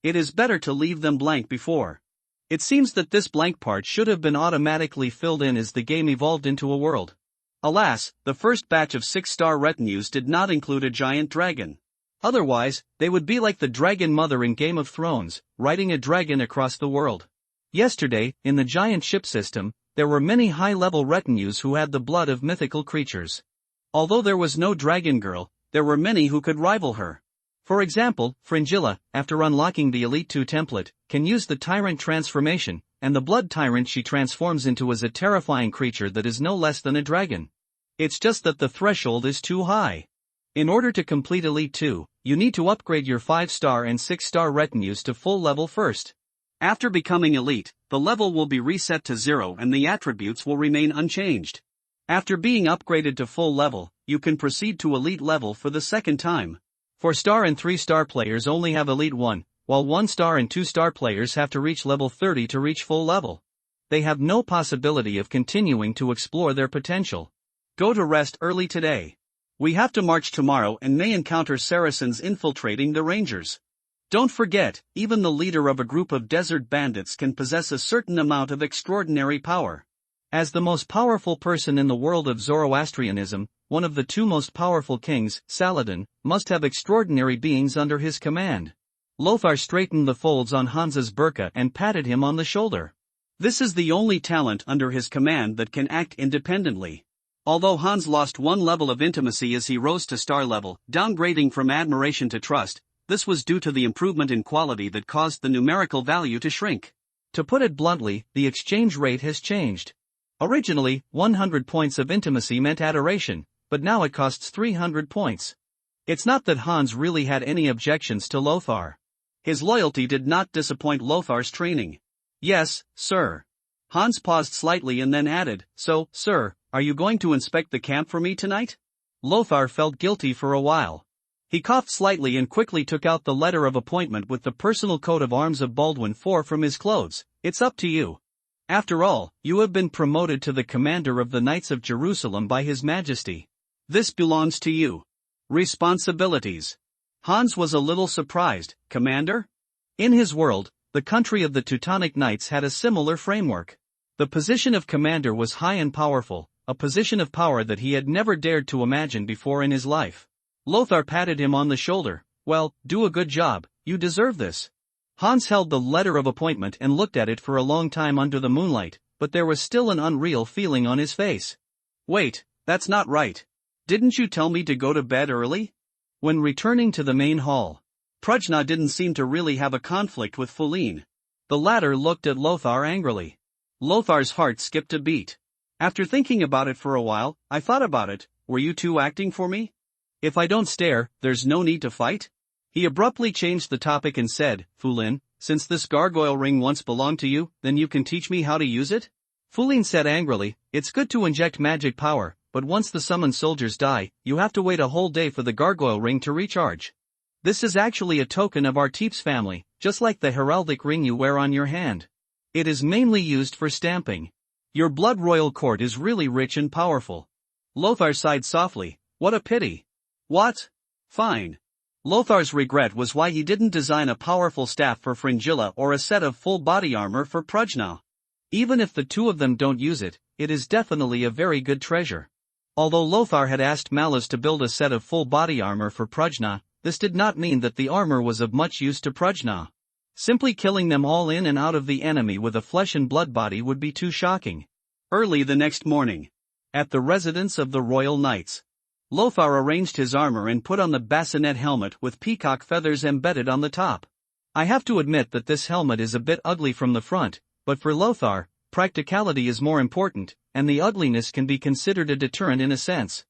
It is better to leave them blank before. It seems that this blank part should have been automatically filled in as the game evolved into a world. Alas, the first batch of 6-star retinues did not include a giant dragon. Otherwise, they would be like the Dragon Mother in Game of Thrones, riding a dragon across the world. Yesterday, in the giant ship system, there were many high-level retinues who had the blood of mythical creatures. Although there was no dragon girl, there were many who could rival her. For example, Fringilla, after unlocking the Elite 2 template, can use the Tyrant transformation, and the Blood Tyrant she transforms into is a terrifying creature that is no less than a dragon. It's just that the threshold is too high. In order to complete Elite 2, you need to upgrade your 5-star and 6-star retinues to full level first. After becoming Elite, the level will be reset to 0 and the attributes will remain unchanged. After being upgraded to full level, you can proceed to Elite level for the second time. 4-star and 3-star players only have Elite 1, while 1-star and 2-star players have to reach level 30 to reach full level. They have no possibility of continuing to explore their potential. Go to rest early today. We have to march tomorrow and may encounter Saracens infiltrating the Rangers. Don't forget, even the leader of a group of desert bandits can possess a certain amount of extraordinary power. As the most powerful person in the world of Zoroastrianism, one of the two most powerful kings, Saladin, must have extraordinary beings under his command. Lothar straightened the folds on Hans's burqa and patted him on the shoulder. This is the only talent under his command that can act independently. Although Hans lost one level of intimacy as he rose to star level, downgrading from admiration to trust, this was due to the improvement in quality that caused the numerical value to shrink. To put it bluntly, the exchange rate has changed. Originally, 100 points of intimacy meant adoration, but now it costs 300 points. It's not that Hans really had any objections to Lothar. His loyalty did not disappoint Lothar's training. Yes, sir. Hans paused slightly and then added, so, sir, are you going to inspect the camp for me tonight? Lothar felt guilty for a while. He coughed slightly and quickly took out the letter of appointment with the personal coat of arms of Baldwin IV from his clothes. It's up to you. After all, you have been promoted to the commander of the Knights of Jerusalem by His Majesty. This belongs to you. Responsibilities. Hans was a little surprised. Commander? In his world, the country of the Teutonic Knights had a similar framework. The position of commander was high and powerful, a position of power that he had never dared to imagine before in his life. Lothar patted him on the shoulder. Well, do a good job, you deserve this. Hans held the letter of appointment and looked at it for a long time under the moonlight, but there was still an unreal feeling on his face. Wait, that's not right. Didn't you tell me to go to bed early? When returning to the main hall, Prujna didn't seem to really have a conflict with Fulin. The latter looked at Lothar angrily. Lothar's heart skipped a beat. After thinking about it for a while, I thought about it. Were you two acting for me? If I don't stare, there's no need to fight? He abruptly changed the topic and said, Fulin, since this gargoyle ring once belonged to you, then you can teach me how to use it? Fulin said angrily, it's good to inject magic power, but once the summoned soldiers die, you have to wait a whole day for the gargoyle ring to recharge. This is actually a token of our Teeps family, just like the heraldic ring you wear on your hand. It is mainly used for stamping. Your blood royal court is really rich and powerful. Lothar sighed softly. What a pity. What? Fine. Lothar's regret was why he didn't design a powerful staff for Fringilla or a set of full body armor for Prujna. Even if the two of them don't use it, it is definitely a very good treasure. Although Lothar had asked Malus to build a set of full body armor for Prujna, this did not mean that the armor was of much use to Prujna. Simply killing them all in and out of the enemy with a flesh and blood body would be too shocking. Early the next morning, at the residence of the royal knights, Lothar arranged his armor and put on the bassinet helmet with peacock feathers embedded on the top. I have to admit that this helmet is a bit ugly from the front, but for Lothar, practicality is more important, and the ugliness can be considered a deterrent in a sense.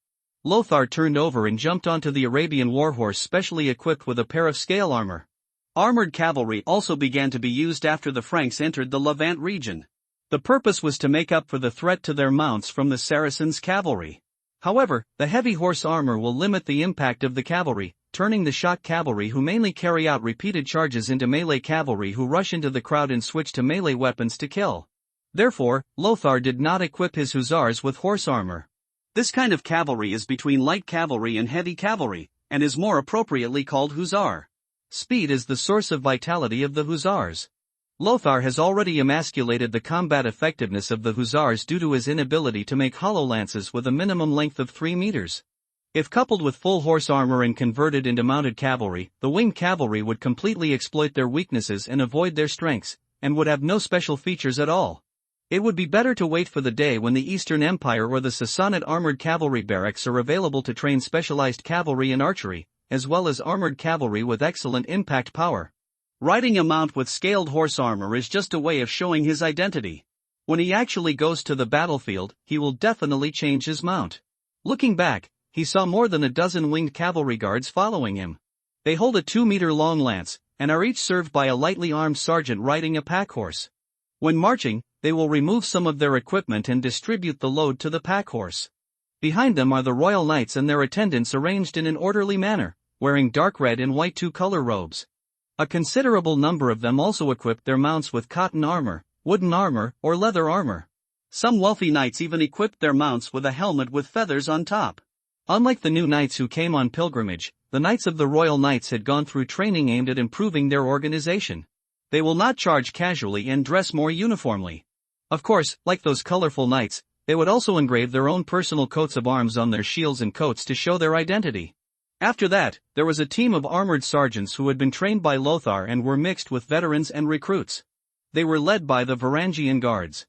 Lothar turned over and jumped onto the Arabian warhorse specially equipped with a pair of scale armor. Armored cavalry also began to be used after the Franks entered the Levant region. The purpose was to make up for the threat to their mounts from the Saracens' cavalry. However, the heavy horse armor will limit the impact of the cavalry, turning the shock cavalry who mainly carry out repeated charges into melee cavalry who rush into the crowd and switch to melee weapons to kill. Therefore, Lothar did not equip his hussars with horse armor. This kind of cavalry is between light cavalry and heavy cavalry, and is more appropriately called hussar. Speed is the source of vitality of the hussars. Lothar has already emasculated the combat effectiveness of the hussars due to his inability to make hollow lances with a minimum length of 3 meters. If coupled with full horse armor and converted into mounted cavalry, the winged cavalry would completely exploit their weaknesses and avoid their strengths, and would have no special features at all. It would be better to wait for the day when the Eastern Empire or the Sassanid armored cavalry barracks are available to train specialized cavalry in archery, as well as armored cavalry with excellent impact power. Riding a mount with scaled horse armor is just a way of showing his identity. When he actually goes to the battlefield, he will definitely change his mount. Looking back, he saw more than a dozen winged cavalry guards following him. They hold a 2-meter-long lance, and are each served by a lightly armed sergeant riding a pack horse. When marching, they will remove some of their equipment and distribute the load to the pack horse. Behind them are the royal knights and their attendants arranged in an orderly manner, wearing dark red and white two-color robes. A considerable number of them also equipped their mounts with cotton armor, wooden armor, or leather armor. Some wealthy knights even equipped their mounts with a helmet with feathers on top. Unlike the new knights who came on pilgrimage, the knights of the royal knights had gone through training aimed at improving their organization. They will not charge casually and dress more uniformly. Of course, like those colorful knights, they would also engrave their own personal coats of arms on their shields and coats to show their identity. After that, there was a team of armored sergeants who had been trained by Lothar and were mixed with veterans and recruits. They were led by the Varangian guards.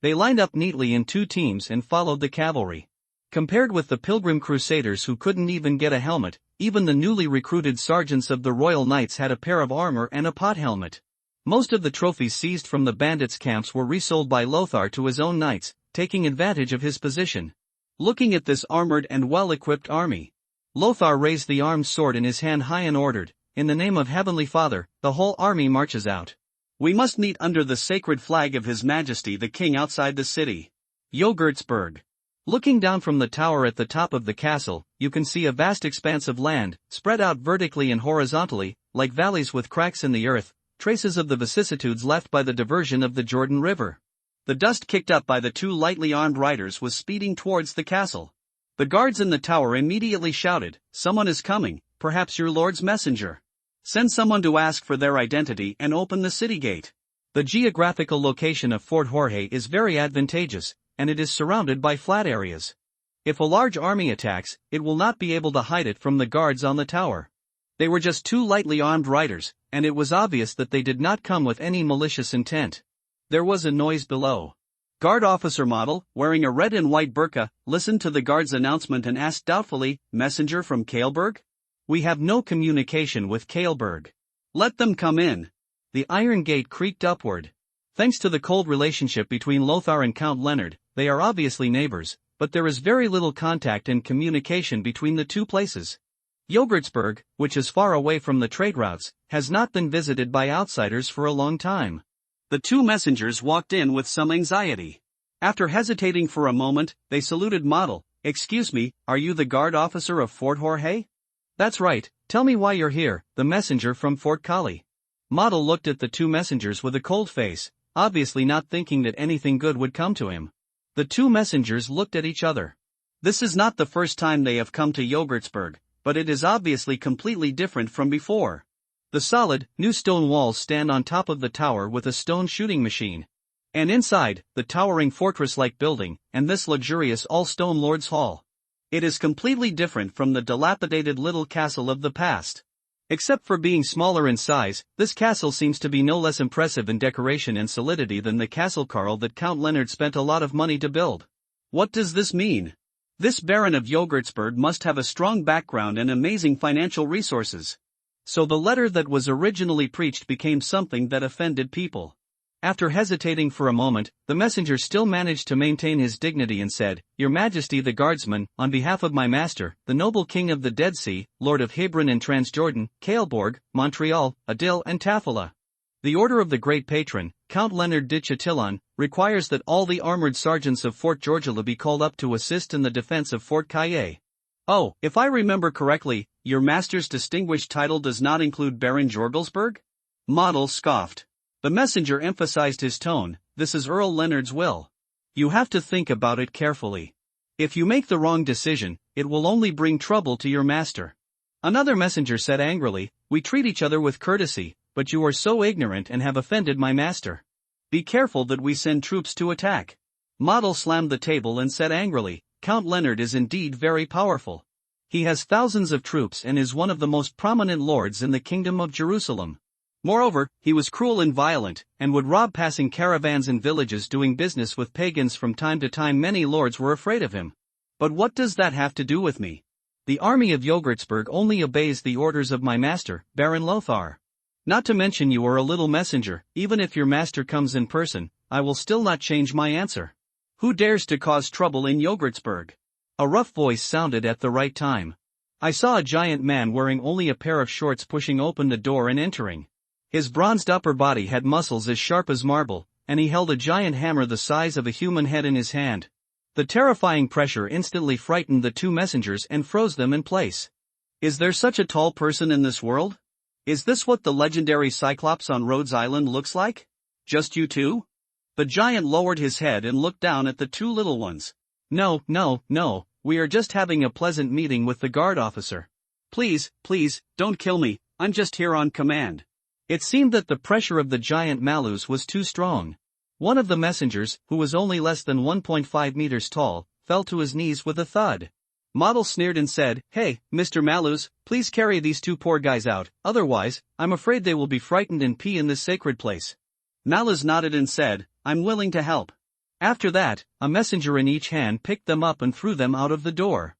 They lined up neatly in 2 teams and followed the cavalry. Compared with the pilgrim crusaders who couldn't even get a helmet, even the newly recruited sergeants of the royal knights had a pair of armor and a pot helmet. Most of the trophies seized from the bandits' camps were resold by Lothar to his own knights, taking advantage of his position. Looking at this armored and well-equipped army, Lothar raised the armed sword in his hand high and ordered, "In the name of Heavenly Father, the whole army marches out. We must meet under the sacred flag of His Majesty the King outside the city. Yogurtsburg." Looking down from the tower at the top of the castle, you can see a vast expanse of land, spread out vertically and horizontally, like valleys with cracks in the earth, traces of the vicissitudes left by the diversion of the Jordan River. The dust kicked up by the 2 lightly armed riders was speeding towards the castle. The guards in the tower immediately shouted, "Someone is coming, perhaps your lord's messenger. Send someone to ask for their identity and open the city gate." The geographical location of Fort Jorge is very advantageous, and it is surrounded by flat areas. If a large army attacks, it will not be able to hide it from the guards on the tower. They were just 2 lightly armed riders, and it was obvious that they did not come with any malicious intent. There was a noise below. Guard officer model, wearing a red and white burqa, listened to the guard's announcement and asked doubtfully, "Messenger from Kaelberg? We have no communication with Kaelberg." "Let them come in." The iron gate creaked upward. Thanks to the cold relationship between Lothar and Count Leonard, they are obviously neighbors, but there is very little contact and communication between the 2 places. Yogurtsburg, which is far away from the trade routes, has not been visited by outsiders for a long time. The 2 messengers walked in with some anxiety. After hesitating for a moment, they saluted Model. "Excuse me, are you the guard officer of Fort Jorge?" That's right, tell me why you're here, the messenger from Fort Kali. Model looked at the two messengers with a cold face, obviously not thinking that anything good would come to him. The two messengers looked at each other. This is not the first time they have come to Yogurtsburg, but it is obviously completely different from before. The solid, new stone walls stand on top of the tower with a stone shooting machine. And inside, the towering fortress-like building, and this luxurious all-stone Lord's Hall. It is completely different from the dilapidated little castle of the past. Except for being smaller in size, this castle seems to be no less impressive in decoration and solidity than the castle Karl that Count Leonard spent a lot of money to build. What does this mean? This Baron of Yogurtsburg must have a strong background and amazing financial resources. So the letter that was originally preached became something that offended people. After hesitating for a moment, the messenger still managed to maintain his dignity and said, Your Majesty the Guardsman, on behalf of my master, the noble king of the Dead Sea, Lord of Hebron and Transjordan, Kaelborg, Montreal, Adil and Tafala. The order of the great patron, Count Leonard de Chatillon, requires that all the armored sergeants of Fort Georgila be called up to assist in the defense of Fort Caillé. Oh, if I remember correctly, your master's distinguished title does not include Baron Jorgelsberg? Model scoffed. The messenger emphasized his tone, this is Earl Leonard's will. You have to think about it carefully. If you make the wrong decision, it will only bring trouble to your master. Another messenger said angrily, We treat each other with courtesy, but you are so ignorant and have offended my master. Be careful that we send troops to attack. Model slammed the table and said angrily, Count Leonard is indeed very powerful. He has thousands of troops and is one of the most prominent lords in the Kingdom of Jerusalem. Moreover, he was cruel and violent, and would rob passing caravans in villages doing business with pagans from time to time. Many lords were afraid of him. But what does that have to do with me? The army of Yogurtsburg only obeys the orders of my master, Baron Lothar. Not to mention you are a little messenger, even if your master comes in person, I will still not change my answer. Who dares to cause trouble in Yogurtsburg? A rough voice sounded at the right time. I saw a giant man wearing only a pair of shorts pushing open the door and entering. His bronzed upper body had muscles as sharp as marble, and he held a giant hammer the size of a human head in his hand. The terrifying pressure instantly frightened the two messengers and froze them in place. Is there such a tall person in this world? Is this what the legendary Cyclops on Rhodes Island looks like? Just you two? The giant lowered his head and looked down at the two little ones. No, we are just having a pleasant meeting with the guard officer. Please, don't kill me, I'm just here on command. It seemed that the pressure of the giant Malus was too strong. One of the messengers, who was only less than 1.5 meters tall, fell to his knees with a thud. Model sneered and said, Hey, Mr. Malus, please carry these two poor guys out, otherwise, I'm afraid they will be frightened and pee in this sacred place. Malus nodded and said, I'm willing to help. After that, a messenger in each hand picked them up and threw them out of the door.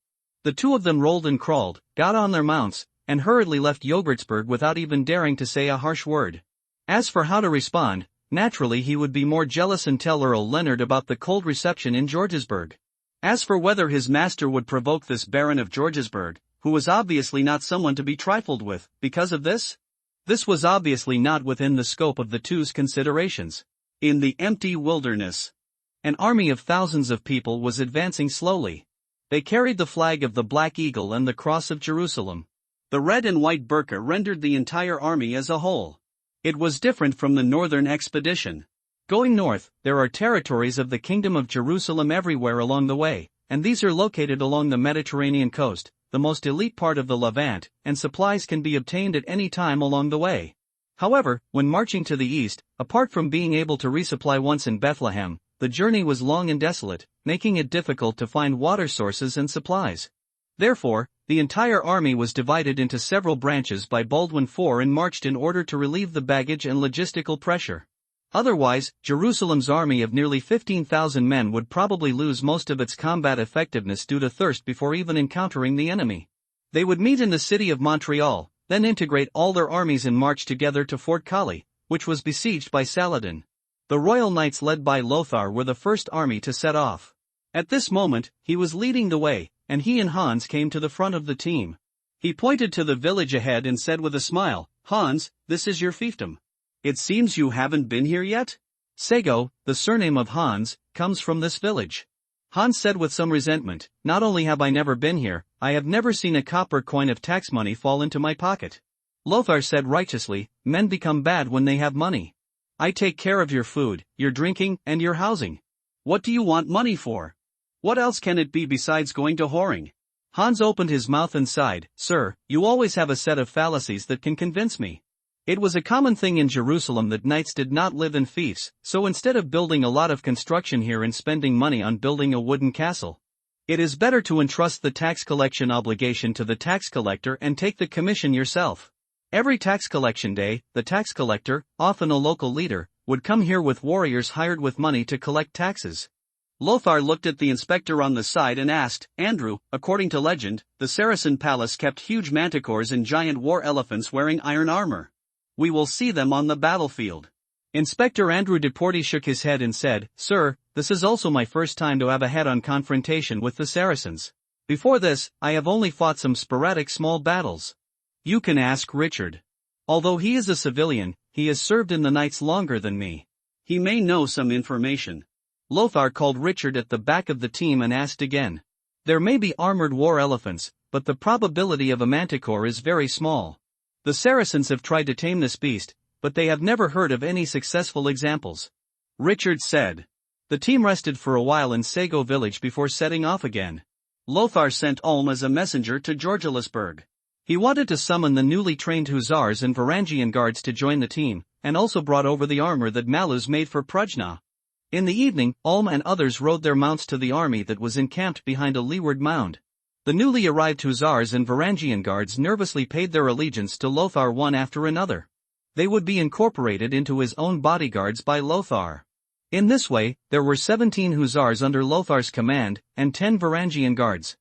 The two of them rolled and crawled, got on their mounts, and hurriedly left Yogurtsburg without even daring to say a harsh word. As for how to respond, naturally he would be more jealous and tell Earl Leonard about the cold reception in Georgesburg. As for whether his master would provoke this Baron of Georgesburg, who was obviously not someone to be trifled with, because of this? This was obviously not within the scope of the two's considerations. In the empty wilderness, an army of thousands of people was advancing slowly. They carried the flag of the Black Eagle and the Cross of Jerusalem. The red and white burqa rendered the entire army as a whole. It was different from the northern expedition. Going north, there are territories of the Kingdom of Jerusalem everywhere along the way, and these are located along the Mediterranean coast, the most elite part of the Levant, and supplies can be obtained at any time along the way. However, when marching to the east, apart from being able to resupply once in Bethlehem, the journey was long and desolate, making it difficult to find water sources and supplies. Therefore, the entire army was divided into several branches by Baldwin IV and marched in order to relieve the baggage and logistical pressure. Otherwise, Jerusalem's army of nearly 15,000 men would probably lose most of its combat effectiveness due to thirst before even encountering the enemy. They would meet in the city of Montreal, then integrate all their armies and march together to Fort Kali, which was besieged by Saladin. The royal knights led by Lothar were the first army to set off. At this moment, he was leading the way, and he and Hans came to the front of the team. He pointed to the village ahead and said with a smile, Hans, this is your fiefdom. It seems you haven't been here yet? Sego, the surname of Hans, comes from this village. Hans said with some resentment, not only have I never been here, I have never seen a copper coin of tax money fall into my pocket. Lothar said righteously, men become bad when they have money. I take care of your food, your drinking, and your housing. What do you want money for? What else can it be besides going to whoring? Hans opened his mouth and sighed, Sir, you always have a set of fallacies that can convince me. It was a common thing in Jerusalem that knights did not live in fiefs, so instead of building a lot of construction here and spending money on building a wooden castle, it is better to entrust the tax collection obligation to the tax collector and take the commission yourself. Every tax collection day, the tax collector, often a local leader, would come here with warriors hired with money to collect taxes. Lothar looked at the inspector on the side and asked, Andrew, according to legend, the Saracen palace kept huge manticores and giant war elephants wearing iron armor. We will see them on the battlefield. Inspector Andrew Deporty shook his head and said, Sir, this is also my first time to have a head-on confrontation with the Saracens. Before this, I have only fought some sporadic small battles. You can ask Richard. Although he is a civilian, he has served in the Knights longer than me. He may know some information. Lothar called Richard at the back of the team and asked again. There may be armored war elephants, but the probability of a manticore is very small. The Saracens have tried to tame this beast, but they have never heard of any successful examples. Richard said. The team rested for a while in Sago village before setting off again. Lothar sent Ulm as a messenger to Georgilisburg. He wanted to summon the newly trained hussars and Varangian guards to join the team, and also brought over the armor that Malus made for Prajna. In the evening, Ulm and others rode their mounts to the army that was encamped behind a leeward mound. The newly arrived hussars and Varangian guards nervously paid their allegiance to Lothar one after another. They would be incorporated into his own bodyguards by Lothar. In this way, there were 17 hussars under Lothar's command, and 10 Varangian guards.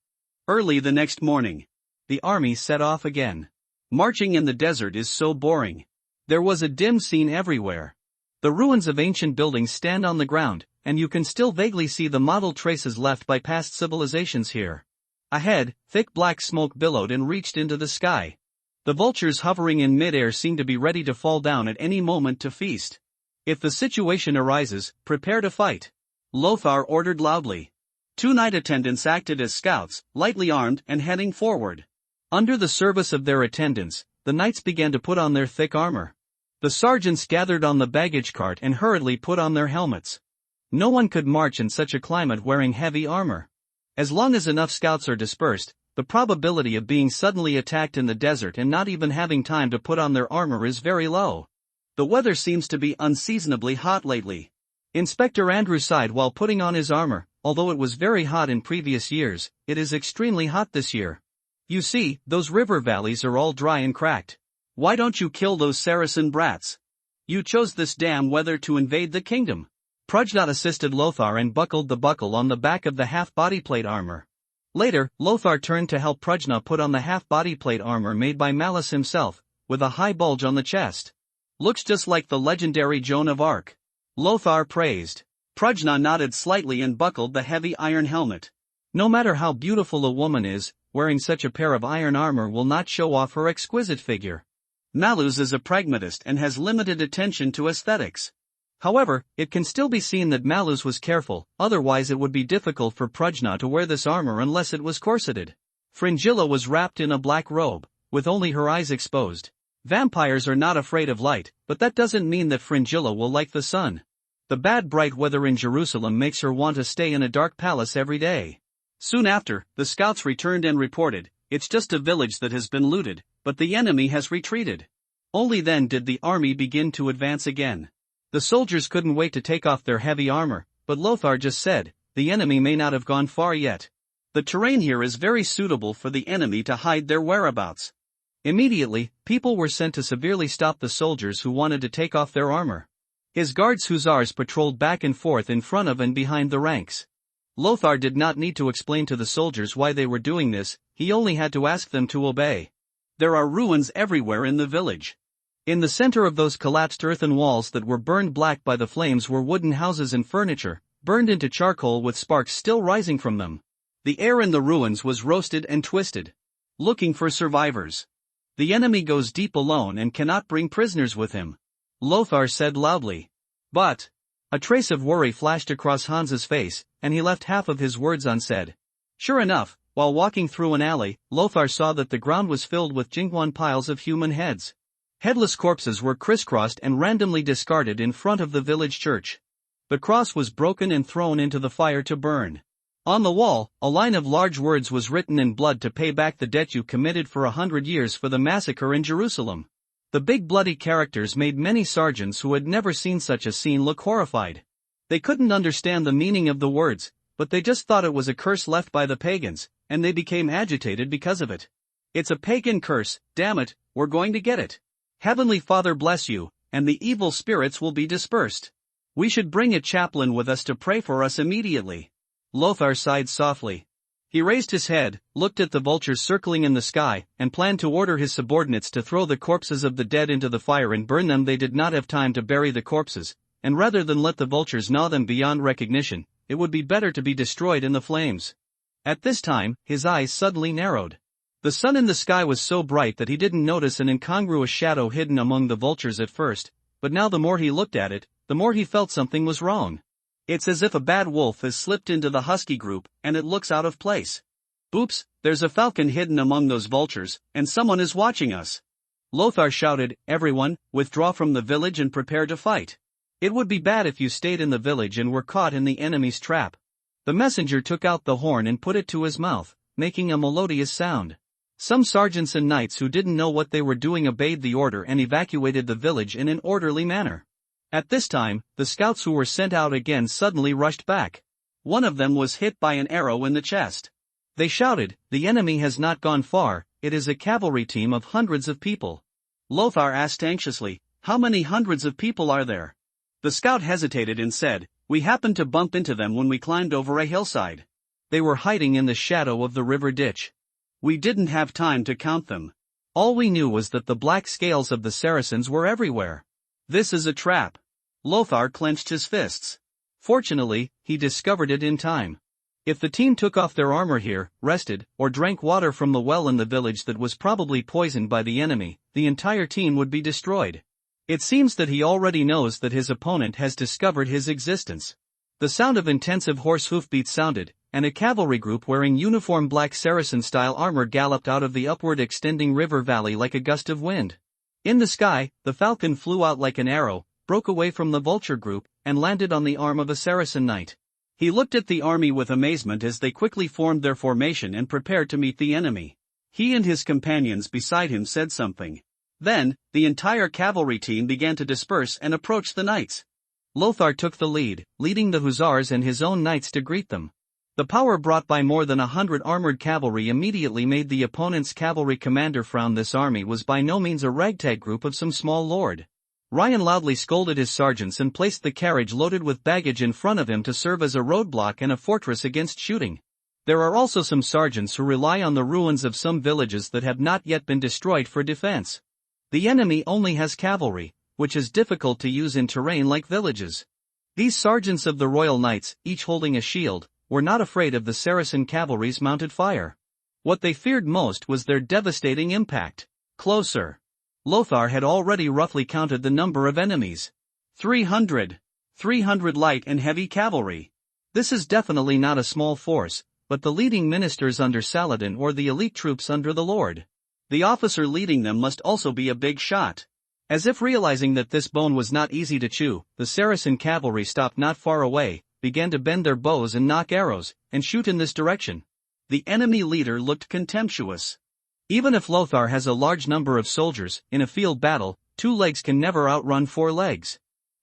Early the next morning, the army set off again. Marching in the desert is so boring. There was a dim scene everywhere. The ruins of ancient buildings stand on the ground, and you can still vaguely see the mottled traces left by past civilizations here. Ahead, thick black smoke billowed and reached into the sky. The vultures hovering in midair seemed to be ready to fall down at any moment to feast. If the situation arises, prepare to fight. Lothar ordered loudly. 2 knight attendants acted as scouts, lightly armed and heading forward. Under the service of their attendants, the knights began to put on their thick armor. The sergeants gathered on the baggage cart and hurriedly put on their helmets. No one could march in such a climate wearing heavy armor. As long as enough scouts are dispersed, the probability of being suddenly attacked in the desert and not even having time to put on their armor is very low. The weather seems to be unseasonably hot lately. Inspector Andrew sighed while putting on his armor. Although it was very hot in previous years, it is extremely hot this year. You see, those river valleys are all dry and cracked. Why don't you kill those Saracen brats? You chose this damn weather to invade the kingdom. Prajna assisted Lothar and buckled the buckle on the back of the half-body plate armor. Later, Lothar turned to help Prajna put on the half-body plate armor made by Malus himself, with a high bulge on the chest. Looks just like the legendary Joan of Arc. Lothar praised. Prajna nodded slightly and buckled the heavy iron helmet. No matter how beautiful a woman is, wearing such a pair of iron armor will not show off her exquisite figure. Malus is a pragmatist and has limited attention to aesthetics. However, it can still be seen that Malus was careful, otherwise it would be difficult for Prajna to wear this armor unless it was corseted. Fringilla was wrapped in a black robe, with only her eyes exposed. Vampires are not afraid of light, but that doesn't mean that Fringilla will like the sun. The bad bright weather in Jerusalem makes her want to stay in a dark palace every day. Soon after, the scouts returned and reported, it's just a village that has been looted, but the enemy has retreated. Only then did the army begin to advance again. The soldiers couldn't wait to take off their heavy armor, but Lothar just said, the enemy may not have gone far yet. The terrain here is very suitable for the enemy to hide their whereabouts. Immediately, people were sent to severely stop the soldiers who wanted to take off their armor. His guards hussars patrolled back and forth in front of and behind the ranks. Lothar did not need to explain to the soldiers why they were doing this, he only had to ask them to obey. There are ruins everywhere in the village. In the center of those collapsed earthen walls that were burned black by the flames were wooden houses and furniture, burned into charcoal with sparks still rising from them. The air in the ruins was roasted and twisted. Looking for survivors. The enemy goes deep alone and cannot bring prisoners with him. Lothar said loudly. But, a trace of worry flashed across Hans's face, and he left half of his words unsaid. Sure enough, while walking through an alley, Lothar saw that the ground was filled with jingguan piles of human heads. Headless corpses were crisscrossed and randomly discarded in front of the village church. The cross was broken and thrown into the fire to burn. On the wall, a line of large words was written in blood to pay back the debt you committed for 100 years for the massacre in Jerusalem. The big bloody characters made many sergeants who had never seen such a scene look horrified. They couldn't understand the meaning of the words, but they just thought it was a curse left by the pagans, and they became agitated because of it. It's a pagan curse, damn it, we're going to get it. Heavenly Father bless you, and the evil spirits will be dispersed. We should bring a chaplain with us to pray for us immediately. Lothar sighed softly. He raised his head, looked at the vultures circling in the sky, and planned to order his subordinates to throw the corpses of the dead into the fire and burn them. They did not have time to bury the corpses, and rather than let the vultures gnaw them beyond recognition, it would be better to be destroyed in the flames. At this time, his eyes suddenly narrowed. The sun in the sky was so bright that he didn't notice an incongruous shadow hidden among the vultures at first, but now the more he looked at it, the more he felt something was wrong. It's as if a bad wolf has slipped into the husky group, and it looks out of place. Oops, there's a falcon hidden among those vultures, and someone is watching us. Lothar shouted, everyone, withdraw from the village and prepare to fight. It would be bad if you stayed in the village and were caught in the enemy's trap. The messenger took out the horn and put it to his mouth, making a melodious sound. Some sergeants and knights who didn't know what they were doing obeyed the order and evacuated the village in an orderly manner. At this time, the scouts who were sent out again suddenly rushed back. One of them was hit by an arrow in the chest. They shouted, the enemy has not gone far, it is a cavalry team of hundreds of people. Lothar asked anxiously, how many hundreds of people are there? The scout hesitated and said, we happened to bump into them when we climbed over a hillside. They were hiding in the shadow of the river ditch. We didn't have time to count them. All we knew was that the black scales of the Saracens were everywhere. This is a trap. Lothar clenched his fists. Fortunately, he discovered it in time. If the team took off their armor here, rested, or drank water from the well in the village that was probably poisoned by the enemy, the entire team would be destroyed. It seems that he already knows that his opponent has discovered his existence. The sound of intensive horse hoofbeats sounded, and a cavalry group wearing uniform black Saracen-style armor galloped out of the upward extending river valley like a gust of wind. In the sky, the falcon flew out like an arrow, broke away from the vulture group, and landed on the arm of a Saracen knight. He looked at the army with amazement as they quickly formed their formation and prepared to meet the enemy. He and his companions beside him said something. Then, the entire cavalry team began to disperse and approach the knights. Lothar took the lead, leading the hussars and his own knights to greet them. The power brought by more than 100 armored cavalry immediately made the opponent's cavalry commander frown. This army was by no means a ragtag group of some small lord. Ryan loudly scolded his sergeants and placed the carriage loaded with baggage in front of him to serve as a roadblock and a fortress against shooting. There are also some sergeants who rely on the ruins of some villages that have not yet been destroyed for defense. The enemy only has cavalry, which is difficult to use in terrain like villages. These sergeants of the Royal Knights, each holding a shield, were not afraid of the Saracen cavalry's mounted fire. What they feared most was their devastating impact. Closer. Lothar had already roughly counted the number of enemies. 300. 300 light and heavy cavalry. This is definitely not a small force, but the leading ministers under Saladin or the elite troops under the Lord. The officer leading them must also be a big shot. As if realizing that this bone was not easy to chew, the Saracen cavalry stopped not far away, began to bend their bows and nock arrows, and shoot in this direction. The enemy leader looked contemptuous. Even if Lothar has a large number of soldiers, in a field battle, 2 legs can never outrun 4 legs.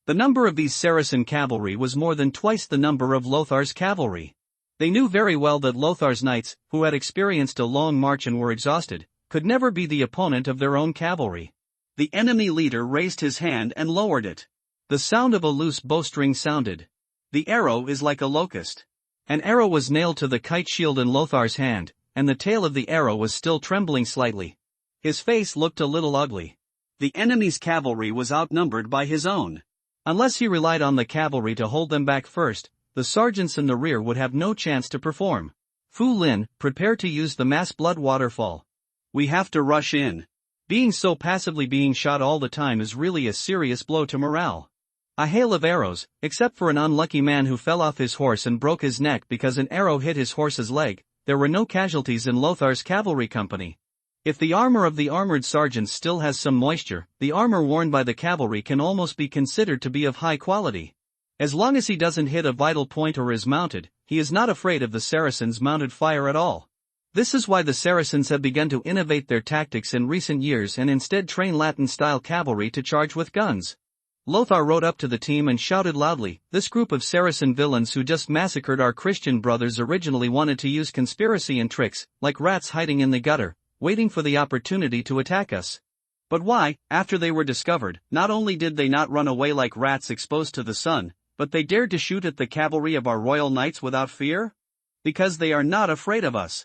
The number of these Saracen cavalry was more than twice the number of Lothar's cavalry. They knew very well that Lothar's knights, who had experienced a long march and were exhausted, could never be the opponent of their own cavalry. The enemy leader raised his hand and lowered it. The sound of a loose bowstring sounded. The arrow is like a locust. An arrow was nailed to the kite shield in Lothar's hand, and the tail of the arrow was still trembling slightly. His face looked a little ugly. The enemy's cavalry was outnumbered by his own. Unless he relied on the cavalry to hold them back first, the sergeants in the rear would have no chance to perform. Fu Lin, prepare to use the mass blood waterfall. We have to rush in. Being so passively being shot all the time is really a serious blow to morale. A hail of arrows, except for an unlucky man who fell off his horse and broke his neck because an arrow hit his horse's leg. There were no casualties in Lothar's cavalry company. If the armor of the armored sergeants still has some moisture, the armor worn by the cavalry can almost be considered to be of high quality. As long as he doesn't hit a vital point or is mounted, he is not afraid of the Saracens' mounted fire at all. This is why the Saracens have begun to innovate their tactics in recent years and instead train Latin-style cavalry to charge with guns. Lothar rode up to the team and shouted loudly, "This group of Saracen villains who just massacred our Christian brothers originally wanted to use conspiracy and tricks, like rats hiding in the gutter, waiting for the opportunity to attack us. But why, after they were discovered, not only did they not run away like rats exposed to the sun, but they dared to shoot at the cavalry of our royal knights without fear? Because they are not afraid of us.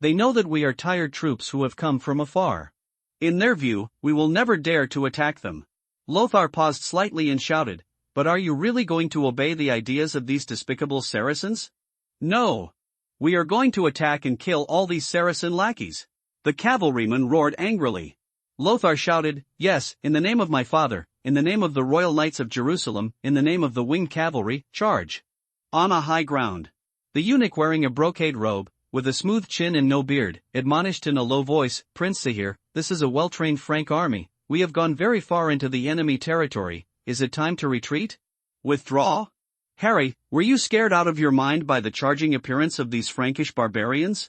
They know that we are tired troops who have come from afar. In their view, we will never dare to attack them." Lothar paused slightly and shouted, "But are you really going to obey the ideas of these despicable Saracens?" "No. We are going to attack and kill all these Saracen lackeys." The cavalryman roared angrily. Lothar shouted, "Yes, in the name of my father, in the name of the royal knights of Jerusalem, in the name of the winged cavalry, charge!" On a high ground. The eunuch wearing a brocade robe, with a smooth chin and no beard, admonished in a low voice, "Prince Zahir, this is a well-trained Frank army. We have gone very far into the enemy territory. Is it time to retreat? Withdraw? Harry, were you scared out of your mind by the charging appearance of these Frankish barbarians?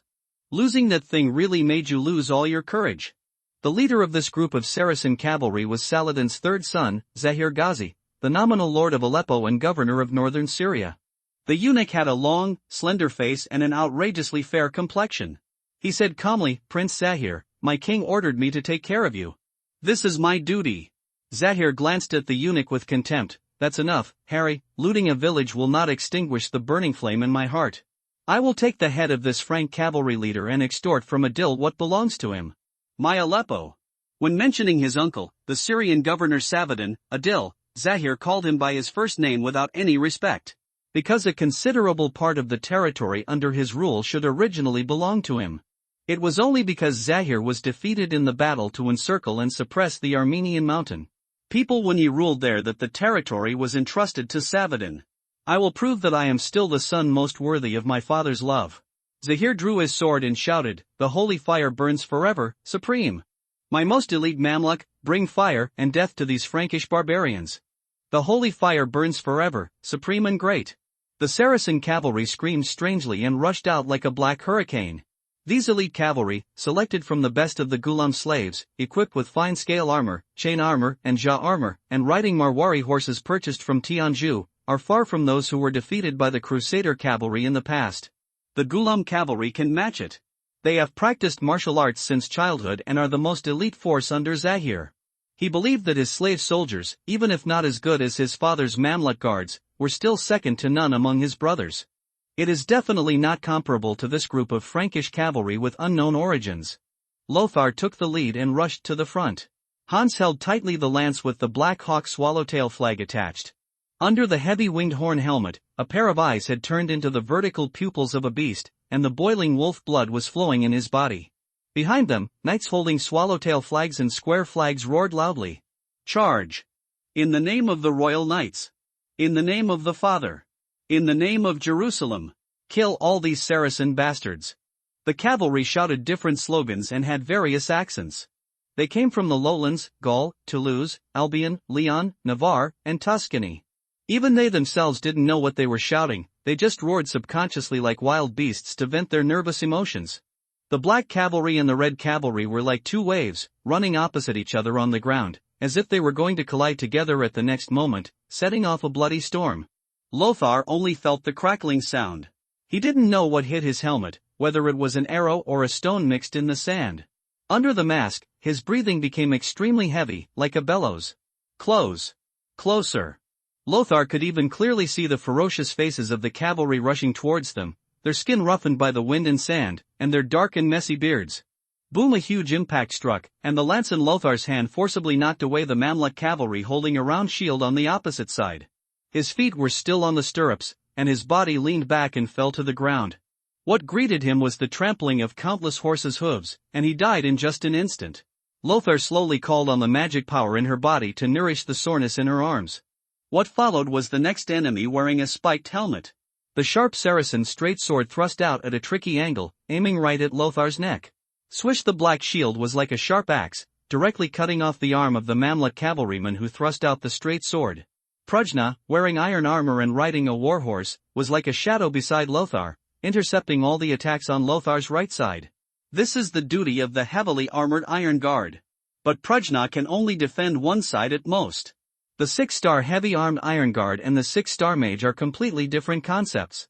Losing that thing really made you lose all your courage." The leader of this group of Saracen cavalry was Saladin's third son, Zahir Ghazi, the nominal lord of Aleppo and governor of northern Syria. The eunuch had a long, slender face and an outrageously fair complexion. He said calmly, "Prince Zahir, my king ordered me to take care of you. This is my duty." Zahir glanced at the eunuch with contempt. "That's enough, Harry, looting a village will not extinguish the burning flame in my heart. I will take the head of this Frank cavalry leader and extort from Adil what belongs to him. My Aleppo." When mentioning his uncle, the Syrian governor Saladin, Adil, Zahir called him by his first name without any respect. Because a considerable part of the territory under his rule should originally belong to him. It was only because Zahir was defeated in the battle to encircle and suppress the Armenian mountain people when he ruled there that the territory was entrusted to Saladin. "I will prove that I am still the son most worthy of my father's love." Zahir drew his sword and shouted, "The holy fire burns forever, supreme. My most elite Mamluk, bring fire and death to these Frankish barbarians. The holy fire burns forever, supreme and great." The Saracen cavalry screamed strangely and rushed out like a black hurricane. These elite cavalry, selected from the best of the Ghulam slaves, equipped with fine scale armor, chain armor and ja armor, and riding Marwari horses purchased from Tianjin, are far from those who were defeated by the Crusader cavalry in the past. The Ghulam cavalry can match it. They have practiced martial arts since childhood and are the most elite force under Zahir. He believed that his slave soldiers, even if not as good as his father's Mamluk guards, were still second to none among his brothers. It is definitely not comparable to this group of Frankish cavalry with unknown origins. Lothar took the lead and rushed to the front. Hans held tightly the lance with the Black Hawk swallowtail flag attached. Under the heavy winged horn helmet, a pair of eyes had turned into the vertical pupils of a beast, and the boiling wolf blood was flowing in his body. Behind them, knights holding swallowtail flags and square flags roared loudly. "Charge! In the name of the royal knights! In the name of the Father! In the name of Jerusalem! Kill all these Saracen bastards!" The cavalry shouted different slogans and had various accents. They came from the lowlands, Gaul, Toulouse, Albion, Leon, Navarre, and Tuscany. Even they themselves didn't know what they were shouting, they just roared subconsciously like wild beasts to vent their nervous emotions. The black cavalry and the red cavalry were like two waves, running opposite each other on the ground, as if they were going to collide together at the next moment, setting off a bloody storm. Lothar only felt the crackling sound. He didn't know what hit his helmet, whether it was an arrow or a stone mixed in the sand. Under the mask, his breathing became extremely heavy, like a bellows. "Close! Closer!" Lothar could even clearly see the ferocious faces of the cavalry rushing towards them, their skin roughened by the wind and sand, and their dark and messy beards. Boom! A huge impact struck, and the lance in Lothar's hand forcibly knocked away the Mamluk cavalry holding a round shield on the opposite side. His feet were still on the stirrups, and his body leaned back and fell to the ground. What greeted him was the trampling of countless horses' hooves, and he died in just an instant. Lothar slowly called on the magic power in her body to nourish the soreness in her arms. What followed was the next enemy wearing a spiked helmet. The sharp Saracen's straight sword thrust out at a tricky angle, aiming right at Lothar's neck. Swish! The black shield was like a sharp axe, directly cutting off the arm of the Mamluk cavalryman who thrust out the straight sword. Prajna, wearing iron armor and riding a warhorse, was like a shadow beside Lothar, intercepting all the attacks on Lothar's right side. This is the duty of the heavily armored Iron Guard. But Prajna can only defend one side at most. The 6-star heavy-armed Iron Guard and the 6-star mage are completely different concepts.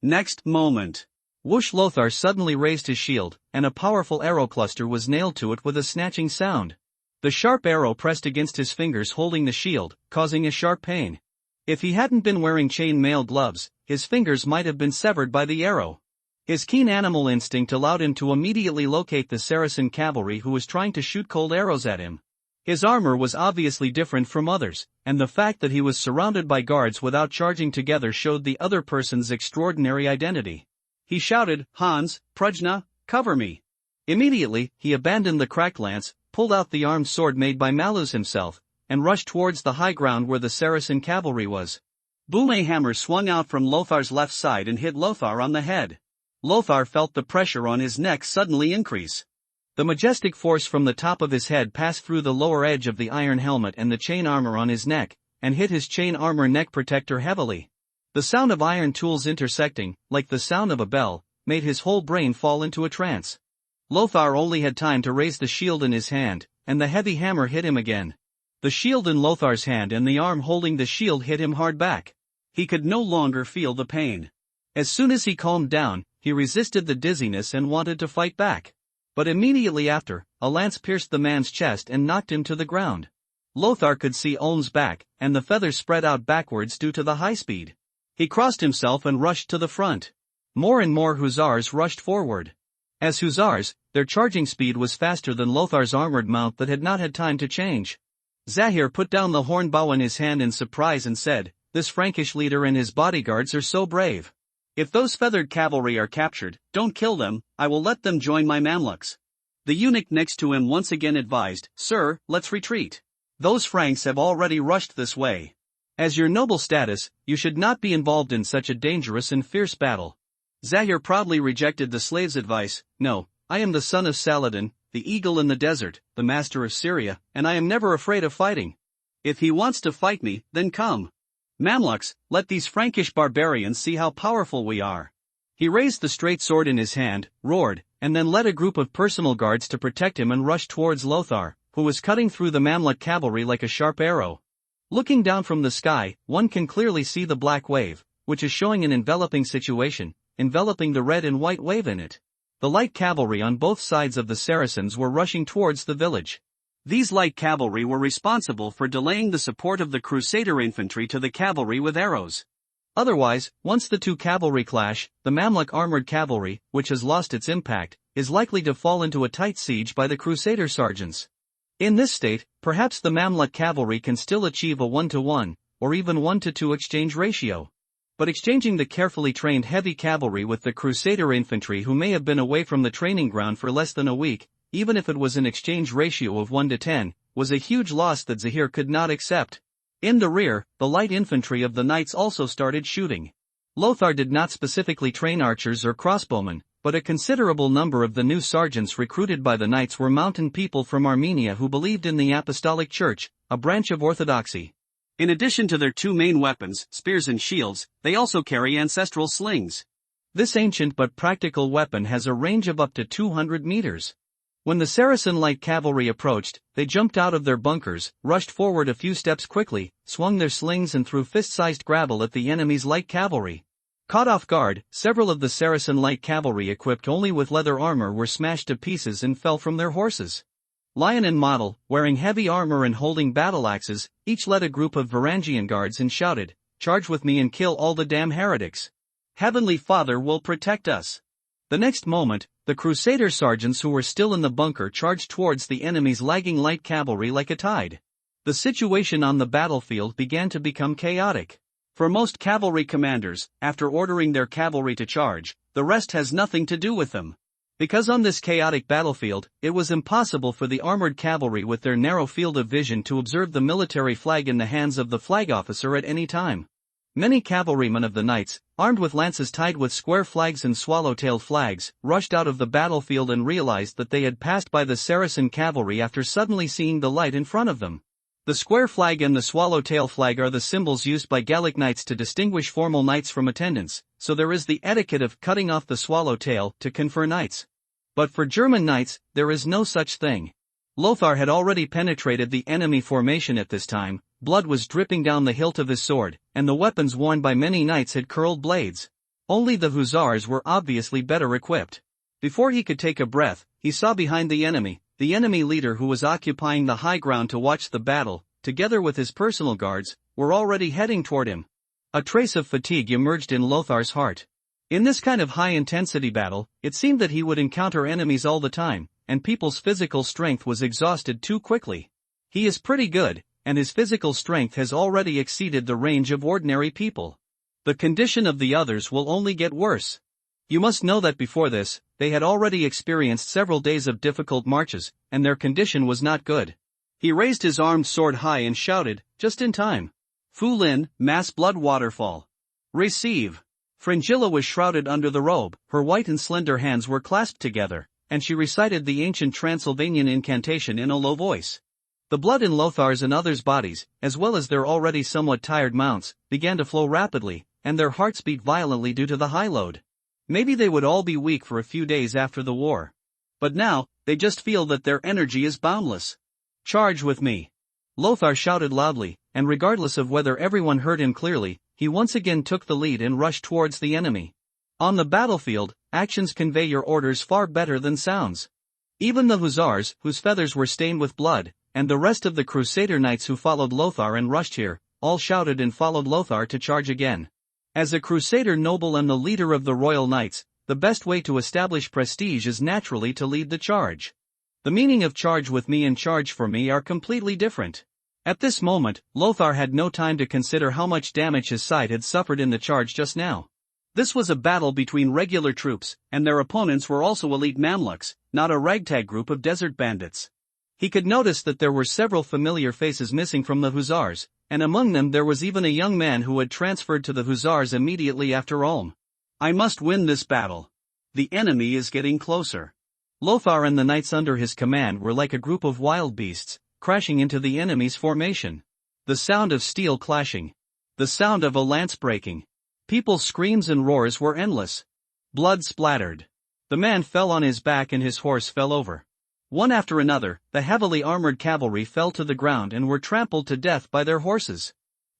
Next moment. Whoosh! Lothar suddenly raised his shield, and a powerful arrow cluster was nailed to it with a snatching sound. The sharp arrow pressed against his fingers holding the shield, causing a sharp pain. If he hadn't been wearing chain-mail gloves, his fingers might have been severed by the arrow. His keen animal instinct allowed him to immediately locate the Saracen cavalry who was trying to shoot cold arrows at him. His armor was obviously different from others, and the fact that he was surrounded by guards without charging together showed the other person's extraordinary identity. He shouted, "Hans, Prajna, cover me!" Immediately, he abandoned the cracked lance, pulled out the armed sword made by Malus himself, and rushed towards the high ground where the Saracen cavalry was. Boom! A hammer swung out from Lothar's left side and hit Lothar on the head. Lothar felt the pressure on his neck suddenly increase. The majestic force from the top of his head passed through the lower edge of the iron helmet and the chain armor on his neck, and hit his chain armor neck protector heavily. The sound of iron tools intersecting, like the sound of a bell, made his whole brain fall into a trance. Lothar only had time to raise the shield in his hand, and the heavy hammer hit him again. The shield in Lothar's hand and the arm holding the shield hit him hard back. He could no longer feel the pain. As soon as he calmed down, he resisted the dizziness and wanted to fight back. But immediately after, a lance pierced the man's chest and knocked him to the ground. Lothar could see Ulm's back, and the feathers spread out backwards due to the high speed. He crossed himself and rushed to the front. More and more hussars rushed forward. As hussars, their charging speed was faster than Lothar's armored mount that had not had time to change. Zahir put down the horn bow in his hand in surprise and said, "This Frankish leader and his bodyguards are so brave. If those feathered cavalry are captured, don't kill them, I will let them join my Mamluks." The eunuch next to him once again advised, "Sir, let's retreat. Those Franks have already rushed this way. As your noble status, you should not be involved in such a dangerous and fierce battle." Zahir proudly rejected the slave's advice. "No, I am the son of Saladin, the eagle in the desert, the master of Syria, and I am never afraid of fighting. If he wants to fight me, then come. Mamluks, let these Frankish barbarians see how powerful we are." He raised the straight sword in his hand, roared, and then led a group of personal guards to protect him and rushed towards Lothar, who was cutting through the Mamluk cavalry like a sharp arrow. Looking down from the sky, one can clearly see the black wave, which is showing an enveloping situation, enveloping the red and white wave in it. The light cavalry on both sides of the Saracens were rushing towards the village. These light cavalry were responsible for delaying the support of the Crusader infantry to the cavalry with arrows. Otherwise, once the two cavalry clash, the Mamluk armored cavalry, which has lost its impact, is likely to fall into a tight siege by the Crusader sergeants. In this state, perhaps the Mamluk cavalry can still achieve a 1-to-1, or even 1-to-2 exchange ratio. But exchanging the carefully trained heavy cavalry with the Crusader infantry who may have been away from the training ground for less than a week, even if it was an exchange ratio of 1-to-10, was a huge loss that Zahir could not accept. In the rear, the light infantry of the knights also started shooting. Lothar did not specifically train archers or crossbowmen, but a considerable number of the new sergeants recruited by the knights were mountain people from Armenia who believed in the Apostolic Church, a branch of Orthodoxy. In addition to their two main weapons, spears and shields, they also carry ancestral slings. This ancient but practical weapon has a range of up to 200 meters. When the Saracen light cavalry approached, they jumped out of their bunkers, rushed forward a few steps quickly, swung their slings and threw fist-sized gravel at the enemy's light cavalry. Caught off guard, several of the Saracen light cavalry equipped only with leather armor were smashed to pieces and fell from their horses. Lion and Model, wearing heavy armor and holding battle axes, each led a group of Varangian guards and shouted, "Charge with me and kill all the damn heretics. Heavenly Father will protect us." The next moment, the Crusader sergeants who were still in the bunker charged towards the enemy's lagging light cavalry like a tide. The situation on the battlefield began to become chaotic. For most cavalry commanders, after ordering their cavalry to charge, the rest has nothing to do with them. Because on this chaotic battlefield, it was impossible for the armored cavalry with their narrow field of vision to observe the military flag in the hands of the flag officer at any time. Many cavalrymen of the knights, armed with lances tied with square flags and swallow-tailed flags, rushed out of the battlefield and realized that they had passed by the Saracen cavalry after suddenly seeing the light in front of them. The square flag and the swallow-tail flag are the symbols used by Gallic knights to distinguish formal knights from attendants, so there is the etiquette of cutting off the swallow-tail to confer knights. But for German knights, there is no such thing. Lothar had already penetrated the enemy formation at this time, blood was dripping down the hilt of his sword, and the weapons worn by many knights had curled blades. Only the hussars were obviously better equipped. Before he could take a breath, he saw behind the enemy leader who was occupying the high ground to watch the battle, together with his personal guards, were already heading toward him. A trace of fatigue emerged in Lothar's heart. In this kind of high-intensity battle, it seemed that he would encounter enemies all the time, and people's physical strength was exhausted too quickly. He is pretty good, and his physical strength has already exceeded the range of ordinary people. The condition of the others will only get worse. You must know that before this, they had already experienced several days of difficult marches, and their condition was not good. He raised his armed sword high and shouted, just in time. Fu Lin, mass blood waterfall. Receive. Fringilla was shrouded under the robe, her white and slender hands were clasped together, and she recited the ancient Transylvanian incantation in a low voice. The blood in Lothar's and others' bodies, as well as their already somewhat tired mounts, began to flow rapidly, and their hearts beat violently due to the high load. Maybe they would all be weak for a few days after the war. But now, they just feel that their energy is boundless. Charge with me. Lothar shouted loudly, and regardless of whether everyone heard him clearly, he once again took the lead and rushed towards the enemy. On the battlefield, actions convey your orders far better than sounds. Even the hussars, whose feathers were stained with blood, and the rest of the Crusader knights who followed Lothar and rushed here, all shouted and followed Lothar to charge again. As a Crusader noble and the leader of the royal knights, the best way to establish prestige is naturally to lead the charge. The meaning of charge with me and charge for me are completely different. At this moment, Lothar had no time to consider how much damage his side had suffered in the charge just now. This was a battle between regular troops, and their opponents were also elite Mamluks, not a ragtag group of desert bandits. He could notice that there were several familiar faces missing from the hussars, and among them there was even a young man who had transferred to the hussars immediately after Ulm. I must win this battle. The enemy is getting closer. Lothar and the knights under his command were like a group of wild beasts, crashing into the enemy's formation. The sound of steel clashing. The sound of a lance breaking. People's screams and roars were endless. Blood splattered. The man fell on his back and his horse fell over. One after another, the heavily armored cavalry fell to the ground and were trampled to death by their horses.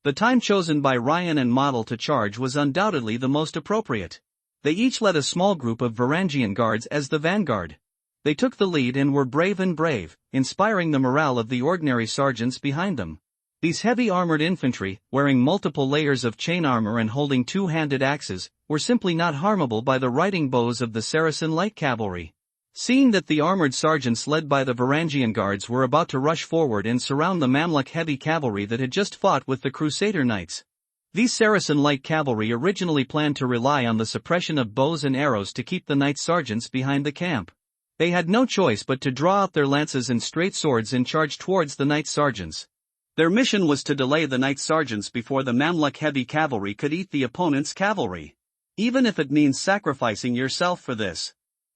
The time chosen by Ryan and Model to charge was undoubtedly the most appropriate. They each led a small group of Varangian guards as the vanguard. They took the lead and were brave, inspiring the morale of the ordinary sergeants behind them. These heavy armored infantry, wearing multiple layers of chain armor and holding two-handed axes, were simply not harmable by the riding bows of the Saracen light cavalry. Seeing that the armored sergeants led by the Varangian guards were about to rush forward and surround the Mamluk heavy cavalry that had just fought with the Crusader knights. These Saracen light cavalry originally planned to rely on the suppression of bows and arrows to keep the knight sergeants behind the camp. They had no choice but to draw out their lances and straight swords and charge towards the knight sergeants. Their mission was to delay the knight sergeants before the Mamluk heavy cavalry could eat the opponent's cavalry. Even if it means sacrificing yourself for this.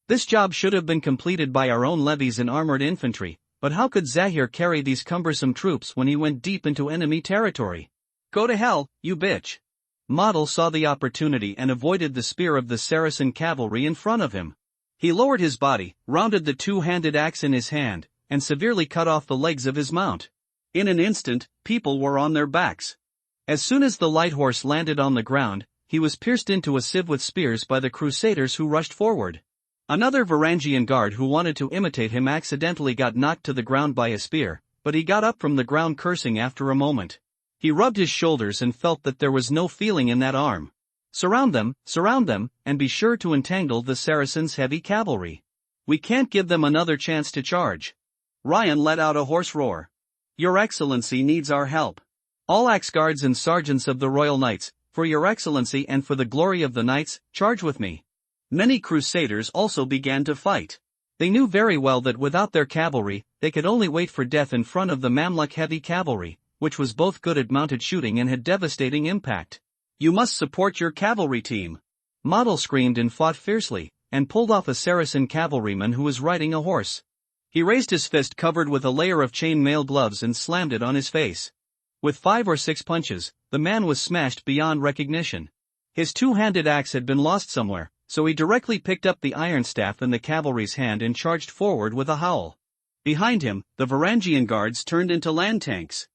This job should have been completed by our own levies and armored infantry, but how could Zahir carry these cumbersome troops when he went deep into enemy territory? Go to hell, you bitch! Model saw the opportunity and avoided the spear of the Saracen cavalry in front of him. He lowered his body, rounded the two-handed axe in his hand, and severely cut off the legs of his mount. In an instant, people were on their backs. As soon as the light horse landed on the ground, he was pierced into a sieve with spears by the Crusaders who rushed forward. Another Varangian guard who wanted to imitate him accidentally got knocked to the ground by a spear, but he got up from the ground cursing after a moment. He rubbed his shoulders and felt that there was no feeling in that arm. Surround them, and be sure to entangle the Saracens' heavy cavalry. We can't give them another chance to charge. Ryan let out a hoarse roar. Your Excellency needs our help. All axe guards and sergeants of the Royal Knights, for your Excellency and for the glory of the Knights, charge with me. Many crusaders also began to fight. They knew very well that without their cavalry, they could only wait for death in front of the Mamluk heavy cavalry, which was both good at mounted shooting and had devastating impact. You must support your cavalry team. Model screamed and fought fiercely, and pulled off a Saracen cavalryman who was riding a horse. He raised his fist covered with a layer of chain mail gloves and slammed it on his face. With 5 or 6 punches, the man was smashed beyond recognition. His two-handed axe had been lost somewhere, so he directly picked up the iron staff in the cavalry's hand and charged forward with a howl. Behind him, the Varangian guards turned into land tanks.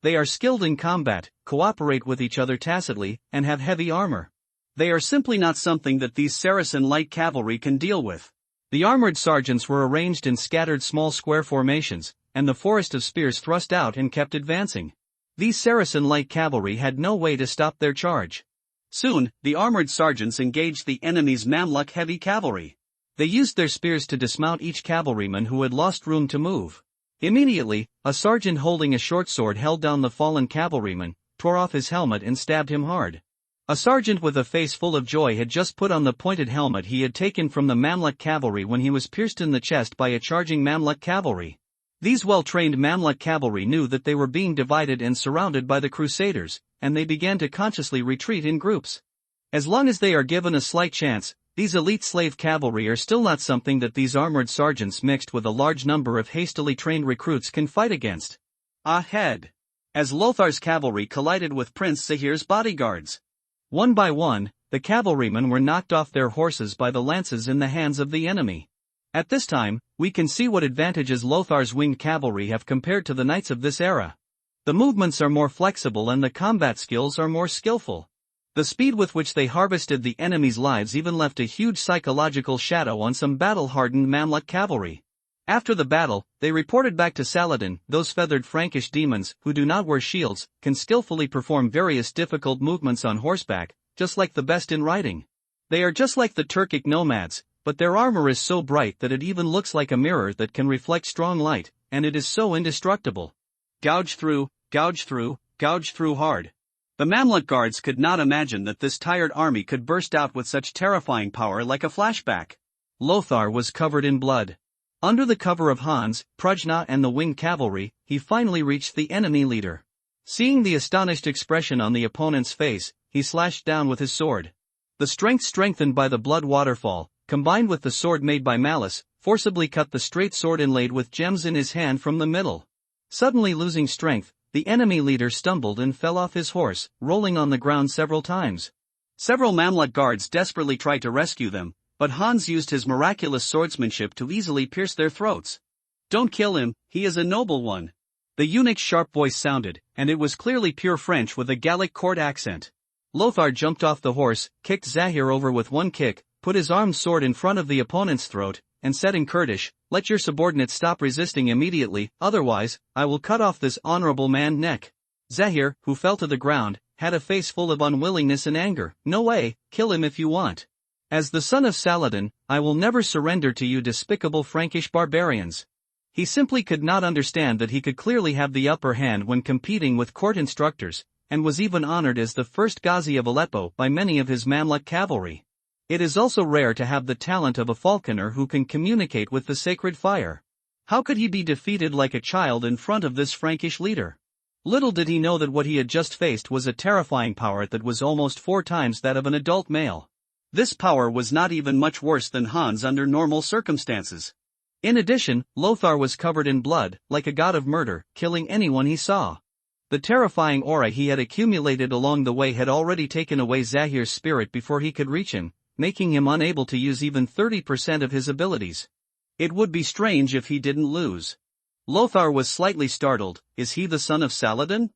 They are skilled in combat, cooperate with each other tacitly, and have heavy armor. They are simply not something that these Saracen light cavalry can deal with. The armored sergeants were arranged in scattered small square formations, and the forest of spears thrust out and kept advancing. These Saracen light cavalry had no way to stop their charge. Soon, the armored sergeants engaged the enemy's Mamluk heavy cavalry. They used their spears to dismount each cavalryman who had lost room to move. Immediately, a sergeant holding a short sword held down the fallen cavalryman, tore off his helmet and stabbed him hard. A sergeant with a face full of joy had just put on the pointed helmet he had taken from the Mamluk cavalry when he was pierced in the chest by a charging Mamluk cavalry. These well-trained Mamluk cavalry knew that they were being divided and surrounded by the Crusaders, and they began to consciously retreat in groups. As long as they are given a slight chance, these elite slave cavalry are still not something that these armored sergeants mixed with a large number of hastily trained recruits can fight against. Ahead! As Lothar's cavalry collided with Prince Zahir's bodyguards. One by one, the cavalrymen were knocked off their horses by the lances in the hands of the enemy. At this time, we can see what advantages Lothar's winged cavalry have compared to the knights of this era. The movements are more flexible and the combat skills are more skillful. The speed with which they harvested the enemy's lives even left a huge psychological shadow on some battle-hardened Mamluk cavalry. After the battle, they reported back to Saladin, those feathered Frankish demons, who do not wear shields, can skillfully perform various difficult movements on horseback, just like the best in riding. They are just like the Turkic nomads, but their armor is so bright that it even looks like a mirror that can reflect strong light, and it is so indestructible. Gouge through, gouge through, gouge through hard. The Mamluk guards could not imagine that this tired army could burst out with such terrifying power like a flashback. Lothar was covered in blood. Under the cover of Hans, Prajna and the winged cavalry, he finally reached the enemy leader. Seeing the astonished expression on the opponent's face, he slashed down with his sword. The strength strengthened by the blood waterfall, combined with the sword made by malice, forcibly cut the straight sword inlaid with gems in his hand from the middle. Suddenly losing strength, the enemy leader stumbled and fell off his horse, rolling on the ground several times. Several Mamluk guards desperately tried to rescue them, but Hans used his miraculous swordsmanship to easily pierce their throats. "Don't kill him, he is a noble one." The eunuch's sharp voice sounded, and it was clearly pure French with a Gallic court accent. Lothar jumped off the horse, kicked Zahir over with one kick, put his armed sword in front of the opponent's throat, and said in Kurdish, "Let your subordinates stop resisting immediately, otherwise, I will cut off this honorable man's neck." Zahir, who fell to the ground, had a face full of unwillingness and anger. "No way, kill him if you want. As the son of Saladin, I will never surrender to you despicable Frankish barbarians." He simply could not understand that he could clearly have the upper hand when competing with court instructors, and was even honored as the first Ghazi of Aleppo by many of his Mamluk cavalry. It is also rare to have the talent of a falconer who can communicate with the sacred fire. How could he be defeated like a child in front of this Frankish leader? Little did he know that what he had just faced was a terrifying power that was almost 4 times that of an adult male. This power was not even much worse than Hans under normal circumstances. In addition, Lothar was covered in blood, like a god of murder, killing anyone he saw. The terrifying aura he had accumulated along the way had already taken away Zahir's spirit before he could reach him, making him unable to use even 30% of his abilities. It would be strange if he didn't lose. Lothar was slightly startled. Is he the son of Saladin?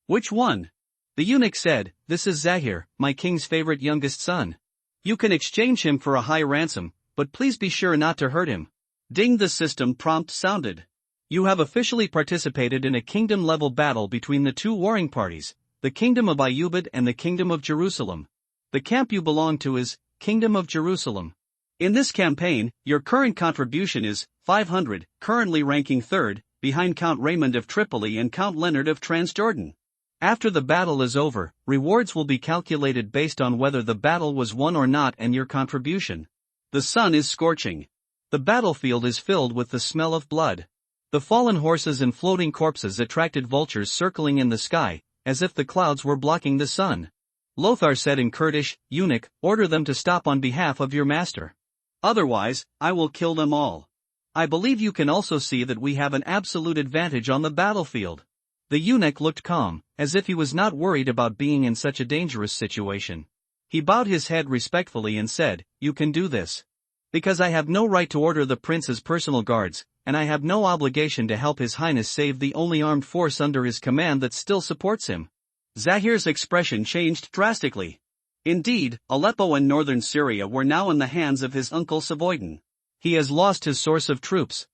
Which one? The eunuch said, "This is Zahir, my king's favorite youngest son. You can exchange him for a high ransom, but please be sure not to hurt him." Ding, the system prompt sounded. You have officially participated in a kingdom-level battle between the 2 warring parties, the Kingdom of Ayyubid and the Kingdom of Jerusalem. The camp you belong to is Kingdom of Jerusalem. In this campaign, your current contribution is 500, currently ranking 3rd, behind Count Raymond of Tripoli and Count Leonard of Transjordan. After the battle is over, rewards will be calculated based on whether the battle was won or not and your contribution. The sun is scorching. The battlefield is filled with the smell of blood. The fallen horses and floating corpses attracted vultures circling in the sky, as if the clouds were blocking the sun. Lothar said in Kurdish, "Eunuch, order them to stop on behalf of your master. Otherwise, I will kill them all. I believe you can also see that we have an absolute advantage on the battlefield." The eunuch looked calm, as if he was not worried about being in such a dangerous situation. He bowed his head respectfully and said, "You can do this. Because I have no right to order the prince's personal guards, and I have no obligation to help His Highness save the only armed force under his command that still supports him." Zahir's expression changed drastically. Indeed, Aleppo and northern Syria were now in the hands of his uncle Savoyden. He has lost his source of troops.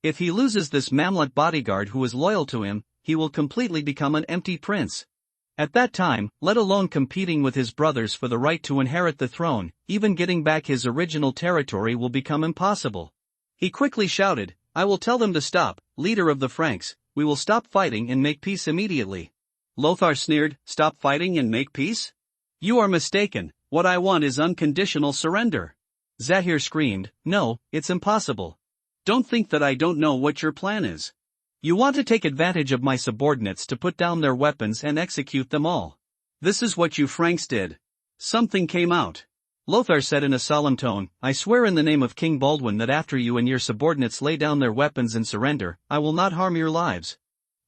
If he loses this Mamluk bodyguard who is loyal to him, he will completely become an empty prince. At that time, let alone competing with his brothers for the right to inherit the throne, even getting back his original territory will become impossible. He quickly shouted, "I will tell them to stop, leader of the Franks, we will stop fighting and make peace immediately." Lothar sneered, "Stop fighting and make peace? You are mistaken, what I want is unconditional surrender." Zahir screamed, "No, it's impossible. Don't think that I don't know what your plan is. You want to take advantage of my subordinates to put down their weapons and execute them all. This is what you Franks did. Something came out." Lothar said in a solemn tone, "I swear in the name of King Baldwin that after you and your subordinates lay down their weapons and surrender, I will not harm your lives.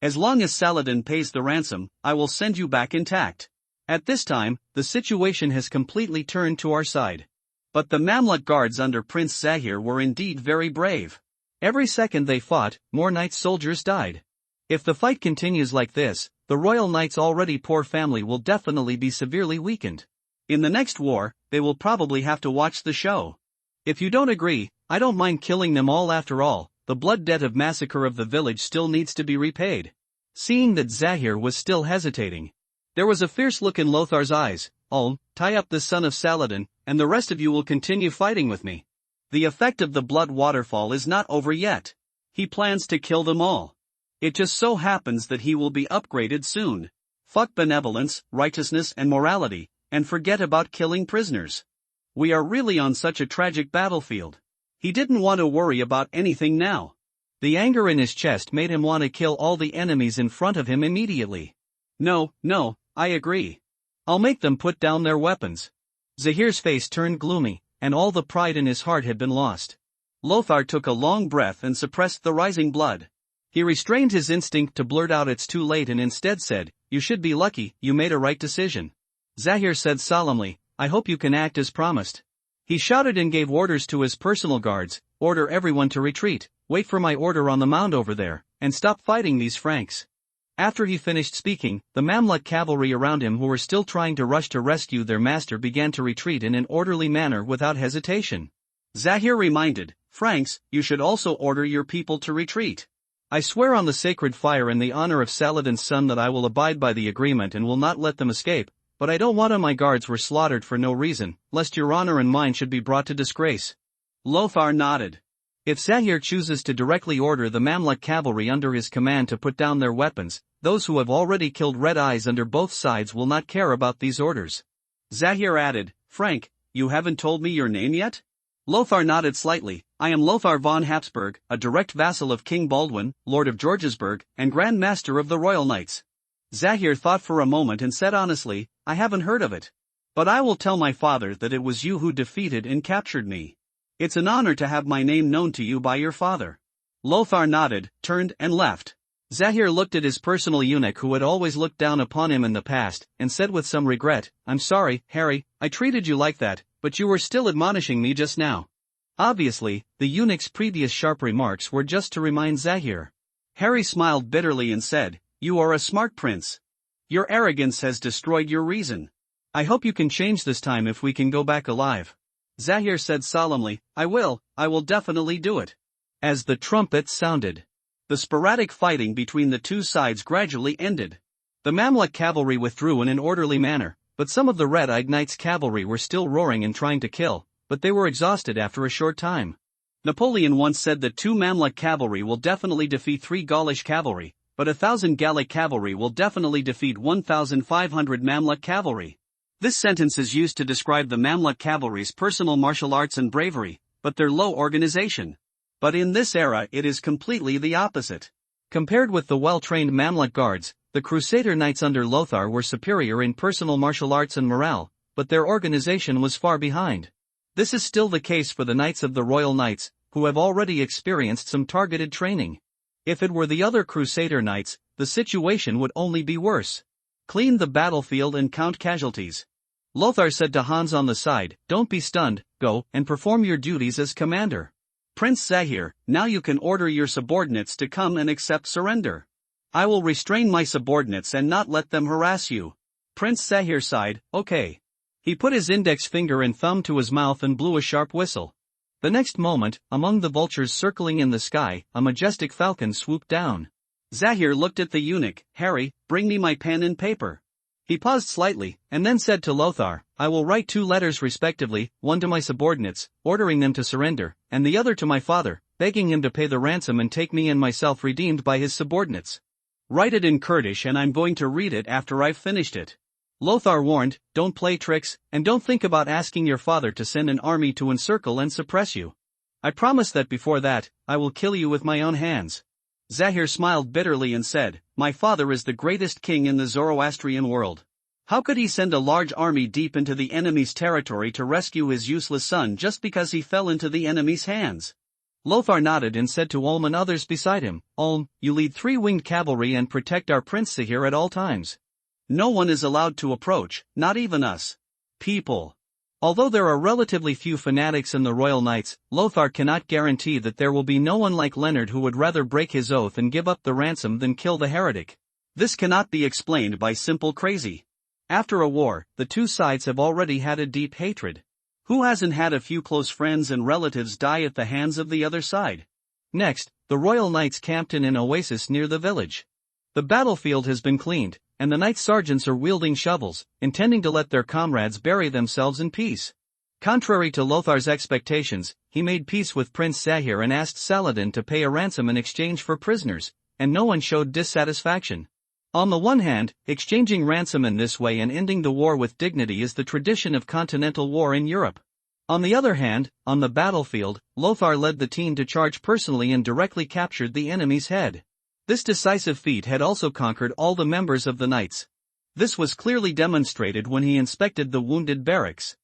As long as Saladin pays the ransom, I will send you back intact." At this time, the situation has completely turned to our side. But the Mamluk guards under Prince Zahir were indeed very brave. Every second they fought, more Knights soldiers died. If the fight continues like this, the Royal Knight's already poor family will definitely be severely weakened. In the next war, they will probably have to watch the show. If you don't agree, I don't mind killing them all. After all, the blood debt of massacre of the village still needs to be repaid. Seeing that Zahir was still hesitating, there was a fierce look in Lothar's eyes. "Ulm, tie up the son of Saladin, and the rest of you will continue fighting with me. The effect of the blood waterfall is not over yet. He plans to kill them all. It just so happens that he will be upgraded soon. Fuck benevolence, righteousness and morality, and forget about killing prisoners. We are really on such a tragic battlefield." He didn't want to worry about anything now. The anger in his chest made him want to kill all the enemies in front of him immediately. No, I agree. I'll make them put down their weapons." Zahir's face turned gloomy, and all the pride in his heart had been lost. Lothar took a long breath and suppressed the rising blood. He restrained his instinct to blurt out "It's too late" and instead said, "You should be lucky, you made a right decision." Zahir said solemnly, "I hope you can act as promised." He shouted and gave orders to his personal guards, "Order everyone to retreat, wait for my order on the mound over there, and stop fighting these Franks." After he finished speaking, the Mamluk cavalry around him who were still trying to rush to rescue their master began to retreat in an orderly manner without hesitation. Zahir reminded, "Franks, you should also order your people to retreat." "I swear on the sacred fire and the honor of Saladin's son that I will abide by the agreement and will not let them escape, but I don't want my guards were slaughtered for no reason, lest your honor and mine should be brought to disgrace." Lothar nodded. If Zahir chooses to directly order the Mamluk cavalry under his command to put down their weapons, those who have already killed Red Eyes under both sides will not care about these orders. Zahir added, "Frank, you haven't told me your name yet?" Lothar nodded slightly. "I am Lothar von Habsburg, a direct vassal of King Baldwin, Lord of Georgesburg, and Grand Master of the Royal Knights." Zahir thought for a moment and said honestly, "I haven't heard of it. But I will tell my father that it was you who defeated and captured me. It's an honor to have my name known to you by your father." Lothar nodded, turned and left. Zahir looked at his personal eunuch who had always looked down upon him in the past, and said with some regret, "I'm sorry, Harry, I treated you like that, but you were still admonishing me just now." Obviously, the eunuch's previous sharp remarks were just to remind Zahir. Harry smiled bitterly and said, "You are a smart prince. Your arrogance has destroyed your reason. I hope you can change this time if we can go back alive." Zahir said solemnly, I will definitely do it." As the trumpet sounded, the sporadic fighting between the two sides gradually ended. The Mamluk cavalry withdrew in an orderly manner, but some of the Red-Eyed Knights' cavalry were still roaring and trying to kill, but they were exhausted after a short time. Napoleon once said that 2 Mamluk cavalry will definitely defeat 3 Gaulish cavalry, but 1,000 Gallic cavalry will definitely defeat 1,500 Mamluk cavalry. This sentence is used to describe the Mamluk cavalry's personal martial arts and bravery, but their low organization. But in this era it is completely the opposite. Compared with the well-trained Mamluk guards, the Crusader knights under Lothar were superior in personal martial arts and morale, but their organization was far behind. This is still the case for the Knights of the Royal Knights, who have already experienced some targeted training. If it were the other Crusader knights, the situation would only be worse. Clean the battlefield and count casualties. Lothar said to Hans on the side, "Don't be stunned, go and perform your duties as commander. Prince Zahir, now you can order your subordinates to come and accept surrender. I will restrain my subordinates and not let them harass you." Prince Zahir sighed, "Okay." He put his index finger and thumb to his mouth and blew a sharp whistle. The next moment, among the vultures circling in the sky, a majestic falcon swooped down. Zahir looked at the eunuch. "Harry, bring me my pen and paper." He paused slightly, and then said to Lothar, "I will write 2 letters respectively, one to my subordinates, ordering them to surrender, and the other to my father, begging him to pay the ransom and take me and myself redeemed by his subordinates. Write it in Kurdish and I'm going to read it after I've finished it." Lothar warned, "Don't play tricks, and don't think about asking your father to send an army to encircle and suppress you. I promise that before that, I will kill you with my own hands." Zahir smiled bitterly and said, "My father is the greatest king in the Zoroastrian world. How could he send a large army deep into the enemy's territory to rescue his useless son just because he fell into the enemy's hands?" Lothar nodded and said to Ulm and others beside him, "Ulm, you lead 3-winged cavalry and protect our Prince Zahir at all times. No one is allowed to approach, not even us. People." Although there are relatively few fanatics in the Royal Knights, Lothar cannot guarantee that there will be no one like Leonard who would rather break his oath and give up the ransom than kill the heretic. This cannot be explained by simple crazy. After a war, the two sides have already had a deep hatred. Who hasn't had a few close friends and relatives die at the hands of the other side? Next, the Royal Knights camped in an oasis near the village. The battlefield has been cleaned, and the knight sergeants are wielding shovels, intending to let their comrades bury themselves in peace. Contrary to Lothar's expectations, he made peace with Prince Zahir and asked Saladin to pay a ransom in exchange for prisoners, and no one showed dissatisfaction. On the one hand, exchanging ransom in this way and ending the war with dignity is the tradition of continental war in Europe. On the other hand, on the battlefield, Lothar led the team to charge personally and directly captured the enemy's head. This decisive feat had also conquered all the members of the knights. This was clearly demonstrated when he inspected the wounded barracks.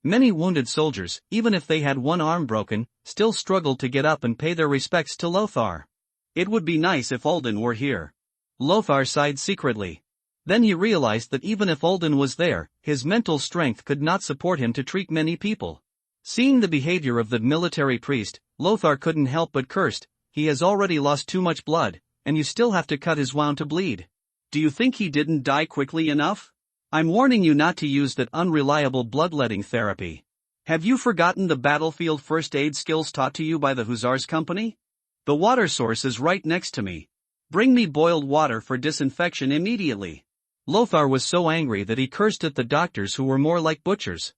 Many wounded soldiers, even if they had one arm broken, still struggled to get up and pay their respects to Lothar. It would be nice if Ulden were here. Lothar sighed secretly. Then he realized that even if Ulden was there, his mental strength could not support him to treat many people. Seeing the behavior of the military priest, Lothar couldn't help but cursed. He has already lost too much blood, and you still have to cut his wound to bleed. Do you think he didn't die quickly enough? I'm warning you not to use that unreliable bloodletting therapy. Have you forgotten the battlefield first aid skills taught to you by the Hussars Company? The water source is right next to me. Bring me boiled water for disinfection immediately. Lothar was so angry that he cursed at the doctors who were more like butchers.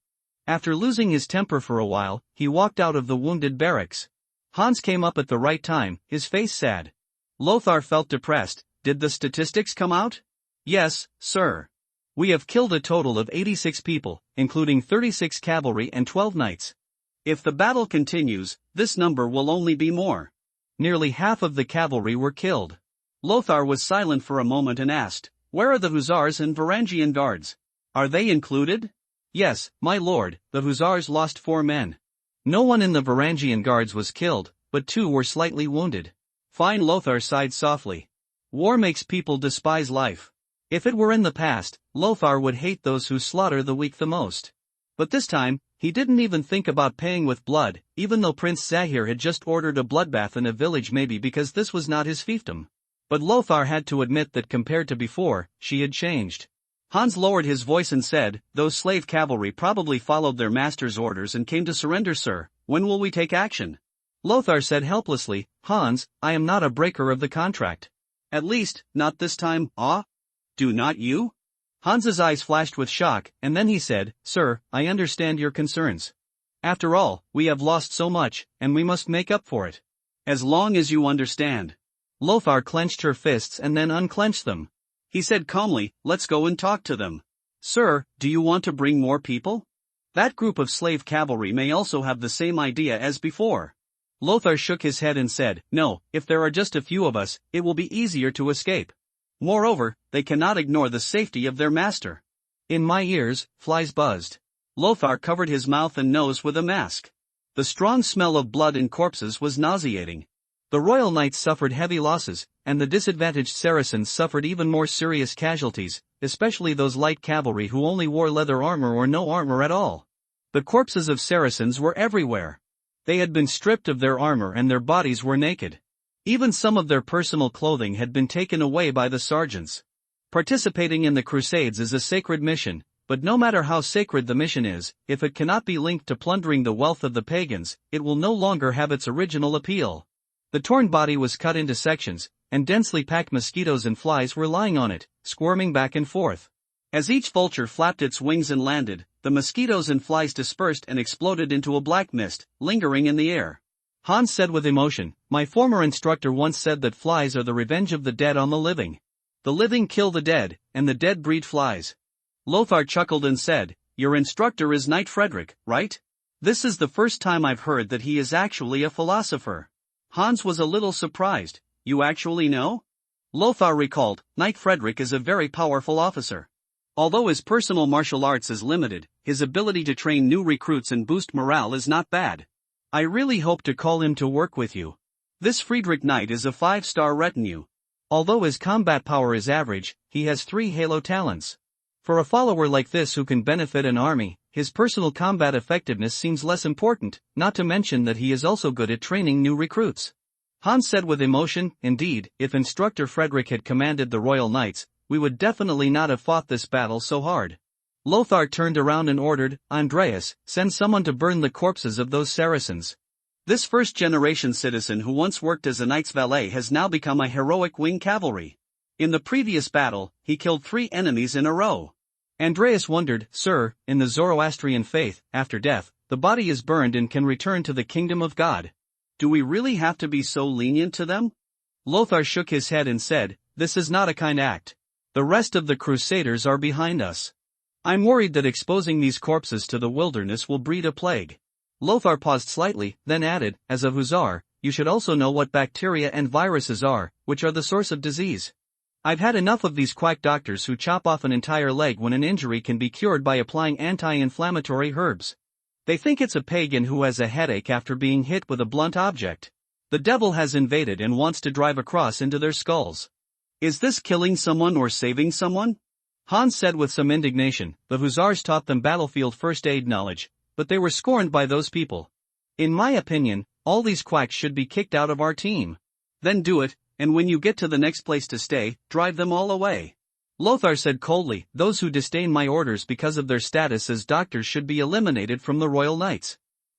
After losing his temper for a while, he walked out of the wounded barracks. Hans came up at the right time, his face sad. Lothar felt depressed. Did the statistics come out? Yes, sir. We have killed a total of 86 people, including 36 cavalry and 12 knights. If the battle continues, this number will only be more. Nearly half of the cavalry were killed. Lothar was silent for a moment and asked, "Where are the Hussars and Varangian guards? Are they included?" "Yes, my lord, the Hussars lost 4 men. No one in the Varangian guards was killed, but 2 were slightly wounded." Fine. Lothar sighed softly. War makes people despise life. If it were in the past, Lothar would hate those who slaughter the weak the most. But this time, he didn't even think about paying with blood, even though Prince Zahir had just ordered a bloodbath in a village, maybe because this was not his fiefdom. But Lothar had to admit that compared to before, she had changed. Hans lowered his voice and said, "Those slave cavalry probably followed their master's orders and came to surrender, sir. When will we take action?" Lothar said helplessly, "Hans, I am not a breaker of the contract. At least, not this time." "Ah? Do not you?" Hans's eyes flashed with shock, and then he said, "Sir, I understand your concerns. After all, we have lost so much, and we must make up for it." "As long as you understand." Lothar clenched her fists and then unclenched them. He said calmly, "Let's go and talk to them. Sir, do you want to bring more people? That group of slave cavalry may also have the same idea as before. Lothar shook his head and said, no, if there are just a few of us, it will be easier to escape. Moreover, they cannot ignore the safety of their master. In my ears, flies buzzed. Lothar covered his mouth and nose with a mask. The strong smell of blood and corpses was nauseating. The royal knights suffered heavy losses, and the disadvantaged Saracens suffered even more serious casualties, especially those light cavalry who only wore leather armor or no armor at all. The corpses of Saracens were everywhere. They had been stripped of their armor and their bodies were naked. Even some of their personal clothing had been taken away by the sergeants. Participating in the Crusades is a sacred mission, but no matter how sacred the mission is, if it cannot be linked to plundering the wealth of the pagans, it will no longer have its original appeal. The torn body was cut into sections, and densely packed mosquitoes and flies were lying on it, squirming back and forth. As each vulture flapped its wings and landed, the mosquitoes and flies dispersed and exploded into a black mist, lingering in the air. Hans said with emotion, my former instructor once said that flies are the revenge of the dead on the living. The living kill the dead, and the dead breed flies. Lothar chuckled and said, your instructor is Knight Frederick, right? This is the first time I've heard that he is actually a philosopher. Hans was a little surprised. You actually know? Lothar recalled, Knight Frederick is a very powerful officer. Although his personal martial arts is limited, his ability to train new recruits and boost morale is not bad. I really hope to call him to work with you. This Friedrich Knight is a 5-star retinue. Although his combat power is average, he has 3 halo talents. For a follower like this who can benefit an army, his personal combat effectiveness seems less important, not to mention that he is also good at training new recruits. Hans said with emotion, indeed, if Instructor Frederick had commanded the Royal Knights, we would definitely not have fought this battle so hard. Lothar turned around and ordered, Andreas, send someone to burn the corpses of those Saracens. This first-generation citizen who once worked as a knight's valet has now become a heroic wing cavalry. In the previous battle, he killed 3 enemies in a row. Andreas wondered, Sir, in the Zoroastrian faith, after death, the body is burned and can return to the kingdom of God. Do we really have to be so lenient to them? Lothar shook his head and said, this is not a kind act. The rest of the Crusaders are behind us. I'm worried that exposing these corpses to the wilderness will breed a plague. Lothar paused slightly, then added, as a hussar, you should also know what bacteria and viruses are, which are the source of disease. I've had enough of these quack doctors who chop off an entire leg when an injury can be cured by applying anti-inflammatory herbs. They think it's a pagan who has a headache after being hit with a blunt object. The devil has invaded and wants to drive a cross into their skulls. Is this killing someone or saving someone? Hans said with some indignation, the hussars taught them battlefield first aid knowledge, but they were scorned by those people. In my opinion, all these quacks should be kicked out of our team. Then do it, and when you get to the next place to stay, drive them all away. Lothar said coldly, those who disdain my orders because of their status as doctors should be eliminated from the Royal Knights.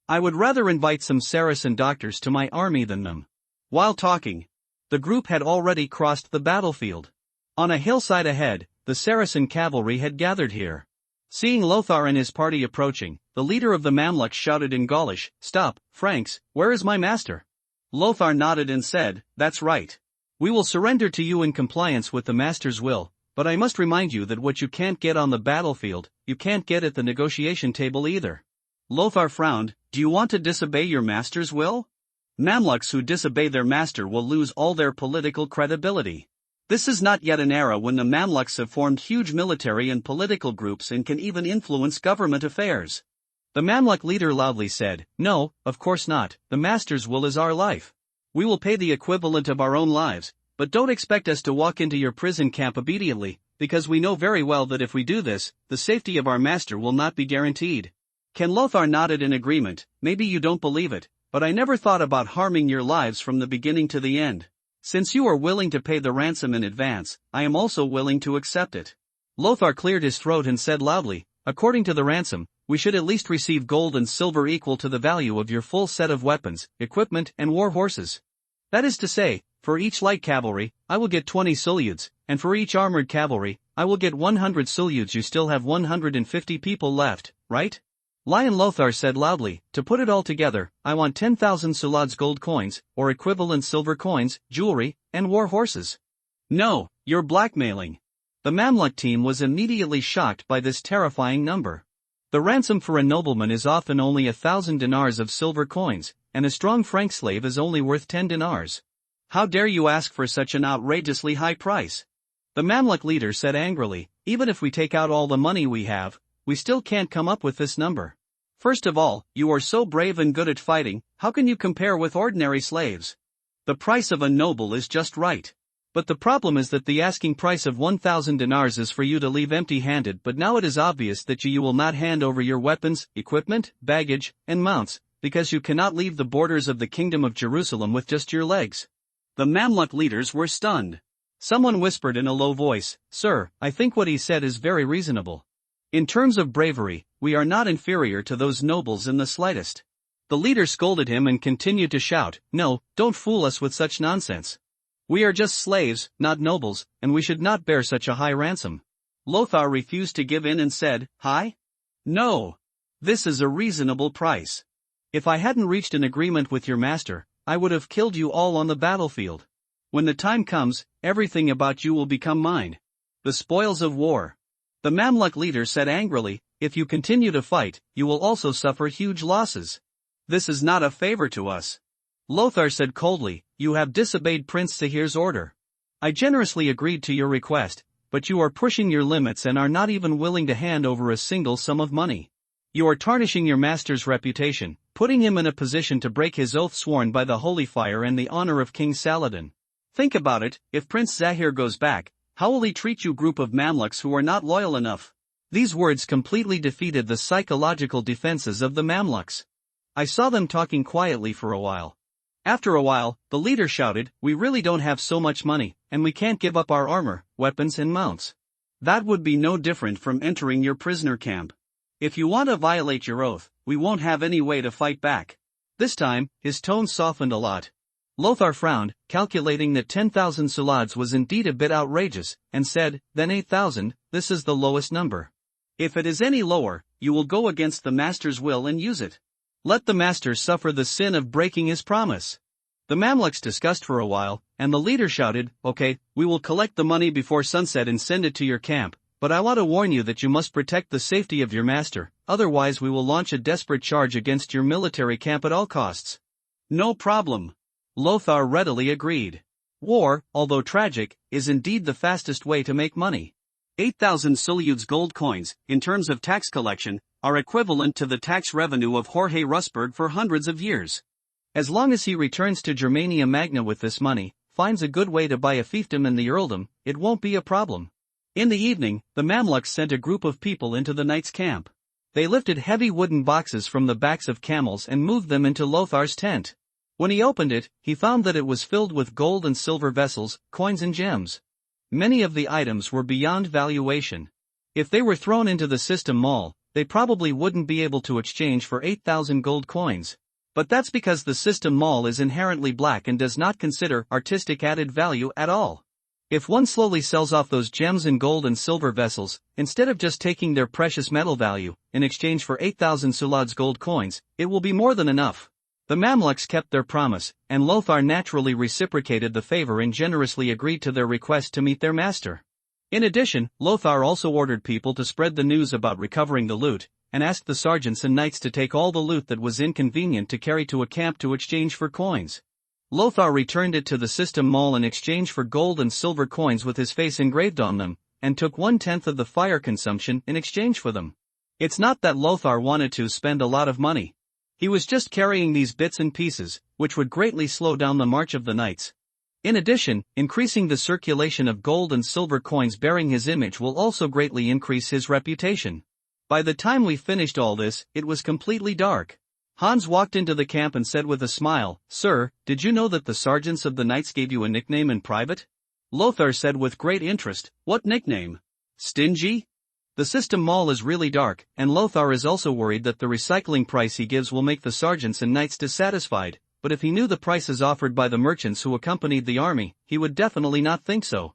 I would rather invite some Saracen doctors to my army than them. While talking, the group had already crossed the battlefield. On a hillside ahead, the Saracen cavalry had gathered here. Seeing Lothar and his party approaching, the leader of the Mamluks shouted in Gaulish, Stop, Franks, where is my master? Lothar nodded and said, That's right. We will surrender to you in compliance with the master's will, but I must remind you that what you can't get on the battlefield, you can't get at the negotiation table either. Lothar frowned, Do you want to disobey your master's will? Mamluks who disobey their master will lose all their political credibility. This is not yet an era when the Mamluks have formed huge military and political groups and can even influence government affairs. The Mamluk leader loudly said, No, of course not, the master's will is our life. We will pay the equivalent of our own lives, but don't expect us to walk into your prison camp obediently, because we know very well that if we do this, the safety of our master will not be guaranteed. Ken Lothar nodded in agreement, maybe you don't believe it, but I never thought about harming your lives from the beginning to the end. Since you are willing to pay the ransom in advance, I am also willing to accept it. Lothar cleared his throat and said loudly, According to the ransom, we should at least receive gold and silver equal to the value of your full set of weapons, equipment and war horses. That is to say, for each light cavalry, I will get 20 Suleuds, and for each armored cavalry, I will get 100 Suleuds. You still have 150 people left, right? Lion Lothar said loudly, To put it all together, I want 10,000 Suleuds gold coins, or equivalent silver coins, jewelry, and war horses. No, you're blackmailing. The Mamluk team was immediately shocked by this terrifying number. The ransom for a nobleman is often only 1,000 dinars of silver coins, and a strong Frank slave is only worth 10 dinars. How dare you ask for such an outrageously high price? The Mamluk leader said angrily, even if we take out all the money we have, we still can't come up with this number. First of all, you are so brave and good at fighting, how can you compare with ordinary slaves? The price of a noble is just right. But the problem is that the asking price of 1,000 dinars is for you to leave empty-handed, but now it is obvious that you will not hand over your weapons, equipment, baggage, and mounts, because you cannot leave the borders of the kingdom of Jerusalem with just your legs. The Mamluk leaders were stunned. Someone whispered in a low voice, "Sir, I think what he said is very reasonable. In terms of bravery, we are not inferior to those nobles in the slightest." The leader scolded him and continued to shout, "No, don't fool us with such nonsense. We are just slaves, not nobles, and we should not bear such a high ransom." Lothar refused to give in and said, "High? No. This is a reasonable price. If I hadn't reached an agreement with your master, I would have killed you all on the battlefield. When the time comes, everything about you will become mine. The spoils of war." The Mamluk leader said angrily, "If you continue to fight, you will also suffer huge losses. This is not a favor to us." Lothar said coldly, "You have disobeyed Prince Zahir's order. I generously agreed to your request, but you are pushing your limits and are not even willing to hand over a single sum of money. You are tarnishing your master's reputation, putting him in a position to break his oath sworn by the holy fire and the honor of King Saladin. Think about it, if Prince Zahir goes back, how will he treat you group of Mamluks who are not loyal enough?" These words completely defeated the psychological defenses of the Mamluks. I saw them talking quietly for a while. After a while, the leader shouted, "We really don't have so much money, and we can't give up our armor, weapons and mounts. That would be no different from entering your prisoner camp. If you want to violate your oath, we won't have any way to fight back." This time, his tone softened a lot. Lothar frowned, calculating that 10,000 sulads was indeed a bit outrageous, and said, "Then 8,000, this is the lowest number. If it is any lower, you will go against the master's will and use it. Let the master suffer the sin of breaking his promise." The Mamluks discussed for a while, and the leader shouted, "Okay, we will collect the money before sunset and send it to your camp, but I want to warn you that you must protect the safety of your master, otherwise we will launch a desperate charge against your military camp at all costs." "No problem." Lothar readily agreed. War, although tragic, is indeed the fastest way to make money. 8,000 Sulyuds gold coins, in terms of tax collection, are equivalent to the tax revenue of Jorge Rusberg for hundreds of years. As long as he returns to Germania Magna with this money, finds a good way to buy a fiefdom in the earldom, it won't be a problem. In the evening, the Mamluks sent a group of people into the knight's camp. They lifted heavy wooden boxes from the backs of camels and moved them into Lothar's tent. When he opened it, he found that it was filled with gold and silver vessels, coins and gems. Many of the items were beyond valuation. If they were thrown into the system mall, they probably wouldn't be able to exchange for 8,000 gold coins. But that's because the system mall is inherently black and does not consider artistic added value at all. If one slowly sells off those gems and gold and silver vessels, instead of just taking their precious metal value, in exchange for 8,000 sulads gold coins, it will be more than enough. The Mamluks kept their promise, and Lothar naturally reciprocated the favor and generously agreed to their request to meet their master. In addition, Lothar also ordered people to spread the news about recovering the loot, and asked the sergeants and knights to take all the loot that was inconvenient to carry to a camp to exchange for coins. Lothar returned it to the system mall in exchange for gold and silver coins with his face engraved on them, and took 1/10 of the fire consumption in exchange for them. It's not that Lothar wanted to spend a lot of money. He was just carrying these bits and pieces, which would greatly slow down the march of the knights. In addition, increasing the circulation of gold and silver coins bearing his image will also greatly increase his reputation. By the time we finished all this, it was completely dark. Hans walked into the camp and said with a smile, "Sir, did you know that the sergeants of the knights gave you a nickname in private?" Lothar said with great interest, "What nickname? Stingy?" The system mall is really dark, and Lothar is also worried that the recycling price he gives will make the sergeants and knights dissatisfied, but if he knew the prices offered by the merchants who accompanied the army, he would definitely not think so.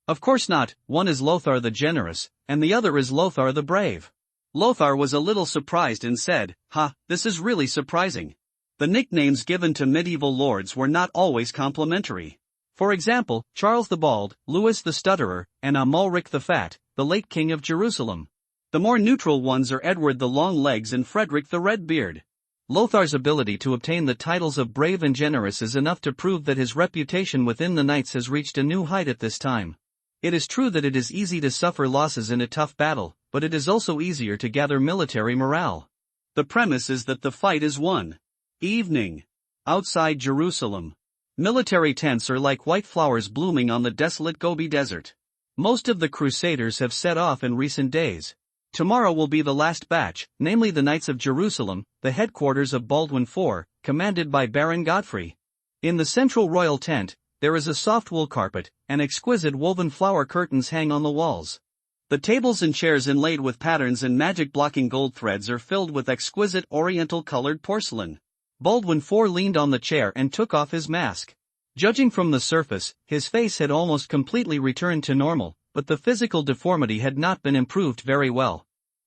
Of course not, one is Lothar the generous, and the other is Lothar the brave. Lothar was a little surprised and said, "Ha, this is really surprising. The nicknames given to medieval lords were not always complimentary. For example, Charles the Bald, Louis the Stutterer, and Amalric the Fat, the late king of Jerusalem. The more neutral ones are Edward the Long Legs and Frederick the Red Beard. Lothar's ability to obtain the titles of brave and generous is enough to prove that his reputation within the knights has reached a new height at this time. It is true that it is easy to suffer losses in a tough battle, but it is also easier to gather military morale. The premise is that the fight is won. Evening. Outside Jerusalem. Military tents are like white flowers blooming on the desolate Gobi Desert. Most of the Crusaders have set off in recent days. Tomorrow will be the last batch, namely the Knights of Jerusalem, the headquarters of Baldwin IV, commanded by Baron Godfrey. In the central royal tent, there is a soft wool carpet, and exquisite woven flower curtains hang on the walls. The tables and chairs inlaid with patterns and magic-blocking gold threads are filled with exquisite oriental-colored porcelain. Baldwin IV leaned on the chair and took off his mask. Judging from the surface, his face had almost completely returned to normal, but the physical deformity had not been improved very well.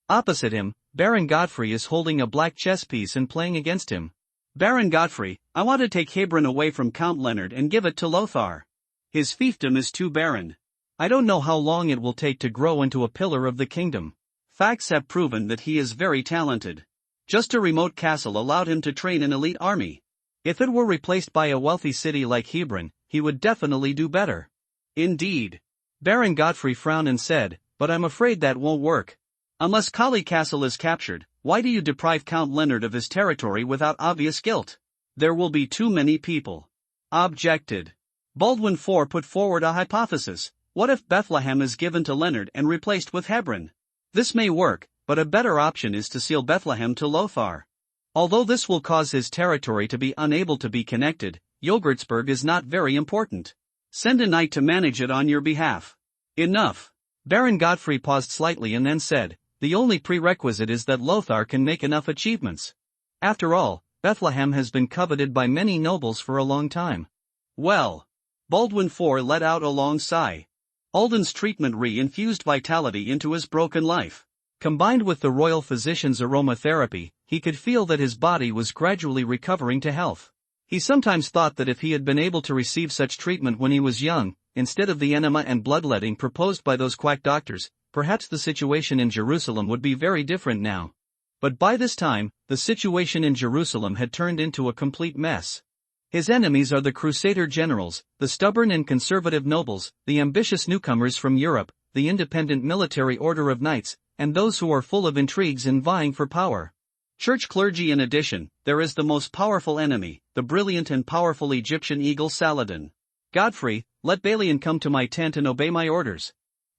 Opposite him, Baron Godfrey is holding a black chess piece and playing against him. Baron Godfrey, I want to take Hebron away from Count Leonard and give it to Lothar. His fiefdom is too barren. I don't know how long it will take to grow into a pillar of the kingdom. Facts have proven that he is very talented. Just a remote castle allowed him to train an elite army. If it were replaced by a wealthy city like Hebron, he would definitely do better. Indeed. Baron Godfrey frowned and said, but I'm afraid that won't work. Unless Kali Castle is captured, why do you deprive Count Leonard of his territory without obvious guilt? There will be too many people. Objected. Baldwin IV put forward a hypothesis. What if Bethlehem is given to Leonard and replaced with Hebron? This may work, but a better option is to seal Bethlehem to Lothar. Although this will cause his territory to be unable to be connected, Yogurtsburg is not very important. Send a knight to manage it on your behalf. Enough. Baron Godfrey paused slightly and then said, the only prerequisite is that Lothar can make enough achievements. After all, Bethlehem has been coveted by many nobles for a long time. Well. Baldwin IV let out a long sigh. Alden's treatment re-infused vitality into his broken life. Combined with the royal physician's aromatherapy, he could feel that his body was gradually recovering to health. He sometimes thought that if he had been able to receive such treatment when he was young, instead of the enema and bloodletting proposed by those quack doctors, perhaps the situation in Jerusalem would be very different now. But by this time, the situation in Jerusalem had turned into a complete mess. His enemies are the Crusader generals, the stubborn and conservative nobles, the ambitious newcomers from Europe, the independent military order of knights, and those who are full of intrigues and vying for power. Church clergy. In addition, there is the most powerful enemy, the brilliant and powerful Egyptian eagle Saladin. Godfrey, let Balian come to my tent and obey my orders.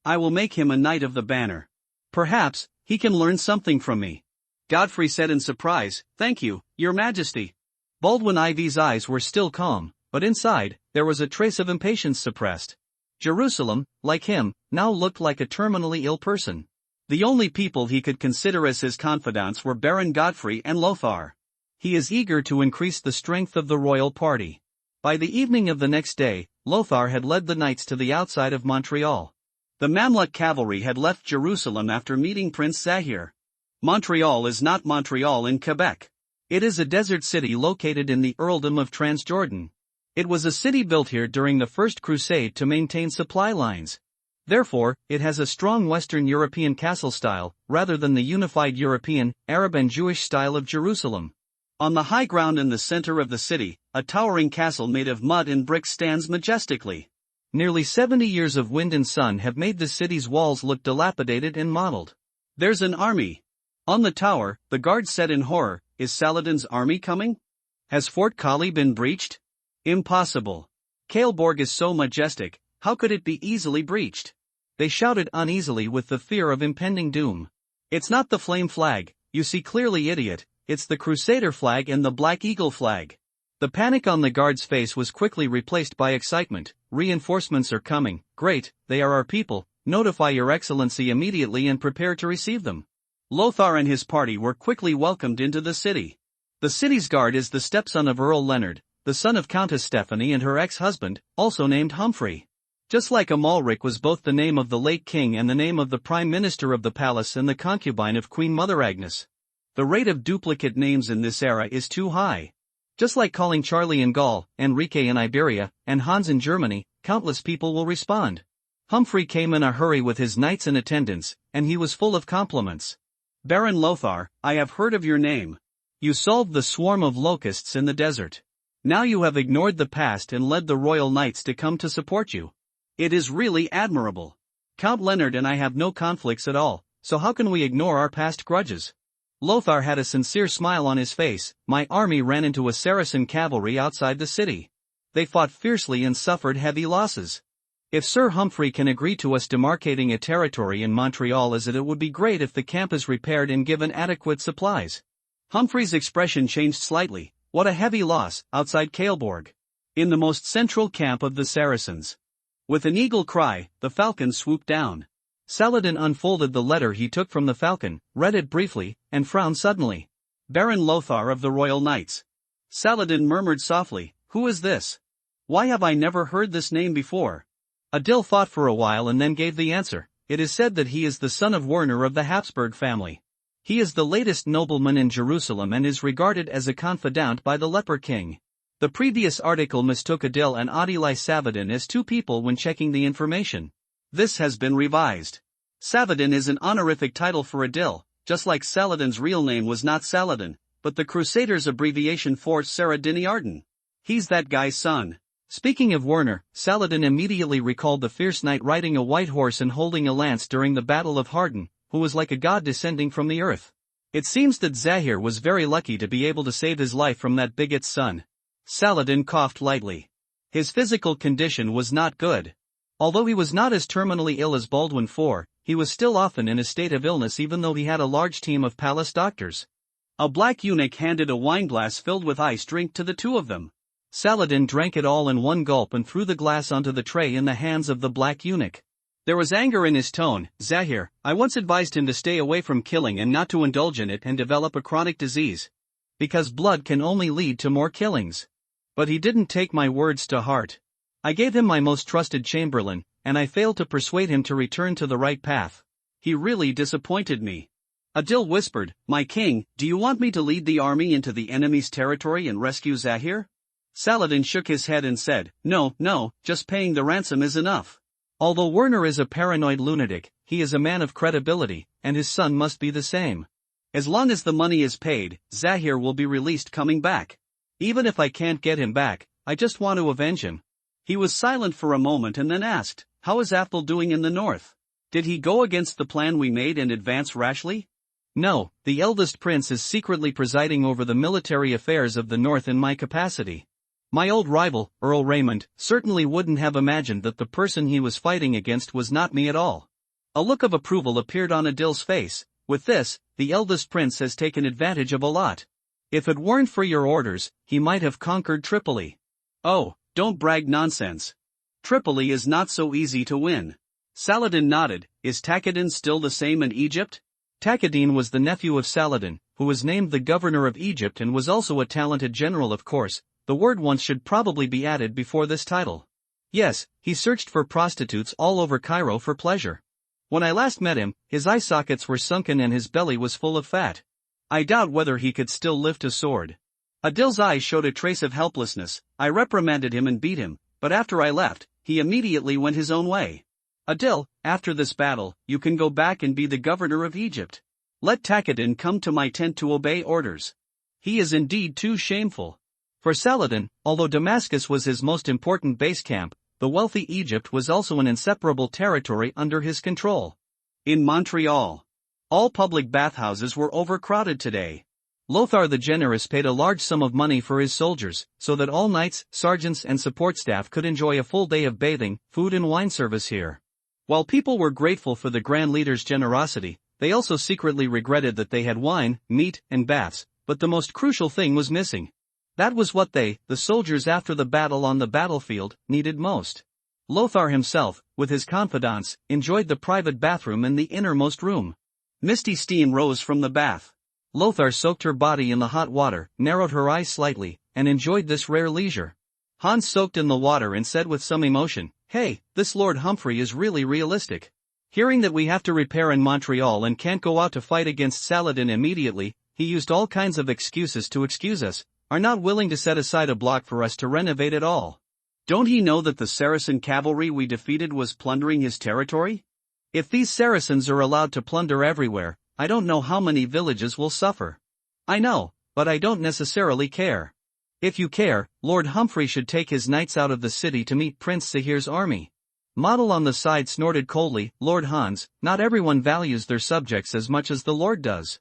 I will make him a knight of the banner. Perhaps, he can learn something from me. Godfrey said in surprise, thank you, your majesty. Baldwin IV's eyes were still calm, but inside, there was a trace of impatience suppressed. Jerusalem, like him, now looked like a terminally ill person. The only people he could consider as his confidants were Baron Godfrey and Lothar. He is eager to increase the strength of the royal party. By the evening of the next day, Lothar had led the knights to the outside of Montreal. The Mamluk cavalry had left Jerusalem after meeting Prince Zahir. Montreal is not Montreal in Quebec. It is a desert city located in the earldom of Transjordan. It was a city built here during the First Crusade to maintain supply lines. Therefore, it has a strong Western European castle style, rather than the unified European, Arab and Jewish style of Jerusalem. On the high ground in the center of the city, a towering castle made of mud and bricks stands majestically. Nearly 70 years of wind and sun have made the city's walls look dilapidated and mottled. There's an army. On the tower, the guards said in horror, is Saladin's army coming? Has Fort Kali been breached? Impossible. Kaelborg is so majestic, how could it be easily breached? They shouted uneasily with the fear of impending doom. It's not the flame flag, you see clearly, idiot, it's the Crusader flag and the Black Eagle flag. The panic on the guard's face was quickly replaced by excitement. Reinforcements are coming, great, they are our people, notify your excellency immediately and prepare to receive them. Lothar and his party were quickly welcomed into the city. The city's guard is the stepson of Earl Leonard, the son of Countess Stephanie and her ex-husband, also named Humphrey. Just like Amalric was both the name of the late king and the name of the prime minister of the palace and the concubine of Queen Mother Agnes. The rate of duplicate names in this era is too high. Just like calling Charlie in Gaul, Enrique in Iberia, and Hans in Germany, countless people will respond. Humphrey came in a hurry with his knights in attendance, and he was full of compliments. Baron Lothar, I have heard of your name. You solved the swarm of locusts in the desert. Now you have ignored the past and led the royal knights to come to support you. It is really admirable. Count Leonard and I have no conflicts at all, so how can we ignore our past grudges? Lothar had a sincere smile on his face. My army ran into a Saracen cavalry outside the city. They fought fiercely and suffered heavy losses. If Sir Humphrey can agree to us demarcating a territory in Montreal, it would be great if the camp is repaired and given adequate supplies. Humphrey's expression changed slightly. What a heavy loss, outside Kaelborg. In the most central camp of the Saracens. With an eagle cry, the falcon swooped down. Saladin unfolded the letter he took from the falcon, read it briefly, and frowned suddenly. Baron Lothar of the Royal Knights. Saladin murmured softly, who is this? Why have I never heard this name before? Adil thought for a while and then gave the answer. It is said that he is the son of Werner of the Habsburg family. He is the latest nobleman in Jerusalem and is regarded as a confidant by the leper king. The previous article mistook Adil and Adilai Saladin as two people when checking the information. This has been revised. Saladin is an honorific title for Adil, just like Saladin's real name was not Saladin, but the Crusaders' abbreviation for Saradiniarden. He's that guy's son. Speaking of Werner, Saladin immediately recalled the fierce knight riding a white horse and holding a lance during the Battle of Hardin, who was like a god descending from the earth. It seems that Zahir was very lucky to be able to save his life from that bigot's son. Saladin coughed lightly. His physical condition was not good. Although he was not as terminally ill as Baldwin IV, he was still often in a state of illness even though he had a large team of palace doctors. A black eunuch handed a wineglass filled with ice drink to the two of them. Saladin drank it all in one gulp and threw the glass onto the tray in the hands of the black eunuch. There was anger in his tone. Zahir, I once advised him to stay away from killing and not to indulge in it and develop a chronic disease. Because blood can only lead to more killings. But he didn't take my words to heart. I gave him my most trusted chamberlain, and I failed to persuade him to return to the right path. He really disappointed me. Adil whispered, my king, do you want me to lead the army into the enemy's territory and rescue Zahir? Saladin shook his head and said, no, just paying the ransom is enough. Although Werner is a paranoid lunatic, he is a man of credibility, and his son must be the same. As long as the money is paid, Zahir will be released coming back. Even if I can't get him back, I just want to avenge him. He was silent for a moment and then asked, how is Athel doing in the north? Did he go against the plan we made and advance rashly? No, the eldest prince is secretly presiding over the military affairs of the north in my capacity. My old rival, Earl Raymond, certainly wouldn't have imagined that the person he was fighting against was not me at all. A look of approval appeared on Adil's face. With this, the eldest prince has taken advantage of a lot. If it weren't for your orders, he might have conquered Tripoli. Oh, don't brag nonsense. Tripoli is not so easy to win. Saladin nodded. Is Takadin still the same in Egypt? Takadin was the nephew of Saladin, who was named the governor of Egypt and was also a talented general, of course. The word once should probably be added before this title. Yes, he searched for prostitutes all over Cairo for pleasure. When I last met him, his eye sockets were sunken and his belly was full of fat. I doubt whether he could still lift a sword. Adil's eyes showed a trace of helplessness. I reprimanded him and beat him, but after I left, he immediately went his own way. Adil, after this battle, you can go back and be the governor of Egypt. Let Takadin come to my tent to obey orders. He is indeed too shameful. For Saladin, although Damascus was his most important base camp, the wealthy Egypt was also an inseparable territory under his control. In Montreal, all public bathhouses were overcrowded today. Lothar the Generous paid a large sum of money for his soldiers, so that all knights, sergeants and support staff could enjoy a full day of bathing, food and wine service here. While people were grateful for the Grand Leader's generosity, they also secretly regretted that they had wine, meat and baths, but the most crucial thing was missing. That was what they, the soldiers after the battle on the battlefield, needed most. Lothar himself, with his confidants, enjoyed the private bathroom in the innermost room. Misty steam rose from the bath. Lothar soaked her body in the hot water, narrowed her eyes slightly, and enjoyed this rare leisure. Hans soaked in the water and said with some emotion, "Hey, this Lord Humphrey is really realistic. Hearing that we have to repair in Montreal and can't go out to fight against Saladin immediately, he used all kinds of excuses to excuse us, are not willing to set aside a block for us to renovate at all. Don't he know that the Saracen cavalry we defeated was plundering his territory? If these Saracens are allowed to plunder everywhere, I don't know how many villages will suffer. I know, but I don't necessarily care. If you care, Lord Humphrey should take his knights out of the city to meet Prince Zahir's army. Model on the side snorted coldly, Lord Hans, not everyone values their subjects as much as the Lord does.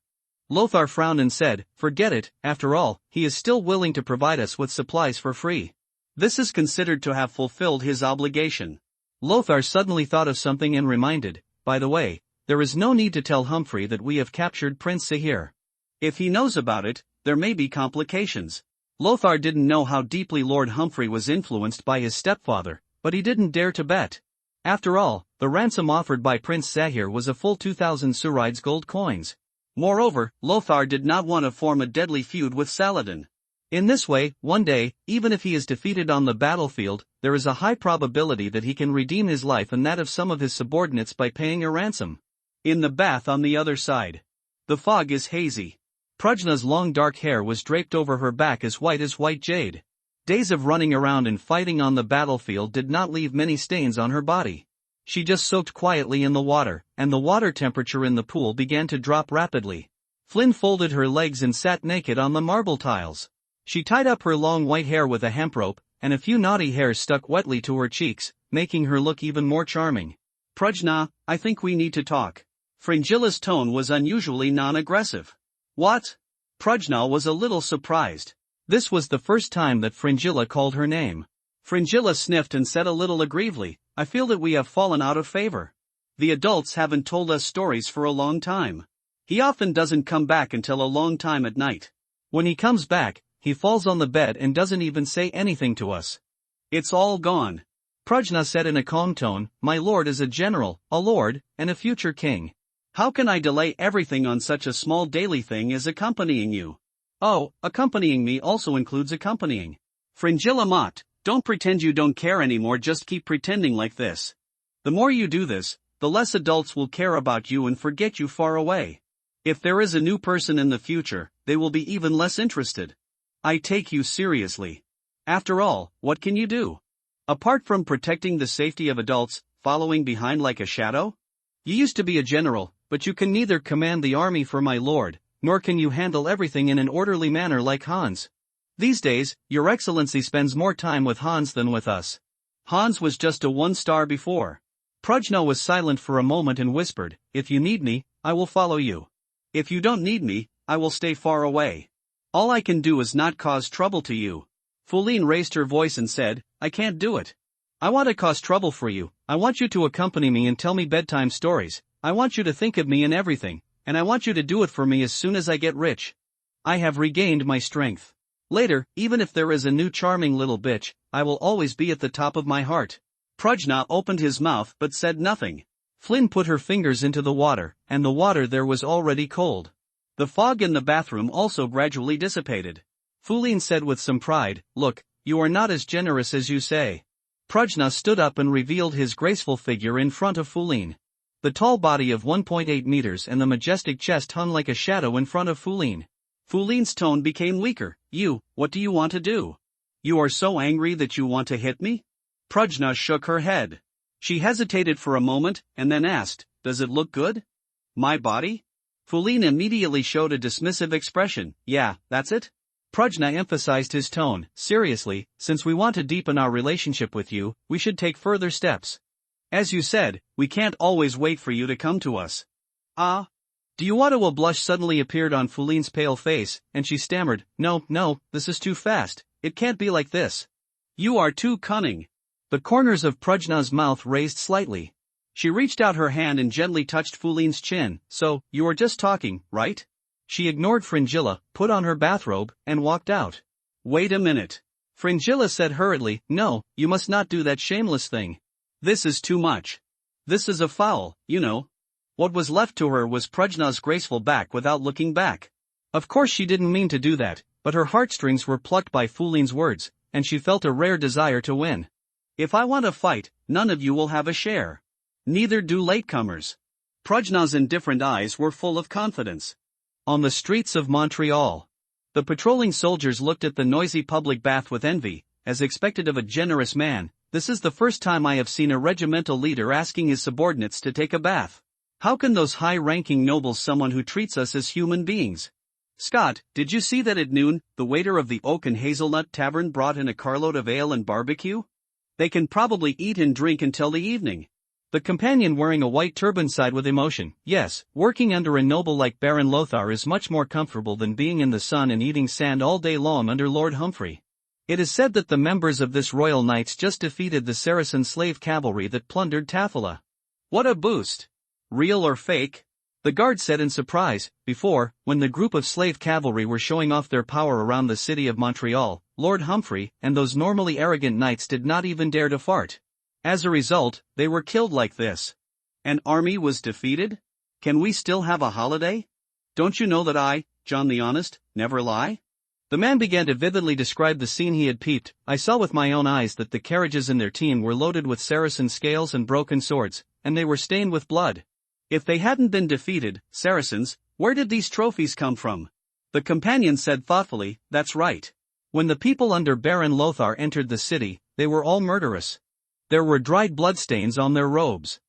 Lothar frowned and said, forget it, after all, he is still willing to provide us with supplies for free. This is considered to have fulfilled his obligation. Lothar suddenly thought of something and reminded, by the way, there is no need to tell Humphrey that we have captured Prince Zahir. If he knows about it, there may be complications. Lothar didn't know how deeply Lord Humphrey was influenced by his stepfather, but he didn't dare to bet. After all, the ransom offered by Prince Zahir was a full 2,000 Surides gold coins. Moreover, Lothar did not want to form a deadly feud with Saladin. In this way, one day, even if he is defeated on the battlefield, there is a high probability that he can redeem his life and that of some of his subordinates by paying a ransom. In the bath on the other side. The fog is hazy. Prajna's long dark hair was draped over her back as white jade. Days of running around and fighting on the battlefield did not leave many stains on her body. She just soaked quietly in the water, and the water temperature in the pool began to drop rapidly. Flynn folded her legs and sat naked on the marble tiles. She tied up her long white hair with a hemp rope, and a few knotty hairs stuck wetly to her cheeks, making her look even more charming. Prajna, I think we need to talk. Fringilla's tone was unusually non-aggressive. What? Prajna was a little surprised. This was the first time that Fringilla called her name. Fringilla sniffed and said a little aggrievely, I feel that we have fallen out of favor. The adults haven't told us stories for a long time. He often doesn't come back until a long time at night. When he comes back, he falls on the bed and doesn't even say anything to us. It's all gone. Prajna said in a calm tone, my lord is a general, a lord, and a future king. How can I delay everything on such a small daily thing as accompanying you? Oh, accompanying me also includes accompanying. Fringilla mocked, don't pretend you don't care anymore, just keep pretending like this. The more you do this, the less adults will care about you and forget you far away. If there is a new person in the future, they will be even less interested. I take you seriously. After all, what can you do? Apart from protecting the safety of adults, following behind like a shadow? You used to be a general, but you can neither command the army for my lord, nor can you handle everything in an orderly manner like Hans. These days, your excellency spends more time with Hans than with us. Hans was just a 1-star before. Prajna was silent for a moment and whispered, if you need me, I will follow you. If you don't need me, I will stay far away. All I can do is not cause trouble to you. Fuline raised her voice and said, I can't do it. I want to cause trouble for you, I want you to accompany me and tell me bedtime stories, I want you to think of me in everything, and I want you to do it for me as soon as I get rich. I have regained my strength. Later, even if there is a new charming little bitch, I will always be at the top of my heart. Prajna opened his mouth but said nothing. Flynn put her fingers into the water, and the water there was already cold. The fog in the bathroom also gradually dissipated. Fuline said with some pride, look, you are not as generous as you say. Prajna stood up and revealed his graceful figure in front of Fuline. The tall body of 1.8 meters and the majestic chest hung like a shadow in front of Fuline. Fuline's tone became weaker. What do you want to do? You are so angry that you want to hit me? Prajna shook her head. She hesitated for a moment, and then asked, does it look good? My body? Fuline immediately showed a dismissive expression. Yeah, that's it? Prajna emphasized his tone. Seriously, since we want to deepen our relationship with you, we should take further steps. As you said, we can't always wait for you to come to us. Ah? Do you want to? A blush suddenly appeared on Fuline's pale face, and she stammered, No, this is too fast, it can't be like this. You are too cunning. The corners of Prajna's mouth raised slightly. She reached out her hand and gently touched Fuline's chin. So, you are just talking, right? She ignored Fringilla, put on her bathrobe, and walked out. Wait a minute. Fringilla said hurriedly, no, you must not do that shameless thing. This is too much. This is a foul, you know. What was left to her was Prajna's graceful back without looking back. Of course she didn't mean to do that, but her heartstrings were plucked by Fuline's words, and she felt a rare desire to win. If I want to fight, none of you will have a share. Neither do latecomers. Prajna's indifferent eyes were full of confidence. On the streets of Montreal. The patrolling soldiers looked at the noisy public bath with envy, as expected of a generous man. This is the first time I have seen a regimental leader asking his subordinates to take a bath. How can those high-ranking nobles someone who treats us as human beings? Scott, did you see that at noon, the waiter of the Oak and Hazelnut Tavern brought in a carload of ale and barbecue? They can probably eat and drink until the evening. The companion wearing a white turban sighed with emotion. Yes, working under a noble like Baron Lothar is much more comfortable than being in the sun and eating sand all day long under Lord Humphrey. It is said that the members of this royal knights just defeated the Saracen slave cavalry that plundered Tafila. What a boost! Real or fake? The guard said in surprise. Before, when the group of slave cavalry were showing off their power around the city of Montreal, Lord Humphrey and those normally arrogant knights did not even dare to fart. As a result, they were killed like this. An army was defeated? Can we still have a holiday? Don't you know that I, John the Honest, never lie? The man began to vividly describe the scene he had peeped. I saw with my own eyes that the carriages in their team were loaded with Saracen scales and broken swords, and they were stained with blood. If they hadn't been defeated, Saracens, where did these trophies come from? The companion said thoughtfully, that's right. When the people under Baron Lothar entered the city, they were all murderous. There were dried bloodstains on their robes.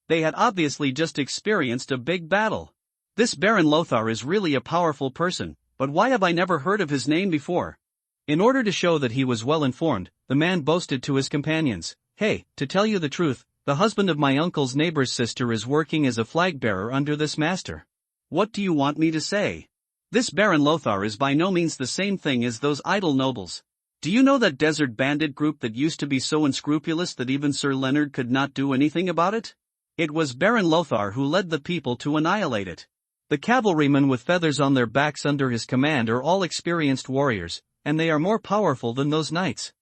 They had obviously just experienced a big battle. This Baron Lothar is really a powerful person, but why have I never heard of his name before? In order to show that he was well informed, the man boasted to his companions, hey, to tell you the truth, the husband of my uncle's neighbor's sister is working as a flag-bearer under this master. What do you want me to say? This Baron Lothar is by no means the same thing as those idle nobles. Do you know that desert bandit group that used to be so unscrupulous that even Sir Leonard could not do anything about it? It was Baron Lothar who led the people to annihilate it. The cavalrymen with feathers on their backs under his command are all experienced warriors, and they are more powerful than those knights.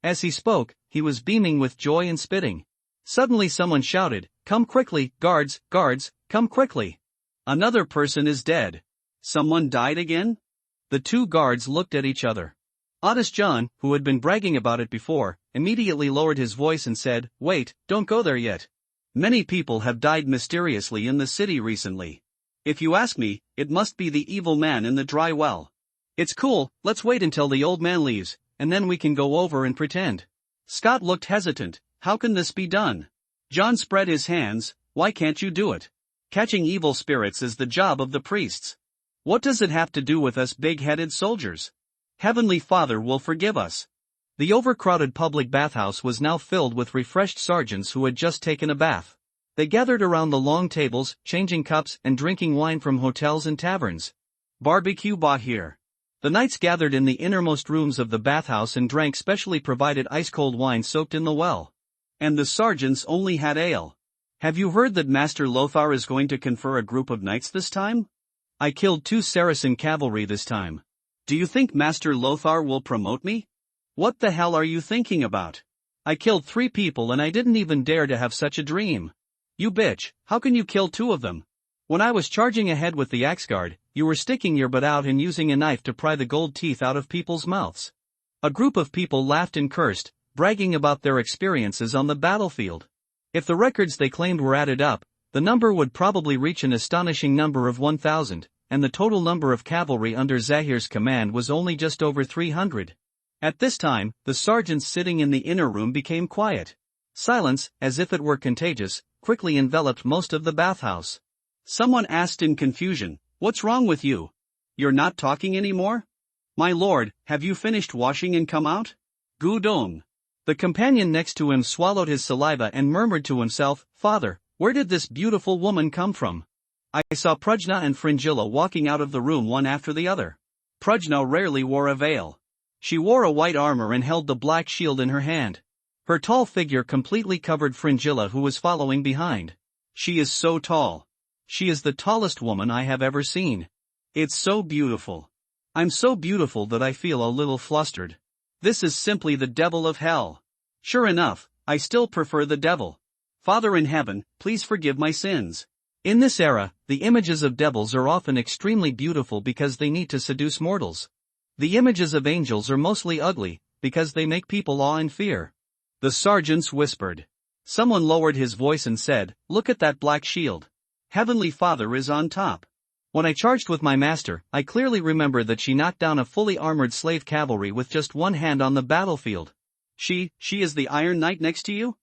As he spoke, he was beaming with joy and spitting. Suddenly someone shouted, come quickly, guards, come quickly. Another person is dead. Someone died again? The two guards looked at each other. Otis John, who had been bragging about it before, immediately lowered his voice and said, wait, don't go there yet. Many people have died mysteriously in the city recently. If you ask me, it must be the evil man in the dry well. It's cool, let's wait until the old man leaves, and then we can go over and pretend. Scott looked hesitant. How can this be done? John spread his hands. Why can't you do it? Catching evil spirits is the job of the priests. What does it have to do with us big-headed soldiers? Heavenly Father will forgive us. The overcrowded public bathhouse was now filled with refreshed sergeants who had just taken a bath. They gathered around the long tables, changing cups and drinking wine from hotels and taverns. Barbecue bought here. The knights gathered in the innermost rooms of the bathhouse and drank specially provided ice-cold wine soaked in the well. And the sergeants only had ale. Have you heard that Master Lothar is going to confer a group of knights this time? I killed 2 Saracen cavalry this time. Do you think Master Lothar will promote me? What the hell are you thinking about? I killed 3 people and I didn't even dare to have such a dream. You bitch, how can you kill 2 of them? When I was charging ahead with the axe guard, you were sticking your butt out and using a knife to pry the gold teeth out of people's mouths. A group of people laughed and cursed, bragging about their experiences on the battlefield. If the records they claimed were added up, the number would probably reach an astonishing number of 1,000, and the total number of cavalry under Zahir's command was only just over 300. At this time, the sergeants sitting in the inner room became quiet. Silence, as if it were contagious, quickly enveloped most of the bathhouse. Someone asked in confusion, what's wrong with you? You're not talking anymore? My lord, have you finished washing and come out? Gudong. The companion next to him swallowed his saliva and murmured to himself, Father, where did this beautiful woman come from? I saw Prajna and Fringilla walking out of the room one after the other. Prajna rarely wore a veil. She wore a white armor and held the black shield in her hand. Her tall figure completely covered Fringilla who was following behind. She is so tall. She is the tallest woman I have ever seen. It's so beautiful. I'm so beautiful that I feel a little flustered. This is simply the devil of hell. Sure enough, I still prefer the devil. Father in heaven, please forgive my sins. In this era, the images of devils are often extremely beautiful because they need to seduce mortals. The images of angels are mostly ugly, because they make people awe and fear. The sergeants whispered. Someone lowered his voice and said, look at that black shield. Heavenly Father is on top. When I charged with my master, I clearly remember that she knocked down a fully armored slave cavalry with just one hand on the battlefield. She is the Iron Knight next to you?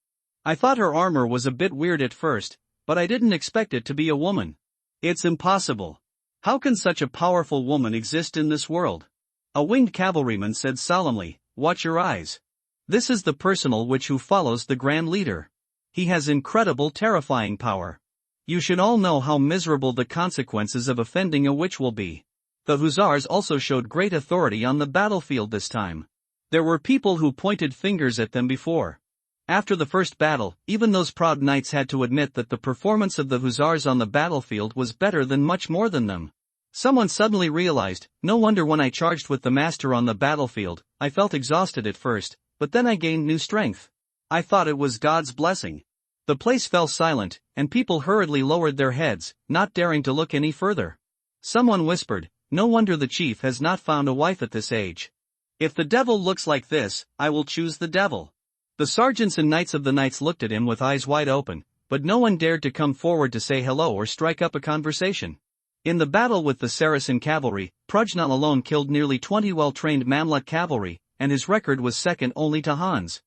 I thought her armor was a bit weird at first, but I didn't expect it to be a woman. It's impossible. How can such a powerful woman exist in this world? A winged cavalryman said solemnly, "Watch your eyes. This is the personal witch who follows the grand leader. He has incredible terrifying power. You should all know how miserable the consequences of offending a witch will be." The hussars also showed great authority on the battlefield this time. There were people who pointed fingers at them before. After the first battle, even those proud knights had to admit that the performance of the hussars on the battlefield was better than much more than them. Someone suddenly realized, no wonder when I charged with the master on the battlefield, I felt exhausted at first, but then I gained new strength. I thought it was God's blessing. The place fell silent, and people hurriedly lowered their heads, not daring to look any further. Someone whispered, "No wonder the chief has not found a wife at this age. If the devil looks like this, I will choose the devil." The sergeants and knights of the knights looked at him with eyes wide open, but no one dared to come forward to say hello or strike up a conversation. In the battle with the Saracen cavalry, Prajna alone killed nearly 20 well-trained Mamluk cavalry, and his record was second only to Hans.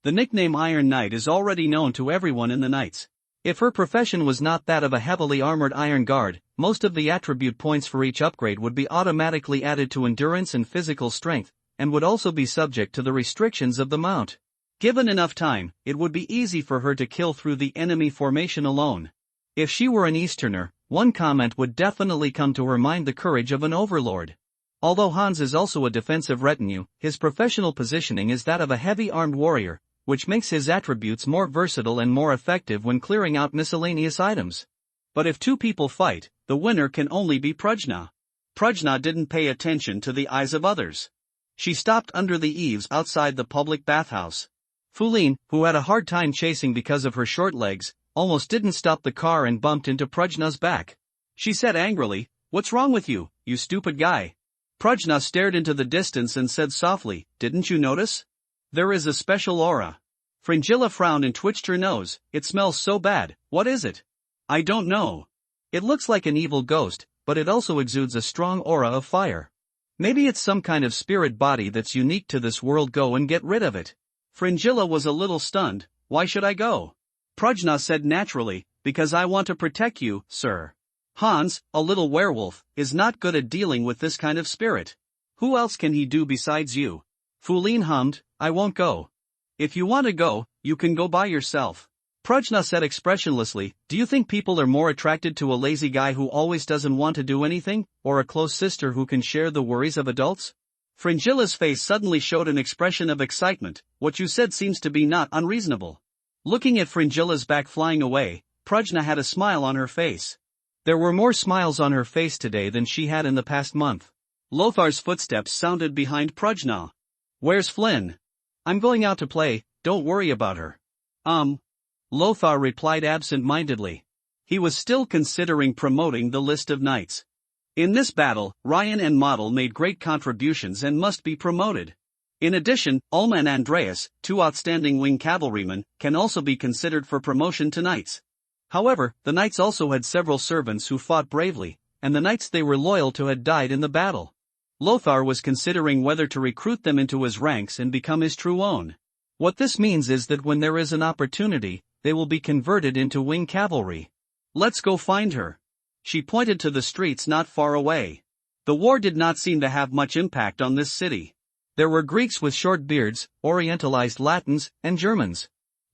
The nickname Iron Knight is already known to everyone in the knights. If her profession was not that of a heavily armored iron guard, most of the attribute points for each upgrade would be automatically added to endurance and physical strength, and would also be subject to the restrictions of the mount. Given enough time, it would be easy for her to kill through the enemy formation alone. If she were an Easterner, one comment would definitely come to her mind: the courage of an overlord. Although Hans is also a defensive retinue, his professional positioning is that of a heavy armed warrior, which makes his attributes more versatile and more effective when clearing out miscellaneous items. But if two people fight, the winner can only be Prajna. Prajna didn't pay attention to the eyes of others. She stopped under the eaves outside the public bathhouse. Fuline, who had a hard time chasing because of her short legs, almost didn't stop the car and bumped into Prajna's back. She said angrily, "What's wrong with you, you stupid guy?" Prajna stared into the distance and said softly, "Didn't you notice? There is a special aura." Fringilla frowned and twitched her nose. "It smells so bad, what is it?" "I don't know. It looks like an evil ghost, but it also exudes a strong aura of fire. Maybe it's some kind of spirit body that's unique to this world. Go and get rid of it." Fringilla was a little stunned. "Why should I go?" Prajna said naturally, "Because I want to protect you, sir. Hans, a little werewolf, is not good at dealing with this kind of spirit. Who else can he do besides you?" Fuline hummed, "I won't go." "If you want to go, you can go by yourself." Prajna said expressionlessly, "Do you think people are more attracted to a lazy guy who always doesn't want to do anything, or a close sister who can share the worries of adults?" Fringilla's face suddenly showed an expression of excitement. "What you said seems to be not unreasonable." Looking at Fringilla's back flying away, Prajna had a smile on her face. There were more smiles on her face today than she had in the past month. Lothar's footsteps sounded behind Prajna. "Where's Flynn?" "I'm going out to play, don't worry about her." Lothar replied absent-mindedly. He was still considering promoting the list of knights. In this battle, Ryan and Model made great contributions and must be promoted. In addition, Ulma and Andreas, two outstanding wing cavalrymen, can also be considered for promotion to knights. However, the knights also had several servants who fought bravely, and the knights they were loyal to had died in the battle. Lothar was considering whether to recruit them into his ranks and become his true own. What this means is that when there is an opportunity, they will be converted into wing cavalry. "Let's go find her." She pointed to the streets not far away. The war did not seem to have much impact on this city. There were Greeks with short beards, Orientalized Latins, and Germans.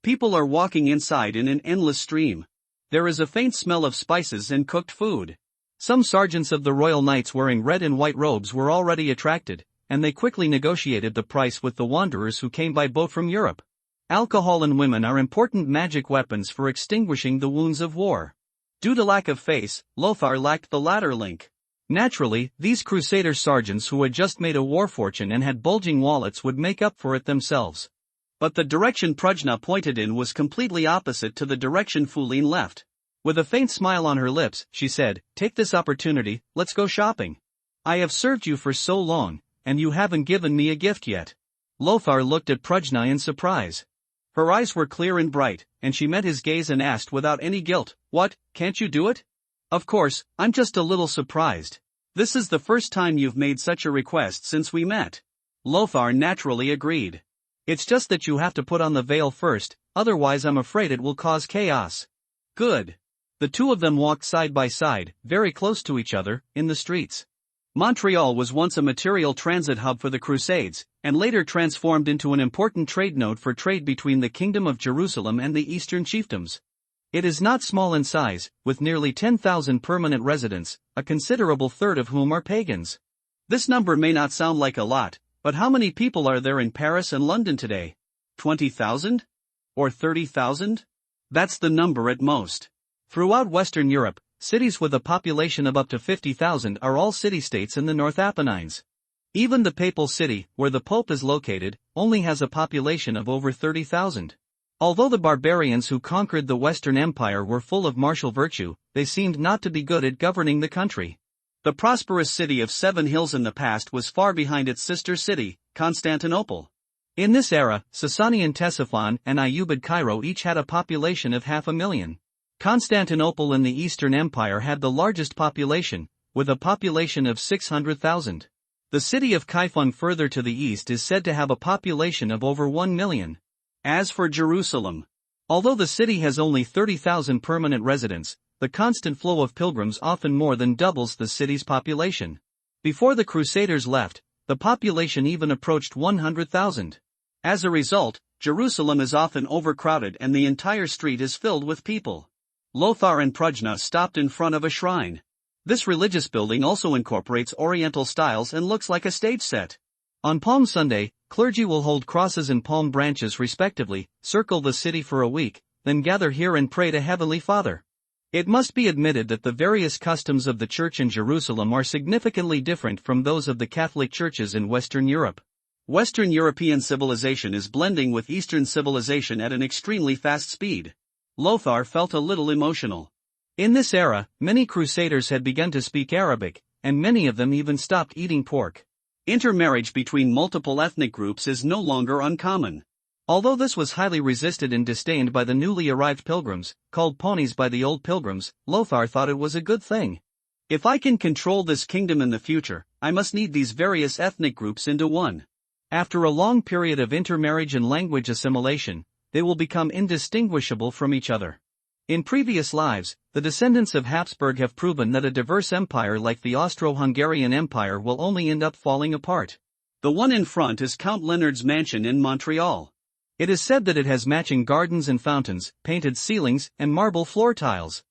People are walking inside in an endless stream. There is a faint smell of spices and cooked food. Some sergeants of the Royal Knights wearing red and white robes were already attracted, and they quickly negotiated the price with the wanderers who came by boat from Europe. Alcohol and women are important magic weapons for extinguishing the wounds of war. Due to lack of face, Lothar lacked the latter link. Naturally, these Crusader sergeants who had just made a war fortune and had bulging wallets would make up for it themselves. But the direction Prajna pointed in was completely opposite to the direction Fuline left. With a faint smile on her lips, she said, "Take this opportunity, let's go shopping. I have served you for so long, and you haven't given me a gift yet." Lothar looked at Prajna in surprise. Her eyes were clear and bright, and she met his gaze and asked without any guilt, "What, can't you do it?" Of course, I'm just a little surprised. This is the first time you've made such a request since we met. Lothar naturally agreed. It's just that you have to put on the veil first, otherwise I'm afraid it will cause chaos. Good. The two of them walked side by side, very close to each other, in the streets. Montreal was once a material transit hub for the Crusades, and later transformed into an important trade node for trade between the Kingdom of Jerusalem and the Eastern chiefdoms. It is not small in size, with nearly 10,000 permanent residents, a considerable third of whom are pagans. This number may not sound like a lot, but how many people are there in Paris and London today? 20,000? Or 30,000? That's the number at most. Throughout Western Europe, cities with a population of up to 50,000 are all city-states in the North Apennines. Even the Papal City, where the Pope is located, only has a population of over 30,000. Although the barbarians who conquered the Western Empire were full of martial virtue, they seemed not to be good at governing the country. The prosperous city of Seven Hills in the past was far behind its sister city, Constantinople. In this era, Sasanian Ctesiphon and Ayyubid Cairo each had a population of 500,000. Constantinople in the Eastern Empire had the largest population, with a population of 600,000. The city of Kaifeng further to the east is said to have a population of over 1 million. As for Jerusalem, although the city has only 30,000 permanent residents, the constant flow of pilgrims often more than doubles the city's population. Before the Crusaders left, the population even approached 100,000. As a result, Jerusalem is often overcrowded and the entire street is filled with people. Lothar and Prajna stopped in front of a shrine. This religious building also incorporates Oriental styles and looks like a stage set. On Palm Sunday, clergy will hold crosses and palm branches respectively, circle the city for a week, then gather here and pray to Heavenly Father. It must be admitted that the various customs of the Church in Jerusalem are significantly different from those of the Catholic churches in Western Europe. Western European civilization is blending with Eastern civilization at an extremely fast speed. Lothar felt a little emotional. In this era, many Crusaders had begun to speak Arabic, and many of them even stopped eating pork. Intermarriage between multiple ethnic groups is no longer uncommon. Although this was highly resisted and disdained by the newly arrived pilgrims, called ponies by the old pilgrims, Lothar thought it was a good thing. If I can control this kingdom in the future, I must knead these various ethnic groups into one. After a long period of intermarriage and language assimilation, they will become indistinguishable from each other. In previous lives, the descendants of Habsburg have proven that a diverse empire like the Austro-Hungarian Empire will only end up falling apart. The one in front is Count Leonard's mansion in Montreal. It is said that it has matching gardens and fountains, painted ceilings, and marble floor tiles.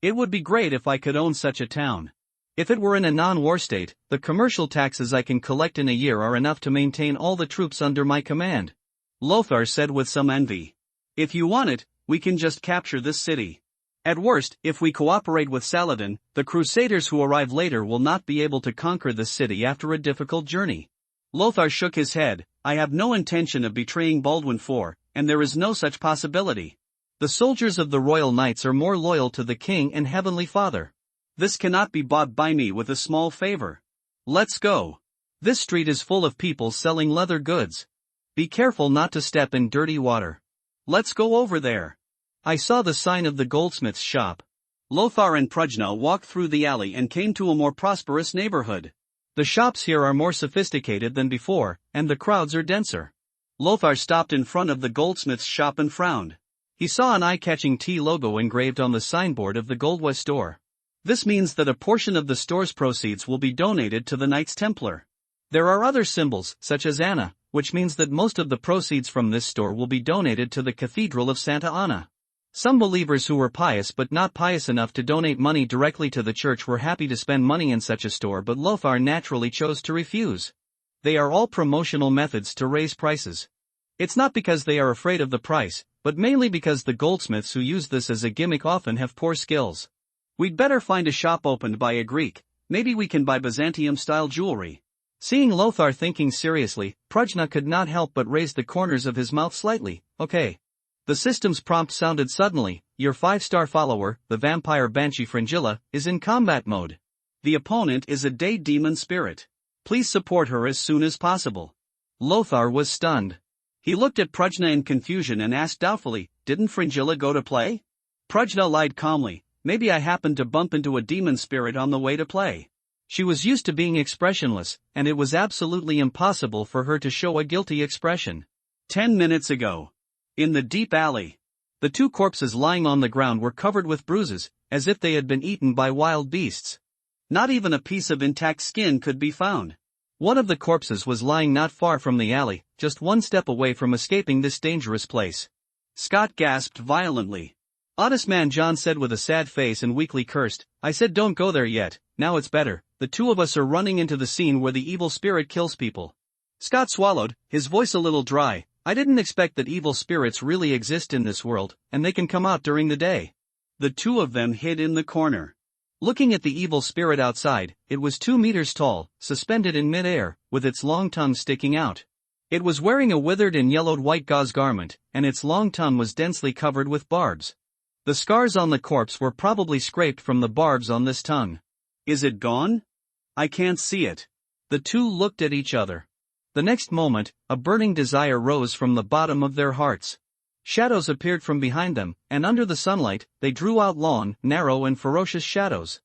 It would be great if I could own such a town. If it were in a non-war state, the commercial taxes I can collect in a year are enough to maintain all the troops under my command. Lothar said with some envy. If you want it, we can just capture this city. At worst, if we cooperate with Saladin, the Crusaders who arrive later will not be able to conquer the city after a difficult journey. Lothar shook his head. I have no intention of betraying Baldwin IV, and there is no such possibility. The soldiers of the Royal Knights are more loyal to the King and Heavenly Father. This cannot be bought by me with a small favor. Let's go. This street is full of people selling leather goods. Be careful not to step in dirty water. Let's go over there. I saw the sign of the goldsmith's shop. Lothar and Prajna walked through the alley and came to a more prosperous neighborhood. The shops here are more sophisticated than before, and the crowds are denser. Lothar stopped in front of the goldsmith's shop and frowned. He saw an eye-catching T logo engraved on the signboard of the Goldwest store. This means that a portion of the store's proceeds will be donated to the Knights Templar. There are other symbols, such as Anna, which means that most of the proceeds from this store will be donated to the Cathedral of Santa Anna. Some believers who were pious but not pious enough to donate money directly to the church were happy to spend money in such a store, but Lothar naturally chose to refuse. They are all promotional methods to raise prices. It's not because they are afraid of the price, but mainly because the goldsmiths who use this as a gimmick often have poor skills. We'd better find a shop opened by a Greek. Maybe we can buy Byzantium-style jewelry. Seeing Lothar thinking seriously, Prajna could not help but raise the corners of his mouth slightly. Okay. The system's prompt sounded suddenly. Your 5-star follower, the vampire banshee Fringilla, is in combat mode. The opponent is a day demon spirit. Please support her as soon as possible. Lothar was stunned. He looked at Prajna in confusion and asked doubtfully, didn't Fringilla go to play? Prajna lied calmly, maybe I happened to bump into a demon spirit on the way to play. She was used to being expressionless, and it was absolutely impossible for her to show a guilty expression. 10 minutes ago. In the deep alley. The two corpses lying on the ground were covered with bruises, as if they had been eaten by wild beasts. Not even a piece of intact skin could be found. One of the corpses was lying not far from the alley, just one step away from escaping this dangerous place. Scott gasped violently. "Honest man," John said with a sad face and weakly cursed, "I said don't go there yet, now it's better, the two of us are running into the scene where the evil spirit kills people." Scott swallowed, his voice a little dry. "I didn't expect that evil spirits really exist in this world, and they can come out during the day." The two of them hid in the corner. Looking at the evil spirit outside, it was 2 meters tall, suspended in mid-air, with its long tongue sticking out. It was wearing a withered and yellowed white gauze garment, and its long tongue was densely covered with barbs. The scars on the corpse were probably scraped from the barbs on this tongue. "Is it gone? I can't see it." The two looked at each other. The next moment, a burning desire rose from the bottom of their hearts. Shadows appeared from behind them, and under the sunlight, they drew out long, narrow and ferocious shadows.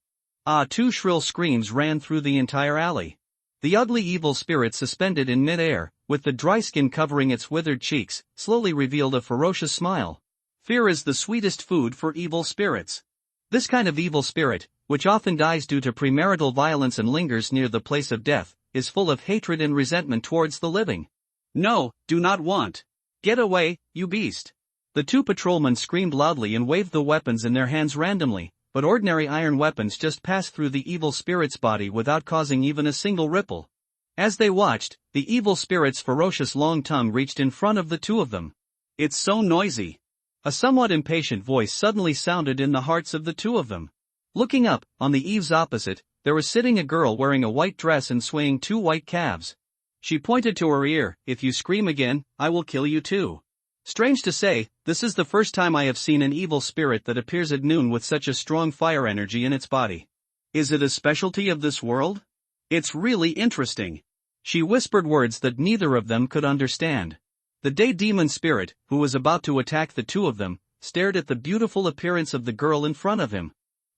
Ah! 2 shrill screams ran through the entire alley. The ugly evil spirit suspended in mid-air, with the dry skin covering its withered cheeks, slowly revealed a ferocious smile. Fear is the sweetest food for evil spirits. This kind of evil spirit, which often dies due to premarital violence and lingers near the place of death, is full of hatred and resentment towards the living. "No, do not want. Get away, you beast." The two patrolmen screamed loudly and waved the weapons in their hands randomly, but ordinary iron weapons just passed through the evil spirit's body without causing even a single ripple. As they watched, the evil spirit's ferocious long tongue reached in front of the two of them. "It's so noisy." A somewhat impatient voice suddenly sounded in the hearts of the two of them. Looking up, on the eaves opposite, there was sitting a girl wearing a white dress and swaying 2 white calves. She pointed to her ear, "If you scream again, I will kill you too." Strange to say, this is the first time I have seen an evil spirit that appears at noon with such a strong fire energy in its body. Is it a specialty of this world? It's really interesting. She whispered words that neither of them could understand. The day demon spirit, who was about to attack the two of them, stared at the beautiful appearance of the girl in front of him.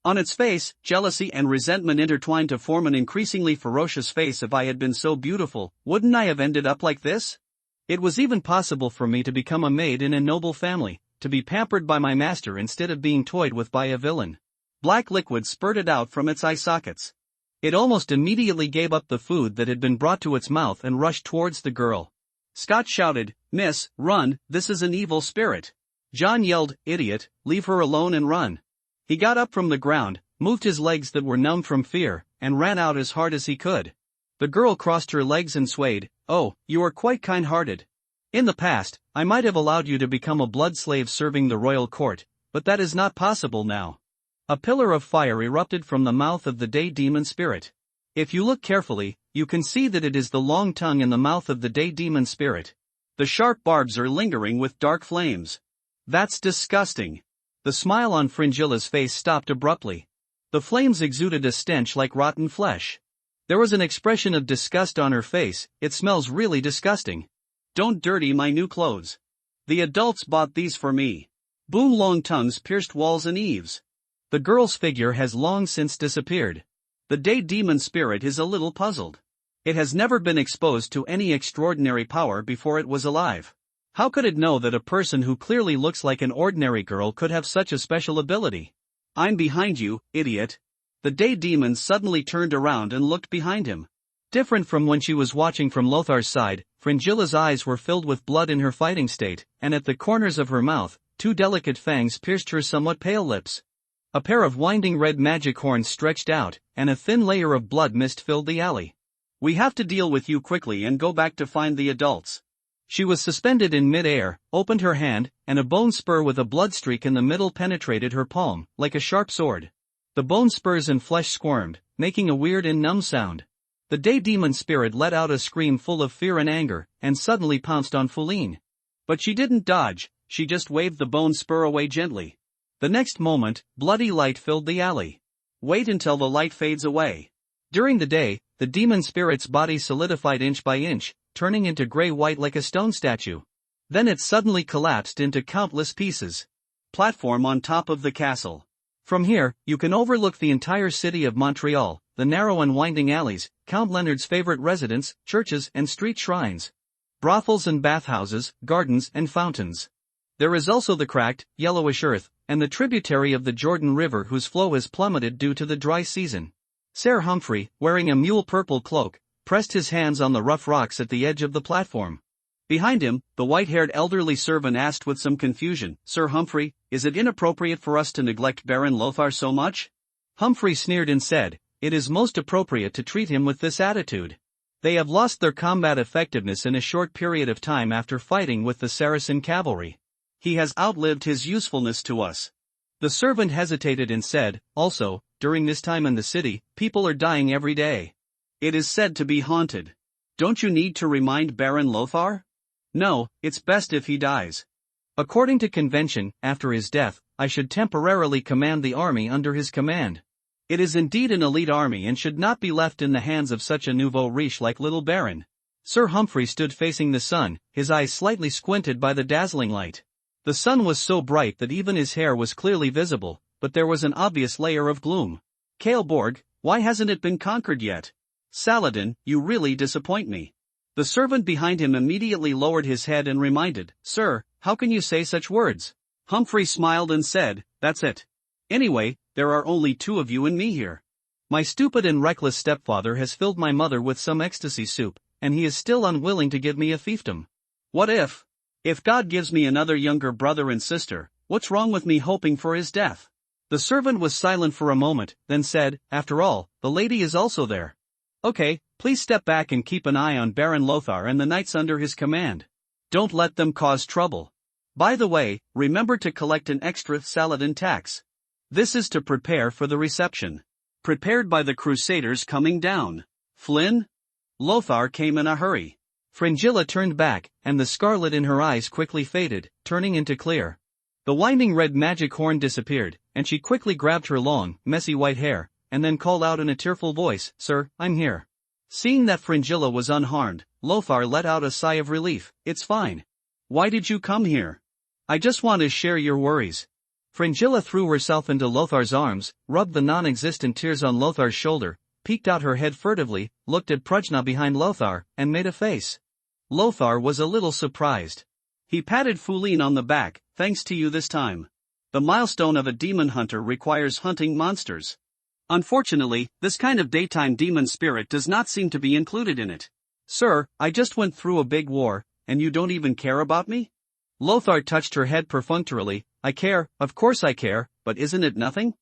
On its face, jealousy and resentment intertwined to form an increasingly ferocious face. "If I had been so beautiful, wouldn't I have ended up like this? It was even possible for me to become a maid in a noble family, to be pampered by my master instead of being toyed with by a villain." Black liquid spurted out from its eye sockets. It almost immediately gave up the food that had been brought to its mouth and rushed towards the girl. Scott shouted, "Miss, run, this is an evil spirit." John yelled, "Idiot, leave her alone and run." He got up from the ground, moved his legs that were numb from fear, and ran out as hard as he could. The girl crossed her legs and swayed. "Oh, you are quite kind-hearted. In the past, I might have allowed you to become a blood slave serving the royal court, but that is not possible now." A pillar of fire erupted from the mouth of the day demon spirit. If you look carefully, you can see that it is the long tongue in the mouth of the day demon spirit. The sharp barbs are lingering with dark flames. "That's disgusting." The smile on Fringilla's face stopped abruptly. The flames exuded a stench like rotten flesh. There was an expression of disgust on her face. "It smells really disgusting. Don't dirty my new clothes. The adults bought these for me." Boom! Long tongues pierced walls and eaves. The girl's figure has long since disappeared. The day demon spirit is a little puzzled. It has never been exposed to any extraordinary power before it was alive. How could it know that a person who clearly looks like an ordinary girl could have such a special ability? "I'm behind you, idiot." The day demon suddenly turned around and looked behind him. Different from when she was watching from Lothar's side, Fringilla's eyes were filled with blood in her fighting state, and at the corners of her mouth, 2 delicate fangs pierced her somewhat pale lips. A pair of winding red magic horns stretched out, and a thin layer of blood mist filled the alley. "We have to deal with you quickly and go back to find the adults." She was suspended in mid-air, opened her hand, and a bone spur with a blood streak in the middle penetrated her palm, like a sharp sword. The bone spurs and flesh squirmed, making a weird and numb sound. The day demon spirit let out a scream full of fear and anger, and suddenly pounced on Fuline. But she didn't dodge, she just waved the bone spur away gently. The next moment, bloody light filled the alley. Wait until the light fades away. During the day, the demon spirit's body solidified inch by inch, turning into gray-white like a stone statue. Then it suddenly collapsed into countless pieces. Platform on top of the castle. From here, you can overlook the entire city of Montreal, the narrow and winding alleys, Count Leonard's favorite residence, churches and street shrines, brothels and bathhouses, gardens and fountains. There is also the cracked, yellowish earth, and the tributary of the Jordan River whose flow has plummeted due to the dry season. Sir Humphrey, wearing a mule-purple cloak, pressed his hands on the rough rocks at the edge of the platform. Behind him, the white-haired elderly servant asked with some confusion, "Sir Humphrey, is it inappropriate for us to neglect Baron Lothar so much?" Humphrey sneered and said, "It is most appropriate to treat him with this attitude. They have lost their combat effectiveness in a short period of time after fighting with the Saracen cavalry. He has outlived his usefulness to us." The servant hesitated and said, "Also, during this time in the city, people are dying every day. It is said to be haunted. Don't you need to remind Baron Lothar? No, it's best if he dies. According to convention, after his death, I should temporarily command the army under his command. It is indeed an elite army and should not be left in the hands of such a nouveau riche like little Baron." Sir Humphrey stood facing the sun, his eyes slightly squinted by the dazzling light. The sun was so bright that even his hair was clearly visible, but there was an obvious layer of gloom. "Kaleborg, why hasn't it been conquered yet? Saladin, you really disappoint me." The servant behind him immediately lowered his head and reminded, "Sir, how can you say such words?" Humphrey smiled and said, "That's it. Anyway, there are only two of you and me here. My stupid and reckless stepfather has filled my mother with some ecstasy soup, and he is still unwilling to give me a fiefdom. What if God gives me another younger brother and sister, what's wrong with me hoping for his death?" The servant was silent for a moment, then said, "After all, the lady is also there. Okay, please step back and keep an eye on Baron Lothar and the knights under his command. Don't let them cause trouble. By the way, remember to collect an extra Saladin tax. This is to prepare for the reception. Prepared by the Crusaders coming down. Flynn?" Lothar came in a hurry. Fringilla turned back, and the scarlet in her eyes quickly faded, turning into clear. The winding red magic horn disappeared, and she quickly grabbed her long, messy white hair, and then called out in a tearful voice, "Sir, I'm here." Seeing that Fringilla was unharmed, Lothar let out a sigh of relief. "It's fine. Why did you come here?" "I just want to share your worries." Fringilla threw herself into Lothar's arms, rubbed the non-existent tears on Lothar's shoulder, peeked out her head furtively, looked at Prajna behind Lothar, and made a face. Lothar was a little surprised. He patted Foulin on the back. "Thanks to you this time. The milestone of a demon hunter requires hunting monsters. Unfortunately, this kind of daytime demon spirit does not seem to be included in it. Sir, I just went through a big war, and you don't even care about me?" Lothar touched her head perfunctorily. "I care, of course I care, but isn't it nothing?"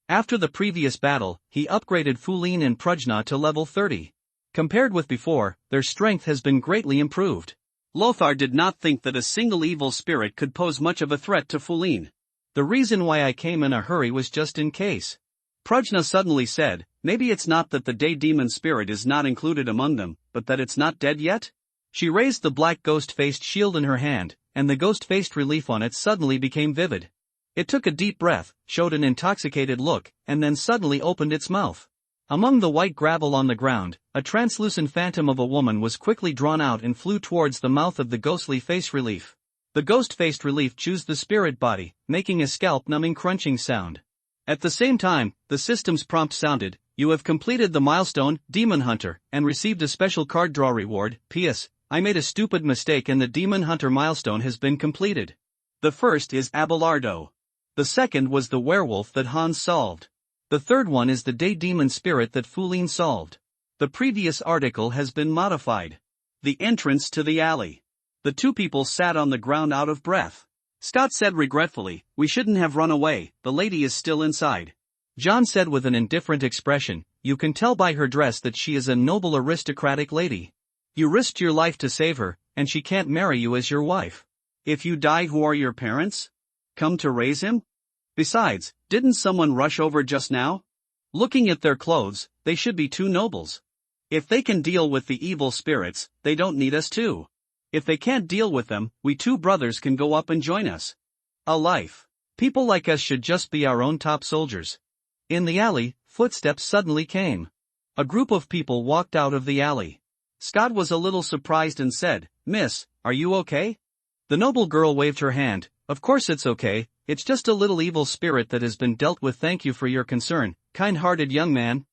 After the previous battle, he upgraded Foulin and Prajna to level 30. Compared with before, their strength has been greatly improved. Lothar did not think that a single evil spirit could pose much of a threat to Foulin. "The reason why I came in a hurry was just in case." Prajna suddenly said, "Maybe it's not that the day demon spirit is not included among them, but that it's not dead yet?" She raised the black ghost-faced shield in her hand, and the ghost-faced relief on it suddenly became vivid. It took a deep breath, showed an intoxicated look, and then suddenly opened its mouth. Among the white gravel on the ground, a translucent phantom of a woman was quickly drawn out and flew towards the mouth of the ghostly face relief. The ghost-faced relief chews the spirit body, making a scalp-numbing crunching sound. At the same time, the system's prompt sounded, "You have completed the milestone, Demon Hunter, and received a special card draw reward. P.S. I made a stupid mistake and the Demon Hunter milestone has been completed. The first is Abelardo. The second was the werewolf that Hans solved. The third one is the day demon spirit that Foulin solved. The previous article has been modified." The entrance to the alley. The two people sat on the ground out of breath. Scott said regretfully, "We shouldn't have run away, the lady is still inside." John said with an indifferent expression, "You can tell by her dress that she is a noble aristocratic lady. You risked your life to save her, and she can't marry you as your wife. If you die, who are your parents? Come to raise him? Besides, didn't someone rush over just now? Looking at their clothes, they should be two nobles. If they can deal with the evil spirits, they don't need us too. If they can't deal with them, we two brothers can go up and join us. A life. People like us should just be our own top soldiers." In the alley, footsteps suddenly came. A group of people walked out of the alley. Scott was a little surprised and said, "Miss, are you okay?" The noble girl waved her hand. "Of course it's okay, it's just a little evil spirit that has been dealt with. Thank you for your concern, kind-hearted young man.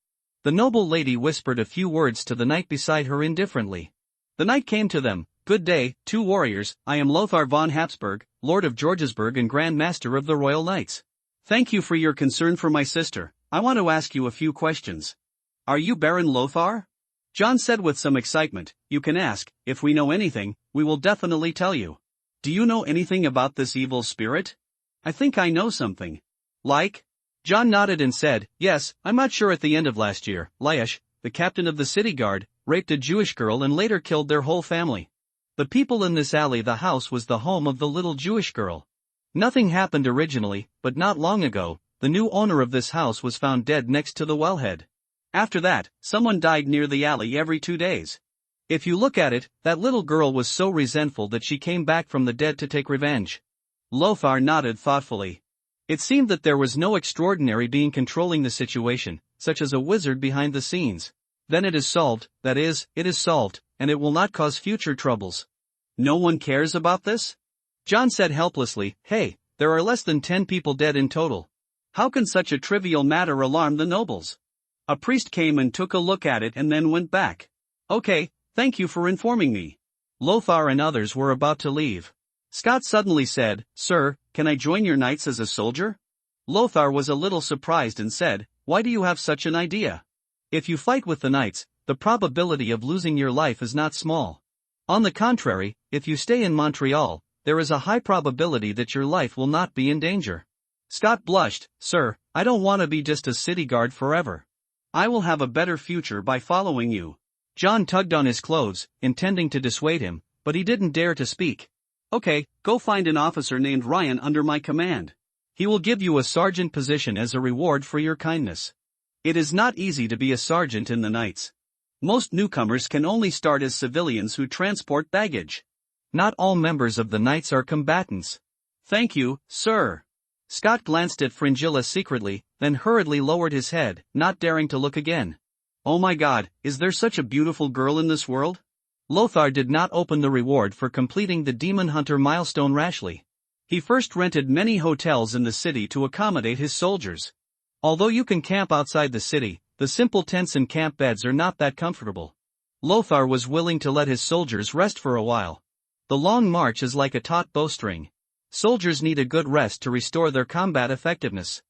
The noble lady whispered a few words to the knight beside her indifferently. The knight came to them. Good day, two warriors, I am Lothar von Habsburg, Lord of Georgesburg and Grand Master of the Royal Knights. Thank you for your concern for my sister. I want to ask you a few questions. Are you Baron Lothar? John said with some excitement. You can ask. If we know anything, we will definitely tell you. Do you know anything about this evil spirit? I think I know something. Like? John nodded and said, yes, I'm not sure. At the end of last year, Lyash, the captain of the city guard, raped a Jewish girl and later killed their whole family. The people in this alley, the house was the home of the little Jewish girl. Nothing happened originally, but not long ago, the new owner of this house was found dead next to the wellhead. After that, someone died near the alley every 2 days. If you look at it, that little girl was so resentful that she came back from the dead to take revenge. Lothar nodded thoughtfully. It seemed that there was no extraordinary being controlling the situation, such as a wizard behind the scenes. Then it is solved, that is, it is solved, and it will not cause future troubles. No one cares about this? John said helplessly, hey, there are less than 10 people dead in total. How can such a trivial matter alarm the nobles? A priest came and took a look at it and then went back. Okay, thank you for informing me. Lothar and others were about to leave. Scott suddenly said, Sir, can I join your knights as a soldier? Lothar was a little surprised and said, why do you have such an idea? If you fight with the knights, the probability of losing your life is not small. On the contrary, if you stay in Montreal, there is a high probability that your life will not be in danger. Scott blushed, Sir, I don't want to be just a city guard forever. I will have a better future by following you. John tugged on his clothes, intending to dissuade him, but he didn't dare to speak. Okay, go find an officer named Ryan under my command. He will give you a sergeant position as a reward for your kindness. It is not easy to be a sergeant in the Knights. Most newcomers can only start as civilians who transport baggage. Not all members of the Knights are combatants. Thank you, sir. Scott glanced at Fringilla secretly, then hurriedly lowered his head, not daring to look again. Oh my God, is there such a beautiful girl in this world? Lothar did not open the reward for completing the Demon Hunter milestone rashly. He first rented many hotels in the city to accommodate his soldiers. Although you can camp outside the city, the simple tents and camp beds are not that comfortable. Lothar was willing to let his soldiers rest for a while. The long march is like a taut bowstring. Soldiers need a good rest to restore their combat effectiveness.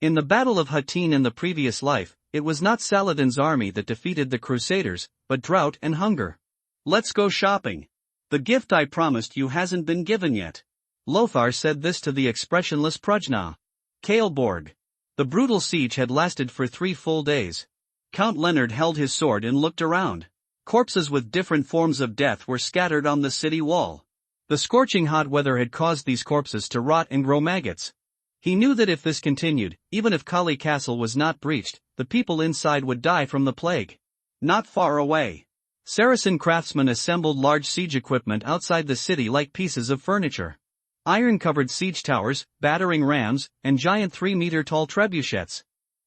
In the Battle of Hattin in the previous life, it was not Saladin's army that defeated the Crusaders, but drought and hunger. Let's go shopping. The gift I promised you hasn't been given yet. Lothar said this to the expressionless Prujna. Kaelborg. The brutal siege had lasted for 3 full days. Count Leonard held his sword and looked around. Corpses with different forms of death were scattered on the city wall. The scorching hot weather had caused these corpses to rot and grow maggots. He knew that if this continued, even if Kali Castle was not breached, the people inside would die from the plague. Not far away, Saracen craftsmen assembled large siege equipment outside the city like pieces of furniture. Iron-covered siege towers, battering rams, and giant 3-meter-tall trebuchets.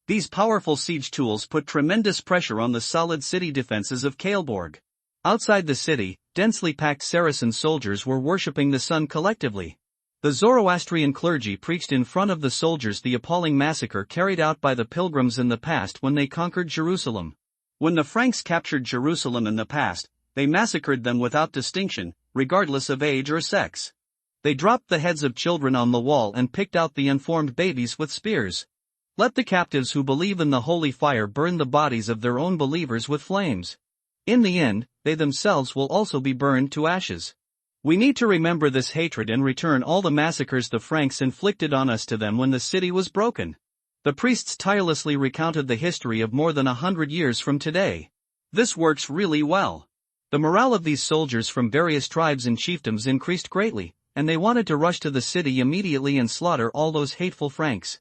These powerful siege tools put tremendous pressure on the solid city defenses of Kaelborg. Outside the city, densely packed Saracen soldiers were worshipping the sun collectively. The Zoroastrian clergy preached in front of the soldiers the appalling massacre carried out by the pilgrims in the past when they conquered Jerusalem. When the Franks captured Jerusalem in the past, they massacred them without distinction, regardless of age or sex. They dropped the heads of children on the wall and picked out the unformed babies with spears. Let the captives who believe in the holy fire burn the bodies of their own believers with flames. In the end, they themselves will also be burned to ashes. We need to remember this hatred and return all the massacres the Franks inflicted on us to them when the city was broken. The priests tirelessly recounted the history of more than 100 years from today. This works really well. The morale of these soldiers from various tribes and chiefdoms increased greatly, and they wanted to rush to the city immediately and slaughter all those hateful Franks.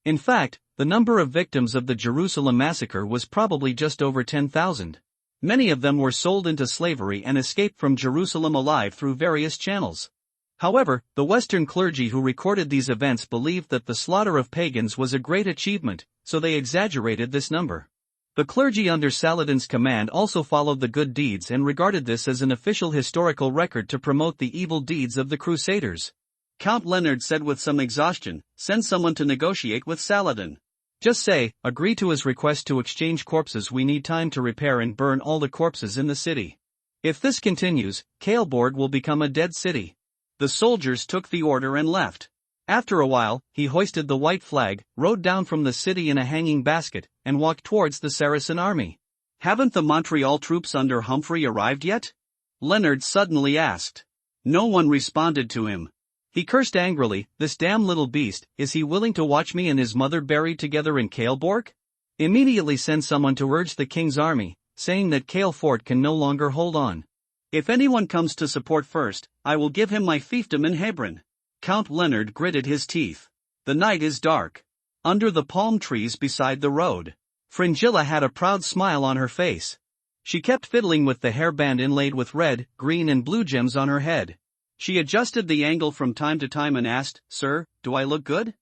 In fact, the number of victims of the Jerusalem massacre was probably just over 10,000. Many of them were sold into slavery and escaped from Jerusalem alive through various channels. However, the Western clergy who recorded these events believed that the slaughter of pagans was a great achievement, so they exaggerated this number. The clergy under Saladin's command also followed the good deeds and regarded this as an official historical record to promote the evil deeds of the Crusaders. Count Leonard said with some exhaustion. Send someone to negotiate with Saladin. Just say, agree to his request to exchange corpses. We need time to repair and burn all the corpses in the city. If this continues, Kaleborg will become a dead city. The soldiers took the order and left. After a while, he hoisted the white flag, rode down from the city in a hanging basket, and walked towards the Saracen army. Haven't the Montreal troops under Humphrey arrived yet? Leonard suddenly asked. No one responded to him. He cursed angrily, this damn little beast, is he willing to watch me and his mother buried together in Kaleborg? Immediately send someone to urge the king's army, saying that Kale Fort can no longer hold on. If anyone comes to support first, I will give him my fiefdom in Hebron. Count Leonard gritted his teeth. The night is dark. Under the palm trees beside the road, Fringilla had a proud smile on her face. She kept fiddling with the hairband inlaid with red, green and blue gems on her head. She adjusted the angle from time to time and asked, Sir, do I look good?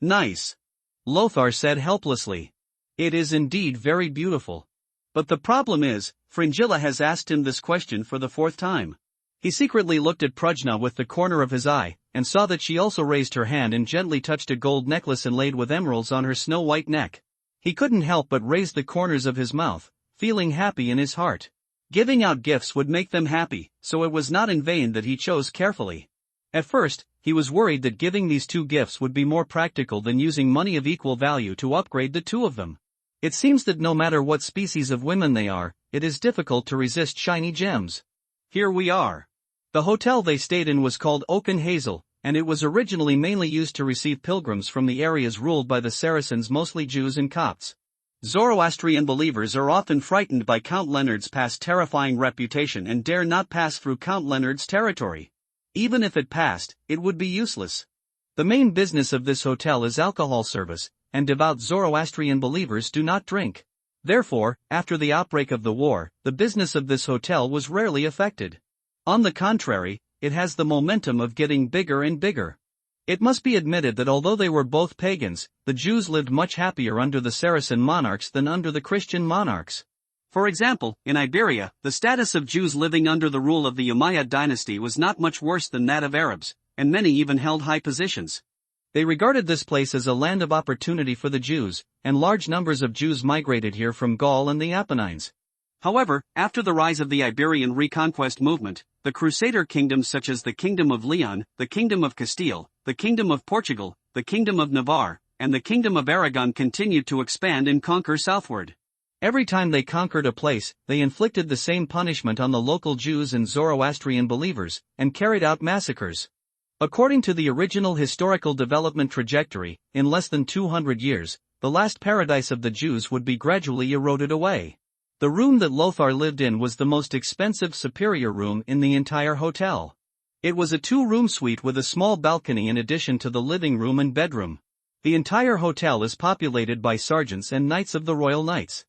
Nice. Lothar said helplessly. It is indeed very beautiful. But the problem is, Fringilla has asked him this question for the 4th time. He secretly looked at Prujna with the corner of his eye, and saw that she also raised her hand and gently touched a gold necklace inlaid with emeralds on her snow-white neck. He couldn't help but raise the corners of his mouth, feeling happy in his heart. Giving out gifts would make them happy, so it was not in vain that he chose carefully. At first, he was worried that giving these 2 gifts would be more practical than using money of equal value to upgrade the 2 of them. It seems that no matter what species of women they are, it is difficult to resist shiny gems. Here we are. The hotel they stayed in was called Oak and Hazel, and it was originally mainly used to receive pilgrims from the areas ruled by the Saracens, mostly Jews and Copts. Zoroastrian believers are often frightened by Count Leonard's past terrifying reputation and dare not pass through Count Leonard's territory. Even if it passed, it would be useless. The main business of this hotel is alcohol service, and devout Zoroastrian believers do not drink. Therefore, after the outbreak of the war, the business of this hotel was rarely affected. On the contrary, it has the momentum of getting bigger and bigger. It must be admitted that although they were both pagans, the Jews lived much happier under the Saracen monarchs than under the Christian monarchs. For example, in Iberia, the status of Jews living under the rule of the Umayyad dynasty was not much worse than that of Arabs, and many even held high positions. They regarded this place as a land of opportunity for the Jews, and large numbers of Jews migrated here from Gaul and the Apennines. However, after the rise of the Iberian reconquest movement, the Crusader kingdoms such as the Kingdom of Leon, the Kingdom of Castile, the Kingdom of Portugal, the Kingdom of Navarre, and the Kingdom of Aragon continued to expand and conquer southward. Every time they conquered a place, they inflicted the same punishment on the local Jews and Zoroastrian believers, and carried out massacres. According to the original historical development trajectory, in less than 200 years, the last paradise of the Jews would be gradually eroded away. The room that Lothar lived in was the most expensive superior room in the entire hotel. It was a 2-room suite with a small balcony in addition to the living room and bedroom. The entire hotel is populated by sergeants and knights of the Royal Knights.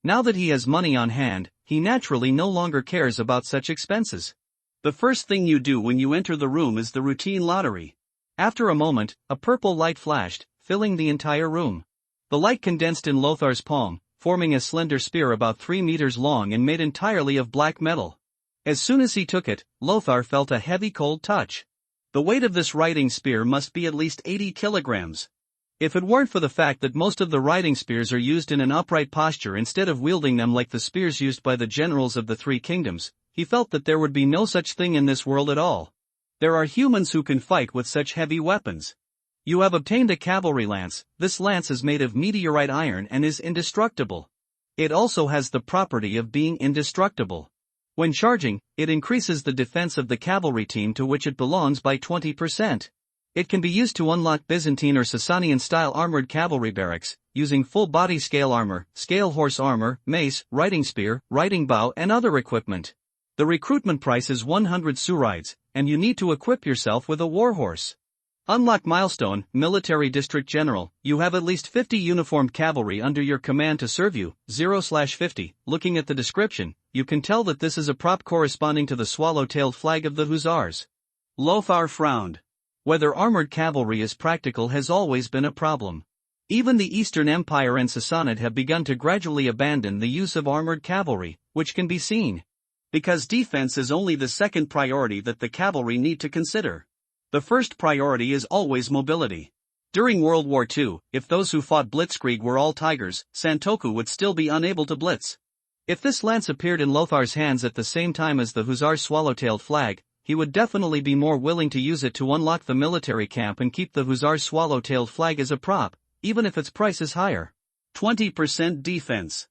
Now that he has money on hand, he naturally no longer cares about such expenses. The first thing you do when you enter the room is the routine lottery. After a moment, a purple light flashed, filling the entire room. The light condensed in Lothar's palm, forming a slender spear about 3 meters long and made entirely of black metal. As soon as he took it, Lothar felt a heavy cold touch. The weight of this writing spear must be at least 80 kilograms. If it weren't for the fact that most of the writing spears are used in an upright posture instead of wielding them like the spears used by the generals of the 3 kingdoms, he felt that there would be no such thing in this world at all. There are humans who can fight with such heavy weapons. You have obtained a cavalry lance. This lance is made of meteorite iron and is indestructible. It also has the property of being indestructible. When charging, it increases the defense of the cavalry team to which it belongs by 20%. It can be used to unlock Byzantine or Sasanian-style armored cavalry barracks, using full-body scale armor, scale horse armor, mace, riding spear, riding bow and other equipment. The recruitment price is 100 surides, and you need to equip yourself with a warhorse. Unlock milestone, Military District General. You have at least 50 uniformed cavalry under your command to serve you, 0/50. Looking at the description, you can tell that this is a prop corresponding to the swallow-tailed flag of the Hussars. Lothar frowned. Whether armored cavalry is practical has always been a problem. Even the Eastern Empire and Sassanid have begun to gradually abandon the use of armored cavalry, which can be seen. Because defense is only the second priority that the cavalry need to consider. The first priority is always mobility. During World War II, if those who fought Blitzkrieg were all tigers, Santoku would still be unable to blitz. If this lance appeared in Lothar's hands at the same time as the Hussar's swallow-tailed flag, he would definitely be more willing to use it to unlock the military camp and keep the Hussar's swallow-tailed flag as a prop, even if its price is higher. 20% defense.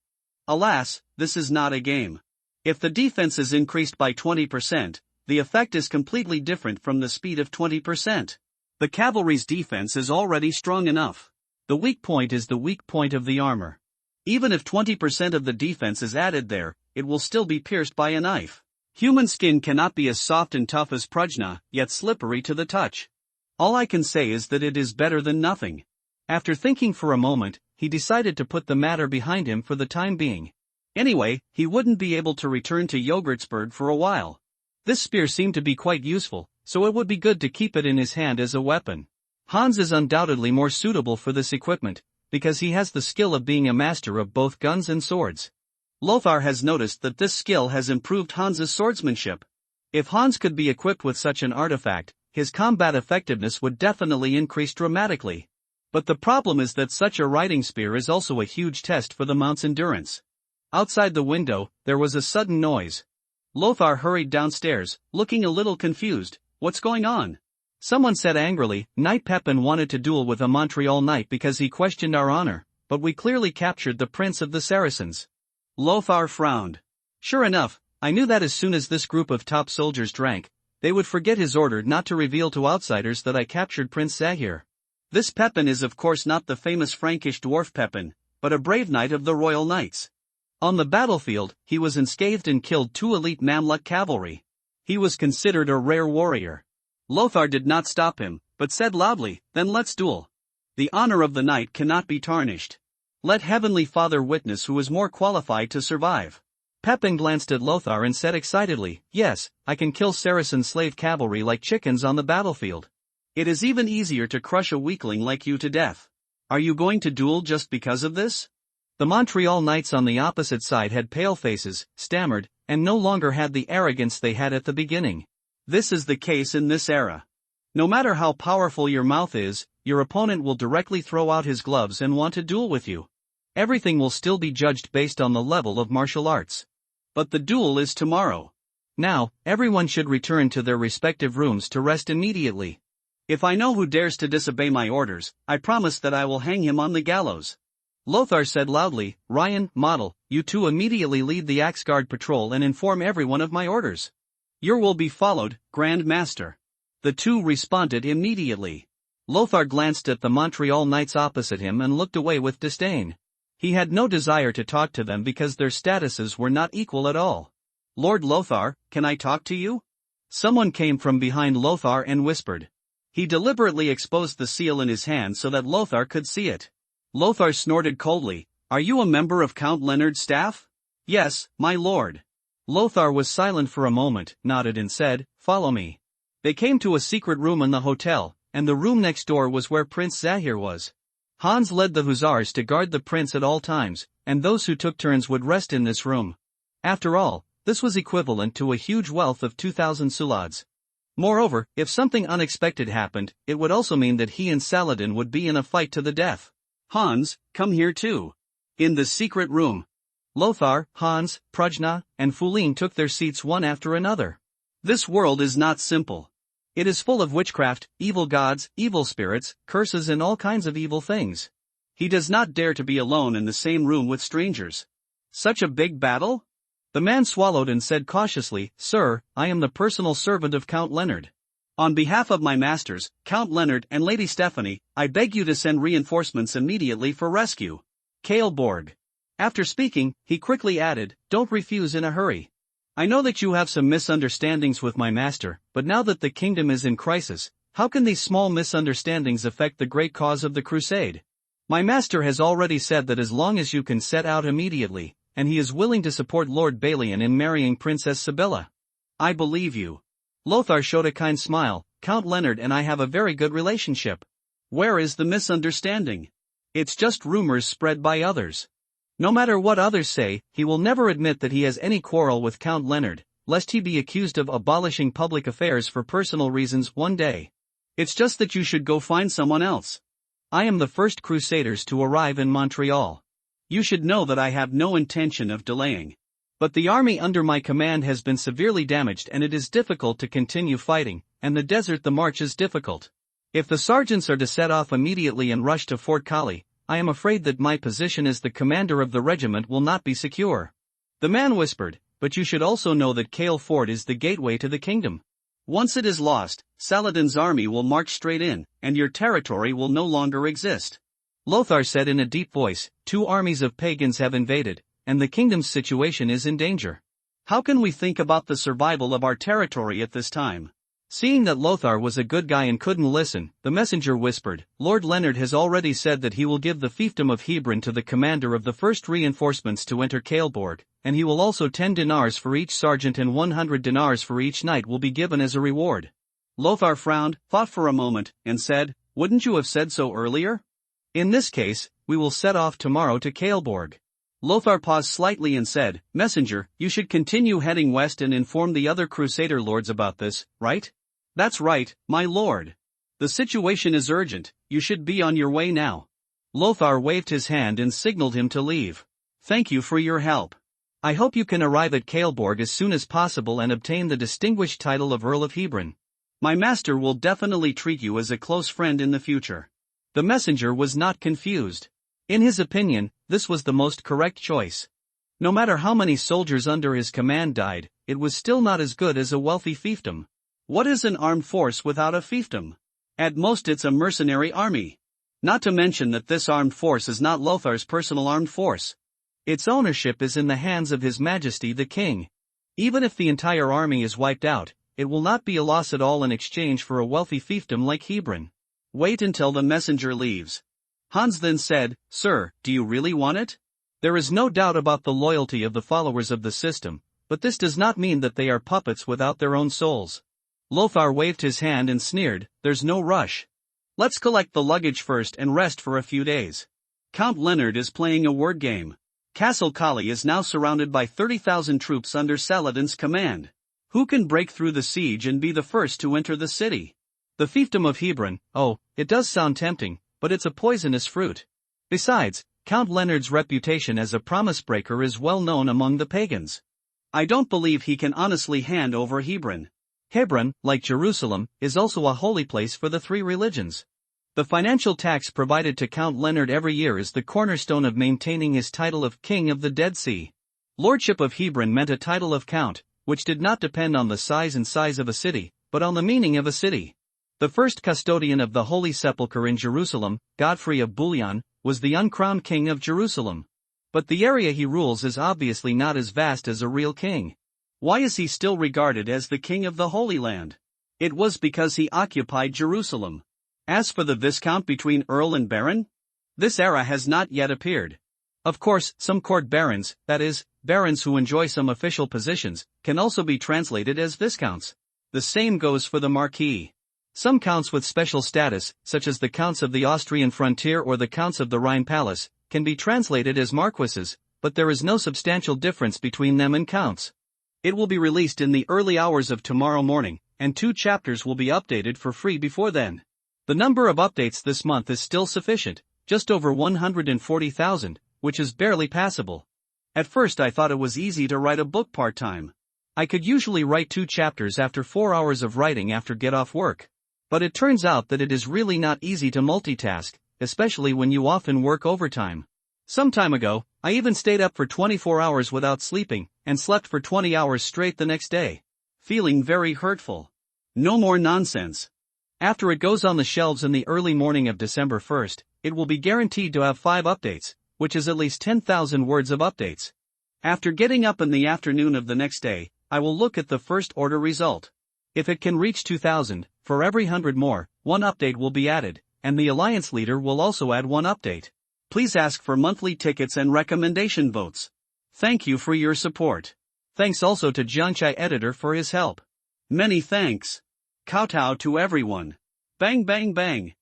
Alas, this is not a game. If the defense is increased by 20%, the effect is completely different from the speed of 20%. The cavalry's defense is already strong enough. The weak point is the weak point of the armor. Even if 20% of the defense is added there, it will still be pierced by a knife. Human skin cannot be as soft and tough as Prajna, yet slippery to the touch. All I can say is that it is better than nothing. After thinking for a moment, he decided to put the matter behind him for the time being. Anyway, he wouldn't be able to return to Yogurtsburg for a while. This spear seemed to be quite useful, so it would be good to keep it in his hand as a weapon. Hans is undoubtedly more suitable for this equipment, because he has the skill of being a master of both guns and swords. Lothar has noticed that this skill has improved Hans's swordsmanship. If Hans could be equipped with such an artifact, his combat effectiveness would definitely increase dramatically. But the problem is that such a riding spear is also a huge test for the mount's endurance. Outside the window, there was a sudden noise. Lothar hurried downstairs, looking a little confused. What's going on? Someone said angrily, Knight Pepin wanted to duel with a Montreal knight because he questioned our honor, but we clearly captured the prince of the Saracens. Lothar frowned. Sure enough, I knew that as soon as this group of top soldiers drank, they would forget his order not to reveal to outsiders that I captured Prince Zahir. This Pepin is of course not the famous Frankish dwarf Pepin, but a brave knight of the Royal Knights. On the battlefield, he was unscathed and killed 2 elite Mamluk cavalry. He was considered a rare warrior. Lothar did not stop him, but said loudly, then let's duel. The honor of the knight cannot be tarnished. Let Heavenly Father witness who is more qualified to survive. Pepin glanced at Lothar and said excitedly, yes, I can kill Saracen slave cavalry like chickens on the battlefield. It is even easier to crush a weakling like you to death. Are you going to duel just because of this? The Montreal knights on the opposite side had pale faces, stammered, and no longer had the arrogance they had at the beginning. This is the case in this era. No matter how powerful your mouth is, your opponent will directly throw out his gloves and want to duel with you. Everything will still be judged based on the level of martial arts. But the duel is tomorrow. Now, everyone should return to their respective rooms to rest immediately. If I know who dares to disobey my orders, I promise that I will hang him on the gallows. Lothar said loudly, Ryan, Model, you two immediately lead the Axguard patrol and inform everyone of my orders. Your will be followed, Grand Master. The two responded immediately. Lothar glanced at the Montreal knights opposite him and looked away with disdain. He had no desire to talk to them because their statuses were not equal at all. Lord Lothar, can I talk to you? Someone came from behind Lothar and whispered. He deliberately exposed the seal in his hand so that Lothar could see it. Lothar snorted coldly, Are you a member of Count Leonard's staff? Yes, my lord. Lothar was silent for a moment, nodded and said, Follow me. They came to a secret room in the hotel, and the room next door was where Prince Zahir was. Hans led the hussars to guard the prince at all times, and those who took turns would rest in this room. After all, this was equivalent to a huge wealth of 2,000 sulads. Moreover, if something unexpected happened, it would also mean that he and Saladin would be in a fight to the death. Hans, come here too. In the secret room. Lothar, Hans, Prajna, and Fulin took their seats one after another. This world is not simple. It is full of witchcraft, evil gods, evil spirits, curses and all kinds of evil things. He does not dare to be alone in the same room with strangers. Such a big battle? The man swallowed and said cautiously, Sir, I am the personal servant of Count Leonard. On behalf of my masters, Count Leonard and Lady Stephanie, I beg you to send reinforcements immediately for rescue. Kaelborg. After speaking, he quickly added, Don't refuse in a hurry. I know that you have some misunderstandings with my master, but now that the kingdom is in crisis, how can these small misunderstandings affect the great cause of the crusade? My master has already said that as long as you can set out immediately, and he is willing to support Lord Balian in marrying Princess Sibylla. I believe you. Lothar showed a kind smile, Count Leonard and I have a very good relationship. Where is the misunderstanding? It's just rumors spread by others. No matter what others say, he will never admit that he has any quarrel with Count Leonard, lest he be accused of abolishing public affairs for personal reasons one day. It's just that you should go find someone else. I am the first Crusaders to arrive in Montreal. You should know that I have no intention of delaying. But the army under my command has been severely damaged and it is difficult to continue fighting, and the desert the march is difficult. If the sergeants are to set off immediately and rush to Fort Kali, I am afraid that my position as the commander of the regiment will not be secure. The man whispered, but you should also know that Kale Fort is the gateway to the kingdom. Once it is lost, Saladin's army will march straight in, and your territory will no longer exist. Lothar said in a deep voice, 2 armies of pagans have invaded, and the kingdom's situation is in danger. How can we think about the survival of our territory at this time? Seeing that Lothar was a good guy and couldn't listen, the messenger whispered, Lord Leonard has already said that he will give the fiefdom of Hebron to the commander of the first reinforcements to enter Kaleborg, and he will also 10 dinars for each sergeant and 100 dinars for each knight will be given as a reward. Lothar frowned, thought for a moment, and said, wouldn't you have said so earlier? In this case, we will set off tomorrow to Kaleborg. Lothar paused slightly and said, Messenger, you should continue heading west and inform the other Crusader lords about this, right? That's right, my lord. The situation is urgent, you should be on your way now. Lothar waved his hand and signaled him to leave. Thank you for your help. I hope you can arrive at Kaleborg as soon as possible and obtain the distinguished title of Earl of Hebron. My master will definitely treat you as a close friend in the future. The messenger was not confused. In his opinion, this was the most correct choice. No matter how many soldiers under his command died, it was still not as good as a wealthy fiefdom. What is an armed force without a fiefdom? At most it's a mercenary army. Not to mention that this armed force is not Lothar's personal armed force. Its ownership is in the hands of His Majesty the King. Even if the entire army is wiped out, it will not be a loss at all in exchange for a wealthy fiefdom like Hebron. Wait until the messenger leaves. Hans then said, Sir, do you really want it? There is no doubt about the loyalty of the followers of the system, but this does not mean that they are puppets without their own souls. Lothar waved his hand and sneered, there's no rush. Let's collect the luggage first and rest for a few days. Count Leonard is playing a word game. Castle Kali is now surrounded by 30,000 troops under Saladin's command. Who can break through the siege and be the first to enter the city? The fiefdom of Hebron, oh, it does sound tempting, but it's a poisonous fruit. Besides, Count Leonard's reputation as a promise breaker is well known among the pagans. I don't believe he can honestly hand over Hebron. Hebron, like Jerusalem, is also a holy place for the 3 religions. The financial tax provided to Count Leonard every year is the cornerstone of maintaining his title of King of the Dead Sea. Lordship of Hebron meant a title of Count, which did not depend on the size of a city, but on the meaning of a city. The first custodian of the Holy Sepulchre in Jerusalem, Godfrey of Bouillon, was the uncrowned king of Jerusalem. But the area he rules is obviously not as vast as a real king. Why is he still regarded as the king of the Holy Land? It was because he occupied Jerusalem. As for the viscount between earl and baron, this era has not yet appeared. Of course, some court barons, that is, barons who enjoy some official positions, can also be translated as viscounts. The same goes for the marquis. Some counts with special status, such as the counts of the Austrian frontier or the counts of the Rhine Palace, can be translated as marquises, but there is no substantial difference between them and counts. It will be released in the early hours of tomorrow morning, and 2 chapters will be updated for free before then. The number of updates this month is still sufficient, just over 140,000, which is barely passable. At first I thought it was easy to write a book part-time. I could usually write 2 chapters after 4 hours of writing after get off work. But it turns out that it is really not easy to multitask, especially when you often work overtime. Some time ago, I even stayed up for 24 hours without sleeping, and slept for 20 hours straight the next day. Feeling very hurtful. No more nonsense. After it goes on the shelves in the early morning of December 1st, it will be guaranteed to have 5 updates, which is at least 10,000 words of updates. After getting up in the afternoon of the next day, I will look at the first order result. If it can reach 2,000, for every 100 more, 1 update will be added, and the alliance leader will also add 1 update. Please ask for monthly tickets and recommendation votes. Thank you for your support. Thanks also to Jiangchai editor for his help. Many thanks. Kowtow to everyone. Bang bang bang.